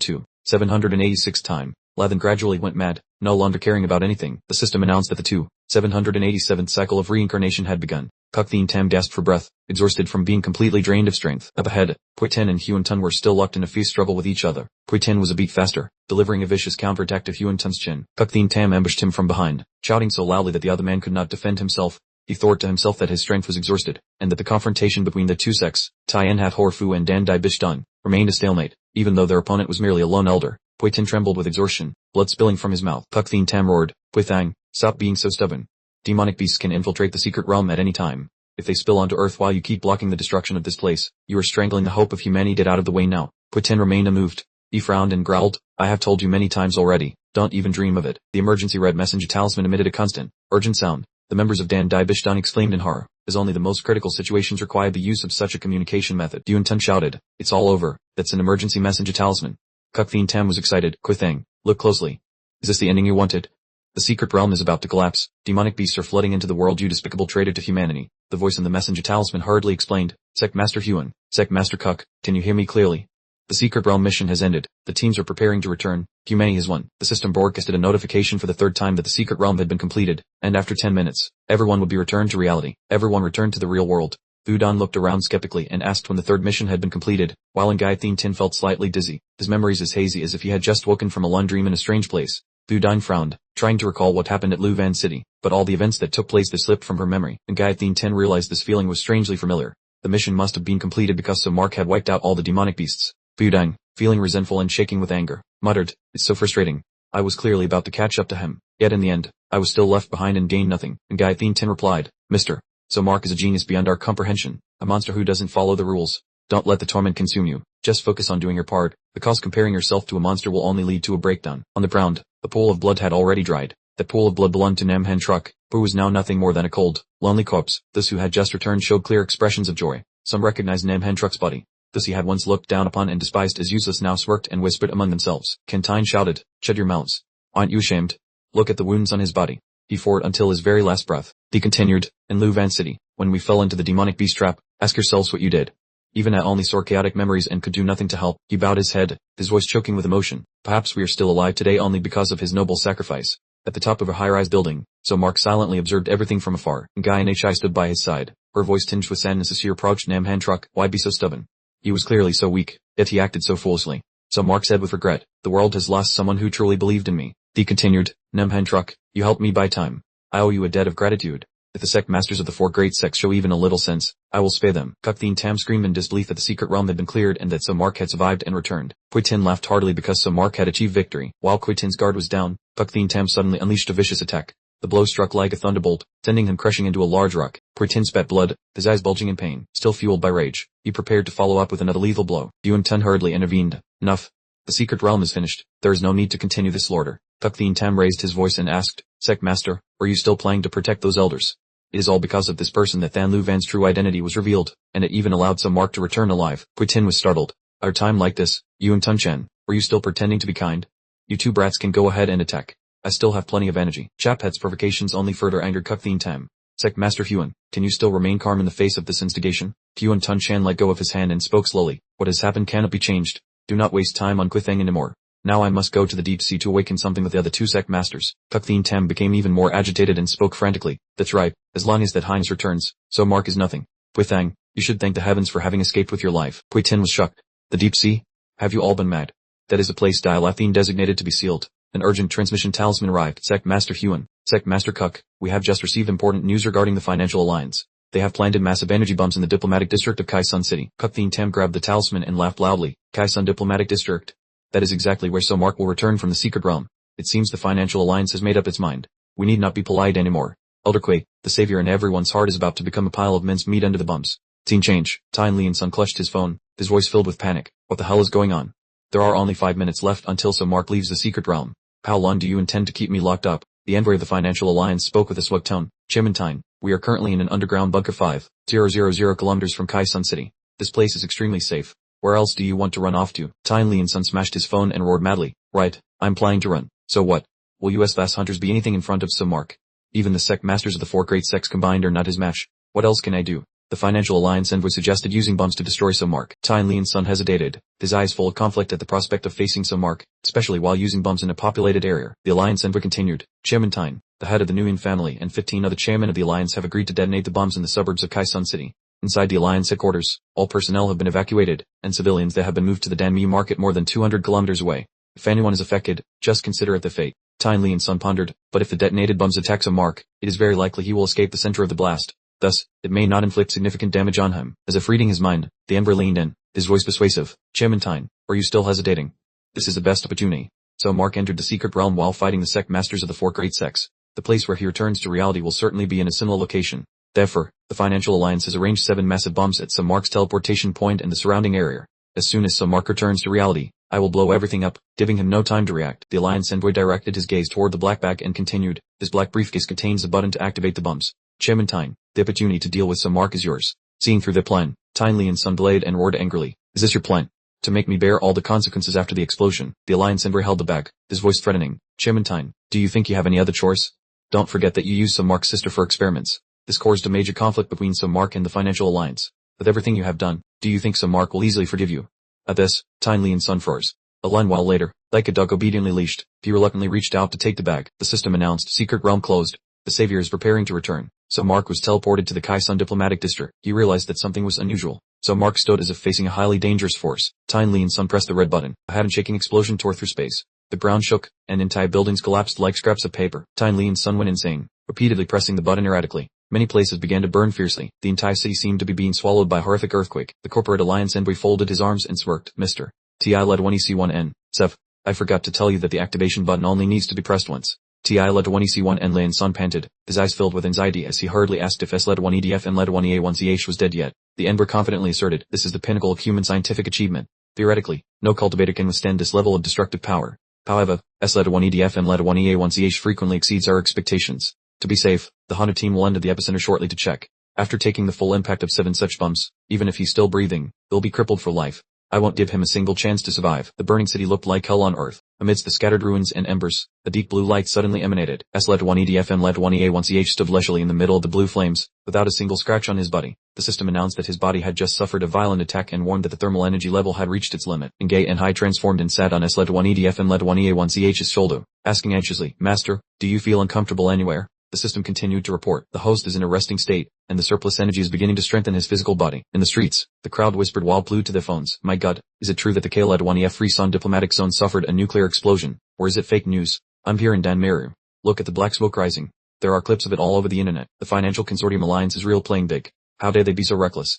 786th time. Lathan gradually went mad, no longer caring about anything. The system announced that the 787th cycle of reincarnation had begun. Kuktheen Tam gasped for breath, exhausted from being completely drained of strength. Up ahead, Puiten and Huan Tun were still locked in a fierce struggle with each other. Puiten was a beat faster, delivering a vicious counterattack to Huan Tun's chin. Kuktheen Tam ambushed him from behind, shouting so loudly that the other man could not defend himself. He thought to himself that his strength was exhausted, and that the confrontation between the two sects, Tien Hat Horfu and Dan Dai Bishdan, remained a stalemate, even though their opponent was merely a lone elder. Puiten trembled with exhaustion, blood spilling from his mouth. Kuktheen Tam roared, "Puithang, stop being so stubborn. Demonic beasts can infiltrate the secret realm at any time. If they spill onto Earth while you keep blocking the destruction of this place, you are strangling the hope of humanity. Get out of the way now." Puiten remained unmoved. He frowned and growled, "I have told you many times already, don't even dream of it." The emergency red messenger talisman emitted a constant, urgent sound. The members of Dan Dai Bishdan exclaimed in horror, as only the most critical situations required the use of such a communication method. Yuan Tun shouted, "It's all over, that's an emergency messenger talisman." Kuktheen Tam was excited. "Kuthang, look closely. Is this the ending you wanted? The secret realm is about to collapse. Demonic beasts are flooding into the world, you despicable traitor to humanity." The voice in the messenger talisman hurriedly explained, "Sect Master Huan, Sect Master Kuk, can you hear me clearly? The secret realm mission has ended. The teams are preparing to return. Humanity has won." The system broadcasted a notification for the third time that the secret realm had been completed, and after 10 minutes, everyone would be returned to reality. Everyone returned to the real world. Vudan looked around skeptically and asked when the third mission had been completed, while Ngai Tin felt slightly dizzy, his memories as hazy as if he had just woken from a lung dream in a strange place. Vudan frowned, trying to recall what happened at Luvan City, but all the events that took place there slipped from her memory. Ngai Tin realized this feeling was strangely familiar. The mission must have been completed because Mark had wiped out all the demonic beasts. Vudan, feeling resentful and shaking with anger, muttered, "It's so frustrating. I was clearly about to catch up to him, yet in the end, I was still left behind and gained nothing." Ngai Tin replied, "Mister, so Mark is a genius beyond our comprehension, a monster who doesn't follow the rules. Don't let the torment consume you, just focus on doing your part, because comparing yourself to a monster will only lead to a breakdown." On the ground, the pool of blood had already dried. That pool of blood belonged to Namhan Truk, who was now nothing more than a cold, lonely corpse. Those who had just returned showed clear expressions of joy. Some recognized Namhan Truk's body. Those he had once looked down upon and despised as useless now smirked and whispered among themselves. Kentine shouted, "Shut your mouths. Aren't you ashamed? Look at the wounds on his body." He fought until his very last breath. He continued, "In Luvan City, when we fell into the demonic beast trap, ask yourselves what you did. Even I only saw chaotic memories and could do nothing to help." He bowed his head, his voice choking with emotion. "Perhaps we are still alive today only because of his noble sacrifice." At the top of a high-rise building, so Mark silently observed everything from afar. Ngai Nhai stood by his side, her voice tinged with sadness as she approached Namhan Truk. "Why be so stubborn? He was clearly so weak, yet he acted so foolishly." So Mark said with regret, "The world has lost someone who truly believed in me." He continued, "Namhan Truk, you helped me buy time. I owe you a debt of gratitude. If the sect masters of the four great sects show even a little sense, I will spare them." Kuktheen Tam screamed in disbelief that the secret realm had been cleared and that So Mark had survived and returned. Puitin laughed heartily because So Mark had achieved victory. While Puitin's guard was down, Kuktheen Tam suddenly unleashed a vicious attack. The blow struck like a thunderbolt, sending him crushing into a large rock. Puitin spat blood, his eyes bulging in pain. Still fueled by rage, he prepared to follow up with another lethal blow. Yuan Tun hurriedly intervened. "Enough. The secret realm is finished. There is no need to continue this slaughter." Kuktheen Tam raised his voice and asked, "Sect Master, are you still planning to protect those elders?" It is all because of this person that Than Lu Van's true identity was revealed, and it even allowed So Mark to return alive. Puitin was startled. "Our time like this, Yuan Tun-chan, were you still pretending to be kind? You two brats can go ahead and attack. I still have plenty of energy." Chaphet's provocations only further angered Kuktheen Tam. "Sect Master Huan, can you still remain calm in the face of this instigation?" Yuan Tun-chan let go of his hand and spoke slowly. "What has happened cannot be changed. Do not waste time on Kutheng anymore. Now I must go to the deep sea to awaken something with the other two sect masters." Kuktheen Tam became even more agitated and spoke frantically. "That's right, as long as that Heinz returns, So Mark is nothing. Puithang, you should thank the heavens for having escaped with your life." Puitin was shocked. "The deep sea? Have you all been mad? That is a place Dialathine designated to be sealed." An urgent transmission talisman arrived. "Sect Master Huan, Sect Master Kuk, we have just received important news regarding the financial alliance. They have planted massive energy bombs in the diplomatic district of Kaisun City." Kuktheen Tam grabbed the talisman and laughed loudly. "Kaisun Diplomatic District? That is exactly where So Mark will return from the secret realm. It seems the financial alliance has made up its mind. We need not be polite anymore. Elder Kui, the savior in everyone's heart, is about to become a pile of minced meat under the bumps." Scene change. Tien Lian Sun clutched his phone, his voice filled with panic. What the hell is going on? There are only 5 minutes left until Mark leaves the secret realm. How long do you intend to keep me locked up? The envoy of the Financial Alliance spoke with a smug tone. Chimantine, we are currently in an underground bunker 5,000 kilometers from Kai-Sun City. This place is extremely safe. Where else do you want to run off to? Tyne Lian-sun smashed his phone and roared madly. Right, I'm planning to run. So what? Will US fast hunters be anything in front of Mark? Even the sect masters of the 4 great sects combined are not his match. What else can I do? The Financial Alliance envoy suggested using bombs to destroy Mark. Tyne Lian-sun hesitated, his eyes full of conflict at the prospect of facing Mark, especially while using bombs in a populated area. The Alliance envoy continued. Chimantine, the head of the Nguyen family and 15 other chairmen of the Alliance have agreed to detonate the bombs in the suburbs of Kai-Sun City. Inside the Alliance headquarters, all personnel have been evacuated, and civilians that have been moved to the Danmi market more than 200 kilometers away. If anyone is affected, just consider it the fate. Tyne Lian-sun pondered, but if the detonated bombs attack Mark, it is very likely he will escape the center of the blast. Thus, it may not inflict significant damage on him. As if reading his mind, the envoy leaned in, his voice persuasive. Chimantine, are you still hesitating? This is the best opportunity. So Mark entered the secret realm while fighting the sect masters of the 4 great sects. The place where he returns to reality will certainly be in a similar location. Therefore, the Financial Alliance has arranged 7 massive bombs at Mark's teleportation point and the surrounding area. As soon as Mark returns to reality, I will blow everything up, giving him no time to react. The Alliance envoy directed his gaze toward the black bag and continued, this black briefcase contains a button to activate the bombs. Chimantine, the opportunity to deal with Mark is yours. Seeing through the plan, Tyne Lian-sun delayed and roared angrily. Is this your plan? To make me bear all the consequences after the explosion? The Alliance envoy held the bag, his voice threatening. Chimantine, do you think you have any other choice? Don't forget that you used Mark's sister for experiments. This caused a major conflict between Mark and the Financial Alliance. With everything you have done, do you think Mark will easily forgive you? At this, Tyne Lian-sun froze. A little while later, like a dog obediently leashed, he reluctantly reached out to take the bag. The system announced secret realm closed. The savior is preparing to return. Mark was teleported to the Kai-Sun diplomatic district. He realized that something was unusual. Mark stood as if facing a highly dangerous force. Tyne Lian-sun pressed the red button. A hand-shaking explosion tore through space. The ground shook, and entire buildings collapsed like scraps of paper. Tyne Lian-sun went insane, repeatedly pressing the button erratically. Many places began to burn fiercely. The entire city seemed to be being swallowed by a horrific earthquake. The corporate alliance envoy folded his arms and smirked. Mr. Ti led 1EC1N. Sev, I forgot to tell you that the activation button only needs to be pressed once. Ti led 1EC1N Lian-sun panted, his eyes filled with anxiety as he hurriedly asked if S led 1EDF and led 1EA1CH was dead yet. The envoy confidently asserted, this is the pinnacle of human scientific achievement. Theoretically, no cultivator can withstand this level of destructive power. However, S led 1EDF and led 1EA1CH frequently exceeds our expectations. To be safe, the Hunter team will enter the epicenter shortly to check. After taking the full impact of 7 such bombs, even if he's still breathing, he'll be crippled for life. I won't give him a single chance to survive. The burning city looked like hell on earth. Amidst the scattered ruins and embers, a deep blue light suddenly emanated. S led 1EDF and led 1EA1CH stood leisurely in the middle of the blue flames, without a single scratch on his body. The system announced that his body had just suffered a violent attack and warned that the thermal energy level had reached its limit. Ngay and Hai transformed and sat on S led 1EDF and led 1EA1CH's shoulder, asking anxiously, Master, do you feel uncomfortable anywhere? The system continued to report. The host is in a resting state, and the surplus energy is beginning to strengthen his physical body. In the streets, the crowd whispered while glued to their phones. My God, is it true that the K-led 1EF Free Sun diplomatic zone suffered a nuclear explosion? Or is it fake news? I'm here in Danmaru. Look at the black smoke rising. There are clips of it all over the internet. The Financial Consortium Alliance is real playing big. How dare they be so reckless?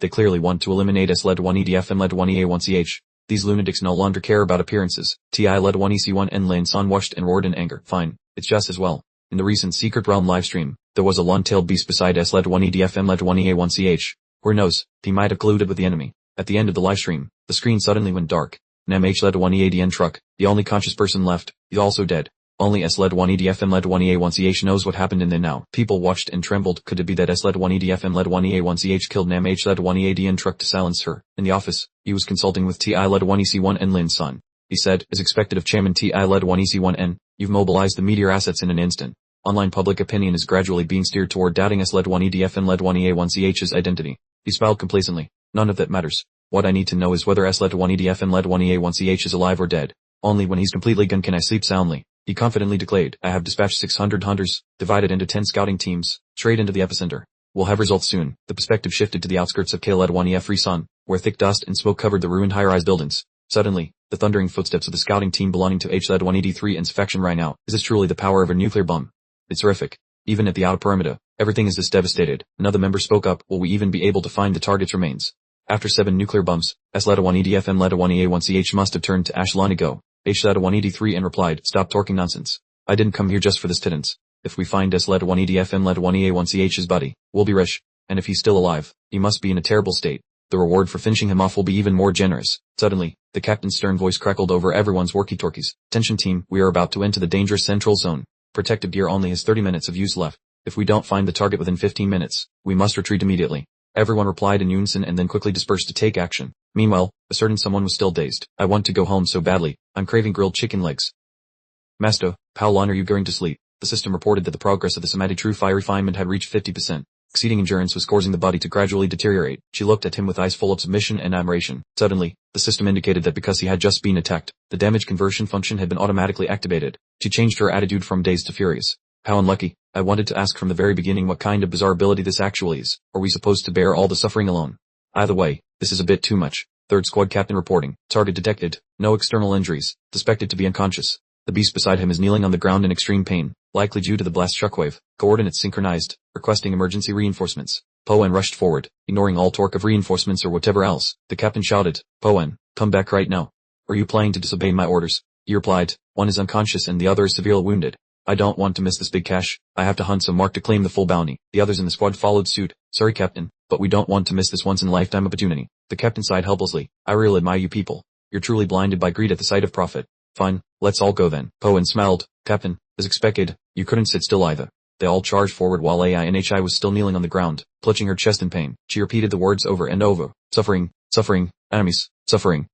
They clearly want to eliminate S led 1EDF and led 1EA1CH. These lunatics no longer care about appearances. Ti led 1EC1 and Lian-sun washed and roared in anger. Fine, it's just as well. In the recent Secret Realm livestream, there was a long-tailed beast beside S led 1EDF and led 1EA1CH. Who knows, he might have colluded with the enemy. At the end of the livestream, the screen suddenly went dark. Nam H led 1EADN truck, the only conscious person left, is also dead. Only S led 1EDF and led 1EA1CH knows what happened in there now. People watched and trembled. Could it be that S led 1EDF and led 1EA1CH killed Nam H led 1EADN truck to silence her? In the office, he was consulting with Ti led 1EC1 and Lian-sun. He said, as expected of Chairman Ti led 1EC1N, you've mobilized the meteor assets in an instant. Online public opinion is gradually being steered toward doubting S led 1EDF and led 1EA1CH's identity. He smiled complacently. None of that matters. What I need to know is whether S led 1EDF and led 1EA1CH is alive or dead. Only when he's completely gone can I sleep soundly. He confidently declared, I have dispatched 600 hunters, divided into 10 scouting teams, straight into the epicenter. We'll have results soon. The perspective shifted to the outskirts of K-led 1EF Free Sun, where thick dust and smoke covered the ruined high-rise buildings. Suddenly, the thundering footsteps of the scouting team belonging to H led 1ED3's faction rang out. Is this truly the power of a nuclear bomb? It's horrific. Even at the outer perimeter, everything is this devastated. Another member spoke up, will we even be able to find the target's remains? After 7 nuclear bombs, S led 1EDF and led 1EA1CH must have turned to ash long ago. H led 1ED3 and replied, stop talking nonsense. I didn't come here just for this pittance. If we find S led 1EDF and led 1EA1CH's body, we'll be rich. And if he's still alive, he must be in a terrible state. The reward for finishing him off will be even more generous. Suddenly, the captain's stern voice crackled over everyone's walkie-talkies. Attention team, we are about to enter the dangerous central zone. Protective gear only has 30 minutes of use left. If we don't find the target within 15 minutes, we must retreat immediately. Everyone replied in unison and then quickly dispersed to take action. Meanwhile, a certain someone was still dazed. I want to go home so badly. I'm craving grilled chicken legs. Master, how long are you going to sleep? The system reported that the progress of the Samadhi true fire refinement had reached 50%. Exceeding endurance was causing the body to gradually deteriorate. She looked at him with eyes full of submission and admiration. Suddenly, the system indicated that because he had just been attacked, the damage conversion function had been automatically activated. She changed her attitude from dazed to furious. How unlucky. I wanted to ask from the very beginning what kind of bizarre ability this actually is. Are we supposed to bear all the suffering alone? Either way, this is a bit too much. Third squad captain reporting. Target detected. No external injuries. Suspected to be unconscious. The beast beside him is kneeling on the ground in extreme pain, likely due to the blast shockwave. Coordinates synchronized, requesting emergency reinforcements. Poen rushed forward, ignoring all talk of reinforcements or whatever else. The captain shouted, Poen, come back right now. Are you planning to disobey my orders? He replied, one is unconscious and the other is severely wounded. I don't want to miss this big cash. I have to hunt some mark to claim the full bounty. The others in the squad followed suit. Sorry captain, but we don't want to miss this once-in-a-lifetime opportunity. The captain sighed helplessly. I really admire you people. You're truly blinded by greed at the sight of profit. Fine, let's all go then. Poen smiled. Captain, as expected, you couldn't sit still either. They all charged forward while AINHI was still kneeling on the ground, clutching her chest in pain. She repeated the words over and over. Suffering, suffering, enemies, suffering.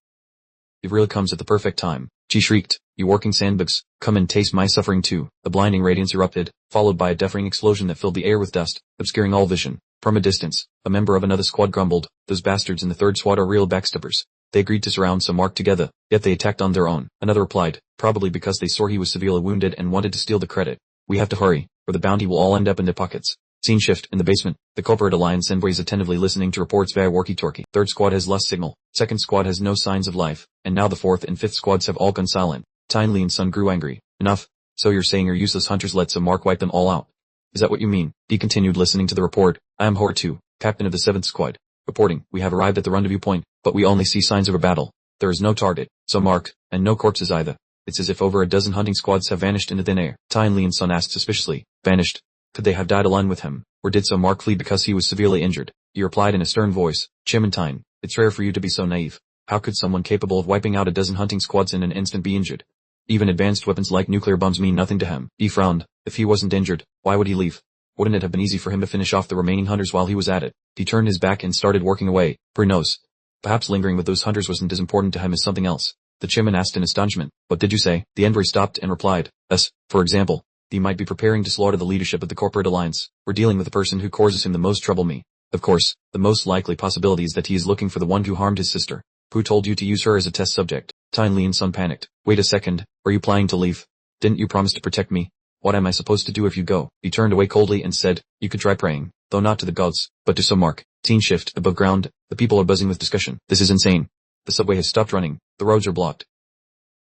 It really comes at the perfect time. She shrieked, you working sandbags, come and taste my suffering too. A blinding radiance erupted, followed by a deafening explosion that filled the air with dust, obscuring all vision. From a distance, a member of another squad grumbled, those bastards in the third squad are real backstabbers. They agreed to surround Samark together, yet they attacked on their own. Another replied, probably because they saw he was severely wounded and wanted to steal the credit. We have to hurry, or the bounty will all end up in their pockets. Scene shift in the basement. The corporate alliance envoy is attentively listening to reports via walkie-talkie. Third squad has lost signal. Second squad has no signs of life, and now the fourth and fifth squads have all gone silent. Tyne Li and Sun grew angry. Enough. So you're saying your useless hunters let Samark wipe them all out? Is that what you mean? He continued listening to the report. I am Hor 2, captain of the 7th squad. Reporting, we have arrived at the rendezvous point, but we only see signs of a battle. There is no target, Samark, and no corpses either. It's as if over a dozen hunting squads have vanished into thin air. Tyne Li and Sun asked suspiciously. Vanished? Could they have died alone with him, or did Samark flee because he was severely injured? He replied in a stern voice, Tyne, it's rare for you to be so naive. How could someone capable of wiping out a dozen hunting squads in an instant be injured? Even advanced weapons like nuclear bombs mean nothing to him. He frowned. If he wasn't injured, why would he leave? Wouldn't it have been easy for him to finish off the remaining hunters while he was at it? He turned his back and started working away. Who knows? Perhaps lingering with those hunters wasn't as important to him as something else. The chairman asked in astonishment. What did you say? The envoy stopped and replied. For example. He might be preparing to slaughter the leadership of the corporate alliance. We're dealing with the person who causes him the most trouble. Me. Of course, the most likely possibility is that he is looking for the one who harmed his sister. Who told you to use her as a test subject? Tyne Li and Sun panicked. Wait a second, are you planning to leave? Didn't you promise to protect me? What am I supposed to do if you go? He turned away coldly and said, you could try praying, though not to the gods, but to Samark. Scene shift, above ground, the people are buzzing with discussion. This is insane. The subway has stopped running, the roads are blocked.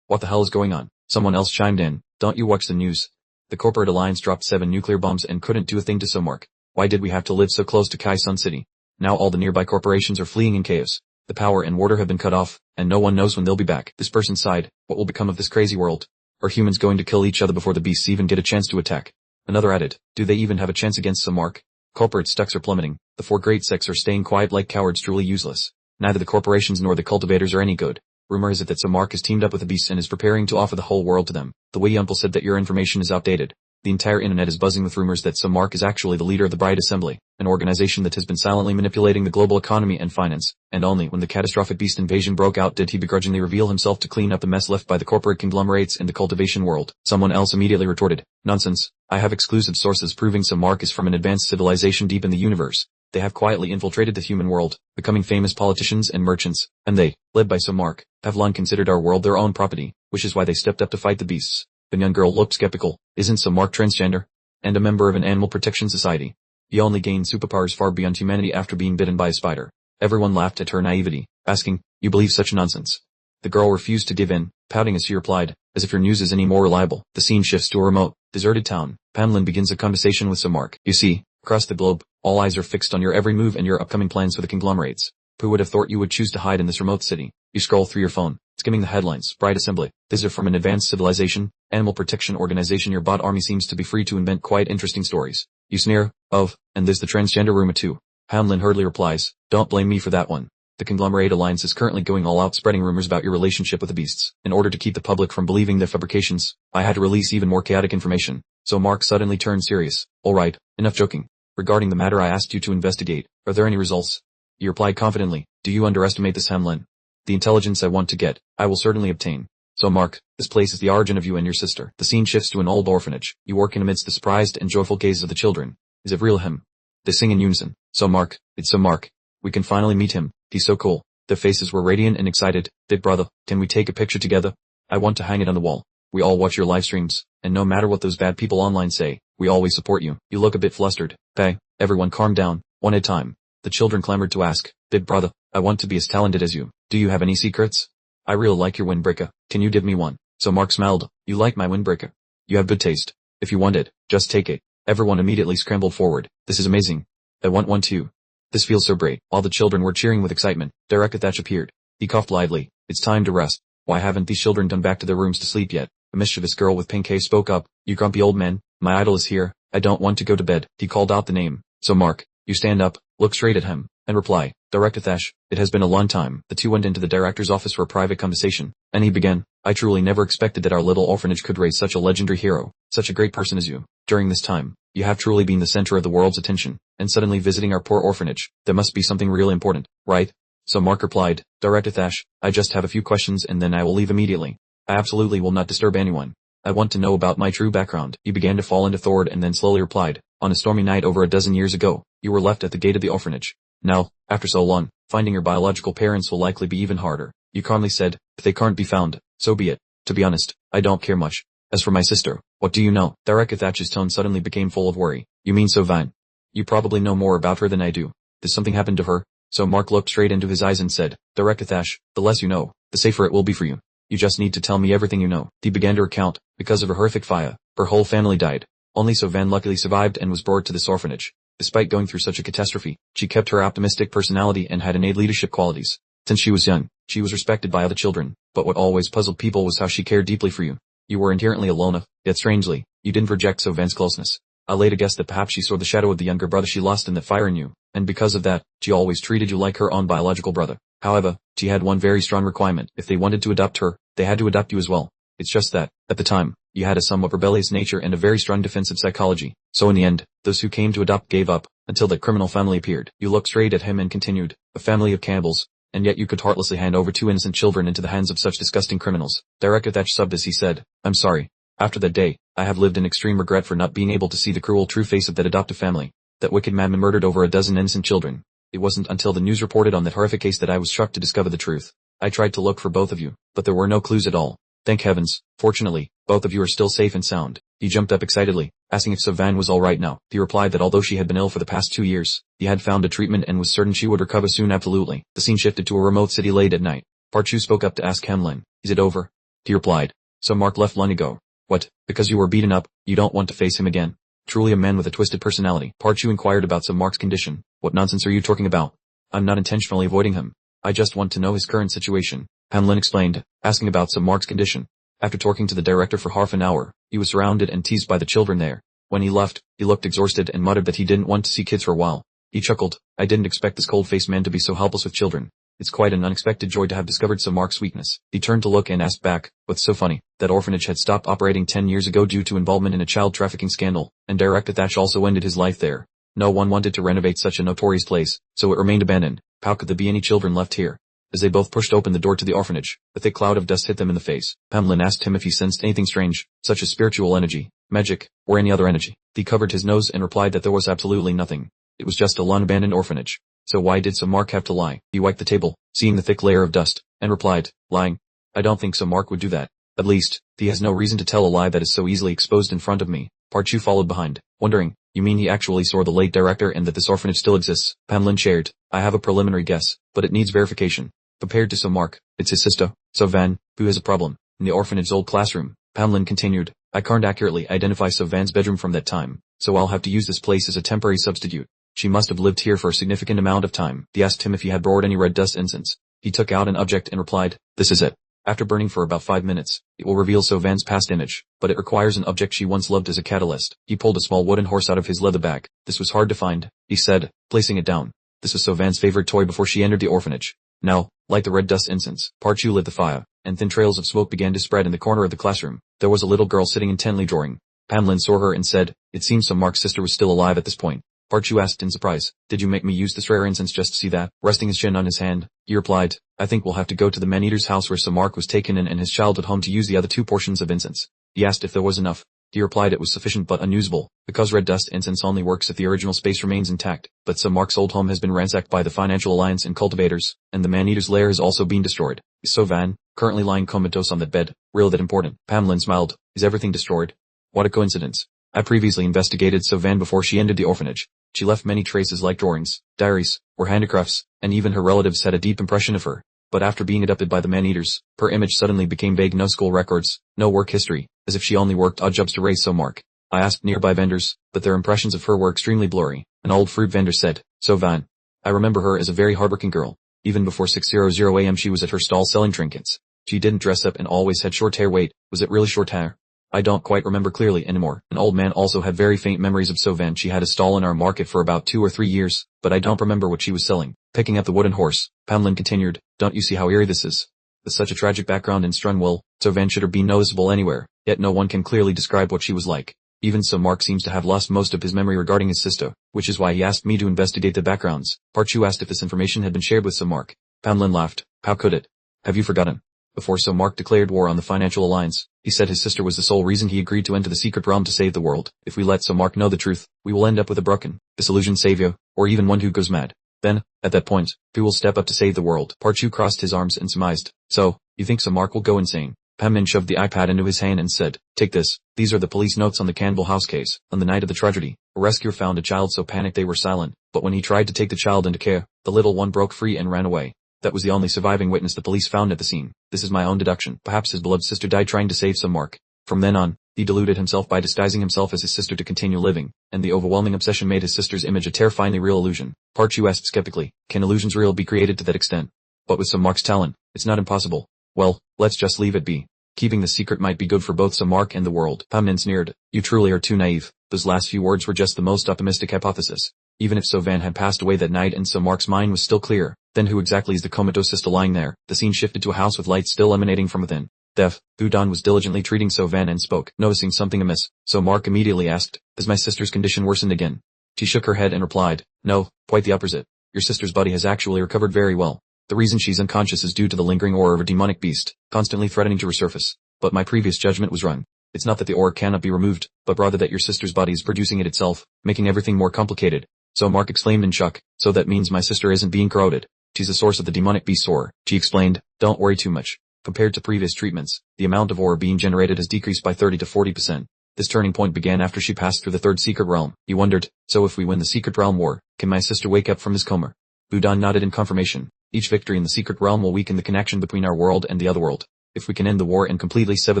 What the hell is going on? Someone else chimed in. Don't you watch the news? The corporate alliance dropped 7 nuclear bombs and couldn't do a thing to Samark. Why did we have to live so close to Kai Sun City? Now all the nearby corporations are fleeing in chaos. The power and water have been cut off, and no one knows when they'll be back. This person sighed. What will become of this crazy world? Are humans going to kill each other before the beasts even get a chance to attack? Another added. Do they even have a chance against Samark? Corporate stocks are plummeting. The 4 great sects are staying quiet like cowards, truly useless. Neither the corporations nor the cultivators are any good. Rumor is it that Samark has teamed up with the beasts and is preparing to offer the whole world to them. The witty uncle said that your information is outdated. The entire internet is buzzing with rumors that Samark is actually the leader of the Bright Assembly, an organization that has been silently manipulating the global economy and finance, and only when the catastrophic beast invasion broke out did he begrudgingly reveal himself to clean up the mess left by the corporate conglomerates in the cultivation world. Someone else immediately retorted, nonsense. I have exclusive sources proving Samark is from an advanced civilization deep in the universe. They have quietly infiltrated the human world, becoming famous politicians and merchants, and they, led by Samark, have long considered our world their own property, which is why they stepped up to fight the beasts. The young girl looked skeptical. Isn't Samark transgender? And a member of an animal protection society? He only gained superpowers far beyond humanity after being bitten by a spider. Everyone laughed at her naivety, asking, you believe such nonsense? The girl refused to give in, pouting as she replied, as if your news is any more reliable. The scene shifts to a remote, deserted town. Panlin begins a conversation with Samark. You see, across the globe, all eyes are fixed on your every move and your upcoming plans for the conglomerates. Who would have thought you would choose to hide in this remote city? You scroll through your phone, skimming the headlines. Bright Assembly. These are from an advanced civilization, animal protection organization. Your bot army seems to be free to invent quite interesting stories. You sneer, and there's the transgender rumor too. Hamlin hurriedly replies, don't blame me for that one. The conglomerate alliance is currently going all out spreading rumors about your relationship with the beasts. In order to keep the public from believing their fabrications, I had to release even more chaotic information. So Mark suddenly turned serious. Alright, enough joking. Regarding the matter I asked you to investigate, are there any results? He replied confidently, do you underestimate this Hamlin? The intelligence I want to get, I will certainly obtain. So Mark, this place is the origin of you and your sister. The scene shifts to an old orphanage. You work in amidst the surprised and joyful gazes of the children. Is it real him? They sing in unison. So Mark, it's so Mark. We can finally meet him. He's so cool. Their faces were radiant and excited. Big brother, can we take a picture together? I want to hang it on the wall. We all watch your live streams, and no matter what those bad people online say, we always support you. You look a bit flustered. Hey, everyone calm down, one at a time. The children clamored to ask, Big brother, I want to be as talented as you. Do you have any secrets? I really like your windbreaker. Can you give me one? So Mark smiled. You like my windbreaker? You have good taste. If you want it, just take it. Everyone immediately scrambled forward. This is amazing. I want one too. This feels so great. While the children were cheering with excitement, Derekathach appeared. He coughed lively. It's time to rest. Why haven't these children done back to their rooms to sleep yet? A mischievous girl with pink hair spoke up. You grumpy old man, my idol is here. I don't want to go to bed. He called out the name. So Mark, you stand up, look straight at him, and reply, Derekathach, it has been a long time. The two went into the director's office for a private conversation, and he began, I truly never expected that our little orphanage could raise such a legendary hero, such a great person as you. During this time, you have truly been the center of the world's attention, and suddenly visiting our poor orphanage, there must be something really important, right? So Mark replied, Derekathach, I just have a few questions and then I will leave immediately. I absolutely will not disturb anyone. I want to know about my true background. He began to fall into thought and then slowly replied, on a stormy night over a dozen years ago, you were left at the gate of the orphanage. Now, after so long, finding your biological parents will likely be even harder. You calmly said, if they can't be found, so be it. To be honest, I don't care much. As for my sister, what do you know? Derekathach's tone suddenly became full of worry. You mean Sovan? You probably know more about her than I do. Did something happen to her? So Mark looked straight into his eyes and said, Derekathach, the less you know, the safer it will be for you. You just need to tell me everything you know. He began to recount. Because of a horrific fire, her whole family died. Only Sovan luckily survived and was brought to this orphanage. Despite going through such a catastrophe, she kept her optimistic personality and had innate leadership qualities. Since she was young, she was respected by other children, but what always puzzled people was how she cared deeply for you. You were inherently alone, yet strangely, you didn't reject Sovan's closeness. I later guessed that perhaps she saw the shadow of the younger brother she lost in the fire in you, and because of that, she always treated you like her own biological brother. However, she had one very strong requirement. If they wanted to adopt her, they had to adopt you as well. It's just that, at the time, you had a somewhat rebellious nature and a very strong defensive psychology. So in the end, those who came to adopt gave up, until that criminal family appeared. You looked straight at him and continued, a family of cannibals, and yet you could heartlessly hand over two innocent children into the hands of such disgusting criminals. Derekathach subbed as he said, I'm sorry. After that day, I have lived in extreme regret for not being able to see the cruel true face of that adoptive family. That wicked madman murdered over a dozen innocent children. It wasn't until the news reported on that horrific case that I was shocked to discover the truth. I tried to look for both of you, but there were no clues at all. Thank heavens, fortunately, both of you are still safe and sound. He jumped up excitedly, asking if Sovan was all right now. He replied that although she had been ill for the past 2 years, he had found a treatment and was certain she would recover soon. Absolutely. The scene shifted to a remote city late at night. Parchu spoke up to ask Hamlin, is it over? He replied, so Mark left long ago. What, because you were beaten up, you don't want to face him again? Truly a man with a twisted personality. Parchu inquired about Mark's condition. What nonsense are you talking about? I'm not intentionally avoiding him. I just want to know his current situation. Hamlin explained, asking about Mark's condition. After talking to the director for half an hour, he was surrounded and teased by the children there. When he left, he looked exhausted and muttered that he didn't want to see kids for a while. He chuckled, I didn't expect this cold-faced man to be so helpless with children. It's quite an unexpected joy to have discovered Mark's weakness. He turned to look and asked back, what's so funny? That orphanage had stopped operating 10 years ago due to involvement in a child trafficking scandal, and Derekathach also ended his life there. No one wanted to renovate such a notorious place, so it remained abandoned. How could there be any children left here? As they both pushed open the door to the orphanage, a thick cloud of dust hit them in the face. Hamlin asked him if he sensed anything strange, such as spiritual energy, magic, or any other energy. He covered his nose and replied that there was absolutely nothing. It was just a long-abandoned orphanage. So why did Mark have to lie? He wiped the table, seeing the thick layer of dust, and replied, lying. I don't think Mark would do that. At least, he has no reason to tell a lie that is so easily exposed in front of me. Parchu followed behind, wondering, you mean he actually saw the late director and that this orphanage still exists? Hamlin shared, I have a preliminary guess, but it needs verification. Compared to Mark, it's his sister, Sovan, who has a problem. In the orphanage's old classroom, Hamlin continued, I can't accurately identify Sovan's bedroom from that time, so I'll have to use this place as a temporary substitute. She must have lived here for a significant amount of time. He asked him if he had brought any red dust incense. He took out an object and replied, this is it. After burning for about 5 minutes, it will reveal Sovan's past image, but it requires an object she once loved as a catalyst. He pulled a small wooden horse out of his leather bag. This was hard to find, he said, placing it down. This was Sovan's favorite toy before she entered the orphanage. Now, light the red dust incense. Parchu lit the fire, and thin trails of smoke began to spread in the corner of the classroom. There was a little girl sitting intently drawing. Pamlin saw her and said, "It seems so Mark's sister was still alive at this point." Parchu asked in surprise, "Did you make me use this rare incense just to see that?" Resting his chin on his hand, he replied, "I think we'll have to go to the man-eater's house where Mark was taken in and his childhood home to use the other 2 portions of incense." He asked if there was enough. He replied it was sufficient but unusable, because red dust incense only works if the original space remains intact. But Mark's old home has been ransacked by the Financial Alliance and cultivators, and the man-eater's lair has also been destroyed. Is Sovan, currently lying comatose on that bed, really that important? Pamlin smiled. Is everything destroyed? What a coincidence. I previously investigated Sovan before she entered the orphanage. She left many traces like drawings, diaries, or handicrafts, and even her relatives had a deep impression of her. But after being adopted by the man-eaters, her image suddenly became vague. No school records, no work history, as if she only worked odd jobs to raise Mark. I asked nearby vendors, but their impressions of her were extremely blurry. An old fruit vendor said, "Sovan. I remember her as a very hardworking girl. Even before 6:00 a.m. she was at her stall selling trinkets. She didn't dress up and always had short hair. Wait, was it really short hair? I don't quite remember clearly anymore." An old man also had very faint memories of Sovan. She had a stall in our market for about 2 or 3 years, but I don't remember what she was selling. Picking up the wooden horse, Pamlin continued, "Don't you see how eerie this is? With such a tragic background in Strunwell, Sovan should have been noticeable anywhere, yet no one can clearly describe what she was like. Even so Mark seems to have lost most of his memory regarding his sister, which is why he asked me to investigate the backgrounds." Parchu asked if this information had been shared with Mark. Pamlin laughed. "How could it? Have you forgotten? Before Mark declared war on the Financial Alliance, he said his sister was the sole reason he agreed to enter the secret realm to save the world. If we let Mark know the truth, we will end up with a broken, disillusioned savior, or even one who goes mad. Then, at that point, who will step up to save the world?" Parchu crossed his arms and surmised, "So, you think Mark will go insane?" Pamlin shoved the iPad into his hand and said, "Take this. These are the police notes on the Canville House case. On the night of the tragedy, a rescuer found a child so panicked they were silent, but when he tried to take the child into care, the little one broke free and ran away. That was the only surviving witness the police found at the scene. This is my own deduction. Perhaps his beloved sister died trying to save Mark. From then on, he deluded himself by disguising himself as his sister to continue living, and the overwhelming obsession made his sister's image a terrifyingly real illusion." Parchu asked skeptically, "Can illusions really be created to that extent? But with Mark's talent, it's not impossible. Well, let's just leave it be. Keeping the secret might be good for both Mark and the world." Pamlin sneered, "You truly are too naive." Those last few words were just the most optimistic hypothesis. Even if Sovan had passed away that night and Mark's mind was still clear, then who exactly is the comatose sister lying there? The scene shifted to a house with light still emanating from within. Deaf, Budan was diligently treating Sovan and spoke, noticing something amiss. Mark immediately asked, "Has my sister's condition worsened again?" She shook her head and replied, "No, quite the opposite. Your sister's body has actually recovered very well. The reason she's unconscious is due to the lingering aura of a demonic beast, constantly threatening to resurface. But my previous judgment was wrong. It's not that the aura cannot be removed, but rather that your sister's body is producing it itself, making everything more complicated." Mark exclaimed in shock, "So that means my sister isn't being corroded. She's the source of the demonic beast's aura." She explained, "Don't worry too much. Compared to previous treatments, the amount of aura being generated has decreased by 30 to 40%. This turning point began after she passed through the 3rd secret realm." He wondered, "So if we win the secret realm war, can my sister wake up from this coma?" Budan nodded in confirmation. "Each victory in the secret realm will weaken the connection between our world and the other world. If we can end the war and completely sever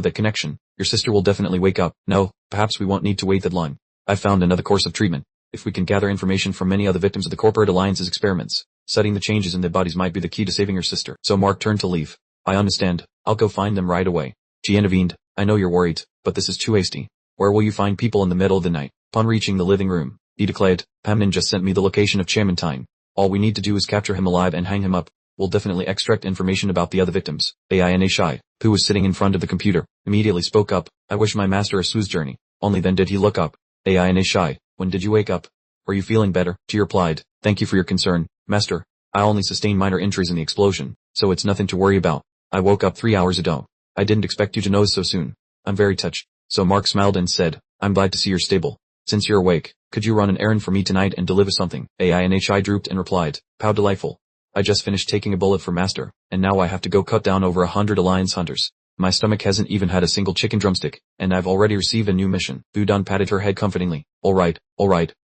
that connection, your sister will definitely wake up. No, perhaps we won't need to wait that long. I've found another course of treatment. If we can gather information from many other victims of the corporate alliance's experiments, studying the changes in their bodies might be the key to saving your sister." Mark turned to leave. "I understand. I'll go find them right away." She intervened, "I know you're worried, but this is too hasty. Where will you find people in the middle of the night?" Upon reaching the living room, he declared, "Pamlin just sent me the location of Chairman Tyne. All we need to do is capture him alive and hang him up. We'll definitely extract information about the other victims." Aina Shai, who was sitting in front of the computer, immediately spoke up, "I wish my master a smooth journey." Only then did he look up. Aina Shai, "When did you wake up? Are you feeling better?" She replied, "Thank you for your concern, master. I only sustained minor injuries in the explosion, so it's nothing to worry about. I woke up 3 hours ago. I didn't expect you to notice so soon. I'm very touched." Mark smiled and said, "I'm glad to see you're stable. Since you're awake, could you run an errand for me tonight and deliver something?" Aina drooped and replied, "How delightful. I just finished taking a bullet for master, and now I have to go cut down over 100 alliance hunters. My stomach hasn't even had a single chicken drumstick, and I've already received a new mission." Budan patted her head comfortingly. All right,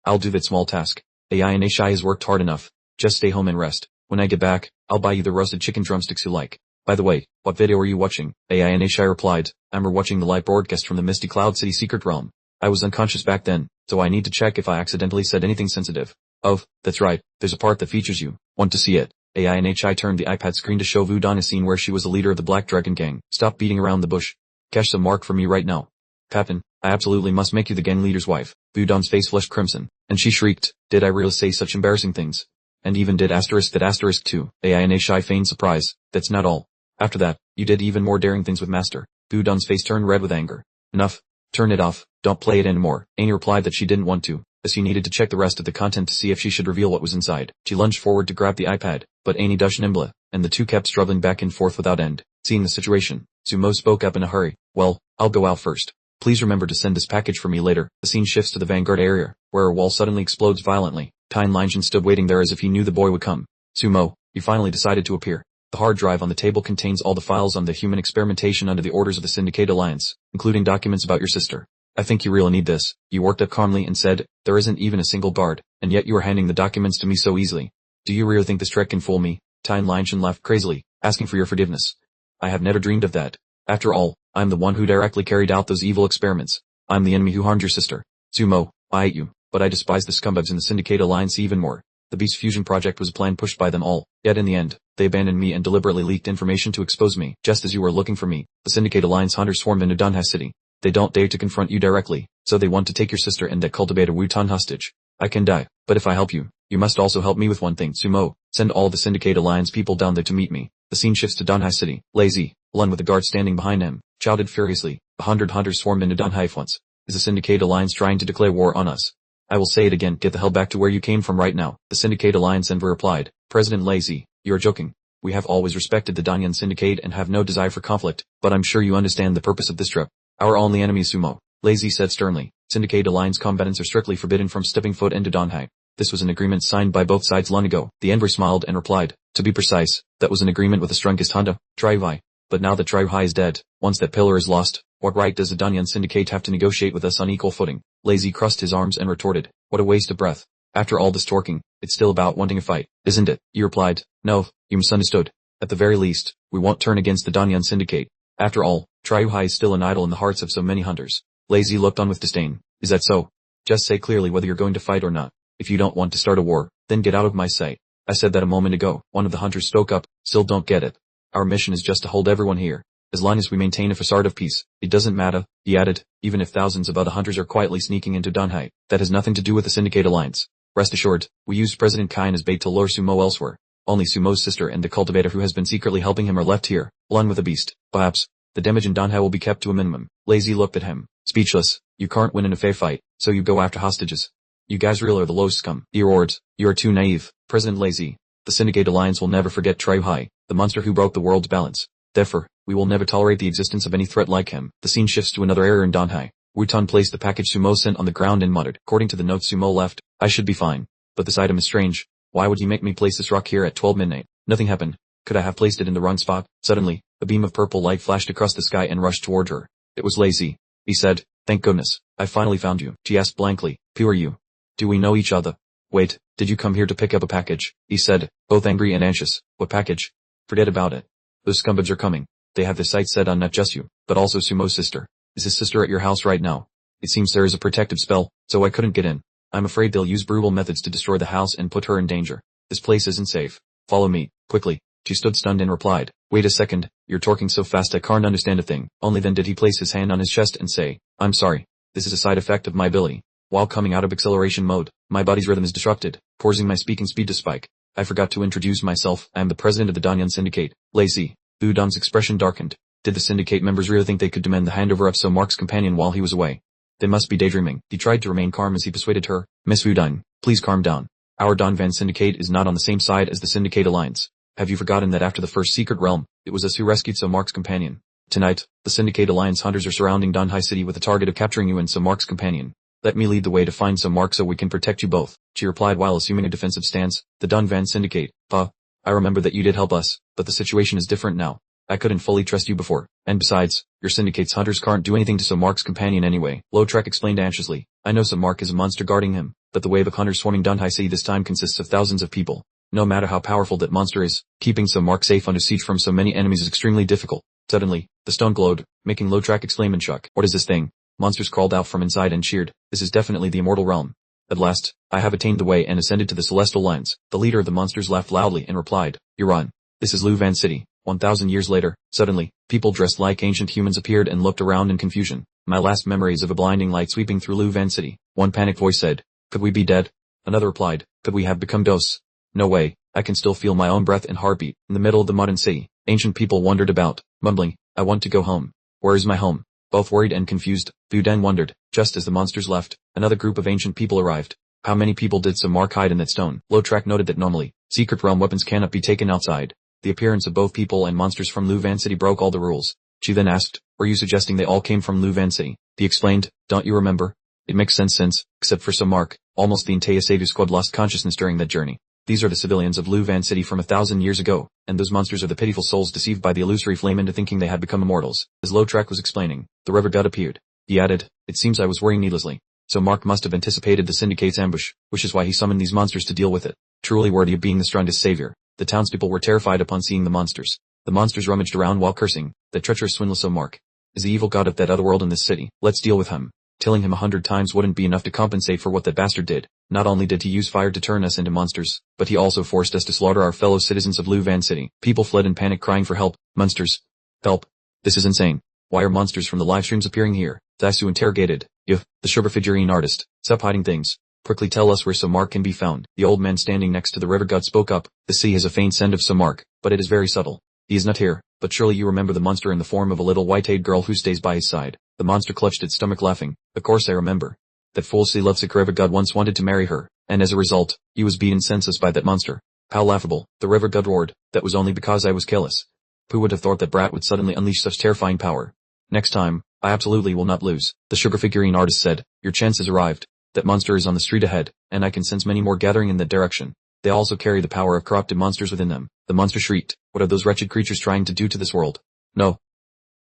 I'll do that small task. Aina has worked hard enough. Just stay home and rest. When I get back, I'll buy you the roasted chicken drumsticks you like. By the way, what video are you watching?" Aina replied, "I'm watching the live broadcast from the Misty Cloud City secret realm. I was unconscious back then, so I need to check if I accidentally said anything sensitive." "Oh, that's right, there's a part that features you. Want to see it?" Aina turned the iPad screen to show Vudan a scene where she was the leader of the Black Dragon Gang. "Stop beating around the bush. Cash Mark for me right now. Captain, I absolutely must make you the gang leader's wife." Vudan's face flushed crimson, and she shrieked, "Did I really say such embarrassing things? And even did that too. AI and Shy feigned surprise. That's not all. After that, you did even more daring things with Master. Budon's face turned red with anger. Enough. Turn it off. Don't play it anymore. Amy replied that she didn't want to, as she needed to check the rest of the content to see if she should reveal what was inside. She lunged forward to grab the iPad, but Amy dodged nimbly, and the two kept struggling back and forth without end. Seeing the situation, Sumo spoke up in a hurry. Well, I'll go out first. Please remember to send this package for me later. The scene shifts to the Vanguard area, where a wall suddenly explodes violently. Tyne Linjin stood waiting there as if he knew the boy would come. Sumo, you finally decided to appear. The hard drive on the table contains all the files on the human experimentation under the orders of the Syndicate Alliance, including documents about your sister. I think you really need this. You worked up calmly and said, there isn't even a single guard, and yet you are handing the documents to me so easily. Do you really think this trick can fool me? Tyne Linjin laughed crazily, asking for your forgiveness. I have never dreamed of that. After all, I'm the one who directly carried out those evil experiments. I'm the enemy who harmed your sister. Sumo, I hate you, but I despise the scumbags in the Syndicate Alliance even more. The Beast Fusion project was a plan pushed by them all, yet in the end, they abandoned me and deliberately leaked information to expose me. Just as you were looking for me, the Syndicate Alliance hunters swarmed into Danhai City. They don't dare to confront you directly, so they want to take your sister and that cultivator Wutan hostage. I can die, but if I help you, you must also help me with one thing. Sumo, send all the Syndicate Alliance people down there to meet me. The scene shifts to Danhai City. Lazy, Lun with the guard standing behind him, shouted furiously. 100 hunters swarmed into Danhai at once. Is the Syndicate Alliance trying to declare war on us? I will say it again, get the hell back to where you came from right now. The Syndicate Alliance Enver replied. President Lazy, you are joking. We have always respected the Danyan Syndicate and have no desire for conflict, but I'm sure you understand the purpose of this trip. Our only enemy is Sumo. Lazy said sternly. Syndicate Alliance combatants are strictly forbidden from stepping foot into Danhai. This was an agreement signed by both sides long ago. The Envoy smiled and replied, to be precise, that was an agreement with the strongest Honda, Triuhai. But now that Triuhai is dead, once that pillar is lost, what right does the Danyan Syndicate have to negotiate with us on equal footing? Lazy crossed his arms and retorted, what a waste of breath. After all this talking, it's still about wanting a fight, isn't it? You replied, no, you misunderstood. At the very least, we won't turn against the Danyan Syndicate. After all, Triuhai is still an idol in the hearts of so many hunters. Lazy looked on with disdain. Is that so? Just say clearly whether you're going to fight or not. If you don't want to start a war, then get out of my sight. I said that a moment ago. One of the hunters spoke up. Still don't get it. Our mission is just to hold everyone here. As long as we maintain a facade of peace, it doesn't matter, he added, even if thousands of other hunters are quietly sneaking into Danhai. That has nothing to do with the Syndicate Alliance. Rest assured, we used President Kain as bait to lure Sumo elsewhere. Only Sumo's sister and the cultivator who has been secretly helping him are left here, along with the beast. Perhaps, the damage in Danhai will be kept to a minimum. Lazy looked at him, speechless. You can't win in a fair fight, so you go after hostages. You guys really are the lowest scum. He roared, you are too naive, President Lazy. The Syndicate Alliance will never forget Triuhai, the monster who broke the world's balance. Therefore, we will never tolerate the existence of any threat like him. The scene shifts to another area in Danhai. Wutan placed the package Sumo sent on the ground and muttered. According to the note Sumo left, I should be fine. But this item is strange. Why would he make me place this rock here at 12 midnight? Nothing happened. Could I have placed it in the wrong spot? Suddenly, a beam of purple light flashed across the sky and rushed toward her. It was Lazy. He said, thank goodness, I finally found you. She asked blankly, who are you? Do we know each other? Wait, did you come here to pick up a package? He said, both angry and anxious. What package? Forget about it. Those scumbags are coming. They have their sights set on not just you, but also Sumo's sister. Is his sister at your house right now? It seems there is a protective spell, so I couldn't get in. I'm afraid they'll use brutal methods to destroy the house and put her in danger. This place isn't safe. Follow me, quickly. She stood stunned and replied, wait a second, you're talking so fast I can't understand a thing. Only then did he place his hand on his chest and say, I'm sorry. This is a side effect of my ability. While coming out of acceleration mode, my body's rhythm is disrupted, causing my speaking speed to spike. I forgot to introduce myself. I am the president of the Danyan Syndicate, Lazy. Budon's expression darkened. Did the syndicate members really think they could demand the handover of so Mark's companion while he was away? They must be daydreaming. He tried to remain calm as he persuaded her, Miss Wudine, please calm down. Our Donvan Syndicate is not on the same side as the Syndicate Alliance. Have you forgotten that after the first secret realm, it was us who rescued so Mark's companion? Tonight, the Syndicate Alliance hunters are surrounding Danhai City with the target of capturing you and so Mark's companion. Let me lead the way to find so Mark so we can protect you both, she replied while assuming a defensive stance. The Donvan Syndicate, I remember that you did help us, but the situation is different now. I couldn't fully trust you before, and besides, your syndicate's hunters can't do anything to so Mark's companion anyway. Lautrec explained anxiously. I know so Mark is a monster guarding him, but the wave of hunters swarming Danhai City this time consists of thousands of people. No matter how powerful that monster is, keeping so Mark safe under siege from so many enemies is extremely difficult. Suddenly, the stone glowed, making Lautrec exclaim in shock. What is this thing? Monsters crawled out from inside and cheered. This is definitely the immortal realm. At last, I have attained the way and ascended to the celestial lands. The leader of the monsters laughed loudly and replied, You're on. This is Luvan City. 1,000 years later, suddenly, people dressed like ancient humans appeared and looked around in confusion. My last memories of a blinding light sweeping through Luvan City. One panicked voice said, Could we be dead? Another replied, Could we have become ghosts? No way, I can still feel my own breath and heartbeat, in the middle of the mud and sea. Ancient people wandered about, mumbling, I want to go home. Where is my home? Both worried and confused, Vu Den wondered. Just as the monsters left, another group of ancient people arrived. How many people did Samark hide in that stone? Lotrak noted that normally, secret realm weapons cannot be taken outside. The appearance of both people and monsters from Luvan City broke all the rules. She then asked, were you suggesting they all came from Luvan City? He explained, don't you remember? It makes sense since, except for Samark, almost the entire Savior squad lost consciousness during that journey. These are the civilians of Luvan City from 1,000 years ago, and those monsters are the pitiful souls deceived by the illusory flame into thinking they had become immortals. As Lotrak was explaining, the river god appeared. He added, it seems I was worrying needlessly. So Mark must have anticipated the Syndicate's ambush, which is why he summoned these monsters to deal with it. Truly worthy of being the strongest savior. The townspeople were terrified upon seeing the monsters. The monsters rummaged around while cursing, that treacherous swindler Mark is the evil god of that other world in this city. Let's deal with him. Killing him 100 times wouldn't be enough to compensate for what that bastard did. Not only did he use fire to turn us into monsters, but he also forced us to slaughter our fellow citizens of Luvan City. People fled in panic crying for help. Monsters. Help. This is insane. Why are monsters from the live streams appearing here? Dasu interrogated. The sugar figurine artist. Stop hiding things. Quickly tell us where Samark can be found. The old man standing next to the river god spoke up. The sea has a faint scent of Samark, but it is very subtle. He is not here, but surely you remember the monster in the form of a little white-haired girl who stays by his side. The monster clutched its stomach laughing. Of course I remember. That fool sea lovesick river god once wanted to marry her, and as a result, he was beaten senseless by that monster. How laughable. The river god roared. That was only because I was careless. Who would have thought that brat would suddenly unleash such terrifying power? Next time, I absolutely will not lose. The sugar figurine artist said, your chance has arrived. That monster is on the street ahead, and I can sense many more gathering in that direction. They also carry the power of corrupted monsters within them. The monster shrieked, what are those wretched creatures trying to do to this world? No.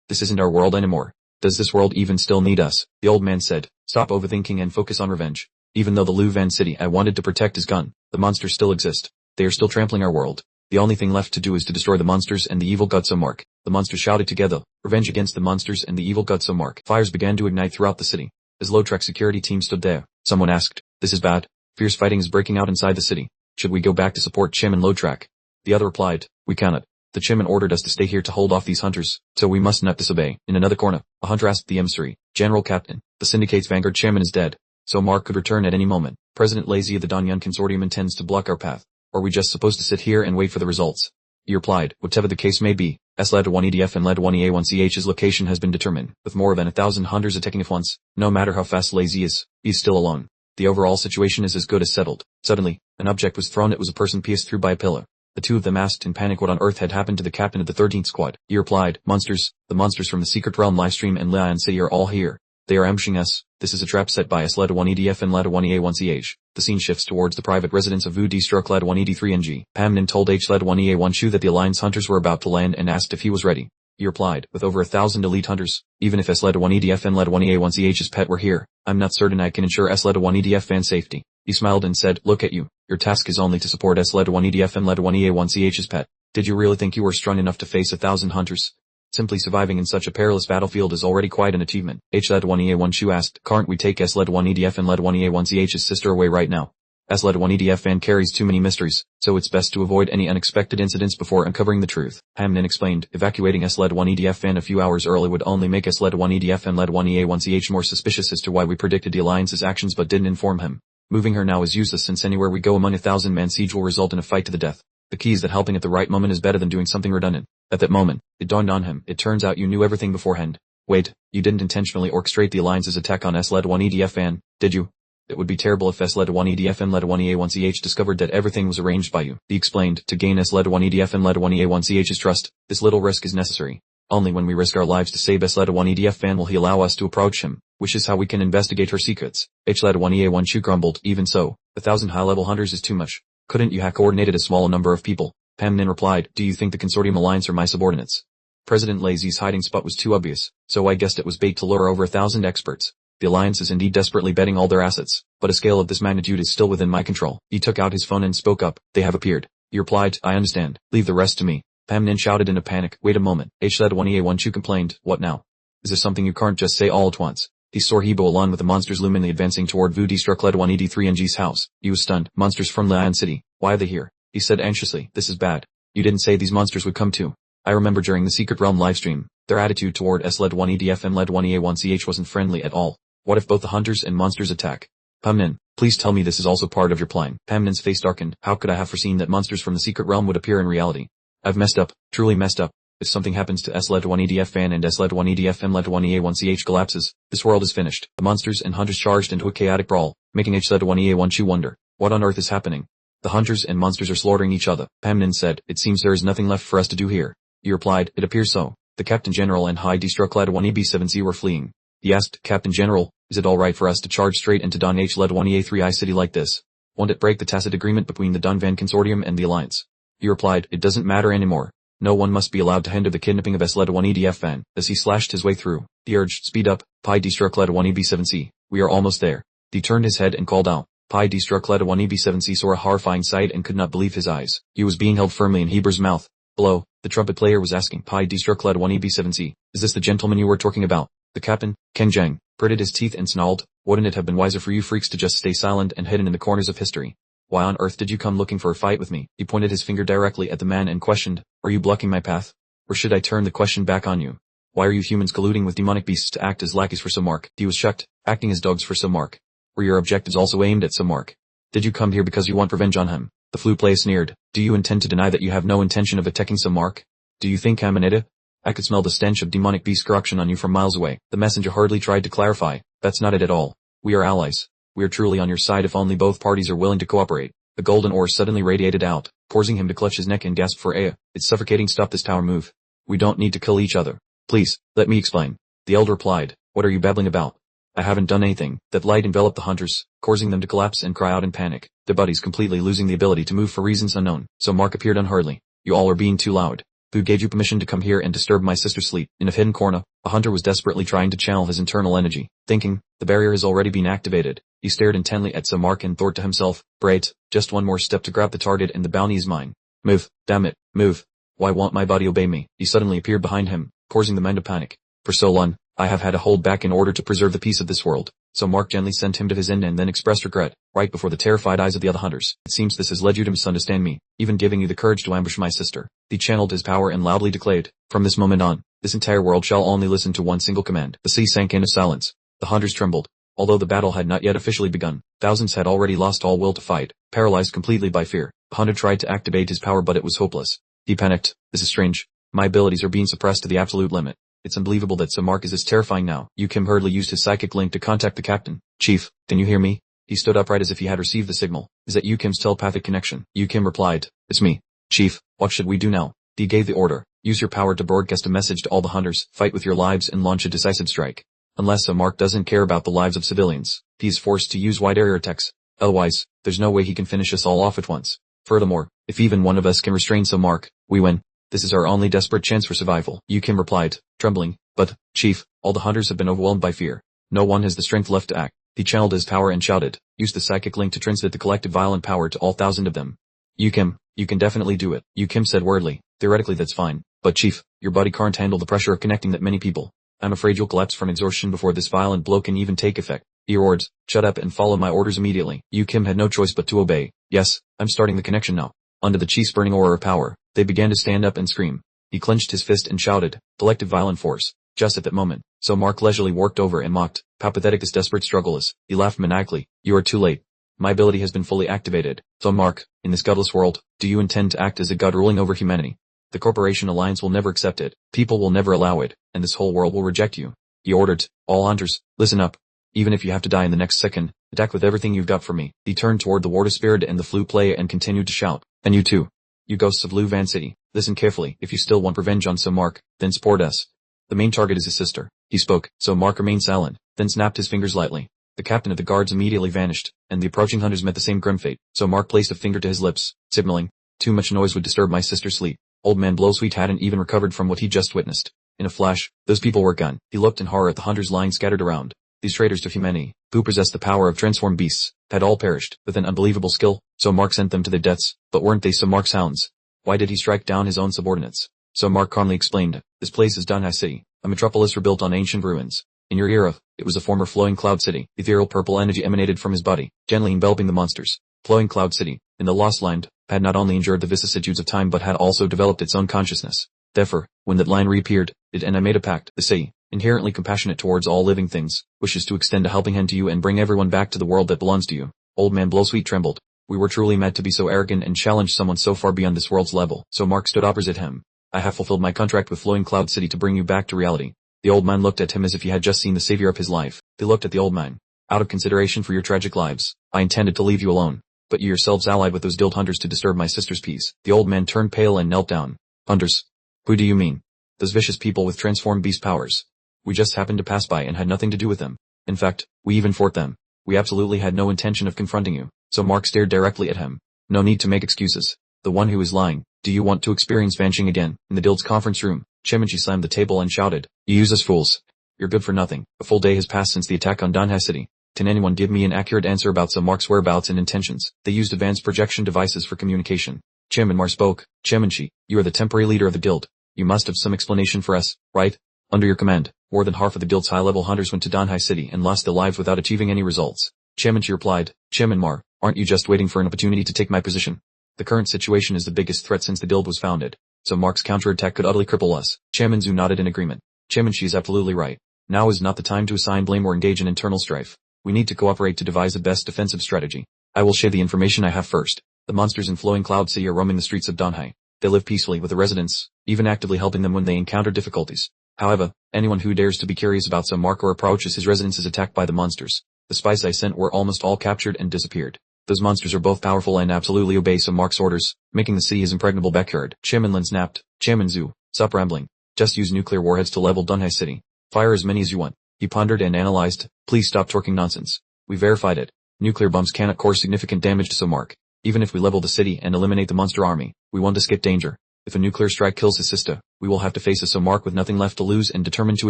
This isn't our world anymore. Does this world even still need us? The old man said, stop overthinking and focus on revenge. Even though the Luvan City I wanted to protect is gone, the monsters still exist. They are still trampling our world. The only thing left to do is to destroy the monsters and the evil god Samark. The monsters shouted together, revenge against the monsters and the evil god Samark. Fires began to ignite throughout the city. As Lotrek's security team stood there, someone asked, this is bad. Fierce fighting is breaking out inside the city. Should we go back to support Chim and Lotrek? The other replied, we cannot. The Chiman ordered us to stay here to hold off these hunters, so we must not disobey. In another corner, a hunter asked the emissary, General Captain, the Syndicate's vanguard chairman is dead, so Mark could return at any moment. President Lazy of the Danyan Consortium intends to block our path. Are we just supposed to sit here and wait for the results? He replied, whatever the case may be, S-Led-1 and Led-1EA-1CH's location has been determined. With more than 1,000 hunters attacking at once, no matter how fast Lazy is, he's still alone. The overall situation is as good as settled. Suddenly, an object was thrown. It was a person pierced through by a pillar. The two of them asked in panic what on earth had happened to the captain of the 13th squad. He replied, monsters, the monsters from the Secret Realm livestream and Lion City are all here. They are ambushing us. This is a trap set by S-Led-1 and Led-1EA-1CH. The scene shifts towards the private residence of Vu D-Struck Led-1E-3NG. Pamnin told H-Led-1EA-1 Chu that the Alliance hunters were about to land and asked if he was ready. He replied, with over 1,000 elite hunters, even if S-Led-1 and Led-1EA-1CH's pet were here, I'm not certain I can ensure S-Led-1 fan safety. He smiled and said, look at you. Your task is only to support S-Led-1 and Led-1EA-1CH's pet. Did you really think you were strong enough to face 1,000 hunters? Simply surviving in such a perilous battlefield is already quite an achievement. H-Led-1EA-1 Chu asked, can't we take S-Led-1 and Led-1EA-1CH's sister away right now? S-Led-1 fan carries too many mysteries, so it's best to avoid any unexpected incidents before uncovering the truth. Hamnin explained, evacuating S-Led-1 fan a few hours early would only make S-Led-1 and Led-1EA-1CH more suspicious as to why we predicted the Alliance's actions but didn't inform him. Moving her now is useless since anywhere we go among 1,000-man siege will result in a fight to the death. The key is that helping at the right moment is better than doing something redundant. At that moment, it dawned on him, it turns out you knew everything beforehand. Wait, you didn't intentionally orchestrate the Alliance's attack on S-Led-1 fan, did you? It would be terrible if S-Led-1 and Led-1EA-1CH discovered that everything was arranged by you. He explained, to gain S-Led-1 and Led-1EA-1CH's trust, this little risk is necessary. Only when we risk our lives to save S-Led-1 fan will he allow us to approach him, which is how we can investigate her secrets. H-Led-1 Chu grumbled, even so, 1,000 high-level hunters is too much. Couldn't you have coordinated a smaller number of people? Pamnin replied, do you think the Consortium Alliance are my subordinates? President Lazy's hiding spot was too obvious, so I guessed it was bait to lure over 1,000 experts. The Alliance is indeed desperately betting all their assets, but a scale of this magnitude is still within my control. He took out his phone and spoke up, they have appeared. He replied, I understand, leave the rest to me. Pamnin shouted in a panic, wait a moment. H-Led-1 Chu complained, what now? Is there something you can't just say all at once? He saw Hebo along with the monsters luminally advancing toward Vu D-Struck Led-1ED3NG's house. He was stunned. Monsters from Lion City. Why are they here? He said anxiously, this is bad. You didn't say these monsters would come too. I remember during the Secret Realm livestream, their attitude toward S-Led-1 and Led-1EA-1CH wasn't friendly at all. What if both the hunters and monsters attack? Pamnin, please tell me this is also part of your plan. Pamnin's face darkened. How could I have foreseen that monsters from the secret realm would appear in reality? I've messed up, truly messed up. If something happens to S-LED-1EDF fan and S-LED-1EDF M-LED-1EA1CH collapses, this world is finished. The monsters and hunters charged into a chaotic brawl, making H-LED-1EA1 wonder, what on earth is happening? The hunters and monsters are slaughtering each other. Pamnin said, it seems there is nothing left for us to do here. He replied, it appears so. The Captain General and High D-Struck-LED-1EB7C were fleeing. He asked, Captain General, is it alright for us to charge straight into Don H-LED-1EA3I city like this? Won't it break the tacit agreement between the Donvan Consortium and the Alliance? He replied, it doesn't matter anymore. No one must be allowed to hinder the kidnapping of S-LED-1EDF fan. As he slashed his way through, he urged, speed up, Pi D-Struck-LED-1EB7C. We are almost there. He turned his head and called out. Pi D-Struck-LED-1EB7C saw a horrifying sight and could not believe his eyes. He was being held firmly in Heber's mouth. Below, the trumpet player was asking, Pi D-Struck-LED-1EB7C, is this the gentleman you were talking about? The captain, Kang Zhang, gritted his teeth and snarled, wouldn't it have been wiser for you freaks to just stay silent and hidden in the corners of history? Why on earth did you come looking for a fight with me? He pointed his finger directly at the man and questioned, are you blocking my path? Or should I turn the question back on you? Why are you humans colluding with demonic beasts to act as lackeys for Samark? He was shocked, acting as dogs for Samark. Were your objectives also aimed at Samark? Did you come here because you want revenge on him? The flute player sneered, do you intend to deny that you have no intention of attacking Samark? Do you think I'm an idiot? I could smell the stench of demonic beast corruption on you from miles away. The messenger hardly tried to clarify, that's not it at all. We are allies. We are truly on your side if only both parties are willing to cooperate. The golden ore suddenly radiated out, causing him to clutch his neck and gasp for air. It's suffocating, stop this tower move. We don't need to kill each other. Please, let me explain. The elder replied, what are you babbling about? I haven't done anything. That light enveloped the hunters, causing them to collapse and cry out in panic, their bodies completely losing the ability to move for reasons unknown. So Mark appeared unhurriedly. You all are being too loud. Who gave you permission to come here and disturb my sister's sleep? In a hidden corner, a hunter was desperately trying to channel his internal energy, thinking, the barrier has already been activated. He stared intently at Samark and thought to himself, great, just one more step to grab the target and the bounty is mine. Move, damn it, move. Why won't my body obey me? He suddenly appeared behind him, causing the men to panic. For so long, I have had to hold back in order to preserve the peace of this world. So Mark gently sent him to his end and then expressed regret, right before the terrified eyes of the other hunters. It seems this has led you to misunderstand me, even giving you the courage to ambush my sister. He channeled his power and loudly declared, from this moment on, this entire world shall only listen to one single command. The sea sank into silence. The hunters trembled. Although the battle had not yet officially begun, thousands had already lost all will to fight, paralyzed completely by fear. The hunter tried to activate his power but it was hopeless. He panicked. This is strange. My abilities are being suppressed to the absolute limit. It's unbelievable that Samark is this terrifying now. Kim hurriedly used his psychic link to contact the captain. Chief, can you hear me? He stood upright as if he had received the signal. Is that Kim's telepathic connection? Kim replied, it's me. Chief, what should we do now? He gave the order. Use your power to broadcast a message to all the hunters, fight with your lives and launch a decisive strike. Unless Samark doesn't care about the lives of civilians, he is forced to use wide area attacks. Otherwise, there's no way he can finish us all off at once. Furthermore, if even one of us can restrain Samark, we win. This is our only desperate chance for survival. Kim replied, trembling, but, Chief, all the hunters have been overwhelmed by fear. No one has the strength left to act. He channeled his power and shouted, use the psychic link to transmit the collective violent power to all thousand of them. Kim, you can definitely do it. Kim said wordly, theoretically that's fine, but Chief, your body can't handle the pressure of connecting that many people. I'm afraid you'll collapse from exhaustion before this violent blow can even take effect. He roared, shut up and follow my orders immediately. Kim had no choice but to obey. Yes, I'm starting the connection now. Under the chief's burning aura of power, they began to stand up and scream. He clenched his fist and shouted, collective violent force. Just at that moment, so Mark leisurely walked over and mocked, how pathetic this desperate struggle is. He laughed maniacally, you are too late. My ability has been fully activated. So Mark, in this godless world, do you intend to act as a god ruling over humanity? The Corporation Alliance will never accept it, people will never allow it, and this whole world will reject you. He ordered, all hunters, listen up. Even if you have to die in the next second, attack with everything you've got for me. He turned toward the water spirit and the flute player and continued to shout, and you too. You ghosts of Luvan City, listen carefully. If you still want revenge on Samark, then support us. The main target is his sister. He spoke, so Mark remained silent, then snapped his fingers lightly. The captain of the guards immediately vanished, and the approaching hunters met the same grim fate. So Mark placed a finger to his lips, signaling, too much noise would disturb my sister's sleep. Old man Blowsweet hadn't even recovered from what he just witnessed. In a flash, those people were gone. He looked in horror at the hunters lying scattered around. These traitors to humanity, who possessed the power of transformed beasts, had all perished, with an unbelievable skill, so Mark sent them to their deaths, but weren't they Samark's hounds? Why did he strike down his own subordinates? So Mark calmly explained, this place is Dunhai City, a metropolis rebuilt on ancient ruins. In your era, it was a former flowing cloud city. Ethereal purple energy emanated from his body, gently enveloping the monsters. Flowing cloud city, in the lost land, had not only endured the vicissitudes of time but had also developed its own consciousness. Therefore, when that line reappeared, it and I made a pact. The sea, inherently compassionate towards all living things, wishes to extend a helping hand to you and bring everyone back to the world that belongs to you. Old man Blowsweet trembled. We were truly mad to be so arrogant and challenge someone so far beyond this world's level. So Mark stood opposite him. I have fulfilled my contract with Flowing Cloud City to bring you back to reality. The old man looked at him as if he had just seen the savior of his life. They looked at the old man. Out of consideration for your tragic lives, I intended to leave you alone. But you yourselves allied with those Dild hunters to disturb my sister's peace. The old man turned pale and knelt down. Hunters? Who do you mean? Those vicious people with transformed beast powers. We just happened to pass by and had nothing to do with them. In fact, we even fought them. We absolutely had no intention of confronting you. So Mark stared directly at him. No need to make excuses. The one who is lying. Do you want to experience vanishing again? In the Dild's conference room, Chimanchi slammed the table and shouted. You use us fools. You're good for nothing. A full day has passed since the attack on Danhai City. Can anyone give me an accurate answer about some Mark's whereabouts and intentions? They used advanced projection devices for communication. Chairman spoke. Chimanchi, you are the temporary leader of the Dild. You must have some explanation for us, right? Under your command, more than half of the Dild's high-level hunters went to Danhai City and lost their lives without achieving any results. Chimanchi replied. Chairman, aren't you just waiting for an opportunity to take my position? The current situation is the biggest threat since the Dild was founded. So Mark's counterattack could utterly cripple us. Chairman Zhu nodded in agreement. Chimanchi is absolutely right. Now is not the time to assign blame or engage in internal strife. We need to cooperate to devise the best defensive strategy. I will share the information I have first. The monsters in Flowing Cloud City are roaming the streets of Danhai. They live peacefully with the residents, even actively helping them when they encounter difficulties. However, anyone who dares to be curious about some Mark or approaches his residence is attacked by the monsters. The spies I sent were almost all captured and disappeared. Those monsters are both powerful and absolutely obey some Mark's orders, making the city his impregnable backyard. Chairman Lin snapped. Chairman Zhu, stop rambling. Just use nuclear warheads to level Danhai City. Fire as many as you want. He pondered and analyzed. Please stop talking nonsense. We verified it. Nuclear bombs cannot cause significant damage to Mark. Even if we level the city and eliminate the monster army, we won't escape danger. If a nuclear strike kills his sister, we will have to face a Mark with nothing left to lose and determined to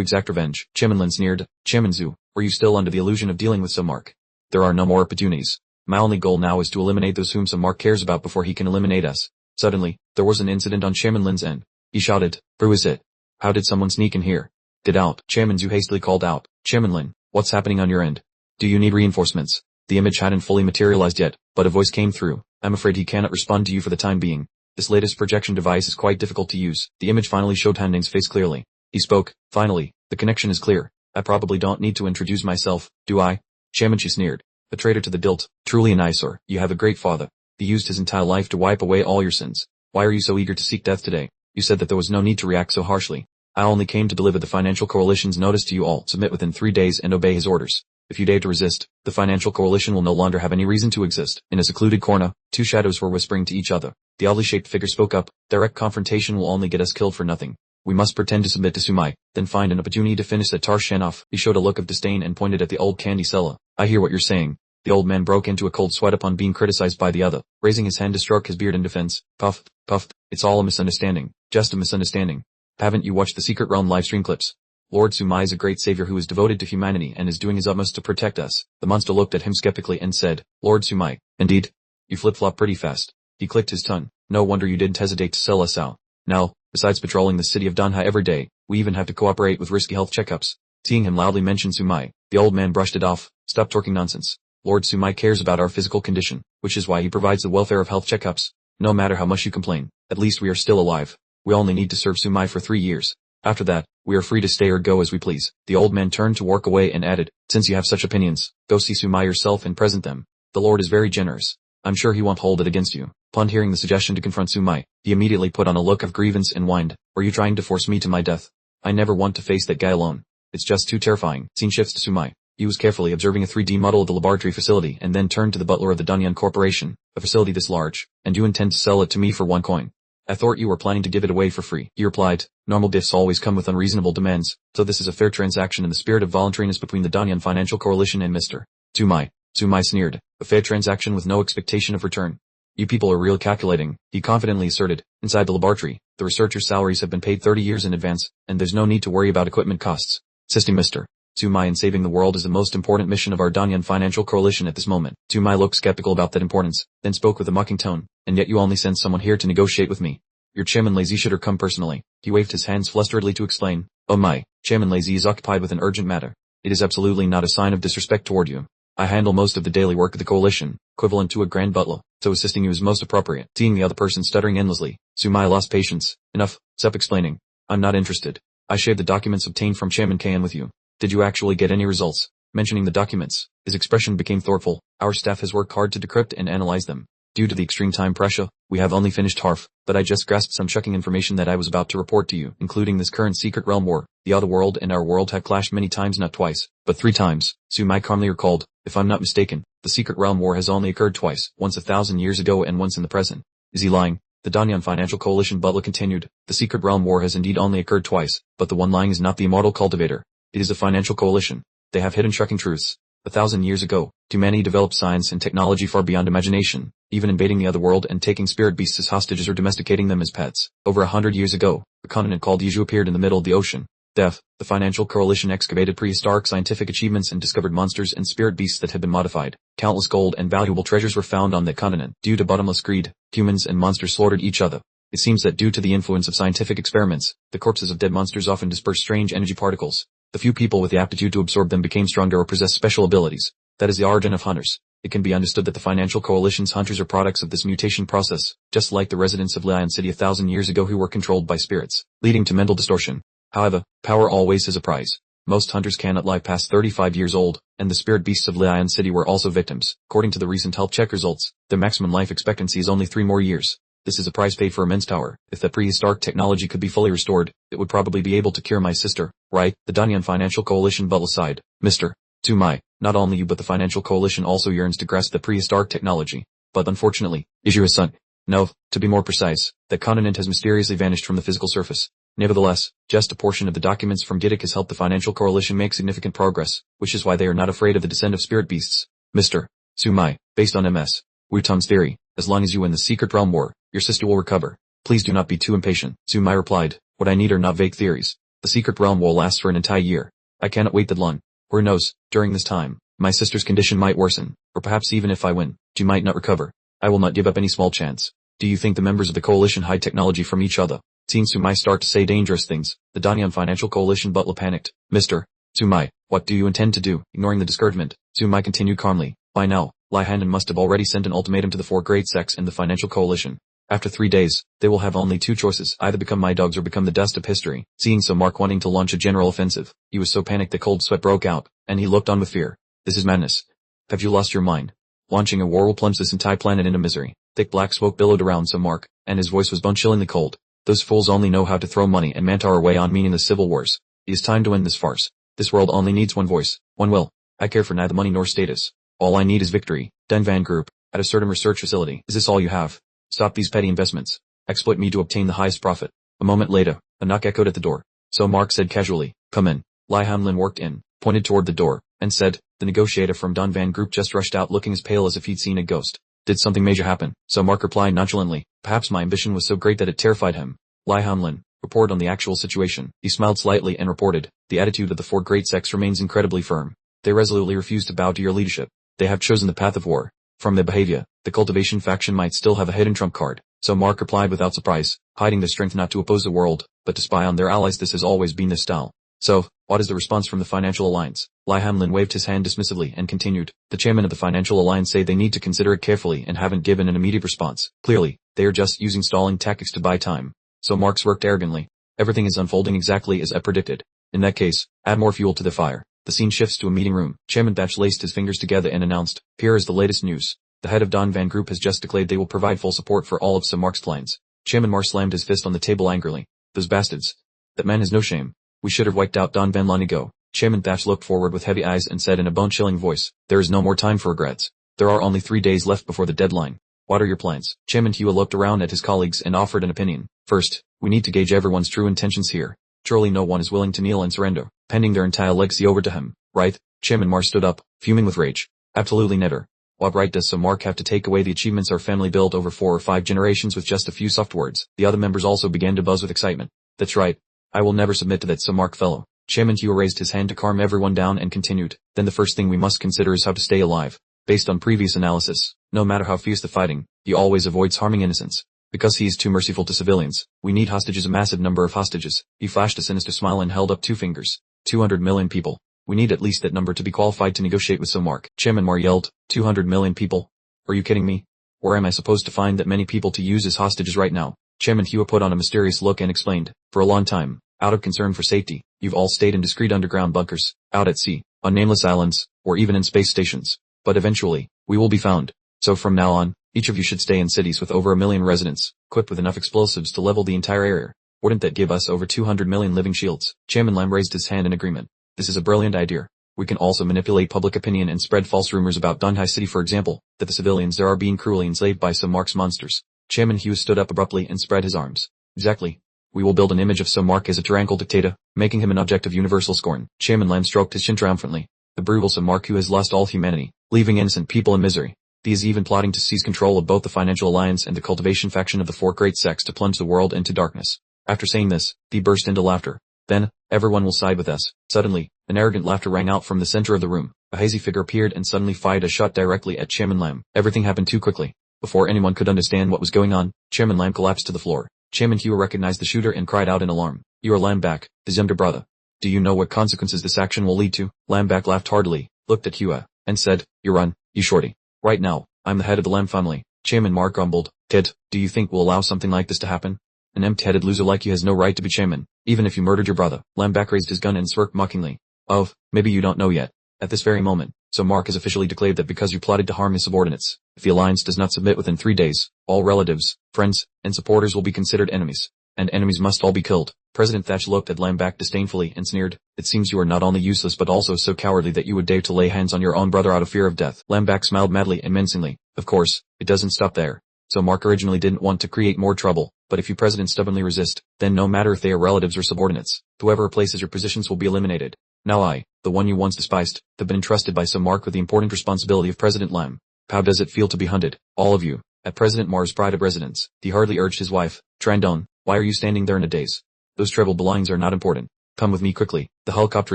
exact revenge. Chairman Lin sneered. Chairman Zhu, were you still under the illusion of dealing with Mark? There are no more opportunities. My only goal now is to eliminate those whom Mark cares about before he can eliminate us. Suddenly, there was an incident on Chairman Lin's end. He shouted. Who is it? How did someone sneak in here? Get out. Chairman Zhu hastily called out. Chairman Lin, what's happening on your end? Do you need reinforcements? The image hadn't fully materialized yet, but a voice came through. I'm afraid he cannot respond to you for the time being. This latest projection device is quite difficult to use. The image finally showed Han Ning's face clearly. He spoke. Finally, the connection is clear. I probably don't need to introduce myself, do I? Chairman Shi sneered. A traitor to the Dild. Truly an eyesore. You have a great father. He used his entire life to wipe away all your sins. Why are you so eager to seek death today? You said that there was no need to react so harshly. I only came to deliver the Financial Coalition's notice to you all. Submit within 3 days and obey his orders. If you dare to resist, the Financial Coalition will no longer have any reason to exist. In a secluded corner, two shadows were whispering to each other. The oddly shaped figure spoke up. Direct confrontation will only get us killed for nothing. We must pretend to submit to Sumai, then find an opportunity to finish that Tarshan off. He showed a look of disdain and pointed at the old candy seller. I hear what you're saying. The old man broke into a cold sweat upon being criticized by the other, raising his hand to stroke his beard in defense. Puff, puff, it's all a misunderstanding. Just a misunderstanding. Haven't you watched the Secret Realm livestream clips? Lord Sumai is a great savior who is devoted to humanity and is doing his utmost to protect us. The monster looked at him skeptically and said, Lord Sumai, indeed? You flip-flop pretty fast. He clicked his tongue. No wonder you didn't hesitate to sell us out. Now, besides patrolling the city of Danhai every day, we even have to cooperate with risky health checkups. Seeing him loudly mention Sumai, the old man brushed it off. Stop talking nonsense. Lord Sumai cares about our physical condition, which is why he provides the welfare of health checkups. No matter how much you complain, at least we are still alive. We only need to serve Sumai for 3 years. After that, we are free to stay or go as we please. The old man turned to walk away and added, since you have such opinions, go see Sumai yourself and present them. The Lord is very generous. I'm sure he won't hold it against you. Upon hearing the suggestion to confront Sumai, he immediately put on a look of grievance and whined, Are you trying to force me to my death? I never want to face that guy alone. It's just too terrifying. Scene shifts to Sumai. He was carefully observing a 3D model of the laboratory facility and then turned to the butler of the Danyan Corporation. A facility this large, and you intend to sell it to me for 1 coin. I thought you were planning to give it away for free. He replied, normal gifts always come with unreasonable demands, so this is a fair transaction in the spirit of voluntariness between the Danyan Financial Coalition and Mr. Sumai. Sumai sneered, a fair transaction with no expectation of return. You people are real calculating, he confidently asserted. Inside the laboratory, the researchers' salaries have been paid 30 years in advance, and there's no need to worry about equipment costs. Assisting Mr. Sumai in saving the world is the most important mission of our Danyan Financial Coalition at this moment. Sumai looked skeptical about that importance, then spoke with a mocking tone, and yet you only sent someone here to negotiate with me. Your Chairman Lazy should have come personally. He waved his hands flusteredly to explain, Oh my, Chairman Lazy is occupied with an urgent matter. It is absolutely not a sign of disrespect toward you. I handle most of the daily work of the coalition, equivalent to a grand butler, so assisting you is most appropriate. Seeing the other person stuttering endlessly, Sumai lost patience. Enough, stop explaining. I'm not interested. I shared the documents obtained from Chairman Kan with you. Did you actually get any results? Mentioning the documents, his expression became thoughtful. Our staff has worked hard to decrypt and analyze them. Due to the extreme time pressure, we have only finished half, but I just grasped some shocking information that I was about to report to you, including this current secret realm war. The other world and our world have clashed many times, not twice, but 3 times. Sumai calmly recalled. If I'm not mistaken, the secret realm war has only occurred twice, once 1,000 years ago and once in the present. Is he lying? The Danyan Financial Coalition butler continued. The secret realm war has indeed only occurred twice, but the one lying is not the immortal cultivator. It is a financial coalition. They have hidden shocking truths. 1,000 years ago, humanity developed science and technology far beyond imagination, even invading the other world and taking spirit beasts as hostages or domesticating them as pets. Over 100 years ago, a continent called Yiju appeared in the middle of the ocean. The financial coalition excavated prehistoric scientific achievements and discovered monsters and spirit beasts that had been modified. Countless gold and valuable treasures were found on that continent. Due to bottomless greed, humans and monsters slaughtered each other. It seems that due to the influence of scientific experiments, the corpses of dead monsters often disperse strange energy particles. The few people with the aptitude to absorb them became stronger or possessed special abilities. That is the origin of hunters. It can be understood that the financial coalition's hunters are products of this mutation process, just like the residents of Lion City 1,000 years ago who were controlled by spirits, leading to mental distortion. However, power always has a price. Most hunters cannot live past 35 years old, and the spirit beasts of Lion City were also victims. According to the recent health check results, their maximum life expectancy is only 3 more years. This is a price paid for immense power. If that prehistoric technology could be fully restored, it would probably be able to cure my sister, right? The Danyan Financial Coalition butler sighed. Mr. Tsumai, not only you but the financial coalition also yearns to grasp the prehistoric technology. But unfortunately, is your son? No, to be more precise, that continent has mysteriously vanished from the physical surface. Nevertheless, just a portion of the documents from Giddick has helped the financial coalition make significant progress, which is why they are not afraid of the descent of spirit beasts. Mr. Tsumai, based on MS. Wutan's theory, as long as you win the secret realm war, your sister will recover. Please do not be too impatient. Tsumai replied. What I need are not vague theories. The secret realm will last for an entire year. I cannot wait that long. Who knows, during this time, my sister's condition might worsen, or perhaps even if I win, she might not recover. I will not give up any small chance. Do you think the members of the coalition hide technology from each other? Seeing Tsumai start to say dangerous things, the Danyan Financial Coalition butler panicked. Mr. Tsumai, what do you intend to do? Ignoring the discouragement, Tsumai continued calmly. By now, Lai Handan must have already sent an ultimatum to the 4 great sects in the financial coalition. After 3 days, they will have only 2 choices, either become my dogs or become the dust of history. Seeing so Mark wanting to launch a general offensive, he was so panicked that cold sweat broke out, and he looked on with fear. This is madness. Have you lost your mind? Launching a war will plunge this entire planet into misery. Thick black smoke billowed around so Mark, and his voice was bone-chillingly cold. Those fools only know how to throw money and manpower away on meaningless civil wars. It is time to end this farce. This world only needs one voice, one will. I care for neither money nor status. All I need is victory. Dunvan Group, at a certain research facility. Is this all you have? Stop these petty investments. Exploit me to obtain the highest profit. A moment later, a knock echoed at the door. So Mark said casually, come in. Lai Hanlin walked in, pointed toward the door, and said, the negotiator from Dunvan Group just rushed out looking as pale as if he'd seen a ghost. Did something major happen? So Mark replied nonchalantly, perhaps my ambition was so great that it terrified him. Lai Hanlin, report on the actual situation. He smiled slightly and reported, the attitude of the 4 great sects remains incredibly firm. They resolutely refuse to bow to your leadership. They have chosen the path of war. From their behavior, the cultivation faction might still have a hidden trump card. So Mark replied without surprise, hiding their strength not to oppose the world, but to spy on their allies. This has always been their style. So, what is the response from the Financial Alliance? Lai Hamlin waved his hand dismissively and continued, the chairman of the Financial Alliance say they need to consider it carefully and haven't given an immediate response. Clearly, they are just using stalling tactics to buy time. So Mark smirked arrogantly. Everything is unfolding exactly as I predicted. In that case, add more fuel to the fire. The scene shifts to a meeting room. Chairman Thatch laced his fingers together and announced, here is the latest news. The head of Donvan Group has just declared they will provide full support for all of Sir Mark's plans. Chairman Marr slammed his fist on the table angrily. Those bastards. That man has no shame. We should have wiped out Donvan long ago. Chairman Thatch looked forward with heavy eyes and said in a bone-chilling voice, there is no more time for regrets. There are only 3 days left before the deadline. What are your plans? Chairman Hua looked around at his colleagues and offered an opinion. First, we need to gauge everyone's true intentions here. Surely no one is willing to kneel and surrender, pending their entire legacy over to him, right? Chairman Marr stood up, fuming with rage. Absolutely never. What right does Sir Mark have to take away the achievements our family built over 4 or 5 generations with just a few soft words? The other members also began to buzz with excitement. That's right. I will never submit to that Sir Mark fellow. Chairman Hua raised his hand to calm everyone down and continued. Then the first thing we must consider is how to stay alive. Based on previous analysis, no matter how fierce the fighting, he always avoids harming innocents. Because he is too merciful to civilians, we need hostages, a massive number of hostages. He flashed a sinister smile and held up 2 fingers. 200 million people. We need at least that number to be qualified to negotiate with Sir Mark. Chairman Marr yelled, 200 million people? Are you kidding me? Where am I supposed to find that many people to use as hostages right now? Chairman Hua put on a mysterious look and explained, for a long time, Out of concern for safety, you've all stayed in discreet underground bunkers, out at sea, on nameless islands, or even in space stations. But eventually, we will be found. So from now on, each of you should stay in cities with over 1 million residents, equipped with enough explosives to level the entire area. Wouldn't that give us over 200 million living shields? Chairman Lam raised his hand in agreement. This is a brilliant idea. We can also manipulate public opinion and spread false rumors about Dunhai City, for example, that the civilians there are being cruelly enslaved by some Mark's monsters. Chairman Hughes stood up abruptly and spread his arms. Exactly. We will build an image of some Mark as a tyrannical dictator, making him an object of universal scorn. Chairman Lam stroked his chin triumphantly. The brutal Some Mark who has lost all humanity, leaving innocent people in misery. He is even plotting to seize control of both the Financial Alliance and the Cultivation faction of the Four Great Sects to plunge the world into darkness. After saying this, he burst into laughter. Then, everyone will side with us. Suddenly, an arrogant laughter rang out from the center of the room. A hazy figure appeared and suddenly fired a shot directly at Chairman Lam. Everything happened too quickly. Before anyone could understand what was going on, Chairman Lam collapsed to the floor. Chairman Hua recognized the shooter and cried out in alarm. You are Lambak, his younger brother. Do you know what consequences this action will lead to? Lambak laughed heartily, looked at Hua, and said, You run, you shorty. Right now, I'm the head of the Lam family. Chairman Mark grumbled. Kid, do you think we'll allow something like this to happen? An empty-headed loser like you has no right to be chairman, even if you murdered your brother. Lambak raised his gun and smirked mockingly. Oh, maybe you don't know yet. At this very moment, so Mark has officially declared that because you plotted to harm his subordinates, if the alliance does not submit within 3 days, all relatives, friends, and supporters will be considered enemies. And enemies must all be killed. President Thatch looked at Lambak disdainfully and sneered. It seems you are not only useless but also so cowardly that you would dare to lay hands on your own brother out of fear of death. Lambak smiled madly and menacingly. Of course, it doesn't stop there. So Mark originally didn't want to create more trouble, but if you presidents stubbornly resist, then no matter if they are relatives or subordinates, whoever replaces your positions will be eliminated. Now I, the one you once despised, have been entrusted by some Mark with the important responsibility of President Lam. How does it feel to be hunted? All of you. At President Mar's private residence, he hardly urged his wife, Trandon, why are you standing there in a daze? Those treble belongings are not important. Come with me quickly. The helicopter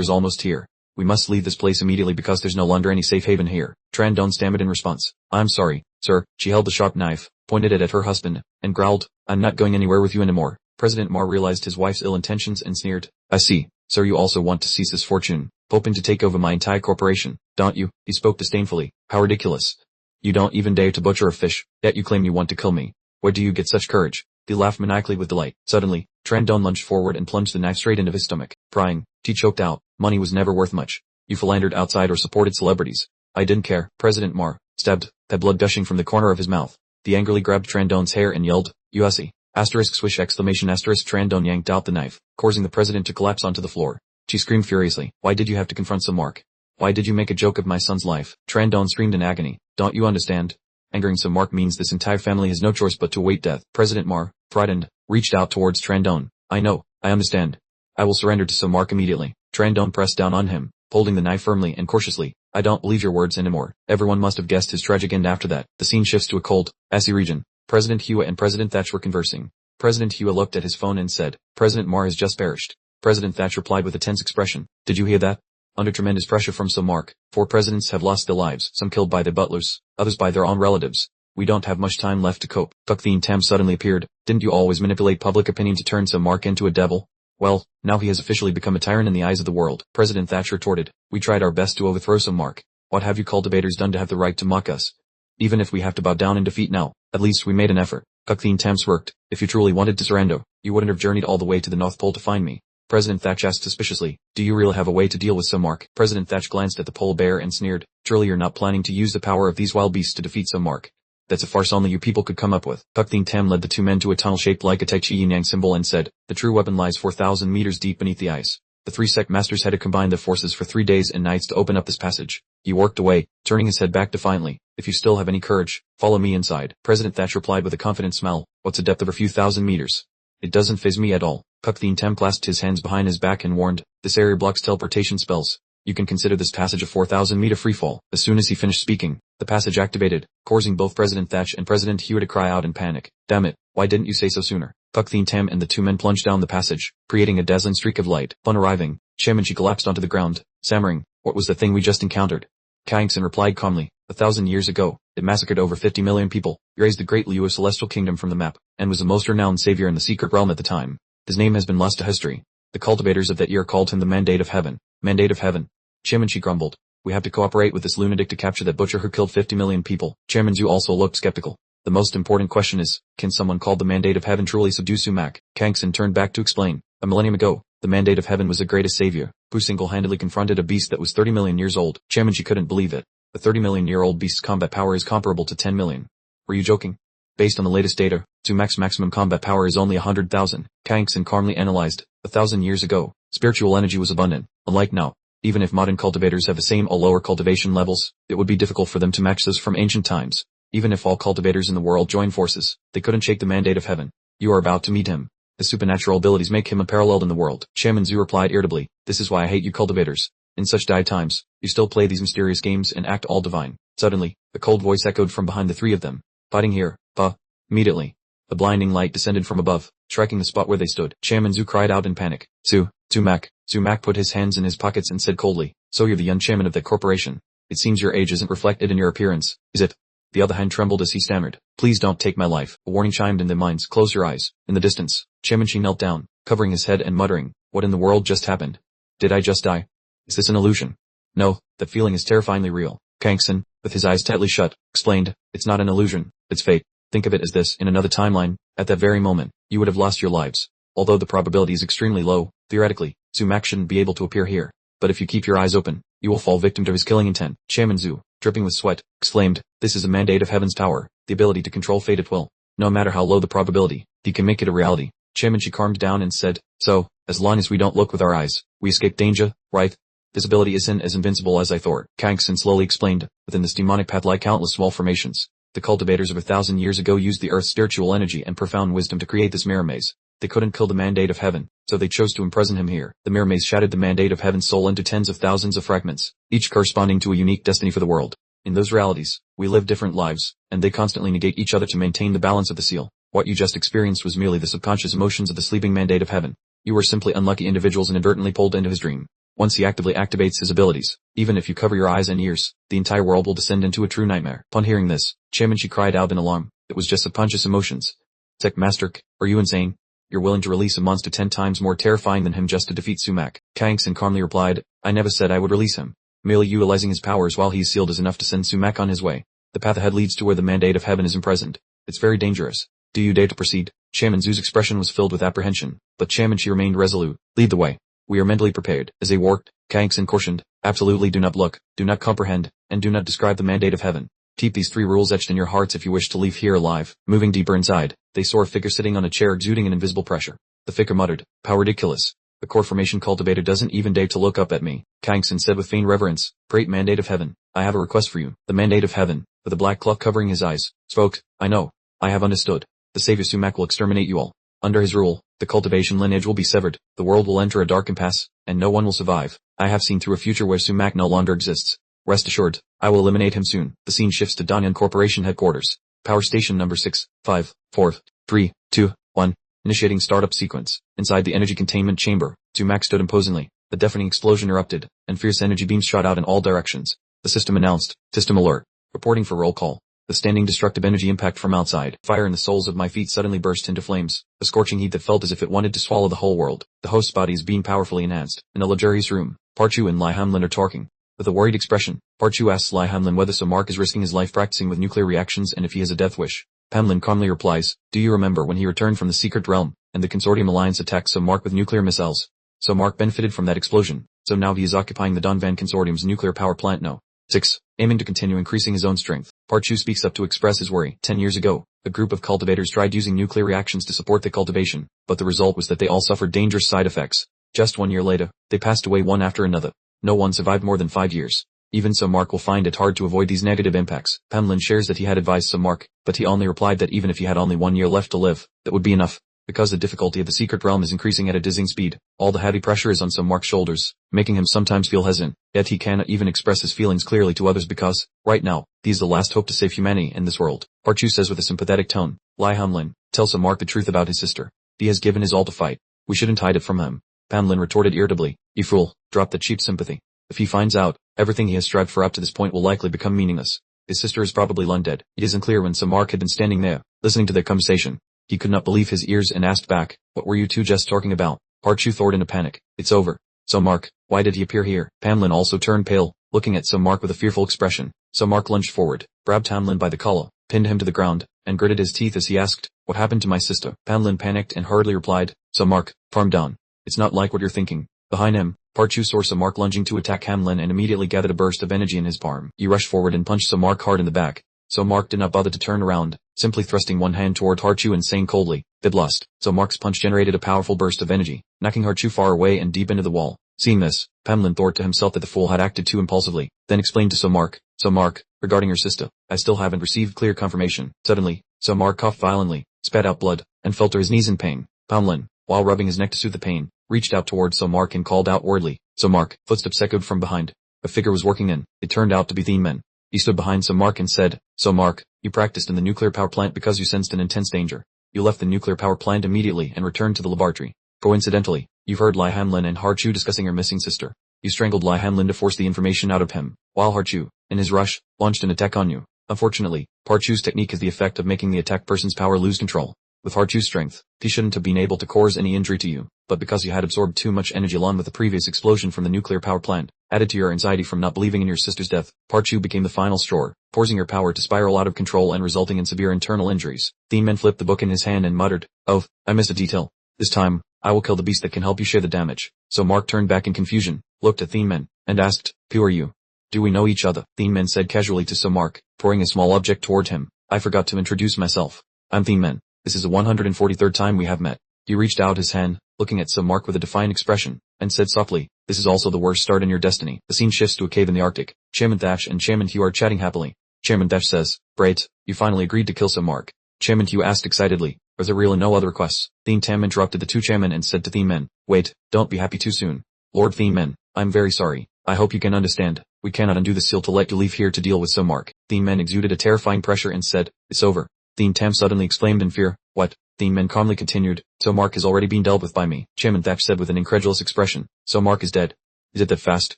is almost here. We must leave this place immediately because there's no longer any safe haven here. Trandon stammered in response. I'm sorry, sir. She held the sharp knife, pointed it at her husband, and growled, I'm not going anywhere with you anymore. President Mar realized his wife's ill intentions and sneered. I see, sir, you also want to seize this fortune, hoping to take over my entire corporation, don't you? He spoke disdainfully. How ridiculous. You don't even dare to butcher a fish, yet you claim you want to kill me. Where do you get such courage? He laughed maniacally with delight. Suddenly, Trandon lunged forward and plunged the knife straight into his stomach. Crying, he choked out, money was never worth much. You philandered outside or supported celebrities. I didn't care. President Mar stabbed, had blood gushing from the corner of his mouth. He angrily grabbed Trandon's hair and yelled, You hussy. Asterisk swish exclamation asterisk Trandon yanked out the knife, causing the president to collapse onto the floor. She screamed furiously. Why did you have to confront some Mark? Why did you make a joke of my son's life? Trandon screamed in agony. Don't you understand? Angering some Mark means this entire family has no choice but to await death. President Mar, frightened, reached out towards Trandon. I know, I understand. I will surrender to some Mark immediately. Trandon pressed down on him, holding the knife firmly and cautiously. I don't believe your words anymore. Everyone must have guessed his tragic end after that. The scene shifts to a cold, icy region. President Hua and President Thatch were conversing. President Hua looked at his phone and said, President Mar has just perished. President Thatch replied with a tense expression. Did you hear that? Under tremendous pressure from some Mark, 4 presidents have lost their lives, some killed by their butlers, others by their own relatives. We don't have much time left to cope. Tucktheen Tam suddenly appeared. Didn't you always manipulate public opinion to turn some Mark into a devil? Well, now he has officially become a tyrant in the eyes of the world. President Thatch retorted. We tried our best to overthrow some Mark. What have you cultivators done to have the right to mock us? Even if we have to bow down in defeat now, at least we made an effort. Tucktheen Tam smirked. If you truly wanted to surrender, you wouldn't have journeyed all the way to the North Pole to find me. President Thatch asked suspiciously, do you really have a way to deal with some Mark? President Thatch glanced at the polar bear and sneered, surely you're not planning to use the power of these wild beasts to defeat some Mark. That's a farce only you people could come up with. Tucktheen Tam led the 2 men to a tunnel shaped like a Tai Chi yin-yang symbol and said, the true weapon lies 4,000 meters deep beneath the ice. The 3 sect masters had to combine their forces for 3 days and nights to open up this passage. He worked away, turning his head back defiantly. If you still have any courage, follow me inside. President Thatch replied with a confident smile. What's a depth of a few thousand meters? It doesn't faze me at all. Tucktheen Tam clasped his hands behind his back and warned, this area blocks teleportation spells. You can consider this passage a 4,000-meter freefall. As soon as he finished speaking, the passage activated, causing both President Thatch and President Hua to cry out in panic. Damn it, why didn't you say so sooner? Tucktheen Tam and the 2 men plunged down the passage, creating a dazzling streak of light. Upon arriving, Chairman-Chi collapsed onto the ground, stammering, what was the thing we just encountered? Kangxin replied calmly, 1,000 years ago, it massacred over 50 million people, erased the great Liu celestial kingdom from the map, and was the most renowned savior in the secret realm at the time. His name has been lost to history. The cultivators of that year called him the Mandate of Heaven. Mandate of Heaven. Chairman-Chi grumbled. We have to cooperate with this lunatic to capture that butcher who killed 50 million people. Chairman Zhu also looked skeptical. The most important question is, can someone called the Mandate of Heaven truly subdue Sumac? Kangxin turned back to explain. A millennium ago, The mandate of heaven was the greatest savior, who single-handedly confronted a beast that was 30 million years old. Chairman, she couldn't believe it. The 30-million-year-old beast's combat power is comparable to 10 million. Were you joking? Based on the latest data, Sumak's maximum combat power is only 100,000. Kangxin calmly analyzed. 1,000 years ago, spiritual energy was abundant, unlike now. Even if modern cultivators have the same or lower cultivation levels, it would be difficult for them to match those from ancient times. Even if all cultivators in the world join forces, they couldn't shake the mandate of heaven. You are about to meet him. His supernatural abilities make him unparalleled in the world. Chairman Zhu replied irritably, this is why I hate you cultivators. In such dire times, you still play these mysterious games and act all divine. Suddenly, a cold voice echoed from behind the three of them. Fighting here, bah. Immediately, a blinding light descended from above, striking the spot where they stood. Chairman Zhu cried out in panic. Sumak. Sumak put his hands in his pockets and said coldly, so you're the young chairman of that corporation. It seems your age isn't reflected in your appearance, is it? The other hand trembled as he stammered. Please don't take my life. A warning chimed in their minds. Close your eyes. In the distance, Chairman Shi knelt down, covering his head and muttering, what in the world just happened? Did I just die? Is this an illusion? No, that feeling is terrifyingly real. Kangxin, with his eyes tightly shut, explained, it's not an illusion, it's fate. Think of it as this, in another timeline, at that very moment, you would have lost your lives. Although the probability is extremely low, theoretically, Sumak shouldn't be able to appear here. But if you keep your eyes open, you will fall victim to his killing intent. Chairman Zhu, dripping with sweat, exclaimed, this is a mandate of heaven's power, the ability to control fate at will. No matter how low the probability, he can make it a reality. Chairman Shi calmed down and said, so, as long as we don't look with our eyes, we escape danger, right? This ability isn't as invincible as I thought. Kangxin slowly explained, within this demonic path lie countless small formations. The cultivators of 1,000 years ago used the earth's spiritual energy and profound wisdom to create this mirror maze. They couldn't kill the mandate of heaven, so they chose to imprison him here. The mirror maze shattered the mandate of heaven's soul into tens of thousands of fragments, each corresponding to a unique destiny for the world. In those realities, we live different lives, and they constantly negate each other to maintain the balance of the seal. What you just experienced was merely the subconscious emotions of the sleeping mandate of heaven. You were simply unlucky individuals inadvertently pulled into his dream. Once he actively activates his abilities, even if you cover your eyes and ears, the entire world will descend into a true nightmare. Upon hearing this, Chairman Shi cried out in alarm. It was just subconscious emotions. Tech Master, are you insane? You're willing to release a monster 10 times more terrifying than him just to defeat Sumak. Kangxin calmly replied, I never said I would release him. Merely utilizing his powers while he is sealed is enough to send Sumak on his way. The path ahead leads to where the mandate of heaven is imprisoned. It's very dangerous. Do you dare to proceed? Chairman Zhu's expression was filled with apprehension, but Chairman Shi remained resolute. Lead the way. We are mentally prepared. As they walked, Kangxin cautioned, absolutely do not look, do not comprehend, and do not describe the mandate of heaven. Keep these 3 rules etched in your hearts if you wish to leave here alive. Moving deeper inside, they saw a figure sitting on a chair exuding an invisible pressure. The figure muttered, how ridiculous. The core formation cultivator doesn't even dare to look up at me. Kangxin said with feigned reverence, great mandate of heaven, I have a request for you. The mandate of heaven, with a black cloth covering his eyes, spoke, I know. I have understood. The savior Sumak will exterminate you all. Under his rule, the cultivation lineage will be severed, the world will enter a dark impasse, and no one will survive. I have seen through a future where Sumak no longer exists. Rest assured, I will eliminate him soon. The scene shifts to Danyan Corporation headquarters. Power station number 6, 5, 4, 3, 2, 1. Initiating startup sequence. Inside the energy containment chamber, Sumak stood imposingly. The deafening explosion erupted, and fierce energy beams shot out in all directions. The system announced, system alert. Reporting for roll call. The standing destructive energy impact from outside. Fire in the soles of my feet suddenly burst into flames. A scorching heat that felt as if it wanted to swallow the whole world. The host's body is being powerfully enhanced. In a luxurious room, Parchu and Lai Hamlin are talking. With a worried expression, Parchu asks Lai Hamlin whether Samark is risking his life practicing with nuclear reactions and if he has a death wish. Hamlin calmly replies, do you remember when he returned from the secret realm, and the Consortium Alliance attacked Samark with nuclear missiles? Samark benefited from that explosion, so now he is occupying the Donvan Consortium's nuclear power plant No. 6, aiming to continue increasing his own strength. Parchu speaks up to express his worry. 10 years ago, a group of cultivators tried using nuclear reactions to support the cultivation, but the result was that they all suffered dangerous side effects. Just 1 year later, they passed away one after another. No one survived more than 5 years. Even Samark will find it hard to avoid these negative impacts. Hamlin shares that he had advised Samark, but he only replied that even if he had only 1 year left to live, that would be enough. Because the difficulty of the secret realm is increasing at a dizzying speed, all the heavy pressure is on Samark's shoulders, making him sometimes feel hesitant, yet he cannot even express his feelings clearly to others because, right now, he is the last hope to save humanity in this world. Parchu says with a sympathetic tone, Lai Hamlin, tell Samark the truth about his sister. He has given his all to fight. We shouldn't hide it from him. Hamlin retorted irritably, you fool, drop that cheap sympathy. If he finds out, everything he has strived for up to this point will likely become meaningless. His sister is probably long dead. It isn't clear when Samark had been standing there, listening to their conversation. He could not believe his ears and asked back, what were you two just talking about? Parchu thought in a panic, it's over. Samark, why did he appear here? Hamlin also turned pale, looking at Samark with a fearful expression. Samark lunged forward, grabbed Hamlin by the collar, pinned him to the ground, and gritted his teeth as he asked, what happened to my sister? Hamlin panicked and hurriedly replied, Samark, calm down. It's not like what you're thinking. Behind him, Parchu saw Samark lunging to attack Hamlin and immediately gathered a burst of energy in his palm. He rushed forward and punched Samark hard in the back. Samark did not bother to turn around, simply thrusting one hand toward Parchu and saying coldly, "Bidlust." Samark's punch generated a powerful burst of energy, knocking Parchu far away and deep into the wall. Seeing this, Hamlin thought to himself that the fool had acted too impulsively, then explained to Samark, "Samark, regarding your sister, I still haven't received clear confirmation." Suddenly, Samark coughed violently, spat out blood, and fell to his knees in pain. Hamlin, while rubbing his neck to soothe the pain, reached out towards Samark and called out wordly, "Samark." Footsteps echoed from behind. A figure was walking in. It turned out to be Thien. He stood behind Samark and said, "Samark, you practiced in the nuclear power plant because you sensed an intense danger. You left the nuclear power plant immediately and returned to the laboratory. Coincidentally, you've heard Lai Hamlin and Harchu discussing your missing sister. You strangled Lai Hamlin to force the information out of him, while Harchu, in his rush, launched an attack on you. Unfortunately, Harchu's technique has the effect of making the attacked person's power lose control. With Harchu's strength, he shouldn't have been able to cause any injury to you, but because you had absorbed too much energy along with the previous explosion from the nuclear power plant, added to your anxiety from not believing in your sister's death, Harchu became the final straw, forcing your power to spiral out of control and resulting in severe internal injuries." Thien flipped the book in his hand and muttered, "Oh, I missed a detail. This time, I will kill the beast that can help you share the damage." So Mark turned back in confusion, looked at Thien and asked, "Who are you? Do we know each other?" Thien said casually to Samark, pouring a small object toward him, "I forgot to introduce myself. I'm Thien. This is the 143rd time we have met." He reached out his hand, looking at Samark with a defiant expression, and said softly, "This is also the worst start in your destiny." The scene shifts to a cave in the Arctic. Chairman Thatch and Chairman Hugh are chatting happily. Chairman Thatch says, "Great, you finally agreed to kill Samark." Chairman Hugh asked excitedly, "Are there really no other requests?" Thien interrupted the two chairmen and said to Thien, "Wait, don't be happy too soon. Lord Thien, I'm very sorry. I hope you can understand. We cannot undo the seal to let you leave here to deal with Samark." Thien exuded a terrifying pressure and said, "It's over." Thien suddenly exclaimed in fear, "What?" Thien calmly continued, "Samark has already been dealt with by me." Chairman Thatch said with an incredulous expression, "Samark is dead? Is it that fast?"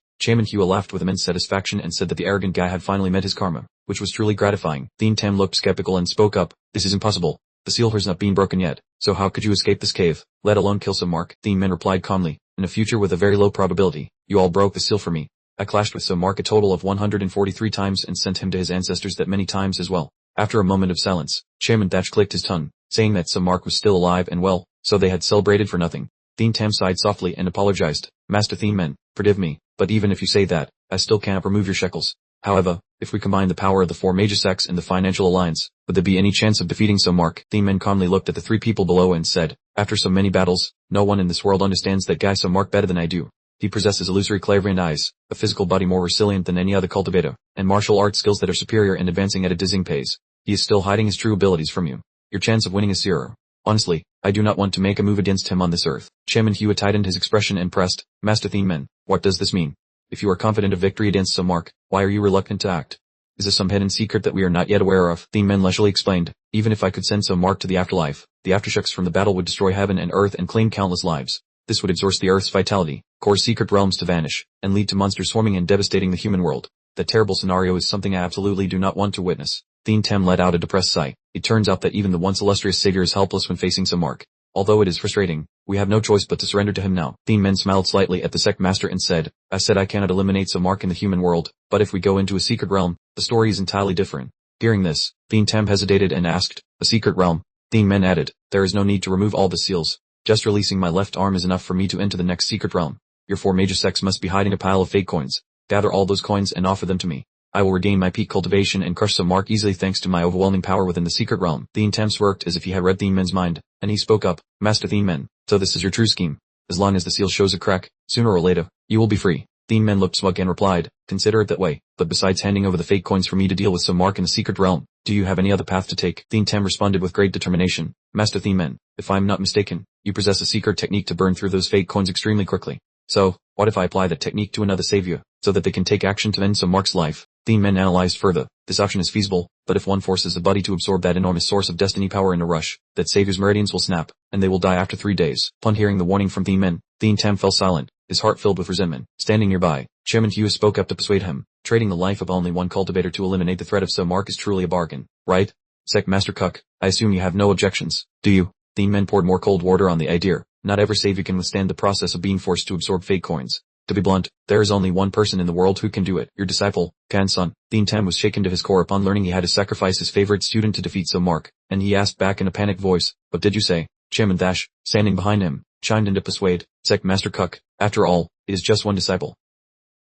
Chairman Hugh laughed with immense satisfaction and said that the arrogant guy had finally met his karma, which was truly gratifying. Thien looked skeptical and spoke up, "This is impossible. The seal has not been broken yet, so how could you escape this cave, let alone kill Samark?" Thien replied calmly, "In a future with a very low probability, you all broke the seal for me. I clashed with Samark a total of 143 times and sent him to his ancestors that many times as well." After a moment of silence, Chairman Thatch clicked his tongue, saying that Samark was still alive and well, so they had celebrated for nothing. Thien sighed softly and apologized, "Master Thien, forgive me, but even if you say that, I still cannot remove your shekels. However, if we combine the power of the four major sects and the financial alliance, would there be any chance of defeating Samark?" Thien calmly looked at the three people below and said, "After so many battles, no one in this world understands that guy Samark better than I do. He possesses illusory clairvoyant eyes, a physical body more resilient than any other cultivator, and martial arts skills that are superior and advancing at a dizzying pace. He is still hiding his true abilities from you. Your chance of winning is zero. Honestly, I do not want to make a move against him on this earth." Chairman Hugh tightened his expression and pressed, "Master Thien, what does this mean? If you are confident of victory against Samark, why are you reluctant to act? Is there some hidden secret that we are not yet aware of?" Thien leisurely explained, "Even if I could send Samark to the afterlife, the aftershocks from the battle would destroy heaven and earth and claim countless lives. This would exhaust the earth's vitality, cause secret realms to vanish, and lead to monsters swarming and devastating the human world. That terrible scenario is something I absolutely do not want to witness." Thien let out a depressed sigh. It turns out that even the once illustrious savior is helpless when facing Samark. Although it is frustrating, we have no choice but to surrender to him now. Thien smiled slightly at the sect master and said, "I said I cannot eliminate Samark in the human world, but if we go into a secret realm, the story is entirely different." Hearing this, Thien hesitated and asked, "A secret realm?" Thien added, "There is no need to remove all the seals. Just releasing my left arm is enough for me to enter the next secret realm. Your four major sects must be hiding a pile of fake coins. Gather all those coins and offer them to me. I will regain my peak cultivation and crush Samark easily thanks to my overwhelming power within the secret realm." Thien smirked as if he had read Thien's mind, and he spoke up, "Master Thien, so this is your true scheme. As long as the seal shows a crack, sooner or later, you will be free." Thien looked smug and replied, "Consider it that way, but besides handing over the fake coins for me to deal with Samark in the secret realm, do you have any other path to take?" Thien responded with great determination, "Master Thien, if I am not mistaken, you possess a secret technique to burn through those fake coins extremely quickly. So, what if I apply that technique to another savior, so that they can take action to end Samark's life?" Thien analyzed further. This option is feasible, but if one forces the body to absorb that enormous source of destiny power in a rush, that savior's meridians will snap, and they will die after 3 days. Upon hearing the warning from Thien fell silent, his heart filled with resentment. Standing nearby, Chairman Hugh spoke up to persuade him, "Trading the life of only one cultivator to eliminate the threat of Samark is truly a bargain, right? Sect Master Cuck, I assume you have no objections, do you?" Thien poured more cold water on the idea. Not every savior can withstand the process of being forced to absorb fake coins. To be blunt, there is only one person in the world who can do it, your disciple, Kan-san. Thien was shaken to his core upon learning he had to sacrifice his favorite student to defeat Samark, and he asked back in a panicked voice, "What did you say?" Chairman Thatch, standing behind him, chimed in to persuade, Sect Master Cuck, after all, it is just one disciple.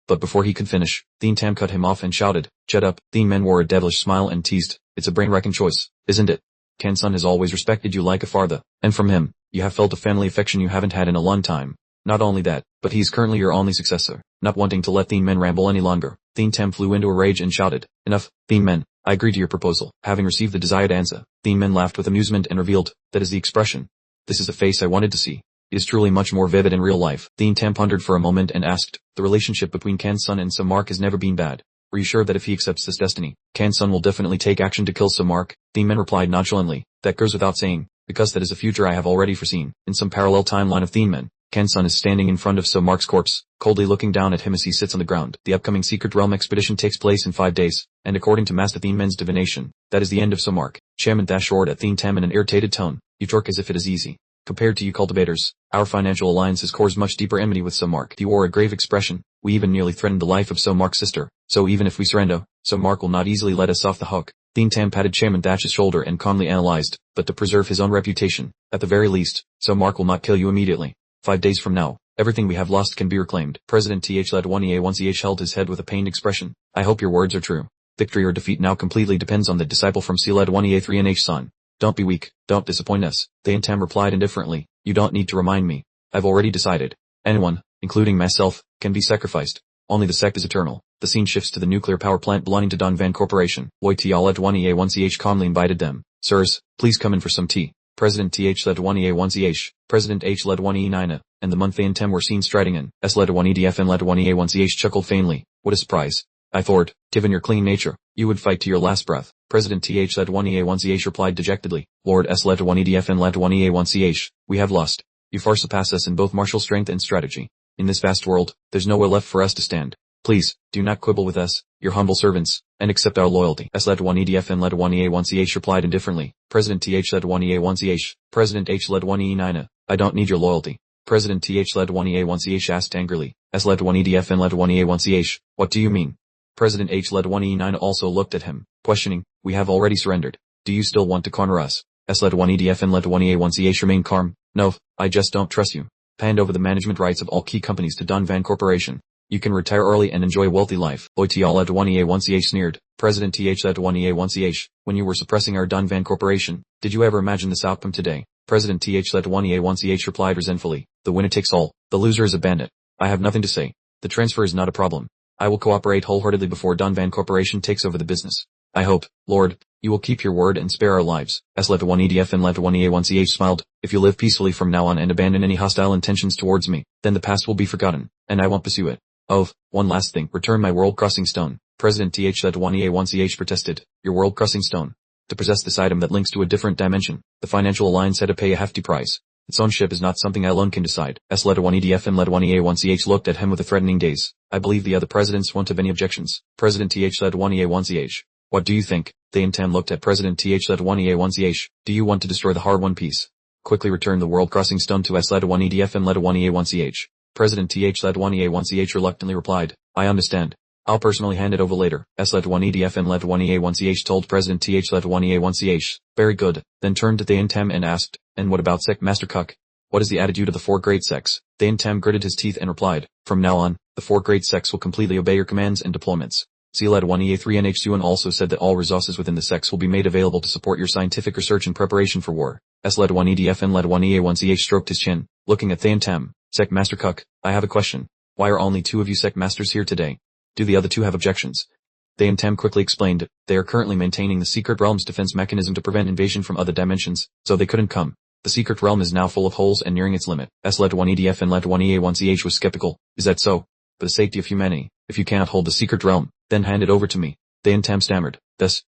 But before he could finish, Thien Tam cut him off and shouted, shut up. Thien Men wore a devilish smile and teased, it's a brain-wrecking choice, isn't it? Kansun has always respected you like a father, and from him, you have felt a family affection you haven't had in a long time. Not only that, but he is currently your only successor. Not wanting to let Thien Men ramble any longer, Thien Tam flew into a rage and shouted, enough, Thien Men, I agree to your proposal. Having received the desired answer, Thien Men laughed with amusement and revealed, that is the expression. This is the face I wanted to see. It is truly much more vivid in real life. Thien Tam pondered for a moment and asked, the relationship between Kansun and Samark has never been bad. Were you sure that if he accepts this destiny, Kansun will definitely take action to kill Samark? Thien Men replied nonchalantly, that goes without saying, because that is a future I have already foreseen. In some parallel timeline of Thien Men, Kansun is standing in front of Samark's corpse, coldly looking down at him as he sits on the ground. The upcoming Secret Realm expedition takes place in 5 days, and according to Master Thien Men's divination, that is the end of Samark. Chairman Thash roared at Thien Tam in an irritated tone, you talk as if it is easy. Compared to you cultivators, our financial alliance has caused much deeper enmity with Samark. He wore a grave expression, we even nearly threatened the life of Samark's sister, so even if we surrender, Samark will not easily let us off the hook. Thien Tam patted Chairman Thash's shoulder and calmly analyzed, but to preserve his own reputation, at the very least, Samark will not kill you immediately. 5 days from now, everything we have lost can be reclaimed. President Th-Led-1-EA-1-CH held his head with a pained expression. I hope your words are true. Victory or defeat now completely depends on the disciple from C-Led-1-EA-3-NH-Son. Don't be weak, don't disappoint us. Thien Tam replied indifferently, you don't need to remind me. I've already decided. Anyone, including myself, can be sacrificed. Only the sect is eternal. The scene shifts to the nuclear power plant belonging to Dunvan Corporation. Loy T-Led-1-EA-1-CH calmly invited them. Sirs, please come in for some tea. President Th-Led-1-EA-1-CH, President H-Led-1-E-9, and the month Thien Tam were seen striding in. S-Led-1-EDF-Led-1-EA-1-CH chuckled faintly. What a surprise. I thought, given your clean nature, you would fight to your last breath. President Th-Led-1-EA-1-CH replied dejectedly. Lord S-Led-1-EDF-Led-1-EA-1-CH, we have lost. You far surpass us in both martial strength and strategy. In this vast world, there's nowhere left for us to stand. Please, do not quibble with us, your humble servants, and accept our loyalty. S-Led-1-EDF-Led-1-EA-1-CH replied indifferently. President Th-Led-1-EA-1-CH, President H-Led-1-E-9, I don't need your loyalty. President Th-Led-1-EA-1-CH asked angrily. S-Led-1-EDF-Led-1-EA-1-CH, what do you mean? President H-Led-1E9 also looked at him, questioning, we have already surrendered. Do you still want to corner us? S-Led-1-EDF-Led-1-EA-1-CH remained calm. No, I just don't trust you. Hand over the management rights of all key companies to Dunvan Corporation. You can retire early and enjoy a wealthy life. Loy T-Led-1-EA-1-CH sneered. President Th-Led-1-EA-1-CH, when you were suppressing our Dunvan Corporation, did you ever imagine this outcome today? President Th-Led-1-EA-1-CH replied resentfully. The winner takes all. The loser is a bandit. I have nothing to say. The transfer is not a problem. I will cooperate wholeheartedly before Dunvan Corporation takes over the business. I hope, Lord, you will keep your word and spare our lives. S-Led-1-EDF-Led-1-EA-1-CH smiled. If you live peacefully from now on and abandon any hostile intentions towards me, then the past will be forgotten, and I won't pursue it. Oh, one last thing. Return my world crossing stone. President Th-Led-1-EA-1-CH protested. Your world crossing stone. To possess this item that links to a different dimension, the financial alliance had to pay a hefty price. Its ownership is not something I alone can decide. S-Led-1-EDF-Led-1-EA-1-CH looked at him with a threatening gaze. I believe the other presidents won't have any objections. President Th-Led-1-EA-1-CH. What do you think? Thien Tam looked at President Th-Led-1-EA-1-CH. Do you want to destroy the hard one piece? Quickly return the world crossing stone to S-Led-1-EDF-Led-1-EA-1-CH. President Th-Led-1-EA-1-CH reluctantly replied. I understand. I'll personally hand it over later. S-Led-1-EDF-Led-1-EA-1-CH told President Th-Led-1-EA-1-CH. Very good. Then turned to Thien Tam and asked, and what about Sect Master Cuck? What is the attitude of the 4 great sects? Thien Tam gritted his teeth and replied, from now on, the 4 great sects will completely obey your commands and deployments. C-Led-1-EA-3-NH-Suan also said that all resources within the sects will be made available to support your scientific research and preparation for war. S-Led-1-EDF-Led-1-EA-1-CH stroked his chin, looking at Thien Tam. Sect Master Cuck, I have a question. Why are only 2 of you sect masters here today? Do the other 2 have objections? Thien Tam quickly explained, they are currently maintaining the Secret Realm's defense mechanism to prevent invasion from other dimensions, so they couldn't come. The Secret Realm is now full of holes and nearing its limit. S-Led-1-EDF-Led-1-EA-1-CH was skeptical. Is that so? For the safety of humanity, if you cannot hold the Secret Realm, then hand it over to me. Thien Tam stammered. The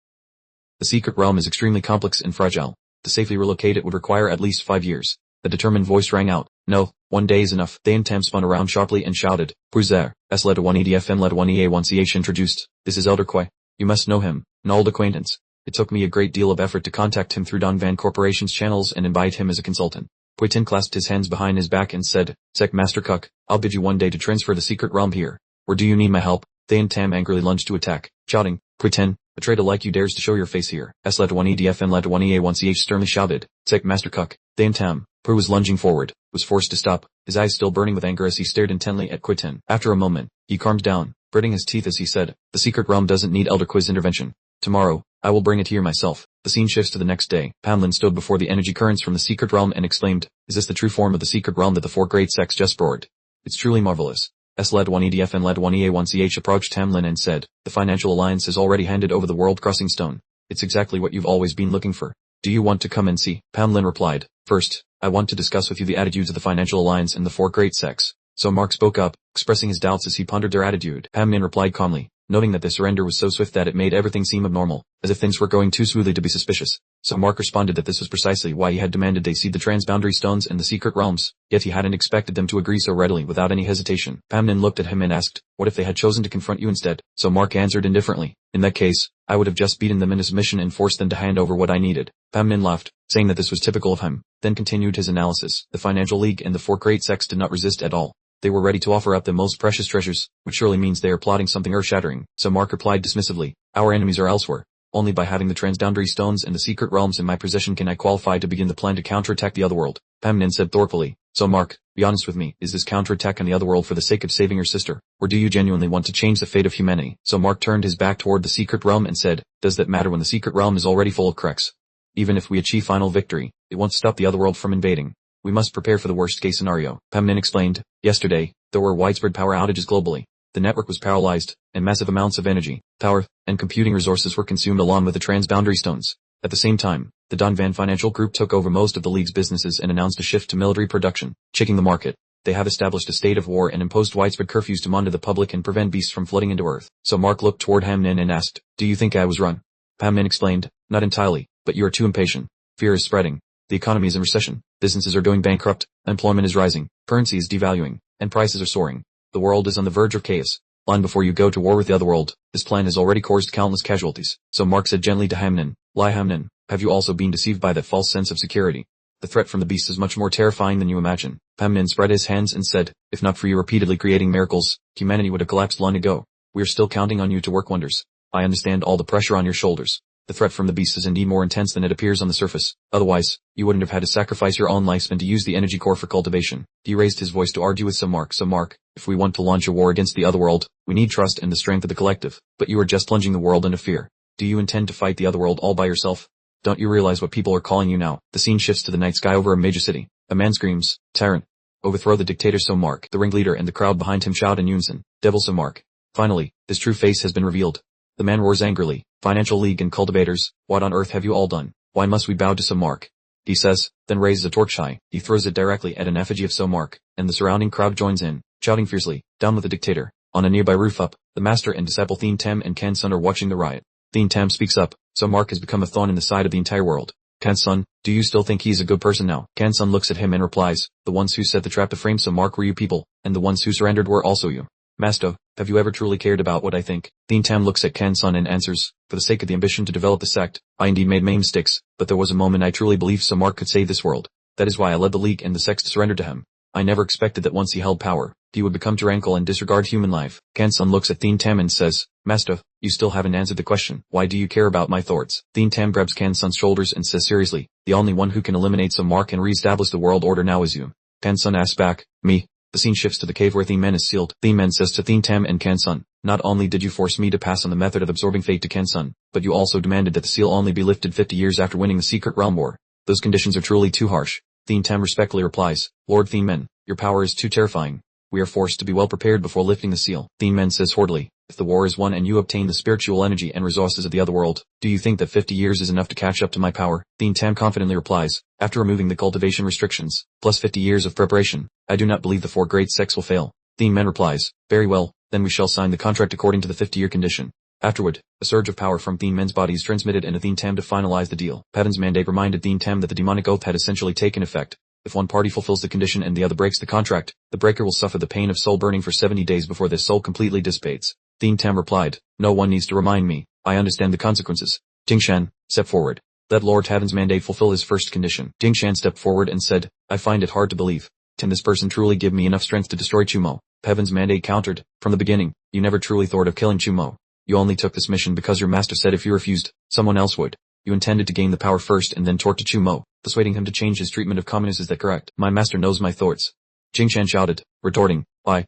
Secret Realm is extremely complex and fragile. To safely relocate it would require at least 5 years. A determined voice rang out. No, 1 day is enough. Thien Tam spun around sharply and shouted. Who's there? S-Led-1-EDF-Led-1-EA-1-CH introduced. This is Elder Kwai. You must know him. An old acquaintance. It took me a great deal of effort to contact him through Dunvan Corporation's channels and invite him as a consultant. Kwai Tin clasped his hands behind his back and said, Sect Master Cuck, I'll bid you one day to transfer the Secret Realm here. Or do you need my help? Thien Tam angrily lunged to attack, shouting, Kwai Tin, a traitor like you dares to show your face here. S-Led-1-EDF-Led-1-EA-1-CH sternly shouted, Sect Master Cuck. Thien Tam, Pu was lunging forward, was forced to stop, his eyes still burning with anger as he stared intently at Quitin. After a moment, he calmed down, gritting his teeth as he said, "The secret realm doesn't need Elder Qui's intervention. Tomorrow, I will bring it here myself." The scene shifts to the next day. Pamlin stood before the energy currents from the secret realm and exclaimed, "Is this the true form of the secret realm that the four great sects just brought? It's truly marvelous." S-led-1 EDF and led-1 EA1CH approached Tamlin and said, "The Financial Alliance has already handed over the World Crossing Stone. It's exactly what you've always been looking for. Do you want to come and see?" Pamlin replied, "First, I want to discuss with you the attitudes of the Financial Alliance and the four great sects." So Mark spoke up, expressing his doubts as he pondered their attitude. Pamlin replied calmly, noting that their surrender was so swift that it made everything seem abnormal, as if things were going too smoothly to be suspicious. So Mark responded that this was precisely why he had demanded they cede the transboundary stones and the secret realms, yet he hadn't expected them to agree so readily without any hesitation. Pamlin looked at him and asked, "What if they had chosen to confront you instead?" So Mark answered indifferently, "In that case, I would have just beaten them in a submission and forced them to hand over what I needed." Pamlin laughed, saying that this was typical of him, then continued his analysis. The Financial League and the four great sects did not resist at all. They were ready to offer up the most precious treasures, which surely means they are plotting something earth-shattering. So Mark replied dismissively, "Our enemies are elsewhere. Only by having the transboundary stones and the secret realms in my possession can I qualify to begin the plan to counterattack the otherworld." Pamlin said thoughtfully, "So Mark, be honest with me, is this counterattack on the otherworld for the sake of saving your sister, or do you genuinely want to change the fate of humanity?" So Mark turned his back toward the secret realm and said, "Does that matter when the secret realm is already full of cracks? Even if we achieve final victory, it won't stop the otherworld from invading. We must prepare for the worst-case scenario." Pamlin explained, "Yesterday, there were widespread power outages globally. The network was paralyzed, and massive amounts of energy, power, and computing resources were consumed along with the transboundary stones. At the same time, the Donvan Financial Group took over most of the League's businesses and announced a shift to military production, checking the market. They have established a state of war and imposed widespread curfews to monitor the public and prevent beasts from flooding into Earth." So Mark looked toward Pamlin and asked, "Do you think I was wrong?" Pamlin explained, "Not entirely, but you are too impatient. Fear is spreading. The economy is in recession, businesses are going bankrupt, employment is rising, currency is devaluing, and prices are soaring. The world is on the verge of chaos. Long before you go to war with the otherworld, this plan has already caused countless casualties." So Mark said gently to Hamnin, Hamnin, have you also been deceived by that false sense of security? The threat from the beast is much more terrifying than you imagine." Hamnin spread his hands and said, "If not for you repeatedly creating miracles, humanity would have collapsed long ago. We are still counting on you to work wonders. I understand all the pressure on your shoulders. The threat from the beast is indeed more intense than it appears on the surface. Otherwise, you wouldn't have had to sacrifice your own lifespan to use the energy core for cultivation." He raised his voice to argue with Mark. "So Mark, if we want to launch a war against the otherworld, we need trust and the strength of the collective. But you are just plunging the world into fear. Do you intend to fight the otherworld all by yourself? Don't you realize what people are calling you now?" The scene shifts to the night sky over a major city. A man screams, "Tyrant! Overthrow the dictator!" So Mark, the ringleader and the crowd behind him shout in unison, "Devil!" So Mark. Finally, his true face has been revealed. The man roars angrily, "Financial League and cultivators, what on earth have you all done? Why must we bow to Mark?" he says, then raises a torch high. He throws it directly at an effigy of Mark, and the surrounding crowd joins in, shouting fiercely, "Down with the dictator!" On a nearby roof up, the master and disciple Thien Tam and Kan Sun are watching the riot. Thien Tam speaks up, Mark has become a thorn in the side of the entire world. Kan Sun, do you still think he's a good person now? Kan Sun looks at him and replies, "The ones who set the trap to frame Mark were you people, and the ones who surrendered were also you. Master, have you ever truly cared about what I think?" Thien Tam looks at Kan Sun and answers, "For the sake of the ambition to develop the sect, I indeed made many mistakes, but there was a moment I truly believed Mark could save this world. That is why I led the League and the sects to surrender to him. I never expected that once he held power, he would become tyrannical and disregard human life." Kan Sun looks at Thien Tam and says, "Master, you still haven't answered the question. Why do you care about my thoughts?" Thien Tam grabs Kan Sun's shoulders and says seriously, "The only one who can eliminate Mark and re-establish the world order now is you." Kan Sun asks back, "Me?" The scene shifts to the cave where Thien Men is sealed. Thien Men says to Thien Tam and Kan Sun, "Not only did you force me to pass on the method of absorbing fate to Kan Sun, but you also demanded that the seal only be lifted 50 years after winning the secret realm war. Those conditions are truly too harsh." Thien Tam respectfully replies, "Lord Thien Men, your power is too terrifying. We are forced to be well prepared before lifting the seal." Thien Men says haughtily, "If the war is won and you obtain the spiritual energy and resources of the otherworld, do you think that 50 years is enough to catch up to my power?" Thien Tam confidently replies, "After removing the cultivation restrictions, plus 50 years of preparation, I do not believe the four great sects will fail." Thien Men replies, "Very well, then we shall sign the contract according to the 50-year condition." Afterward, a surge of power from Thien Men's body is transmitted into Thien Tam to finalize the deal. Heaven's mandate reminded Thien Tam that the demonic oath had essentially taken effect. If one party fulfills the condition and the other breaks the contract, the breaker will suffer the pain of soul burning for 70 days before their soul completely dissipates. Thien Tam replied, "No one needs to remind me. I understand the consequences." Jingshan, step forward. Let Lord Heaven's mandate fulfill his first condition. Jingshan stepped forward and said, "I find it hard to believe. Can this person truly give me enough strength to destroy Chumo?" Heaven's mandate countered, "From the beginning, you never truly thought of killing Chumo. You only took this mission because your master said if you refused, someone else would. You intended to gain the power first and then torture Chu Mo, persuading him to change his treatment of communists. Is that correct? My master knows my thoughts. Jing Shan shouted, retorting, I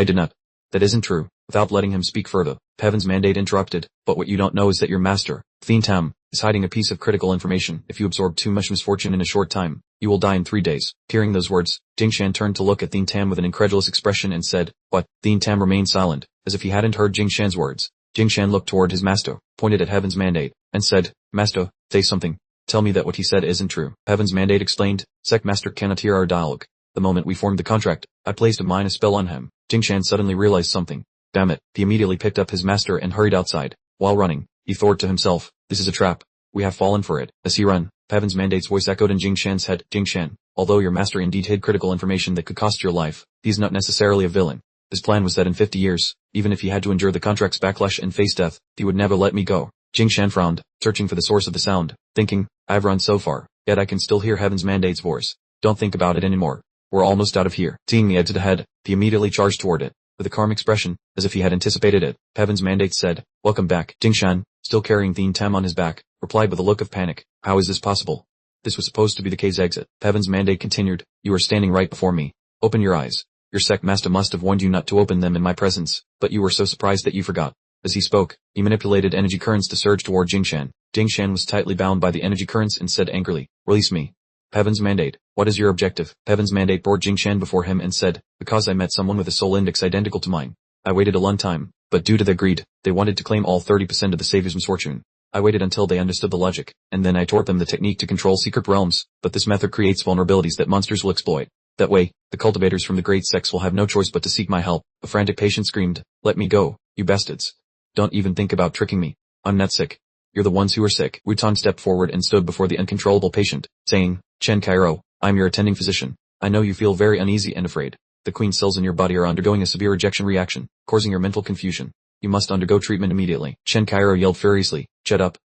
did not. That isn't true. Without letting him speak further, Heaven's mandate interrupted, but what you don't know is that your master, Thien Tam, is hiding a piece of critical information. If you absorb too much misfortune in a short time, you will die in 3 days. Hearing those words, Jing Shan turned to look at Thien Tam with an incredulous expression and said, what? Thien Tam remained silent, as if he hadn't heard Jing Shan's words. Jing Shan looked toward his master, pointed at Heaven's mandate, and said, Master, say something. Tell me that what he said isn't true. Heaven's mandate explained, Sec Master cannot hear our dialogue. The moment we formed the contract, I placed a minor spell on him. Jing Shan suddenly realized something. Damn it, he immediately picked up his master and hurried outside. While running, he thought to himself, this is a trap. We have fallen for it. As he ran, Heaven's mandate's voice echoed in Jing Shan's head. Jing Shan, although your master indeed hid critical information that could cost your life, he's not necessarily a villain. His plan was that in 50 years, even if he had to endure the contract's backlash and face death, he would never let me go. Jing Shan frowned, searching for the source of the sound, thinking, I've run so far, yet I can still hear Heaven's mandate's voice. Don't think about it anymore. We're almost out of here. Seeing the edge ahead, he immediately charged toward it. With a calm expression, as if he had anticipated it, Heaven's mandate said, welcome back. Jing Shan, still carrying Thien Tam on his back, replied with a look of panic. How is this possible? This was supposed to be the cave's exit. Heaven's mandate continued, you are standing right before me. Open your eyes. Your sect master must have warned you not to open them in my presence, but you were so surprised that you forgot. As he spoke, he manipulated energy currents to surge toward Jing Shan. Jing Shan was tightly bound by the energy currents and said angrily, release me. Heaven's mandate, what is your objective? Heaven's mandate brought Jing Shan before him and said, because I met someone with a soul index identical to mine. I waited a long time, but due to their greed, they wanted to claim all 30% of the Savior's misfortune. I waited until they understood the logic, and then I taught them the technique to control secret realms, but this method creates vulnerabilities that monsters will exploit. That way, the cultivators from the great sects will have no choice but to seek my help. A frantic patient screamed, let me go, you bastards. Don't even think about tricking me. I'm not sick. You're the ones who are sick. Wu Tan stepped forward and stood before the uncontrollable patient, saying, Chen Cairo, I'm your attending physician. I know you feel very uneasy and afraid. The queen cells in your body are undergoing a severe rejection reaction, causing your mental confusion. You must undergo treatment immediately. Chen Cairo yelled furiously, shut up.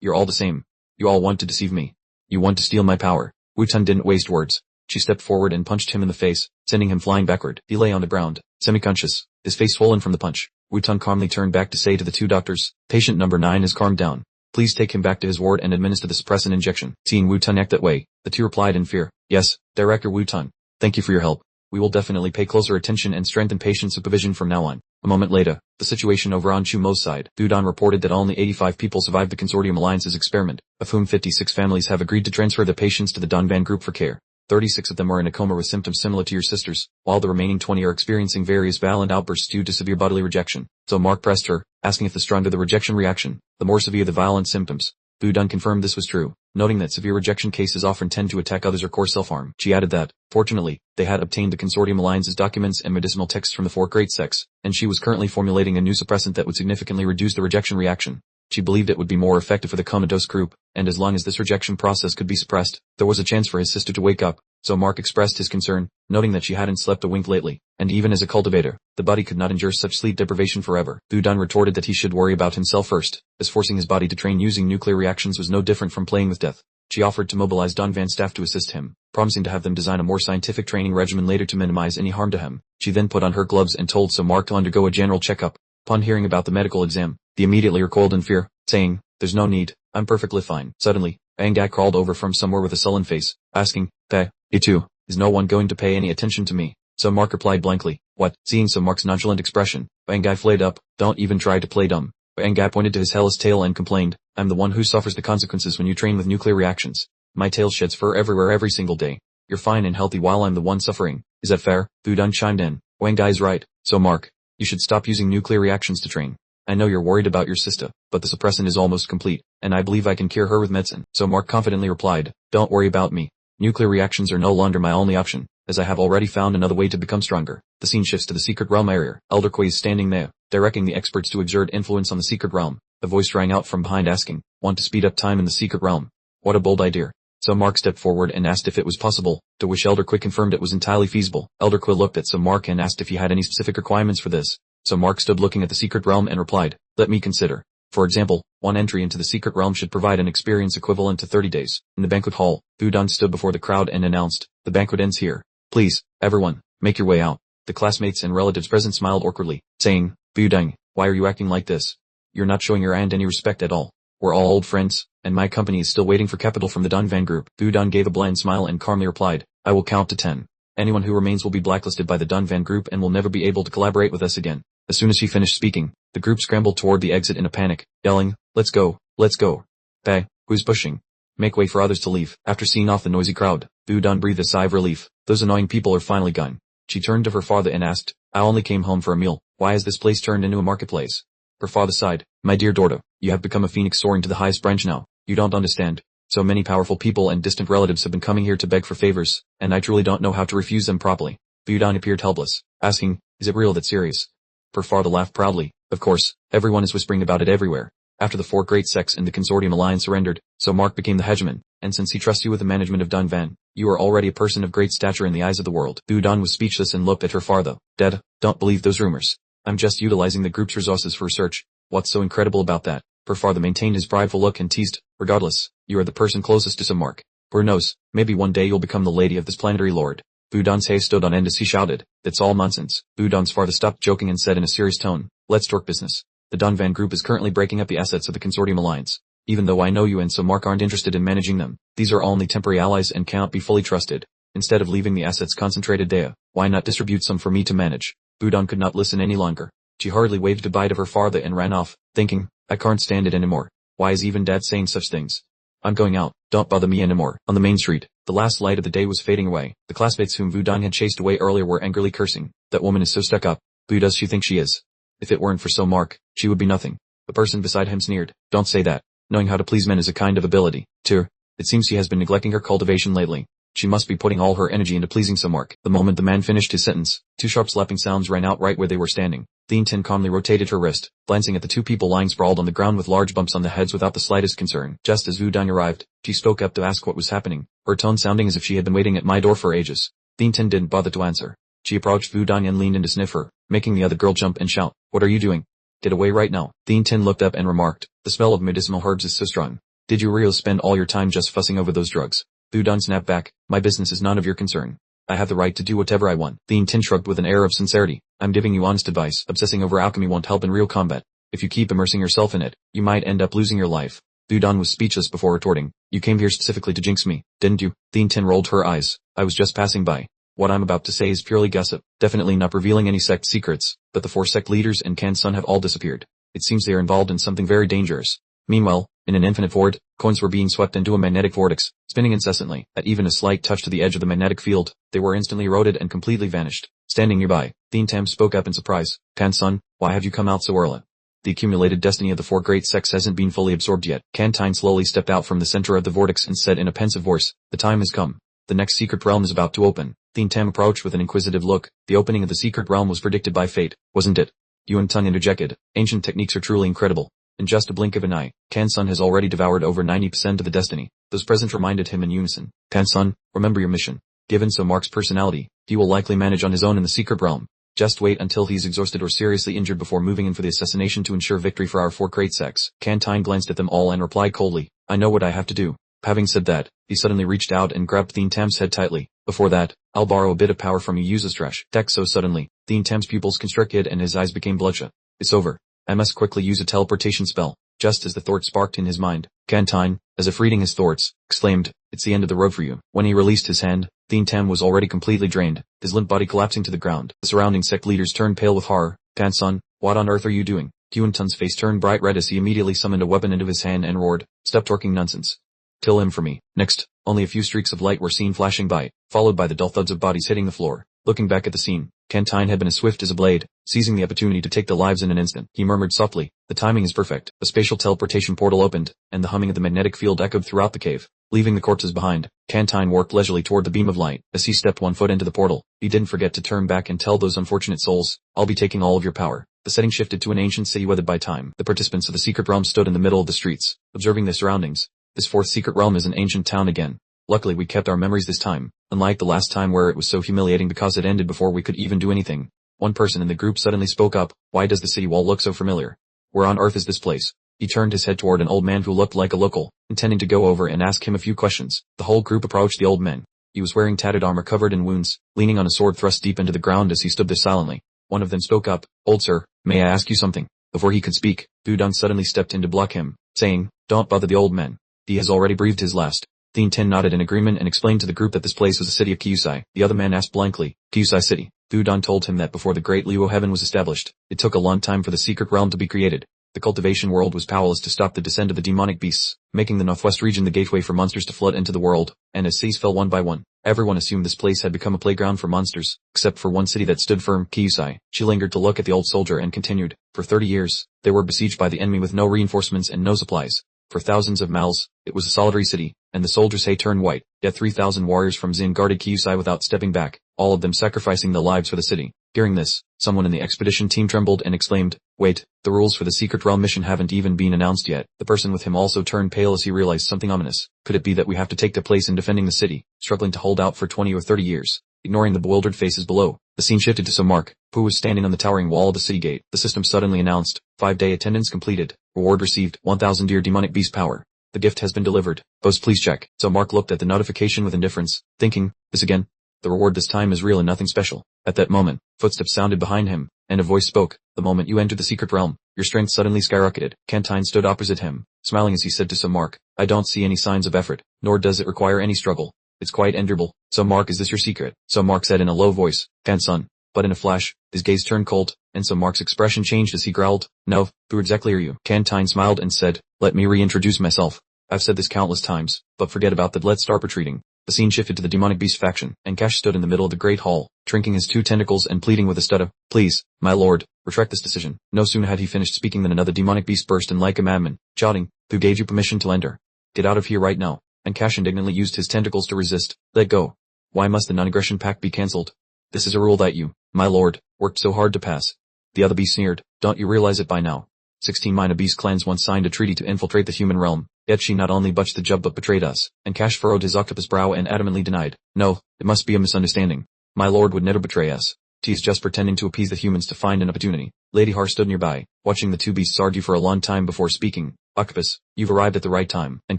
You're all the same. You all want to deceive me. You want to steal my power. Wu Tan didn't waste words. She stepped forward and punched him in the face, sending him flying backward. He lay on the ground, semi-conscious, his face swollen from the punch. Wu Tan calmly turned back to say to the two doctors, patient number 9 is calmed down. Please take him back to his ward and administer the suppressant injection. Seeing Wu Tan act that way, the two replied in fear, yes, Director Wu Tan. Thank you for your help. We will definitely pay closer attention and strengthen patient supervision from now on. A moment later, the situation over on Chu Mo's side, Dudan reported that only 85 people survived the Consortium Alliance's experiment, of whom 56 families have agreed to transfer their patients to the Donvan group for care. 36 of them are in a coma with symptoms similar to your sister's, while the remaining 20 are experiencing various violent outbursts due to severe bodily rejection. So Mark pressed her, asking if the stronger the rejection reaction, the more severe the violent symptoms. Dudan confirmed this was true, noting that severe rejection cases often tend to attack others or cause self-harm. She added that, fortunately, they had obtained the Consortium Alliance's documents and medicinal texts from the 4 great sects, and she was currently formulating a new suppressant that would significantly reduce the rejection reaction. She believed it would be more effective for the comatose group, and as long as this rejection process could be suppressed, there was a chance for his sister to wake up. So Mark expressed his concern, noting that she hadn't slept a wink lately, and even as a cultivator, the body could not endure such sleep deprivation forever. Dudan retorted that he should worry about himself first, as forcing his body to train using nuclear reactions was no different from playing with death. She offered to mobilize Donvan staff to assist him, promising to have them design a more scientific training regimen later to minimize any harm to him. She then put on her gloves and told Mark to undergo a general checkup. Upon hearing about the medical exam, he immediately recoiled in fear, saying, there's no need, I'm perfectly fine. Suddenly, Angai crawled over from somewhere with a sullen face, asking, hey, you too, is no one going to pay any attention to me? So Mark replied blankly, what? Seeing Mark's nonchalant expression, Angai flayed up, don't even try to play dumb. Angai pointed to his hellish tail and complained, I'm the one who suffers the consequences when you train with nuclear reactions. My tail sheds fur everywhere every single day. You're fine and healthy while I'm the one suffering. Is that fair? Dudan chimed in. Angai's right. So Mark, you should stop using nuclear reactions to train. I know you're worried about your sister, but the suppressant is almost complete, and I believe I can cure her with medicine. So Mark confidently replied, don't worry about me. Nuclear reactions are no longer my only option, as I have already found another way to become stronger. The scene shifts to the secret realm area. Elder Kui is standing there, directing the experts to exert influence on the secret realm. A voice rang out from behind asking, want to speed up time in the secret realm? What a bold idea. So Mark stepped forward and asked if it was possible, to which Elder Kui confirmed it was entirely feasible. Elder Kui looked at Mark and asked if he had any specific requirements for this. So Mark stood looking at the secret realm and replied, let me consider. For example, one entry into the secret realm should provide an experience equivalent to 30 days. In the banquet hall, Dudan stood before the crowd and announced, the banquet ends here. Please, everyone, make your way out. The classmates and relatives present smiled awkwardly, saying, Budang, why are you acting like this? You're not showing your aunt any respect at all. We're all old friends, and my company is still waiting for capital from the Dunvan Group. Budon gave a bland smile and calmly replied, I will count to 10. Anyone who remains will be blacklisted by the Dunvan Group and will never be able to collaborate with us again. As soon as she finished speaking, the group scrambled toward the exit in a panic, yelling, let's go, let's go. Hey, who's pushing? Make way for others to leave. After seeing off the noisy crowd, Budon breathed a sigh of relief. Those annoying people are finally gone. She turned to her father and asked, I only came home for a meal. Why has this place turned into a marketplace? Her father sighed, my dear daughter, you have become a phoenix soaring to the highest branch now. You don't understand. So many powerful people and distant relatives have been coming here to beg for favors, and I truly don't know how to refuse them properly. Budon appeared helpless, asking, is it real that serious? Her father laughed proudly. Of course, everyone is whispering about it everywhere. After the 4 great sects in the Consortium Alliance surrendered, so Mark became the hegemon, and since he trusts you with the management of Dunvan, you are already a person of great stature in the eyes of the world. Budon was speechless and looked at her father. Dad, don't believe those rumors. I'm just utilizing the group's resources for research. What's so incredible about that? Her father maintained his prideful look and teased, regardless, you are the person closest to some Mark. Who knows, maybe one day you'll become the lady of this planetary lord. Budon's hair stood on end as he shouted, that's all nonsense. Budon's father stopped joking and said in a serious tone, let's talk business. The Dunvan Group is currently breaking up the assets of the Consortium Alliance. Even though I know you and so Mark aren't interested in managing them, these are only temporary allies and cannot be fully trusted. Instead of leaving the assets concentrated there, why not distribute some for me to manage? Budon could not listen any longer. She hardly waved goodbye to her father and ran off, thinking, I can't stand it anymore. Why is even Dad saying such things? I'm going out, don't bother me anymore. On the main street, the last light of the day was fading away. The classmates whom Budon had chased away earlier were angrily cursing. That woman is so stuck up. Who does she think she is? If it weren't for so Mark, she would be nothing. The person beside him sneered, don't say that. Knowing how to please men is a kind of ability, too. It seems she has been neglecting her cultivation lately. She must be putting all her energy into pleasing so Mark. The moment the man finished his sentence, 2 sharp slapping sounds rang out right where they were standing. Thien Tin calmly rotated her wrist, glancing at the 2 people lying sprawled on the ground with large bumps on the heads without the slightest concern. Just as Vu Dang arrived, she spoke up to ask what was happening, her tone sounding as if she had been waiting at my door for ages. Thien Tin didn't bother to answer. She approached Vu Dang and leaned in to sniff her, making the other girl jump and shout, what are you doing? Get away right now. Thien Tin looked up and remarked, the smell of medicinal herbs is so strong. Did you really spend all your time just fussing over those drugs? Vu Dang snapped back, my business is none of your concern. I have the right to do whatever I want. Thien Tin shrugged with an air of sincerity. I'm giving you honest advice. Obsessing over alchemy won't help in real combat. If you keep immersing yourself in it, you might end up losing your life. Vu Dang was speechless before retorting. You came here specifically to jinx me, didn't you? Thien Tin rolled her eyes. I was just passing by. What I'm about to say is purely gossip, definitely not revealing any sect secrets, but the 4 sect leaders and Kan's son have all disappeared. It seems they are involved in something very dangerous. Meanwhile, in an infinite void, coins were being swept into a magnetic vortex, spinning incessantly. At even a slight touch to the edge of the magnetic field, they were instantly eroded and completely vanished. Standing nearby, Thien Tam spoke up in surprise. Kan's son, why have you come out so early? The accumulated destiny of the 4 great sects hasn't been fully absorbed yet. Kantine slowly stepped out from the center of the vortex and said in a pensive voice, the time has come. The next secret realm is about to open. Thien Tam approached with an inquisitive look. The opening of the secret realm was predicted by fate, wasn't it? Yuan Tung interjected. Ancient techniques are truly incredible. In just a blink of an eye, Kan's son has already devoured over 90% of the destiny. Those present reminded him in unison. Kan's son, remember your mission. Given so Mark's personality, he will likely manage on his own in the secret realm. Just wait until he's exhausted or seriously injured before moving in for the assassination to ensure victory for our 4 great sects. Kantine glanced at them all and replied coldly, I know what I have to do. Having said that, he suddenly reached out and grabbed Thien Tam's head tightly. Before that, I'll borrow a bit of power from you, use a stretch. Tech so suddenly, Thien Tam's pupils constricted and his eyes became bloodshot. It's over. I must quickly use a teleportation spell. Just as the thought sparked in his mind, Kantine, as if reading his thoughts, exclaimed, it's the end of the road for you. When he released his hand, Thien Tam was already completely drained, his limp body collapsing to the ground. The surrounding sect leaders turned pale with horror. Kan's son, what on earth are you doing? Yuan Tun's face turned bright red as he immediately summoned a weapon into his hand and roared, stop talking nonsense. Kill him for me. Next, only a few streaks of light were seen flashing by, followed by the dull thuds of bodies hitting the floor. Looking back at the scene, Kantine had been as swift as a blade, seizing the opportunity to take the lives in an instant. He murmured softly, the timing is perfect. A spatial teleportation portal opened, and the humming of the magnetic field echoed throughout the cave. Leaving the corpses behind, Kantine walked leisurely toward the beam of light. As he stepped 1 foot into the portal, he didn't forget to turn back and tell those unfortunate souls, I'll be taking all of your power. The setting shifted to an ancient city weathered by time. The participants of the secret realm stood in the middle of the streets, observing their surroundings. This 4th secret realm is an ancient town again. Luckily we kept our memories this time, unlike the last time where it was so humiliating because it ended before we could even do anything. One person in the group suddenly spoke up, why does the city wall look so familiar? Where on earth is this place? He turned his head toward an old man who looked like a local, intending to go over and ask him a few questions. The whole group approached the old man. He was wearing tattered armor covered in wounds, leaning on a sword thrust deep into the ground as he stood there silently. One of them spoke up, old sir, may I ask you something? Before he could speak, Vu Dang suddenly stepped in to block him. saying, "Don't bother the old man. He has already breathed his last." Thien Tin nodded in agreement and explained to the group that this place was the city of Kyusai. The other man asked blankly, "Kyusai City?" Dudan told him that before the Great Luo Heaven was established, it took a long time for the secret realm to be created. The cultivation world was powerless to stop the descent of the demonic beasts, making the northwest region the gateway for monsters to flood into the world, and as cities fell one by one, everyone assumed this place had become a playground for monsters, except for one city that stood firm, Kyusai. She lingered to look at the old soldier and continued, "For 30 years, they were besieged by the enemy with no reinforcements and no supplies. For thousands of miles, it was a solitary city, and the soldiers' hay turned white, yet 3,000 warriors from Xin guarded Kyusai without stepping back, all of them sacrificing their lives for the city." Hearing this, someone in the expedition team trembled and exclaimed, "Wait, the rules for the secret realm mission haven't even been announced yet." The person with him also turned pale as he realized something ominous. Could it be that we have to take the place in defending the city, struggling to hold out for 20 or 30 years? Ignoring the bewildered faces below, the scene shifted to Samark, who was standing on the towering wall of the city gate. The system suddenly announced, 5-day attendance completed. Reward received, 1,000 dear demonic beast power. The gift has been delivered. Post please check. So Mark looked at the notification with indifference, thinking, this again? The reward this time is real and nothing special. At that moment, footsteps sounded behind him, and a voice spoke. The moment you entered the secret realm, your strength suddenly skyrocketed. Kantine stood opposite him, smiling as he said to Samark, I don't see any signs of effort, nor does it require any struggle. It's quite endurable. So Mark, is this your secret? So Mark said in a low voice, Kan-son. But in a flash, his gaze turned cold, and so Mark's expression changed as he growled, No, who exactly are you? Kantine smiled and said, Let me reintroduce myself. I've said this countless times, but forget about that, let's start retreating. The scene shifted to the demonic beast faction, and Cash stood in the middle of the great hall, shrinking his 2 tentacles and pleading with a stutter, Please, my lord, retract this decision. No sooner had he finished speaking than another demonic beast burst in like a madman, shouting, Who gave you permission to enter? Get out of here right now. And Cash indignantly used his tentacles to resist. Let go. Why must the non-aggression pact be cancelled? This is a rule that you, my lord, worked so hard to pass. The other beast sneered, Don't you realize it by now? 16 minor beast clans once signed a treaty to infiltrate the human realm, yet she not only butched the job but betrayed us. And Cash furrowed his octopus brow and adamantly denied, No, it must be a misunderstanding. My lord would never betray us. He is just pretending to appease the humans to find an opportunity. Lady Har stood nearby, watching the 2 beasts argue for a long time before speaking. Octopus, you've arrived at the right time. And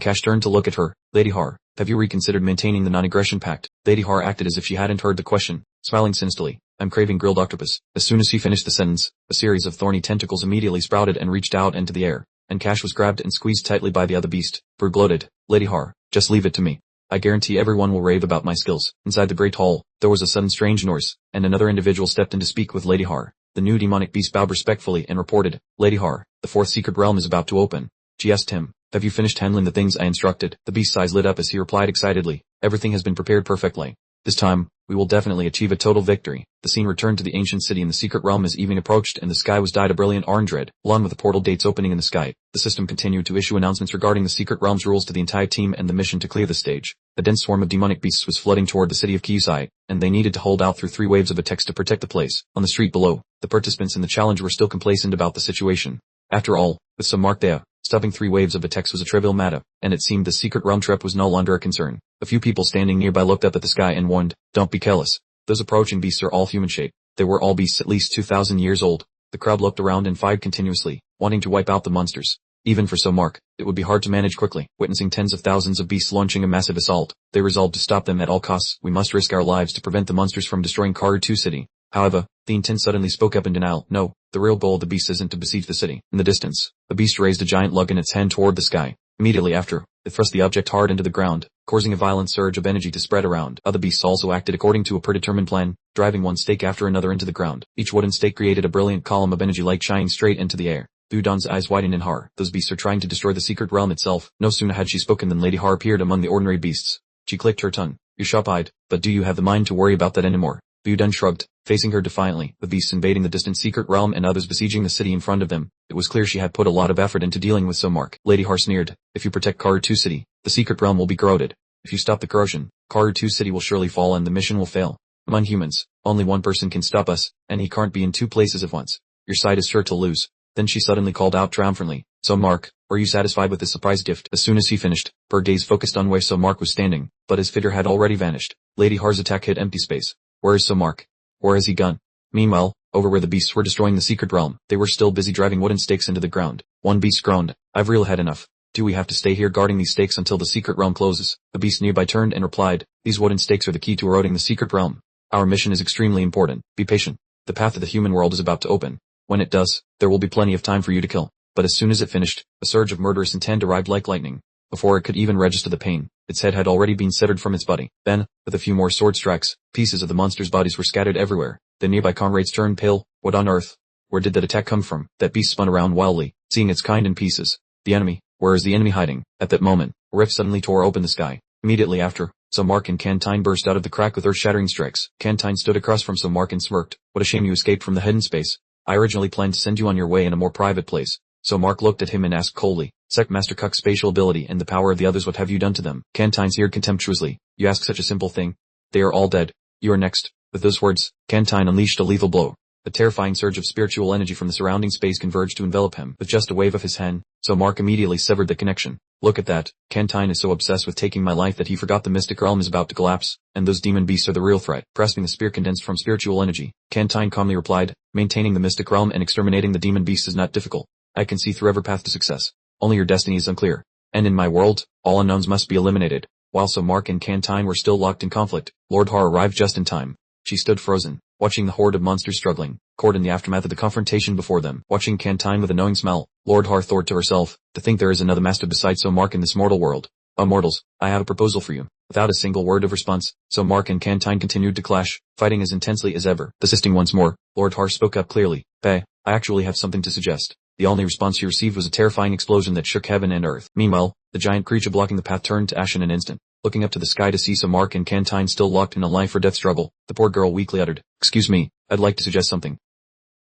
Cash turned to look at her. Lady Har, have you reconsidered maintaining the non-aggression pact? Lady Har acted as if she hadn't heard the question, smiling sinisterly. I'm craving grilled octopus. As soon as he finished the sentence, a series of thorny tentacles immediately sprouted and reached out into the air, and Cash was grabbed and squeezed tightly by the other beast. Brr gloated, Lady Har, just leave it to me. I guarantee everyone will rave about my skills. Inside the great hall, there was a sudden strange noise, and another individual stepped in to speak with Lady Har. The new demonic beast bowed respectfully and reported, Lady Har, the 4th secret realm is about to open. She asked him, Have you finished handling the things I instructed? The beast's eyes lit up as he replied excitedly, Everything has been prepared perfectly. This time, we will definitely achieve a total victory. The scene returned to the ancient city in the secret realm as evening approached and the sky was dyed a brilliant orange red, along with the portal dates opening in the sky. The system continued to issue announcements regarding the secret realm's rules to the entire team and the mission to clear the stage. A dense swarm of demonic beasts was flooding toward the city of Kyusai, and they needed to hold out through 3 waves of attacks to protect the place. On the street below, the participants in the challenge were still complacent about the situation. After all, with some mark there, stopping 3 waves of attacks was a trivial matter, and it seemed the secret realm trap was no longer a concern. A few people standing nearby looked up at the sky and warned, Don't be careless. Those approaching beasts are all human shape. They were all beasts at least 2,000 years old. The crowd looked around and fired continuously, wanting to wipe out the monsters. Even for Mark, it would be hard to manage quickly. Witnessing tens of thousands of beasts launching a massive assault, they resolved to stop them at all costs. We must risk our lives to prevent the monsters from destroying Karu 2 City. However, the Tin suddenly spoke up in denial. No, the real goal of the beast isn't to besiege the city. In the distance, the beast raised a giant lug in its hand toward the sky. Immediately after, it thrust the object hard into the ground, causing a violent surge of energy to spread around. Other beasts also acted according to a predetermined plan, driving one stake after another into the ground. Each wooden stake created a brilliant column of energy light shining straight into the air. Udon's eyes widened in horror. Those beasts are trying to destroy the secret realm itself. No sooner had she spoken than Lady Har appeared among the ordinary beasts. She clicked her tongue. You're sharp-eyed, but do you have the mind to worry about that anymore? Udon shrugged, facing her defiantly. The beasts invading the distant secret realm and others besieging the city in front of them. It was clear she had put a lot of effort into dealing with Mark. Lady Har sneered, If you protect Karu 2 City, the secret realm will be corroded. If you stop the corrosion, Karu 2 City will surely fall and the mission will fail. Among humans, only one person can stop us, and he can't be in 2 places at once. Your side is sure to lose. Then she suddenly called out triumphantly, Mark, are you satisfied with this surprise gift? As soon as he finished, her gaze focused on where Mark was standing, but his figure had already vanished. Lady Har's attack hit empty space. Where is Mark? Where has he gone? Meanwhile, over where the beasts were destroying the secret realm, they were still busy driving wooden stakes into the ground. One beast groaned, I've really had enough. Do we have to stay here guarding these stakes until the secret realm closes? The beast nearby turned and replied, These wooden stakes are the key to eroding the secret realm. Our mission is extremely important. Be patient. The path of the human world is about to open. When it does, there will be plenty of time for you to kill. but as soon as it finished, a surge of murderous intent arrived like lightning. Before it could even register the pain, its head had already been severed from its body. Then, with a few more sword strikes, pieces of the monster's bodies were scattered everywhere. The nearby comrades turned pale. What on earth? Where did that attack come from? That beast spun around wildly, seeing its kind in pieces. The enemy. Where is the enemy hiding? At that moment, a rift suddenly tore open the sky. Immediately after, Mark and Cantine burst out of the crack with earth-shattering strikes. Cantine stood across from Mark and smirked. What a shame you escaped from the hidden space. I originally planned to send you on your way in a more private place. Mark looked at him and asked coldly, Sect Master Cuck's spatial ability and the power of the others, what have you done to them? Cantine sneered contemptuously. You ask such a simple thing. They are all dead. You are next. With those words, Cantine unleashed a lethal blow. A terrifying surge of spiritual energy from the surrounding space converged to envelop him. With just a wave of his hand, Mark immediately severed the connection. Look at that. Cantine is so obsessed with taking my life that he forgot the mystic realm is about to collapse, and those demon beasts are the real threat. Grasping the spear condensed from spiritual energy, Cantine calmly replied, maintaining the mystic realm and exterminating the demon beasts is not difficult. I can see through every path to success. Only your destiny is unclear. And in my world, all unknowns must be eliminated. While Mark and Cantine were still locked in conflict, Lord Har arrived just in time. She stood frozen, watching the horde of monsters struggling, caught in the aftermath of the confrontation before them. Watching Cantine with a knowing smile, Lord Har thought to herself, to think there is another master besides Mark in this mortal world. Mortals, I have a proposal for you. Without a single word of response, Mark and Cantine continued to clash, fighting as intensely as ever. Persisting once more, Lord Har spoke up clearly. I actually have something to suggest. The only response she received was a terrifying explosion that shook heaven and earth. Meanwhile, the giant creature blocking the path turned to ash in an instant. Looking up to the sky to see Mark and Cantine still locked in a life-or-death struggle, the poor girl weakly uttered, Excuse me, I'd like to suggest something.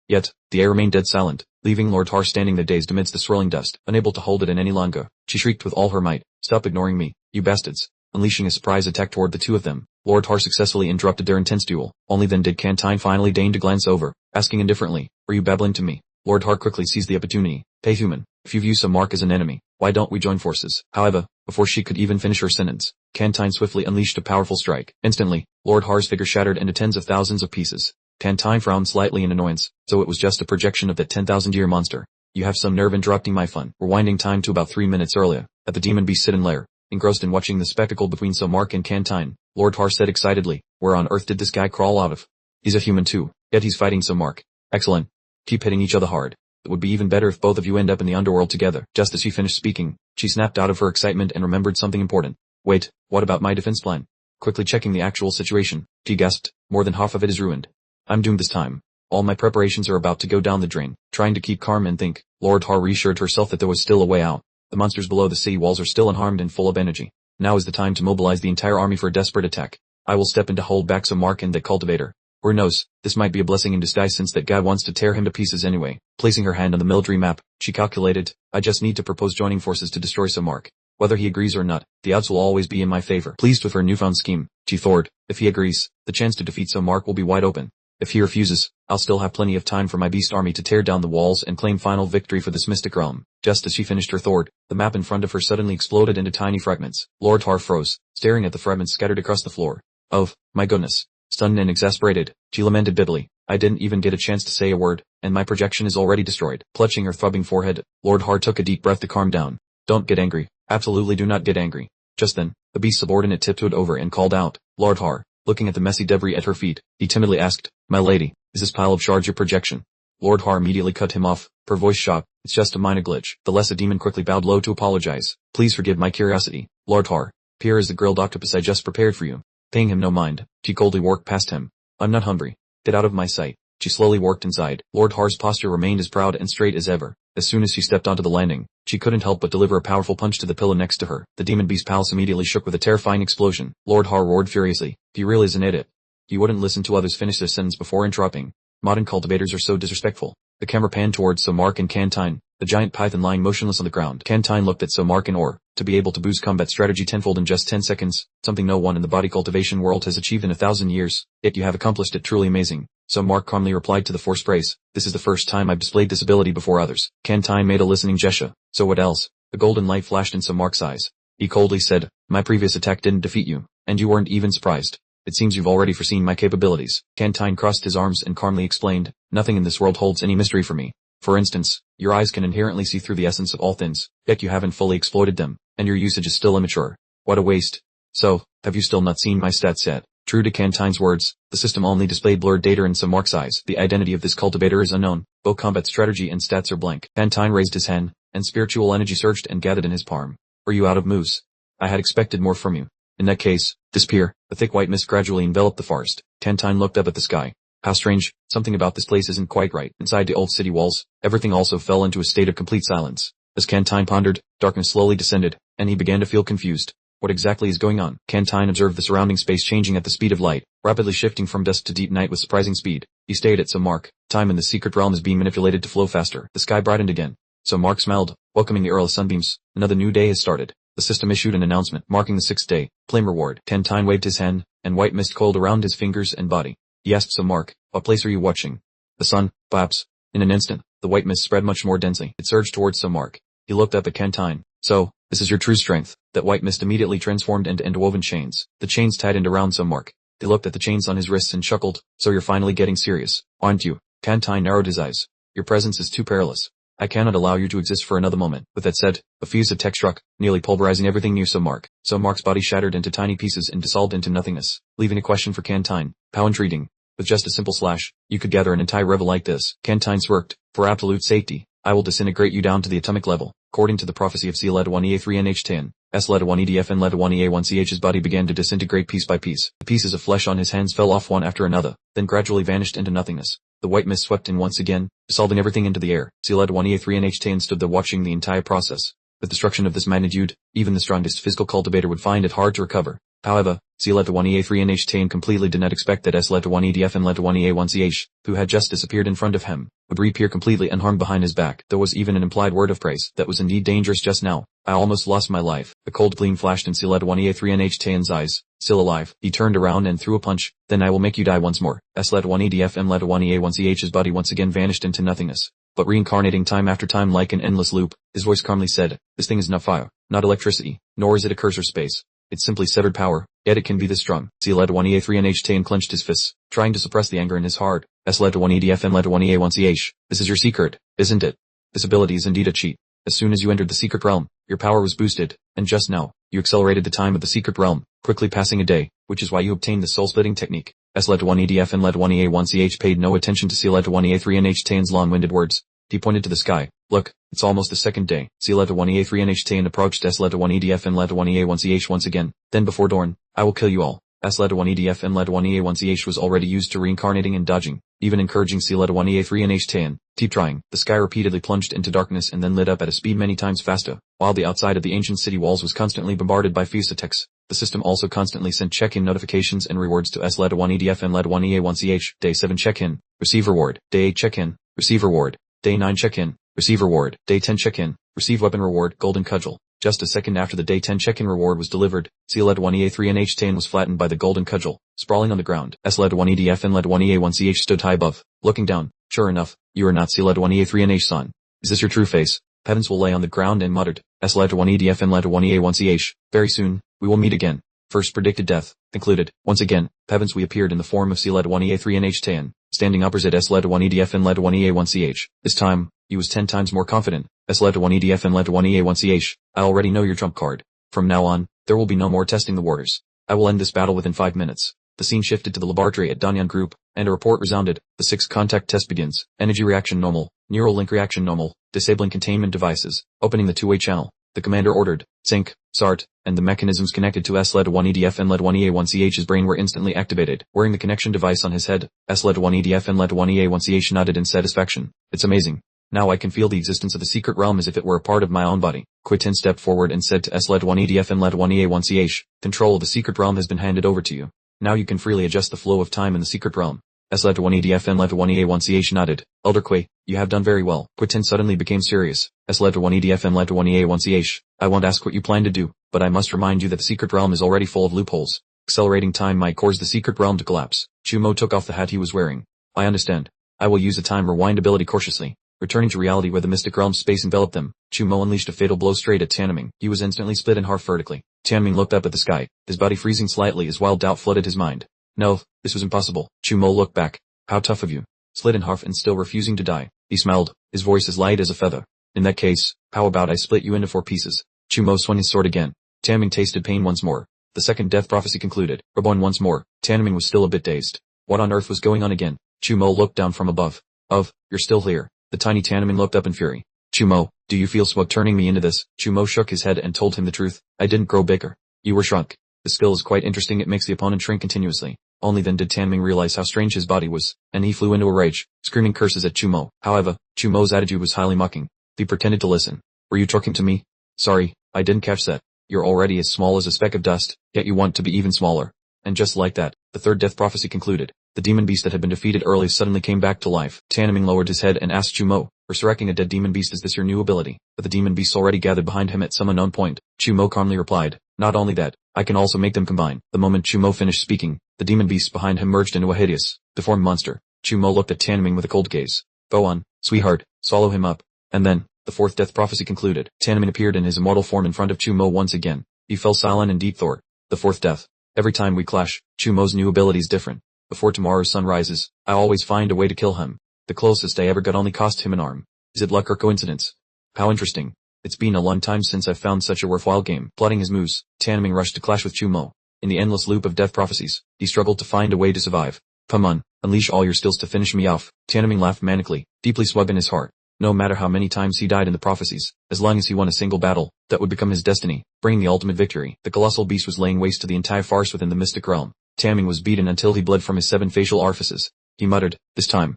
Yet, the air remained dead silent, leaving Lord Har standing there dazed amidst the swirling dust, unable to hold it in any longer. She shrieked with all her might, Stop ignoring me, you bastards. Unleashing a surprise attack toward the two of them, Lord Har successfully interrupted their intense duel. Only then did Cantine finally deign to glance over, asking indifferently, Were you babbling to me? Lord Har quickly seized the opportunity. Hey human, if you view Mark as an enemy, why don't we join forces? However, before she could even finish her sentence, Cantine swiftly unleashed a powerful strike. Instantly, Lord Har's figure shattered into tens of thousands of pieces. Cantine frowned slightly in annoyance, so it was just a projection of that 10,000-year monster. You have some nerve interrupting my fun. Rewinding time to about 3 minutes earlier, at the demon beast's hidden lair. Engrossed in watching the spectacle between Mark and Cantine, Lord Har said excitedly, Where on earth did this guy crawl out of? He's a human too, yet he's fighting Mark. Excellent. Keep hitting each other hard. It would be even better if both of you end up in the underworld together. Just as she finished speaking, she snapped out of her excitement and remembered something important. Wait, what about my defense plan? Quickly checking the actual situation, she gasped, more than half of it is ruined. I'm doomed this time. All my preparations are about to go down the drain. Trying to keep calm and think, Lord Har reassured herself that there was still a way out. The monsters below the city walls are still unharmed and full of energy. Now is the time to mobilize the entire army for a desperate attack. I will step in to hold back Mark and the cultivator. Or knows, this might be a blessing in disguise since that guy wants to tear him to pieces anyway. Placing her hand on the military map, she calculated, I just need to propose joining forces to destroy Mark. Whether he agrees or not, the odds will always be in my favor. Pleased with her newfound scheme, she thought, if he agrees, the chance to defeat Mark will be wide open. If he refuses, I'll still have plenty of time for my beast army to tear down the walls and claim final victory for this mystic realm. Just as she finished her thought, the map in front of her suddenly exploded into tiny fragments. Lord Har froze, staring at the fragments scattered across the floor. Oh, my goodness. Stunned and exasperated, she lamented bitterly. I didn't even get a chance to say a word, and my projection is already destroyed. Clutching her throbbing forehead, Lord Har took a deep breath to calm down. Don't get angry. Absolutely do not get angry. Just then, the beast's subordinate tiptoed over and called out, Lord Har. Looking at the messy debris at her feet, he timidly asked, My lady, is this pile of shards your projection? Lord Har immediately cut him off, her voice shocked. It's just a minor glitch. The lesser demon quickly bowed low to apologize. Please forgive my curiosity, Lord Har. Here is the grilled octopus I just prepared for you. Paying him no mind, she coldly walked past him. I'm not hungry. Get out of my sight. She slowly walked inside. Lord Har's posture remained as proud and straight as ever. As soon as she stepped onto the landing, she couldn't help but deliver a powerful punch to the pillow next to her. The demon beast palace immediately shook with a terrifying explosion. Lord Har roared furiously. He really is an idiot. He wouldn't listen to others finish their sentence before interrupting. Modern cultivators are so disrespectful. The camera panned towards Mark and Cantine, the giant python lying motionless on the ground. Cantine looked at Mark and Or, to be able to boost combat strategy tenfold in just 10 seconds, something no one in the body cultivation world has achieved in 1,000 years, yet you have accomplished it truly amazing. Mark calmly replied to the forced praise, This is the first time I've displayed this ability before others. Cantine made a listening gesture. So what else? The golden light flashed in Mark's eyes. He coldly said, My previous attack didn't defeat you, and you weren't even surprised. It seems you've already foreseen my capabilities. Cantine crossed his arms and calmly explained, Nothing in this world holds any mystery for me. For instance, your eyes can inherently see through the essence of all things, yet you haven't fully exploited them, and your usage is still immature. What a waste. So, have you still not seen my stat set? True to Cantine's words, the system only displayed blurred data in Mark's eyes. The identity of this cultivator is unknown, Both combat strategy and stats are blank. Cantine raised his hand, and spiritual energy surged and gathered in his palm. Are you out of moves? I had expected more from you. In that case, disappear. The thick white mist gradually enveloped the forest. Cantine looked up at the sky. How strange, something about this place isn't quite right. Inside the old city walls, everything also fell into a state of complete silence. As Cantine pondered, darkness slowly descended, and he began to feel confused. What exactly is going on? Cantine observed the surrounding space changing at the speed of light, rapidly shifting from dusk to deep night with surprising speed. He stayed at some mark. Time in the secret realm is being manipulated to flow faster. The sky brightened again. So Mark smiled, welcoming the early sunbeams. Another new day has started. The system issued an announcement marking the 6th day. Claim reward. Cantine waved his hand, and white mist coiled around his fingers and body. He asked so Mark, what place are you watching? The sun, perhaps. In an instant, the white mist spread much more densely. It surged towards some Mark. He looked up at Cantine. So, this is your true strength. That white mist immediately transformed into interwoven chains. The chains tightened around some Mark. He looked at the chains on his wrists and chuckled. So you're finally getting serious, aren't you? Cantine narrowed his eyes. Your presence is too perilous. I cannot allow you to exist for another moment. With that said, a fuse of tech struck, nearly pulverizing everything near some Mark. So Mark's body shattered into tiny pieces and dissolved into nothingness, leaving a question for Cantine. How intriguing. With just a simple slash, you could gather an entire revel like this. Cantine smirked. For absolute safety, I will disintegrate you down to the atomic level. According to the prophecy of C-1EA3NH10, S-1EDF and S-1EA1CH's body began to disintegrate piece by piece. The pieces of flesh on his hands fell off one after another, then gradually vanished into nothingness. The white mist swept in once again, dissolving everything into the air. C-1EA3NH10 stood there watching the entire process. With destruction of this magnitude, even the strongest physical cultivator would find it hard to recover. However, C-1EA3NH10 completely did not expect that S-1EDF and S-1EA1CH, who had just disappeared in front of him, would reappear completely unharmed behind his back. There was even an implied word of praise. That was indeed dangerous just now. I almost lost my life. A cold gleam flashed in C-1EA3NH10's eyes. Still alive, he turned around and threw a punch. Then I will make you die once more. S-1EDF and S-1EA1CH's body once again vanished into nothingness, but reincarnating time after time like an endless loop. His voice calmly said, this thing is not fire, not electricity, nor is it a cursor space. It's simply severed power, yet it can be this strong. C-1EA3NH10 clenched his fists, trying to suppress the anger in his heart. S-1EDF and S-1EA1CH, this is your secret, isn't it? This ability is indeed a cheat. As soon as you entered the secret realm, your power was boosted, and just now, you accelerated the time of the secret realm, quickly passing a day, which is why you obtained the soul-splitting technique. S-1EDF and S-1EA1CH paid no attention to C-1EA3NH10's long-winded words. He pointed to the sky. Look, it's almost the 2nd day. C-1EA3NH10 approached S-1EDF and S-1EA1CH once again. Then before dawn, I will kill you all. S-1EDF and S-1EA1CH was already used to reincarnating and dodging, even encouraging C-1EA3NH10. Keep trying. The sky repeatedly plunged into darkness and then lit up at a speed many times faster, while the outside of the ancient city walls was constantly bombarded by fuse attacks. The system also constantly sent check-in notifications and rewards to S-1EDF and S-1EA1CH. Day 7 check-in. Receive reward. Day 8 check-in. Receive reward. Day 9 check-in. Receive reward. Day 10 check-in. Receive weapon reward. Golden cudgel. Just a second after the day 10 check-in reward was delivered, C-1EA3NH10 was flattened by the golden cudgel, sprawling on the ground. S-1EDF and S-1EA1CH stood high above, looking down. Sure enough, you are not C-1EA3NH-san. Is this your true face? Heavens will lay on the ground and muttered. S-1EDF and S-1EA1CH. Very soon, we will meet again. First predicted death, concluded. Once again, heavens we appeared in the form of C-1EA3NH10, standing opposite S-1EDF and S-1EA1CH. This time, he was 10 times more confident. S-1EDF and S-1EA1CH, I already know your trump card. From now on, there will be no more testing the waters. I will end this battle within 5 minutes. The scene shifted to the laboratory at Danyan Group, and a report resounded. The 6th contact test begins. Energy reaction normal. Neural link reaction normal. Disabling containment devices. Opening the two-way channel. The commander ordered. Sync, SART, and the mechanisms connected to S-1EDF and S-1EA1CH's brain were instantly activated. Wearing the connection device on his head, S-1EDF and S-1EA1CH nodded in satisfaction. It's amazing. Now I can feel the existence of the secret realm as if it were a part of my own body. Quitin stepped forward and said to S-1EDF and S-1EA1CH, control of the secret realm has been handed over to you. Now you can freely adjust the flow of time in the secret realm. S-1EDF and S-1EA1CH nodded. Elder Quay, you have done very well. Quitin suddenly became serious. S-1EDF and S-1EA1CH, I won't ask what you plan to do, but I must remind you that the secret realm is already full of loopholes. Accelerating time might cause the secret realm to collapse. Chumo took off the hat he was wearing. I understand. I will use the time rewind ability cautiously. Returning to reality where the mystic realm's space enveloped them, Chumo unleashed a fatal blow straight at Tianming. He was instantly split in half vertically. Tianming looked up at the sky, his body freezing slightly as wild doubt flooded his mind. No, this was impossible. Chumo looked back. How tough of you. Split in half and still refusing to die. He smiled, his voice as light as a feather. In that case, how about I split you into 4 pieces? Chumo swung his sword again. Tianming tasted pain once more. The second death prophecy concluded. Reborn once more. Tianming was still a bit dazed. What on earth was going on again? Chumo looked down from above. You're still here. The tiny Tiananmen looked up in fury. Chumo, do you feel smug turning me into this? Chumo shook his head and told him the truth. I didn't grow bigger. You were shrunk. The skill is quite interesting, it makes the opponent shrink continuously. Only then did Tiananmen realize how strange his body was, and he flew into a rage, screaming curses at Chumo. However, Chumo's attitude was highly mocking. He pretended to listen. Were you talking to me? Sorry, I didn't catch that. You're already as small as a speck of dust, yet you want to be even smaller. And just like that, the third death prophecy concluded. The demon beast that had been defeated earlier suddenly came back to life. Tiananmen lowered his head and asked Chumo, resurrecting a dead demon beast, is this your new ability? But the demon beasts already gathered behind him at some unknown point. Chumo calmly replied, not only that, I can also make them combine. The moment Chumo finished speaking, the demon beasts behind him merged into a hideous, deformed monster. Chumo looked at Tiananmen with a cold gaze. Go on, sweetheart, swallow him up. And then, the fourth death prophecy concluded. Tiananmen appeared in his immortal form in front of Chumo once again. He fell silent in deep thought. The fourth death. Every time we clash, Chumo's new ability is different. Before tomorrow's sun rises, I always find a way to kill him. The closest I ever got only cost him an arm. Is it luck or coincidence? How interesting. It's been a long time since I've found such a worthwhile game. Plotting his moves, Tiananmen rushed to clash with Chumo. In the endless loop of death prophecies, he struggled to find a way to survive. Come on, unleash all your skills to finish me off. Tiananmen laughed manically, deeply smug in his heart. No matter how many times he died in the prophecies, as long as he won a single battle, that would become his destiny, bringing the ultimate victory. The colossal beast was laying waste to the entire farce within the mystic realm. Tiananmen was beaten until he bled from his 7 facial orifices. He muttered, this time.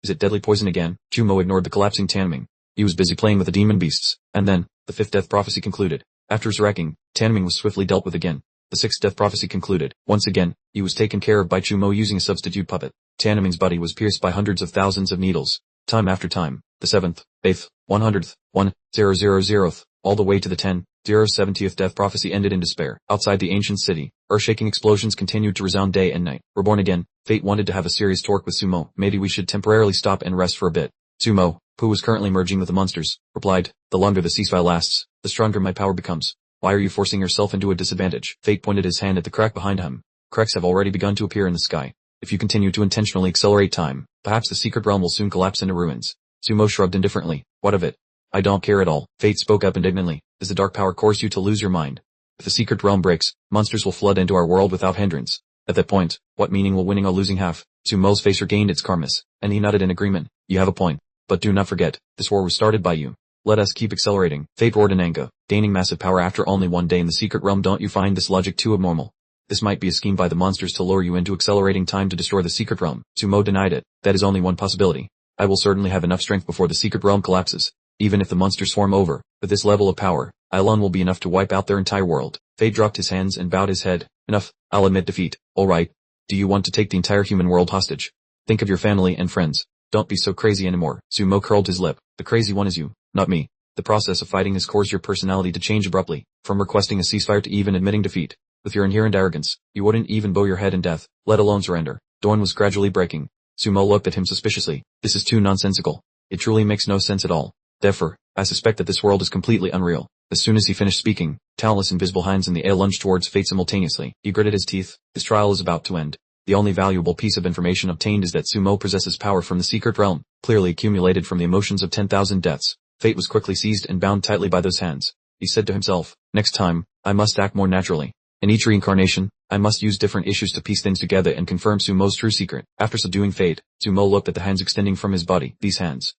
Is it deadly poison again? Chumo ignored the collapsing Tiananmen. He was busy playing with the demon beasts. And then, the fifth death prophecy concluded. After resurrecting, Tiananmen was swiftly dealt with again. The sixth death prophecy concluded. Once again, he was taken care of by Chumo using a substitute puppet. Tiananmen's body was pierced by hundreds of thousands of needles. Time after time. The 7th, 8th, 100th, 1,000th, all the way to the 10,070th death prophecy ended in despair. Outside the ancient city, earth-shaking explosions continued to resound day and night. Reborn again, fate wanted to have a serious talk with Sumo. Maybe we should temporarily stop and rest for a bit. Sumo, who was currently merging with the monsters, replied, the longer the ceasefire lasts, the stronger my power becomes. Why are you forcing yourself into a disadvantage? Fate pointed his hand at the crack behind him. Cracks have already begun to appear in the sky. If you continue to intentionally accelerate time, perhaps the secret realm will soon collapse into ruins. Sumo shrugged indifferently. What of it? I don't care at all. Fate spoke up indignantly. Does the dark power coerce you to lose your mind? If the secret realm breaks, monsters will flood into our world without hindrance. At that point, what meaning will winning or losing have? Sumo's face regained its calmness, and he nodded in agreement. You have a point. But do not forget, this war was started by you. Let us keep accelerating. Fate roared in anger, gaining massive power after only one day in the secret realm. Don't you find this logic too abnormal? This might be a scheme by the monsters to lure you into accelerating time to destroy the secret realm. Sumo denied it. That is only one possibility. I will certainly have enough strength before the secret realm collapses. Even if the monsters swarm over, with this level of power, I alone will be enough to wipe out their entire world. Fate dropped his hands and bowed his head. Enough, I'll admit defeat. Alright. Do you want to take the entire human world hostage? Think of your family and friends. Don't be so crazy anymore. Sumo curled his lip. The crazy one is you, not me. The process of fighting has caused your personality to change abruptly, from requesting a ceasefire to even admitting defeat. With your inherent arrogance, you wouldn't even bow your head in death, let alone surrender. Dawn was gradually breaking. Sumo looked at him suspiciously. This is too nonsensical. It truly makes no sense at all. Therefore, I suspect that this world is completely unreal. As soon as he finished speaking, countless invisible hands in the air lunged towards Fate simultaneously. He gritted his teeth. This trial is about to end. The only valuable piece of information obtained is that Sumo possesses power from the secret realm, clearly accumulated from the emotions of 10,000 deaths. Fate was quickly seized and bound tightly by those hands. He said to himself, next time, I must act more naturally. In each reincarnation, I must use different issues to piece things together and confirm Sumo's true secret. After subduing Fate, Sumo looked at the hands extending from his body. These hands.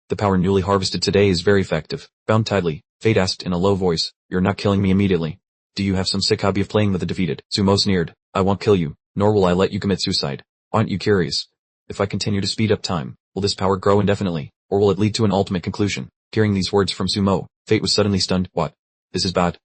The power newly harvested today is very effective. Bound tightly, Fate asked in a low voice, you're not killing me immediately. Do you have some sick hobby of playing with the defeated? Sumo sneered, I won't kill you, nor will I let you commit suicide. Aren't you curious? If I continue to speed up time, will this power grow indefinitely, or will it lead to an ultimate conclusion? Hearing these words from Sumo, Fate was suddenly stunned. What? This is bad.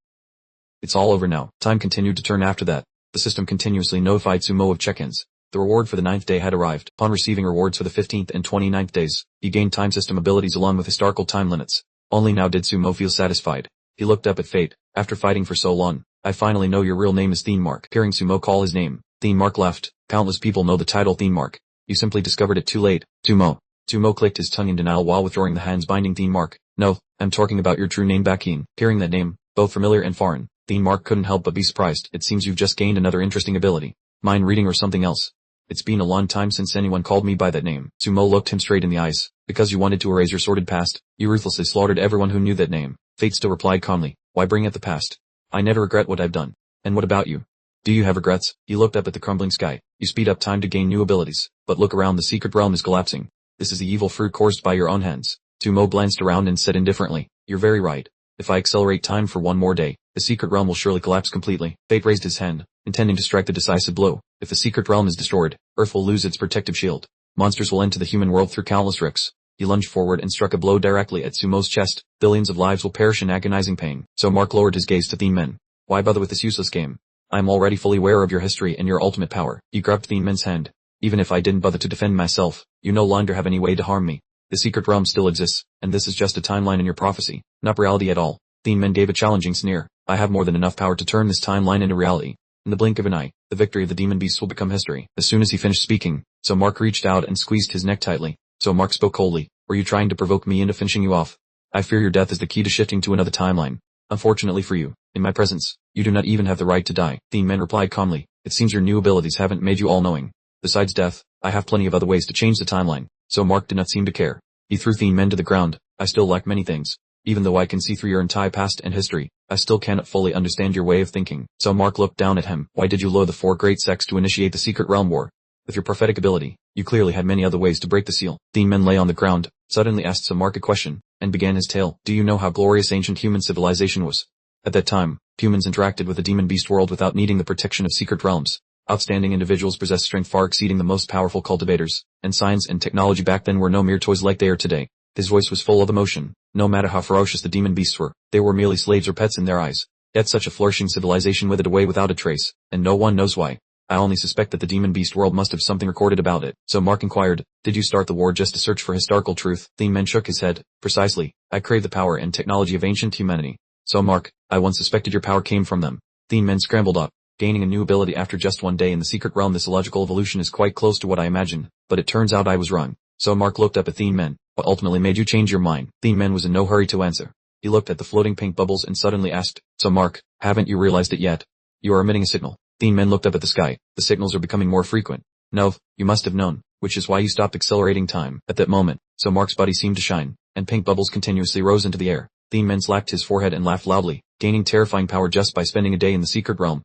It's all over now. Time continued to turn after that. The system continuously notified Sumo of check-ins. The reward for the 9th day had arrived. Upon receiving rewards for the 15th and 29th days, he gained time system abilities along with historical time limits. Only now did Sumo feel satisfied. He looked up at Fate. After fighting for so long, I finally know your real name is Thenemark. Hearing Sumo call his name, Thenemark laughed. Countless people know the title Thenemark. You simply discovered it too late. Sumo. Sumo clicked his tongue in denial while withdrawing the hands binding Thenemark. No, I'm talking about your true name Bakin. Hearing that name, both familiar and foreign, Thenemark couldn't help but be surprised. It seems you've just gained another interesting ability. Mind reading or something else? It's been a long time since anyone called me by that name. Sumo looked him straight in the eyes. Because you wanted to erase your sordid past, you ruthlessly slaughtered everyone who knew that name. Fate still replied calmly, why bring up the past? I never regret what I've done. And what about you? Do you have regrets? He looked up at the crumbling sky. You speed up time to gain new abilities, but look around, the secret realm is collapsing. This is the evil fruit caused by your own hands. Sumo glanced around and said indifferently, you're very right. If I accelerate time for one more day, the secret realm will surely collapse completely. Fate raised his hand, intending to strike the decisive blow. If the secret realm is destroyed, Earth will lose its protective shield. Monsters will enter the human world through countless rifts. He lunged forward and struck a blow directly at Sumo's chest. Billions of lives will perish in agonizing pain. So Mark lowered his gaze to Thien Men. Why bother with this useless game? I am already fully aware of your history and your ultimate power. He grabbed Thien Men's hand. Even if I didn't bother to defend myself, you no longer have any way to harm me. The secret realm still exists, and this is just a timeline in your prophecy, not reality at all. Thien Men gave a challenging sneer. I have more than enough power to turn this timeline into reality. In the blink of an eye, the victory of the demon beasts will become history. As soon as he finished speaking, So Mark reached out and squeezed his neck tightly. So Mark spoke coldly. Were you trying to provoke me into finishing you off? I fear your death is the key to shifting to another timeline. Unfortunately for you, in my presence, you do not even have the right to die. Thien Men replied calmly. It seems your new abilities haven't made you all-knowing. Besides death, I have plenty of other ways to change the timeline. So Mark did not seem to care. He threw Thien Men to the ground. I still lack many things. Even though I can see through your entire past and history, I still cannot fully understand your way of thinking. So Mark looked down at him. Why did you lure the four great sects to initiate the secret realm war? With your prophetic ability, you clearly had many other ways to break the seal. Thien Men lay on the ground, suddenly asked So Mark a question, and began his tale. Do you know how glorious ancient human civilization was? At that time, humans interacted with the demon beast world without needing the protection of secret realms. Outstanding individuals possessed strength far exceeding the most powerful cultivators, and science and technology back then were no mere toys like they are today. His voice was full of emotion. No matter how ferocious the demon beasts were, they were merely slaves or pets in their eyes. Yet such a flourishing civilization withered away without a trace, and no one knows why. I only suspect that the demon beast world must have something recorded about it. So Mark inquired, did you start the war just to search for historical truth? Thien Men shook his head. Precisely. I crave the power and technology of ancient humanity. So Mark, I once suspected your power came from them. Thien Men scrambled up. Gaining a new ability after just one day in the secret realm, this illogical evolution is quite close to what I imagined, but it turns out I was wrong. So Mark looked up at Thien Men. What ultimately made you change your mind? Thien Men was in no hurry to answer. He looked at the floating pink bubbles and suddenly asked, so Mark, haven't you realized it yet? You are emitting a signal. Thien Men looked up at the sky. The signals are becoming more frequent. No, you must have known, which is why you stopped accelerating time. At that moment, So Mark's body seemed to shine, and pink bubbles continuously rose into the air. Thien Men slapped his forehead and laughed loudly, gaining terrifying power just by spending a day in the secret realm.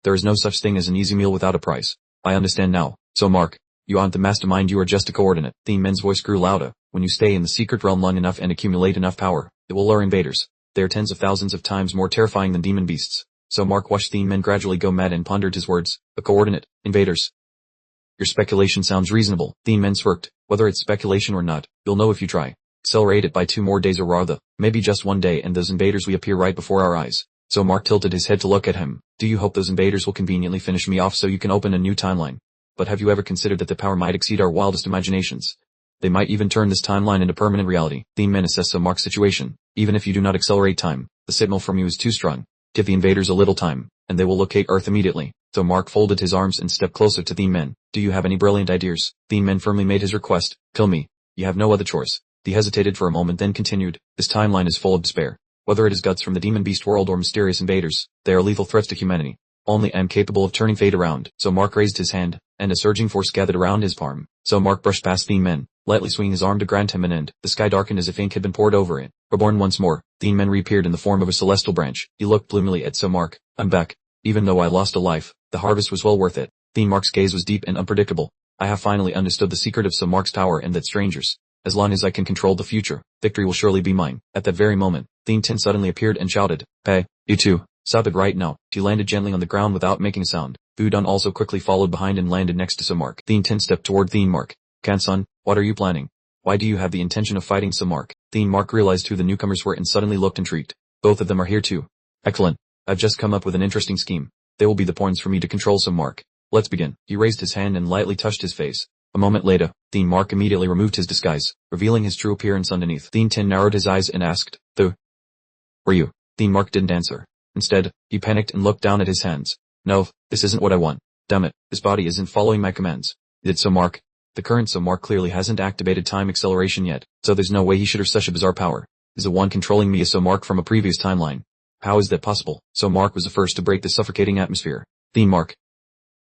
There is no such thing as an easy meal without a price. I understand now. So Mark, you aren't the mastermind, you are just a coordinate. Thien Men's voice grew louder. When you stay in the secret realm long enough and accumulate enough power, it will lure invaders. They are tens of thousands of times more terrifying than demon beasts. So Mark watched Thien Men gradually go mad and pondered his words. A coordinate, invaders. Your speculation sounds reasonable. Thien Men smirked. Whether it's speculation or not, you'll know if you try. Accelerate it by 2 more days or rather, maybe just 1 day and those invaders will appear right before our eyes. So Mark tilted his head to look at him. Do you hope those invaders will conveniently finish me off so you can open a new timeline? But have you ever considered that the power might exceed our wildest imaginations? They might even turn this timeline into permanent reality. Thien Men assessed So Mark's situation. Even if you do not accelerate time, the signal from you is too strong. Give the invaders a little time, and they will locate Earth immediately. So Mark folded his arms and stepped closer to Thien Men. Do you have any brilliant ideas? Thien Men firmly made his request. Kill me. You have no other choice. He hesitated for a moment then continued. This timeline is full of despair. Whether it is guts from the demon beast world or mysterious invaders, they are lethal threats to humanity. Only I am capable of turning fate around. So Mark raised his hand, and a surging force gathered around his palm. So Mark brushed past Thien Men, lightly swinging his arm to grant him an end. The sky darkened as if ink had been poured over it. Reborn once more, Thien Men reappeared in the form of a celestial branch. He looked gloomily at So Mark. I'm back. Even though I lost a life, the harvest was well worth it. Thien Mark's gaze was deep and unpredictable. I have finally understood the secret of So Mark's power and that strangers, as long as I can control the future, victory will surely be mine. At that very moment, Thien Tin suddenly appeared and shouted, Hey, you two, stop it right now. She landed gently on the ground without making a sound. Budun also quickly followed behind and landed next to So Mark. Thien Tin stepped toward Thien Mark. Kansan, what are you planning? Why do you have the intention of fighting So Mark? Thien Mark realized who the newcomers were and suddenly looked intrigued. Both of them are here too. Excellent. I've just come up with an interesting scheme. They will be the pawns for me to control So Mark. Let's begin. He raised his hand and lightly touched his face. A moment later, Thien Mark immediately removed his disguise, revealing his true appearance underneath. Thien Tin narrowed his eyes and asked, Were you? Thien Mark didn't answer. Instead, he panicked and looked down at his hands. No, this isn't what I want. Damn it, this body isn't following my commands. Did So Mark? The current So Mark clearly hasn't activated time acceleration yet, so there's no way he should have such a bizarre power. Is the one controlling me a So Mark from a previous timeline? How is that possible? So Mark was the first to break the suffocating atmosphere. Thien Mark.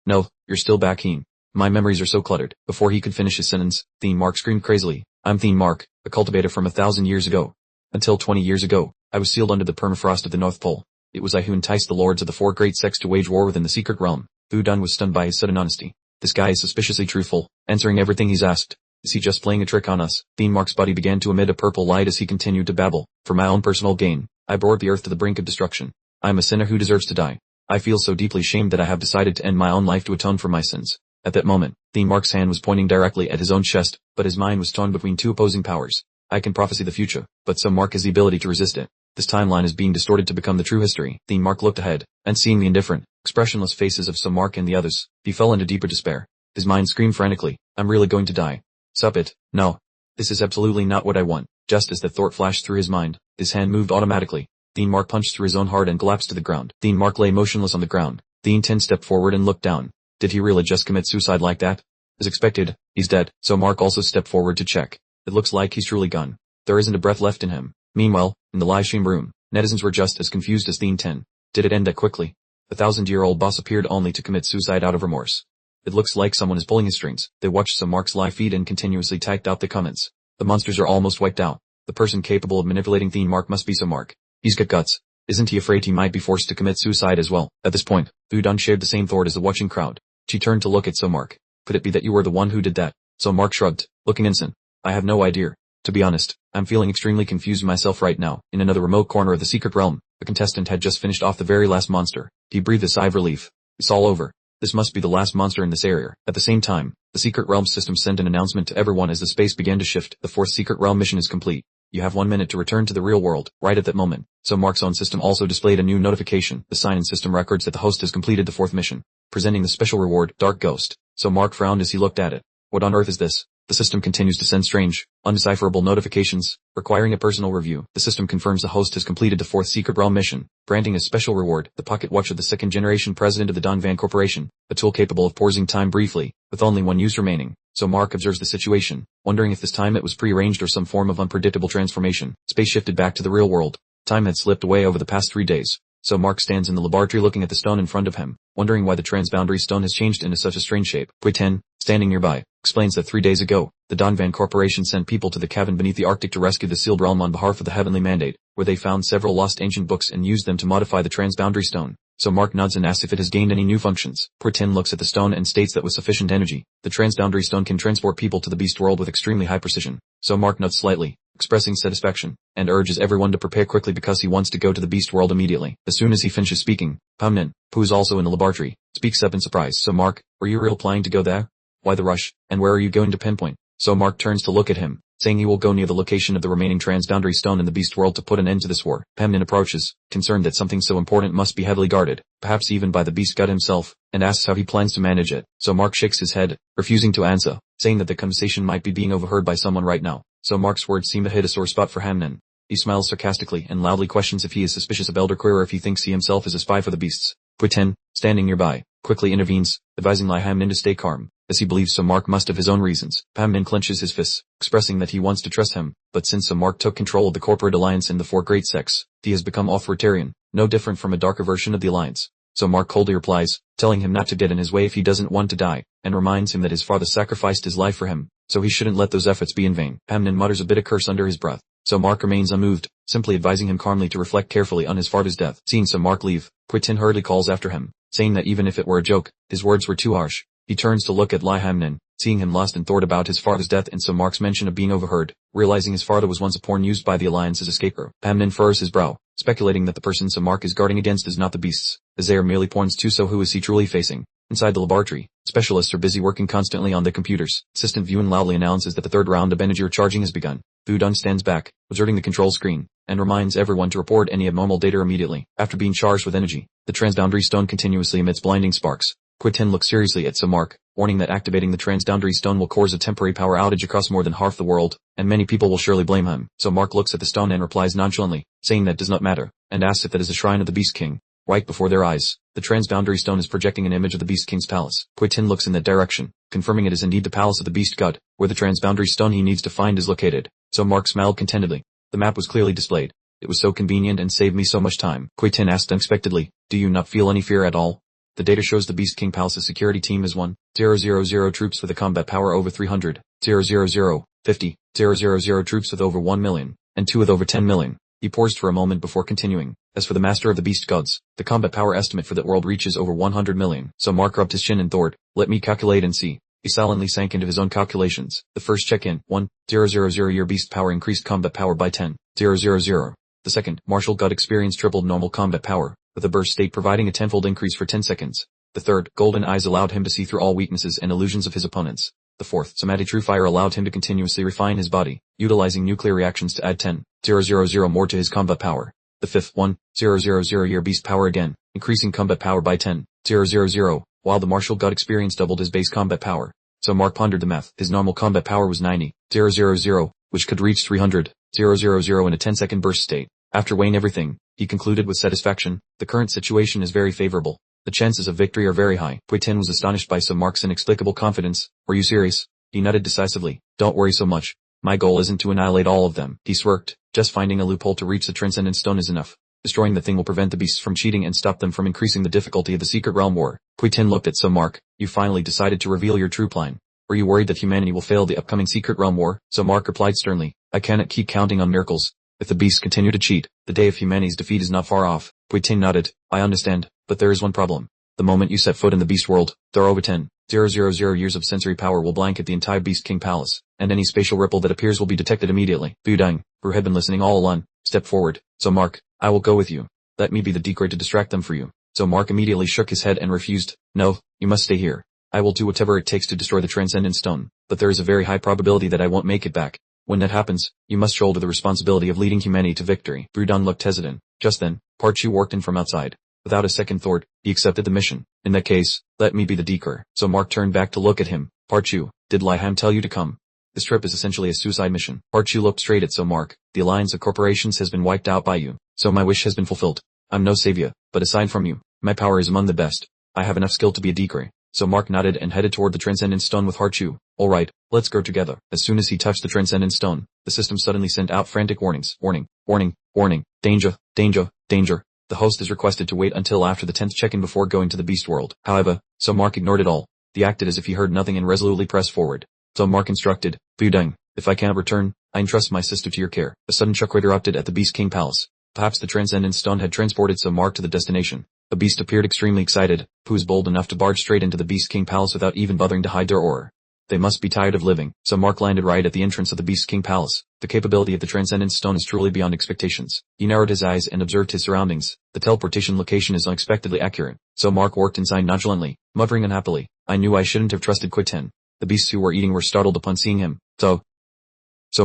No, you're still back, Heen. My memories are so cluttered. Before he could finish his sentence, Thien Mark screamed crazily. I'm Thien Mark, a cultivator from 1,000 years ago. Until 20 years ago, I was sealed under the permafrost of the North Pole. It was I who enticed the lords of the 4 great sects to wage war within the secret realm. Budun was stunned by his sudden honesty. This guy is suspiciously truthful, answering everything he's asked. Is he just playing a trick on us? Mark's body began to emit a purple light as he continued to babble. For my own personal gain, I brought the earth to the brink of destruction. I am a sinner who deserves to die. I feel so deeply shamed that I have decided to end my own life to atone for my sins. At that moment, Mark's hand was pointing directly at his own chest, but his mind was torn between two opposing powers. I can prophesy the future, but Mark has the ability to resist it. This timeline is being distorted to become the true history. Mark looked ahead, and seeing the indifferent, expressionless faces of Mark and the others, he fell into deeper despair. His mind screamed frantically, I'm really going to die. Sup it, no. This is absolutely not what I want. Just as the thought flashed through his mind, his hand moved automatically. Mark punched through his own heart and collapsed to the ground. Mark lay motionless on the ground. 10 stepped forward and looked down. Did he really just commit suicide like that? As expected, he's dead, so Mark also stepped forward to check. It looks like he's truly gone. There isn't a breath left in him. Meanwhile, in the live stream room, netizens were just as confused as 10. Did it end that quickly? The 1,000-year-old boss appeared only to commit suicide out of remorse. It looks like someone is pulling his strings. They watched Mark's live feed and continuously typed out the comments. The monsters are almost wiped out. The person capable of manipulating Mark must be Mark. He's got guts. Isn't he afraid he might be forced to commit suicide as well? At this point, Budun shared the same thought as the watching crowd. She turned to look at Mark. Could it be that you were the one who did that? Mark shrugged, looking innocent. I have no idea. To be honest, I'm feeling extremely confused myself right now. In another remote corner of the secret realm, a contestant had just finished off the very last monster. He breathed a sigh of relief. It's all over. This must be the last monster in this area. At the same time, the secret realm system sent an announcement to everyone as the space began to shift. The fourth secret realm mission is complete. You have 1 minute to return to the real world. Right at that moment, Mark's own system also displayed a new notification. The sign-in system records that the host has completed the fourth mission, presenting the special reward, Dark Ghost. Mark frowned as he looked at it. What on earth is this? The system continues to send strange, undecipherable notifications, requiring a personal review. The system confirms the host has completed the fourth secret realm mission, granting a special reward, the pocket watch of the second-generation president of the Dongvan Corporation, a tool capable of pausing time briefly, with only one use remaining. Mark observes the situation, wondering if this time it was prearranged or some form of unpredictable transformation. Space shifted back to the real world. Time had slipped away over the past 3 days. Mark stands in the laboratory looking at the stone in front of him, wondering why the transboundary stone has changed into such a strange shape. Ten, standing nearby, explains that 3 days ago, the Dongvan Corporation sent people to the cavern beneath the Arctic to rescue the sealed realm on behalf of the Heavenly Mandate, where they found several lost ancient books and used them to modify the transboundary stone. Mark nods and asks if it has gained any new functions. 10 looks at the stone and states that with sufficient energy, the transboundary stone can transport people to the beast world with extremely high precision. Mark nods slightly, expressing satisfaction, and urges everyone to prepare quickly because he wants to go to the beast world immediately. As soon as he finishes speaking, Pamnin, who is also in the laboratory, speaks up in surprise. Mark, are you really planning to go there? Why the rush, and where are you going to pinpoint? Mark turns to look at him, saying he will go near the location of the remaining transboundary stone in the beast world to put an end to this war. Pamnin approaches, concerned that something so important must be heavily guarded, perhaps even by the beast god himself, and asks how he plans to manage it. Mark shakes his head, refusing to answer, saying that the conversation might be being overheard by someone right now. Mark's words seem to hit a sore spot for Hamnin. He smiles sarcastically and loudly questions if he is suspicious of Elder Queer or if he thinks he himself is a spy for the beasts. Putin, standing nearby, quickly intervenes, advising Lai Hamnin to stay calm, as he believes Mark must have his own reasons. Hamnin clenches his fists, expressing that he wants to trust him, but since Mark took control of the corporate alliance in the four great sects, he has become authoritarian, no different from a darker version of the alliance. Mark coldly replies, telling him not to get in his way if he doesn't want to die, and reminds him that his father sacrificed his life for him, so he shouldn't let those efforts be in vain. Hamnin mutters a bitter curse under his breath, Mark remains unmoved, simply advising him calmly to reflect carefully on his father's death. Seeing Mark leave, Putin hurriedly calls after him, saying that even if it were a joke, his words were too harsh. He turns to look at Lai Hamnin, seeing him lost in thought about his father's death and Mark's mention of being overheard, realizing his father was once a pawn used by the alliance as a scapegoat. Hamnin furrows his brow, speculating that the person Mark is guarding against is not the beasts, as they are merely pawns too. So who is he truly facing? Inside the laboratory, specialists are busy working constantly on their computers. Assistant Viewen loudly announces that the third round of energy recharging has begun. Budun stands back, observing the control screen, and reminds everyone to report any abnormal data immediately. After being charged with energy, the transboundary stone continuously emits blinding sparks. Putin looks seriously at Mark, warning that activating the transboundary stone will cause a temporary power outage across more than half the world, and many people will surely blame him. Mark looks at the stone and replies nonchalantly, saying that does not matter, and asks if that is a shrine of the Beast King. Right before their eyes, the transboundary stone is projecting an image of the Beast King's palace. Putin looks in that direction, confirming it is indeed the palace of the Beast God, where the transboundary stone he needs to find is located. Mark smiled contentedly. The map was clearly displayed. It was so convenient and saved me so much time. Putin asked unexpectedly, do you not feel any fear at all? The data shows the Beast King Palace's security team is 1,000 troops with a combat power over 300, 50, 000 troops with over 1 million, and 2 with over 10 million. He paused for a moment before continuing. As for the Master of the Beast Gods, the combat power estimate for that world reaches over 100 million. Mark rubbed his chin and thought, let me calculate and see. He silently sank into his own calculations. The first check-in, 1,000 your beast power increased combat power by 10,000. The second, martial gut experience tripled normal combat power, with a burst state providing a tenfold increase for 10 seconds. The third, golden eyes allowed him to see through all weaknesses and illusions of his opponents. The fourth, somatic true fire allowed him to continuously refine his body, utilizing nuclear reactions to add 10,000 more to his combat power. The fifth, 1,000 your beast power again, increasing combat power by 10,000, while the martial gut experience doubled his base combat power. So Mark pondered the math. His normal combat power was 90,000, which could reach 300,000 in a 10-second burst state. After weighing everything, he concluded with satisfaction, the current situation is very favorable. The chances of victory are very high. Hui Tin was astonished by So Mark's inexplicable confidence. Were you serious? He nutted decisively. Don't worry so much. My goal isn't to annihilate all of them. He smirked. Just finding a loophole to reach the Transcendent Stone is enough. Destroying the thing will prevent the beasts from cheating and stop them from increasing the difficulty of the Secret Realm War. Hui Tin looked at So Mark. You finally decided to reveal your true plan. Were you worried that humanity will fail the upcoming Secret Realm War? So Mark replied sternly. I cannot keep counting on miracles. If the beasts continue to cheat, the day of humanity's defeat is not far off. Hui Tin nodded. I understand, but there is one problem. The moment you set foot in the beast world, there are over 10,000 years of sensory power will blanket the entire Beast King Palace, and any spatial ripple that appears will be detected immediately. Budang, who had been listening all along, stepped forward. So Mark, I will go with you. Let me be the decoy to distract them for you. So Mark immediately shook his head and refused. No, you must stay here. I will do whatever it takes to destroy the Transcendent Stone, but there is a very high probability that I won't make it back. When that happens, you must shoulder the responsibility of leading humanity to victory. Budang looked hesitant. Just then, Parchu walked in from outside. Without a second thought, he accepted the mission. In that case, let me be the decoy. So Mark turned back to look at him. Parchu, did Liham tell you to come? This trip is essentially a suicide mission. Parchu looked straight at So Mark. The alliance of corporations has been wiped out by you, so my wish has been fulfilled. I'm no savior, but aside from you, my power is among the best. I have enough skill to be a decoy. So Mark nodded and headed toward the Transcendent Stone with Parchu. Alright, let's go together. As soon as he touched the Transcendent Stone, the system suddenly sent out frantic warnings. Warning, warning, warning, danger, danger, danger. The host is requested to wait until after the 10th check-in before going to the beast world. However, So Mark ignored it all. He acted as if he heard nothing and resolutely pressed forward. So Mark instructed, Budang, if I can't return, I entrust my sister to your care. A sudden chakra erupted at the Beast King Palace. Perhaps the Transcendent Stone had transported So Mark to the destination. A beast appeared extremely excited, who was bold enough to barge straight into the Beast King Palace without even bothering to hide their aura. They must be tired of living. So Mark landed right at the entrance of the Beast King Palace. The capability of the Transcendent Stone is truly beyond expectations. He narrowed his eyes and observed his surroundings. The teleportation location is unexpectedly accurate. So Mark walked inside nonchalantly, muttering unhappily. I knew I shouldn't have trusted Hui Tin. The beasts who were eating were startled upon seeing him. So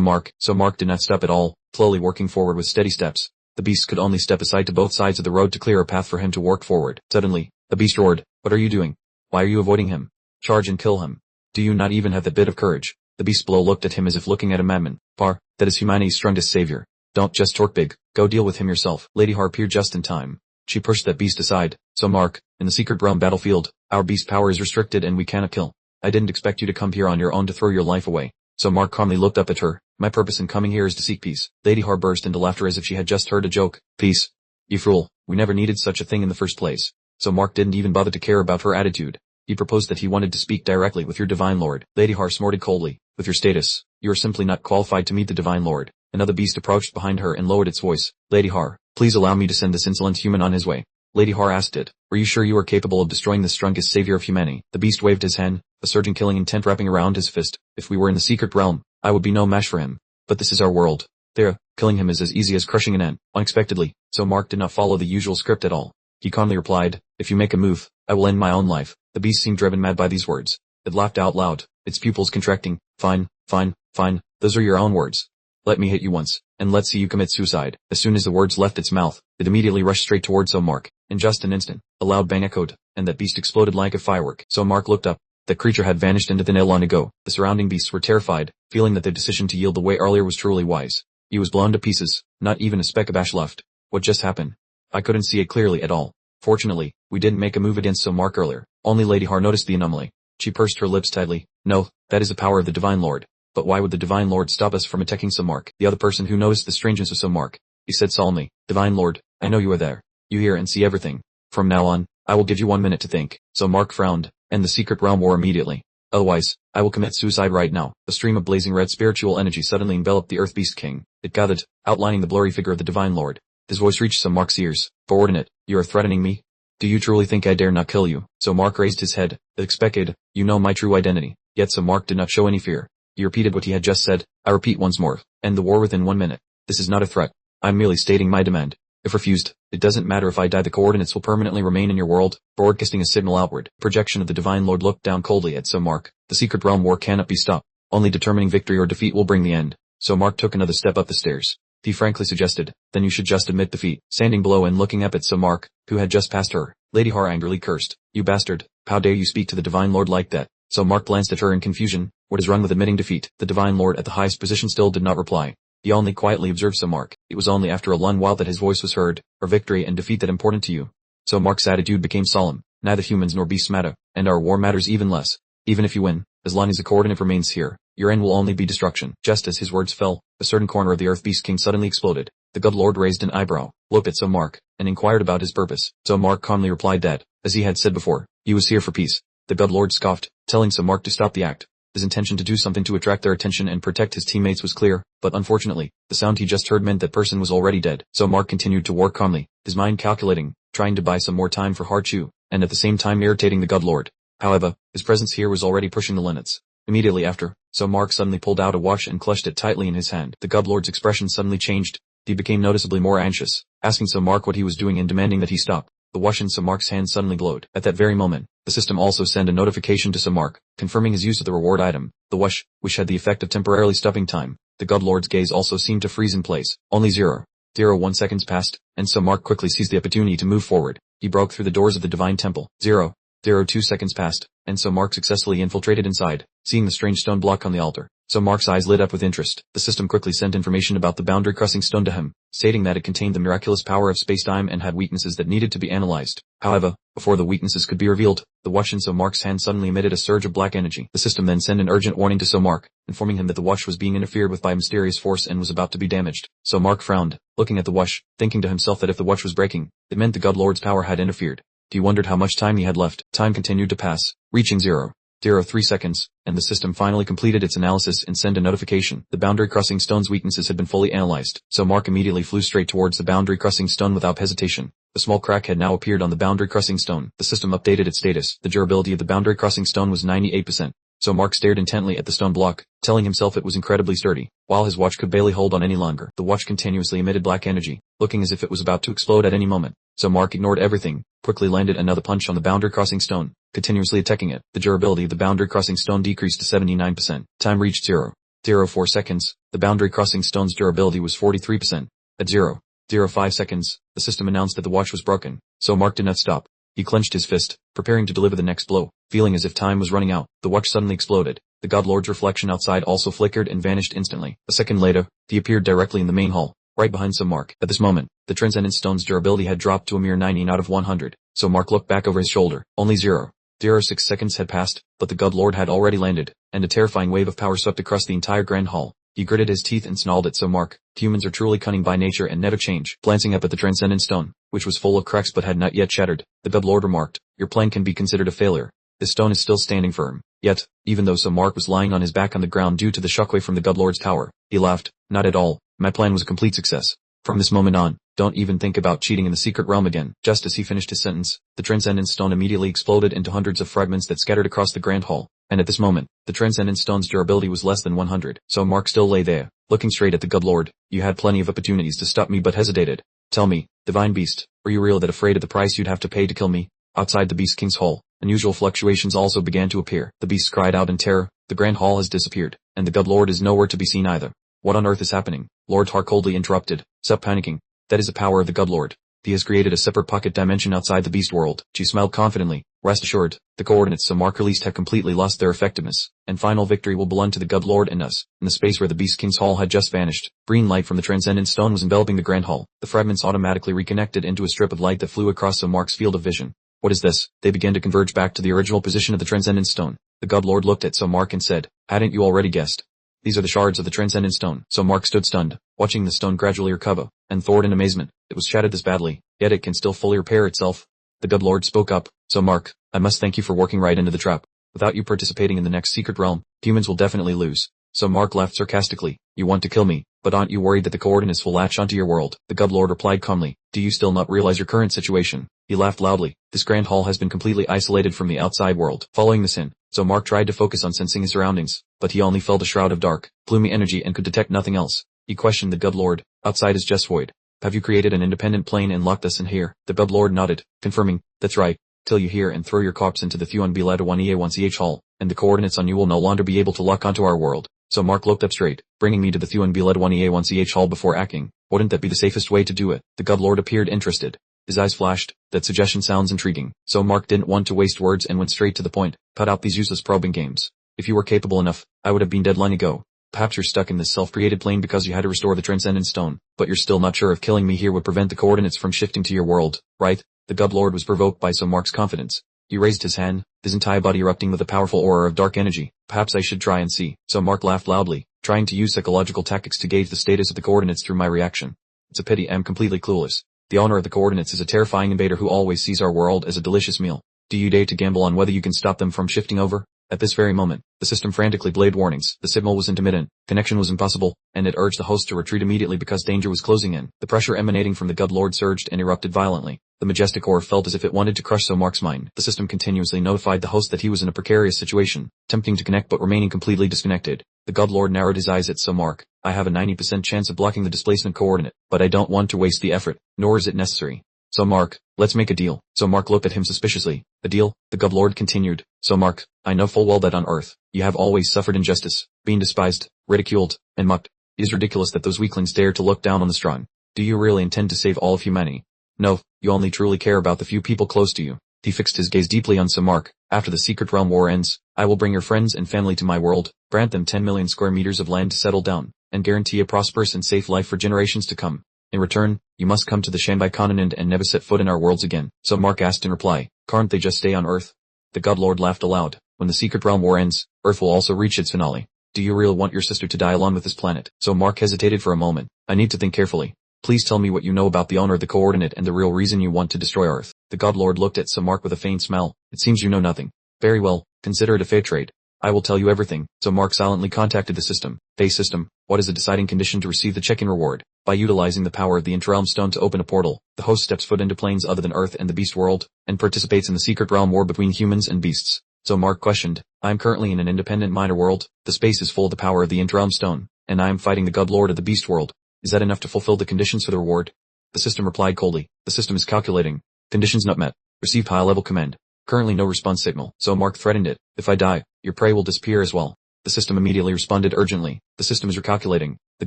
Mark did not stop at all, slowly working forward with steady steps. The beasts could only step aside to both sides of the road to clear a path for him to work forward. Suddenly, a beast roared. What are you doing? Why are you avoiding him? Charge and kill him. Do you not even have that bit of courage? The beast below looked at him as if looking at a madman. Par, that is humanity's strongest savior. Don't just talk big, go deal with him yourself. Lady Har appeared just in time. She pushed that beast aside. So Mark, in the Secret Realm battlefield, our beast power is restricted and we cannot kill. I didn't expect you to come here on your own to throw your life away. So Mark calmly looked up at her. My purpose in coming here is to seek peace. Lady Har burst into laughter as if she had just heard a joke. Peace? You fool, we never needed such a thing in the first place. So Mark didn't even bother to care about her attitude. He proposed that he wanted to speak directly with your Divine Lord. Lady Har snorted coldly. With your status, you are simply not qualified to meet the Divine Lord. Another beast approached behind her and lowered its voice. Lady Har, please allow me to send this insolent human on his way. Lady Har asked it. Were you sure you are capable of destroying the strongest savior of humanity? The beast waved his hand, a surging killing intent wrapping around his fist. If we were in the Secret Realm, I would be no match for him. But this is our world. There, killing him is as easy as crushing an ant. Unexpectedly, so Mark did not follow the usual script at all. He calmly replied, if you make a move, I will end my own life. The beast seemed driven mad by these words. It laughed out loud, its pupils contracting. Fine, fine, fine, those are your own words. Let me hit you once, and let's see you commit suicide. As soon as the words left its mouth, it immediately rushed straight towards So Mark. In just an instant, a loud bang echoed, and that beast exploded like a firework. So Mark looked up. That creature had vanished into thin air long ago. The surrounding beasts were terrified, feeling that their decision to yield the way earlier was truly wise. He was blown to pieces, not even a speck of ash left. What just happened? I couldn't see it clearly at all. Fortunately, we didn't make a move against So Mark earlier. Only Lady Har noticed the anomaly. She pursed her lips tightly. No, that is the power of the Divine Lord. But why would the Divine Lord stop us from attacking So Mark? The other person who noticed the strangeness of So Mark. He said solemnly, Divine Lord, I know you are there. You hear and see everything. From now on, I will give you 1 minute to think. So Mark frowned, and the Secret Realm War immediately. Otherwise, I will commit suicide right now. A stream of blazing red spiritual energy suddenly enveloped the Earth Beast King. It gathered, outlining the blurry figure of the Divine Lord. His voice reached So Mark's ears. Subordinate, you are threatening me? Do you truly think I dare not kill you? So Mark raised his head. As expected, you know my true identity. Yet Mark did not show any fear. He repeated what he had just said. I repeat once more, end the war within 1 minute. This is not a threat. I'm merely stating my demand. If refused, it doesn't matter if I die, the coordinates will permanently remain in your world. Broadcasting a signal outward. Projection of the Divine Lord looked down coldly at Mark. The secret realm war cannot be stopped. Only determining victory or defeat will bring the end. Mark took another step up the stairs. He frankly suggested, then you should just admit defeat. Standing below and looking up at Mark, who had just passed her, Lady Har angrily cursed. You bastard, how dare you speak to the Divine Lord like that? Mark glanced at her in confusion. What is wrong with admitting defeat? The Divine Lord at the highest position still did not reply. He only quietly observed Mark. It was only after a long while that his voice was heard. Are victory and defeat that important to you? Mark's attitude became solemn. Neither humans nor beasts matter, and our war matters even less. Even if you win, as long as the coordinate remains here, your end will only be destruction. Just as his words fell, a certain corner of the Earth Beast King suddenly exploded. The God Lord raised an eyebrow, looked at Mark, and inquired about his purpose. Mark calmly replied that, as he had said before, he was here for peace. The God Lord scoffed, telling Mark to stop the act. His intention to do something to attract their attention and protect his teammates was clear, but unfortunately, the sound he just heard meant that person was already dead. Mark continued to work calmly, his mind calculating, trying to buy some more time for Harchu, and at the same time irritating the God Lord. However, his presence here was already pushing the limits. Immediately after, Mark suddenly pulled out a watch and clutched it tightly in his hand. The God Lord's expression suddenly changed. He became noticeably more anxious, asking Mark what he was doing and demanding that he stop. The watch in Mark's hand suddenly glowed. At that very moment, the system also sent a notification to Mark, confirming his use of the reward item. The watch, which had the effect of temporarily stopping time. The God Lord's gaze also seemed to freeze in place. Only 0.01 seconds passed, and Mark quickly seized the opportunity to move forward. He broke through the doors of the Divine Temple. 0.02 seconds passed, and Mark successfully infiltrated inside, seeing the strange stone block on the altar. Mark's eyes lit up with interest. The system quickly sent information about the boundary-crossing stone to him, stating that it contained the miraculous power of space-time and had weaknesses that needed to be analyzed. However, before the weaknesses could be revealed, the watch in Mark's hand suddenly emitted a surge of black energy. The system then sent an urgent warning to Mark, informing him that the watch was being interfered with by a mysterious force and was about to be damaged. Mark frowned, looking at the watch, thinking to himself that if the watch was breaking, it meant the God Lord's power had interfered. He wondered how much time he had left. Time continued to pass, reaching 0.03 seconds, and the system finally completed its analysis and sent a notification. The boundary-crossing stone's weaknesses had been fully analyzed, Mark immediately flew straight towards the boundary-crossing stone without hesitation. A small crack had now appeared on the boundary-crossing stone. The system updated its status. The durability of the boundary-crossing stone was 98%. Mark stared intently at the stone block, telling himself it was incredibly sturdy. While his watch could barely hold on any longer, the watch continuously emitted black energy, looking as if it was about to explode at any moment. Mark ignored everything, quickly landed another punch on the boundary-crossing stone, continuously attacking it. The durability of the boundary-crossing stone decreased to 79%. Time reached 0.04 seconds. The boundary-crossing stone's durability was 43%. At 0.05 seconds, the system announced that the watch was broken. Mark did not stop. He clenched his fist, preparing to deliver the next blow. Feeling as if time was running out, the watch suddenly exploded. The God Lord's reflection outside also flickered and vanished instantly. A second later, he appeared directly in the main hall, right behind Mark. At this moment, the transcendent stone's durability had dropped to a mere 19 out of 100. Mark looked back over his shoulder. Only 0.06 seconds had passed, but the God Lord had already landed, and a terrifying wave of power swept across the entire grand hall. He gritted his teeth and snarled at Mark. Humans are truly cunning by nature and never change. Glancing up at the transcendent stone, which was full of cracks but had not yet shattered, the God Lord remarked, your plan can be considered a failure. This stone is still standing firm. Yet, even though Mark was lying on his back on the ground due to the shockwave from the God Lord's tower, he laughed. Not at all. My plan was a complete success. From this moment on, don't even think about cheating in the secret realm again. Just as he finished his sentence, the transcendent stone immediately exploded into hundreds of fragments that scattered across the grand hall. And at this moment, the transcendent stone's durability was less than 100. Mark still lay there, looking straight at the God Lord. You had plenty of opportunities to stop me but hesitated. Tell me, divine beast, are you real that afraid of the price you'd have to pay to kill me? Outside the Beast King's hall, unusual fluctuations also began to appear. The beasts cried out in terror. The grand hall has disappeared, and the God Lord is nowhere to be seen either. What on earth is happening? Lord Har coldly interrupted. Stop panicking. That is the power of the God Lord. He has created a separate pocket dimension outside the beast world. She smiled confidently. Rest assured, the coordinates Mark released have completely lost their effectiveness, and final victory will belong to the God Lord and us. In the space where the Beast King's hall had just vanished, green light from the transcendent stone was enveloping the grand hall. The fragments automatically reconnected into a strip of light that flew across Mark's field of vision. What is this? They began to converge back to the original position of the transcendent stone. The God Lord looked at Mark and said, hadn't you already guessed? These are the shards of the transcendent stone. Mark stood stunned, watching the stone gradually recover, and thawed in amazement. It was shattered this badly, yet it can still fully repair itself. The God Lord spoke up. Mark, I must thank you for working right into the trap. Without you participating in the next secret realm, humans will definitely lose. Mark laughed sarcastically. You want to kill me, but aren't you worried that the coordinates will latch onto your world? The God Lord replied calmly. Do you still not realize your current situation? He laughed loudly. This grand hall has been completely isolated from the outside world. Following this in, So Mark tried to focus on sensing his surroundings, but he only felt a shroud of dark, gloomy energy and could detect nothing else. He questioned the God Lord. Outside is just void. Have you created an independent plane and locked us in here? The God Lord nodded, confirming, that's right. Till you hear and throw your corpse into the Thuan Bileta 1EA1CH Hall, and the coordinates on you will no longer be able to lock onto our world. So Mark looked up straight, bringing me to the Thuan Bileta 1EA1CH Hall before acting. Wouldn't that be the safest way to do it? The God Lord appeared interested. His eyes flashed. That suggestion sounds intriguing. So Mark didn't want to waste words and went straight to the point. Cut out these useless probing games. If you were capable enough, I would have been dead long ago. Perhaps you're stuck in this self-created plane because you had to restore the transcendent stone, but you're still not sure if killing me here would prevent the coordinates from shifting to your world, right? The God Lord was provoked by So Mark's confidence. He raised his hand, his entire body erupting with a powerful aura of dark energy. Perhaps I should try and see. So Mark laughed loudly, trying to use psychological tactics to gauge the status of the coordinates through my reaction. It's a pity I'm completely clueless. The owner of the coordinates is a terrifying invader who always sees our world as a delicious meal. Do you dare to gamble on whether you can stop them from shifting over? At this very moment, the system frantically blared warnings. The signal was intermittent, connection was impossible, and it urged the host to retreat immediately because danger was closing in. The pressure emanating from the God Lord surged and erupted violently. The majestic aura felt as if it wanted to crush So Mark's mind. The system continuously notified the host that he was in a precarious situation, attempting to connect but remaining completely disconnected. The God Lord narrowed his eyes at So Mark. I have a 90% chance of blocking the displacement coordinate, but I don't want to waste the effort, nor is it necessary. So Mark, let's make a deal. So Mark looked at him suspiciously. A deal? The God Lord continued. So Mark, I know full well that on Earth, you have always suffered injustice, been despised, ridiculed, and mocked. It is ridiculous that those weaklings dare to look down on the strong. Do you really intend to save all of humanity? No, you only truly care about the few people close to you. He fixed his gaze deeply on So Mark. After the Secret Realm War ends, I will bring your friends and family to my world, grant them 10 million square meters of land to settle down, and guarantee a prosperous and safe life for generations to come. In return, you must come to the Shanbai continent and never set foot in our worlds again. So Mark asked in reply, can't they just stay on Earth? The God Lord laughed aloud. When the Secret Realm War ends, Earth will also reach its finale. Do you really want your sister to die along with this planet? So Mark hesitated for a moment. I need to think carefully. Please tell me what you know about the owner of the coordinate and the real reason you want to destroy Earth. The God Lord looked at So Mark with a faint smile. It seems you know nothing. Very well, consider it a fair trade. I will tell you everything. So Mark silently contacted the system. Hey system, what is the deciding condition to receive the check-in reward? By utilizing the power of the Interrealm Stone to open a portal, the host steps foot into planes other than Earth and the Beast World, and participates in the Secret Realm War between humans and beasts. So Mark questioned, I am currently in an independent minor world, the space is full of the power of the Interrealm Stone, and I am fighting the God Lord of the Beast World. Is that enough to fulfill the conditions for the reward? The system replied coldly. The system is calculating. Conditions not met. Received high-level command. Currently no response signal. So Mark threatened it. If I die, your prey will disappear as well. The system immediately responded urgently. The system is recalculating. The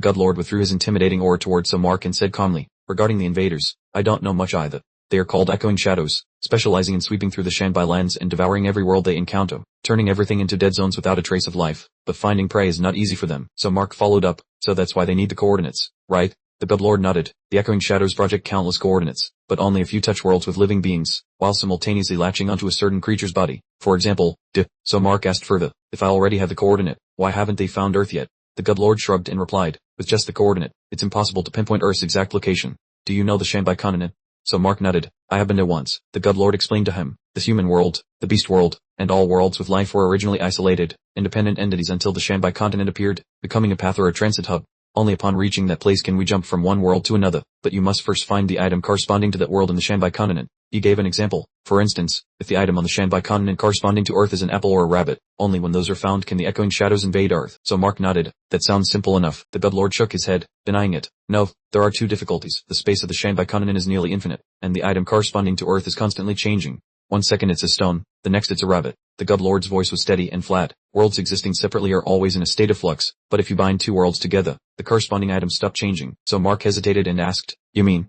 God Lord withdrew his intimidating aura towards So Mark and said calmly, regarding the invaders, I don't know much either. They are called Echoing Shadows, specializing in sweeping through the Shanbai lands and devouring every world they encounter, turning everything into dead zones without a trace of life. But finding prey is not easy for them. So Mark followed up, so that's why they need the coordinates, right? The God Lord nodded. The Echoing Shadows project countless coordinates, but only a few touch worlds with living beings, while simultaneously latching onto a certain creature's body. For example, So Mark asked further, if I already have the coordinate, why haven't they found Earth yet? The God Lord shrugged and replied, with just the coordinate, it's impossible to pinpoint Earth's exact location. Do you know the Shanbai continent? So Mark nodded. I have been there once. The God Lord explained to him, the human world, the beast world, and all worlds with life were originally isolated, independent entities until the Shanbai continent appeared, becoming a path or a transit hub. Only upon reaching that place can we jump from one world to another, but you must first find the item corresponding to that world in the Shanbai continent. He gave an example. For instance, if the item on the Shanbai continent corresponding to Earth is an apple or a rabbit, only when those are found can the Echoing Shadows invade Earth. So Mark nodded. That sounds simple enough. The God Lord shook his head, denying it. No, there are two difficulties. The space of the Shanbai continent is nearly infinite, and the item corresponding to Earth is constantly changing. 1 second it's a stone, the next it's a rabbit. The God Lord's voice was steady and flat. Worlds existing separately are always in a state of flux, but if you bind two worlds together, the corresponding items stop changing. So Mark hesitated and asked, you mean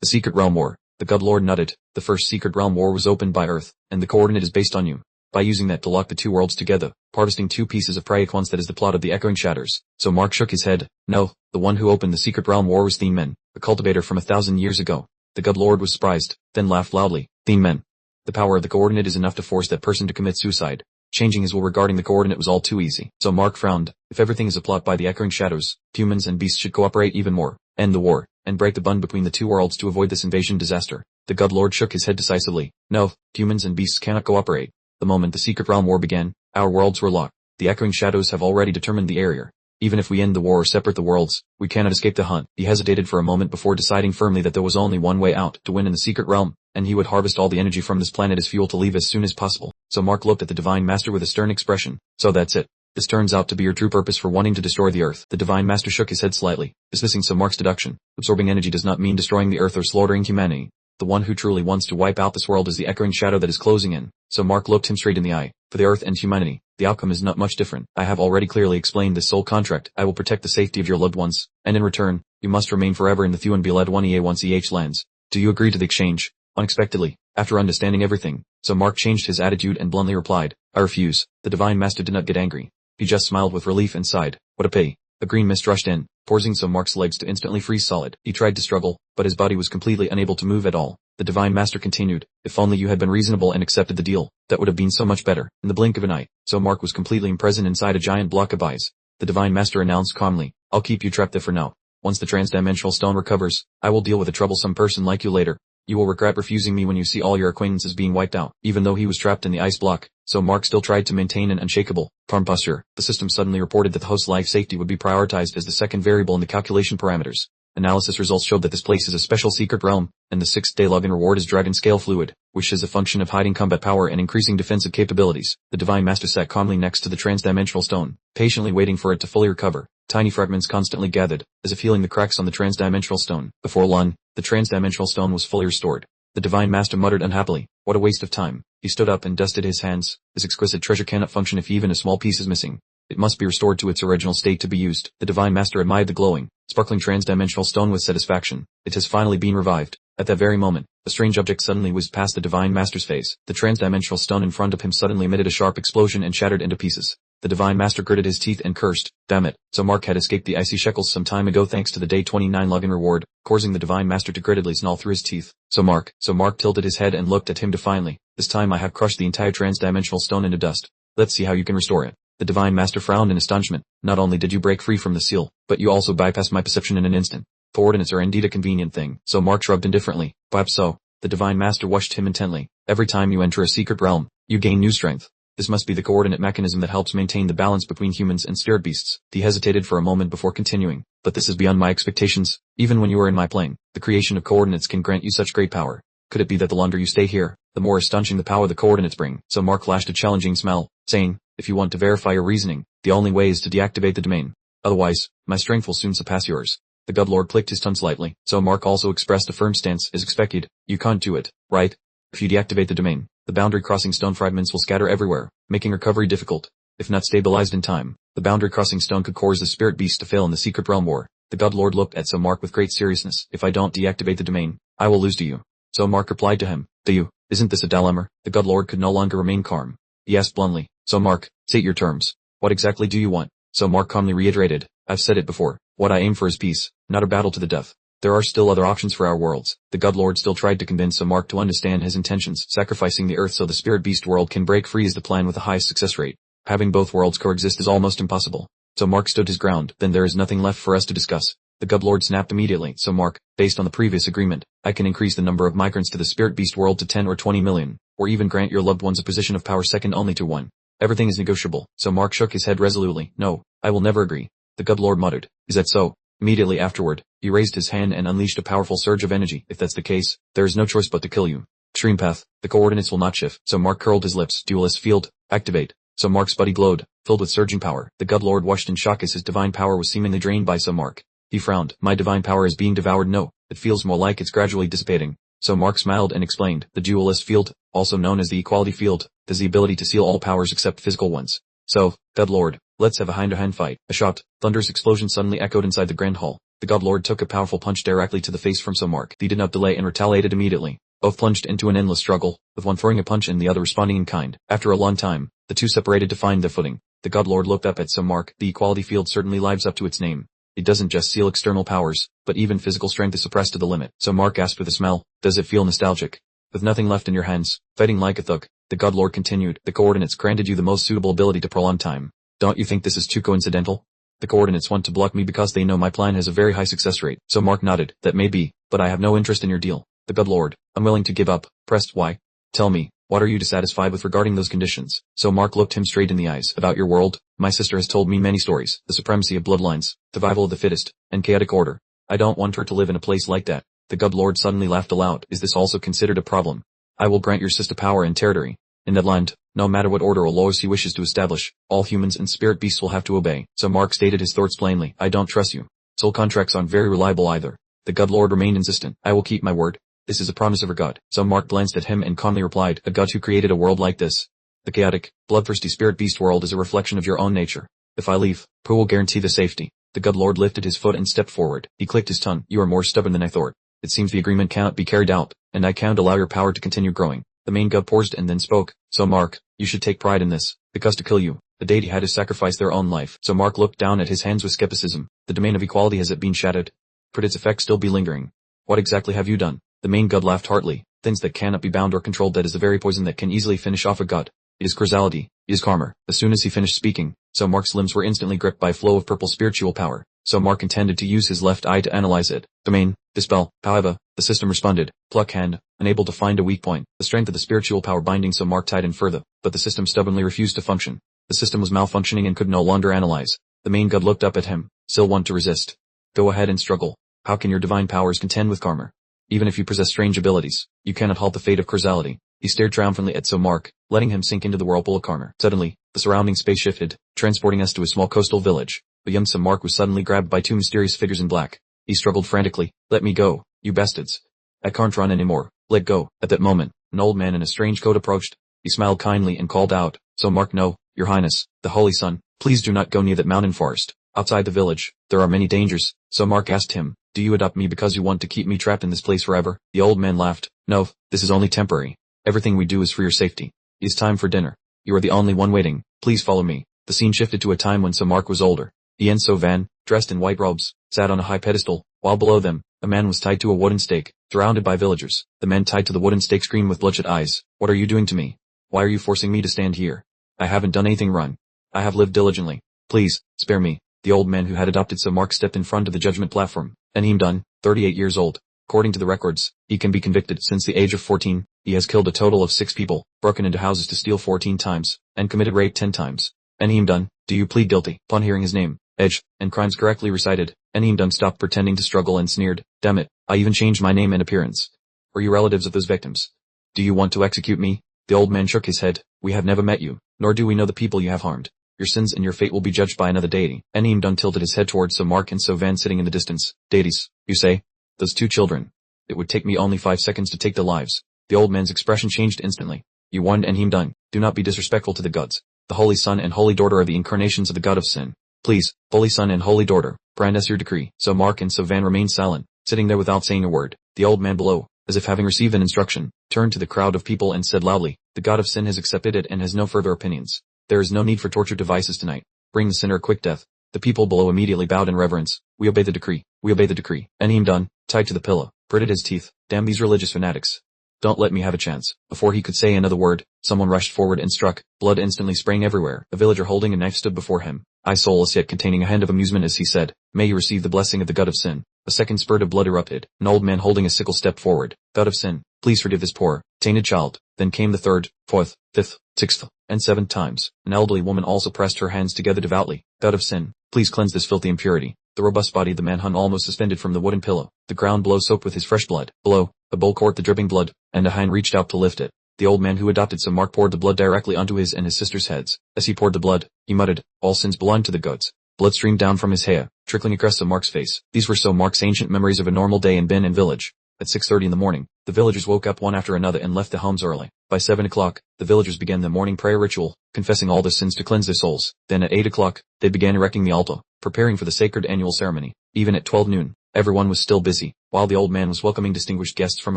the Secret Realm War? The God Lord nodded. The first Secret Realm War was opened by Earth, and the coordinate is based on you. By using that to lock the two worlds together, harvesting two pieces of prey at once, that is the plot of the Echoing Shadows. So Mark shook his head. No, the one who opened the Secret Realm War was Theme Men, a cultivator from 1,000 years ago. The God Lord was surprised, then laughed loudly. Theme Men. The power of the coordinate is enough to force that person to commit suicide. Changing his will regarding the coordinate was all too easy. So Mark frowned. If everything is a plot by the Echoing Shadows, humans and beasts should cooperate even more, end the war, and break the bond between the two worlds to avoid this invasion disaster. The God Lord shook his head decisively. No, humans and beasts cannot cooperate. The moment the Secret Realm War began, our worlds were locked. The Echoing Shadows have already determined the area. Even if we end the war or separate the worlds, we cannot escape the hunt. He hesitated for a moment before deciding firmly that there was only one way out, to win in the secret realm, and he would harvest all the energy from this planet as fuel to leave as soon as possible. So Mark looked at the Divine Master with a stern expression. So that's it. This turns out to be your true purpose for wanting to destroy the Earth. The Divine Master shook his head slightly, dismissing so Mark's deduction. Absorbing energy does not mean destroying the Earth or slaughtering humanity. The one who truly wants to wipe out this world is the echoing shadow that is closing in. So Mark looked him straight in the eye. For the Earth and humanity, the outcome is not much different. I have already clearly explained this soul contract. I will protect the safety of your loved ones, and in return, you must remain forever in the Thuan Biled 1EA1CH lands. Do you agree to the exchange? Unexpectedly, after understanding everything, so Mark changed his attitude and bluntly replied, I refuse. The Divine Master did not get angry. He just smiled with relief and sighed. What a pity. A green mist rushed in, forcing so Mark's legs to instantly freeze solid. He tried to struggle, but his body was completely unable to move at all. The Divine Master continued, if only you had been reasonable and accepted the deal, that would have been so much better. In the blink of an eye, so Mark was completely imprisoned inside a giant block of ice. The Divine Master announced calmly, I'll keep you trapped there for now. Once the transdimensional stone recovers, I will deal with a troublesome person like you later. You will regret refusing me when you see all your acquaintances being wiped out. Even though he was trapped in the ice block, so Mark still tried to maintain an unshakable, calm posture. The system suddenly reported that the host's life safety would be prioritized as the second variable in the calculation parameters. Analysis results showed that this place is a special secret realm, and the 6th-day login reward is Dragon Scale Fluid, which is a function of hiding combat power and increasing defensive capabilities. The Divine Master sat calmly next to the transdimensional stone, patiently waiting for it to fully recover. Tiny fragments constantly gathered, as if healing the cracks on the transdimensional stone. Before long, the transdimensional stone was fully restored. The Divine Master muttered unhappily, what a waste of time. He stood up and dusted his hands. This exquisite treasure cannot function if even a small piece is missing. It must be restored to its original state to be used. The Divine Master admired the glowing, sparkling transdimensional stone with satisfaction. It has finally been revived. At that very moment, a strange object suddenly whizzed past the Divine Master's face. The transdimensional stone in front of him suddenly emitted a sharp explosion and shattered into pieces. The Divine Master gritted his teeth and cursed, damn it. So Mark had escaped the icy shekels some time ago thanks to the day 29 login reward, causing the Divine Master to grittedly snarl through his teeth. So Mark tilted his head and looked at him defiantly. This time I have crushed the entire transdimensional stone into dust. Let's see how you can restore it. The Divine Master frowned in astonishment. Not only did you break free from the seal, but you also bypassed my perception in an instant. Coordinates are indeed a convenient thing. So Mark shrugged indifferently. Perhaps so. The Divine Master watched him intently. Every time you enter a secret realm, you gain new strength. This must be the coordinate mechanism that helps maintain the balance between humans and spirit beasts. He hesitated for a moment before continuing. But this is beyond my expectations. Even when you are in my plane, the creation of coordinates can grant you such great power. Could it be that the longer you stay here, the more astonishing the power the coordinates bring? So Mark flashed a challenging smile, saying, if you want to verify your reasoning, the only way is to deactivate the domain. Otherwise, my strength will soon surpass yours. The God Lord clicked his tongue slightly. So Mark also expressed a firm stance as expected. You can't do it, right? If you deactivate the domain, the boundary-crossing stone fragments will scatter everywhere, making recovery difficult. If not stabilized in time, the boundary-crossing stone could cause the spirit beast to fail in the secret realm war. The God Lord looked at So Mark with great seriousness. If I don't deactivate the domain, I will lose to you. So Mark replied to him, do you? Isn't this a dilemma? The God Lord could no longer remain calm. He asked bluntly, so Mark, state your terms. What exactly do you want? So Mark calmly reiterated, I've said it before. What I aim for is peace, not a battle to the death. There are still other options for our worlds. The God Lord still tried to convince So Mark to understand his intentions. Sacrificing the Earth so the spirit beast world can break free is the plan with the highest success rate. Having both worlds coexist is almost impossible. So Mark stood his ground. Then there is nothing left for us to discuss. The God Lord snapped immediately. So Mark, based on the previous agreement, I can increase the number of migrants to the spirit beast world to 10 or 20 million, or even grant your loved ones a position of power second only to one. Everything is negotiable. So Mark shook his head resolutely. No, I will never agree. The God Lord muttered. Is that so? Immediately afterward, he raised his hand and unleashed a powerful surge of energy. If that's the case, there is no choice but to kill you. Extreme path. The coordinates will not shift. So Mark curled his lips. Duelist field. Activate. So Mark's body glowed, filled with surging power. The God Lord watched in shock as his divine power was seemingly drained by So Mark. He frowned. My divine power is being devoured. No, it feels more like it's gradually dissipating. So Mark smiled and explained. The dualist field, also known as the equality field, has the ability to seal all powers except physical ones. So, God Lord, let's have a hand-to-hand fight. A shot, thunderous explosion suddenly echoed inside the Grand Hall. The God Lord took a powerful punch directly to the face from So Mark. He did not delay and retaliated immediately. Both plunged into an endless struggle, with one throwing a punch and the other responding in kind. After a long time, the two separated to find their footing. The God Lord looked up at So Mark. The equality field certainly lives up to its name. It doesn't just seal external powers, but even physical strength is suppressed to the limit. So Mark asked with a smile, does it feel nostalgic? With nothing left in your hands, fighting like a thug, the God Lord continued. The coordinates granted you the most suitable ability to prolong time. Don't you think this is too coincidental? The coordinates want to block me because they know my plan has a very high success rate. So Mark nodded. That may be, but I have no interest in your deal. The God Lord, unwilling to give up, pressed. Why? Tell me, What are you dissatisfied with regarding those conditions? So Mark looked him straight in the eyes. About your world, my sister has told me many stories. The supremacy of bloodlines, survival of the fittest, and chaotic order. I don't want her to live in a place like that. The God Lord suddenly laughed aloud. Is this also considered a problem? I will grant your sister power and territory. In that land, no matter what order or laws he wishes to establish, all humans and spirit beasts will have to obey. So Mark stated his thoughts plainly. I don't trust you. Soul contracts aren't very reliable either. The God Lord remained insistent. I will keep my word. This is a promise of our God. So Mark glanced at him and calmly replied, a God who created a world like this. The chaotic, bloodthirsty spirit beast world is a reflection of your own nature. If I leave, who will guarantee the safety? The God Lord lifted his foot and stepped forward. He clicked his tongue. You are more stubborn than I thought. It seems the agreement cannot be carried out, and I can't allow your power to continue growing. The main God paused and then spoke. So Mark, you should take pride in this, because to kill you, the deity had to sacrifice their own life. So Mark looked down at his hands with skepticism. The domain of equality, has it been shattered? Could its effect still be lingering? What exactly have you done? The main God laughed heartily. Things that cannot be bound or controlled, that is the very poison that can easily finish off a god. It is causality. It is karma. As soon as he finished speaking, so Mark's limbs were instantly gripped by a flow of purple spiritual power. So Mark intended to use his left eye to analyze it. Domain, dispel. However, the system responded. Pluck hand, unable to find a weak point. The strength of the spiritual power binding so Mark tightened further, but the system stubbornly refused to function. The system was malfunctioning and could no longer analyze. The main God looked up at him. Still want to resist? Go ahead and struggle. How can your divine powers contend with karma? Even if you possess strange abilities, you cannot halt the fate of causality. He stared triumphantly at So Mark, letting him sink into the whirlpool of karma. Suddenly, the surrounding space shifted, transporting us to a small coastal village. The young So Mark was suddenly grabbed by two mysterious figures in black. He struggled frantically. Let me go, you bastards. I can't run anymore. Let go. At that moment, an old man in a strange coat approached. He smiled kindly and called out, So Mark, no, your highness, the holy sun, please do not go near that mountain forest. Outside the village, there are many dangers. So Mark asked him, do you adopt me because you want to keep me trapped in this place forever? The old man laughed. No, this is only temporary. Everything we do is for your safety. It is time for dinner. You are the only one waiting. Please follow me. The scene shifted to a time when So Mark was older. He and So Van, dressed in white robes, sat on a high pedestal, while below them, a man was tied to a wooden stake, surrounded by villagers. The man tied to the wooden stake screamed with bloodshot eyes. What are you doing to me? Why are you forcing me to stand here? I haven't done anything wrong. I have lived diligently. Please, spare me. The old man who had adopted So Mark stepped in front of the judgment platform. Anheem Dunn, 38 years old. According to the records, he can be convicted since the age of 14. He has killed a total of 6 people, broken into houses to steal 14 times, and committed rape 10 times. Anheem Dunn, do you plead guilty? Upon hearing his name, age, and crimes correctly recited, Anheem Dunn stopped pretending to struggle and sneered, damn it, I even changed my name and appearance. Were you relatives of those victims? Do you want to execute me? The old man shook his head. We have never met you, nor do we know the people you have harmed. Your sins and your fate will be judged by another deity. Anheem Dunn tilted his head towards So Mark and So Van sitting in the distance. Deities, you say? Those 2 children. It would take me only 5 seconds to take their lives. The old man's expression changed instantly. You warned Anheem Dunn. Do not be disrespectful to the gods. The Holy Son and Holy Daughter are the incarnations of the God of Sin. Please, Holy Son and Holy Daughter, grant us your decree. So Mark and So Van remained silent, sitting there without saying a word. The old man below, as if having received an instruction, turned to the crowd of people and said loudly, the God of Sin has accepted it and has no further opinions. There is no need for torture devices tonight. Bring the sinner a quick death. The people below immediately bowed in reverence. We obey the decree. We obey the decree. Anheem Dunn, tied to the pillow, gritted his teeth. Damn these religious fanatics. Don't let me have a chance. Before he could say another word, someone rushed forward and struck. Blood instantly spraying everywhere. A villager holding a knife stood before him, eyes soulless yet containing a hint of amusement as he said, may you receive the blessing of the God of Sin. A second spurt of blood erupted. An old man holding a sickle stepped forward. God of Sin, please forgive this poor, tainted child. Then came the 3rd, 4th, 5th, 6th, and 7th times. An elderly woman also pressed her hands together devoutly. God of Sin, please cleanse this filthy impurity. The robust body of the man hung almost suspended from the wooden pillow. The ground below soaked with his fresh blood. Below, a bowl caught the dripping blood, and a hand reached out to lift it. The old man who adopted So Mark poured the blood directly onto his and his sister's heads. As he poured the blood, he muttered, all sins belong to the gods. Blood streamed down from his hair, trickling across So Mark's face. These were So Mark's ancient memories of a normal day in Bin and village. At 6:30 in the morning, the villagers woke up one after another and left their homes early. By 7 o'clock, the villagers began their morning prayer ritual, confessing all their sins to cleanse their souls. Then at 8 o'clock, they began erecting the altar, preparing for the sacred annual ceremony. Even at 12 noon, everyone was still busy, while the old man was welcoming distinguished guests from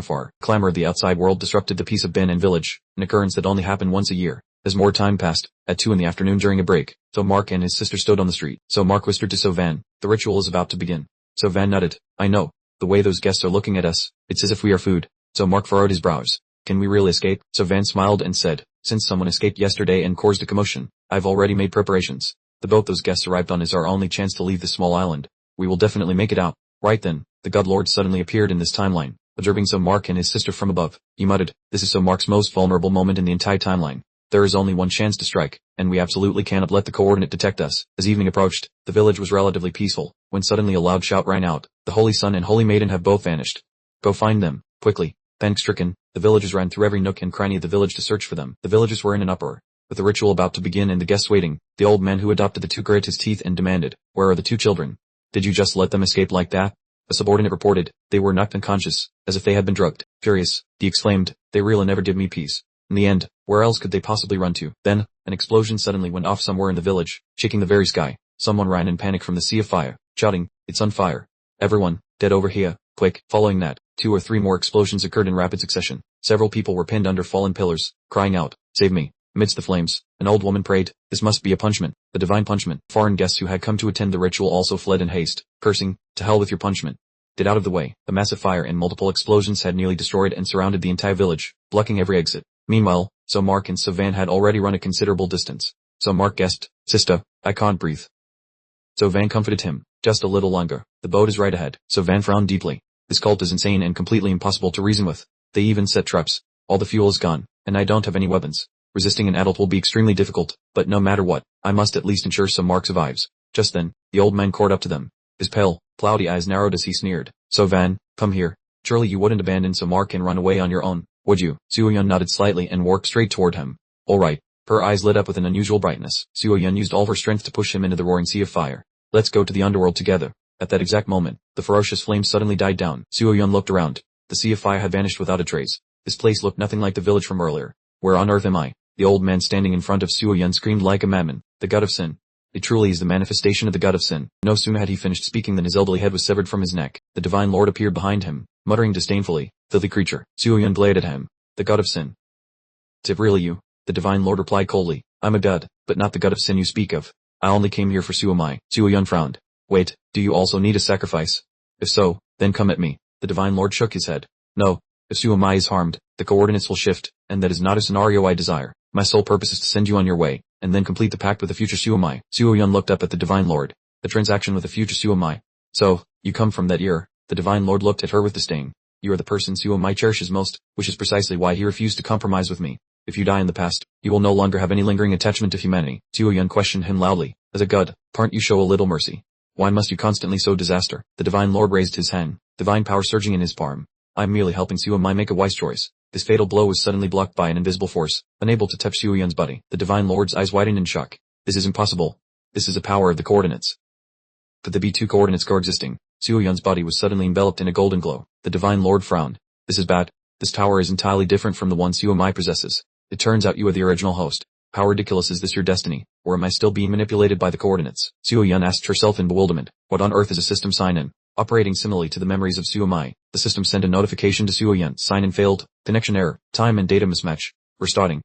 afar. Clamor of the outside world disrupted the peace of Bin and village, an occurrence that only happened once a year. As more time passed, at 2 in the afternoon during a break, So Mark and his sister stood on the street. So Mark whispered to So Van, the ritual is about to begin. So Van nodded. I know. The way those guests are looking at us, it's as if we are food. So Mark furrowed his brows. Can we really escape? So Van smiled and said, since someone escaped yesterday and caused a commotion, I've already made preparations. The boat those guests arrived on is our only chance to leave this small island. We will definitely make it out. Right then, the God Lord suddenly appeared in this timeline. Observing So Mark and his sister from above, he muttered, "This is So Mark's most vulnerable moment in the entire timeline. There is only one chance to strike, and we absolutely cannot let the coordinate detect us." As evening approached, the village was relatively peaceful, when suddenly a loud shout rang out. "The Holy Sun and Holy Maiden have both vanished. Go find them, quickly." Panic-stricken, the villagers ran through every nook and cranny of the village to search for them. The villagers were in an uproar. With the ritual about to begin and the guests waiting, the old man who adopted the two gritted his teeth and demanded, "Where are the two children? Did you just let them escape like that?" A subordinate reported, "They were knocked unconscious, as if they had been drugged." Furious, he exclaimed, "They really never give me peace." In the end, where else could they possibly run to? Then, an explosion suddenly went off somewhere in the village, shaking the very sky. Someone ran in panic from the sea of fire, shouting, "It's on fire. Everyone, dead over here, quick." Following that, 2 or 3 more explosions occurred in rapid succession. Several people were pinned under fallen pillars, crying out, "Save me." Amidst the flames, an old woman prayed, "This must be a punishment, a divine punishment." Foreign guests who had come to attend the ritual also fled in haste, cursing, "To hell with your punishment. Get out of the way." A massive fire and multiple explosions had nearly destroyed and surrounded the entire village, blocking every exit. Meanwhile, So Mark and Sovan had already run a considerable distance. So Mark gasped, "Sister, I can't breathe." Sovan comforted him, "Just a little longer. The boat is right ahead." Sovan frowned deeply. "This cult is insane and completely impossible to reason with. They even set traps. All the fuel is gone, and I don't have any weapons. Resisting an adult will be extremely difficult, but no matter what, I must at least ensure So Mark survives." Just then, the old man caught up to them. His pale, cloudy eyes narrowed as he sneered, "Sovan, come here. Surely you wouldn't abandon So Mark and run away on your own, would you?" Suoyun nodded slightly and walked straight toward him. "All right." Her eyes lit up with an unusual brightness. Suoyun used all her strength to push him into the roaring sea of fire. "Let's go to the underworld together." At that exact moment, the ferocious flames suddenly died down. Suoyun looked around. The sea of fire had vanished without a trace. This place looked nothing like the village from earlier. "Where on earth am I?" The old man standing in front of Suoyun screamed like a madman. "The god of sin. It truly is the manifestation of the god of sin." No sooner had he finished speaking than his elderly head was severed from his neck. The divine lord appeared behind him, muttering disdainfully, "Filthy creature." Suoyun glared at him. "The god of sin. Is it really you?" The divine lord replied coldly, "I'm a god, but not the god of sin you speak of. I only came here for Suomai." Suoyun frowned. "Wait, do you also need a sacrifice? If so, then come at me." The divine lord shook his head. "No. If Suomai is harmed, the coordinates will shift, and that is not a scenario I desire. My sole purpose is to send you on your way, and then complete the pact with the future Suomai." Suoyun looked up at the divine lord. "The transaction with the future Suomai. So, you come from that year." The divine lord looked at her with disdain. "You are the person Suomai cherishes most, which is precisely why he refused to compromise with me. If you die in the past, you will no longer have any lingering attachment to humanity." Suoyun questioned him loudly. "As a god, can't you show a little mercy? Why must you constantly sow disaster?" The divine lord raised his hand, divine power surging in his palm. "I'm merely helping Suomai make a wise choice." This fatal blow was suddenly blocked by an invisible force, unable to touch Suoyun's body. The divine lord's eyes widened in shock. "This is impossible. This is the power of the coordinates. Could there be two coordinates coexisting?" Suoyun's body was suddenly enveloped in a golden glow. The divine lord frowned. "This is bad. This tower is entirely different from the one Suomai possesses. It turns out you are the original host. How ridiculous is this your destiny, or am I still being manipulated by the coordinates?" Suoyun asked herself in bewilderment. What on earth is a system sign-in? Operating similarly to the memories of Suomai, the system sent a notification to Suoyun. Sign-in failed. Connection error. Time and data mismatch. Restarting.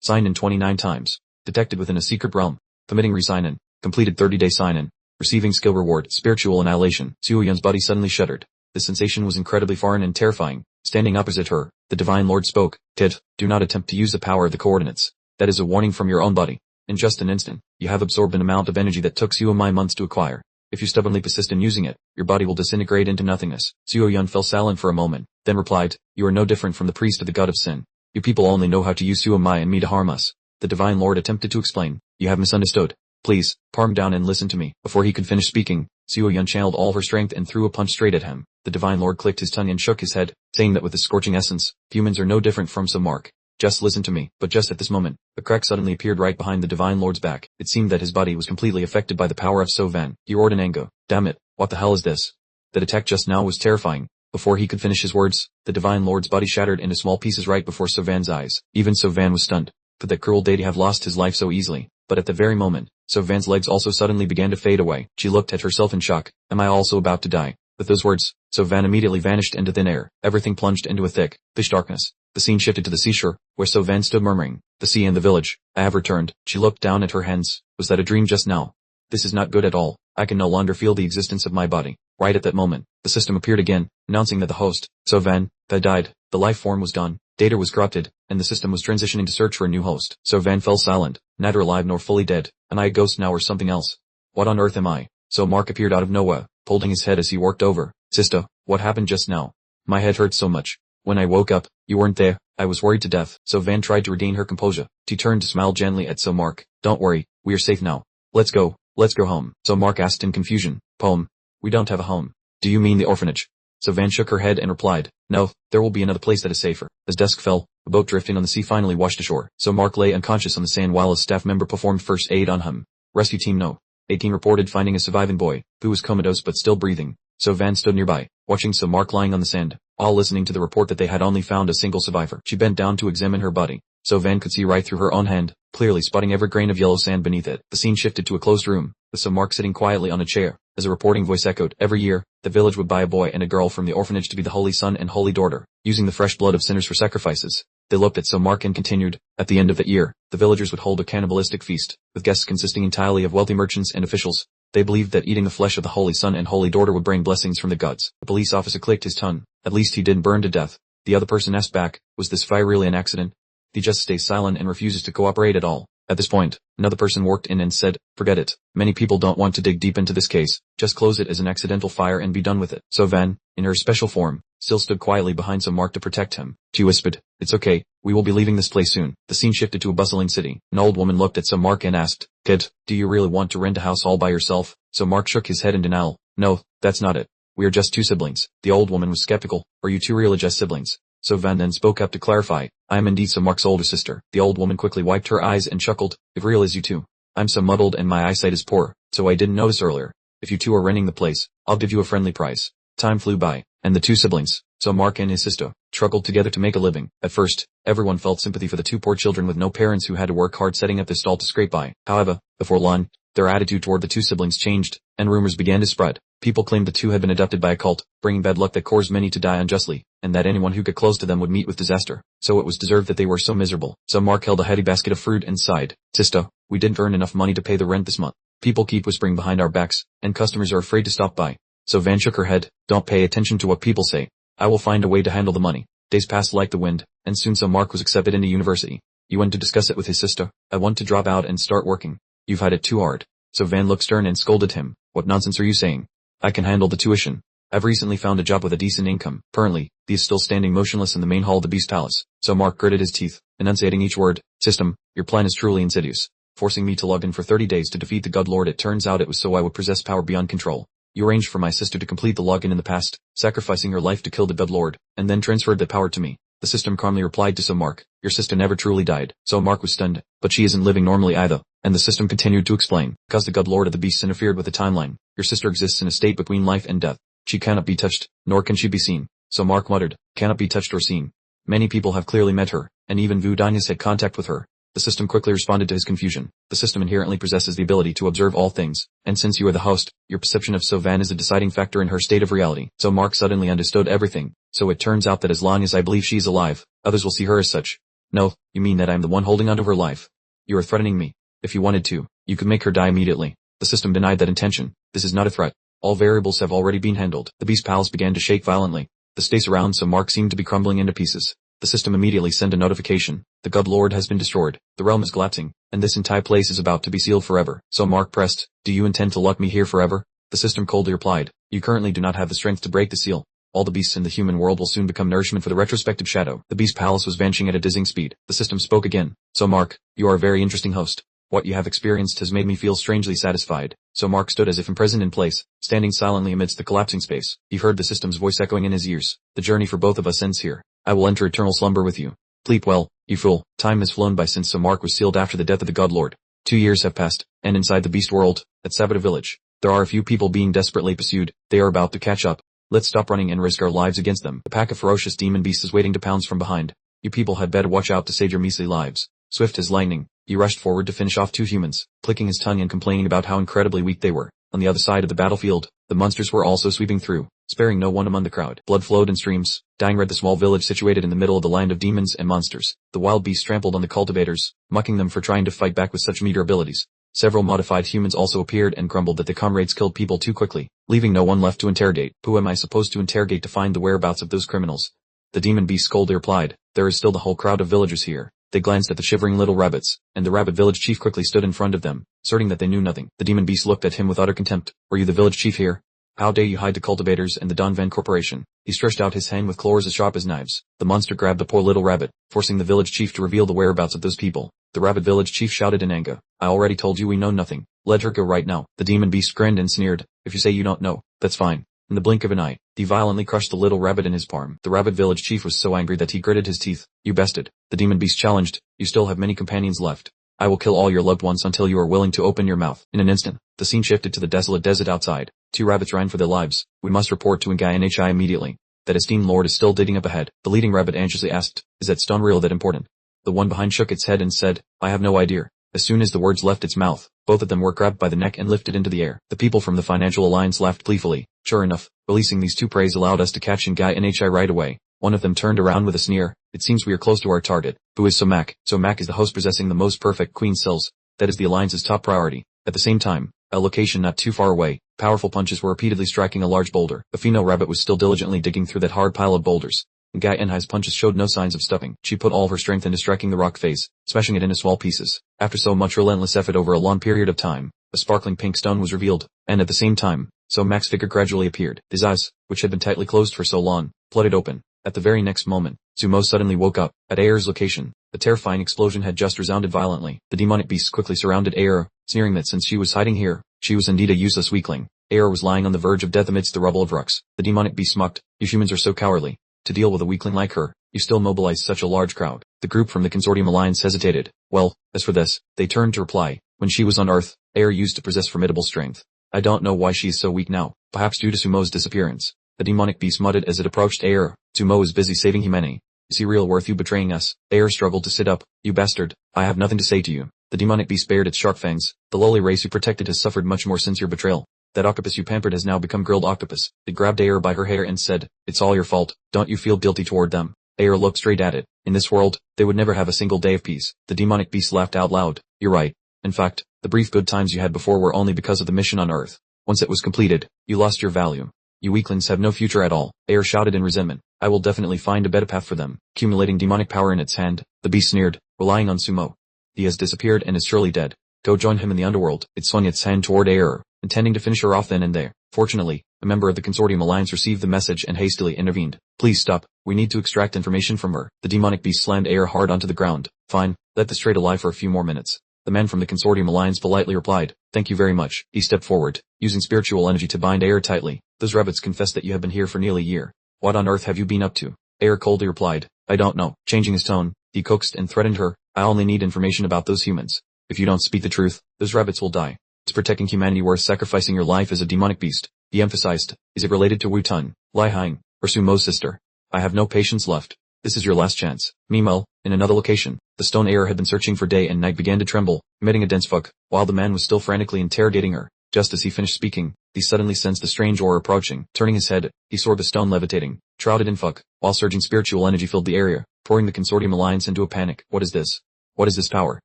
Signed in 29 times. Detected within a secret realm. Permitting re-sign-in. Completed 30-day sign-in. Receiving skill reward. Spiritual annihilation. Suoyun's body suddenly shuddered. The sensation was incredibly foreign and terrifying. Standing opposite her, the divine lord spoke. "Kid, do not attempt to use the power of the coordinates. That is a warning from your own body. In just an instant, you have absorbed an amount of energy that took Suomai months to acquire. If you stubbornly persist in using it, your body will disintegrate into nothingness." Suoyun fell silent for a moment, then replied, "You are no different from the priest of the god of sin. You people only know how to use Suomai and me to harm us." The divine lord attempted to explain. "You have misunderstood. Please, calm down and listen to me." Before he could finish speaking, Suoyun channeled all her strength and threw a punch straight at him. The divine lord clicked his tongue and shook his head, saying that with his scorching essence, humans are no different from some mark. "Just listen to me." But just at this moment, a crack suddenly appeared right behind the divine lord's back. It seemed that his body was completely affected by the power of Sovan. He roared in anger. "Damn it, what the hell is this?" That attack just now was terrifying. Before he could finish his words, the divine lord's body shattered into small pieces right before Sovan's eyes. Even Sovan was stunned. Could that cruel deity have lost his life so easily? But at that very moment, Sovan's legs also suddenly began to fade away. She looked at herself in shock. "Am I also about to die?" With those words, Sovan immediately vanished into thin air. Everything plunged into a thick, pitch darkness. The scene shifted to the seashore, where Sovan stood murmuring, "The sea and the village. I have returned." She looked down at her hands. Was that a dream just now? This is not good at all. I can no longer feel the existence of my body. Right at that moment, the system appeared again, announcing that the host, Sovan, had died. The life form was gone. Data was corrupted, and the system was transitioning to search for a new host. Sovan fell silent, neither alive nor fully dead. Am I a ghost now or something else? What on earth am I? So Mark appeared out of nowhere, holding his head as he worked over. "Sister, what happened just now?" My head hurts so much. When I woke up, you weren't there. I was worried to death. So Van tried to regain her composure. She turned to smile gently at So Mark. Don't worry, we are safe now. Let's go home. So Mark asked in confusion. Home? We don't have a home. Do you mean the orphanage? So Van shook her head and replied, no, there will be another place that is safer. As dusk fell, a boat drifting on the sea finally washed ashore. So Mark lay unconscious on the sand while a staff member performed first aid on him. Rescue Team No. 18 reported finding a surviving boy, who was comatose but still breathing. So Van stood nearby, watching So Mark lying on the sand, all listening to the report that they had only found a single survivor. She bent down to examine her body. So Van could see right through her own hand, clearly spotting every grain of yellow sand beneath it. The scene shifted to a closed room, with So Mark sitting quietly on a chair. As a reporting voice echoed, every year, the village would buy a boy and a girl from the orphanage to be the holy son and holy daughter, using the fresh blood of sinners for sacrifices. They looked at So Mark and continued, at the end of that year, the villagers would hold a cannibalistic feast, with guests consisting entirely of wealthy merchants and officials. They believed that eating the flesh of the holy son and holy daughter would bring blessings from the gods. The police officer clicked his tongue. At least he didn't burn to death. The other person asked back, was this fire really an accident? He just stays silent and refuses to cooperate at all. At this point, another person walked in and said, forget it. Many people don't want to dig deep into this case. Just close it as an accidental fire and be done with it. So Van, in her special form, still stood quietly behind So Mark to protect him. She whispered, it's okay, we will be leaving this place soon. The scene shifted to a bustling city. An old woman looked at So Mark and asked, kid, do you really want to rent a house all by yourself? So Mark shook his head in denial. No, that's not it. We are just two siblings. The old woman was skeptical. Are you two religious siblings? So Van then spoke up to clarify, I am indeed So Mark's older sister. The old woman quickly wiped her eyes and chuckled, if real as you two. I'm so muddled and my eyesight is poor, so I didn't notice earlier. If you two are renting the place, I'll give you a friendly price. Time flew by, and the two siblings, So Mark and his sister, struggled together to make a living. At first, everyone felt sympathy for the two poor children with no parents who had to work hard setting up this stall to scrape by. However, before long, their attitude toward the two siblings changed, and rumors began to spread. People claimed the two had been abducted by a cult, bringing bad luck that caused many to die unjustly, and that anyone who got close to them would meet with disaster. So it was deserved that they were so miserable. So Mark held a heavy basket of fruit and sighed, sister, we didn't earn enough money to pay the rent this month. People keep whispering behind our backs, and customers are afraid to stop by. So Van shook her head, don't pay attention to what people say. I will find a way to handle the money. Days passed like the wind, and soon So Mark was accepted into university. He went to discuss it with his sister. I want to drop out and start working. You've had it too hard. So Van looked stern and scolded him. What nonsense are you saying? I can handle the tuition. I've recently found a job with a decent income. Currently, he is still standing motionless in the main hall of the Beast Palace. So Mark gritted his teeth, enunciating each word. System, your plan is truly insidious. Forcing me to log in for 30 days to defeat the God Lord. It turns out it was so I would possess power beyond control. You arranged for my sister to complete the login in the past, sacrificing her life to kill the God Lord, and then transferred the power to me. The system calmly replied to So Mark, your sister never truly died. So Mark was stunned, but she isn't living normally either. And the system continued to explain, because the God Lord of the Beasts interfered with the timeline. Your sister exists in a state between life and death. She cannot be touched, nor can she be seen. So Mark muttered, cannot be touched or seen. Many people have clearly met her, and even Vu Dine has had contact with her. The system quickly responded to his confusion. The system inherently possesses the ability to observe all things, and since you are the host, your perception of So Van is a deciding factor in her state of reality. So Mark suddenly understood everything. So it turns out that as long as I believe she is alive, others will see her as such. No, you mean that I am the one holding onto her life? You are threatening me. If you wanted to, you could make her die immediately. The system denied that intention. This is not a threat. All variables have already been handled. The Beast Palace began to shake violently. The space around So Mark seemed to be crumbling into pieces. The system immediately sent a notification. The God Lord has been destroyed. The realm is collapsing, and this entire place is about to be sealed forever. So Mark pressed, do you intend to lock me here forever? The system coldly replied, you currently do not have the strength to break the seal. All the beasts in the human world will soon become nourishment for the retrospective shadow. The Beast Palace was vanishing at a dizzying speed. The system spoke again. So Mark, you are a very interesting host. What you have experienced has made me feel strangely satisfied. So Mark stood as if imprisoned in place, standing silently amidst the collapsing space. He heard the system's voice echoing in his ears. The journey for both of us ends here. I will enter eternal slumber with you. Sleep well, you fool. Time has flown by since So Mark was sealed after the death of the God Lord. 2 years have passed, and inside the beast world, at Sabata village, there are a few people being desperately pursued. They are about to catch up. Let's stop running and risk our lives against them. A pack of ferocious demon beasts is waiting to pounce from behind. You people had better watch out to save your measly lives. Swift as lightning, he rushed forward to finish off 2 humans, clicking his tongue and complaining about how incredibly weak they were. On the other side of the battlefield, the monsters were also sweeping through, sparing no one among the crowd. Blood flowed in streams, dyeing red the small village situated in the middle of the land of demons and monsters. The wild beasts trampled on the cultivators, mocking them for trying to fight back with such meager abilities. Several modified humans also appeared and grumbled that the comrades killed people too quickly, leaving no one left to interrogate. Who am I supposed to interrogate to find the whereabouts of those criminals? The demon beast scolded replied, there is still the whole crowd of villagers here. They glanced at the shivering little rabbits, and the rabbit village chief quickly stood in front of them, asserting that they knew nothing. The demon beast looked at him with utter contempt. Were you the village chief here? How dare you hide the cultivators and the Donvan Corporation? He stretched out his hand with claws as sharp as knives. The monster grabbed the poor little rabbit, forcing the village chief to reveal the whereabouts of those people. The rabbit village chief shouted in anger. I already told you we know nothing. Let her go right now. The demon beast grinned and sneered. If you say you don't know, that's fine. In the blink of an eye, he violently crushed the little rabbit in his palm. The rabbit village chief was so angry that he gritted his teeth. You bested. The demon beast challenged. You still have many companions left. I will kill all your loved ones until you are willing to open your mouth. In an instant, the scene shifted to the desolate desert outside. 2 rabbits ran for their lives. We must report to NHI immediately. That esteemed lord is still digging up ahead. The leading rabbit anxiously asked, is that stone real that important? The one behind shook its head and said, I have no idea. As soon as the words left its mouth, both of them were grabbed by the neck and lifted into the air. The people from the Financial Alliance laughed gleefully. Sure enough, releasing these 2 preys allowed us to catch NHI right away. One of them turned around with a sneer. It seems we are close to our target. Who is Somak? Somak is the host possessing the most perfect queen cells. That is the Alliance's top priority. At the same time, a location not too far away, powerful punches were repeatedly striking a large boulder. The female rabbit was still diligently digging through that hard pile of boulders. NHI's punches showed no signs of stopping. She put all her strength into striking the rock face, smashing it into small pieces. After so much relentless effort over a long period of time, a sparkling pink stone was revealed, and at the same time, Somak's figure gradually appeared. His eyes, which had been tightly closed for so long, flooded open. At the very next moment, Sumo suddenly woke up. At Aer's location, a terrifying explosion had just resounded violently. The demonic beasts quickly surrounded Aer, sneering that since she was hiding here, she was indeed a useless weakling. Aer was lying on the verge of death amidst the rubble of rocks. The demonic beast mocked, you humans are so cowardly. To deal with a weakling like her, you still mobilize such a large crowd. The group from the Consortium Alliance hesitated. Well, as for this, they turned to reply. When she was on Earth, Aer used to possess formidable strength. I don't know why she is so weak now, perhaps due to Sumo's disappearance. The demonic beast muttered as it approached Aer. Sumo is busy saving humanity. Is he real worth you betraying us? Aer struggled to sit up. You bastard, I have nothing to say to you. The demonic beast bared its sharp fangs. The lowly race you protected has suffered much more since your betrayal. That octopus you pampered has now become grilled octopus. It grabbed Aer by her hair and said, it's all your fault. Don't you feel guilty toward them? Aer looked straight at it. In this world, they would never have a single day of peace. The demonic beast laughed out loud. You're right. In fact, the brief good times you had before were only because of the mission on Earth. Once it was completed, you lost your value. You weaklings have no future at all. Aer shouted in resentment. I will definitely find a better path for them. Accumulating demonic power in its hand, the beast sneered, relying on Sumo. He has disappeared and is surely dead. Go join him in the underworld. It swung its hand toward Aer, intending to finish her off then and there. Fortunately, a member of the Consortium Alliance received the message and hastily intervened. Please stop. We need to extract information from her. The demonic beast slammed Aer hard onto the ground. Fine, let this trade alive for a few more minutes. The man from the Consortium Alliance politely replied, thank you very much. He stepped forward, using spiritual energy to bind Aer tightly. Those rabbits confess that you have been here for nearly a year. What on earth have you been up to? Aer coldly replied, I don't know. Changing his tone, he coaxed and threatened her, I only need information about those humans. If you don't speak the truth, those rabbits will die. Is protecting humanity worth sacrificing your life as a demonic beast? He emphasized, is it related to Wu Tun, Lai Hang, or Sumo's sister? I have no patience left. This is your last chance. Meanwhile, in another location, the stone Aer had been searching for day and night began to tremble, emitting a dense fog, while the man was still frantically interrogating her. Just as he finished speaking, he suddenly sensed the strange aura approaching. Turning his head, he saw the stone levitating, shrouded in fog, while surging spiritual energy filled the area, pouring the Consortium Alliance into a panic. What is this? What is this power?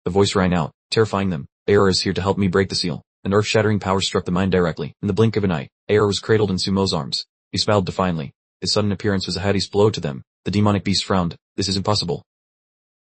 The voice rang out, terrifying them. Aer is here to help me break the seal. An earth-shattering power struck the mind directly. In the blink of an eye, Aer was cradled in Sumo's arms. He smiled defiantly. His sudden appearance was a Hades blow to them. The demonic beast frowned. This is impossible.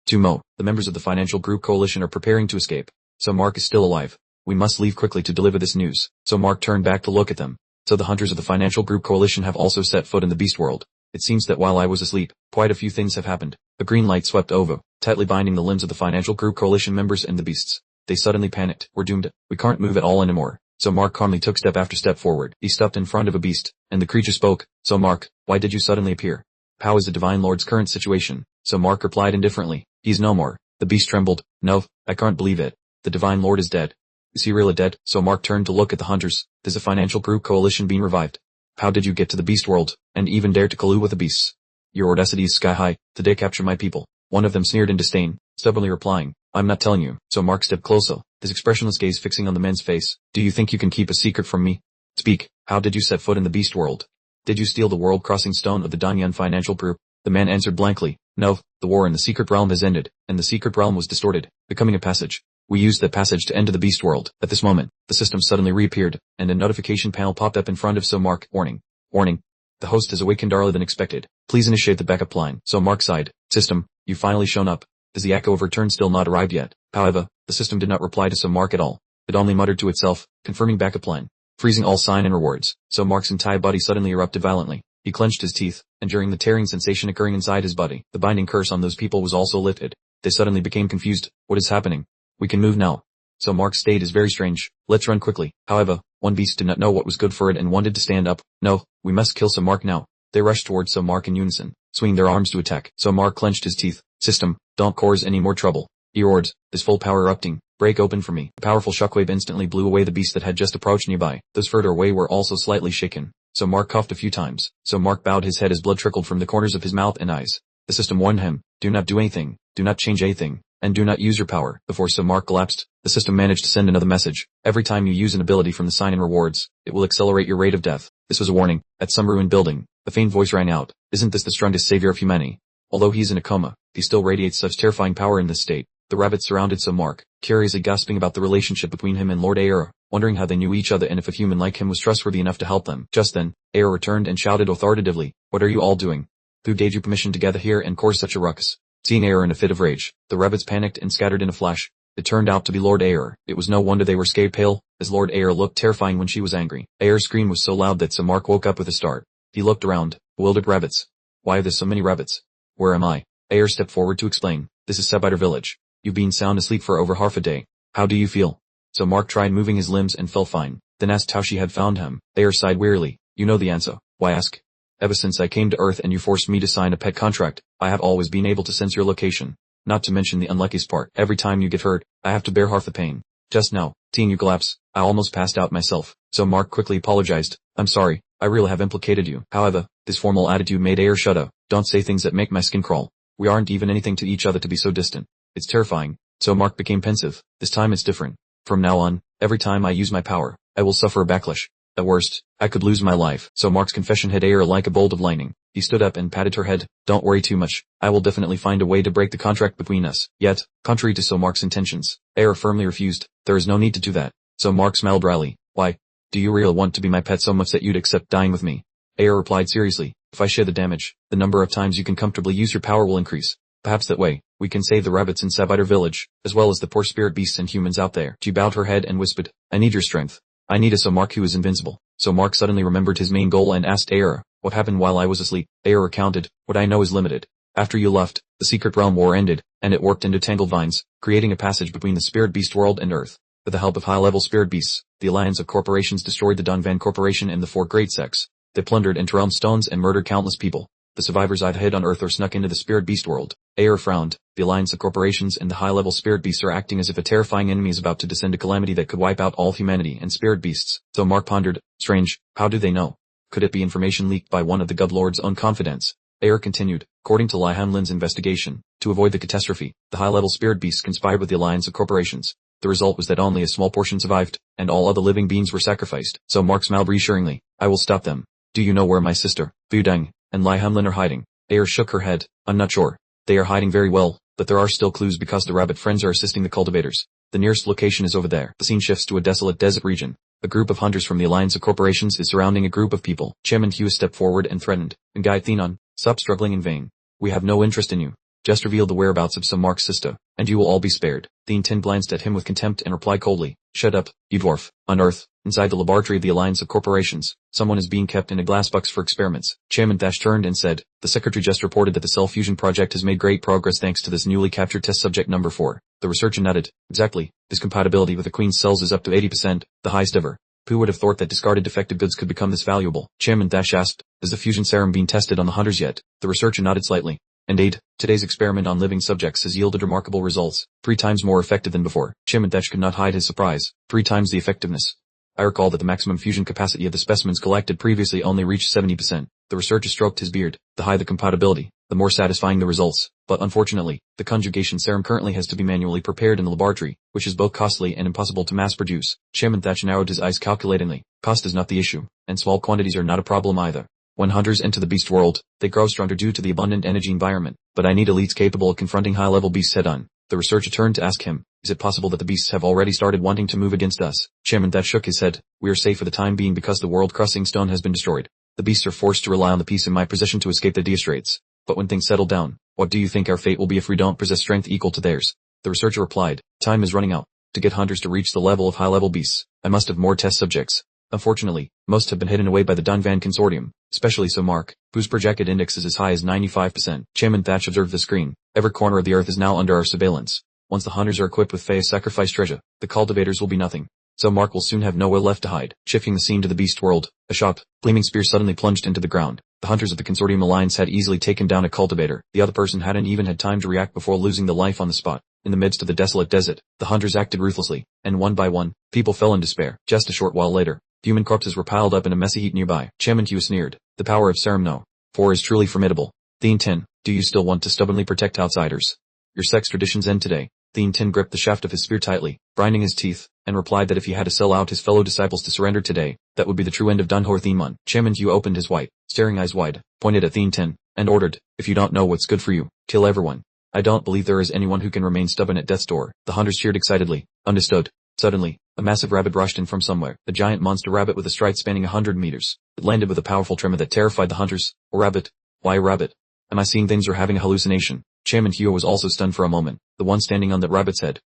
Sumo, the members of the Financial Group Coalition are preparing to escape. So Mark is still alive. We must leave quickly to deliver this news. So Mark turned back to look at them. So the hunters of the Financial Group Coalition have also set foot in the beast world. It seems that while I was asleep, quite a few things have happened. A green light swept over, tightly binding the limbs of the Financial Group Coalition members and the beasts. They suddenly panicked. We're doomed. We can't move at all anymore. So Mark calmly took step after step forward. He stopped in front of a beast, and the creature spoke. So Mark, why did you suddenly appear? How is the Divine Lord's current situation? So Mark replied indifferently. He's no more. The beast trembled. No, I can't believe it. The Divine Lord is dead. Is he really dead? So Mark turned to look at the hunters. Has the Financial Group Coalition been revived? How did you get to the beast world, and even dare to collude with the beasts? Your audacity is sky high. Today capture my people. One of them sneered in disdain, stubbornly replying, I'm not telling you. So Mark stepped closer, his expressionless gaze fixing on the man's face. Do you think you can keep a secret from me? Speak. How did you set foot in the beast world? Did you steal the world-crossing stone of the Danyan Financial Group? The man answered blankly. No, the war in the secret realm has ended, and the secret realm was distorted, becoming a passage. We used that passage to enter the beast world. At this moment, the system suddenly reappeared, and a notification panel popped up in front of So Mark. Warning. Warning. The host has awakened earlier than expected. Please initiate the backup line. So Mark sighed. System, you've finally shown up. Has the echo of return still not arrived yet? However, the system did not reply to So Mark at all. It only muttered to itself, confirming backup line. freezing all sign and rewards. So Mark's entire body suddenly erupted violently. He clenched his teeth, and during the tearing sensation occurring inside his body, the binding curse on those people was also lifted. They suddenly became confused. What is happening? We can move now. So Mark's state is very strange. Let's run quickly. However, one beast did not know what was good for it and wanted to stand up. No, we must kill some Mark now. They rushed towards some Mark in unison, swinging their arms to attack. So Mark clenched his teeth. System, don't cause any more trouble. He roared, his full power erupting. Break open for me. A powerful shockwave instantly blew away the beast that had just approached nearby. Those further away were also slightly shaken. So Mark coughed a few times. So Mark bowed his head as blood trickled from the corners of his mouth and eyes. The system warned him, do not do anything, do not change anything, and do not use your power. Before so Mark collapsed, the system managed to send another message. Every time you use an ability from the sign and rewards, it will accelerate your rate of death. This was a warning. At some ruined building, a faint voice rang out. Isn't this the strongest savior of humanity? Although he's in a coma, he still radiates such terrifying power in this state. The rabbits surrounded so Mark, curiously gasping about the relationship between him and Lord Aera, wondering how they knew each other and if a human like him was trustworthy enough to help them. Just then, Aera returned and shouted authoritatively, what are you all doing? Who gave you permission to gather here and cause such a ruckus? Seeing Aera in a fit of rage, the rabbits panicked and scattered in a flash. It turned out to be Lord Aera. It was no wonder they were scared pale, as Lord Aera looked terrifying when she was angry. Aera's scream was so loud that so Mark woke up with a start. He looked around, bewildered. Rabbits. Why are there so many rabbits? Where am I? Aera stepped forward to explain. This is Sabiter village. You've been sound asleep for over half a day. How do you feel? So Mark tried moving his limbs and felt fine, then asked how she had found him. Aera sighed wearily. You know the answer. Why ask? Ever since I came to Earth and you forced me to sign a pet contract, I have always been able to sense your location. Not to mention the unluckiest part, every time you get hurt, I have to bear half the pain. Just now, seeing you collapse, I almost passed out myself. So Mark quickly apologized. I'm sorry, I really have implicated you. However, this formal attitude made Aera shudder. Don't say things that make my skin crawl. We aren't even anything to each other to be so distant. It's terrifying. So Mark became pensive. This time it's different. From now on, every time I use my power, I will suffer a backlash. At worst, I could lose my life. So Mark's confession hit Aera like a bolt of lightning. He stood up and patted her head. Don't worry too much. I will definitely find a way to break the contract between us. Yet, contrary to so Mark's intentions, Aera firmly refused. There is no need to do that. So Mark smiled wryly. Why? Do you really want to be my pet so much that you'd accept dying with me? Aera replied seriously. If I share the damage, the number of times you can comfortably use your power will increase. Perhaps that way, we can save the rabbits in Sabiter village, as well as the poor spirit beasts and humans out there. She bowed her head and whispered, I need your strength. I need a so Mark who is invincible. So Mark suddenly remembered his main goal and asked Aera, what happened while I was asleep? Aera recounted, what I know is limited. After you left, the secret realm war ended, and it warped into tangled vines, creating a passage between the spirit beast world and Earth. With the help of high-level spirit beasts, the alliance of corporations destroyed the Donvan Corporation and the four great sects. They plundered interrealm stones and murdered countless people. The survivors either hid on Earth or snuck into the spirit beast world. Aera frowned. The alliance of corporations and the high-level spirit beasts are acting as if a terrifying enemy is about to descend a calamity that could wipe out all humanity and spirit beasts. So Mark pondered, strange, how do they know? Could it be information leaked by one of the God Lord's own confidants? Aera continued, according to Lai Hanlin's investigation, to avoid the catastrophe, the high-level spirit beasts conspired with the alliance of corporations. The result was that only a small portion survived, and all other living beings were sacrificed. So Mark smiled reassuringly. I will stop them. Do you know where my sister, Budang, and Lai Hanlin are hiding? Aera shook her head. I'm not sure. They are hiding very well, but there are still clues because the rabbit friends are assisting the cultivators. The nearest location is over there. The scene shifts to a desolate desert region. A group of hunters from the alliance of corporations is surrounding a group of people. Chairman Hugh stepped forward and threatened. And Guy Thenon, stop struggling in vain. We have no interest in you. Just reveal the whereabouts of some Mark's sister, and you will all be spared. Theon Tin glanced at him with contempt and replied coldly, shut up, you dwarf. On Earth, inside the laboratory of the alliance of corporations, someone is being kept in a glass box for experiments. Chairman Thash turned and said, the secretary just reported that the cell fusion project has made great progress thanks to this newly captured test subject number 4. The researcher nodded. Exactly. His compatibility with the Queen's cells is up to 80%, the highest ever. Who would have thought that discarded defective goods could become this valuable? Chairman Thash asked, has the fusion serum been tested on the hunters yet? The researcher nodded slightly. Indeed, today's experiment on living subjects has yielded remarkable results, 3 times more effective than before. Chairman Thash could not hide his surprise. 3 times the effectiveness. I recall that the maximum fusion capacity of the specimens collected previously only reached 70%. The researcher stroked his beard. The higher the compatibility, the more satisfying the results. But unfortunately, the conjugation serum currently has to be manually prepared in the laboratory, which is both costly and impossible to mass produce. Chairman Thatch narrowed his eyes calculatingly. Cost is not the issue, and small quantities are not a problem either. When hunters enter the beast world, they grow stronger due to the abundant energy environment. But I need elites capable of confronting high-level beasts head-on. The researcher turned to ask him, is it possible that the beasts have already started wanting to move against us? Chairman Thatch shook his head. We are safe for the time being because the world-crossing stone has been destroyed. The beasts are forced to rely on the peace in my possession to escape the Straits. But when things settle down, what do you think our fate will be if we don't possess strength equal to theirs? The researcher replied, time is running out. To get hunters to reach the level of high-level beasts, I must have more test subjects. Unfortunately, most have been hidden away by the Dunvan Consortium, especially Mark, whose projected index is as high as 95%. Chairman Thatch observed the screen. Every corner of the earth is now under our surveillance. Once the hunters are equipped with Fae's sacrifice treasure, the cultivators will be nothing. So Mark will soon have nowhere left to hide. Shifting the scene to the beast world, a sharp, gleaming spear suddenly plunged into the ground. The hunters of the Consortium Alliance had easily taken down a cultivator. The other person hadn't even had time to react before losing the life on the spot. In the midst of the desolate desert, the hunters acted ruthlessly, and one by one, people fell in despair. Just a short while later, human corpses were piled up in a messy heap nearby. Chairman Hugh sneered. The power of Serum No. 4 is truly formidable. Thien Tin, do you still want to stubbornly protect outsiders? Your sex traditions end today. Thien Tin gripped the shaft of his spear tightly, grinding his teeth, and replied that if he had to sell out his fellow disciples to surrender today, that would be the true end of Dunhor Thiemun. Chairman Hugh opened his white, staring eyes wide, pointed at Thien Tin, and ordered, if you don't know what's good for you, kill everyone. I don't believe there is anyone who can remain stubborn at death's door. The hunters cheered excitedly. Understood. Suddenly, a massive rabbit rushed in from somewhere. A giant monster rabbit with a stride spanning 100 meters. It landed with a powerful tremor that terrified the hunters. A rabbit? Why a rabbit? Am I seeing things or having a hallucination? Chairman Hugh was also stunned for a moment. The one standing on that rabbit's head.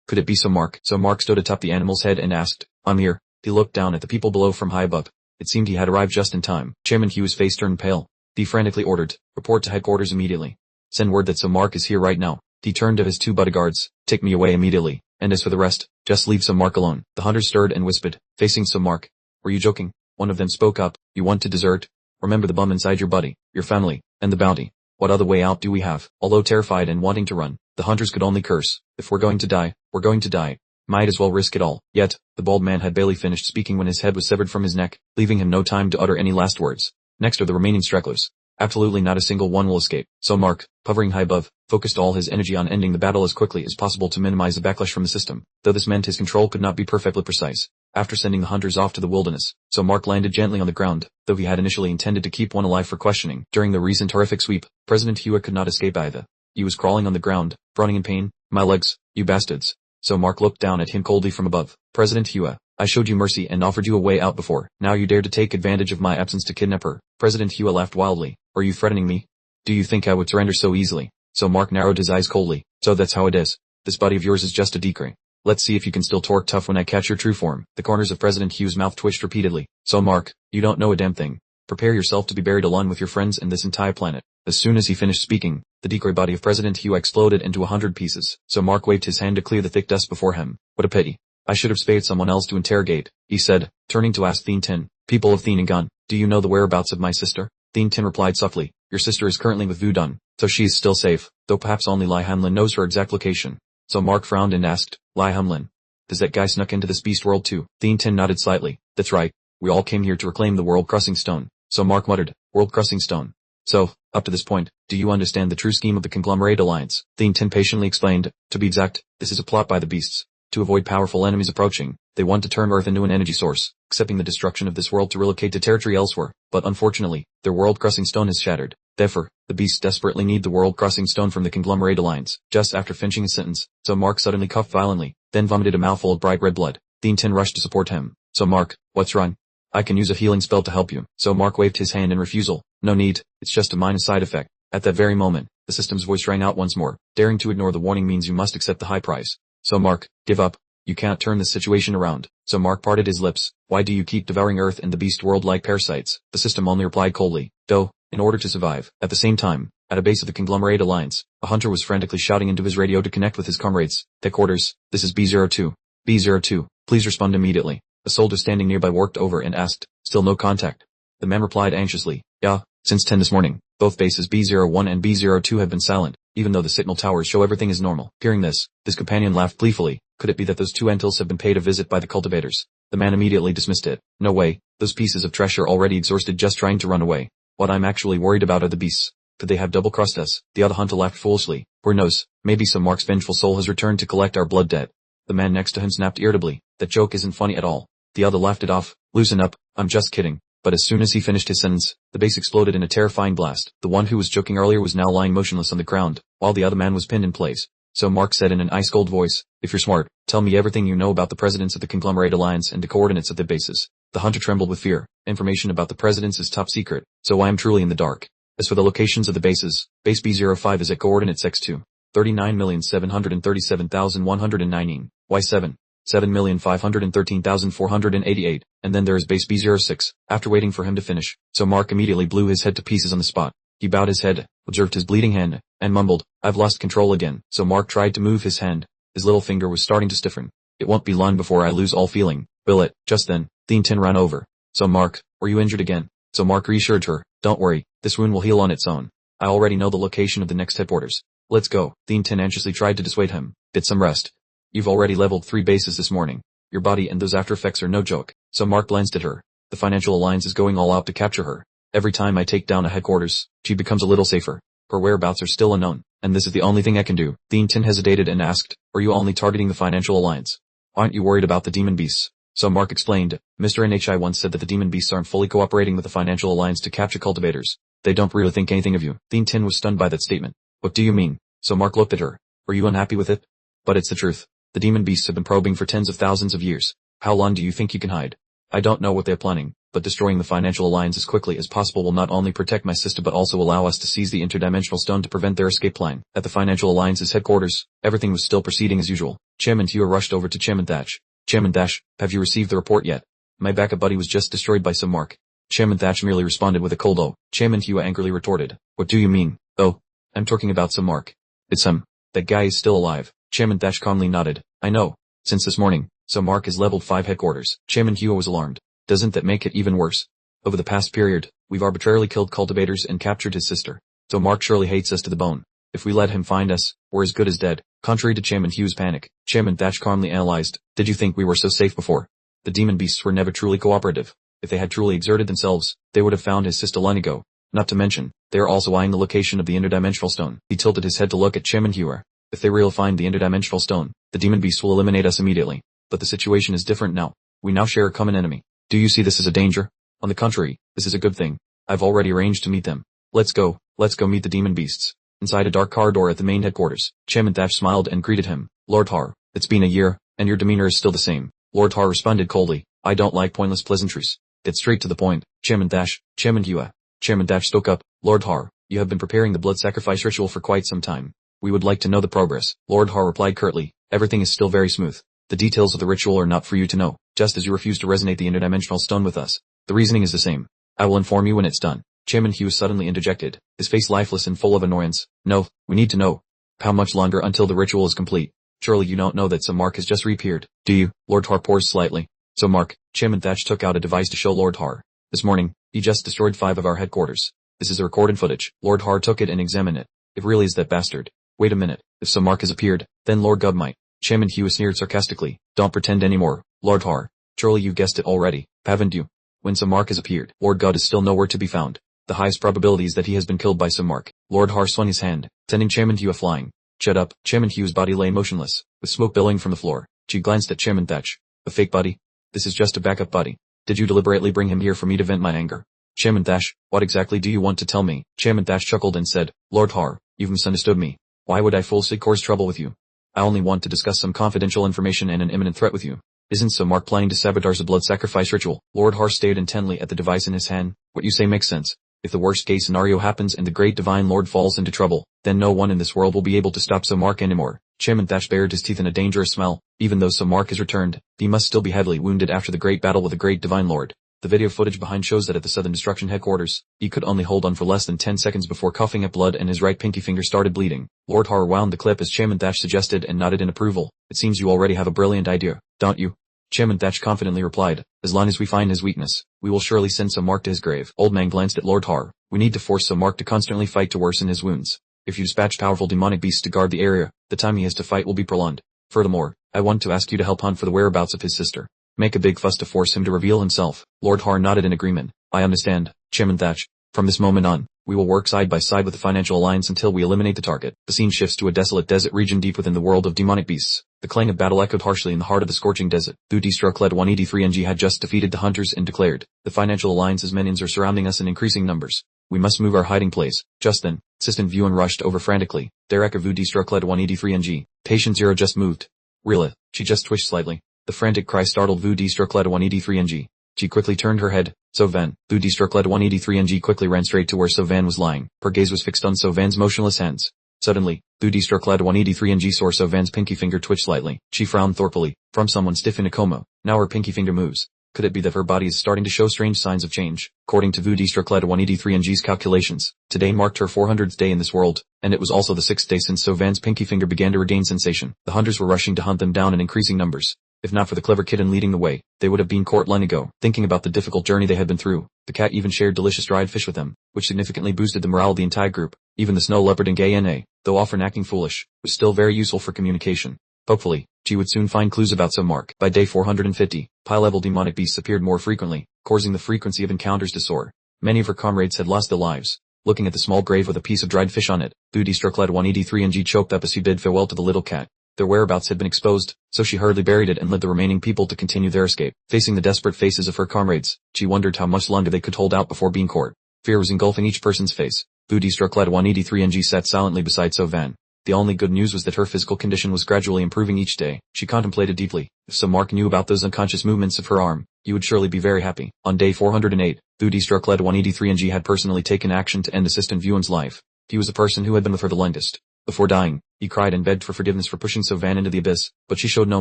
Could it be Mark? So Mark stood atop the animal's head and asked, I'm here. He looked down at the people below from high above. It seemed he had arrived just in time. Chairman Hugh's face turned pale. He frantically ordered, report to headquarters immediately. Send word that Mark is here right now. He turned to his two bodyguards, take me away immediately, and as for the rest, just leave Mark alone. The hunters stirred and whispered, facing Mark. Were you joking? One of them spoke up, you want to desert? Remember the bum inside your body, your family, and the bounty. What other way out do we have? Although terrified and wanting to run, the hunters could only curse. If we're going to die, we're going to die. Might as well risk it all. Yet, the bald man had barely finished speaking when his head was severed from his neck, leaving him no time to utter any last words. Next are the remaining stragglers. Absolutely not a single one will escape. So Mark, hovering high above, focused all his energy on ending the battle as quickly as possible to minimize the backlash from the system, though this meant his control could not be perfectly precise. After sending the hunters off to the wilderness, so Mark landed gently on the ground, though he had initially intended to keep one alive for questioning. During the recent horrific sweep, President Hewitt could not escape either. He was crawling on the ground, groaning in pain. My legs, you bastards. So Mark looked down at him coldly from above. President Hewitt, I showed you mercy and offered you a way out before. Now you dare to take advantage of my absence to kidnap her. President Hewitt laughed wildly. Are you threatening me? Do you think I would surrender so easily? So Mark narrowed his eyes coldly. So that's how it is. This body of yours is just a decoy. Let's see if you can still torque tough when I catch your true form. The corners of President Hugh's mouth twitched repeatedly. So Mark, you don't know a damn thing. Prepare yourself to be buried alone with your friends and this entire planet. As soon as he finished speaking, the decoy body of President Hugh exploded into 100 pieces. So Mark waved his hand to clear the thick dust before him. What a pity. I should have spared someone else to interrogate, he said, turning to ask Thien Tin. People of Thieningan, do you know the whereabouts of my sister? Thien Tin replied softly. Your sister is currently with Vu Dun, so she is still safe, though perhaps only Lai Hamlin knows her exact location. So Mark frowned and asked, Lai Hamlin. Does that guy snuck into this beast world too? Thien Tin nodded slightly. That's right. We all came here to reclaim the World Crossing Stone. So Mark muttered, World Crossing Stone. So, up to this point, do you understand the true scheme of the Conglomerate Alliance? Thien Tin patiently explained. To be exact, this is a plot by the beasts. To avoid powerful enemies approaching, they want to turn Earth into an energy source, accepting the destruction of this world to relocate to territory elsewhere. But unfortunately, their World Crossing Stone is shattered. Therefore, the beasts desperately need the World Crossing Stone from the Conglomerate Alliance. Just after finishing his sentence, so Mark suddenly coughed violently, then vomited a mouthful of bright red blood. Thien Tin rushed to support him. So Mark, what's wrong? I can use a healing spell to help you. So Mark waved his hand in refusal. No need, it's just a minor side effect. At that very moment, the system's voice rang out once more. Daring to ignore the warning means you must accept the high price. So Mark, give up. You can't turn this situation around. So Mark parted his lips. Why do you keep devouring Earth and the beast world like parasites? The system only replied coldly. In order to survive. At the same time, at a base of the Conglomerate Alliance, a hunter was frantically shouting into his radio to connect with his comrades. Headquarters, this is B-02. B-02, please respond immediately. A soldier standing nearby worked over and asked, still no contact. The man replied anxiously, yeah, since 10 this morning. Both bases B-01 and B-02 have been silent, even though the signal towers show everything is normal. Hearing this, his companion laughed gleefully. Could it be that those two Entals have been paid a visit by the cultivators? The man immediately dismissed it. No way, those pieces of trash are already exhausted just trying to run away. What I'm actually worried about are the beasts. Could they have double-crossed us? The other hunter laughed foolishly. Who knows, maybe some Mark's vengeful soul has returned to collect our blood debt. The man next to him snapped irritably. That joke isn't funny at all. The other laughed it off. Loosen up, I'm just kidding. But as soon as he finished his sentence, the base exploded in a terrifying blast. The one who was joking earlier was now lying motionless on the ground, while the other man was pinned in place. So Mark said in an ice-cold voice, if you're smart, tell me everything you know about the presidents of the Conglomerate Alliance and the coordinates of their bases. The hunter trembled with fear. Information about the presidents is top secret, so I am truly in the dark. As for the locations of the bases, base B05 is at coordinates X2, 39,737,119, Y7, 7,513,488, and then there is base B06. After waiting for him to finish, so Mark immediately blew his head to pieces on the spot. He bowed his head, observed his bleeding hand, and mumbled, "I've lost control again." So Mark tried to move his hand. His little finger was starting to stiffen. "It won't be long before I lose all feeling, will it?" Just then, Thien Tin ran over. "So Mark, were you injured again?" So Mark reassured her, "Don't worry, this wound will heal on its own. I already know the location of the next headquarters. Let's go." Thien Tin anxiously tried to dissuade him. "Get some rest. You've already leveled 3 bases this morning. Your body and those after effects are no joke." So Mark glanced at her. "The Financial Alliance is going all out to capture her. Every time I take down a headquarters, she becomes a little safer. Her whereabouts are still unknown, and this is the only thing I can do." Thien Tin hesitated and asked, "Are you only targeting the Financial Alliance? Aren't you worried about the demon beasts?" So Mark explained, "Mr. NHI once said that the demon beasts aren't fully cooperating with the Financial Alliance to capture cultivators. They don't really think anything of you." Thien Tin was stunned by that statement. "What do you mean?" So Mark looked at her. "Are you unhappy with it?" "But it's the truth. The demon beasts have been probing for tens of thousands of years. How long do you think you can hide? I don't know what they're planning, but destroying the Financial Alliance as quickly as possible will not only protect my sister but also allow us to seize the interdimensional stone to prevent their escape plan." At the Financial Alliance's headquarters, everything was still proceeding as usual. Chairman Hua rushed over to Chairman Thatch. "Chairman Thatch, have you received the report yet? My backup buddy was just destroyed by some Mark." Chairman Thatch merely responded with a cold "Oh." Chairman Hua angrily retorted, "What do you mean? Oh, I'm talking about some Mark. It's him. That guy is still alive." Chairman Thatch calmly nodded. "I know. Since this morning, so Mark has leveled 5 headquarters." Chairman Hua was alarmed. "Doesn't that make it even worse? Over the past period, we've arbitrarily killed cultivators and captured his sister. So Mark surely hates us to the bone. If we let him find us, we're as good as dead." Contrary to Chairman Hugh's panic, Chairman Thatch calmly analyzed, "Did you think we were so safe before? The demon beasts were never truly cooperative. If they had truly exerted themselves, they would have found his sister long ago. Not to mention, they are also eyeing the location of the interdimensional stone." He tilted his head to look at Chairman Hua. "If they really find the interdimensional stone, the demon beasts will eliminate us immediately. But the situation is different now. We now share a common enemy. Do you see this as a danger? On the contrary, this is a good thing. I've already arranged to meet them. Let's go meet the demon beasts." Inside a dark corridor at the main headquarters, Chairman Thatch smiled and greeted him. "Lord Har, it's been a year, and your demeanor is still the same." Lord Har responded coldly, "I don't like pointless pleasantries. Get straight to the point." Chairman Thatch, Chairman Hua. Chairman Thatch spoke up. "Lord Har, you have been preparing the blood sacrifice ritual for quite some time. We would like to know the progress." Lord Har replied curtly, "Everything is still very smooth. The details of the ritual are not for you to know, just as you refuse to resonate the interdimensional stone with us. The reasoning is the same. I will inform you when it's done." Chairman Hughes suddenly interjected, his face lifeless and full of annoyance. "No, we need to know. How much longer until the ritual is complete? Surely you don't know that some Mark has just reappeared, do you?" Lord Har paused slightly. "So Mark." Chairman Thatch took out a device to show Lord Har. "This morning, he just destroyed 5 of our headquarters. This is a recorded footage." Lord Har took it and examined it. "It really is that bastard. Wait a minute, if some Mark has appeared, then Lord Gub might." Chairman Hughes sneered sarcastically. "Don't pretend anymore, Lord Har. Surely you've guessed it already, haven't you? When some Mark has appeared, Lord God is still nowhere to be found. The highest probability is that he has been killed by some Mark." Lord Har swung his hand, sending Chairman Hughes flying. "Shut up." Chairman Hughes' body lay motionless, with smoke billowing from the floor. She glanced at Chairman Thatch. "A fake body? This is just a backup body. Did you deliberately bring him here for me to vent my anger?" Chairman Thatch, "What exactly do you want to tell me?" Chairman Thatch chuckled and said, "Lord Har, you've misunderstood me. Why would I foolishly cause trouble with you? I only want to discuss some confidential information and an imminent threat with you. Isn't some Mark planning to sabotage the blood sacrifice ritual?" Lord Har stared intently at the device in his hand. "What you say makes sense. If the worst case scenario happens and the great divine lord falls into trouble, then no one in this world will be able to stop some Mark anymore." Chairman Thatch bared his teeth in a dangerous smile. Even though some Mark has returned, he must still be heavily wounded after the great battle with the great divine lord. The video footage behind shows that at the Southern Destruction headquarters, he could only hold on for less than 10 seconds before coughing up blood and his right pinky finger started bleeding. Lord Har wound the clip as Chairman Thatch suggested and nodded in approval. "It seems you already have a brilliant idea, don't you?" Chairman Thatch confidently replied, "As long as we find his weakness, we will surely send some Mark to his grave." Old Man glanced at Lord Har. "We need to force some Mark to constantly fight to worsen his wounds. If you dispatch powerful demonic beasts to guard the area, the time he has to fight will be prolonged. Furthermore, I want to ask you to help hunt for the whereabouts of his sister. Make a big fuss to force him to reveal himself." Lord Har nodded in agreement. "I understand, Chairman Thatch. From this moment on, we will work side by side with the Financial Alliance until we eliminate the target." The scene shifts to a desolate desert region deep within the world of demonic beasts. The clang of battle echoed harshly in the heart of the scorching desert. Thu Destruct-led 183NG had just defeated the hunters and declared, "The Financial Alliance's minions are surrounding us in increasing numbers. We must move our hiding place." Just then, Assistant Vuan rushed over frantically. "Derek of Vu Destruct-led 183NG. Patient Zero just moved." "Really?" She just twitched slightly. The frantic cry startled Vu Destruct-led 183NG. She quickly turned her head. Sovan. Thu Destruct-led 183NG quickly ran straight to where Sovan was lying. Her gaze was fixed on Sovan's motionless hands. Suddenly, Struck 183 and G saw So Van's pinky finger twitch slightly. She frowned thoughtfully. From someone stiff in a coma. Now her pinky finger moves. Could it be that her body is starting to show strange signs of change? According to Struck 183 and G's calculations, today marked her 400th day in this world, and it was also the 6th day since So Van's pinky finger began to regain sensation. The hunters were rushing to hunt them down in increasing numbers. If not for the clever kitten leading the way, they would have been caught long ago. Thinking about the difficult journey they had been through, the cat even shared delicious dried fish with them, which significantly boosted the morale of the entire group. Even the snow leopard and Gay N.A., though often acting foolish, was still very useful for communication. Hopefully, she would soon find clues about So Mark. By day 450, high-level demonic beasts appeared more frequently, causing the frequency of encounters to soar. Many of her comrades had lost their lives. Looking at the small grave with a piece of dried fish on it, Struck 183 and G choked up as she bid farewell to the little cat. Their whereabouts had been exposed, so she hurriedly buried it and led the remaining people to continue their escape. Facing the desperate faces of her comrades, she wondered how much longer they could hold out before being caught. Fear was engulfing each person's face. Struck 183 and G sat silently beside So Van. The only good news was that her physical condition was gradually improving each day. She contemplated deeply. If So Mark knew about those unconscious movements of her arm, he would surely be very happy. On day 408, Struck 183 and G had personally taken action to end Assistant Vuan's life. He was the person who had been with her the longest. Before dying, he cried and begged for forgiveness for pushing So Van into the abyss, but she showed no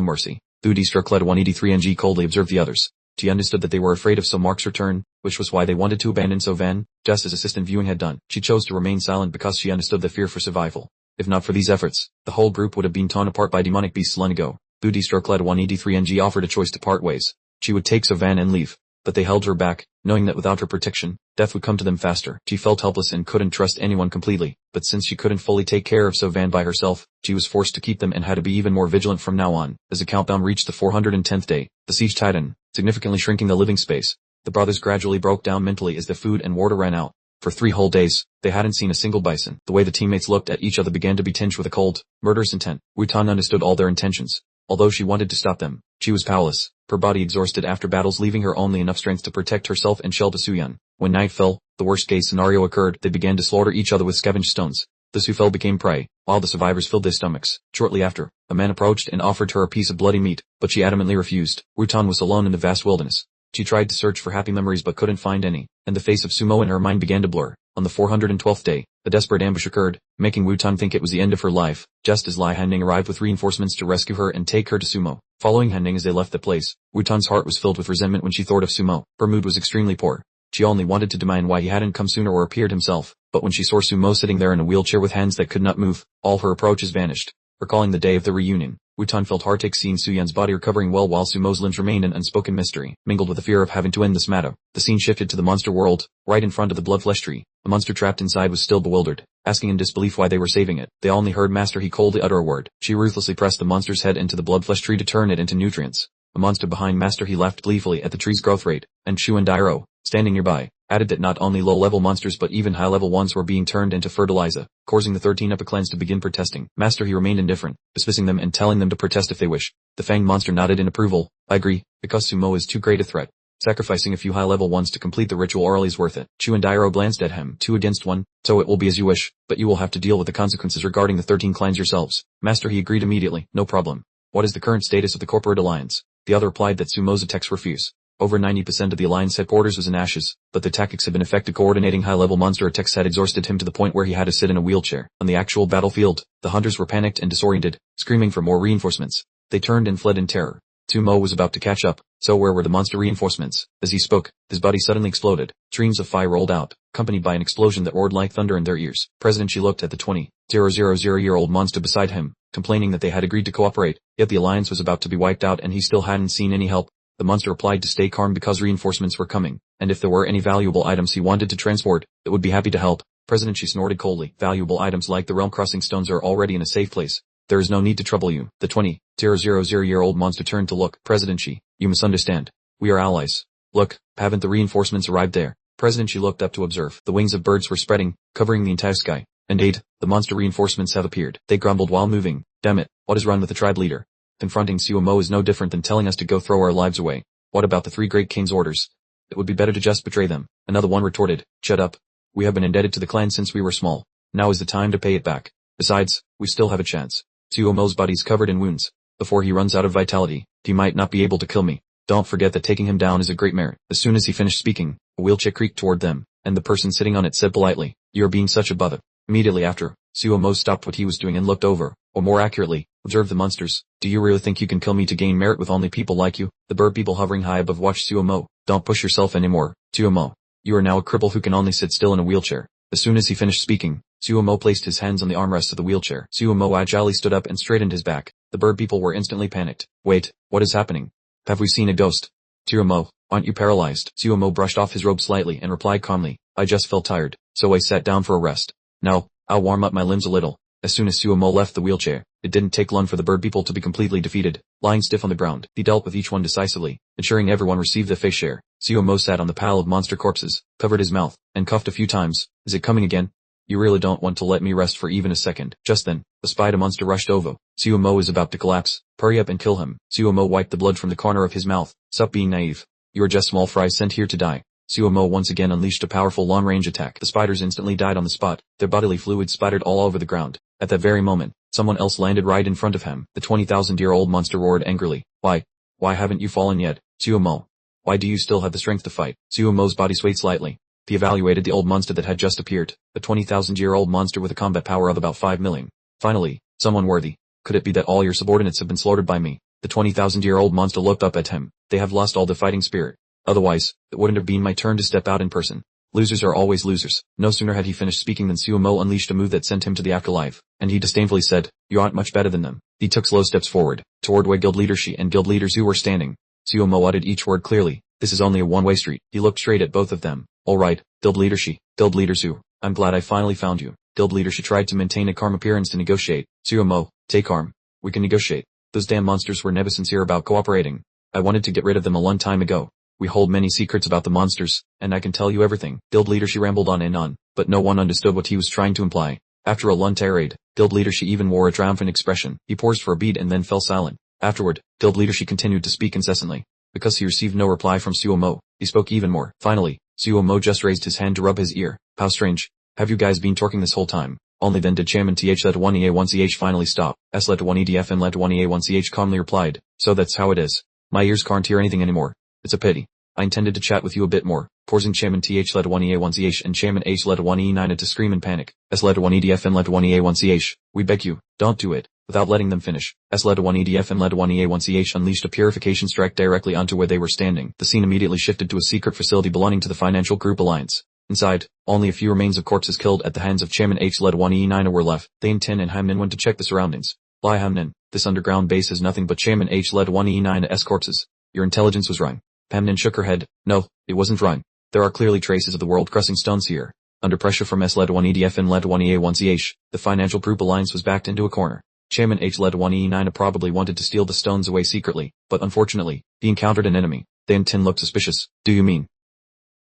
mercy. Struck 183 and G coldly observed the others. She understood that they were afraid of So Mark's return, which was why they wanted to abandon So Van, just as Assistant Vuan had done. She chose to remain silent because she understood the fear for survival. If not for these efforts, the whole group would have been torn apart by demonic beasts long ago. Struck 183 and G offered a choice to part ways. She would take So Van and leave, but they held her back, knowing that without her protection, death would come to them faster. She felt helpless and couldn't trust anyone completely, but since she couldn't fully take care of So Van by herself, she was forced to keep them and had to be even more vigilant from now on. As the countdown reached the 410th day, the siege tightened, significantly shrinking the living space. The brothers gradually broke down mentally as their food and water ran out. For 3 whole days, they hadn't seen a single bison. The way the teammates looked at each other began to be tinged with a cold, murderous intent. Wutan understood all their intentions. Although she wanted to stop them, she was powerless, her body exhausted after battles, leaving her only enough strength to protect herself and shelter Suyan. When night fell, the worst-case scenario occurred. They began to slaughter each other with scavenged stones. The Sufel became prey, while the survivors filled their stomachs. Shortly after, a man approached and offered her a piece of bloody meat, but she adamantly refused. Wutan was alone in the vast wilderness. She tried to search for happy memories but couldn't find any, and the face of Sumo in her mind began to blur. On the 412th day, a desperate ambush occurred, making Wutan think it was the end of her life, just as Lai Hanning arrived with reinforcements to rescue her and take her to Sumo. Following Hanning as they left the place, Wutan's heart was filled with resentment when she thought of Sumo. Her mood was extremely poor. She only wanted to demand why he hadn't come sooner or appeared himself, but when she saw Sumo sitting there in a wheelchair with hands that could not move, all her approaches vanished. Recalling the day of the reunion, Wutan felt heartache seeing Suyan's body recovering well while Sumo's limbs remained an unspoken mystery, mingled with the fear of having to end this matter. The scene shifted to the monster world, right in front of the blood flesh tree. The monster trapped inside was still bewildered, asking in disbelief why they were saving it. They only heard Master He coldly utter a word. She ruthlessly pressed the monster's head into the blood flesh tree to turn it into nutrients. The monster behind Master He laughed gleefully at the tree's growth rate, and Shu and Dairo, standing nearby, added that not only low-level monsters but even high-level ones were being turned into fertilizer, causing the 13 upper clans to begin protesting. Master He remained indifferent, dismissing them and telling them to protest if they wish. The fanged monster nodded in approval. I agree, because Sumo is too great a threat. Sacrificing a few high-level ones to complete the ritual orally is worth it. Chu and Dairo glanced at him. 2 against 1, so it will be as you wish, but you will have to deal with the consequences regarding the 13 clans yourselves. Master He agreed immediately. No problem. What is the current status of the corporate alliance? The other replied that Sumo's attacks were fierce. Over 90% of the alliance headquarters was in ashes, but the tactics had been effective. Coordinating high-level monster attacks had exhausted him to the point where he had to sit in a wheelchair. On the actual battlefield, the hunters were panicked and disoriented, screaming for more reinforcements. They turned and fled in terror. Sumo was about to catch up, so where were the monster reinforcements? As he spoke, his body suddenly exploded. Streams of fire rolled out, accompanied by an explosion that roared like thunder in their ears. President Shi looked at the 20,000-year-old monster beside him, complaining that they had agreed to cooperate, yet the alliance was about to be wiped out and he still hadn't seen any help. The monster replied to stay calm because reinforcements were coming, and if there were any valuable items he wanted to transport, it would be happy to help. President Shi snorted coldly. Valuable items like the realm-crossing stones are already in a safe place. There is no need to trouble you. The 20,000-year-old monster turned to look. President Shi, you misunderstand. We are allies. Look, haven't the reinforcements arrived there? President Shi looked up to observe. The wings of birds were spreading, covering the entire sky. Indeed, the monster reinforcements have appeared. They grumbled while moving. Damn it, what is wrong with the tribe leader? Confronting Sumo is no different than telling us to go throw our lives away. What about the 3 great kings' orders? It would be better to just betray them. Another one retorted. Shut up. We have been indebted to the clan since we were small. Now is the time to pay it back. Besides, we still have a chance. Sumo's body's covered in wounds. Before he runs out of vitality, he might not be able to kill me. Don't forget that taking him down is a great merit. As soon as he finished speaking, a wheelchair creaked toward them, and the person sitting on it said politely, "You are being such a bother." Immediately after, Suomo stopped what he was doing and looked over, or more accurately, observed the monsters. Do you really think you can kill me to gain merit with only people like you? The bird people hovering high above watched Suomo. Don't push yourself anymore, Suomo. You are now a cripple who can only sit still in a wheelchair. As soon as he finished speaking, Suomo placed his hands on the armrests of the wheelchair. Suomo agilely stood up and straightened his back. The bird people were instantly panicked. Wait, what is happening? Have we seen a ghost? Suomo, aren't you paralyzed? Suomo brushed off his robe slightly and replied calmly, I just felt tired, so I sat down for a rest. Now, I'll warm up my limbs a little. As soon as Suomo left the wheelchair, it didn't take long for the bird people to be completely defeated. Lying stiff on the ground, he dealt with each one decisively, ensuring everyone received their face share. Suomo sat on the pile of monster corpses, covered his mouth, and coughed a few times. Is it coming again? You really don't want to let me rest for even a second. Just then, the spider monster rushed over. Suomo is about to collapse. Hurry up and kill him. Suomo wiped the blood from the corner of his mouth. Stop being naive. You are just small fries sent here to die. Suomo once again unleashed a powerful long-range attack. The spiders instantly died on the spot. Their bodily fluids splattered all over the ground. At that very moment, someone else landed right in front of him. The 20,000-year-old monster roared angrily. Why haven't you fallen yet, Suomo? Why do you still have the strength to fight? Suomo's body swayed slightly. He evaluated the old monster that had just appeared, a 20,000-year-old monster with a combat power of about 5 million. Finally, someone worthy. Could it be that all your subordinates have been slaughtered by me? The 20,000-year-old monster looked up at him. They have lost all the fighting spirit. Otherwise, it wouldn't have been my turn to step out in person. Losers are always losers. No sooner had he finished speaking than Suomo unleashed a move that sent him to the afterlife, and he disdainfully said, you aren't much better than them. He took slow steps forward, toward where guild leader Shi and guild leader Zhu were standing. Suomo uttered each word clearly. This is only a one-way street. He looked straight at both of them. Alright, guild leader Shi, guild leader Zhu. I'm glad I finally found you. Guild leader Shi tried to maintain a calm appearance to negotiate. Suomo, take arm. We can negotiate. Those damn monsters were never sincere about cooperating. I wanted to get rid of them a long time ago. We hold many secrets about the monsters, and I can tell you everything. Guild leader Shi rambled on and on, but no one understood what he was trying to imply. After a long tirade, guild leader Shi even wore a triumphant expression. He paused for a beat and then fell silent. Afterward, guild leader Shi continued to speak incessantly. Because he received no reply from Suomo, he spoke even more. Finally, Suomo just raised his hand to rub his ear. How strange. Have you guys been talking this whole time? Only then did Chairman Th1EA1CH finally stop. S-Let1EDF and Let1EA1CH calmly replied. So that's how it is. My ears can't hear anything anymore. It's a pity. I intended to chat with you a bit more. Pausing Chairman Th1EA1CH and Chairman H-Let1E9 to scream in panic. S-Let1EDF and Let1EA1CH. We beg you, don't do it. Without letting them finish, S-Let1EDF and Let1EA1CH unleashed a purification strike directly onto where they were standing. The scene immediately shifted to a secret facility belonging to the Financial Group Alliance. Inside, only a few remains of corpses killed at the hands of Chairman H-Let1E9 were left. Thain and Hamnin went to check the surroundings. Lie Hamnin, this underground base has nothing but Chairman H-Let1E9's corpses. Your intelligence was wrong. Hamnin shook her head. No, it wasn't wrong. There are clearly traces of the world-crushing stones here. Under pressure from S-Let1EDF and Let1EA1CH, the Financial Group Alliance was backed into a corner. Chairman H-Let1E9 probably wanted to steal the stones away secretly, but unfortunately, he encountered an enemy. Thain looked suspicious. Do you mean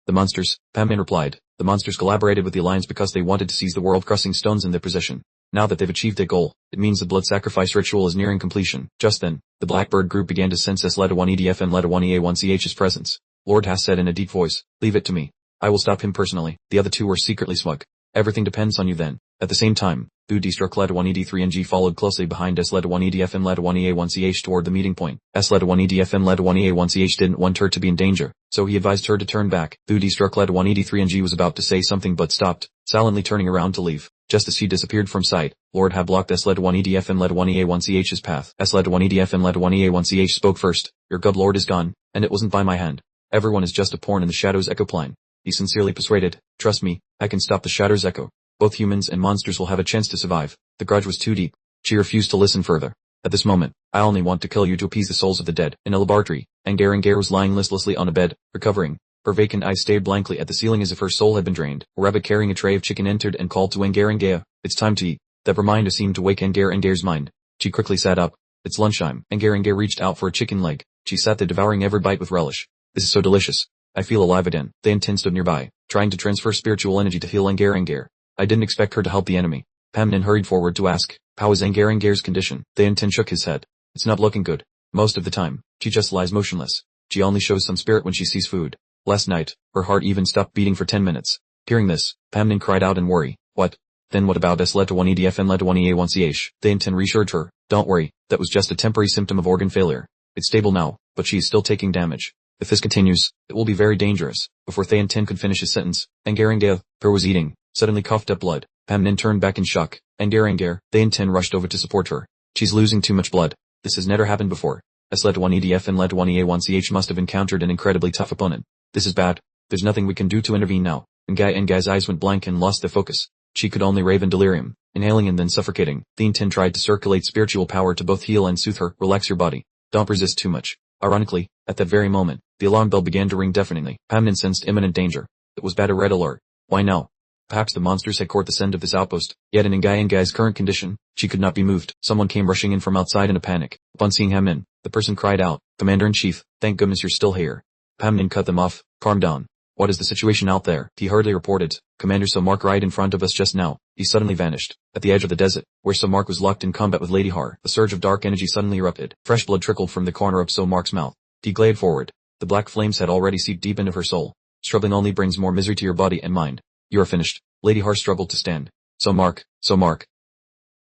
the monsters? Pammin replied. The monsters collaborated with the Alliance because they wanted to seize the world-crushing stones in their possession. Now that they've achieved their goal, it means the blood sacrifice ritual is nearing completion. Just then, the Blackbird group began to sense S-Let1EDF and Let1EA1CH's presence. Lord Hass said in a deep voice, leave it to me. I will stop him personally. The other two were secretly smug. Everything depends on you then. At the same time, Budi struck Let1ED3 and G followed closely behind S-Let1EDF and Let1EA1CH toward the meeting point. S-Let1EDF and Let1EA1CH didn't want her to be in danger, so he advised her to turn back. Budi struck Let1ED3 and G was about to say something but stopped, silently turning around to leave. Just as she disappeared from sight, Lord Ha blocked S-Let1EDF and Let1EA1CH's path. S-Let1EDF and Let1EA1CH spoke first. Your god lord is gone, and it wasn't by my hand. Everyone is just a pawn in the Shadow's echo plan. He sincerely persuaded. Trust me, I can stop the Shadow's echo. Both humans and monsters will have a chance to survive. The grudge was too deep. She refused to listen further. At this moment, I only want to kill you to appease the souls of the dead. In a laboratory, Angar was lying listlessly on a bed, recovering. Her vacant eyes stared blankly at the ceiling as if her soul had been drained. A rabbit carrying a tray of chicken entered and called to Angar. It's time to eat. That reminder seemed to wake Angar's mind. She quickly sat up. It's lunchtime. Angar reached out for a chicken leg. She sat there devouring every bite with relish. This is so delicious. I feel alive again. Thain stood nearby, trying to transfer spiritual energy to heal Angar. I didn't expect her to help the enemy. Pamnin hurried forward to ask, how is Angar's condition? Thain shook his head. It's not looking good. Most of the time, she just lies motionless. She only shows some spirit when she sees food. Last night, her heart even stopped beating for 10 minutes. Hearing this, Pamnin cried out in worry. What? Then what about S-Let1EDF and Let1EA1CH? Thain reassured her. Don't worry, that was just a temporary symptom of organ failure. It's stable now, but she is still taking damage. If this continues, it will be very dangerous. Before Thain could finish his sentence, Angar was eating, suddenly coughed up blood. Pamnin turned back in shock. Angar, they and Tin rushed over to support her. She's losing too much blood. This has never happened before. Let 1 EDF and Let 1 EA1CH must have encountered an incredibly tough opponent. This is bad. There's nothing we can do to intervene now. Ngai's eyes went blank and lost their focus. She could only rave in delirium, inhaling and then suffocating. Tin tried to circulate spiritual power to both heal and soothe her. Relax your body. Don't resist too much. Ironically, at that very moment, the alarm bell began to ring deafeningly. Pamnin sensed imminent danger. It was bad, a red alert. Why now? Perhaps the monsters had caught the scent of this outpost, yet in Ngai's current condition, she could not be moved. Someone came rushing in from outside in a panic. Upon seeing Pamnin, the person cried out, Commander-in-Chief, thank goodness you're still here. Pamnin cut them off. Calm down. What is the situation out there? He hurriedly reported. Commander Somark right in front of us just now. He suddenly vanished. At the edge of the desert, where Somark was locked in combat with Lady Har, a surge of dark energy suddenly erupted. Fresh blood trickled from the corner of Somark's mouth. He glared forward. The black flames had already seeped deep into her soul. Struggling only brings more misery to your body and mind. You are finished. Lady Har struggled to stand. Somark.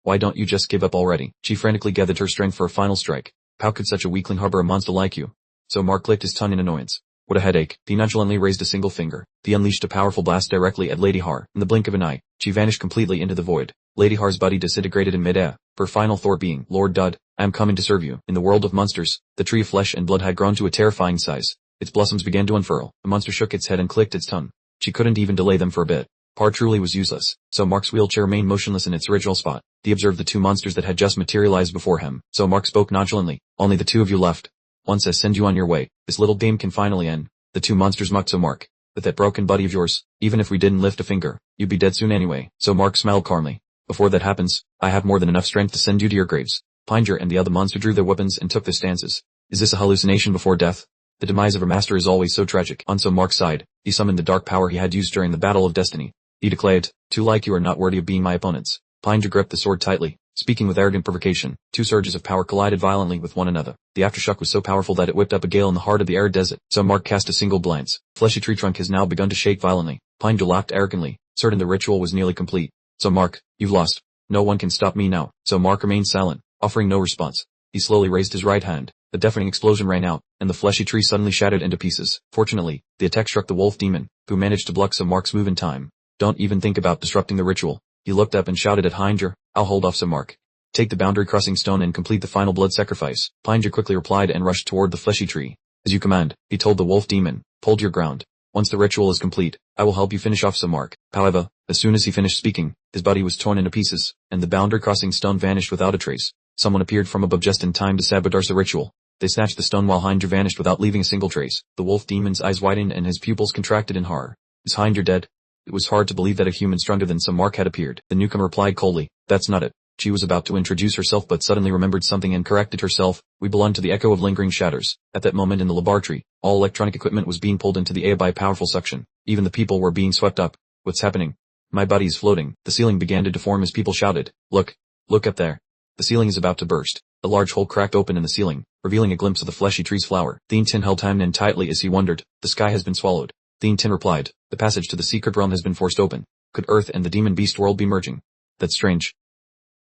Why don't you just give up already? She frantically gathered her strength for a final strike. How could such a weakling harbor a monster like you? Somark clicked his tongue in annoyance. What a headache. He nonchalantly raised a single finger. He unleashed a powerful blast directly at Lady Har. In the blink of an eye, she vanished completely into the void. Lady Har's body disintegrated in midair, her final thought being, Lord Dud, I am coming to serve you. In the world of monsters, the tree of flesh and blood had grown to a terrifying size. Its blossoms began to unfurl. The monster shook its head and clicked its tongue. She couldn't even delay them for a bit. Har truly was useless. Mark's wheelchair remained motionless in its original spot. He observed the two monsters that had just materialized before him. Mark spoke nonchalantly. Only the two of you left. One says send you on your way. This little game can finally end. The two monsters mocked Mark. With that broken body of yours, even if we didn't lift a finger, you'd be dead soon anyway. Mark smiled calmly. Before that happens, I have more than enough strength to send you to your graves. Pinder and the other monster drew their weapons and took their stances. Is this a hallucination before death? The demise of a master is always so tragic. On Mark's side, he summoned the dark power he had used during the Battle of Destiny. He declared, two like you are not worthy of being my opponents. Pinder gripped the sword tightly. Speaking with arrogant provocation, two surges of power collided violently with one another. The aftershock was so powerful that it whipped up a gale in the heart of the arid desert. Mark cast a single glance. Fleshy tree trunk has now begun to shake violently. Pinder laughed arrogantly, certain the ritual was nearly complete. Mark, you've lost. No one can stop me now. Mark remained silent, offering no response. He slowly raised his right hand. A deafening explosion rang out, and the fleshy tree suddenly shattered into pieces. Fortunately, the attack struck the wolf demon, who managed to block Mark's move in time. Don't even think about disrupting the ritual. He looked up and shouted at Pinder, I'll hold off Mark. Take the boundary crossing stone and complete the final blood sacrifice. Pinder quickly replied and rushed toward the fleshy tree. As you command, he told the wolf demon, hold your ground. Once the ritual is complete, I will help you finish off Mark. However, as soon as he finished speaking, his body was torn into pieces, and the boundary crossing stone vanished without a trace. Someone appeared from above just in time to sabotage the ritual. They snatched the stone while Pinder vanished without leaving a single trace. The wolf demon's eyes widened and his pupils contracted in horror. Is Pinder dead? It was hard to believe that a human stronger than Mark had appeared. The newcomer replied coldly, that's not it. She was about to introduce herself but suddenly remembered something and corrected herself. We belong to the Echo of Lingering Shatters. At that moment in the laboratory, all electronic equipment was being pulled into the air by powerful suction. Even the people were being swept up. What's happening? My body is floating. The ceiling began to deform as people shouted. Look up there. The ceiling is about to burst. A large hole cracked open in the ceiling, revealing a glimpse of the fleshy tree's flower. Tin held Pamnin tightly as he wondered. The sky has been swallowed. Tin replied. The passage to the secret realm has been forced open. Could Earth and the demon beast world be merging? That's strange.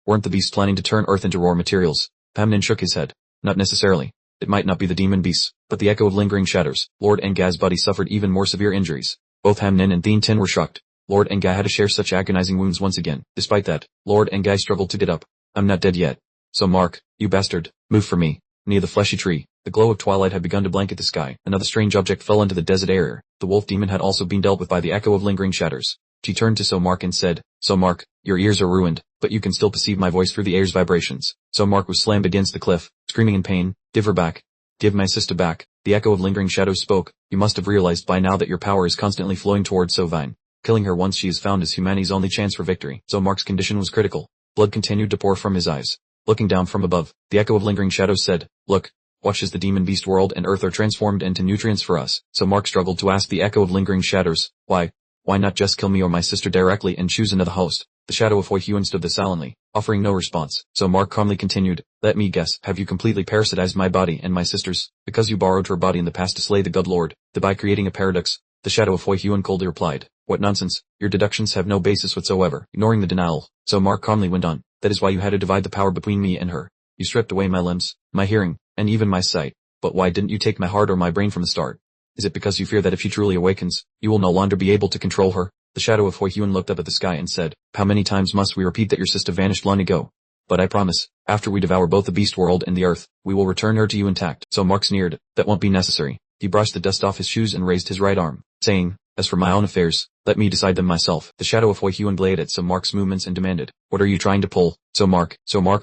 Weren't the beasts planning to turn Earth into raw materials? Pamnin shook his head. Not necessarily. It might not be the demon beasts, but the Echo of Lingering Shatters. Lord Ngai's body suffered even more severe injuries. Both Pamnin and Tin were shocked. Lord Ngai had to share such agonizing wounds once again. Despite that, Lord Ngai struggled to get up. I'm not dead yet. Mark, you bastard, move for me. Near the fleshy tree, the glow of twilight had begun to blanket the sky. Another strange object fell into the desert area. The wolf demon had also been dealt with by the Echo of Lingering Shatters. She turned to Mark and said, Mark, your ears are ruined, but you can still perceive my voice through the air's vibrations. Mark was slammed against the cliff, screaming in pain. Give her back. Give my sister back. The Echo of Lingering Shadows spoke. You must have realized by now that your power is constantly flowing towards Sovine. Killing her once she is found is humanity's only chance for victory. Mark's condition was critical. Blood continued to pour from his eyes. Looking down from above, the Echo of Lingering Shadows said, Look, watch as the demon beast world and Earth are transformed into nutrients for us. Mark struggled to ask the Echo of Lingering Shatters, why not just kill me or my sister directly and choose another host? The shadow of Hui Huan stood there silently, offering no response. Mark calmly continued, let me guess, have you completely parasitized my body and my sister's, because you borrowed her body in the past to slay the God Lord, thereby creating a paradox? The shadow of Hui Huan coldly replied, what nonsense, your deductions have no basis whatsoever. Ignoring the denial, Mark calmly went on, that is why you had to divide the power between me and her. You stripped away my limbs, my hearing, and even my sight. But why didn't you take my heart or my brain from the start? Is it because you fear that if she truly awakens, you will no longer be able to control her? The shadow of Hui Huan looked up at the sky and said, "How many times must we repeat that your sister vanished long ago? But I promise, after we devour both the beast world and the earth, we will return her to you intact." So Mark sneered, "That won't be necessary." He brushed the dust off his shoes and raised his right arm, saying, "As for my own affairs, let me decide them myself." The shadow of Hui Huan glared at Mark's movements and demanded, "What are you trying to pull?" So Mark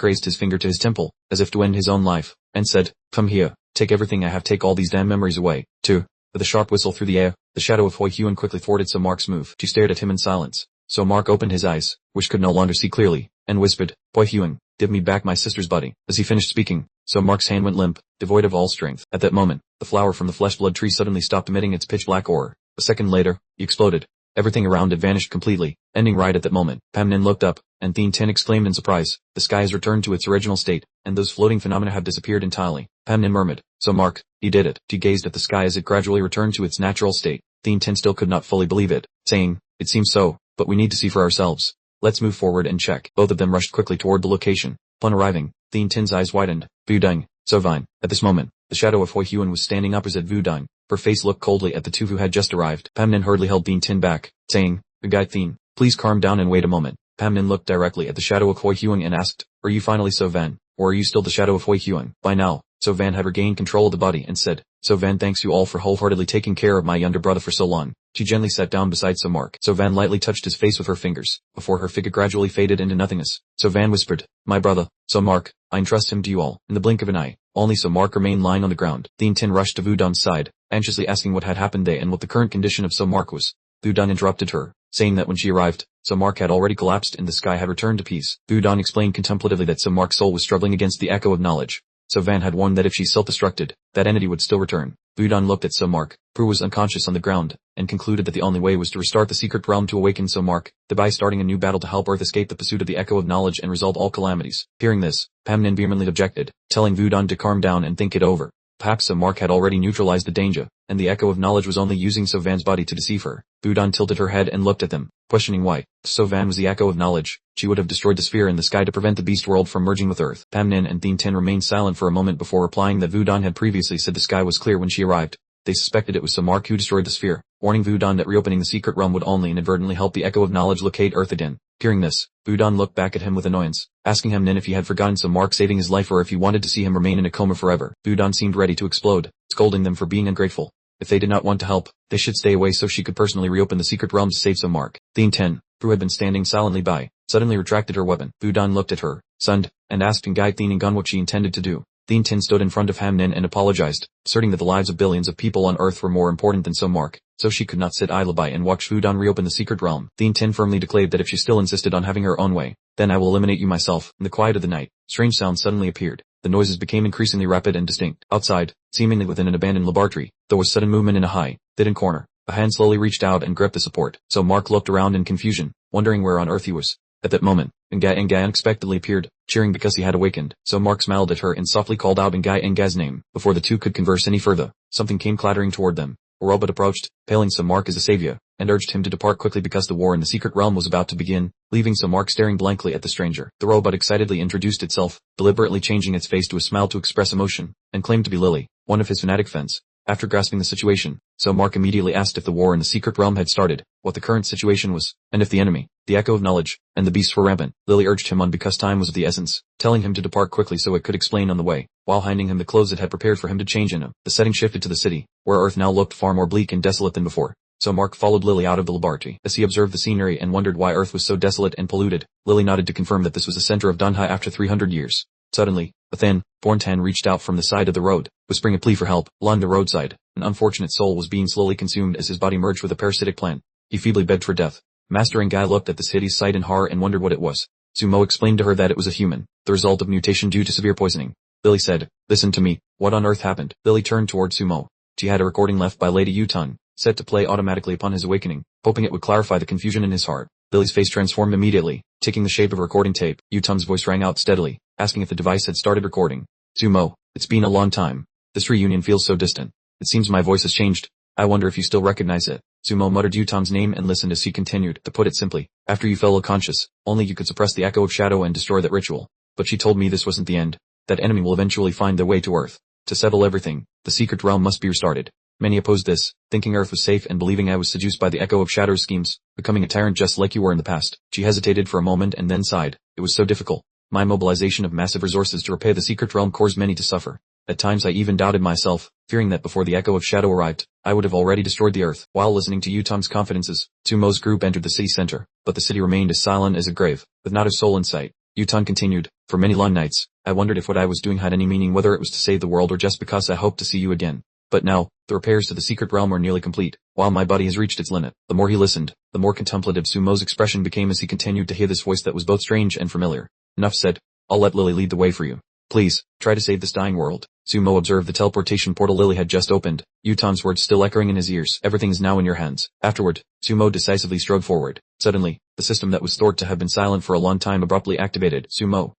raised his finger to his temple, as if to end his own life, and said, "Come here, take everything I have, take all these damn memories away, too." With a sharp whistle through the air, the shadow of Hui Huan quickly thwarted Mark's move. She stared at him in silence. So Mark opened his eyes, which could no longer see clearly, and whispered, "Hui Huan, give me back my sister's body." As he finished speaking, Mark's hand went limp, devoid of all strength. At that moment, the flower from the flesh-blood tree suddenly stopped emitting its pitch-black aura. A second later, it exploded. Everything around it vanished completely, ending right at that moment. Pam Nin looked up, and Thien Tin exclaimed in surprise, "The sky has returned to its original state, and those floating phenomena have disappeared entirely." Pam Nin murmured, "So Mark, he did it." She gazed at the sky as it gradually returned to its natural state. Thien Tin still could not fully believe it, saying, "It seems so, but we need to see for ourselves. Let's move forward and check." Both of them rushed quickly toward the location. Upon arriving, Thien Tin's eyes widened. "Vu Deng, so Vine." At this moment, the shadow of Hui Huan was standing opposite Vu Deng. Her face looked coldly at the two who had just arrived. Pam Nin hurriedly held Thien Tin back, saying, "The guy Thien, please calm down and wait a moment." Pam Nin looked directly at the shadow of Hui Huan and asked, "Are you finally So Van, or are you still the shadow of Hui Huan?" By now, So Van had regained control of the body and said, "So Van, thanks you all for wholeheartedly taking care of my younger brother for so long." She gently sat down beside So Mark. So Van lightly touched his face with her fingers, before her figure gradually faded into nothingness. So Van whispered, "My brother, So Mark, I entrust him to you all." In the blink of an eye, only So Mark remained lying on the ground. Thien Tin rushed to Vu Deng's side, anxiously asking what had happened there and what the current condition of So Mark was. Vu Deng interrupted her, saying that when she arrived, So Mark had already collapsed and the sky had returned to peace. Vu Deng explained contemplatively that So Mark's soul was struggling against the echo of knowledge. So Van had warned that if she self-destructed, that entity would still return. Vu Deng looked at So Mark, who was unconscious on the ground, and concluded that the only way was to restart the secret realm to awaken So Mark, thereby starting a new battle to help Earth escape the pursuit of the echo of knowledge and resolve all calamities. Hearing this, Pam Nin vehemently objected, telling Vu Deng to calm down and think it over. Perhaps So Mark had already neutralized the danger, and the echo of knowledge was only using So Van's body to deceive her. Vu Deng tilted her head and looked at them, questioning why. If So Van was the echo of knowledge, she would have destroyed the sphere in the sky to prevent the beast world from merging with Earth. Pam Nin and Thien Tin remained silent for a moment before replying that Vu Deng had previously said the sky was clear when she arrived. They suspected it was So Mark who destroyed the sphere, warning Vu Deng that reopening the secret realm would only inadvertently help the echo of knowledge locate Earth again. Hearing this, Vu Deng looked back at him with annoyance, asking him then if he had forgotten So Mark saving his life or if he wanted to see him remain in a coma forever. Vu Deng seemed ready to explode, scolding them for being ungrateful. If they did not want to help, they should stay away so she could personally reopen the secret realm to save So Mark. Thien Tin, who had been standing silently by, suddenly retracted her weapon. Vu Deng looked at her, stunned, and asked Ngai Thien Ngan what she intended to do. Thien Tin stood in front of Ham Nin and apologized, asserting that the lives of billions of people on Earth were more important than So Mark, so she could not sit idle by and watch Vu Deng reopen the secret realm. Thien Tin firmly declared that if she still insisted on having her own way, then I will eliminate you myself. In the quiet of the night, strange sounds suddenly appeared. The noises became increasingly rapid and distinct. Outside, seemingly within an abandoned laboratory, there was sudden movement in a high, hidden corner. A hand slowly reached out and gripped the support. So Mark looked around in confusion, wondering where on Earth he was. At that moment, Ngai unexpectedly appeared, cheering because he had awakened. So Mark smiled at her and softly called out Ngai's name. Before the two could converse any further, something came clattering toward them. A robot approached, hailing So Mark as a savior, and urged him to depart quickly because the war in the secret realm was about to begin, leaving So Mark staring blankly at the stranger. The robot excitedly introduced itself, deliberately changing its face to a smile to express emotion, and claimed to be Lily, one of his fanatic fans. After grasping the situation, So Mark immediately asked if the war in the secret realm had started, what the current situation was, and if the enemy, the echo of knowledge, and the beasts were rampant. Lily urged him on because time was of the essence, telling him to depart quickly so it could explain on the way, while handing him the clothes it had prepared for him to change into. The setting shifted to the city, where Earth now looked far more bleak and desolate than before. So Mark followed Lily out of the laboratory. As he observed the scenery and wondered why Earth was so desolate and polluted, Lily nodded to confirm that this was the center of Dunhai after 300 years. Suddenly, a thin, born Tan reached out from the side of the road, whispering a plea for help. Along the roadside, an unfortunate soul was being slowly consumed as his body merged with a parasitic plant. He feebly begged for death. Master Ngai looked at this hideous sight in horror and wondered what it was. Sumo explained to her that it was a human, the result of mutation due to severe poisoning. Lily said, "Listen to me, what on earth happened?" Lily turned toward Sumo. She had a recording left by Lady Yutun, set to play automatically upon his awakening, hoping it would clarify the confusion in his heart. Lily's face transformed immediately, taking the shape of a recording tape. Yutun's voice rang out steadily, asking if the device had started recording. "Sumo, it's been a long time. This reunion feels so distant. It seems my voice has changed. I wonder if you still recognize it." Sumo muttered Yutun's name and listened as he continued. "To put it simply, after you fell unconscious, only you could suppress the echo of shadow and destroy that ritual. But she told me this wasn't the end. That enemy will eventually find their way to Earth. To settle everything, the secret realm must be restarted. Many opposed this, thinking Earth was safe and believing I was seduced by the echo of Shadow's schemes, becoming a tyrant just like you were in the past. She hesitated for a moment and then sighed. It was so difficult. My mobilization of massive resources to repay the secret realm caused many to suffer. At times I even doubted myself, fearing that before the echo of Shadow arrived, I would have already destroyed the Earth. While listening to Yutan's confidences, Sumo's group entered the city center, but the city remained as silent as a grave, with not a soul in sight. Yutan continued, for many long nights, I wondered if what I was doing had any meaning, whether it was to save the world or just because I hoped to see you again. But now, the repairs to the secret realm are nearly complete. While my body has reached its limit, the more he listened, the more contemplative Sumo's expression became as he continued to hear this voice that was both strange and familiar. Enough said. I'll let Lily lead the way for you. Please, try to save this dying world. Sumo observed the teleportation portal Lily had just opened, Yutan's words still echoing in his ears. Everything is now in your hands. Afterward, Sumo decisively strode forward. Suddenly, the system that was thought to have been silent for a long time abruptly activated. Sumo,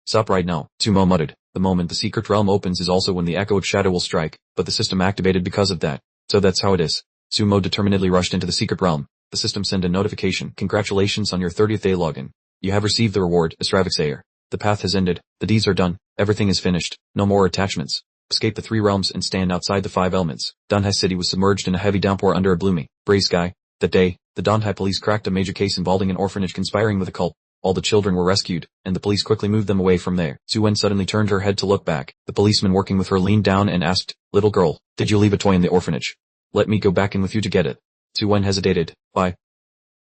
stop right now, Sumo muttered. The moment the secret realm opens is also when the echo of Shadow will strike, but the system activated because of that. So that's how it is. Sumo determinedly rushed into the secret realm. The system sent a notification. Congratulations on your 30th day login. You have received the reward, Astravixayer. The path has ended, the deeds are done, everything is finished, no more attachments. Escape the 3 realms and stand outside the 5 elements. Donhai City was submerged in a heavy downpour under a gloomy, gray sky. That day, the Donhai police cracked a major case involving an orphanage conspiring with a cult. All the children were rescued, and the police quickly moved them away from there. Suwen suddenly turned her head to look back. The policeman working with her leaned down and asked, little girl, did you leave a toy in the orphanage? Let me go back in with you to get it. Suwen hesitated. Why?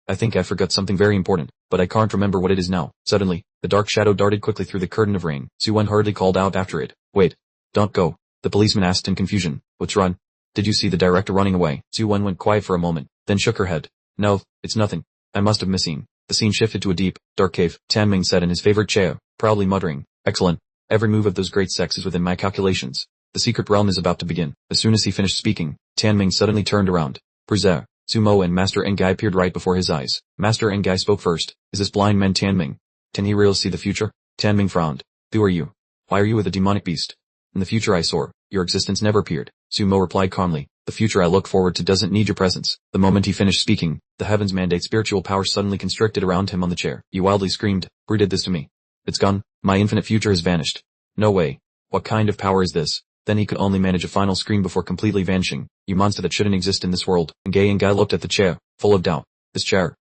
I think I forgot something very important, but I can't remember what it is now. Suddenly, the dark shadow darted quickly through the curtain of rain. Suwen hurriedly called out after it. Wait. Don't go. The policeman asked in confusion. What's wrong? Did you see the director running away? Suwen went quiet for a moment, then shook her head. No, it's nothing. I must have misseen. The scene shifted to a deep, dark cave. Tanming sat in his favorite chair, proudly muttering. Excellent. Every move of those great sects is within my calculations. The secret realm is about to begin. As soon as he finished speaking, Tanming suddenly turned around. Bruiser. Sumo and Master Ngai appeared right before his eyes. Master Ngai spoke first. Is this blind man Tanming? Can he really see the future? Tanming frowned. Who are you? Why are you with a demonic beast? In the future I soar. Your existence never appeared. Sumo replied calmly. The future I look forward to doesn't need your presence. The moment he finished speaking, the heavens mandate spiritual power suddenly constricted around him on the chair. He wildly screamed. Who did this to me? It's gone. My infinite future has vanished. No way. What kind of power is this? Then he could only manage a final scream before completely vanishing. You monster that shouldn't exist in this world. Ngai looked at the chair, full of doubt. This chair.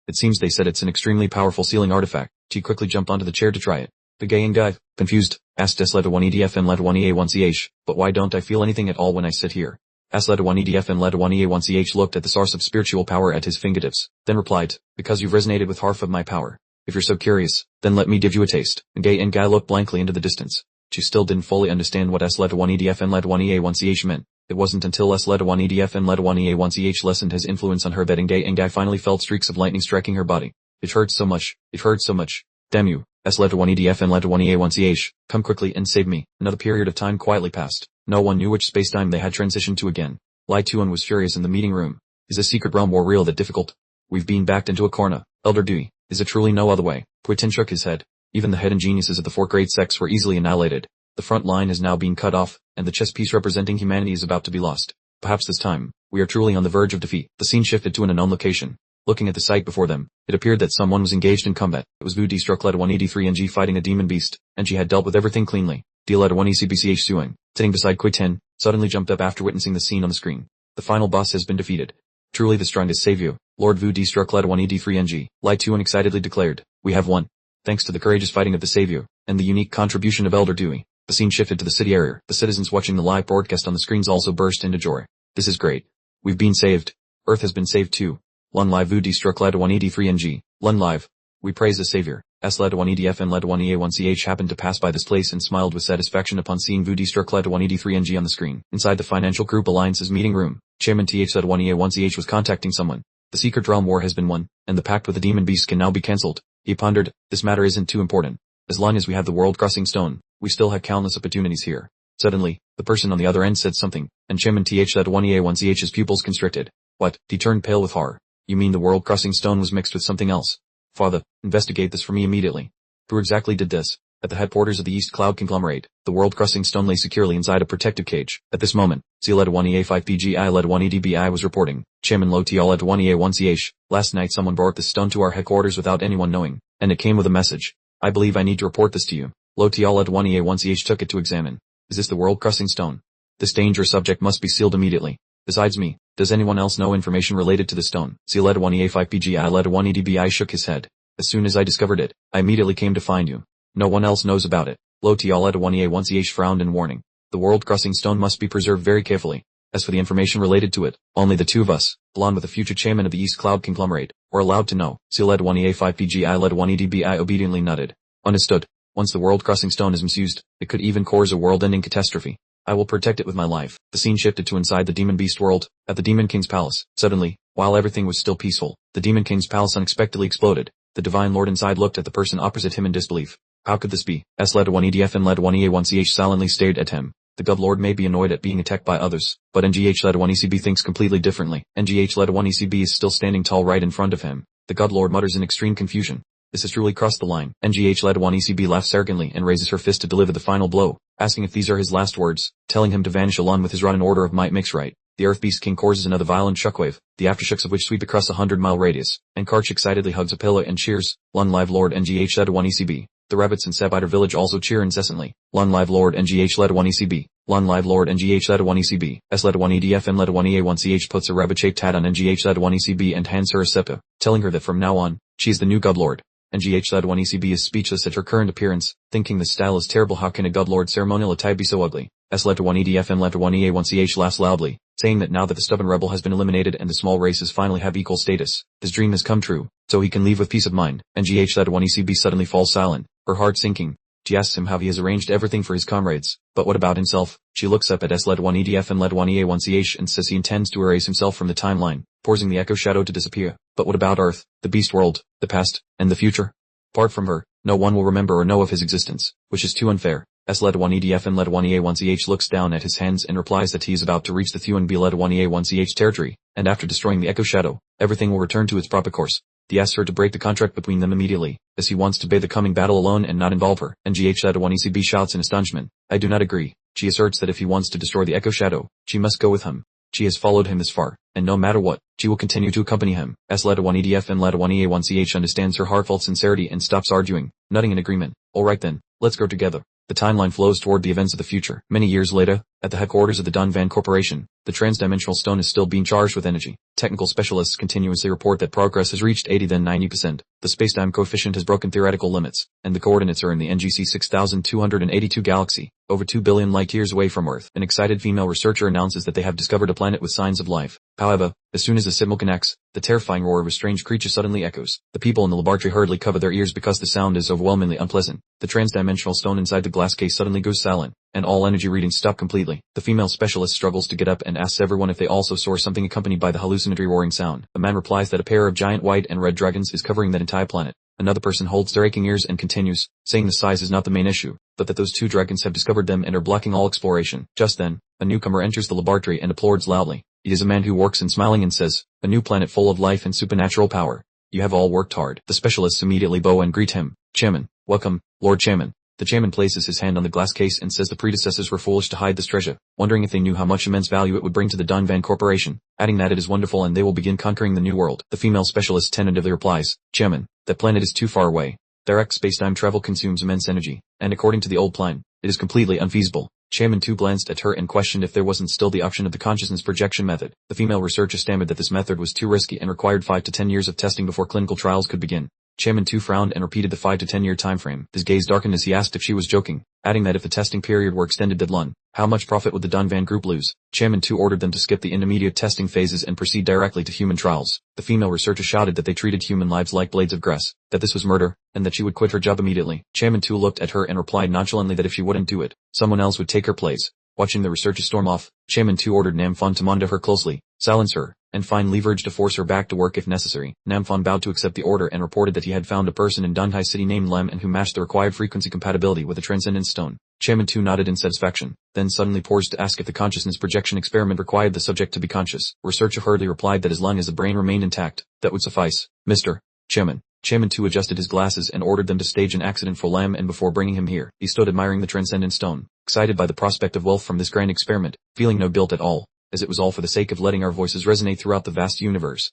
It seems they said it's an extremely powerful sealing artifact. She quickly jumped onto the chair to try it. The Ngai, confused, asked Sleta 1 EDF and Leta 1 EA1 CH, but why don't I feel anything at all when I sit here? Asleta 1 EDF and Leta 1 EA1 CH looked at the source of spiritual power at his fingertips, then replied, because you've resonated with half of my power. If you're so curious, then let me give you a taste. Ngai looked blankly into the distance. She still didn't fully understand what Sleta 1 EDF and Leta 1 EA1 CH meant. It wasn't until Sleta 1 EDF and Leta 1 EA1 CH lessened his influence on her that Ngai finally felt streaks of lightning striking her body. It hurt so much. It hurt so much. Damn you. Sleta 1 EDF and Leta 1 EA1 CH, come quickly and save me. Another period of time quietly passed. No one knew which spacetime they had transitioned to again. Lai Tuan was furious in the meeting room. Is this secret realm more real than difficult? We've been backed into a corner. Elder Dewey, is it truly no other way? Puitin shook his head. Even the hidden geniuses of the 4 great sects were easily annihilated. The front line has now been cut off, and the chess piece representing humanity is about to be lost. Perhaps this time, we are truly on the verge of defeat. The scene shifted to an unknown location. Looking at the sight before them, it appeared that someone was engaged in combat. It was Vu D struck Leta 183 NG fighting a demon beast, and she had dealt with everything cleanly. D Leta 1 ECBCH Suing, sitting beside Kui Tin, suddenly jumped up after witnessing the scene on the screen. The final boss has been defeated. Truly the strongest savior, Lord Vu D struck Leta 1 ED3 NG, Lai Tuan excitedly declared. We have won. Thanks to the courageous fighting of the savior, and the unique contribution of Elder Dewey. The scene shifted to the city area. The citizens watching the live broadcast on the screens also burst into joy. This is great. We've been saved. Earth has been saved too. Lun Live Vu D struck Leta 1 ED3 NG. Lun Live. We praise the savior. S Leta 1 EDF and Leta 1 EA1 CH happened to pass by this place and smiled with satisfaction upon seeing Vu D struck Leta 1 ED3 NG on the screen. Inside the Financial Group Alliance's meeting room, Chairman TH Leta 1 EA1 CH was contacting someone. The secret realm war has been won, and the pact with the demon beast can now be cancelled. He pondered, this matter isn't too important. As long as we have the world-crossing stone, we still have countless opportunities here. Suddenly, the person on the other end said something, and Chairman TH Leta 1 EA1 CH's pupils constricted. What? He turned pale with horror. You mean the world-crossing stone was mixed with something else? Father, investigate this for me immediately. Who exactly did this? At the headquarters of the East Cloud Conglomerate, the world-crossing stone lay securely inside a protective cage. At this moment, C Leta 1 EA5 PGI Leta 1 EDBI was reporting. Chairman Lo Tial Leta 1 EA1 CH, last night someone brought this stone to our headquarters without anyone knowing, and it came with a message. I believe I need to report this to you. Lo Tial Leta 1 EA1 CH took it to examine. Is this the world-crossing stone? This dangerous subject must be sealed immediately. Besides me, does anyone else know information related to the stone? Seal 1EA5PG I led 1EDB I shook his head. As soon as I discovered it, I immediately came to find you. No one else knows about it. Loti all led 1EA1CH frowned in warning. The world-crossing stone must be preserved very carefully. As for the information related to it, only the two of us, along with the future chairman of the East Cloud Conglomerate, are allowed to know. Seal 1EA5PG I led 1EDB I obediently nodded. Understood. Once the world-crossing stone is misused, it could even cause a world-ending catastrophe. I will protect it with my life. The scene shifted to inside the Demon Beast world, at the Demon King's palace. Suddenly, while everything was still peaceful, the Demon King's palace unexpectedly exploded. The Divine Lord inside looked at the person opposite him in disbelief. How could this be? S led 1EDF and led 1EA1CH silently stared at him. The God Lord may be annoyed at being attacked by others, but NGH led 1ECB thinks completely differently. NGH led 1ECB is still standing tall right in front of him. The God Lord mutters in extreme confusion. This has truly crossed the line. NGH led 1ECB laughs arrogantly and raises her fist to deliver the final blow, asking if these are his last words, telling him to vanish along with his rod in order of might makes right. The Earth Beast King causes another violent shockwave, the aftershocks of which sweep across a 100-mile radius, and Karch excitedly hugs a pillar and cheers. Long live Lord NGH led 1ECB. The rabbits in Sabiter village also cheer incessantly. Long live Lord NGH led 1ECB. Long live Lord NGH led 1ECB. S led 1EDF and led 1EA1CH puts a rabbit-shaped hat on NGH led 1ECB and hands her a scepter, telling her that from now on, she is the new God Lord. NGH led 1ECB is speechless at her current appearance, thinking this style is terrible. How can a God Lord ceremonial attire be so ugly? S led to 1EDF and led to 1EA1CH laughs loudly, saying that now that the stubborn rebel has been eliminated and the small races finally have equal status, his dream has come true, so he can leave with peace of mind. NGH led 1ECB suddenly falls silent, her heart sinking. She asks him how he has arranged everything for his comrades, but what about himself? She looks up at S led 1EDF and led 1EA1CH and says he intends to erase himself from the timeline, forcing the Echo Shadow to disappear. But what about Earth, the Beast World, the past, and the future? Apart from her, no one will remember or know of his existence, which is too unfair. S led 1EDF and led 1EA1CH looks down at his hands and replies that he is about to reach the Thu and B led 1EA1CH territory, and after destroying the Echo Shadow, everything will return to its proper course. He asks her to break the contract between them immediately, as he wants to bear the coming battle alone and not involve her. NGH led 1ECB shouts in astonishment. I do not agree. She asserts that if he wants to destroy the Echo Shadow, she must go with him. She has followed him this far, and no matter what, she will continue to accompany him. S led 1EDF and led 1EA1CH understands her heartfelt sincerity and stops arguing, nodding in agreement. Alright then, let's go together. The timeline flows toward the events of the future. Many years later, at the headquarters of the Dunvan Corporation, the transdimensional stone is still being charged with energy. Technical specialists continuously report that progress has reached 80 then 90%. The spacetime coefficient has broken theoretical limits, and the coordinates are in the NGC 6282 galaxy, over 2 billion light-years away from Earth. An excited female researcher announces that they have discovered a planet with signs of life. However, as soon as the signal connects, the terrifying roar of a strange creature suddenly echoes. The people in the laboratory hurriedly cover their ears because the sound is overwhelmingly unpleasant. The transdimensional stone inside the glass case suddenly goes silent, and all energy readings stop completely. The female specialist struggles to get up and asks everyone if they also saw something accompanied by the hallucinatory roaring sound. A man replies that a pair of giant white and red dragons is covering that entire planet. Another person holds their aching ears and continues, saying the size is not the main issue, but that those two dragons have discovered them and are blocking all exploration. Just then, a newcomer enters the laboratory and applauds loudly. He is a man who works in smiling and says, a new planet full of life and supernatural power. You have all worked hard. The specialists immediately bow and greet him. Chairman, welcome, Lord Chairman. The chairman places his hand on the glass case and says the predecessors were foolish to hide this treasure, wondering if they knew how much immense value it would bring to the Dunvan Corporation, adding that it is wonderful and they will begin conquering the new world. The female specialist tentatively replies, Chairman, that planet is too far away. Direct space-time travel consumes immense energy, and according to the old plan, it is completely unfeasible. Chairman 2 glanced at her and questioned if there wasn't still the option of the consciousness projection method. The female researcher stammered that this method was too risky and required 5 to 10 years of testing before clinical trials could begin. Chairman 2 frowned and repeated the 5 to 10 year time frame. His gaze darkened as he asked if she was joking, adding that if the testing period were extended deadline, how much profit would the Dunvan group lose? Chairman 2 ordered them to skip the intermediate testing phases and proceed directly to human trials. The female researcher shouted that they treated human lives like blades of grass, that this was murder, and that she would quit her job immediately. Chairman 2 looked at her and replied nonchalantly that if she wouldn't do it, someone else would take her place. Watching the researcher storm off, Chairman 2 ordered Namfon to monitor her closely, silence her, and find leverage to force her back to work if necessary. Namfon bowed to accept the order and reported that he had found a person in Dunhai City named Lem and who matched the required frequency compatibility with the Transcendent Stone. Chairman 2 nodded in satisfaction, then suddenly paused to ask if the consciousness projection experiment required the subject to be conscious. Researcher hurriedly replied that as long as the brain remained intact, that would suffice. Mr. Chairman. Chairman 2 adjusted his glasses and ordered them to stage an accident for Lem, and before bringing him here, he stood admiring the Transcendent Stone, excited by the prospect of wealth from this grand experiment, feeling no guilt at all, as it was all for the sake of letting our voices resonate throughout the vast universe.